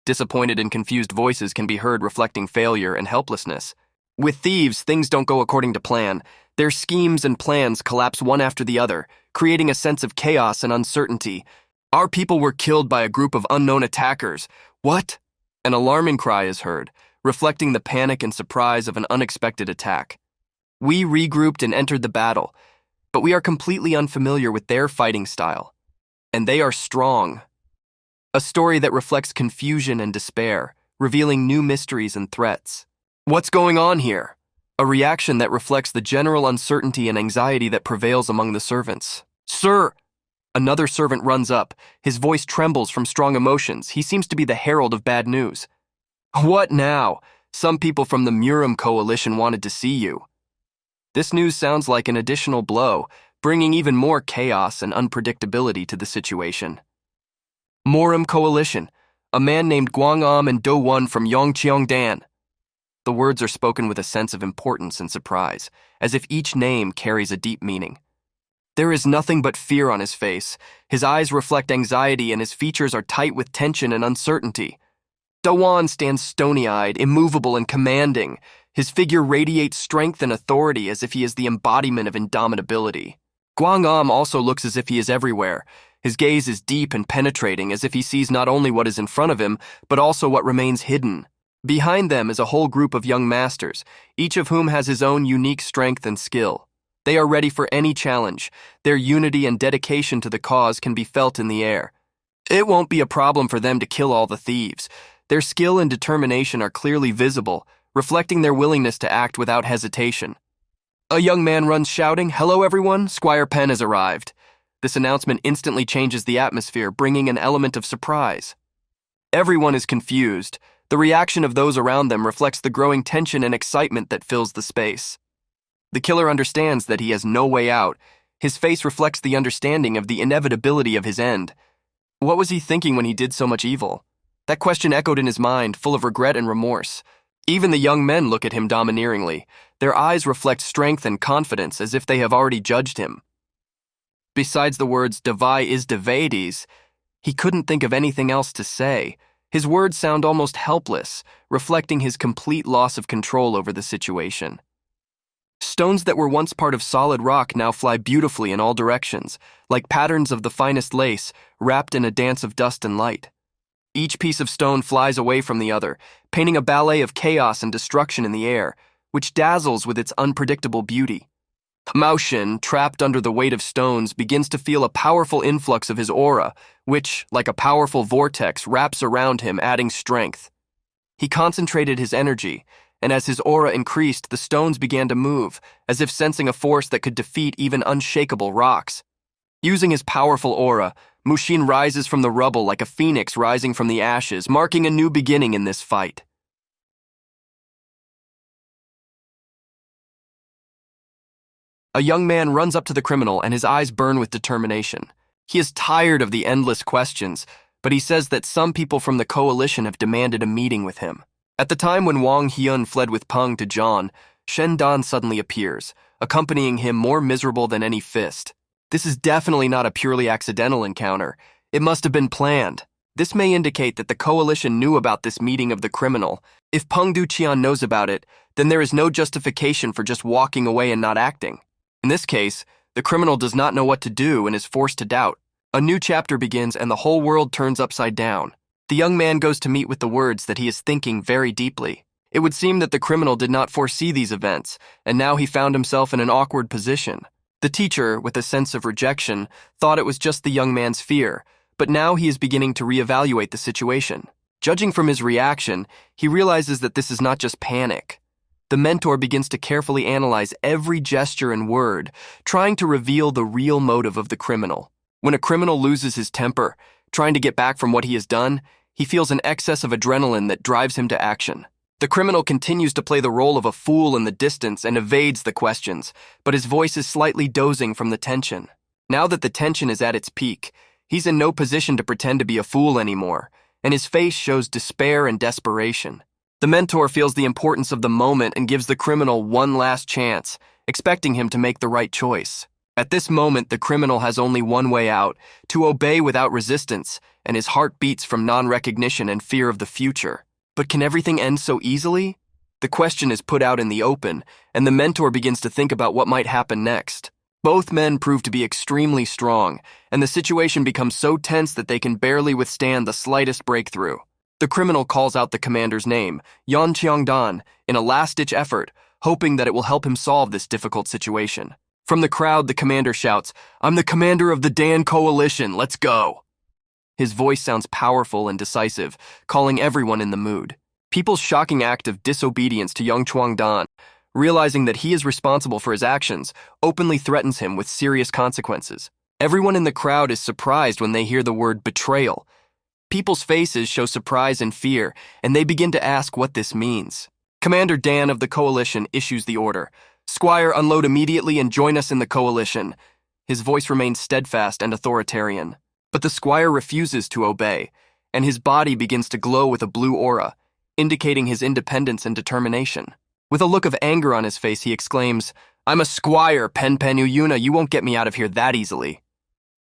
Disappointed and confused voices can be heard reflecting failure and helplessness. With thieves, things don't go according to plan. Their schemes and plans collapse one after the other, creating a sense of chaos and uncertainty. "Our people were killed by a group of unknown attackers." "What?" An alarming cry is heard, reflecting the panic and surprise of an unexpected attack. "We regrouped and entered the battle, but we are completely unfamiliar with their fighting style. And they are strong." A story that reflects confusion and despair, revealing new mysteries and threats. "What's going on here?" A reaction that reflects the general uncertainty and anxiety that prevails among the servants. "Sir!" Another servant runs up. His voice trembles from strong emotions. He seems to be the herald of bad news. "What now? Some people from the Murim coalition wanted to see you." This news sounds like an additional blow, bringing even more chaos and unpredictability to the situation. Murim coalition, a man named Guangam and Do-won from Yongcheongdan. The words are spoken with a sense of importance and surprise, as if each name carries a deep meaning. There is nothing but fear on his face. His eyes reflect anxiety and his features are tight with tension and uncertainty. Do-won stands stony-eyed, immovable and commanding. His figure radiates strength and authority as if he is the embodiment of indomitability. Guangam also looks as if he is everywhere. His gaze is deep and penetrating, as if he sees not only what is in front of him, but also what remains hidden. Behind them is a whole group of young masters, each of whom has his own unique strength and skill. They are ready for any challenge. Their unity and dedication to the cause can be felt in the air. It won't be a problem for them to kill all the thieves. Their skill and determination are clearly visible, reflecting their willingness to act without hesitation. A young man runs shouting, "Hello everyone, Squire Penn has arrived." This announcement instantly changes the atmosphere, bringing an element of surprise. Everyone is confused. The reaction of those around them reflects the growing tension and excitement that fills the space. The killer understands that he has no way out. His face reflects the understanding of the inevitability of his end. What was he thinking when he did so much evil? That question echoed in his mind, full of regret and remorse. Even the young men look at him domineeringly. Their eyes reflect strength and confidence, as if they have already judged him. Besides the words "Devai is Devades," he couldn't think of anything else to say. His words sound almost helpless, reflecting his complete loss of control over the situation. Stones that were once part of solid rock now fly beautifully in all directions, like patterns of the finest lace, wrapped in a dance of dust and light. Each piece of stone flies away from the other, painting a ballet of chaos and destruction in the air, which dazzles with its unpredictable beauty. Mushin, trapped under the weight of stones, begins to feel a powerful influx of his aura, which, like a powerful vortex, wraps around him, adding strength. He concentrated his energy, and as his aura increased, the stones began to move, as if sensing a force that could defeat even unshakable rocks. Using his powerful aura, Mushin rises from the rubble like a phoenix rising from the ashes, marking a new beginning in this fight. A young man runs up to the criminal and his eyes burn with determination. He is tired of the endless questions, but he says that some people from the coalition have demanded a meeting with him. At the time when Wang Hyun fled with Peng to John, Shen Dan suddenly appears, accompanying him more miserable than any fist. This is definitely not a purely accidental encounter. It must have been planned. This may indicate that the coalition knew about this meeting of the criminal. If Peng Duqian knows about it, then there is no justification for just walking away and not acting. In this case, the criminal does not know what to do and is forced to doubt. A new chapter begins and the whole world turns upside down. The young man goes to meet with the words that he is thinking very deeply. It would seem that the criminal did not foresee these events, and now he found himself in an awkward position. The teacher, with a sense of rejection, thought it was just the young man's fear, but now he is beginning to reevaluate the situation. Judging from his reaction, he realizes that this is not just panic. The mentor begins to carefully analyze every gesture and word, trying to reveal the real motive of the criminal. When a criminal loses his temper, trying to get back from what he has done, he feels an excess of adrenaline that drives him to action. The criminal continues to play the role of a fool in the distance and evades the questions, but his voice is slightly dozing from the tension. Now that the tension is at its peak, he's in no position to pretend to be a fool anymore, and his face shows despair and desperation. The mentor feels the importance of the moment and gives the criminal one last chance, expecting him to make the right choice. At this moment, the criminal has only one way out, to obey without resistance, and his heart beats from non-recognition and fear of the future. But can everything end so easily? The question is put out in the open, and the mentor begins to think about what might happen next. Both men prove to be extremely strong, and the situation becomes so tense that they can barely withstand the slightest breakthrough. The criminal calls out the commander's name, Yan Qiangdan, in a last-ditch effort, hoping that it will help him solve this difficult situation. From the crowd, the commander shouts, "I'm the commander of the Dan Coalition, let's go!" His voice sounds powerful and decisive, calling everyone in the mood. People's shocking act of disobedience to Yang Chuangdan, realizing that he is responsible for his actions, openly threatens him with serious consequences. Everyone in the crowd is surprised when they hear the word betrayal. People's faces show surprise and fear, and they begin to ask what this means. Commander Dan of the coalition issues the order. "Squire, unload immediately and join us in the coalition." His voice remains steadfast and authoritarian. But the squire refuses to obey, and his body begins to glow with a blue aura, indicating his independence and determination. With a look of anger on his face, he exclaims, "I'm a squire, Pen Pen Uyuna, you won't get me out of here that easily."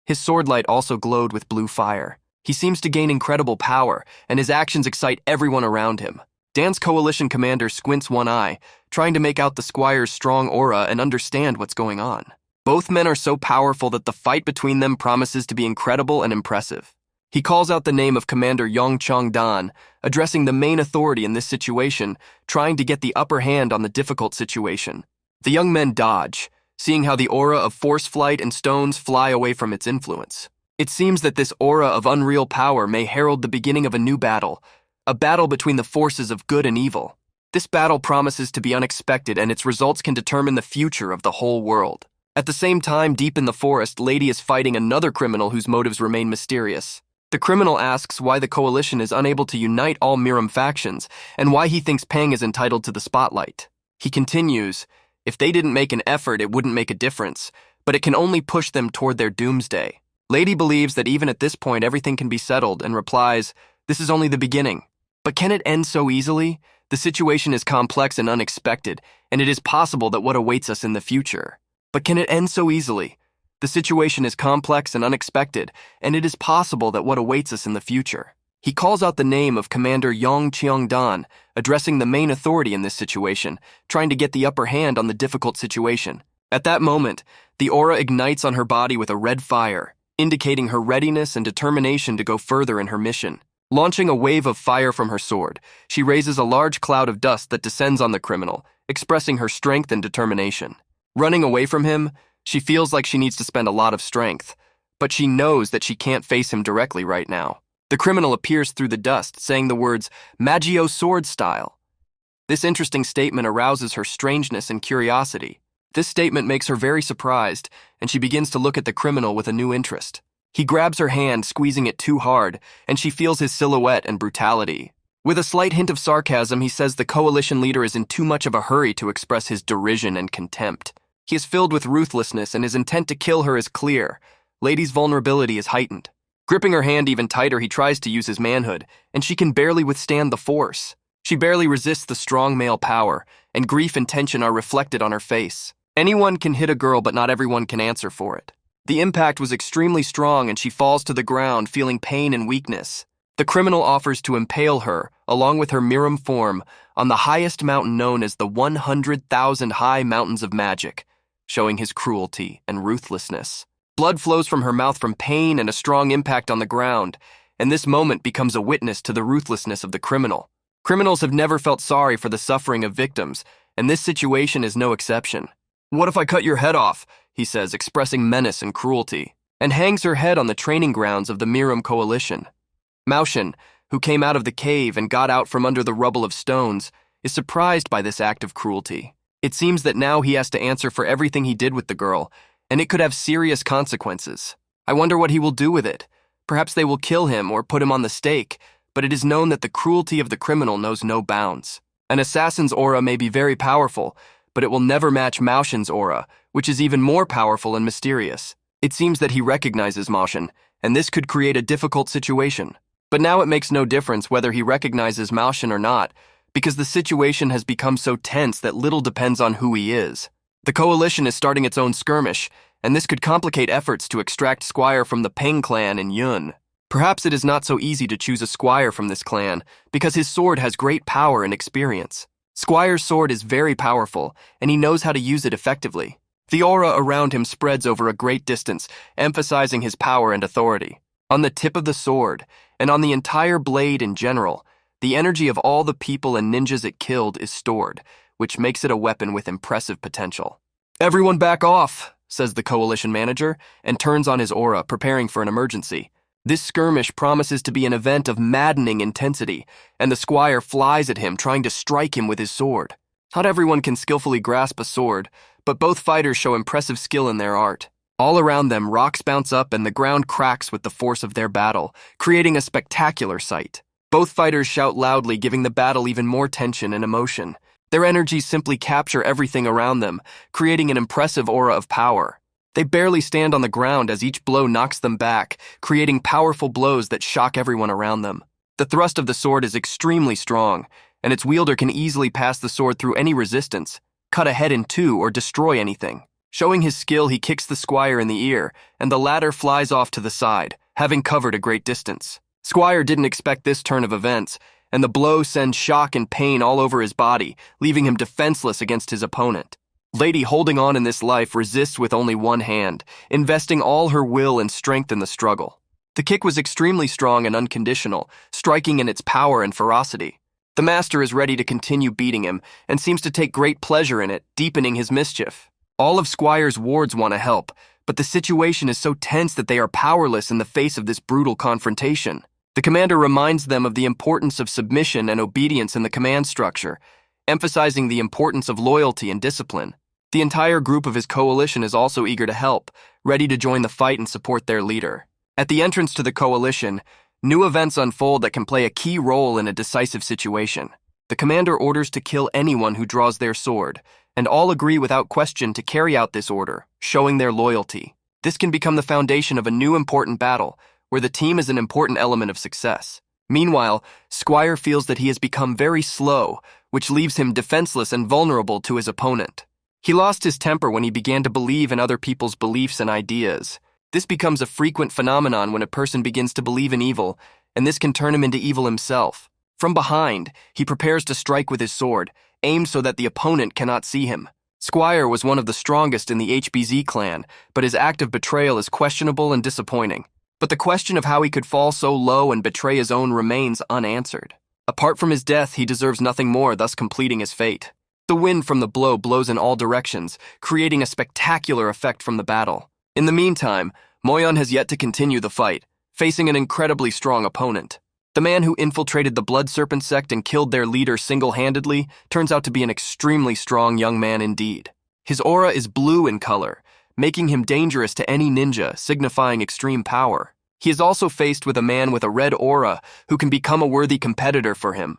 His sword light also glowed with blue fire. He seems to gain incredible power, and his actions excite everyone around him. Dan's coalition commander squints one eye, trying to make out the squire's strong aura and understand what's going on. Both men are so powerful that the fight between them promises to be incredible and impressive. He calls out the name of Commander Yang Changdan, addressing the main authority in this situation, trying to get the upper hand on the difficult situation. The young men dodge, seeing how the aura of force flight and stones fly away from its influence. It seems that this aura of unreal power may herald the beginning of a new battle, a battle between the forces of good and evil. This battle promises to be unexpected, and its results can determine the future of the whole world. At the same time, deep in the forest, Lady is fighting another criminal whose motives remain mysterious. The criminal asks why the coalition is unable to unite all Miram factions, and why he thinks Peng is entitled to the spotlight. He continues, "If they didn't make an effort, it wouldn't make a difference, but it can only push them toward their doomsday." Lady believes that even at this point everything can be settled, and replies, "This is only the beginning." But can it end so easily? The situation is complex and unexpected, and it is possible that what awaits us in the future. But can it end so easily? The situation is complex and unexpected, and it is possible that what awaits us in the future. He calls out the name of Commander Yong Cheong-dan, addressing the main authority in this situation, trying to get the upper hand on the difficult situation. At that moment, the aura ignites on her body with a red fire, indicating her readiness and determination to go further in her mission. Launching a wave of fire from her sword, she raises a large cloud of dust that descends on the criminal, expressing her strength and determination. Running away from him, she feels like she needs to spend a lot of strength, but she knows that she can't face him directly right now. The criminal appears through the dust, saying the words, "Magio sword style." This interesting statement arouses her strangeness and curiosity. This statement makes her very surprised, and she begins to look at the criminal with a new interest. He grabs her hand, squeezing it too hard, and she feels his silhouette and brutality. With a slight hint of sarcasm, he says the coalition leader is in too much of a hurry to express his derision and contempt. He is filled with ruthlessness, and his intent to kill her is clear. Lady's vulnerability is heightened. Gripping her hand even tighter, he tries to use his manhood, and she can barely withstand the force. She barely resists the strong male power, and grief and tension are reflected on her face. Anyone can hit a girl, but not everyone can answer for it. The impact was extremely strong, and she falls to the ground, feeling pain and weakness. The criminal offers to impale her, along with her Miram form, on the highest mountain known as the 100,000 High Mountains of Magic, showing his cruelty and ruthlessness. Blood flows from her mouth from pain and a strong impact on the ground, and this moment becomes a witness to the ruthlessness of the criminal. Criminals have never felt sorry for the suffering of victims, and this situation is no exception. "What if I cut your head off?" he says, expressing menace and cruelty, and hangs her head on the training grounds of the Miram coalition. Mushin, who came out of the cave and got out from under the rubble of stones, is surprised by this act of cruelty. It seems that now he has to answer for everything he did with the girl, and it could have serious consequences. I wonder what he will do with it. Perhaps they will kill him or put him on the stake, but it is known that the cruelty of the criminal knows no bounds. An assassin's aura may be very powerful, but it will never match Mushin's aura, which is even more powerful and mysterious. It seems that he recognizes Mushin, and this could create a difficult situation. But now it makes no difference whether he recognizes Mushin or not, because the situation has become so tense that little depends on who he is. The coalition is starting its own skirmish, and this could complicate efforts to extract Squire from the Peng clan in Yun. Perhaps it is not so easy to choose a Squire from this clan, because his sword has great power and experience. Squire's sword is very powerful, and he knows how to use it effectively. The aura around him spreads over a great distance, emphasizing his power and authority. On the tip of the sword, and on the entire blade in general, the energy of all the people and ninjas it killed is stored, which makes it a weapon with impressive potential. "Everyone back off," says the coalition manager, and turns on his aura, preparing for an emergency. This skirmish promises to be an event of maddening intensity, and the Squire flies at him, trying to strike him with his sword. Not everyone can skillfully grasp a sword, but both fighters show impressive skill in their art. All around them, rocks bounce up and the ground cracks with the force of their battle, creating a spectacular sight. Both fighters shout loudly, giving the battle even more tension and emotion. Their energies simply capture everything around them, creating an impressive aura of power. They barely stand on the ground as each blow knocks them back, creating powerful blows that shock everyone around them. The thrust of the sword is extremely strong, and its wielder can easily pass the sword through any resistance, cut a head in two, or destroy anything. Showing his skill, he kicks the Squire in the ear, and the latter flies off to the side, having covered a great distance. Squire didn't expect this turn of events, and the blow sends shock and pain all over his body, leaving him defenseless against his opponent. Lady, holding on in this life, resists with only one hand, investing all her will and strength in the struggle. The kick was extremely strong and unconditional, striking in its power and ferocity. The master is ready to continue beating him, and seems to take great pleasure in it, deepening his mischief. All of Squire's wards want to help, but the situation is so tense that they are powerless in the face of this brutal confrontation. The commander reminds them of the importance of submission and obedience in the command structure, emphasizing the importance of loyalty and discipline. The entire group of his coalition is also eager to help, ready to join the fight and support their leader. At the entrance to the coalition, new events unfold that can play a key role in a decisive situation. The commander orders to kill anyone who draws their sword, and all agree without question to carry out this order, showing their loyalty. This can become the foundation of a new important battle, where the team is an important element of success. Meanwhile, Squire feels that he has become very slow, which leaves him defenseless and vulnerable to his opponent. He lost his temper when he began to believe in other people's beliefs and ideas. This becomes a frequent phenomenon when a person begins to believe in evil, and this can turn him into evil himself. From behind, he prepares to strike with his sword, aimed so that the opponent cannot see him. Squire was one of the strongest in the HBZ clan, but his act of betrayal is questionable and disappointing. But the question of how he could fall so low and betray his own remains unanswered. Apart from his death, he deserves nothing more, thus completing his fate. The wind from the blow blows in all directions, creating a spectacular effect from the battle. In the meantime, Moyon has yet to continue the fight, facing an incredibly strong opponent. The man who infiltrated the Blood Serpent sect and killed their leader single-handedly turns out to be an extremely strong young man indeed. His aura is blue in color, making him dangerous to any ninja, signifying extreme power. He is also faced with a man with a red aura who can become a worthy competitor for him.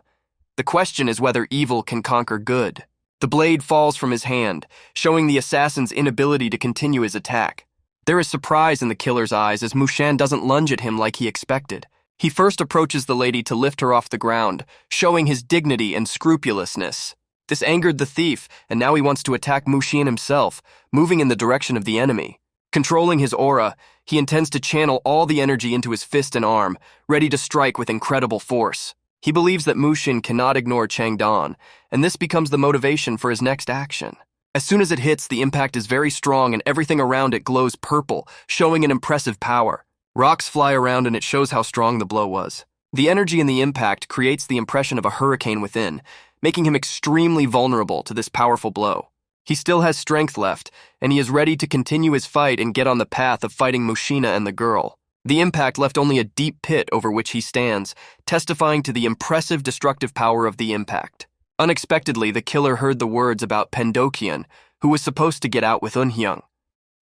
The question is whether evil can conquer good. The blade falls from his hand, showing the assassin's inability to continue his attack. There is surprise in the killer's eyes as Mushin doesn't lunge at him like he expected. He first approaches the lady to lift her off the ground, showing his dignity and scrupulousness. This angered the thief, and now he wants to attack Mushin himself, moving in the direction of the enemy. Controlling his aura, he intends to channel all the energy into his fist and arm, ready to strike with incredible force. He believes that Mushin cannot ignore Changdan, and this becomes the motivation for his next action. As soon as it hits, the impact is very strong and everything around it glows purple, showing an impressive power. Rocks fly around and it shows how strong the blow was. The energy in the impact creates the impression of a hurricane within, making him extremely vulnerable to this powerful blow. He still has strength left, and he is ready to continue his fight and get on the path of fighting Mushina and the girl. The impact left only a deep pit over which he stands, testifying to the impressive destructive power of the impact. Unexpectedly, the killer heard the words about Pendokian, who was supposed to get out with Unhyung.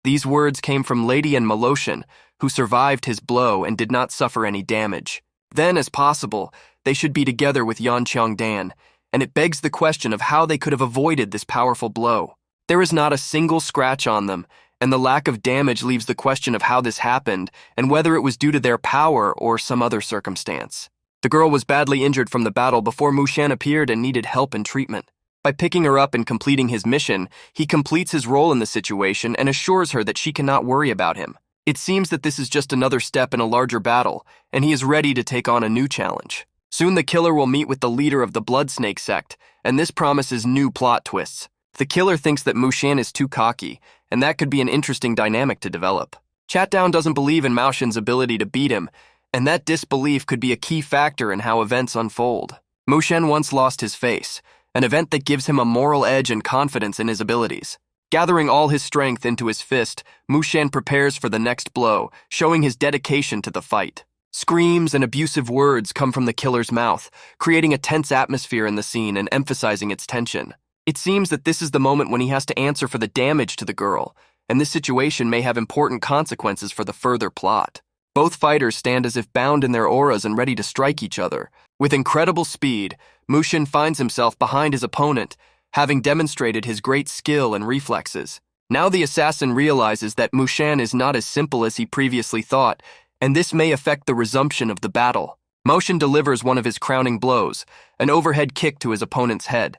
These words came from Lady and Maloshin, who survived his blow and did not suffer any damage. Then, as possible, they should be together with Yancheongdan, and it begs the question of how they could have avoided this powerful blow. There is not a single scratch on them, and the lack of damage leaves the question of how this happened and whether it was due to their power or some other circumstance. The girl was badly injured from the battle before Mushin appeared and needed help and treatment. By picking her up and completing his mission, he completes his role in the situation and assures her that she cannot worry about him. It seems that this is just another step in a larger battle, and he is ready to take on a new challenge. Soon the killer will meet with the leader of the Blood Snake sect, and this promises new plot twists. The killer thinks that Mushin is too cocky, and that could be an interesting dynamic to develop. Chatdown doesn't believe in Mushin's ability to beat him, and that disbelief could be a key factor in how events unfold. Mushin once lost his face, an event that gives him a moral edge and confidence in his abilities. Gathering all his strength into his fist, Mushin prepares for the next blow, showing his dedication to the fight. Screams and abusive words come from the killer's mouth, creating a tense atmosphere in the scene and emphasizing its tension. It seems that this is the moment when he has to answer for the damage to the girl, and this situation may have important consequences for the further plot. Both fighters stand as if bound in their auras and ready to strike each other. With incredible speed, Mushin finds himself behind his opponent, having demonstrated his great skill and reflexes. Now the assassin realizes that Mushin is not as simple as he previously thought, and this may affect the resumption of the battle. Mushin delivers one of his crowning blows, an overhead kick to his opponent's head.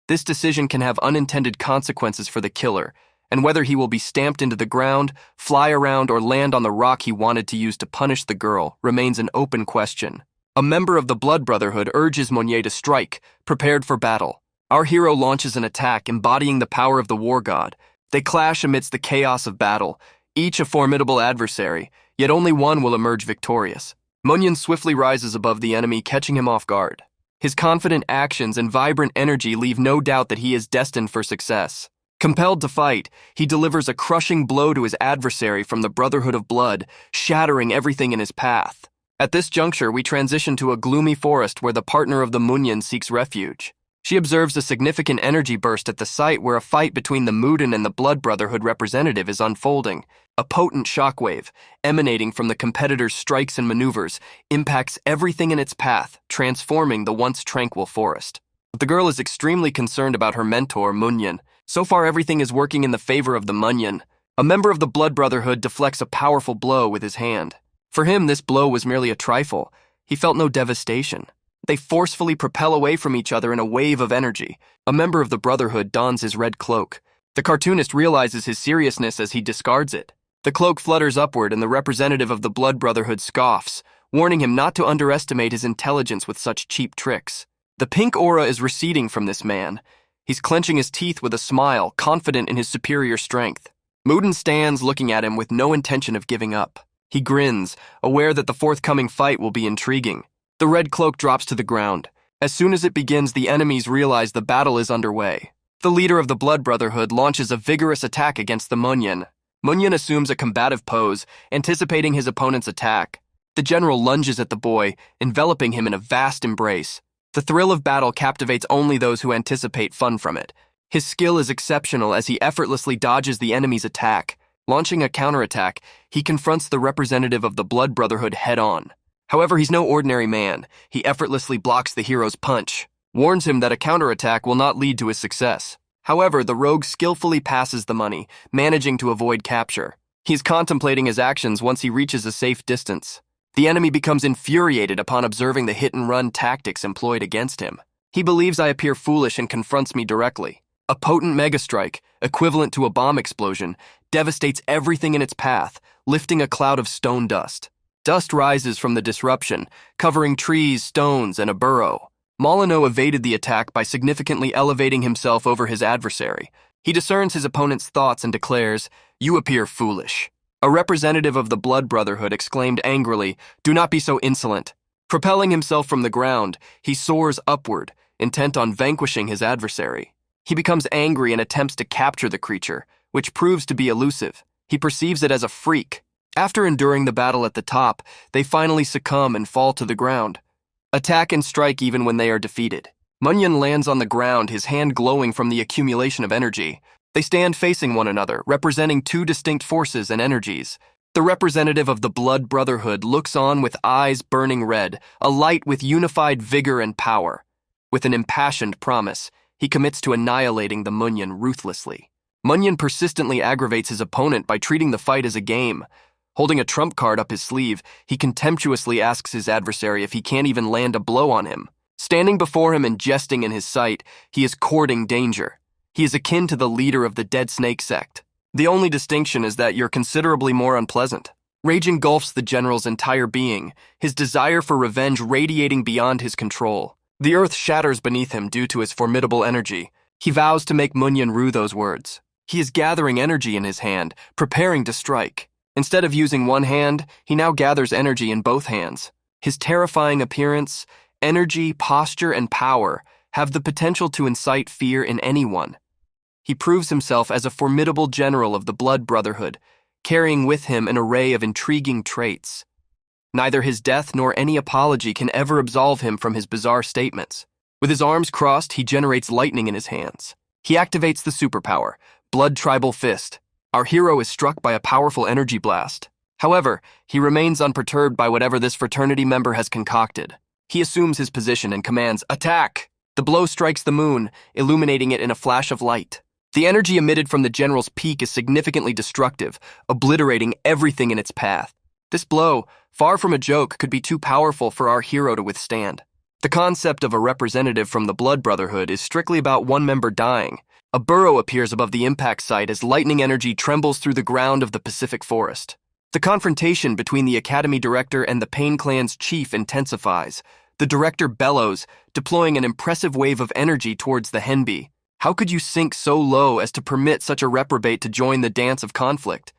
This decision can have unintended consequences for the killer, and whether he will be stamped into the ground, fly around, or land on the rock he wanted to use to punish the girl remains an open question. A member of the Blood Brotherhood urges Monnier to strike, prepared for battle. Our hero launches an attack embodying the power of the war god. They clash amidst the chaos of battle, each a formidable adversary, yet only one will emerge victorious. Munyon swiftly rises above the enemy, catching him off guard. His confident actions and vibrant energy leave no doubt that he is destined for success. Compelled to fight, he delivers a crushing blow to his adversary from the Brotherhood of Blood, shattering everything in his path. At this juncture, we transition to a gloomy forest where the partner of the Munyon seeks refuge. She observes a significant energy burst at the site where a fight between the Muden and the Blood Brotherhood representative is unfolding. A potent shockwave, emanating from the competitor's strikes and maneuvers, impacts everything in its path, transforming the once tranquil forest. The girl is extremely concerned about her mentor, Munyon. So far, everything is working in the favor of the Munyon. A member of the Blood Brotherhood deflects a powerful blow with his hand. For him, this blow was merely a trifle. He felt no devastation. They forcefully propel away from each other in a wave of energy. A member of the Brotherhood dons his red cloak. The cartoonist realizes his seriousness as he discards it. The cloak flutters upward and the representative of the Blood Brotherhood scoffs, warning him not to underestimate his intelligence with such cheap tricks. The pink aura is receding from this man. He's clenching his teeth with a smile, confident in his superior strength. Muden stands looking at him with no intention of giving up. He grins, aware that the forthcoming fight will be intriguing. The red cloak drops to the ground. As soon as it begins, the enemies realize the battle is underway. The leader of the Blood Brotherhood launches a vigorous attack against the Munyan. Munyan assumes a combative pose, anticipating his opponent's attack. The general lunges at the boy, enveloping him in a vast embrace. The thrill of battle captivates only those who anticipate fun from it. His skill is exceptional as he effortlessly dodges the enemy's attack. Launching a counterattack, he confronts the representative of the Blood Brotherhood head-on. However, he's no ordinary man. He effortlessly blocks the hero's punch, warns him that a counterattack will not lead to his success. However, the rogue skillfully passes the money, managing to avoid capture. He's contemplating his actions once he reaches a safe distance. The enemy becomes infuriated upon observing the hit-and-run tactics employed against him. He believes I appear foolish and confronts me directly. A potent megastrike, equivalent to a bomb explosion, devastates everything in its path, lifting a cloud of stone dust. Dust rises from the disruption, covering trees, stones, and a burrow. Molyneux evaded the attack by significantly elevating himself over his adversary. He discerns his opponent's thoughts and declares, "You appear foolish." A representative of the Blood Brotherhood exclaimed angrily, "Do not be so insolent." Propelling himself from the ground, he soars upward, intent on vanquishing his adversary. He becomes angry and attempts to capture the creature, which proves to be elusive. He perceives it as a freak. After enduring the battle at the top, they finally succumb and fall to the ground. Attack and strike even when they are defeated. Munyan lands on the ground, his hand glowing from the accumulation of energy. They stand facing one another, representing two distinct forces and energies. The representative of the Blood Brotherhood looks on with eyes burning red, alight with unified vigor and power. With an impassioned promise, he commits to annihilating the Munyan ruthlessly. Munyan persistently aggravates his opponent by treating the fight as a game. Holding a trump card up his sleeve, he contemptuously asks his adversary if he can't even land a blow on him. Standing before him and jesting in his sight, he is courting danger. He is akin to the leader of the Dead Snake sect. The only distinction is that you're considerably more unpleasant. Rage engulfs the general's entire being, his desire for revenge radiating beyond his control. The earth shatters beneath him due to his formidable energy. He vows to make Munyan rue those words. He is gathering energy in his hand, preparing to strike. Instead of using one hand, he now gathers energy in both hands. His terrifying appearance, energy, posture, and power have the potential to incite fear in anyone. He proves himself as a formidable general of the Blood Brotherhood, carrying with him an array of intriguing traits. Neither his death nor any apology can ever absolve him from his bizarre statements. With his arms crossed, he generates lightning in his hands. He activates the superpower, Blood Tribal Fist. Our hero is struck by a powerful energy blast. However, he remains unperturbed by whatever this fraternity member has concocted. He assumes his position and commands, "Attack!" The blow strikes the moon, illuminating it in a flash of light. The energy emitted from the general's peak is significantly destructive, obliterating everything in its path. This blow, far from a joke, could be too powerful for our hero to withstand. The concept of a representative from the Blood Brotherhood is strictly about one member dying. A burrow appears above the impact site as lightning energy trembles through the ground of the Pacific Forest. The confrontation between the Academy Director and the Pain Clan's chief intensifies. The Director bellows, deploying an impressive wave of energy towards the Henbei. How could you sink so low as to permit such a reprobate to join the dance of conflict?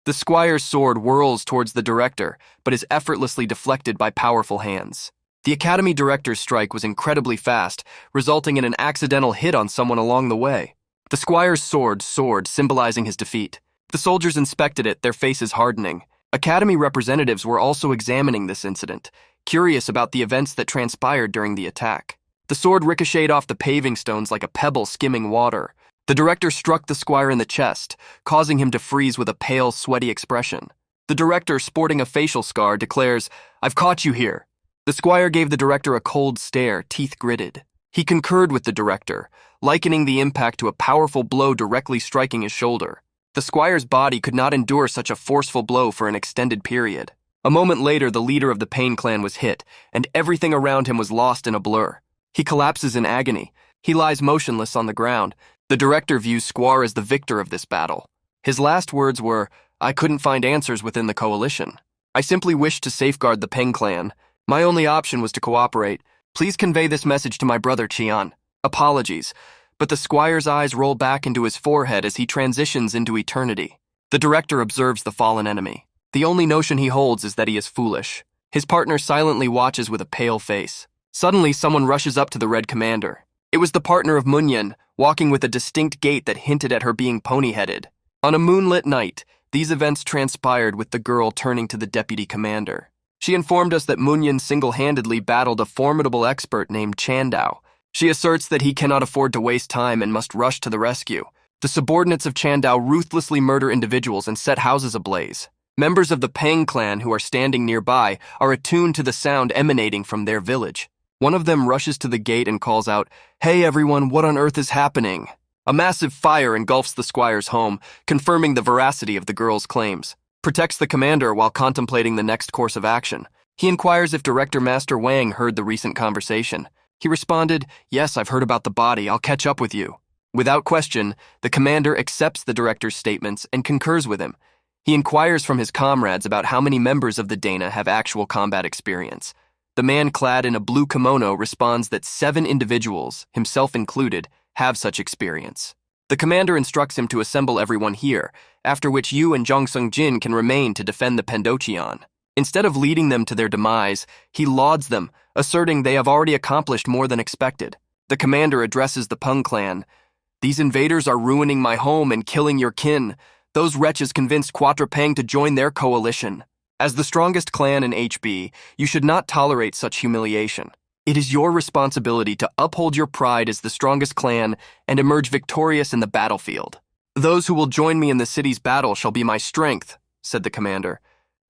The Squire's sword whirls towards the Director, but is effortlessly deflected by powerful hands. The Academy Director's strike was incredibly fast, resulting in an accidental hit on someone along the way. The Squire's sword soared, symbolizing his defeat. The soldiers inspected it, their faces hardening. Academy representatives were also examining this incident, curious about the events that transpired during the attack. The sword ricocheted off the paving stones like a pebble skimming water. The Director struck the Squire in the chest, causing him to freeze with a pale, sweaty expression. The Director, sporting a facial scar, declares, "I've caught you here." The Squire gave the Director a cold stare, teeth gritted. He concurred with the Director, likening the impact to a powerful blow directly striking his shoulder. The Squire's body could not endure such a forceful blow for an extended period. A moment later, the leader of the Pain Clan was hit, and everything around him was lost in a blur. He collapses in agony. He lies motionless on the ground. The Director views Squire as the victor of this battle. His last words were, "I couldn't find answers within the coalition." I simply wished to safeguard the Peng clan. My only option was to cooperate. Please convey this message to my brother Qian. Apologies, but the squire's eyes roll back into his forehead as he transitions into eternity. The director observes the fallen enemy. The only notion he holds is that he is foolish. His partner silently watches with a pale face. Suddenly, someone rushes up to the Red Commander. It was the partner of Munyan, walking with a distinct gait that hinted at her being pony-headed. On a moonlit night, these events transpired with the girl turning to the deputy commander. She informed us that Munyan single-handedly battled a formidable expert named Chandao. She asserts that he cannot afford to waste time and must rush to the rescue. The subordinates of Chandao ruthlessly murder individuals and set houses ablaze. Members of the Peng clan who are standing nearby are attuned to the sound emanating from their village. One of them rushes to the gate and calls out, "Hey everyone, what on earth is happening?" A massive fire engulfs the squire's home, confirming the veracity of the girl's claims. Protects the commander while contemplating the next course of action. He inquires if Director Master Wang heard the recent conversation. He responded, "Yes, I've heard about the body. I'll catch up with you." Without question, the commander accepts the director's statements and concurs with him. He inquires from his comrades about how many members of the Dana have actual combat experience. The man clad in a blue kimono responds that 7 individuals, himself included, have such experience. The commander instructs him to assemble everyone here, after which you and Zhang Sung-jin can remain to defend the Pendochian. Instead of leading them to their demise, he lauds them, asserting they have already accomplished more than expected. The commander addresses the Peng clan. "These invaders are ruining my home and killing your kin. Those wretches convinced Quatre Peng to join their coalition. As the strongest clan in HB, you should not tolerate such humiliation. It is your responsibility to uphold your pride as the strongest clan and emerge victorious in the battlefield. Those who will join me in the city's battle shall be my strength," said the commander.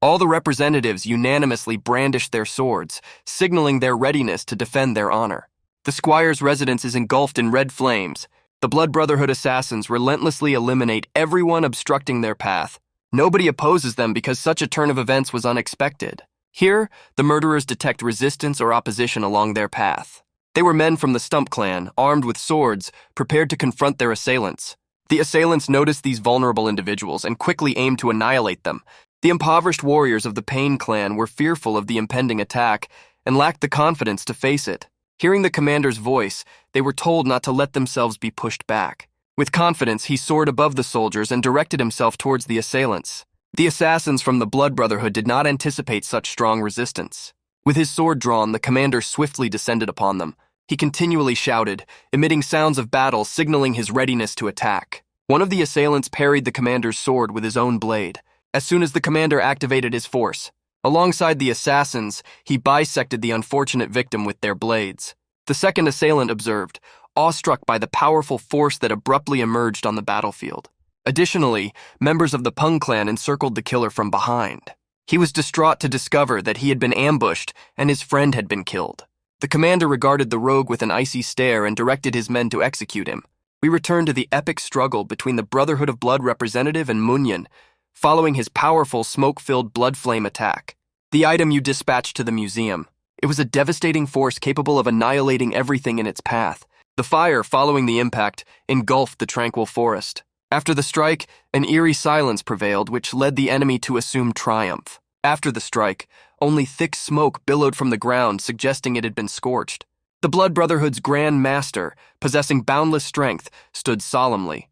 All the representatives unanimously brandished their swords, signaling their readiness to defend their honor. The squire's residence is engulfed in red flames. The Blood Brotherhood assassins relentlessly eliminate everyone obstructing their path. Nobody opposes them because such a turn of events was unexpected. Here, the murderers detect resistance or opposition along their path. They were men from the Stump clan, armed with swords, prepared to confront their assailants. The assailants noticed these vulnerable individuals and quickly aimed to annihilate them. The impoverished warriors of the Pain clan were fearful of the impending attack and lacked the confidence to face it. Hearing the commander's voice, they were told not to let themselves be pushed back. With confidence, he soared above the soldiers and directed himself towards the assailants. The assassins from the Blood Brotherhood did not anticipate such strong resistance. With his sword drawn, the commander swiftly descended upon them. He continually shouted, emitting sounds of battle, signaling his readiness to attack. One of the assailants parried the commander's sword with his own blade. As soon as the commander activated his force, alongside the assassins, he bisected the unfortunate victim with their blades. The second assailant observed, awestruck by the powerful force that abruptly emerged on the battlefield. Additionally, members of the Peng clan encircled the killer from behind. He was distraught to discover that he had been ambushed and his friend had been killed. The commander regarded the rogue with an icy stare and directed his men to execute him. We return to the epic struggle between the Brotherhood of Blood representative and Munyan, following his powerful smoke-filled blood flame attack. The item you dispatched to the museum. It was a devastating force capable of annihilating everything in its path. The fire, following the impact, engulfed the tranquil forest. After the strike, an eerie silence prevailed, which led the enemy to assume triumph. After the strike, only thick smoke billowed from the ground, suggesting it had been scorched. The Blood Brotherhood's Grand Master, possessing boundless strength, stood solemnly.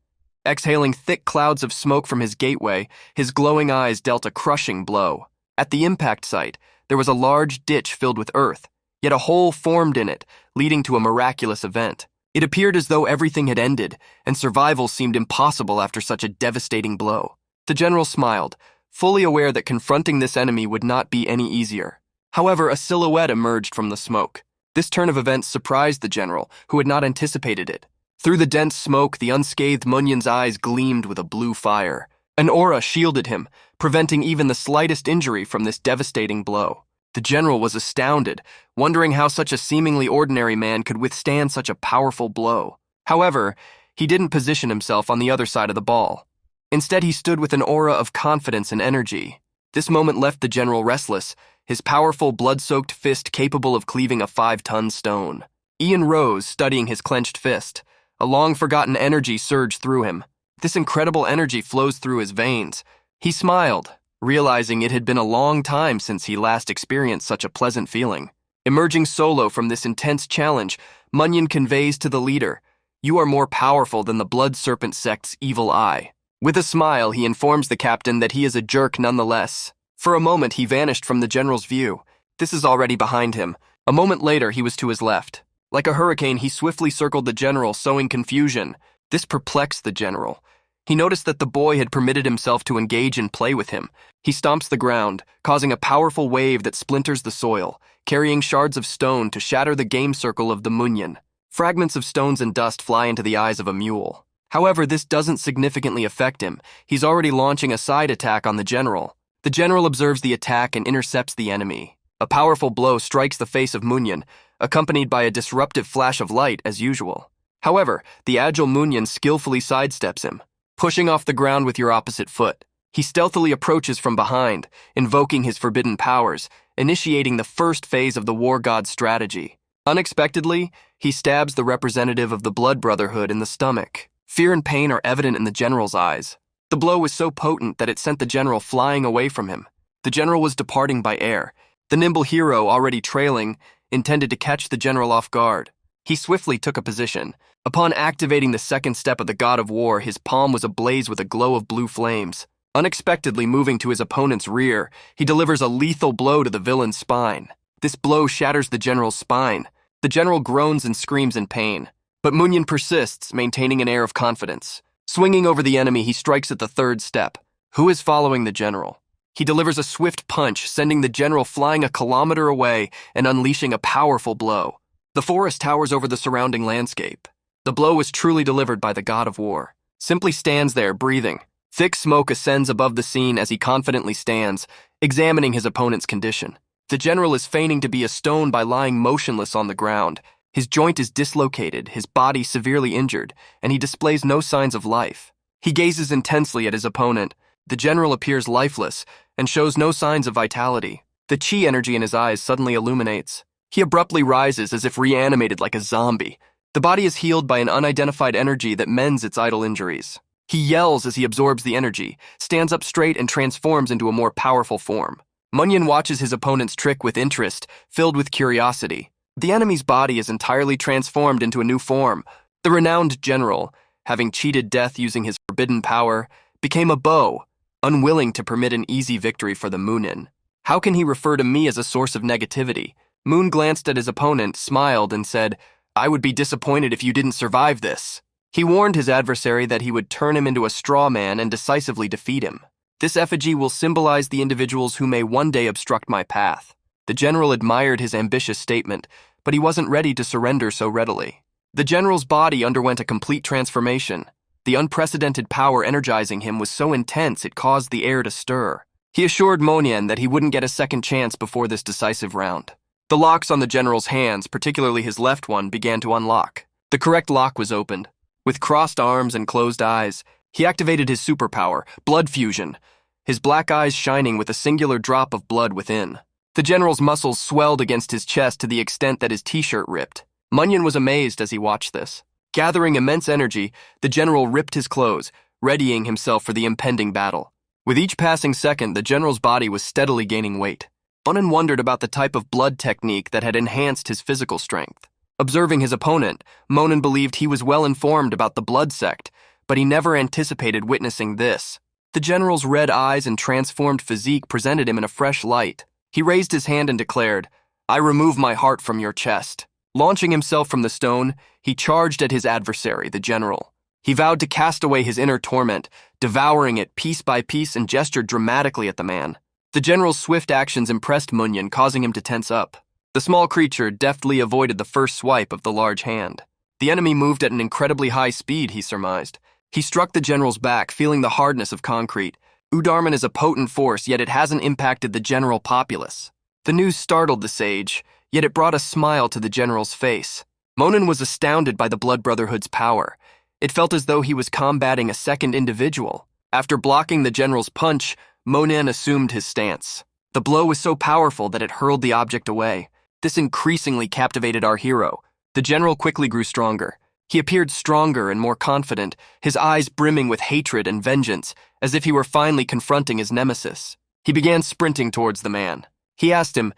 Exhaling thick clouds of smoke from his gateway, his glowing eyes dealt a crushing blow. At the impact site, there was a large ditch filled with earth, yet a hole formed in it, leading to a miraculous event. It appeared as though everything had ended, and survival seemed impossible after such a devastating blow. The general smiled, fully aware that confronting this enemy would not be any easier. However, a silhouette emerged from the smoke. This turn of events surprised the general, who had not anticipated it. Through the dense smoke, the unscathed Munyan's eyes gleamed with a blue fire. An aura shielded him, preventing even the slightest injury from this devastating blow. The general was astounded, wondering how such a seemingly ordinary man could withstand such a powerful blow. However, he didn't position himself on the other side of the ball. Instead, he stood with an aura of confidence and energy. This moment left the general restless, his powerful blood-soaked fist capable of cleaving a 5-ton stone. Ian rose, studying his clenched fist. A long-forgotten energy surged through him. This incredible energy flows through his veins. He smiled, realizing it had been a long time since he last experienced such a pleasant feeling. Emerging solo from this intense challenge, Munyan conveys to the leader, "You are more powerful than the Blood Serpent sect's evil eye." With a smile, he informs the captain that he is a jerk nonetheless. For a moment, he vanished from the general's view. This is already behind him. A moment later, he was to his left. Like a hurricane, he swiftly circled the general, sowing confusion. This perplexed the general. He noticed that the boy had permitted himself to engage in play with him. He stomps the ground, causing a powerful wave that splinters the soil, carrying shards of stone to shatter the game circle of the Munyan. Fragments of stones and dust fly into the eyes of a mule. However, this doesn't significantly affect him. He's already launching a side attack on the general. The general observes the attack and intercepts the enemy. A powerful blow strikes the face of Munyan, accompanied by a disruptive flash of light as usual. However, the agile Munyan skillfully sidesteps him, pushing off the ground with your opposite foot. He stealthily approaches from behind, invoking his forbidden powers, initiating the first phase of the war god's strategy. Unexpectedly, he stabs the representative of the Blood Brotherhood in the stomach. Fear and pain are evident in the general's eyes. The blow was so potent that it sent the general flying away from him. The general was departing by air. The nimble hero, already trailing, intended to catch the general off guard. He swiftly took a position. Upon activating the second step of the God of War, his palm was ablaze with a glow of blue flames. Unexpectedly moving to his opponent's rear, he delivers a lethal blow to the villain's spine. This blow shatters the general's spine. The general groans and screams in pain. But Munyan persists, maintaining an air of confidence. Swinging over the enemy, he strikes at the third step. Who is following the general? He delivers a swift punch, sending the general flying a kilometer away and unleashing a powerful blow. The forest towers over the surrounding landscape. The blow was truly delivered by the God of War. Simply stands there, breathing. Thick smoke ascends above the scene as he confidently stands, examining his opponent's condition. The general is feigning to be a stone by lying motionless on the ground. His joint is dislocated, his body severely injured, and he displays no signs of life. He gazes intensely at his opponent. The general appears lifeless and shows no signs of vitality. The chi energy in his eyes suddenly illuminates. He abruptly rises as if reanimated like a zombie. The body is healed by an unidentified energy that mends its idle injuries. He yells as he absorbs the energy, stands up straight, and transforms into a more powerful form. Munyan watches his opponent's trick with interest, filled with curiosity. The enemy's body is entirely transformed into a new form. The renowned general, having cheated death using his forbidden power, became a bow, unwilling to permit an easy victory for the Moonin. How can he refer to me as a source of negativity? Moon glanced at his opponent, smiled, and said, "I would be disappointed if you didn't survive this." He warned his adversary that he would turn him into a straw man and decisively defeat him. This effigy will symbolize the individuals who may one day obstruct my path. The general admired his ambitious statement, but he wasn't ready to surrender so readily. The general's body underwent a complete transformation. The unprecedented power energizing him was so intense it caused the air to stir. He assured Monyan that he wouldn't get a second chance before this decisive round. The locks on the general's hands, particularly his left one, began to unlock. The correct lock was opened. With crossed arms and closed eyes, he activated his superpower, blood fusion, his black eyes shining with a singular drop of blood within. The general's muscles swelled against his chest to the extent that his t-shirt ripped. Munyan was amazed as he watched this. Gathering immense energy, the general ripped his clothes, readying himself for the impending battle. With each passing second, the general's body was steadily gaining weight. Munyan wondered about the type of blood technique that had enhanced his physical strength. Observing his opponent, Monin believed he was well informed about the blood sect, but he never anticipated witnessing this. The general's red eyes and transformed physique presented him in a fresh light. He raised his hand and declared, "I remove my heart from your chest." Launching himself from the stone, he charged at his adversary, the general. He vowed to cast away his inner torment, devouring it piece by piece, and gestured dramatically at the man. The general's swift actions impressed Munyan, causing him to tense up. The small creature deftly avoided the first swipe of the large hand. The enemy moved at an incredibly high speed, he surmised. He struck the general's back, feeling the hardness of concrete. Udarman is a potent force, yet it hasn't impacted the general populace. The news startled the sage, yet it brought a smile to the general's face. Monin was astounded by the Blood Brotherhood's power. It felt as though he was combating a second individual. After blocking the general's punch, Monin assumed his stance. The blow was so powerful that it hurled the object away. This increasingly captivated our hero. The general quickly grew stronger. He appeared stronger and more confident, his eyes brimming with hatred and vengeance, as if he were finally confronting his nemesis. He began sprinting towards the man. He asked him,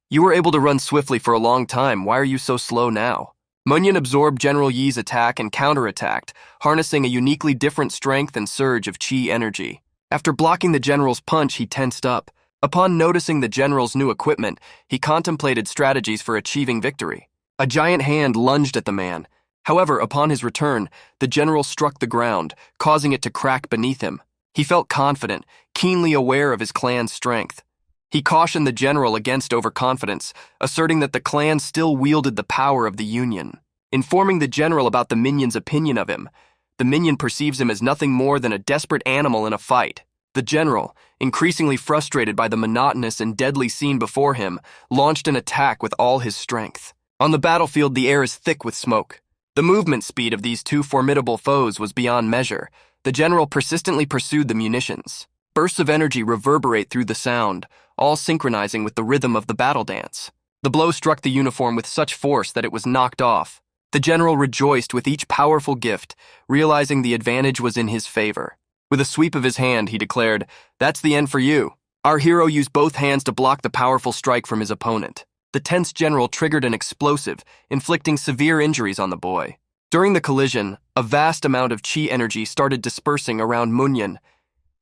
"You were able to run swiftly for a long time. Why are you so slow now?" Munyan absorbed General Yi's attack and counterattacked, harnessing a uniquely different strength and surge of chi energy. After blocking the general's punch, he tensed up. Upon noticing the general's new equipment, he contemplated strategies for achieving victory. A giant hand lunged at the man. However, upon his return, the general struck the ground, causing it to crack beneath him. He felt confident, keenly aware of his clan's strength. He cautioned the general against overconfidence, asserting that the clan still wielded the power of the Union. Informing the general about the minion's opinion of him, the minion perceives him as nothing more than a desperate animal in a fight. The general, increasingly frustrated by the monotonous and deadly scene before him, launched an attack with all his strength. On the battlefield, the air is thick with smoke. The movement speed of these two formidable foes was beyond measure. The general persistently pursued the munitions. Bursts of energy reverberate through the sound, all synchronizing with the rhythm of the battle dance. The blow struck the uniform with such force that it was knocked off. The general rejoiced with each powerful gift, realizing the advantage was in his favor. With a sweep of his hand, he declared, "That's the end for you." Our hero used both hands to block the powerful strike from his opponent. The tense general triggered an explosive, inflicting severe injuries on the boy. During the collision, a vast amount of chi energy started dispersing around Munyan.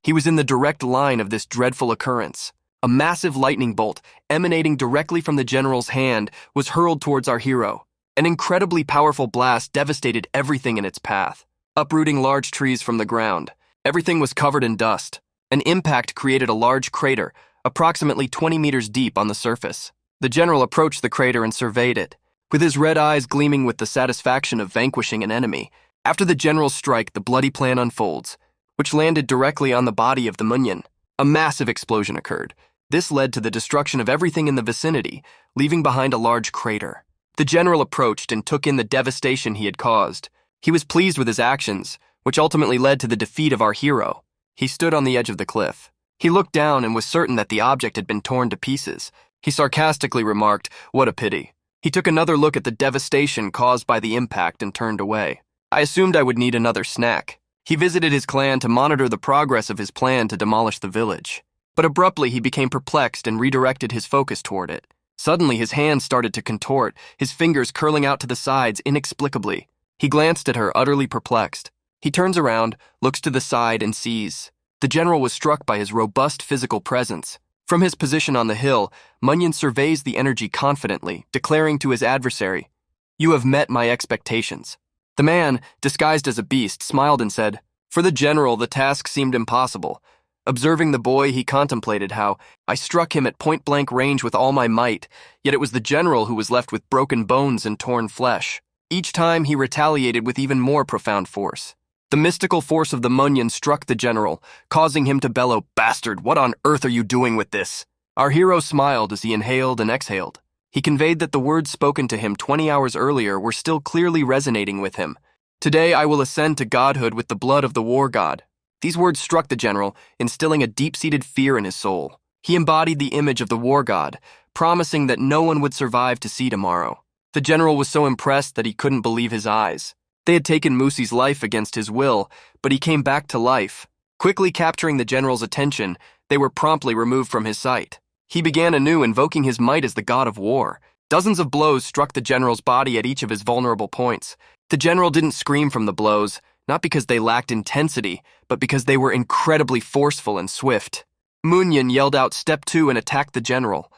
He was in the direct line of this dreadful occurrence. A massive lightning bolt, emanating directly from the general's hand, was hurled towards our hero. An incredibly powerful blast devastated everything in its path, uprooting large trees from the ground. Everything was covered in dust. An impact created a large crater, approximately 20 meters deep on the surface. The general approached the crater and surveyed it, with his red eyes gleaming with the satisfaction of vanquishing an enemy. After the general's strike, the bloody plan unfolds, which landed directly on the body of the Munyan. A massive explosion occurred. This led to the destruction of everything in the vicinity, leaving behind a large crater. The general approached and took in the devastation he had caused. He was pleased with his actions, which ultimately led to the defeat of our hero. He stood on the edge of the cliff. He looked down and was certain that the object had been torn to pieces. He sarcastically remarked, "What a pity." He took another look at the devastation caused by the impact and turned away. I assumed I would need another snack. He visited his clan to monitor the progress of his plan to demolish the village. But abruptly he became perplexed and redirected his focus toward it. Suddenly his hands started to contort, his fingers curling out to the sides inexplicably. He glanced at her, utterly perplexed. He turns around, looks to the side, and sees. The general was struck by his robust physical presence. From his position on the hill, Munyan surveys the energy confidently, declaring to his adversary, "You have met my expectations." The man, disguised as a beast, smiled and said, "For the general, the task seemed impossible." Observing the boy, he contemplated how, "I struck him at point-blank range with all my might, yet it was the general who was left with broken bones and torn flesh." Each time he retaliated with even more profound force. The mystical force of the Munyan struck the general, causing him to bellow, "Bastard, what on earth are you doing with this?" Our hero smiled as he inhaled and exhaled. He conveyed that the words spoken to him 20 hours earlier were still clearly resonating with him. "Today I will ascend to godhood with the blood of the war god." These words struck the general, instilling a deep-seated fear in his soul. He embodied the image of the war god, promising that no one would survive to see tomorrow. The general was so impressed that he couldn't believe his eyes. They had taken Musi's life against his will, but he came back to life. Quickly capturing the general's attention, they were promptly removed from his sight. He began anew, invoking his might as the god of war. Dozens of blows struck the general's body at each of his vulnerable points. The general didn't scream from the blows, not because they lacked intensity, but because they were incredibly forceful and swift. Munyan yelled out, "Step 2," and attacked the general.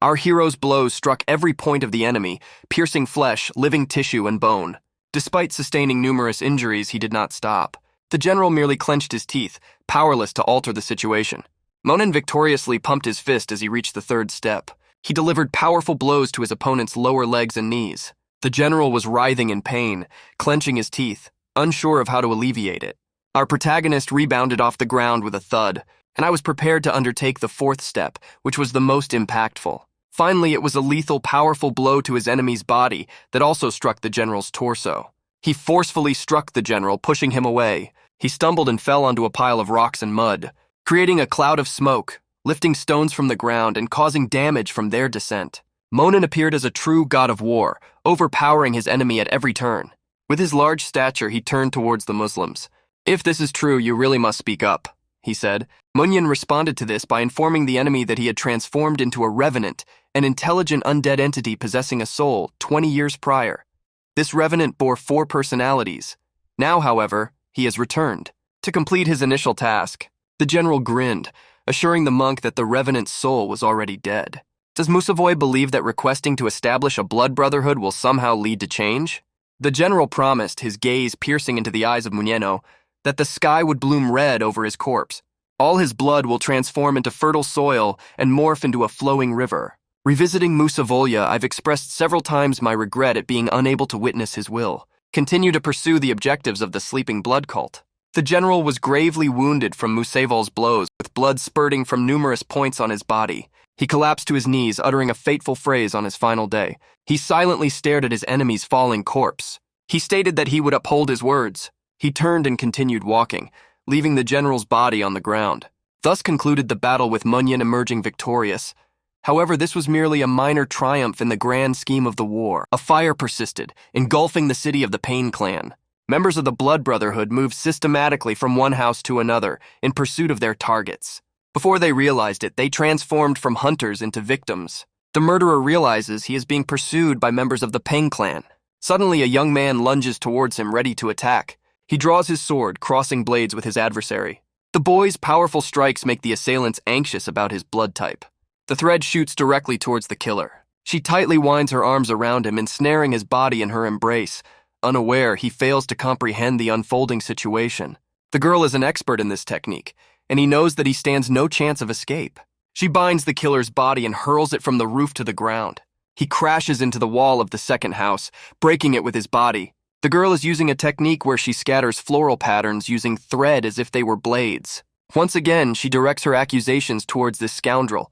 Our hero's blows struck every point of the enemy, piercing flesh, living tissue, and bone. Despite sustaining numerous injuries, he did not stop. The general merely clenched his teeth, powerless to alter the situation. Monin victoriously pumped his fist as he reached the third step. He delivered powerful blows to his opponent's lower legs and knees. The general was writhing in pain, clenching his teeth, unsure of how to alleviate it. Our protagonist rebounded off the ground with a thud, and I was prepared to undertake the fourth step, which was the most impactful. Finally, it was a lethal, powerful blow to his enemy's body that also struck the general's torso. He forcefully struck the general, pushing him away. He stumbled and fell onto a pile of rocks and mud, creating a cloud of smoke, lifting stones from the ground and causing damage from their descent. Monin appeared as a true god of war, overpowering his enemy at every turn. With his large stature, he turned towards the Muslims. "If this is true, you really must speak up," he said. Munyin responded to this by informing the enemy that he had transformed into a revenant, an intelligent undead entity possessing a soul 20 years prior. This revenant bore 4 personalities. Now, however, he has returned. To complete his initial task, the general grinned, assuring the monk that the revenant's soul was already dead. Does Musavoy believe that requesting to establish a blood brotherhood will somehow lead to change? The general promised, his gaze piercing into the eyes of Munyeno, that the sky would bloom red over his corpse. All his blood will transform into fertile soil and morph into a flowing river. Revisiting Musavoya, I've expressed several times my regret at being unable to witness his will. Continue to pursue the objectives of the sleeping blood cult. The general was gravely wounded from Musavol's blows, with blood spurting from numerous points on his body. He collapsed to his knees, uttering a fateful phrase on his final day. He silently stared at his enemy's falling corpse. He stated that he would uphold his words. He turned and continued walking, leaving the general's body on the ground. Thus concluded the battle, with Munyin emerging victorious. However, this was merely a minor triumph in the grand scheme of the war. A fire persisted, engulfing the city of the Pain Clan. Members of the Blood Brotherhood moved systematically from one house to another in pursuit of their targets. Before they realized it, they transformed from hunters into victims. The murderer realizes he is being pursued by members of the Pain Clan. Suddenly, a young man lunges towards him, ready to attack. He draws his sword, crossing blades with his adversary. The boy's powerful strikes make the assailants anxious about his blood type. The thread shoots directly towards the killer. She tightly winds her arms around him, ensnaring his body in her embrace. Unaware, he fails to comprehend the unfolding situation. The girl is an expert in this technique, and he knows that he stands no chance of escape. She binds the killer's body and hurls it from the roof to the ground. He crashes into the wall of the second house, breaking it with his body. The girl is using a technique where she scatters floral patterns using thread as if they were blades. Once again, she directs her accusations towards this scoundrel.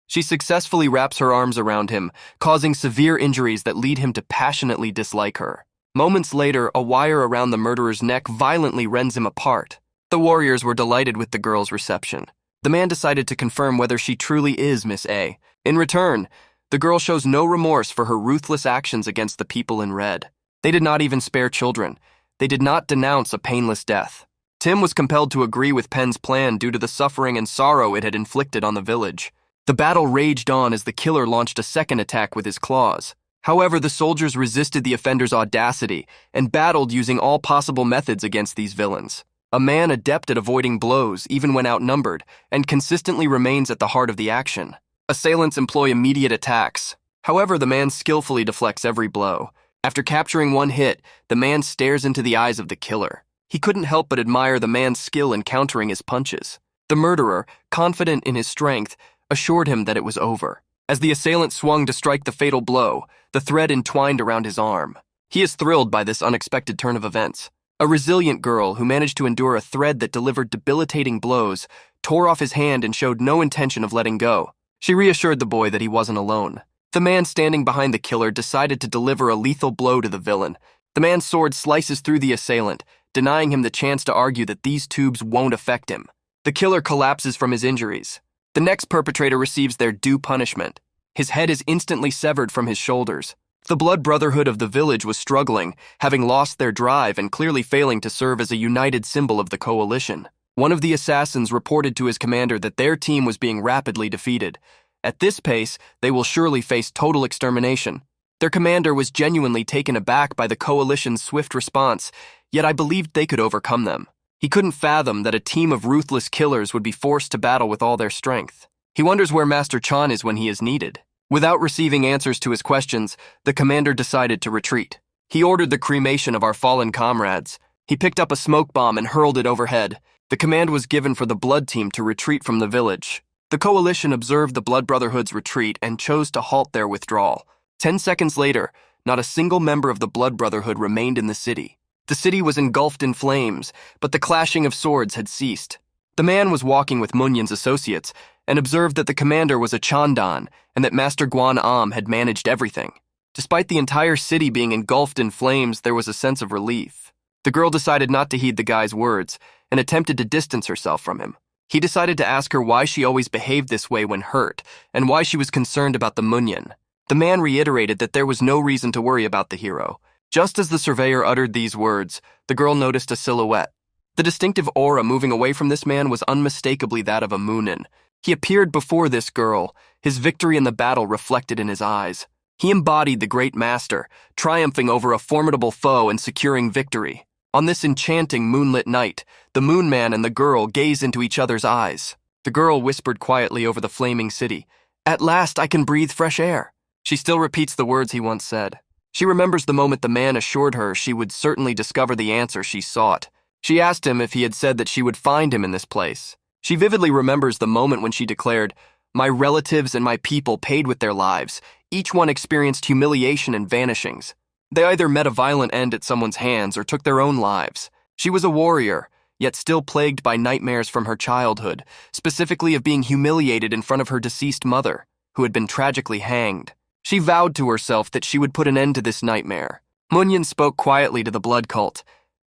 She successfully wraps her arms around him, causing severe injuries that lead him to passionately dislike her. Moments later, a wire around the murderer's neck violently rends him apart. The warriors were delighted with the girl's reception. The man decided to confirm whether she truly is Miss A. In return, the girl shows no remorse for her ruthless actions against the people in red. They did not even spare children. They did not denounce a painless death. Tim was compelled to agree with Pen's plan due to the suffering and sorrow it had inflicted on the village. The battle raged on as the killer launched a second attack with his claws. However, the soldiers resisted the offender's audacity and battled using all possible methods against these villains. A man adept at avoiding blows, even when outnumbered, and consistently remains at the heart of the action. Assailants employ immediate attacks. However, the man skillfully deflects every blow. After capturing one hit, the man stares into the eyes of the killer. He couldn't help but admire the man's skill in countering his punches. The murderer, confident in his strength, assured him that it was over. As the assailant swung to strike the fatal blow, the thread entwined around his arm. He is thrilled by this unexpected turn of events. A resilient girl who managed to endure a thread that delivered debilitating blows tore off his hand and showed no intention of letting go. She reassured the boy that he wasn't alone. The man standing behind the killer decided to deliver a lethal blow to the villain. The man's sword slices through the assailant, denying him the chance to argue that these tubes won't affect him. The killer collapses from his injuries. The next perpetrator receives their due punishment. His head is instantly severed from his shoulders. The blood brotherhood of the village was struggling, having lost their drive and clearly failing to serve as a united symbol of the coalition. One of the assassins reported to his commander that their team was being rapidly defeated. At this pace, they will surely face total extermination. Their commander was genuinely taken aback by the coalition's swift response, yet I believed they could overcome them. He couldn't fathom that a team of ruthless killers would be forced to battle with all their strength. He wonders where Master Chan is when he is needed. Without receiving answers to his questions, the commander decided to retreat. He ordered the cremation of our fallen comrades. He picked up a smoke bomb and hurled it overhead. The command was given for the blood team to retreat from the village. The coalition observed the Blood Brotherhood's retreat and chose to halt their withdrawal. 10 seconds later, not a single member of the Blood Brotherhood remained in the city. The city was engulfed in flames, but the clashing of swords had ceased. The man was walking with Munyin's associates and observed that the commander was a Chandan and that Master Guan Am had managed everything. Despite the entire city being engulfed in flames, there was a sense of relief. The girl decided not to heed the guy's words and attempted to distance herself from him. He decided to ask her why she always behaved this way when hurt and why she was concerned about the Munyin. The man reiterated that there was no reason to worry about the hero. Just as the surveyor uttered these words, the girl noticed a silhouette. The distinctive aura moving away from this man was unmistakably that of a Munin. He appeared before this girl, his victory in the battle reflected in his eyes. He embodied the great master, triumphing over a formidable foe and securing victory. On this enchanting moonlit night, the Moon Man and the girl gazed into each other's eyes. The girl whispered quietly over the flaming city, "At last I can breathe fresh air." She still repeats the words he once said. She remembers the moment the man assured her she would certainly discover the answer she sought. She asked him if he had said that she would find him in this place. She vividly remembers the moment when she declared, "My relatives and my people paid with their lives. Each one experienced humiliation and vanishings. They either met a violent end at someone's hands or took their own lives." She was a warrior, yet still plagued by nightmares from her childhood, specifically of being humiliated in front of her deceased mother, who had been tragically hanged. She vowed to herself that she would put an end to this nightmare. Munyan spoke quietly to the blood cult.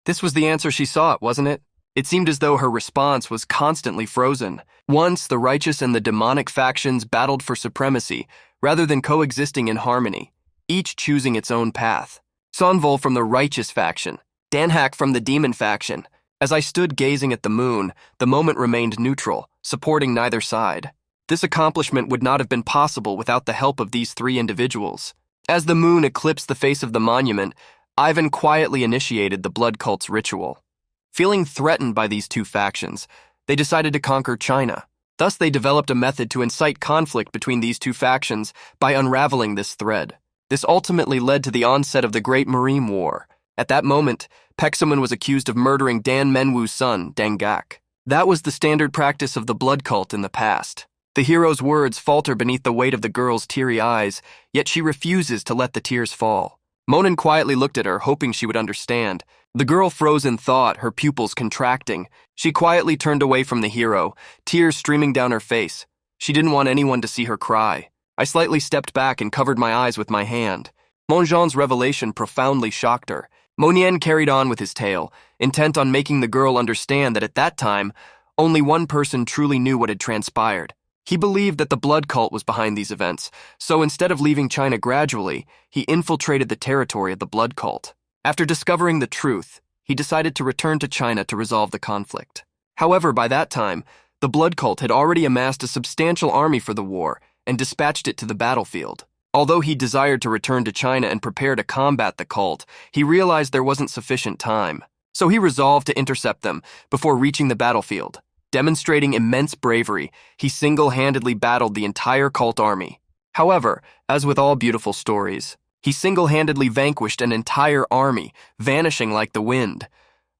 This was the answer she sought, wasn't it? It seemed as though her response was constantly frozen. Once, the righteous and the demonic factions battled for supremacy, rather than coexisting in harmony, each choosing its own path. Sonvol from the righteous faction, Danhak from the demon faction. As I stood gazing at the moon, the moment remained neutral, supporting neither side. This accomplishment would not have been possible without the help of these three individuals. As the moon eclipsed the face of the monument, Ivan quietly initiated the blood cult's ritual. Feeling threatened by these two factions, they decided to conquer China. Thus, they developed a method to incite conflict between these two factions by unraveling this thread. This ultimately led to the onset of the Great Marine War. At that moment, Pexamun was accused of murdering Dan Menwu's son, Dangak. That was the standard practice of the blood cult in the past. The hero's words falter beneath the weight of the girl's teary eyes, yet she refuses to let the tears fall. Monin quietly looked at her, hoping she would understand. The girl froze in thought, her pupils contracting. She quietly turned away from the hero, tears streaming down her face. She didn't want anyone to see her cry. I slightly stepped back and covered my eyes with my hand. Monjean's revelation profoundly shocked her. Monien carried on with his tale, intent on making the girl understand that at that time, only one person truly knew what had transpired. He believed that the blood cult was behind these events, so instead of leaving China gradually, he infiltrated the territory of the blood cult. After discovering the truth, he decided to return to China to resolve the conflict. However, by that time, the blood cult had already amassed a substantial army for the war and dispatched it to the battlefield. Although he desired to return to China and prepare to combat the cult, he realized there wasn't sufficient time. So he resolved to intercept them before reaching the battlefield. Demonstrating immense bravery, he single-handedly battled the entire cult army. However, as with all beautiful stories, he single-handedly vanquished an entire army, vanishing like the wind.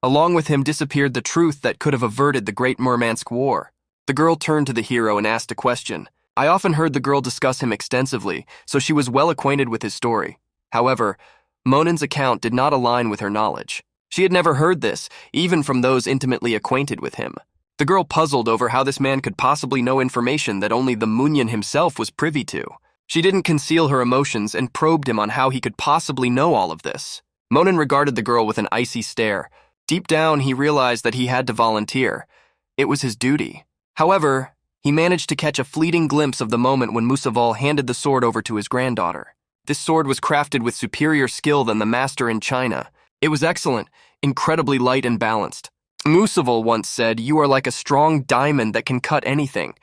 Along with him disappeared the truth that could have averted the Great Murmansk War. The girl turned to the hero and asked a question. I often heard the girl discuss him extensively, so she was well acquainted with his story. However, Monin's account did not align with her knowledge. She had never heard this, even from those intimately acquainted with him. The girl puzzled over how this man could possibly know information that only the Munyan himself was privy to. She didn't conceal her emotions and probed him on how he could possibly know all of this. Monin regarded the girl with an icy stare. Deep down, he realized that he had to volunteer. It was his duty. However, he managed to catch a fleeting glimpse of the moment when Musaval handed the sword over to his granddaughter. This sword was crafted with superior skill than the master in China. It was excellent, incredibly light and balanced. Musaval once said, "You are like a strong diamond that can cut anything."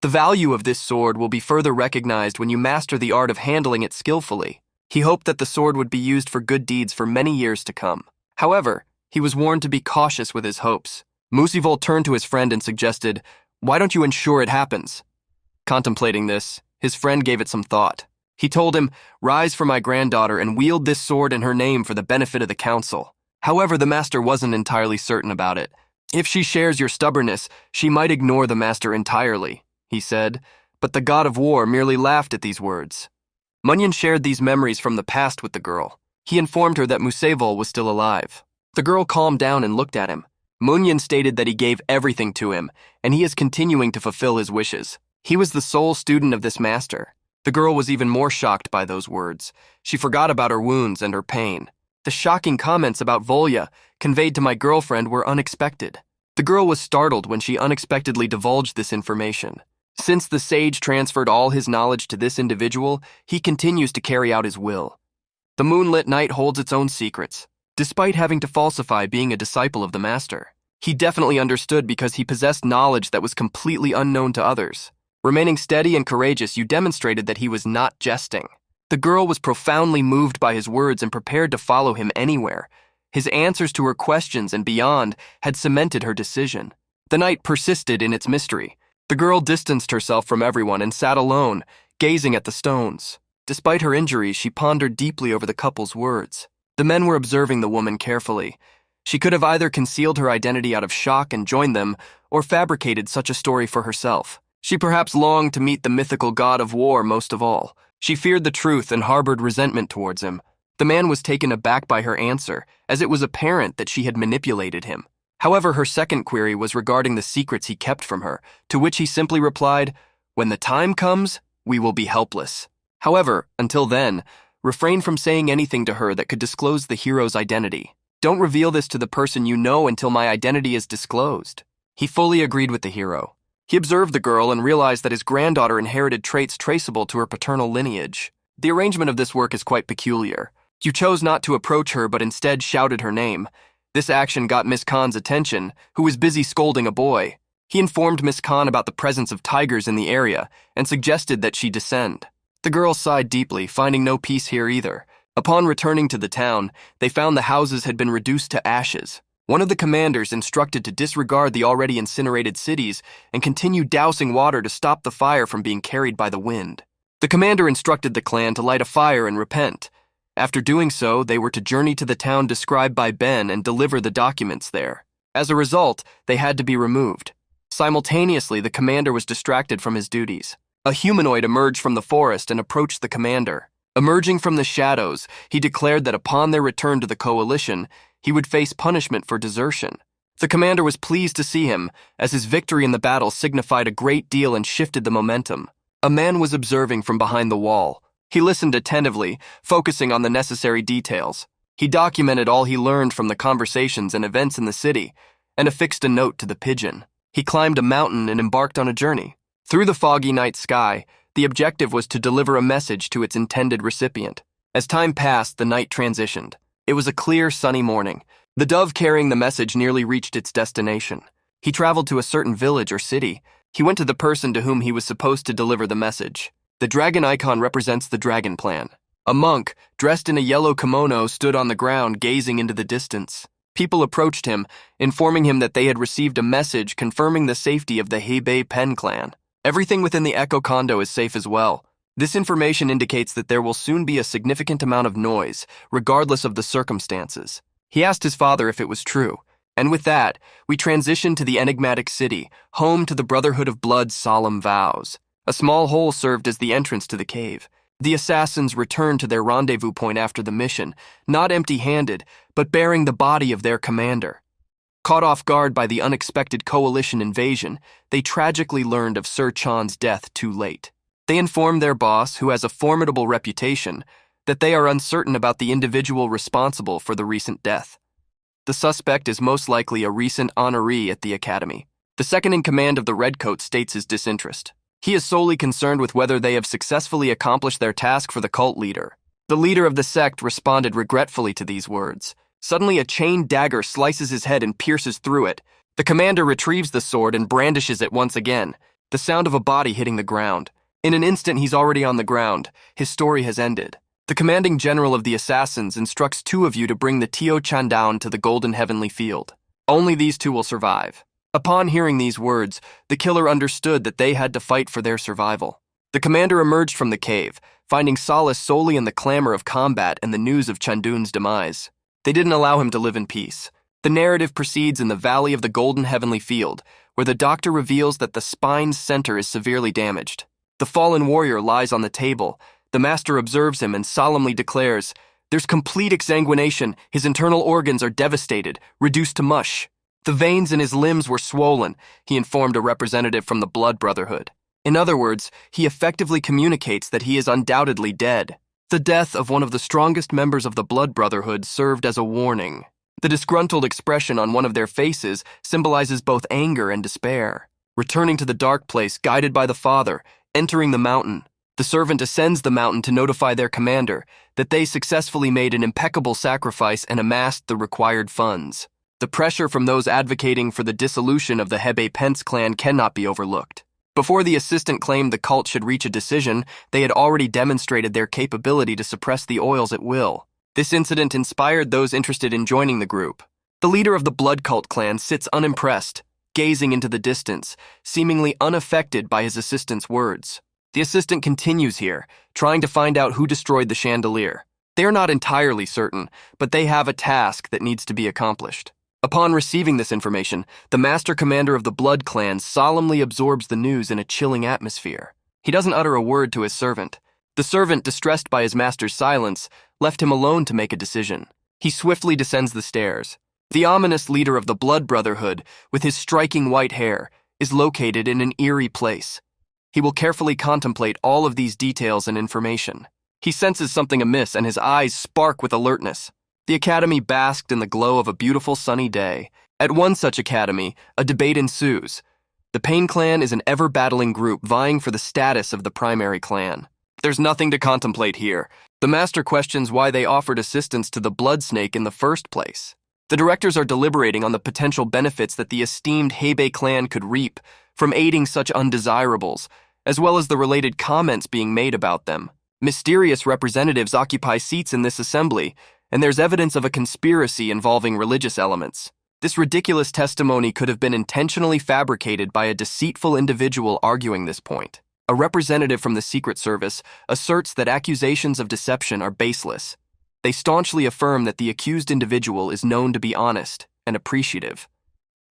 The value of this sword will be further recognized when you master the art of handling it skillfully. He hoped that the sword would be used for good deeds for many years to come. However, he was warned to be cautious with his hopes. Musival turned to his friend and suggested, "Why don't you ensure it happens?" Contemplating this, his friend gave it some thought. He told him, "Rise for my granddaughter and wield this sword in her name for the benefit of the council." However, the master wasn't entirely certain about it. "If she shares your stubbornness, she might ignore the master entirely," he said, but the god of war merely laughed at these words. Munyan shared these memories from the past with the girl. He informed her that Musevol was still alive. The girl calmed down and looked at him. Munyan stated that he gave everything to him, and he is continuing to fulfill his wishes. He was the sole student of this master. The girl was even more shocked by those words. She forgot about her wounds and her pain. The shocking comments about Volya conveyed to my girlfriend were unexpected. The girl was startled when she unexpectedly divulged this information. Since the sage transferred all his knowledge to this individual, he continues to carry out his will. The moonlit night holds its own secrets. Despite having to falsify being a disciple of the master, He definitely understood because he possessed knowledge that was completely unknown to others. Remaining steady and courageous, you demonstrated that he was not jesting. The girl was profoundly moved by his words and prepared to follow him anywhere. His answers to her questions and beyond had cemented her decision. The night persisted in its mystery. The girl distanced herself from everyone and sat alone, gazing at the stones. Despite her injuries, she pondered deeply over the couple's words. The men were observing the woman carefully. She could have either concealed her identity out of shock and joined them, or fabricated such a story for herself. She perhaps longed to meet the mythical god of war most of all. She feared the truth and harbored resentment towards him. The man was taken aback by her answer, as it was apparent that she had manipulated him. However, her second query was regarding the secrets he kept from her, to which he simply replied, "When the time comes, we will be helpless." However, until then, refrain from saying anything to her that could disclose the hero's identity. Don't reveal this to the person you know until my identity is disclosed. He fully agreed with the hero. He observed the girl and realized that his granddaughter inherited traits traceable to her paternal lineage. The arrangement of this work is quite peculiar. You chose not to approach her but instead shouted her name. This action got Miss Khan's attention, who was busy scolding a boy. He informed Miss Khan about the presence of tigers in the area and suggested that she descend. The girl sighed deeply, finding no peace here either. Upon returning to the town, they found the houses had been reduced to ashes. One of the commanders instructed to disregard the already incinerated cities and continue dousing water to stop the fire from being carried by the wind. The commander instructed the clan to light a fire and repent. After doing so, they were to journey to the town described by Ben and deliver the documents there. As a result, they had to be removed. Simultaneously, the commander was distracted from his duties. A humanoid emerged from the forest and approached the commander. Emerging from the shadows, he declared that upon their return to the coalition, he would face punishment for desertion. The commander was pleased to see him, as his victory in the battle signified a great deal and shifted the momentum. A man was observing from behind the wall. He listened attentively, focusing on the necessary details. He documented all he learned from the conversations and events in the city, and affixed a note to the pigeon. He climbed a mountain and embarked on a journey. Through the foggy night sky, the objective was to deliver a message to its intended recipient. As time passed, the night transitioned. It was a clear, sunny morning. The dove carrying the message nearly reached its destination. He traveled to a certain village or city. He went to the person to whom he was supposed to deliver the message. The dragon icon represents the dragon plan. A monk, dressed in a yellow kimono, stood on the ground, gazing into the distance. People approached him, informing him that they had received a message confirming the safety of the Hebei Pen clan. Everything within the Echo Kondo is safe as well. This information indicates that there will soon be a significant amount of noise, regardless of the circumstances. He asked his father if it was true. And with that, we transition to the enigmatic city, home to the Brotherhood of Blood's solemn vows. A small hole served as the entrance to the cave. The assassins returned to their rendezvous point after the mission, not empty-handed, but bearing the body of their commander. Caught off guard by the unexpected coalition invasion, they tragically learned of Sir Chan's death too late. They informed their boss, who has a formidable reputation, that they are uncertain about the individual responsible for the recent death. The suspect is most likely a recent honoree at the academy. The second-in-command of the Redcoat states his disinterest. He is solely concerned with whether they have successfully accomplished their task for the cult leader. The leader of the sect responded regretfully to these words. Suddenly, a chained dagger slices his head and pierces through it. The commander retrieves the sword and brandishes it once again, the sound of a body hitting the ground. In an instant, he's already on the ground. His story has ended. The commanding general of the assassins instructs two of you to bring the Tio Chandown to the Golden Heavenly Field. Only these two will survive. Upon hearing these words, the killer understood that they had to fight for their survival. The commander emerged from the cave, finding solace solely in the clamor of combat and the news of Chandoon's demise. They didn't allow him to live in peace. The narrative proceeds in the Valley of the Golden Heavenly Field, where the doctor reveals that the spine's center is severely damaged. The fallen warrior lies on the table. The master observes him and solemnly declares, "There's complete exsanguination. His internal organs are devastated, reduced to mush." The veins in his limbs were swollen, he informed a representative from the Blood Brotherhood. In other words, he effectively communicates that he is undoubtedly dead. The death of one of the strongest members of the Blood Brotherhood served as a warning. The disgruntled expression on one of their faces symbolizes both anger and despair. Returning to the dark place, guided by the father, entering the mountain, the servant ascends the mountain to notify their commander that they successfully made an impeccable sacrifice and amassed the required funds. The pressure from those advocating for the dissolution of the Hebe Pence clan cannot be overlooked. Before the assistant claimed the cult should reach a decision, they had already demonstrated their capability to suppress the oils at will. This incident inspired those interested in joining the group. The leader of the blood cult clan sits unimpressed, gazing into the distance, seemingly unaffected by his assistant's words. The assistant continues here, trying to find out who destroyed the chandelier. They are not entirely certain, but they have a task that needs to be accomplished. Upon receiving this information, the master commander of the blood clan solemnly absorbs the news in a chilling atmosphere. He doesn't utter a word to his servant. The servant, distressed by his master's silence, left him alone to make a decision. He swiftly descends the stairs. The ominous leader of the Blood Brotherhood, with his striking white hair, is located in an eerie place. He will carefully contemplate all of these details and information. He senses something amiss and his eyes spark with alertness. The academy basked in the glow of a beautiful sunny day. At one such academy, a debate ensues. The Pain Clan is an ever-battling group vying for the status of the primary clan. There's nothing to contemplate here. The master questions why they offered assistance to the Blood Snake in the first place. The directors are deliberating on the potential benefits that the esteemed Hebe clan could reap from aiding such undesirables, as well as the related comments being made about them. Mysterious representatives occupy seats in this assembly, and there's evidence of a conspiracy involving religious elements. This ridiculous testimony could have been intentionally fabricated by a deceitful individual arguing this point. A representative from the Secret Service asserts that accusations of deception are baseless. They staunchly affirm that the accused individual is known to be honest and appreciative.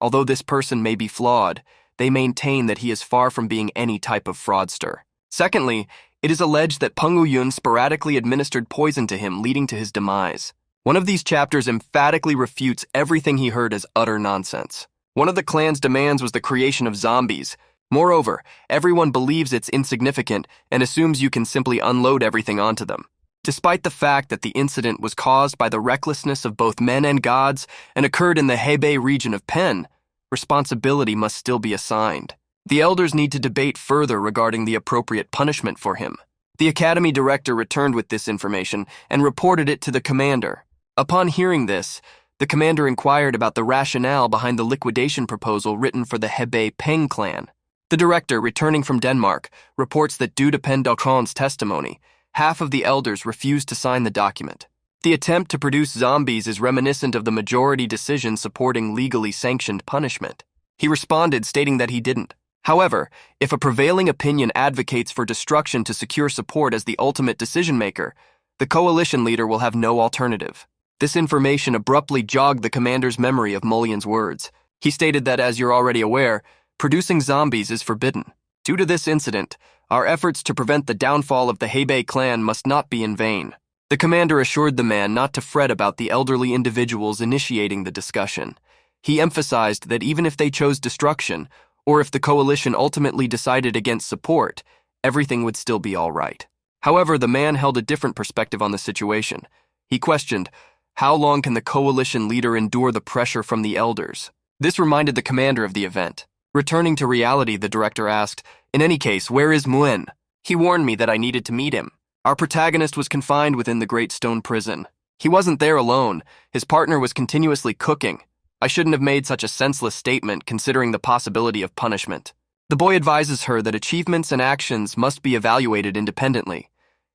Although this person may be flawed, they maintain that he is far from being any type of fraudster. Secondly, it is alleged that Peng Yun sporadically administered poison to him, leading to his demise. One of these chapters emphatically refutes everything he heard as utter nonsense. One of the clan's demands was the creation of zombies. Moreover, everyone believes it's insignificant and assumes you can simply unload everything onto them. Despite the fact that the incident was caused by the recklessness of both men and gods and occurred in the Hebei region of Pen, responsibility must still be assigned. The elders need to debate further regarding the appropriate punishment for him. The academy director returned with this information and reported it to the commander. Upon hearing this, the commander inquired about the rationale behind the liquidation proposal written for the Hebei Peng clan. The director, returning from Denmark, reports that due to Pen Dalcon's testimony, half of the elders refused to sign the document. The attempt to produce zombies is reminiscent of the majority decision supporting legally sanctioned punishment. He responded, stating that he didn't. However, if a prevailing opinion advocates for destruction to secure support as the ultimate decision-maker, the coalition leader will have no alternative. This information abruptly jogged the commander's memory of Mullion's words. He stated that, as you're already aware, producing zombies is forbidden. Due to this incident, our efforts to prevent the downfall of the Hebei clan must not be in vain. The commander assured the man not to fret about the elderly individuals initiating the discussion. He emphasized that even if they chose destruction, or if the coalition ultimately decided against support, everything would still be all right. However, the man held a different perspective on the situation. He questioned, how long can the coalition leader endure the pressure from the elders? This reminded the commander of the event. Returning to reality, the director asked, in any case, where is Muen? He warned me that I needed to meet him. Our protagonist was confined within the Great Stone Prison. He wasn't there alone. His partner was continuously cooking. I shouldn't have made such a senseless statement considering the possibility of punishment. The boy advises her that achievements and actions must be evaluated independently.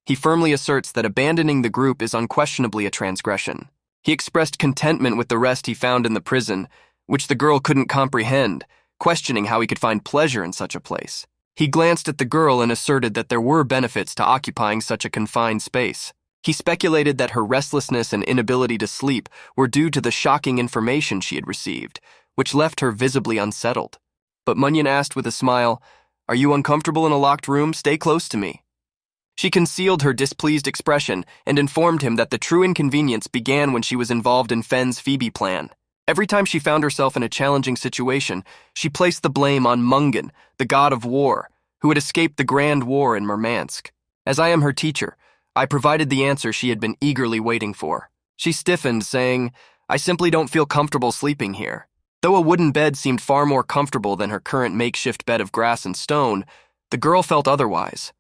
He firmly asserts that abandoning the group is unquestionably a transgression. He expressed contentment with the rest he found in the prison, which the girl couldn't comprehend, questioning how he could find pleasure in such a place. He glanced at the girl and asserted that there were benefits to occupying such a confined space. He speculated that her restlessness and inability to sleep were due to the shocking information she had received, which left her visibly unsettled. But Munyon asked with a smile, "Are you uncomfortable in a locked room? Stay close to me." She concealed her displeased expression and informed him that the true inconvenience began when she was involved in Fen's Phoebe plan. Every time she found herself in a challenging situation, she placed the blame on Mungan, the god of war, who had escaped the Grand War in Murmansk. As I am her teacher, I provided the answer she had been eagerly waiting for. She stiffened, saying, "I simply don't feel comfortable sleeping here." Though a wooden bed seemed far more comfortable than her current makeshift bed of grass and stone, the girl felt otherwise.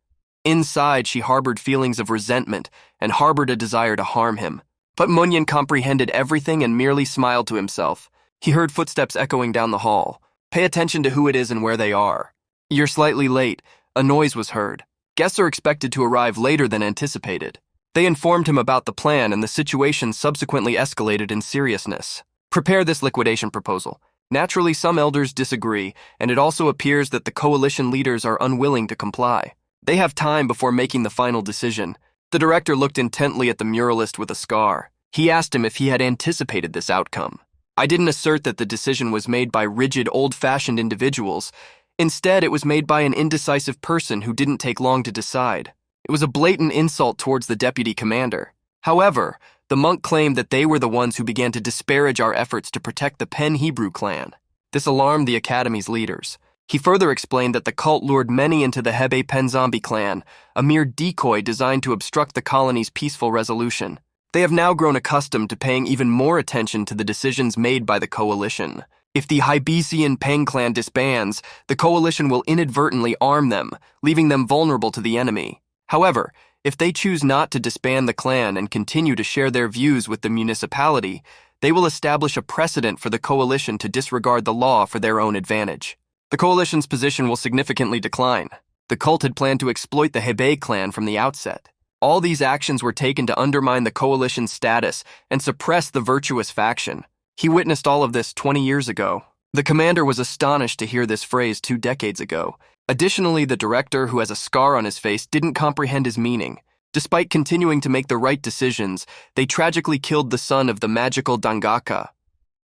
Inside, she harbored feelings of resentment and harbored a desire to harm him. But Munyon comprehended everything and merely smiled to himself. He heard footsteps echoing down the hall. Pay attention to who it is and where they are. You're slightly late. A noise was heard. Guests are expected to arrive later than anticipated. They informed him about the plan, and the situation subsequently escalated in seriousness. Prepare this liquidation proposal. Naturally, some elders disagree, and it also appears that the coalition leaders are unwilling to comply. They have time before making the final decision. The director looked intently at the muralist with a scar. He asked him if he had anticipated this outcome. I didn't assert that the decision was made by rigid, old-fashioned individuals. Instead, it was made by an indecisive person who didn't take long to decide. It was a blatant insult towards the deputy commander. However, the monk claimed that they were the ones who began to disparage our efforts to protect the Pen Hebrew clan. This alarmed the academy's leaders. He further explained that the cult lured many into the Hebe Pen Zombie clan, a mere decoy designed to obstruct the colony's peaceful resolution. They have now grown accustomed to paying even more attention to the decisions made by the coalition. If the Hybesian Peng clan disbands, the coalition will inadvertently arm them, leaving them vulnerable to the enemy. However, if they choose not to disband the clan and continue to share their views with the municipality, they will establish a precedent for the coalition to disregard the law for their own advantage. The coalition's position will significantly decline. The cult had planned to exploit the Hebe clan from the outset. All these actions were taken to undermine the coalition's status and suppress the virtuous faction. He witnessed all of this 20 years ago. The commander was astonished to hear this phrase 2 decades ago. Additionally, the director, who has a scar on his face, didn't comprehend his meaning. Despite continuing to make the right decisions, they tragically killed the son of the magical Dongaka.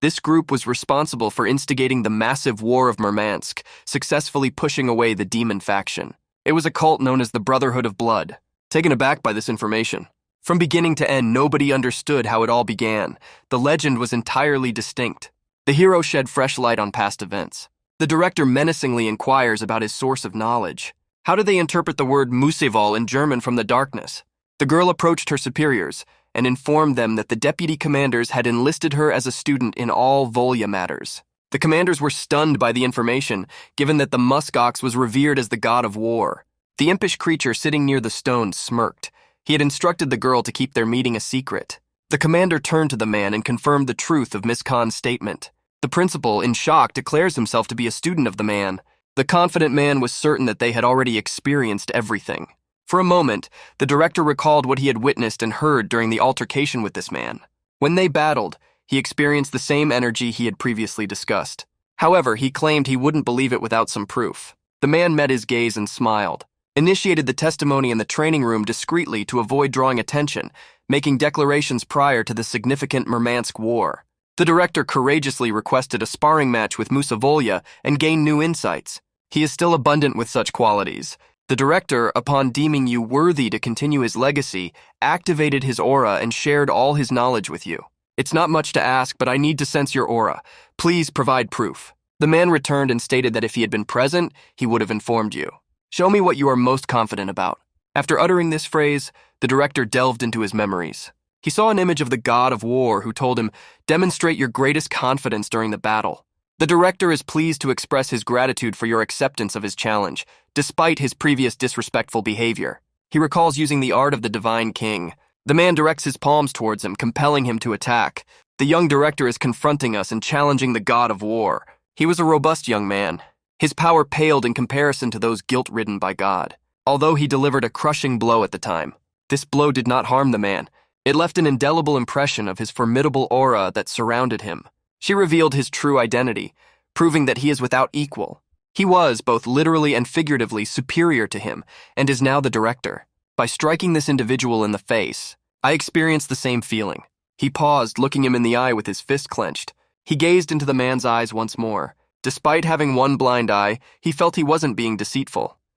This group was responsible for instigating the massive war of Murmansk, successfully pushing away the demon faction. It was a cult known as the Brotherhood of Blood. Taken aback by this information, from beginning to end, nobody understood how it all began. The legend was entirely distinct. The hero shed fresh light on past events. The director menacingly inquires about his source of knowledge. How do they interpret the word Museval in German from the darkness? The girl approached her superiors and informed them that the deputy commanders had enlisted her as a student in all Volya matters. The commanders were stunned by the information, given that the muskox was revered as the god of war. The impish creature sitting near the stone smirked. He had instructed the girl to keep their meeting a secret. The commander turned to the man and confirmed the truth of Miss Khan's statement. The principal, in shock, declares himself to be a student of the man. The confident man was certain that they had already experienced everything. For a moment, the director recalled what he had witnessed and heard during the altercation with this man. When they battled, he experienced the same energy he had previously discussed. However, he claimed he wouldn't believe it without some proof. The man met his gaze and smiled, initiated the testimony in the training room discreetly to avoid drawing attention, making declarations prior to the significant Murmansk war. The director courageously requested a sparring match with Musa Volya and gained new insights. He is still abundant with such qualities. The director, upon deeming you worthy to continue his legacy, activated his aura and shared all his knowledge with you. It's not much to ask, but I need to sense your aura. Please provide proof. The man returned and stated that if he had been present, he would have informed you. Show me what you are most confident about. After uttering this phrase, the director delved into his memories. He saw an image of the god of war who told him, "Demonstrate your greatest confidence during the battle." The director is pleased to express his gratitude for your acceptance of his challenge, despite his previous disrespectful behavior. He recalls using the art of the divine king. The man directs his palms towards him, compelling him to attack. The young director is confronting us and challenging the god of war. He was a robust young man. His power paled in comparison to those guilt-ridden by God. Although he delivered a crushing blow at the time, this blow did not harm the man. It left an indelible impression of his formidable aura that surrounded him. She revealed his true identity, proving that he is without equal. He was, both literally and figuratively, superior to him, and is now the director. By striking this individual in the face, I experienced the same feeling. He paused, looking him in the eye with his fist clenched. He gazed into the man's eyes once more. Despite having one blind eye, he felt he wasn't being deceitful.